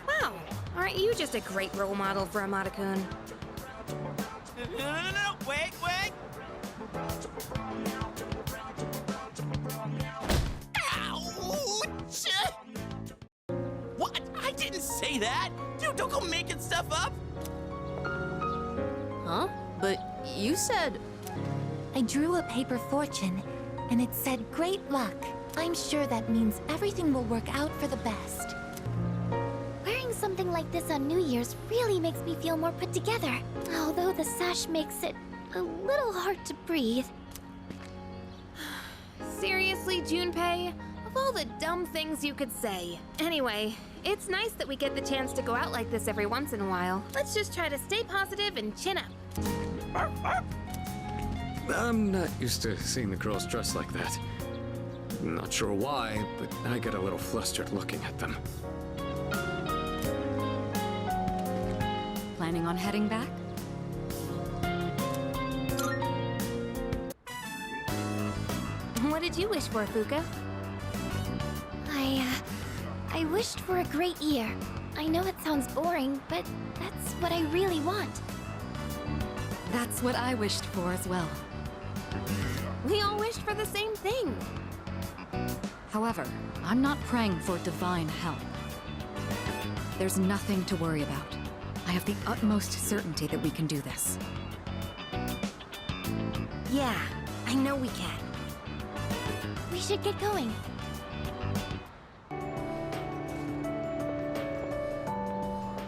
Wow, aren't you just a great role model for Amada-kun? No, wait! Ouch! What? I didn't say that! Dude, don't go making stuff up! Huh? But you said... I drew a paper fortune, and it said great luck. I'm sure that means everything will work out for the best. Wearing something like this on New Year's really makes me feel more put together. Although the sash makes it a little hard to breathe. Seriously, Junpei? Of all the dumb things you could say. Anyway, it's nice that we get the chance to go out like this every once in a while. Let's just try to stay positive and chin up. I'm not used to seeing the girls dressed like that. Not sure why, but I get a little flustered looking at them. Planning on heading back? What did you wish for, Fuka? I wished for a great year. I know it sounds boring, but that's what I really want. That's what I wished for as well. We all wished for the same thing. However, I'm not praying for divine help. There's nothing to worry about. I have the utmost certainty that we can do this. Yeah, I know we can. We should get going.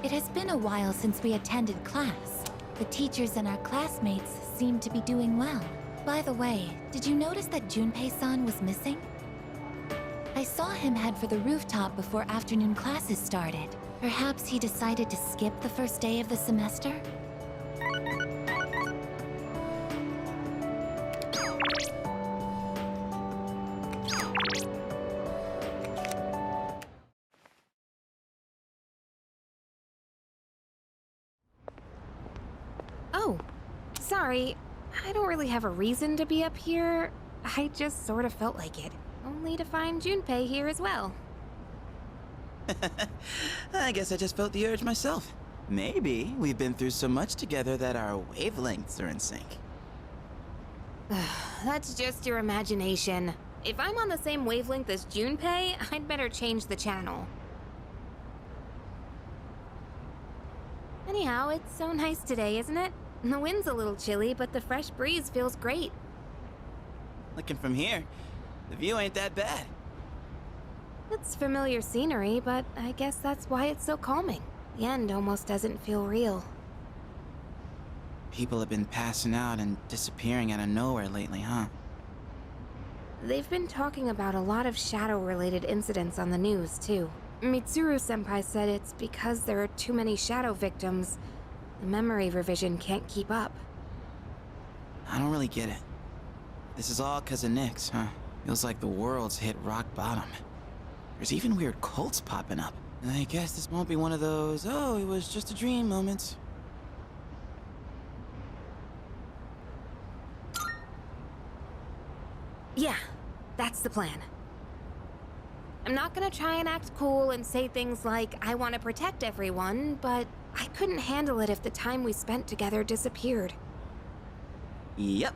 It has been a while since we attended class. The teachers and our classmates seem to be doing well. By the way, did you notice that Junpei-san was missing? I saw him head for the rooftop before afternoon classes started. Perhaps he decided to skip the first day of the semester? Oh, sorry. I don't really have a reason to be up here. I just sort of felt like it. Only to find Junpei here as well. I guess I just felt the urge myself. Maybe we've been through so much together that our wavelengths are in sync. That's just your imagination. If I'm on the same wavelength as Junpei, I'd better change the channel. Anyhow, it's so nice today, isn't it? The wind's a little chilly, but the fresh breeze feels great. Looking from here, the view ain't that bad. It's familiar scenery, but I guess that's why it's so calming. The end almost doesn't feel real. People have been passing out and disappearing out of nowhere lately, huh? They've been talking about a lot of shadow-related incidents on the news, too. Mitsuru-senpai said it's because there are too many shadow victims. The memory revision can't keep up. I don't really get it. This is all 'cause of NYX, huh? Feels like the world's hit rock bottom. There's even weird cults popping up. I guess this won't be one of those, oh, it was just a dream moments. Yeah, that's the plan. I'm not gonna try and act cool and say things like, I want to protect everyone, but I couldn't handle it if the time we spent together disappeared. Yep.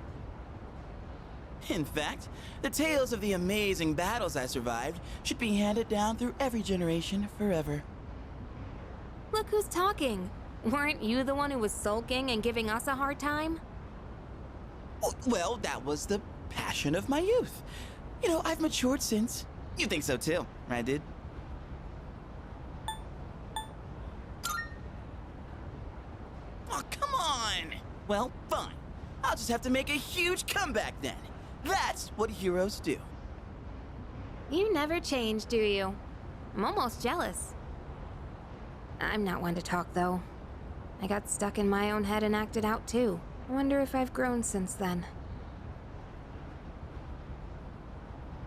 In fact, the tales of the amazing battles I survived should be handed down through every generation forever. Look who's talking. Weren't you the one who was sulking and giving us a hard time? Well, that was the passion of my youth. You know, I've matured since. You think so too, right, dude? Oh, come on! Well, fine. I'll just have to make a huge comeback then. That's what heroes do. You never change, do you? I'm almost jealous. I'm not one to talk, though. I got stuck in my own head and acted out, too. I wonder if I've grown since then.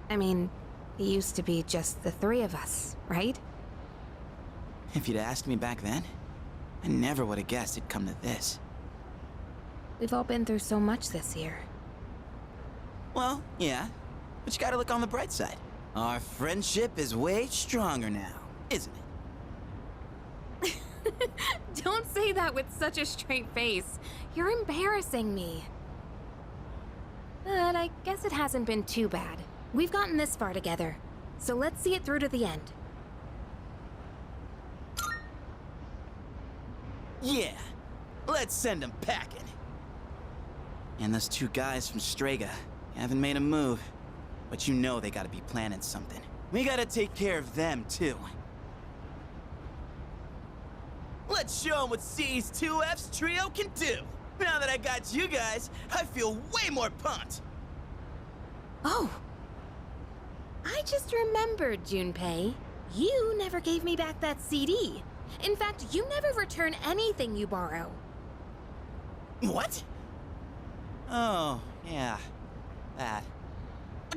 I mean, it used to be just the three of us, right? If you'd asked me back then, I never would have guessed it'd come to this. We've all been through so much this year. Well, yeah, but you gotta look on the bright side. Our friendship is way stronger now, isn't it? Don't say that with such a straight face. You're embarrassing me. But I guess it hasn't been too bad. We've gotten this far together, so let's see it through to the end. Yeah, let's send them packing. And those two guys from Strea haven't made a move, but you know they gotta be planning something. We gotta take care of them, too. Let's show them what C's 2F's trio can do. Now that I got you guys, I feel way more pumped. Oh. I just remembered, Junpei. You never gave me back that CD. In fact, you never return anything you borrow. What? Oh, yeah. That.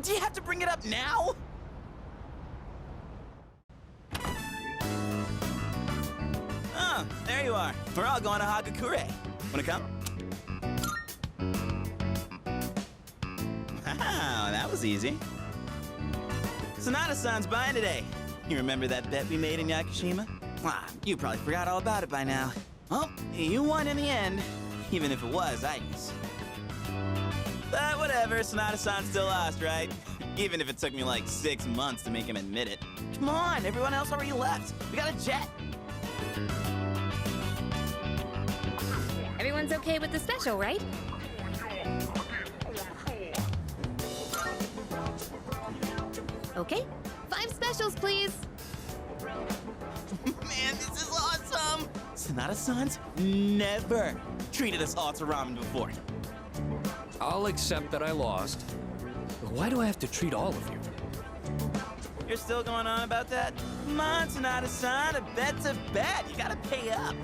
Do you have to bring it up now? Oh, there you are. We're all going to Hagakure. Wanna come? Wow, that was easy. Sonata-san's buying today. You remember that bet we made in Yakushima? Ah, you probably forgot all about it by now. Well, you won in the end, even if it was Ice. But whatever, Sonata-san still lost, right? Even if it took me like 6 months to make him admit it. Come on, everyone else already left. We got a jet. Everyone's okay with the special, right? Okay, 5 specials, please. Man, this is awesome! Sonata-san's never treated us all to ramen before. I'll accept that I lost. But why do I have to treat all of you? You're still going on about that? Come on, Sonata-san, a bet's a bet. You gotta pay up.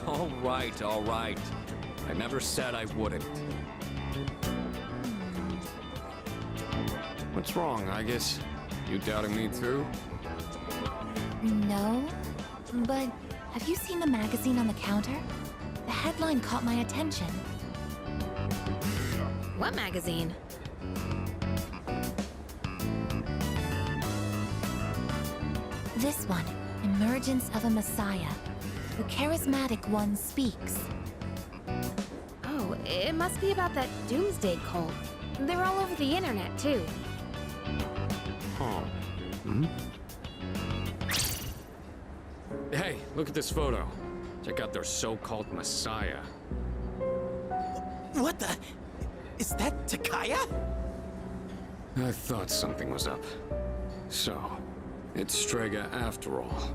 All right, all right. I never said I wouldn't. What's wrong, I guess? You doubting me too? No, but have you seen the magazine on the counter? The headline caught my attention. What magazine? This one, Emergence of a Messiah. The charismatic one speaks. Oh, it must be about that doomsday cult. They're all over the internet, too. Oh. Hmm? Hey, look at this photo. Check out their so-called messiah. What the? Is that Takaya? I thought something was up. So, it's Strea after all.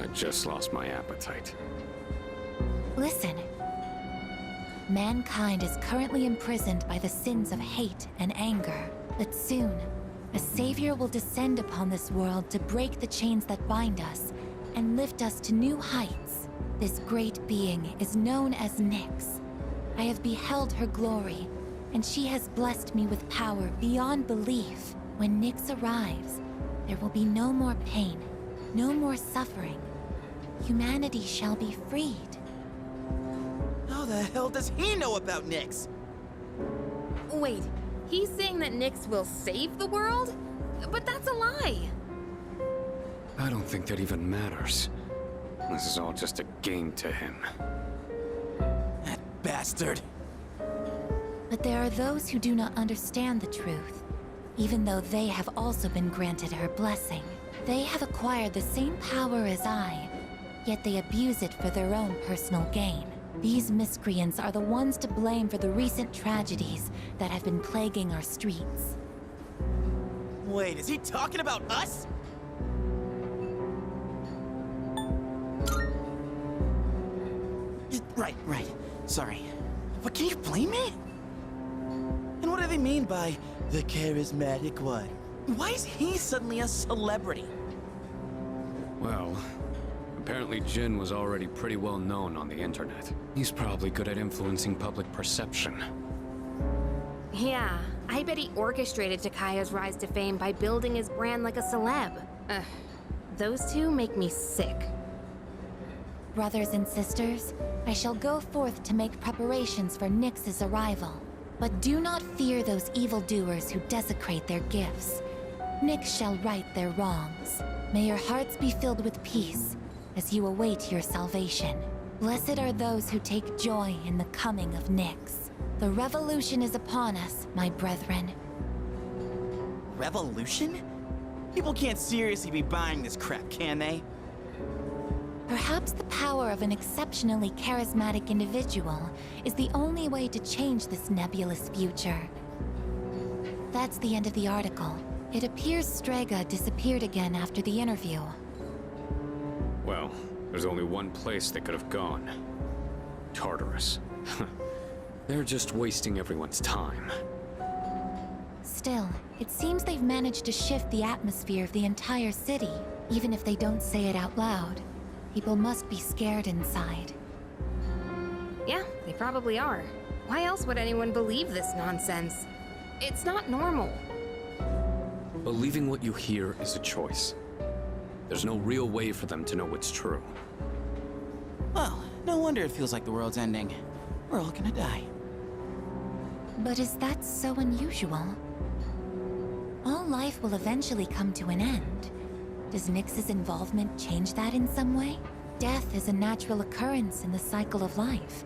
I just lost my appetite. Listen. Mankind is currently imprisoned by the sins of hate and anger. But soon, a savior will descend upon this world to break the chains that bind us and lift us to new heights. This great being is known as NYX. I have beheld her glory, and she has blessed me with power beyond belief. When NYX arrives, there will be no more pain, no more suffering. Humanity shall be freed. How the hell does he know about NYX? Wait, he's saying that NYX will save the world? But that's a lie! I don't think that even matters. This is all just a game to him. That bastard. But there are those who do not understand the truth, even though they have also been granted her blessing. They have acquired the same power as I, yet they abuse it for their own personal gain. These miscreants are the ones to blame for the recent tragedies that have been plaguing our streets. Wait, is he talking about us? Right. Sorry. But can you blame me? And what do they mean by the charismatic one? Why is he suddenly a celebrity? Well, Apparently Jin was already pretty well known on the internet. He's probably good at influencing public perception. Yeah, I bet he orchestrated Takaya's rise to fame by building his brand like a celeb. Ugh, those two make me sick. Brothers and sisters, I shall go forth to make preparations for NYX's arrival. But do not fear those evildoers who desecrate their gifts. NYX shall right their wrongs. May your hearts be filled with peace as you await your salvation. Blessed are those who take joy in the coming of NYX. The revolution is upon us, my brethren. Revolution? People can't seriously be buying this crap, can they? Perhaps the power of an exceptionally charismatic individual is the only way to change this nebulous future. That's the end of the article. It appears Strea disappeared again after the interview. Well, there's only one place they could have gone. Tartarus. They're just wasting everyone's time. Still, it seems they've managed to shift the atmosphere of the entire city. Even if they don't say it out loud, people must be scared inside. Yeah, they probably are. Why else would anyone believe this nonsense? It's not normal. Believing what you hear is a choice. There's no real way for them to know what's true. Well, no wonder it feels like the world's ending. We're all gonna die. But is that so unusual? All life will eventually come to an end. Does NYX's involvement change that in some way? Death is a natural occurrence in the cycle of life.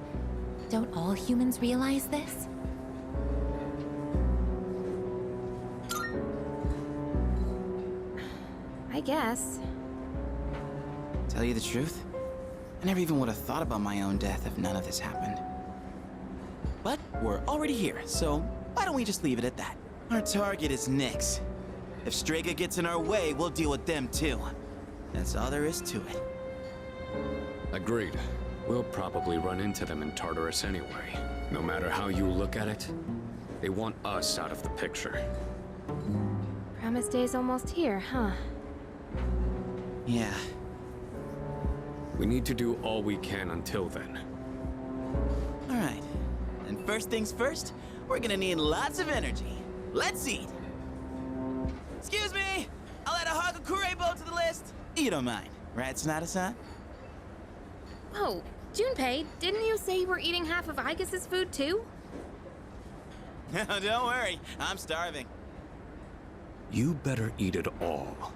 Don't all humans realize this? I guess. Tell you the truth, I never even would have thought about my own death if none of this happened. But we're already here, so why don't we just leave it at that? Our target is NYX. If Strea gets in our way, we'll deal with them too. That's all there is to it. Agreed. We'll probably run into them in Tartarus anyway. No matter how you look at it, they want us out of the picture. Promise Day's almost here, huh? Yeah. We need to do all we can until then. All right. And first things first, we're gonna need lots of energy. Let's eat. Excuse me! I'll add a Hakakure bow to the list. You don't mind, right, Sonata-san? Whoa, Junpei, didn't you say you were eating half of Aigis' food too? No, don't worry. I'm starving. You better eat it all.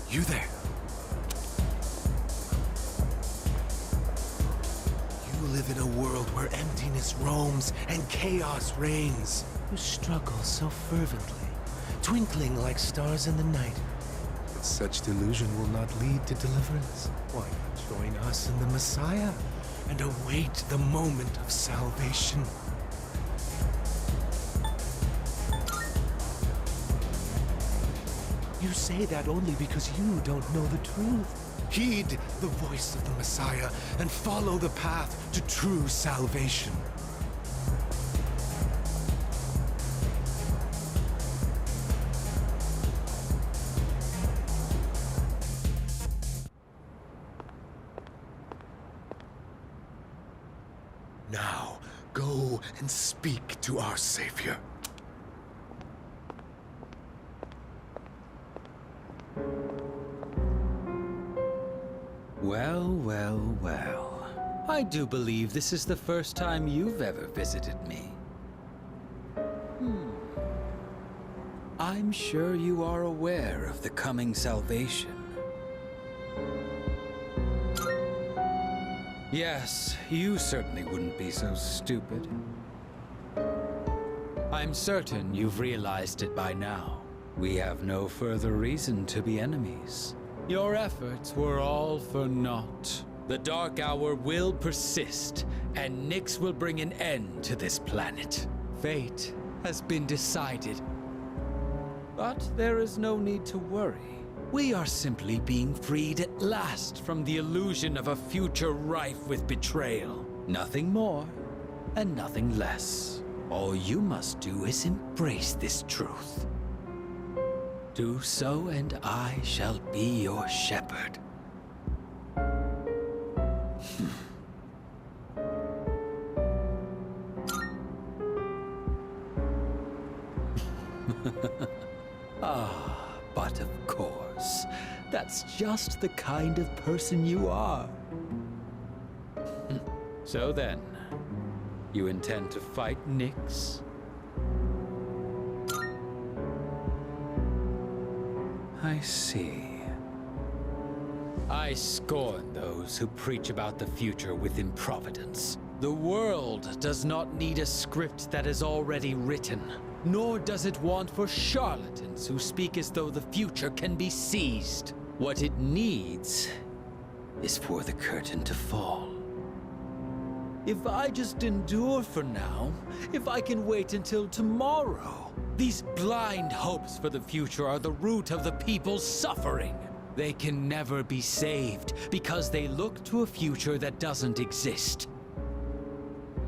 You there. You live in a world where emptiness roams and chaos reigns. You struggle so fervently, twinkling like stars in the night. But such delusion will not lead to deliverance. Why not join us in the Messiah and await the moment of salvation? You say that only because you don't know the truth. Heed the voice of the Messiah and follow the path to true salvation. Now, go and speak to our Savior. Well, well, well. I do believe this is the first time you've ever visited me. I'm sure you are aware of the coming salvation. Yes, you certainly wouldn't be so stupid. I'm certain you've realized it by now. We have no further reason to be enemies. Your efforts were all for naught. The Dark Hour will persist, and NYX will bring an end to this planet. Fate has been decided. But there is no need to worry. We are simply being freed at last from the illusion of a future rife with betrayal. Nothing more, and nothing less. All you must do is embrace this truth. Do so, and I shall be your shepherd. But of course, that's just the kind of person you are. So then, you intend to fight NYX? I see. I scorn those who preach about the future with improvidence. The world does not need a script that is already written, nor does it want for charlatans who speak as though the future can be seized. What it needs is for the curtain to fall. If I just endure for now, if I can wait until tomorrow, these blind hopes for the future are the root of the people's suffering. They can never be saved because they look to a future that doesn't exist.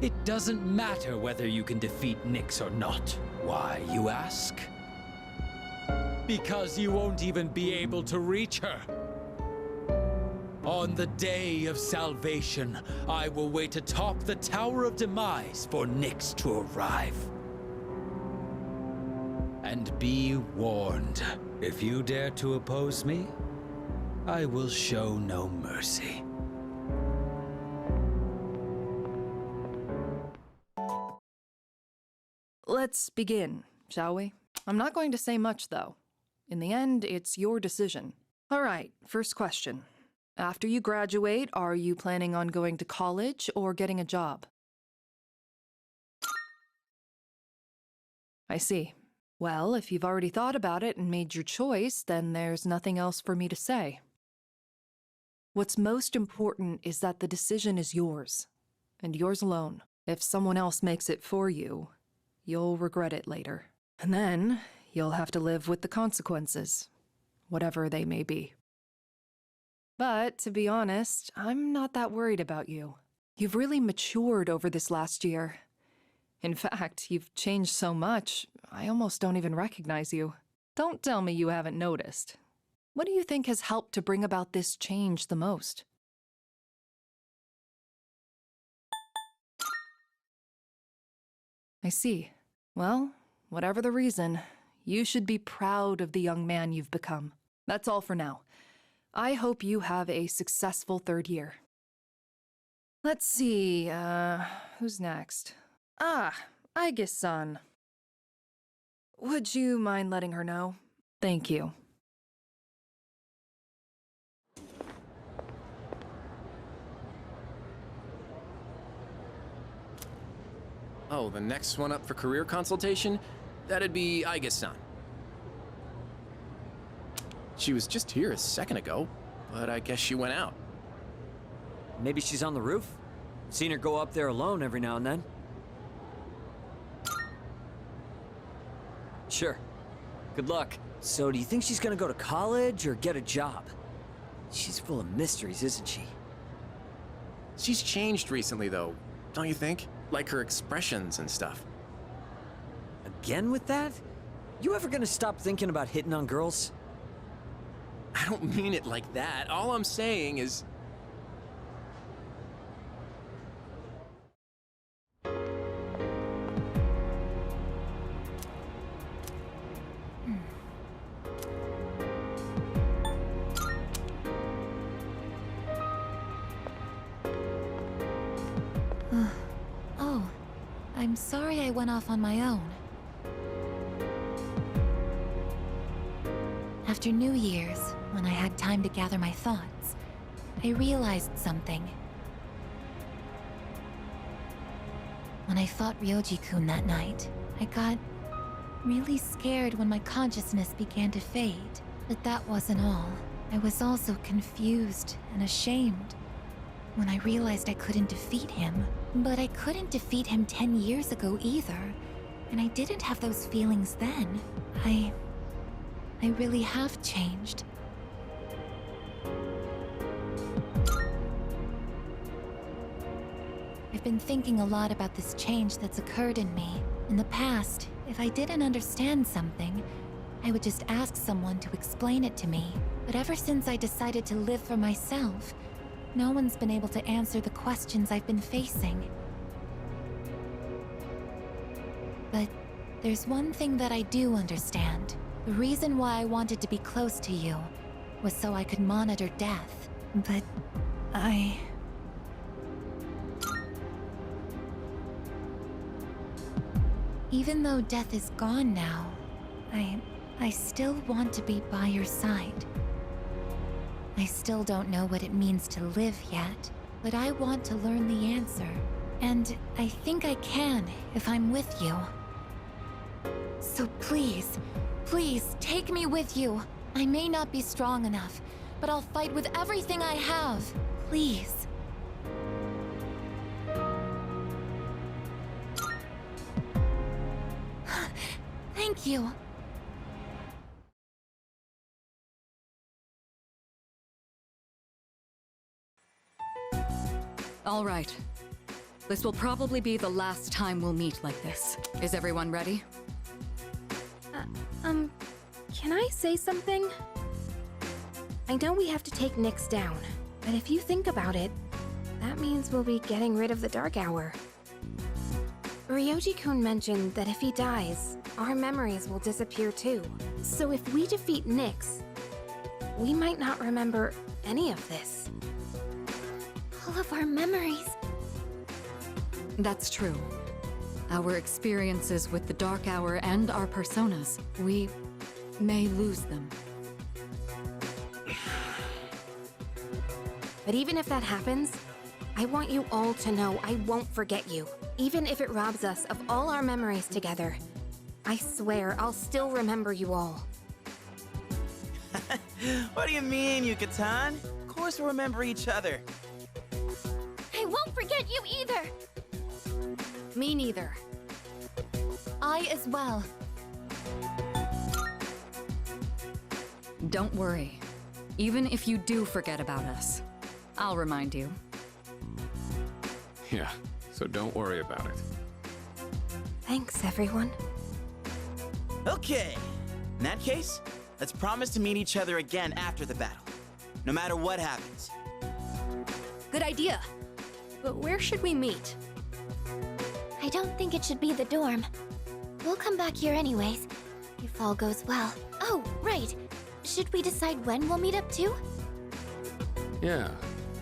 It doesn't matter whether you can defeat NYX or not. Why, you ask? Because you won't even be able to reach her. On the day of salvation, I will wait atop the Tower of Demise for NYX to arrive. And be warned, if you dare to oppose me, I will show no mercy. Let's begin, shall we? I'm not going to say much, though. In the end, it's your decision. All right, first question. After you graduate, are you planning on going to college or getting a job? I see. Well, if you've already thought about it and made your choice, then there's nothing else for me to say. What's most important is that the decision is yours, and yours alone. If someone else makes it for you, you'll regret it later. And then, you'll have to live with the consequences, whatever they may be. But, to be honest, I'm not that worried about you. You've really matured over this last year. In fact, you've changed so much, I almost don't even recognize you. Don't tell me you haven't noticed. What do you think has helped to bring about this change the most? I see. Well, whatever the reason, you should be proud of the young man you've become. That's all for now. I hope you have a successful third year. Let's see, who's next? Aige-san. Would you mind letting her know? Thank you. Oh, the next one up for career consultation? That'd be Aige-san. She was just here a second ago, but I guess she went out. Maybe she's on the roof? Seen her go up there alone every now and then. Sure. Good luck. So do you think she's gonna go to college or get a job? She's full of mysteries, isn't she? She's changed recently, though, don't you think? Like her expressions and stuff. Again with that? You ever gonna stop thinking about hitting on girls? I don't mean it like that. All I'm saying is... Oh, I'm sorry I went off on my own. After New Year's, when I had time to gather my thoughts, I realized something. When I fought Ryoji-kun that night, I got really scared when my consciousness began to fade. But that wasn't all. I was also confused and ashamed when I realized I couldn't defeat him. But I couldn't defeat him 10 years ago either, and I didn't have those feelings then. I really have changed. I've been thinking a lot about this change that's occurred in me. In the past, if I didn't understand something, I would just ask someone to explain it to me. But ever since I decided to live for myself, no one's been able to answer the questions I've been facing. But there's one thing that I do understand. The reason why I wanted to be close to you was so I could monitor death. But even though death is gone now, I still want to be by your side. I still don't know what it means to live yet, but I want to learn the answer. And I think I can if I'm with you. So please, please take me with you. I may not be strong enough, but I'll fight with everything I have. Please. Thank you. All right. This will probably be the last time we'll meet like this. Is everyone ready? Can I say something? I know we have to take Nyx down, but if you think about it, that means we'll be getting rid of the Dark Hour. Ryoji-kun mentioned that if he dies, our memories will disappear too. So if we defeat Nyx, we might not remember any of this. All of our memories. That's true. Our experiences with the Dark Hour and our personas, we may lose them. But even if that happens, I want you all to know I won't forget you. Even if it robs us of all our memories together, I swear I'll still remember you all. What do you mean, Yucatan? Of course we'll remember each other. I won't forget you either! Me neither. I as well. Don't worry. Even if you do forget about us, I'll remind you. Yeah, so don't worry about it. Thanks, everyone. Okay. In that case, let's promise to meet each other again after the battle. No matter what happens. Good idea. But where should we meet? I don't think it should be the dorm. We'll come back here anyways, if all goes well. Oh, right. Should we decide when we'll meet up too? Yeah,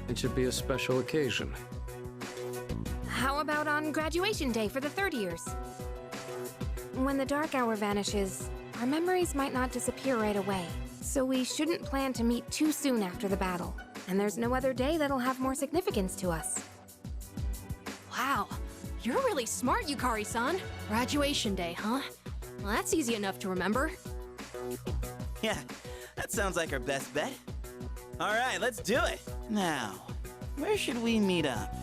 it should be a special occasion. How about on graduation day for the third years? When the Dark Hour vanishes, our memories might not disappear right away. So we shouldn't plan to meet too soon after the battle. And there's no other day that'll have more significance to us. Wow, you're really smart, Yukari-san. Graduation day, huh? Well, that's easy enough to remember. Yeah, that sounds like our best bet. All right, let's do it. Now, where should we meet up?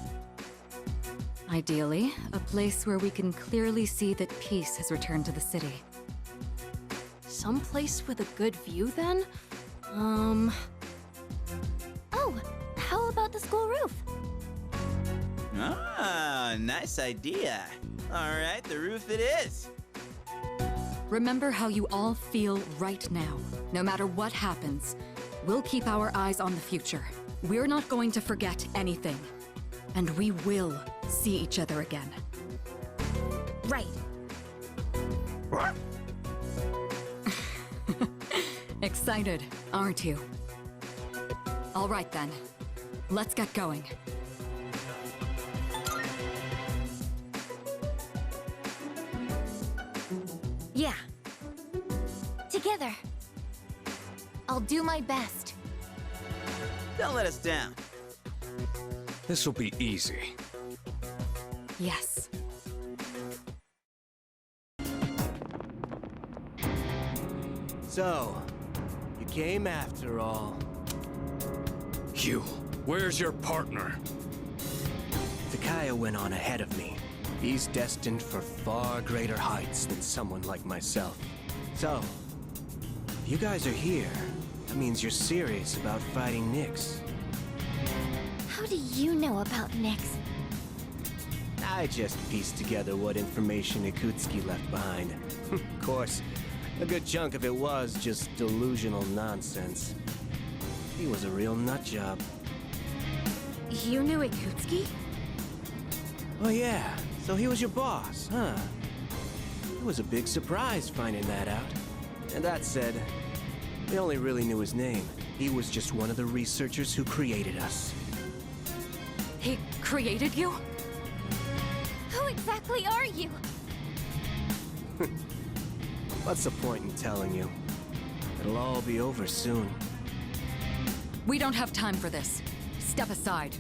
Ideally, a place where we can clearly see that peace has returned to the city. Someplace with a good view, then? Oh, how about the school roof? Ah, nice idea. All right, the roof it is. Remember how you all feel right now. No matter what happens, we'll keep our eyes on the future. We're not going to forget anything. And we will see each other again. Right. Excited, aren't you? All right then, let's get going. Yeah. Together. I'll do my best. Don't let us down. This'll be easy. Yes. So, you came after all. You, where's your partner? Takaya went on ahead of me. He's destined for far greater heights than someone like myself. So, if you guys are here, that means you're serious about fighting Nyx. How do you know about Nyx? I just pieced together what information Ikutsuki left behind. Of course, A good chunk of it was just delusional nonsense. He was a real nutjob. You knew Ikutsuki? Oh yeah, so he was your boss, huh? It was a big surprise finding that out. And that said, we only really knew his name. He was just one of the researchers who created us. He created you? Who exactly are you? What's the point in telling you? It'll all be over soon. We don't have time for this. Step aside.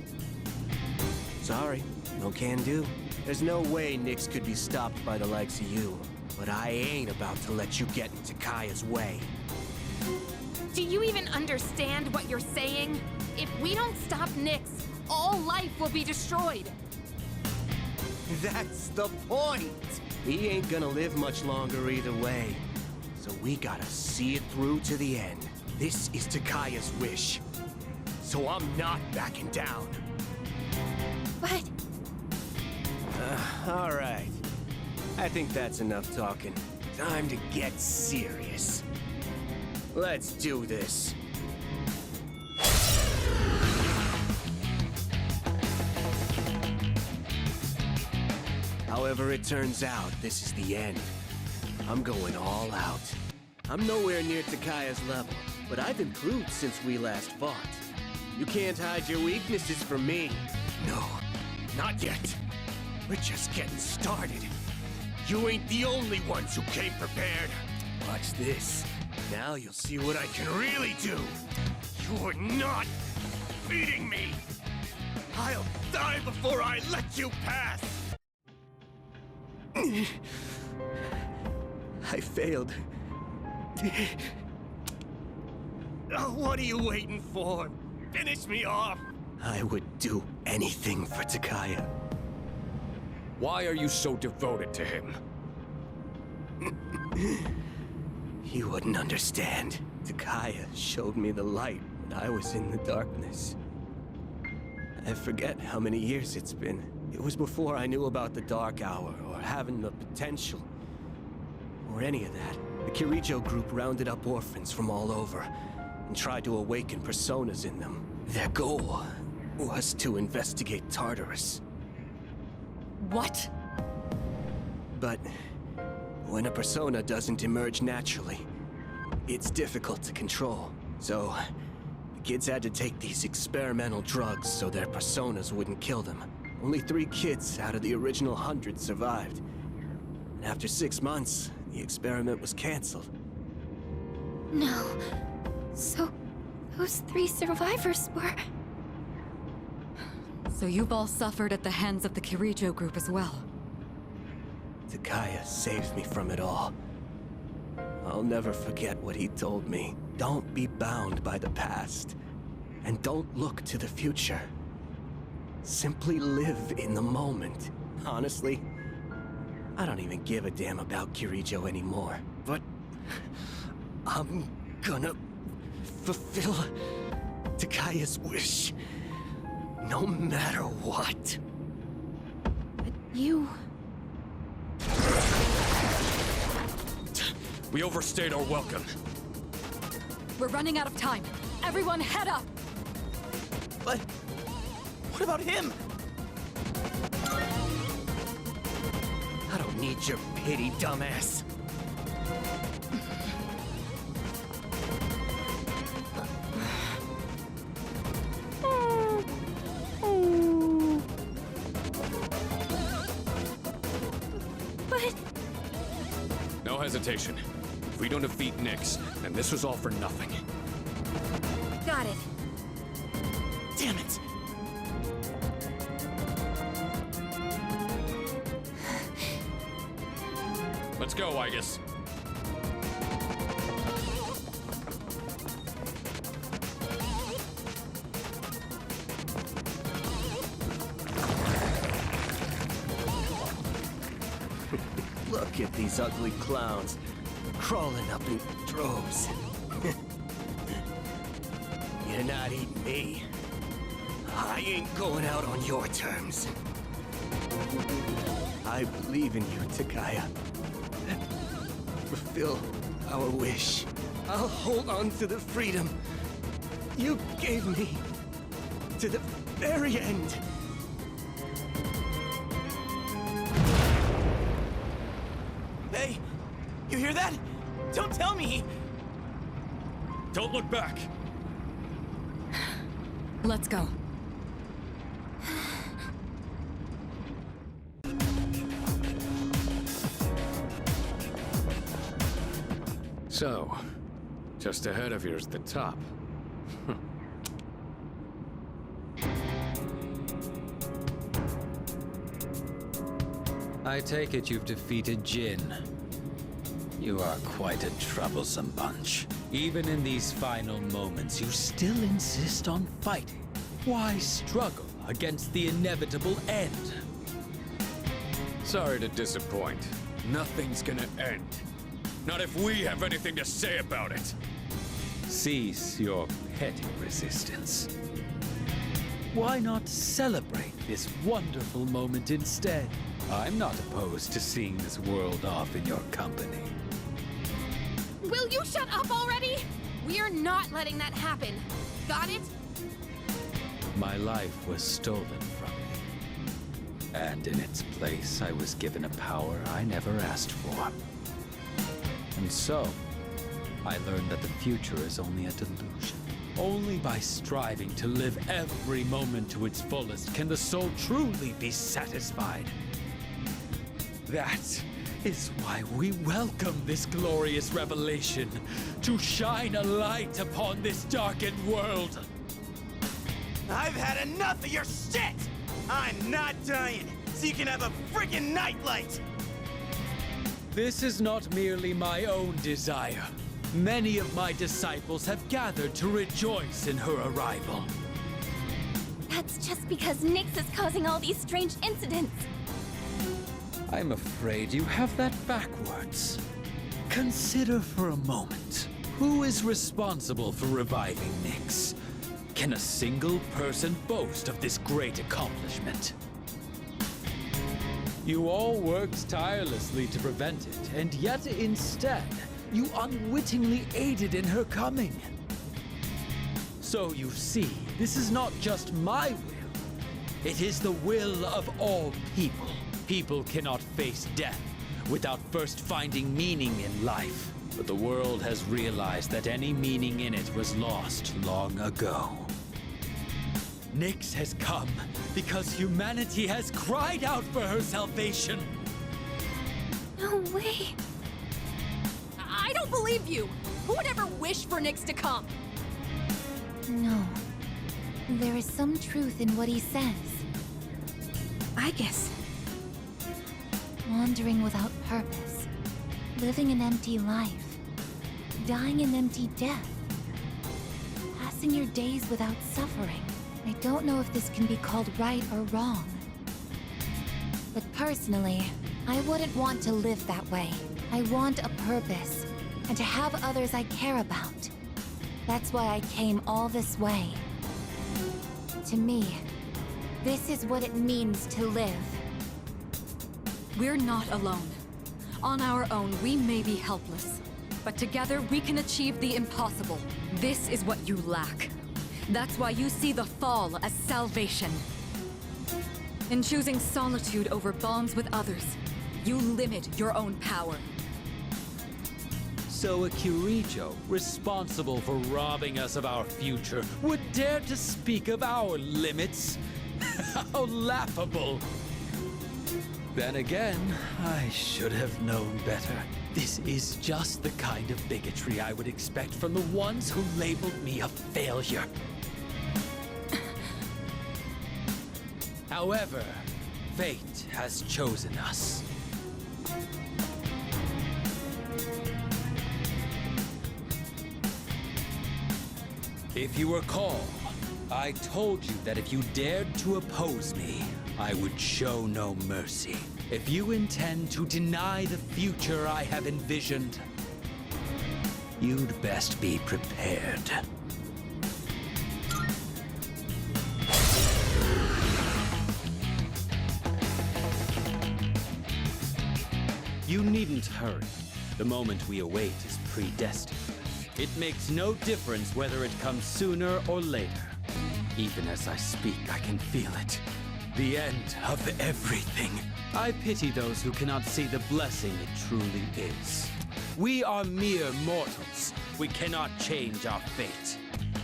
Sorry, no can do. There's no way NYX could be stopped by the likes of you. But I ain't about to let you get into Kaya's way. Do you even understand what you're saying? If we don't stop NYX, all life will be destroyed. That's the point! He ain't gonna live much longer either way. So we gotta see it through to the end. This is Takaya's wish. So I'm not backing down. But... Alright. I think that's enough talking. Time to get serious. Let's do this. However it turns out, this is the end. I'm going all out. I'm nowhere near Takaya's level, but I've improved since we last fought. You can't hide your weaknesses from me. No, not yet. We're just getting started. You ain't the only ones who came prepared. Watch this. Now you'll see what I can really do. You're not beating me. I'll die before I let you pass. I failed. What are you waiting for? Finish me off! I would do anything for Takaya. Why are you so devoted to him? You wouldn't understand. Takaya showed me the light when I was in the darkness. I forget how many years it's been. It was before I knew about the Dark Hour, or having the potential, or any of that. The Kirijo group rounded up orphans from all over, and tried to awaken personas in them. Their goal was to investigate Tartarus. What? But when a persona doesn't emerge naturally, it's difficult to control. So, the kids had to take these experimental drugs so their personas wouldn't kill them. Only 3 kids out of the original 100 survived. And after 6 months, the experiment was canceled. No. So, those 3 survivors were... So you've all suffered at the hands of the Kirijo group as well. Takaya saved me from it all. I'll never forget what he told me. Don't be bound by the past. And don't look to the future. Simply live in the moment. Honestly, I don't even give a damn about Kirijo anymore. But I'm gonna fulfill Takaya's wish. No matter what. But you... We overstayed our welcome. We're running out of time. Everyone head up! But... what about him? I don't need your pity, dumbass. But... No hesitation. If we don't defeat NYX, then this was all for nothing. Got it. Damn it! Let's go, I guess. Look at these ugly clowns, crawling up in droves. You're not eating me. I ain't going out on your terms. I believe in you, Takaya. Fulfill our wish. I'll hold on to the freedom you gave me to the very end. Hey, you hear that? Don't tell me! Don't look back! Let's go. So, just ahead of you is the top. I take it you've defeated Jin. You are quite a troublesome bunch. Even in these final moments, you still insist on fighting. Why struggle against the inevitable end? Sorry to disappoint. Nothing's gonna end. Not if we have anything to say about it. Cease your petty resistance. Why not celebrate this wonderful moment instead? I'm not opposed to seeing this world off in your company. Will you shut up already? We are not letting that happen. Got it? My life was stolen from me. And in its place, I was given a power I never asked for. And so, I learned that the future is only a delusion. Only by striving to live every moment to its fullest can the soul truly be satisfied. That is why we welcome this glorious revelation, to shine a light upon this darkened world. I've had enough of your shit! I'm not dying, so you can have a freaking nightlight! This is not merely my own desire. Many of my disciples have gathered to rejoice in her arrival. That's just because Nyx is causing all these strange incidents. I'm afraid you have that backwards. Consider for a moment, who is responsible for reviving Nyx? Can a single person boast of this great accomplishment? You all worked tirelessly to prevent it, and yet instead, you unwittingly aided in her coming. So you see, this is not just my will. It is the will of all people. People cannot face death without first finding meaning in life. But the world has realized that any meaning in it was lost long ago. Nyx has come because humanity has cried out for her salvation. No way. I don't believe you! Who would ever wish for Nyx to come? No. There is some truth in what he says. I guess. Wandering without purpose. Living an empty life. Dying an empty death. Passing your days without suffering. I don't know if this can be called right or wrong. But personally, I wouldn't want to live that way. I want a purpose, and to have others I care about. That's why I came all this way. To me, this is what it means to live. We're not alone. On our own, we may be helpless. But together, we can achieve the impossible. This is what you lack. That's why you see the fall as salvation. In choosing solitude over bonds with others, you limit your own power. So a Kirijo, responsible for robbing us of our future, would dare to speak of our limits? How laughable! Then again, I should have known better. This is just the kind of bigotry I would expect from the ones who labeled me a failure. However, fate has chosen us. If you recall, I told you that if you dared to oppose me, I would show no mercy. If you intend to deny the future I have envisioned, you'd best be prepared. You needn't hurry. The moment we await is predestined. It makes no difference whether it comes sooner or later. Even as I speak, I can feel it. The end of everything. I pity those who cannot see the blessing it truly is. We are mere mortals. We cannot change our fate.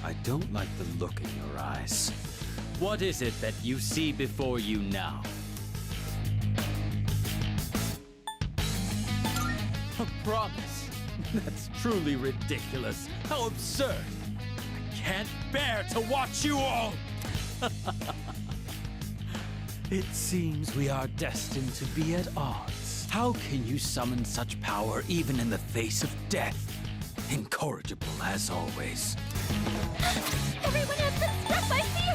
I don't like the look in your eyes. What is it that you see before you now? A promise? That's truly ridiculous. How absurd. I can't bear to watch you all. It seems we are destined to be at odds. How can you summon such power even in the face of death? Incorrigible as always. Everyone has been struck by fear!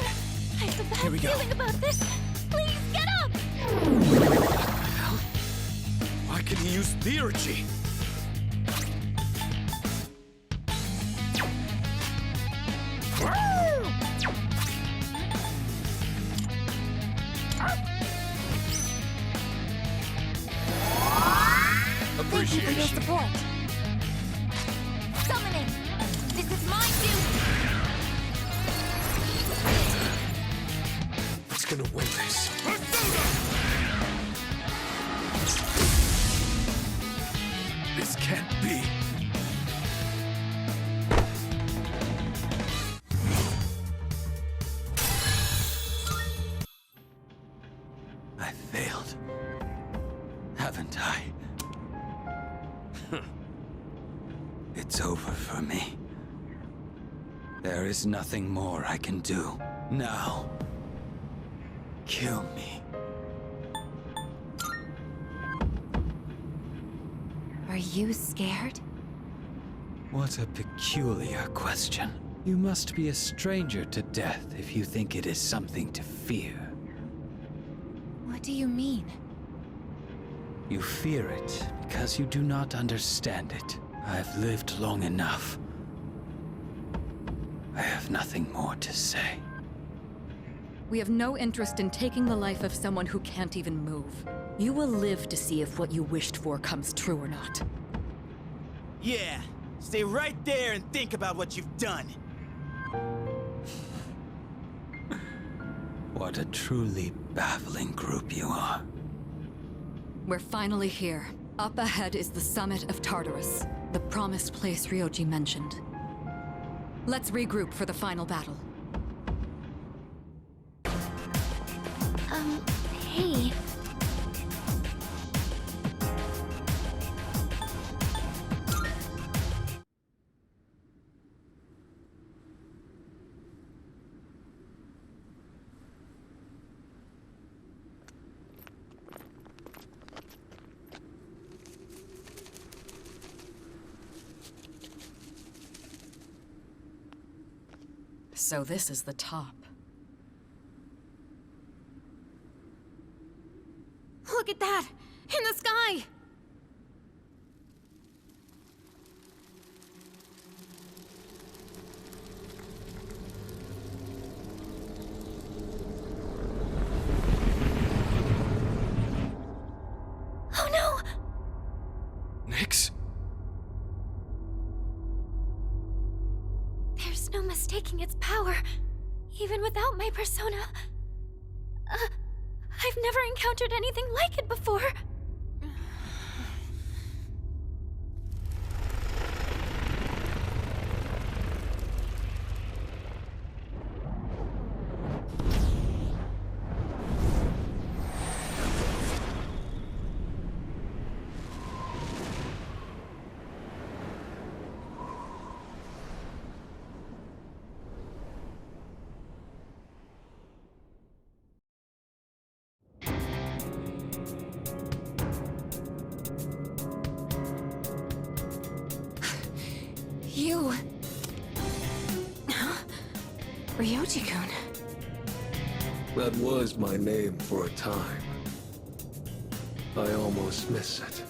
I have a bad Here we go. feeling about this! Please, get up! Why can he use theurgy? Thank you for your support. Summoning! This is my duty! What's gonna win this? This can't be. I failed. Haven't I? It's over for me. There is nothing more I can do. Now, kill me. Are you scared? What a peculiar question. You must be a stranger to death if you think it is something to fear. What do you mean? You fear it because you do not understand it. I've lived long enough. I have nothing more to say. We have no interest in taking the life of someone who can't even move. You will live to see if what you wished for comes true or not. Yeah, stay right there and think about what you've done. What a truly baffling group you are. We're finally here. Up ahead is the summit of Tartarus, the promised place Ryoji mentioned. Let's regroup for the final battle. Hey. So this is the top. Look at that! In the sky! Oh no! Nyx? There's no mistaking its power, even without my persona. I've never encountered anything like it before. You... Ryoji-kun. That was my name for a time. I almost miss it.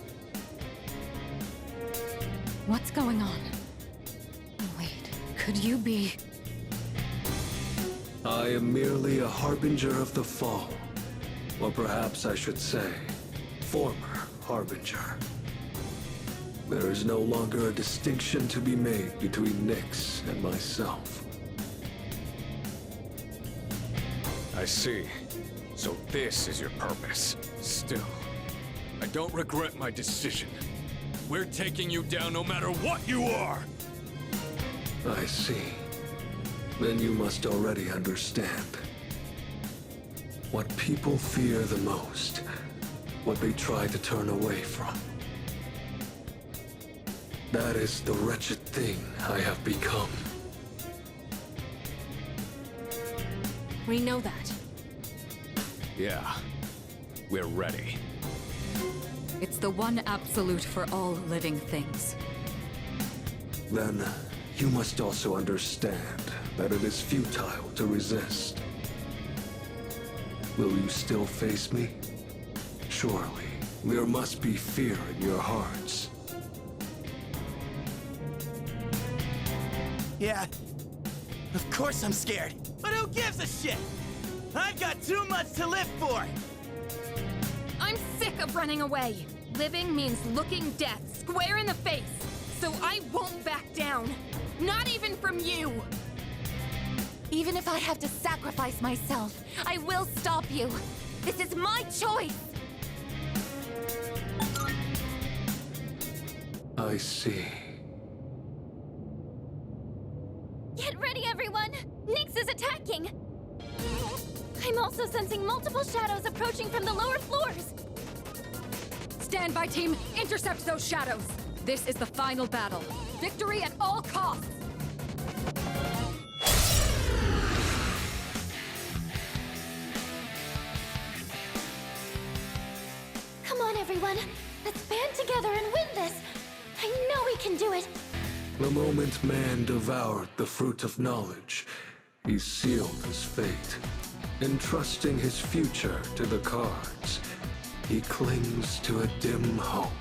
What's going on? Wait, could you be... I am merely a harbinger of the fall. Or perhaps I should say, former harbinger. There is no longer a distinction to be made between NYX and myself. I see. So this is your purpose. Still, I don't regret my decision. We're taking you down no matter what you are! I see. Then you must already understand. What people fear the most, what they try to turn away from. That is the wretched thing I have become. We know that. Yeah, we're ready. It's the one absolute for all living things. Then, you must also understand that it is futile to resist. Will you still face me? Surely, there must be fear in your hearts. Yeah, of course I'm scared. But who gives a shit? I've got too much to live for! I'm sick of running away. Living means looking death square in the face. So I won't back down. Not even from you! Even if I have to sacrifice myself, I will stop you. This is my choice! I see. Get ready, everyone! NYX is attacking! I'm also sensing multiple shadows approaching from the lower floors! Stand by, team! Intercept those shadows! This is the final battle. Victory at all costs! Come on, everyone! Let's band together and win this! I know we can do it! The moment man devoured the fruit of knowledge, he sealed his fate. Entrusting his future to the cards, he clings to a dim hope.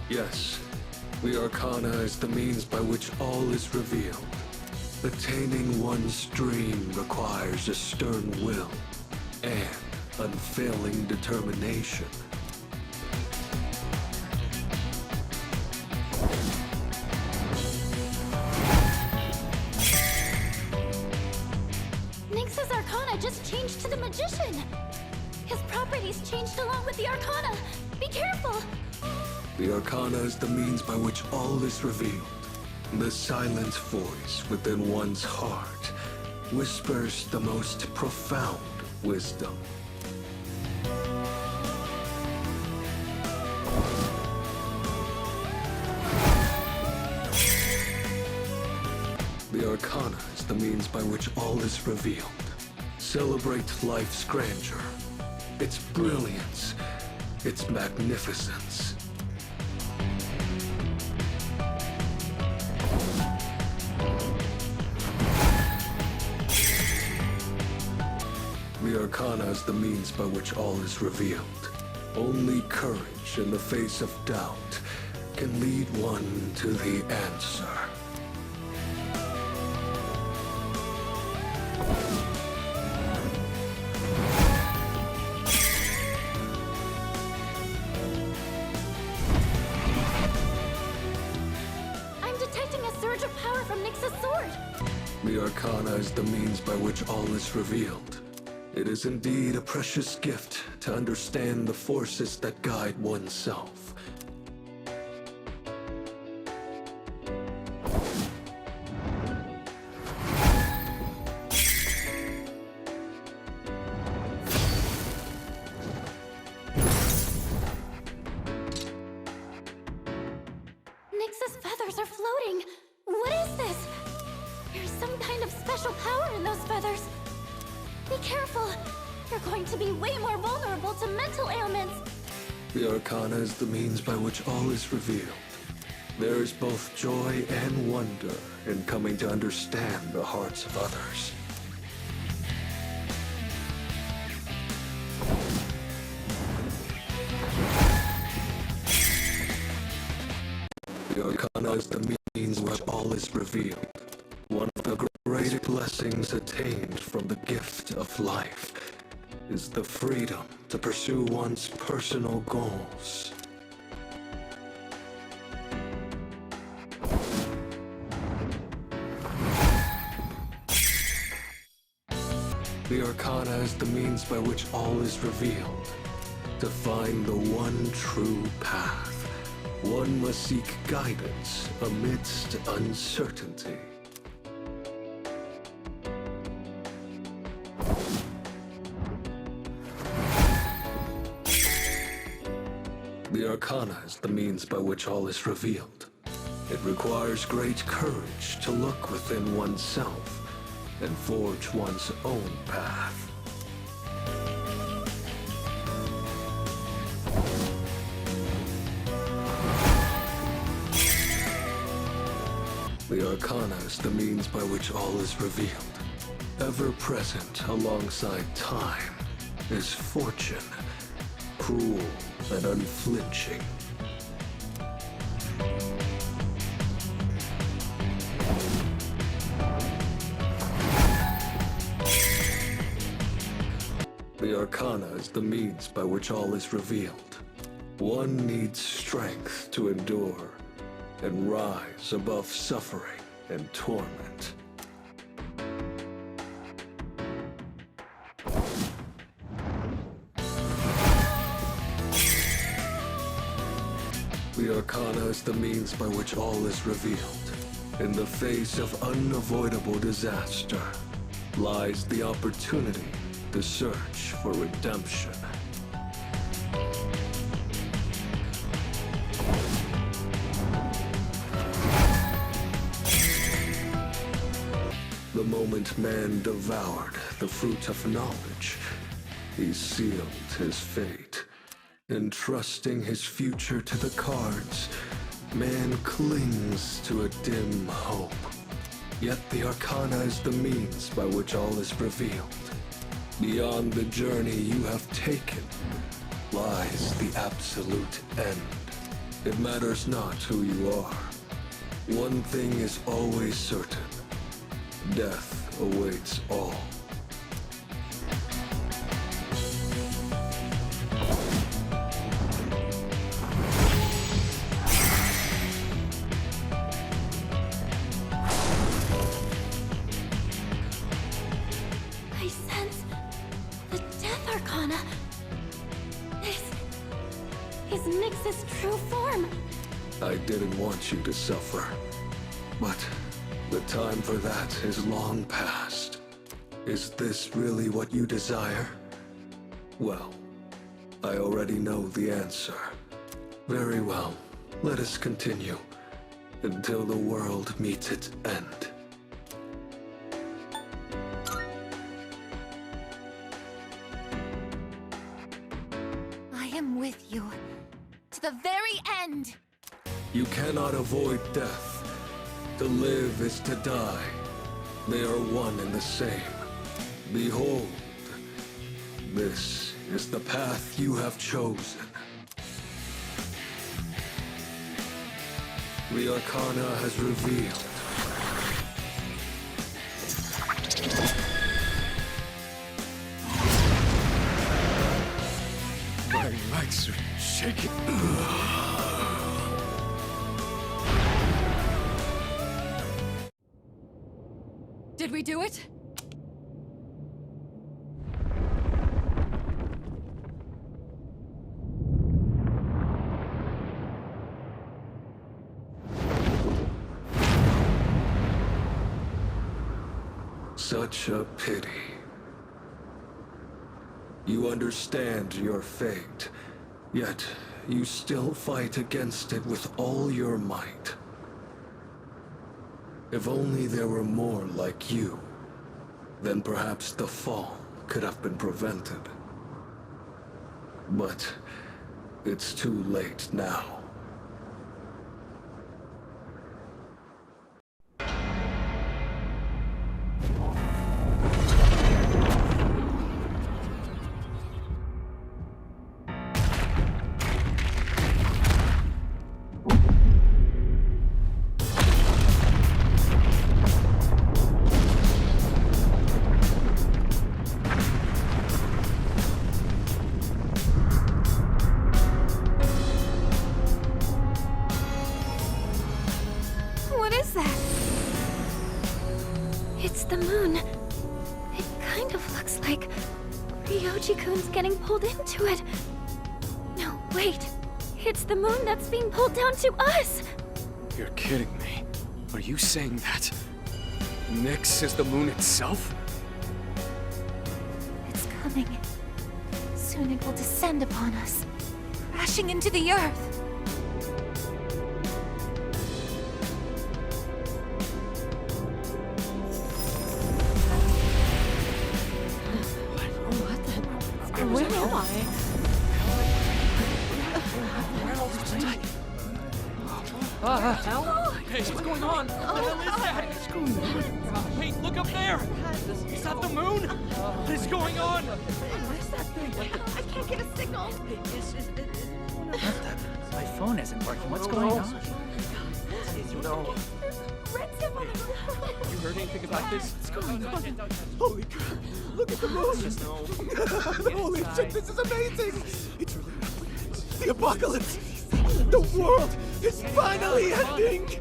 Yes, the Arcana is the means by which all is revealed. Attaining one's dream requires a stern will and unfailing determination. NYX's Arcana just changed to the Magician! His properties changed along with the Arcana! Be careful! The Arcana is the means by which all is revealed. The silent voice within one's heart whispers the most profound wisdom. The Arcana is the means by which all is revealed. Celebrate life's grandeur, its brilliance, its magnificence. The Arcana is the means by which all is revealed. Only courage in the face of doubt can lead one to the answer. I'm detecting a surge of power from NYX's sword! The Arcana is the means by which all is revealed. It is indeed a precious gift to understand the forces that guide oneself. NYX's feathers are floating! What is this? There's some kind of special power in those feathers! Be careful! You're going to be way more vulnerable to mental ailments! The Arcana is the means by which all is revealed. There is both joy and wonder in coming to understand the hearts of others. The Arcana is the means by which all is revealed. One of the great blessings attained from the gift of life is the freedom to pursue one's personal goals. The Arcana is the means by which all is revealed. To find the one true path, one must seek guidance amidst uncertainty. The Arcana is the means by which all is revealed. It requires great courage to look within oneself and forge one's own path. The Arcana is the means by which all is revealed. Ever present alongside time is fortune, cruel and unflinching. The Arcana is the means by which all is revealed. One needs strength to endure and rise above suffering and torment. The Arcana is the means by which all is revealed. In the face of unavoidable disaster lies the opportunity to search for redemption. The moment man devoured the fruit of knowledge, he sealed his fate. Entrusting his future to the cards, man clings to a dim hope. Yet the Arcana is the means by which all is revealed. Beyond the journey you have taken lies the absolute end. It matters not who you are. One thing is always certain. Death awaits all. I sense the Death Arcana. This is Nyx's true form. I didn't want you to suffer, but the time for that is long past. Is this really what you desire? Well, I already know the answer. Very well, let us continue until the world meets its end. I am with you to the very end. You cannot avoid death. To live is to die. They are one and the same. Behold, this is the path you have chosen. The Arcana has revealed. My legs are shaking. Did we do it? Such a pity. You understand your fate, yet you still fight against it with all your might. If only there were more like you, then perhaps the fall could have been prevented. But it's too late now. It's the moon. It kind of Looks like Ryoji-kun's getting pulled into it. No, wait. It's the moon that's being pulled down to us! You're kidding me. Are you saying that NYX is the moon itself? It's coming. Soon it will descend upon us, crashing into the earth. Where am I? Hey, what's going on? What the hell is that? What's going on? Wait, look up there! Is that the moon? What is going on? What is that thing? I can't get a signal. My phone isn't working. What's going on? No. You heard anything about this? What's going on? Holy crap! Look at the moon! Holy shit, this is amazing! It's really happening. The apocalypse! The world is finally ending!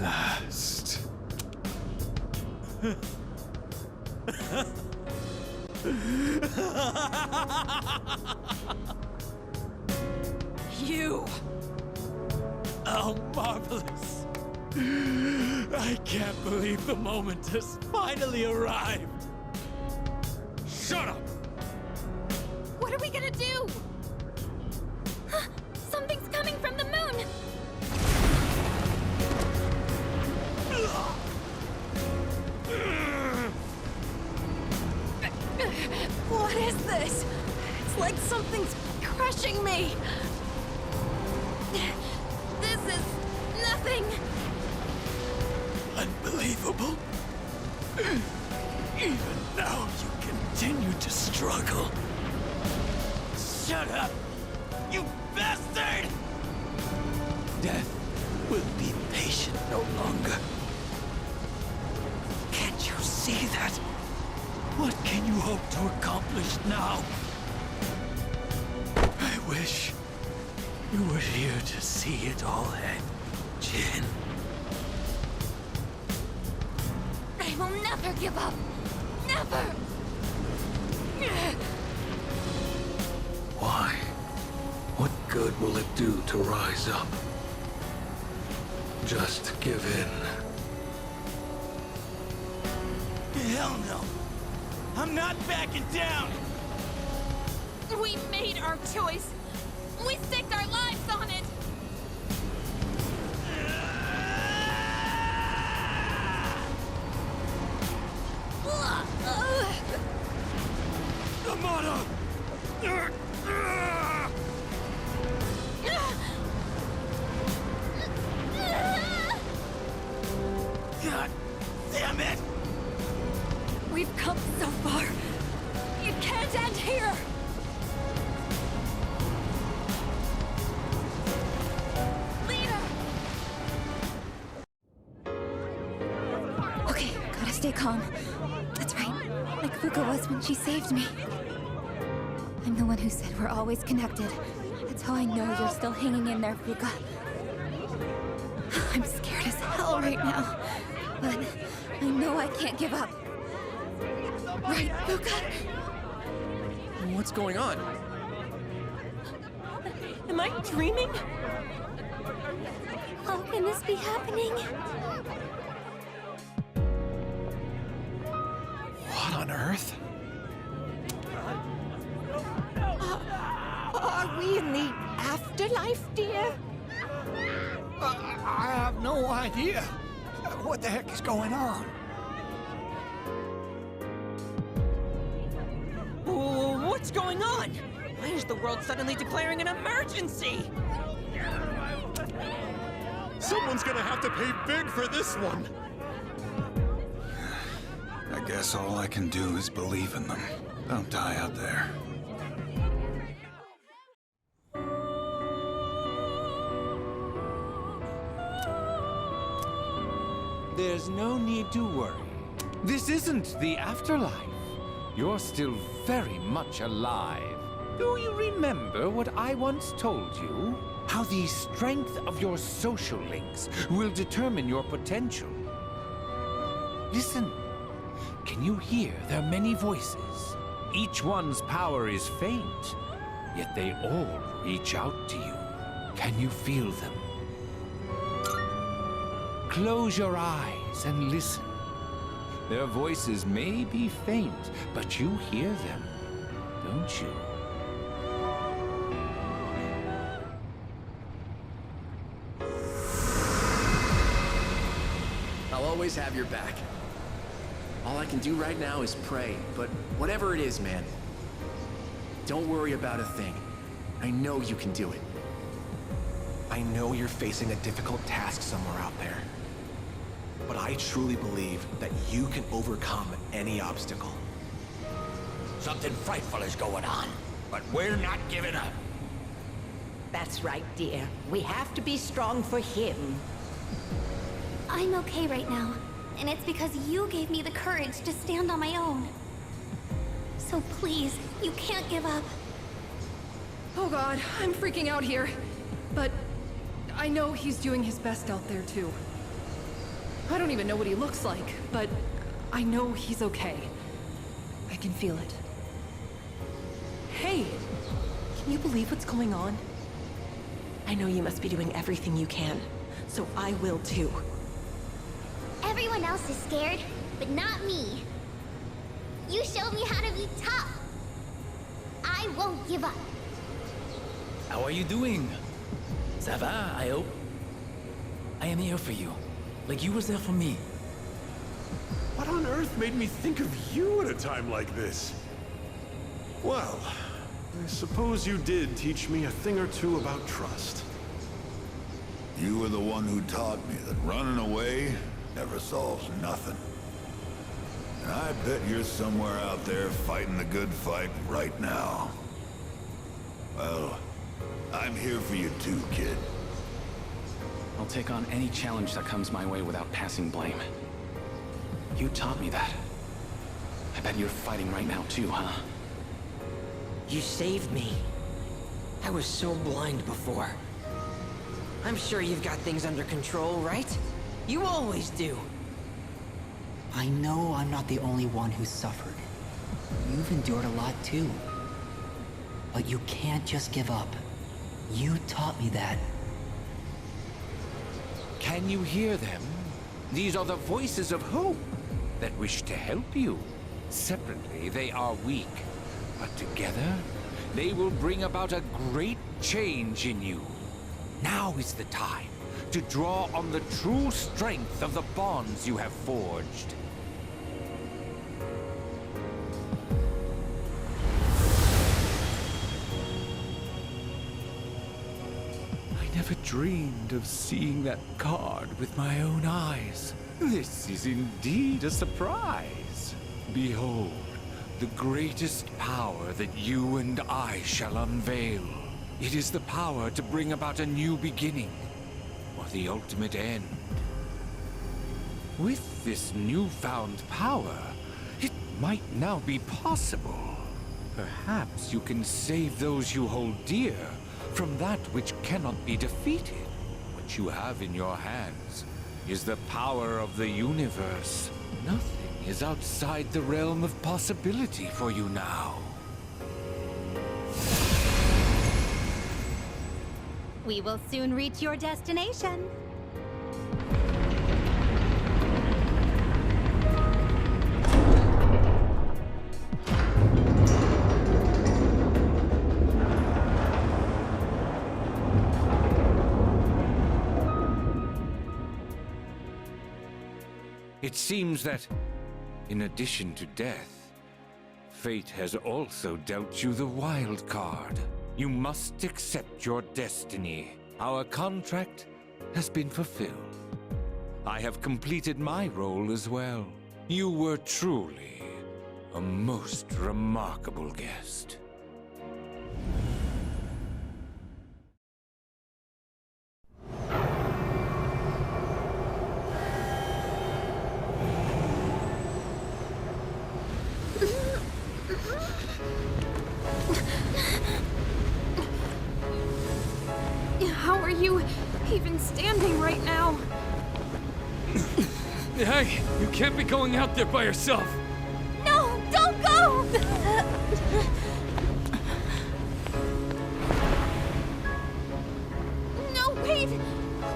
Last. You! Oh, marvelous! I can't believe the moment has finally arrived! Shut up! What are we gonna do? Something's coming from the moon! What is this? It's like something's crushing me. This is nothing. Unbelievable. Even now you continue to struggle. Shut up, you bastard! Death will be patient no longer. Can't you see that? What can you hope to accomplish now? I wish you were here to see it all end, Jin. I will never give up. Never! Why? What good will it do to rise up? Just give in. Hell no! I'm not backing down! We made our choice. We staked our lives on it. Amada! God damn it! We've come so far. It can't end here. Okay, gotta stay calm. That's right, like Fuka was when she saved me. I'm the one who said we're always connected. That's how I know you're still hanging in there, Fuka. I'm scared as hell right now, but I know I can't give up. Right, Fuka? What's going on? Am I dreaming? How can this be happening? What on earth? Are we in the afterlife, dear? I have no idea. What the heck is going on? What's going on? Why is the world suddenly declaring an emergency? Someone's gonna have to pay big for this one. I guess all I can do is believe in them. Don't die out there. There's no need to worry. This isn't the afterlife. You're still very much alive. Do you remember what I once told you? How the strength of your social links will determine your potential. Listen. Can you hear their many voices? Each one's power is faint, yet they all reach out to you. Can you feel them? Close your eyes and listen. Their voices may be faint, but you hear them, don't you? I'll always have your back. All I can do right now is pray, but whatever it is, man, don't worry about a thing. I know you can do it. I know you're facing a difficult task somewhere out there, but I truly believe that you can overcome any obstacle. Something frightful is going on, but we're not giving up. That's right, dear. We have to be strong for him. I'm okay right now, and it's because you gave me the courage to stand on my own. So please, you can't give up. Oh god, I'm freaking out here. But I know he's doing his best out there too. I don't even know what he looks like, but I know he's okay. I can feel it. Hey! Can you believe what's going on? I know you must be doing everything you can, so I will too. Everyone else is scared, but not me. You showed me how to be tough. I won't give up. How are you doing? Ça va, I hope? I am here for you, like you was there for me. What on earth made me think of you at a time like this? Well, I suppose you did teach me a thing or two about trust. You were the one who taught me that running away never solves nothing. And I bet you're somewhere out there fighting the good fight right now. Well, I'm here for you too, kid. I'll take on any challenge that comes my way without passing blame. You taught me that. I bet you're fighting right now too, huh? You saved me. I was so blind before. I'm sure you've got things under control, right? You always do. I know I'm not the only one who's suffered. You've endured a lot too. But you can't just give up. You taught me that. Can you hear them? These are the voices of hope that wish to help you. Separately, they are weak, but together, they will bring about a great change in you. Now is the time to draw on the true strength of the bonds you have forged. I never dreamed of seeing that card with my own eyes. This is indeed a surprise. Behold, the greatest power that you and I shall unveil. It is the power to bring about a new beginning, or the ultimate end. With this newfound power, it might now be possible. Perhaps you can save those you hold dear from that which cannot be defeated. What you have in your hands is the power of the universe. Nothing is outside the realm of possibility for you now. We will soon reach your destination. It seems that, in addition to death, fate has also dealt you the wild card. You must accept your destiny. Our contract has been fulfilled. I have completed my role as well. You were truly A most remarkable guest. How are you even standing right now? Hey, you can't be going out there by yourself. No, don't go! No, wait!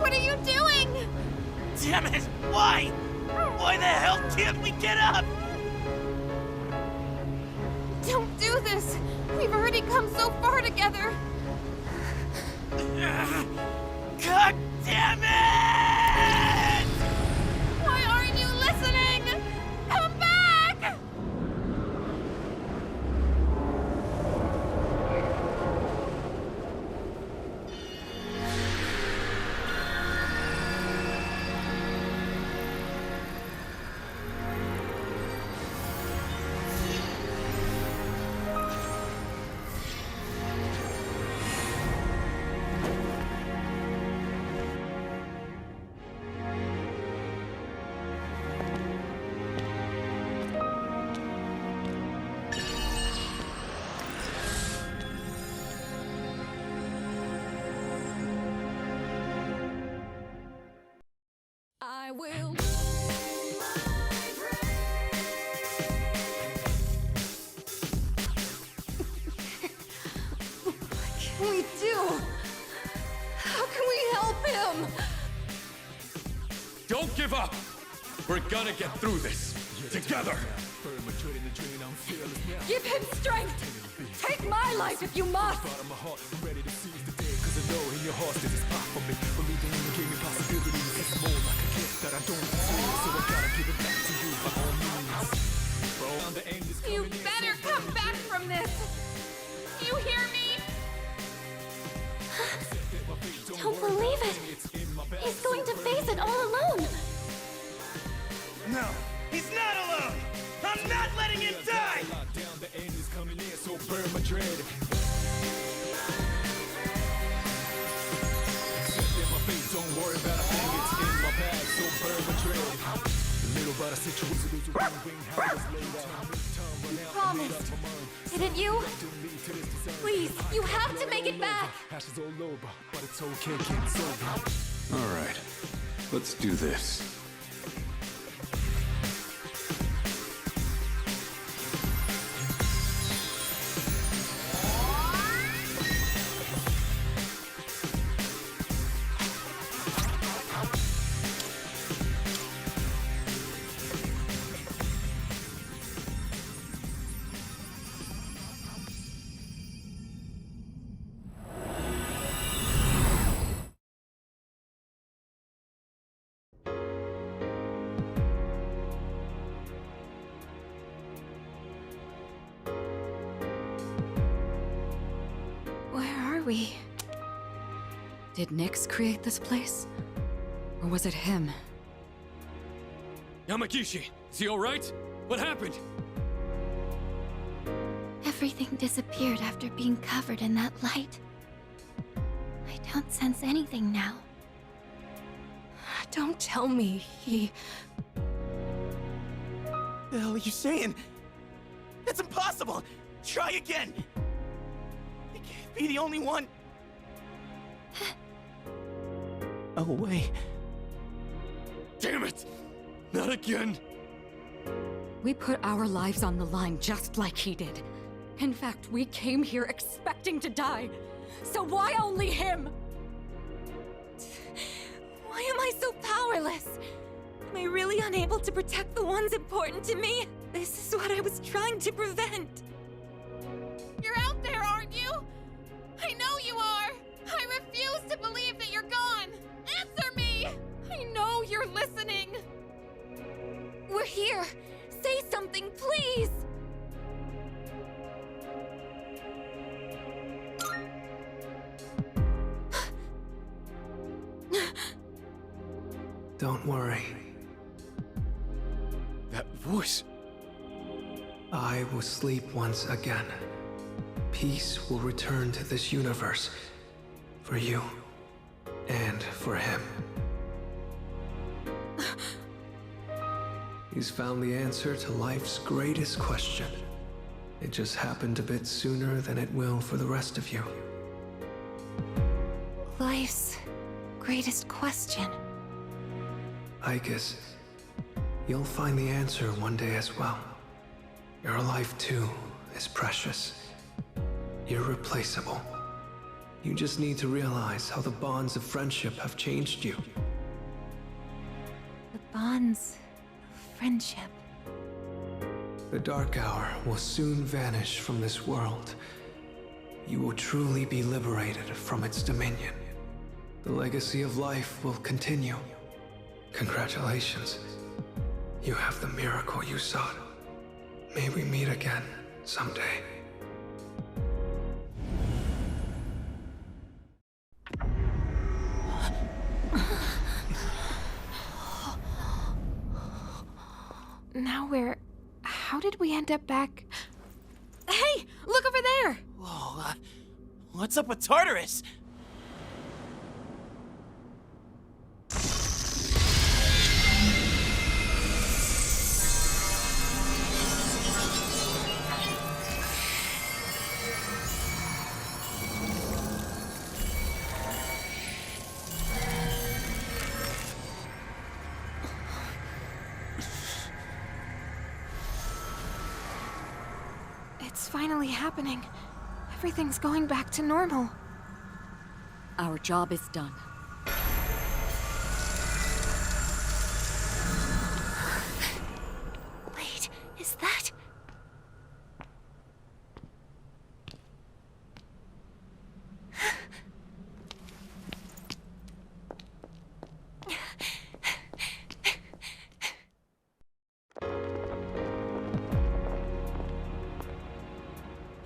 What are you doing? Damn it! Why? Why the hell can't we get up? Don't do this! We've already come so far together! God damn it! Why aren't you listening? Come back! I will. What can we do? How can we help him? Don't give up! We're gonna get through this. Together! Give him strength! Take my life if you must! You better come back from this! You hear me? Don't believe it. He's going to face it all alone. No, he's not alone! I'm not letting him die! Don't worry about a thing, it's in my bag, so burn my dread. Little but a situation You promised, didn't you? Please, you have to make it back! Ashes all over, but it's okay, kid, it's over. All right, let's do this. We? Did Nyx create this place? Or was it him? Yamagishi, is he alright? What happened? Everything disappeared after being covered in that light. I don't sense anything now. Don't tell me he... The hell are you saying? That's impossible! Try again! You can't be the only one! Oh, wait. Damn it! Not again! We put our lives on the line just like he did. In fact, we came here expecting to die. So why only him? Why am I so powerless? Am I really unable to protect the ones important to me? This is what I was trying to prevent. You're out there, aren't you? I know you are! I refuse to believe that you're gone! Answer me! I know you're listening! We're here! Say something, please! Don't worry. That voice... I will sleep once again. Peace will return to this universe. For you. And for him. He's found the answer to life's greatest question. It just happened a bit sooner than it will for the rest of you. Life's greatest question. I guess you'll find the answer one day as well. Your life too is precious. Irreplaceable. You just need to realize how the bonds of friendship have changed you. The bonds of friendship. The Dark Hour will soon vanish from this world. You will truly be liberated from its dominion. The legacy of life will continue. Congratulations. You have the miracle you sought. May we meet again someday. Now how did we end up back? Hey, look over there! Whoa, what's up with Tartarus? It's finally happening. Everything's going back to normal. Our job is done. Wait, is that...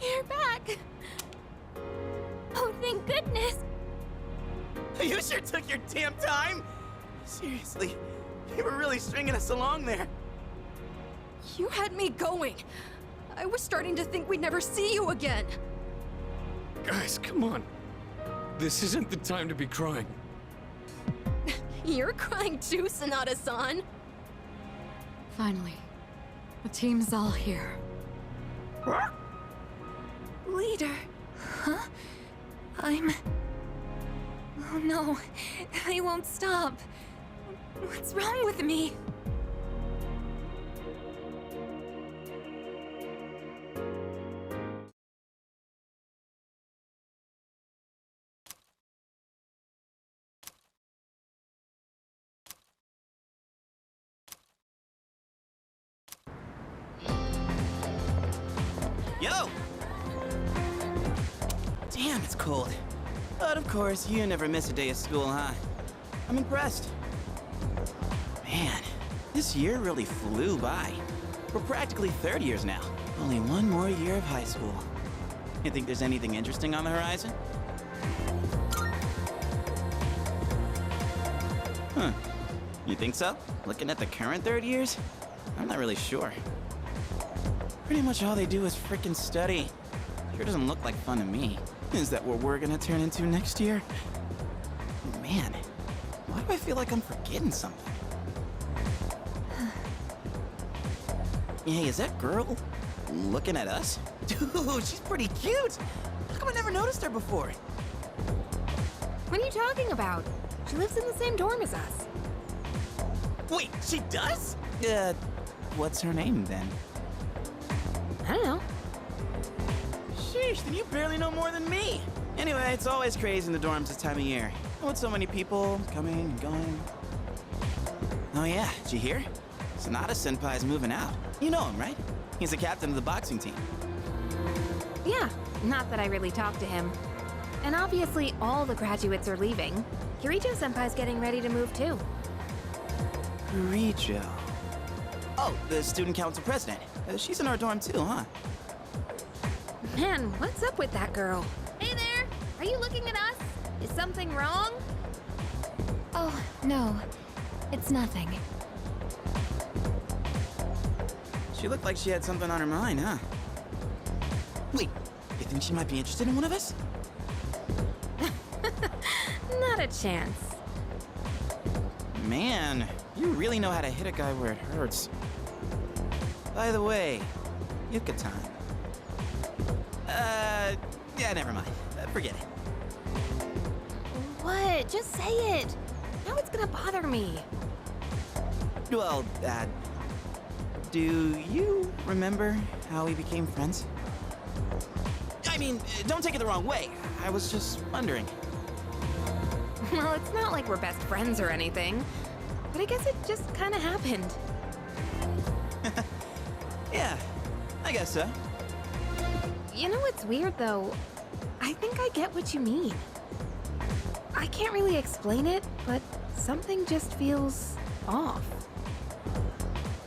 You're back! Oh, thank goodness! You sure took your damn time! Seriously, you were really stringing us along there. You had me going. I was starting to think we'd never see you again. Guys, come on. This isn't the time to be crying. You're crying too, Sonata-san. Finally, the team's all here. Leader. Huh? Oh no, I won't stop. What's wrong with me? Yo! Damn, it's cold. But of course, you never miss a day of school, huh? I'm impressed. Man, this year really flew by. We're practically third years now. Only one more year of high school. You think there's anything interesting on the horizon? Huh. You think so? Looking at the current third years? I'm not really sure. Pretty much all they do is frickin' study. Sure doesn't look like fun to me. Is that what we're gonna turn into next year? Man, why do I feel like I'm forgetting something? Hey, is that girl looking at us? Dude, she's pretty cute! How come I never noticed her before? What are you talking about? She lives in the same dorm as us. Wait, she does? What's her name then? I don't know. Sheesh, then you barely know more than me. Anyway, it's always crazy in the dorms this time of year. With so many people coming and going. Oh yeah, did you hear? Sonata-senpai's moving out. You know him, right? He's the captain of the boxing team. Yeah, not that I really talked to him. And obviously all the graduates are leaving. Kirijo-senpai's getting ready to move too. Kirijo. Oh, the student council president. She's in our dorm too, huh? Man, what's up with that girl? Hey there! Are you looking at us? Is something wrong? Oh, no. It's nothing. She looked like she had something on her mind, huh? Wait, you think she might be interested in one of us? Not a chance. Man, you really know how to hit a guy where it hurts. By the way, Yucatan. Yeah, never mind. Forget it. What? Just say it. Now it's gonna bother me. Well, do you remember how we became friends? I mean, don't take it the wrong way. I was just wondering. Well, it's not like we're best friends or anything. But I guess it just kinda happened. Yeah, I guess so. You know what's weird, though? I think I get what you mean. I can't really explain it, but something just feels off.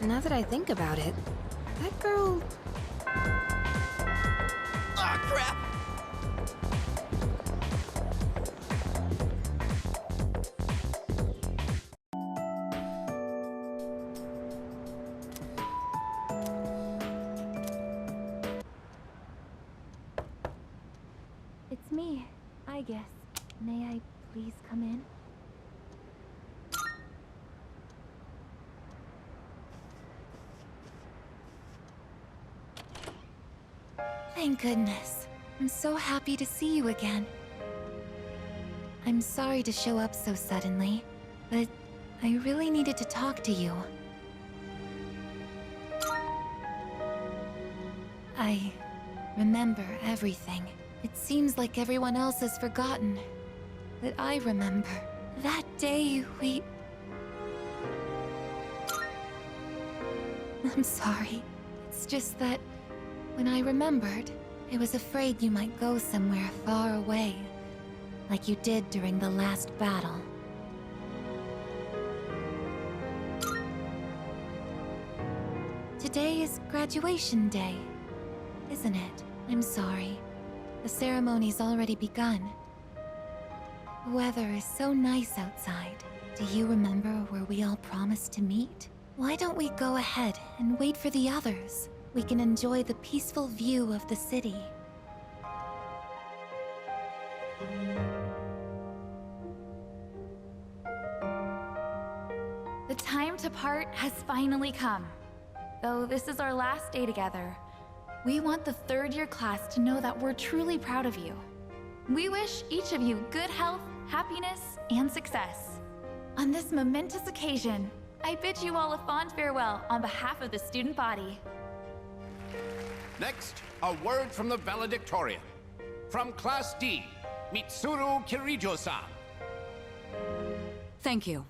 Now that I think about it, that girl... Ah, crap! It's me, I guess. May I please come in? Thank goodness. I'm so happy to see you again. I'm sorry to show up so suddenly, but I really needed to talk to you. I remember everything. It seems like everyone else has forgotten. But I remember. That day we... I'm sorry. It's just that when I remembered, I was afraid you might go somewhere far away, like you did during the last battle. Today is graduation day, isn't it? I'm sorry. The ceremony's already begun. The weather is so nice outside. Do you remember where we all promised to meet? Why don't we go ahead and wait for the others? We can enjoy the peaceful view of the city. The time to part has finally come. Though this is our last day together, we want the third-year class to know that we're truly proud of you. We wish each of you good health, happiness, and success. On this momentous occasion, I bid you all a fond farewell on behalf of the student body. Next, a word from the valedictorian. From Class D, Mitsuru Kirijo-san. Thank you.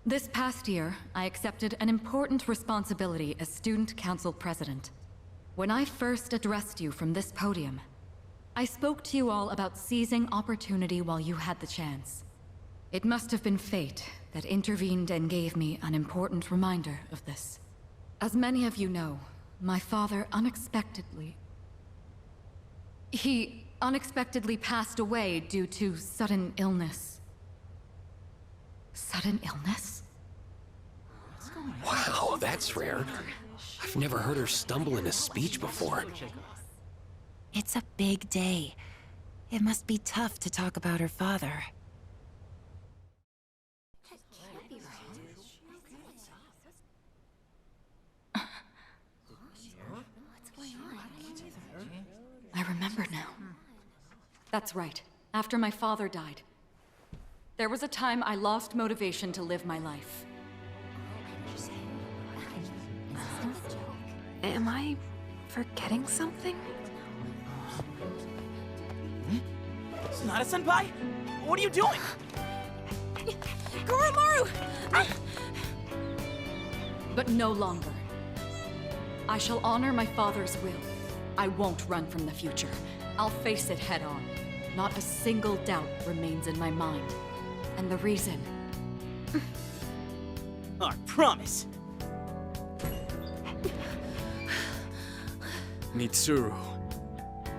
This past year, I accepted an important responsibility as Student Council President. When I first addressed you from this podium, I spoke to you all about seizing opportunity while you had the chance. It must have been fate that intervened and gave me an important reminder of this. As many of you know, my father He unexpectedly passed away due to sudden illness. Sudden illness? Wow, that's rare. I've never heard her stumble in a speech before. It's a big day. It must be tough to talk about her father. I remember now. That's right. After my father died, there was a time I lost motivation to live my life. Am I forgetting something? Sonata-senpai? What are you doing? Goromaru! But no longer. I shall honor my father's will. I won't run from the future. I'll face it head on. Not a single doubt remains in my mind. And the reason... I promise. Mitsuru.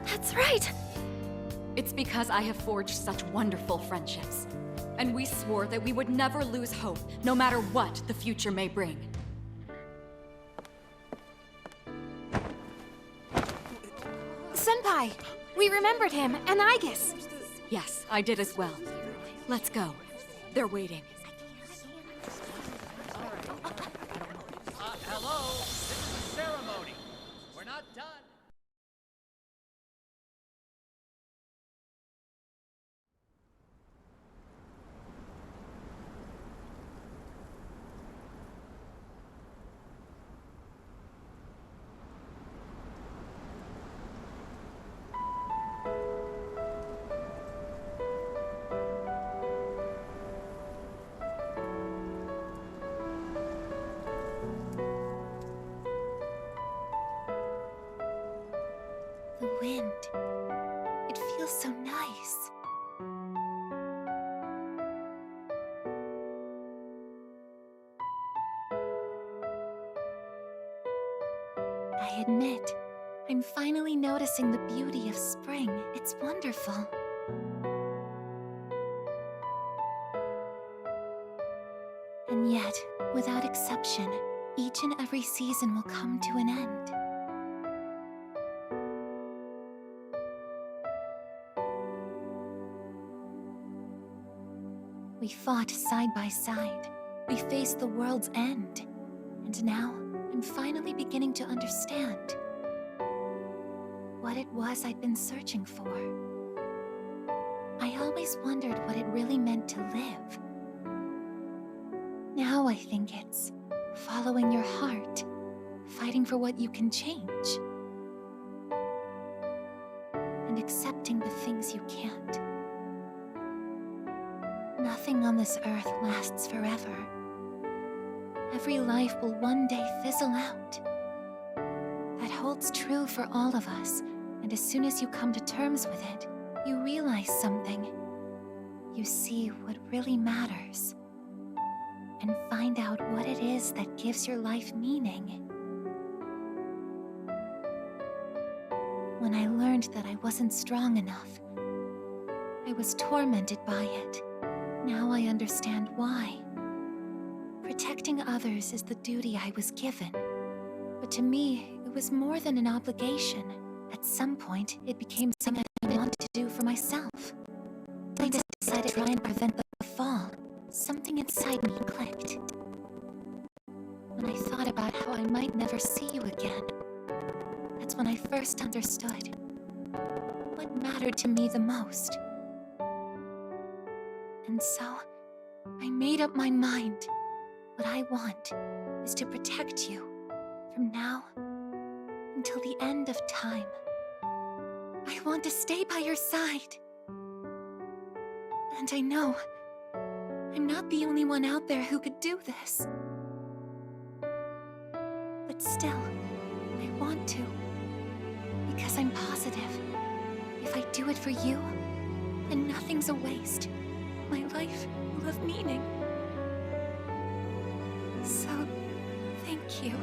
That's right! It's because I have forged such wonderful friendships. And we swore that we would never lose hope, no matter what the future may bring. Senpai! We remembered him, and Aigis! Yes, I did as well. Let's go. They're waiting. Hello, this is a ceremony. We're not done. The wind. It feels so nice. I admit, I'm finally noticing the beauty of spring. It's wonderful. And yet, without exception, each and every season will come to an end. We fought side by side. We faced the world's end. And now, I'm finally beginning to understand what it was I'd been searching for. I always wondered what it really meant to live. Now I think it's following your heart, fighting for what you can change, and accepting the things you can't. Nothing on this earth lasts forever. Every life will one day fizzle out. That holds true for all of us, and as soon as you come to terms with it, you realize something. You see what really matters, and find out what it is that gives your life meaning. When I learned that I wasn't strong enough, I was tormented by it. Now I understand why. Protecting others is the duty I was given. But to me, it was more than an obligation. At some point, it became something I wanted to do for myself. I decided to try and prevent the fall. Something inside me clicked. When I thought about how I might never see you again, that's when I first understood what mattered to me the most. And so, I made up my mind. What I want is to protect you from now until the end of time. I want to stay by your side. And I know I'm not the only one out there who could do this. But still, I want to. Because I'm positive, if I do it for you, then nothing's a waste. My life will have meaning. So, thank you.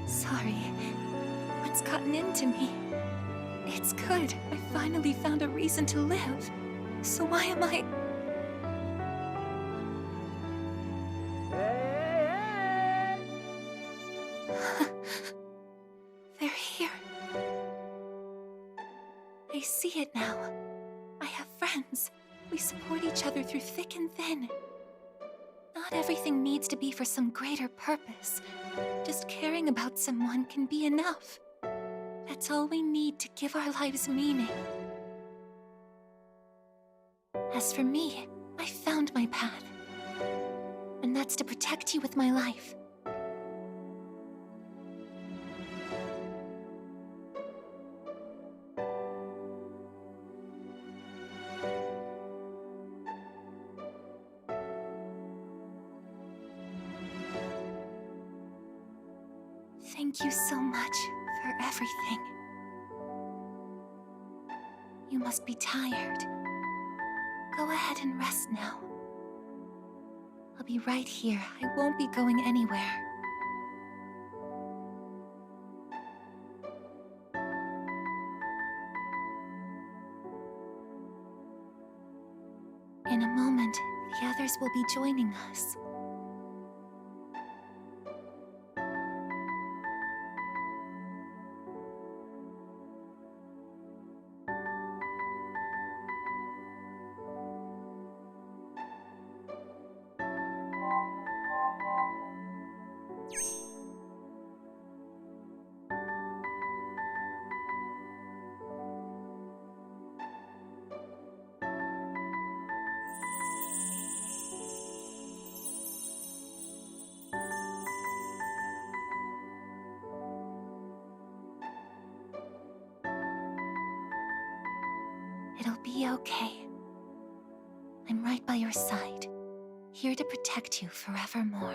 Sorry. What's gotten into me? It's good. I finally found a reason to live. So why am I... They're here. I see it now. I have friends. We support each other through thick and thin. Not everything needs to be for some greater purpose. Just caring about someone can be enough. That's all we need to give our lives meaning. As for me, I found my path. And that's to protect you with my life. Thank you so much for everything. must be tired. Go ahead and rest now. I'll be right here. I won't be going anywhere. In a moment, the others will be joining us. It'll be okay. I'm right by your side, here to protect you forevermore.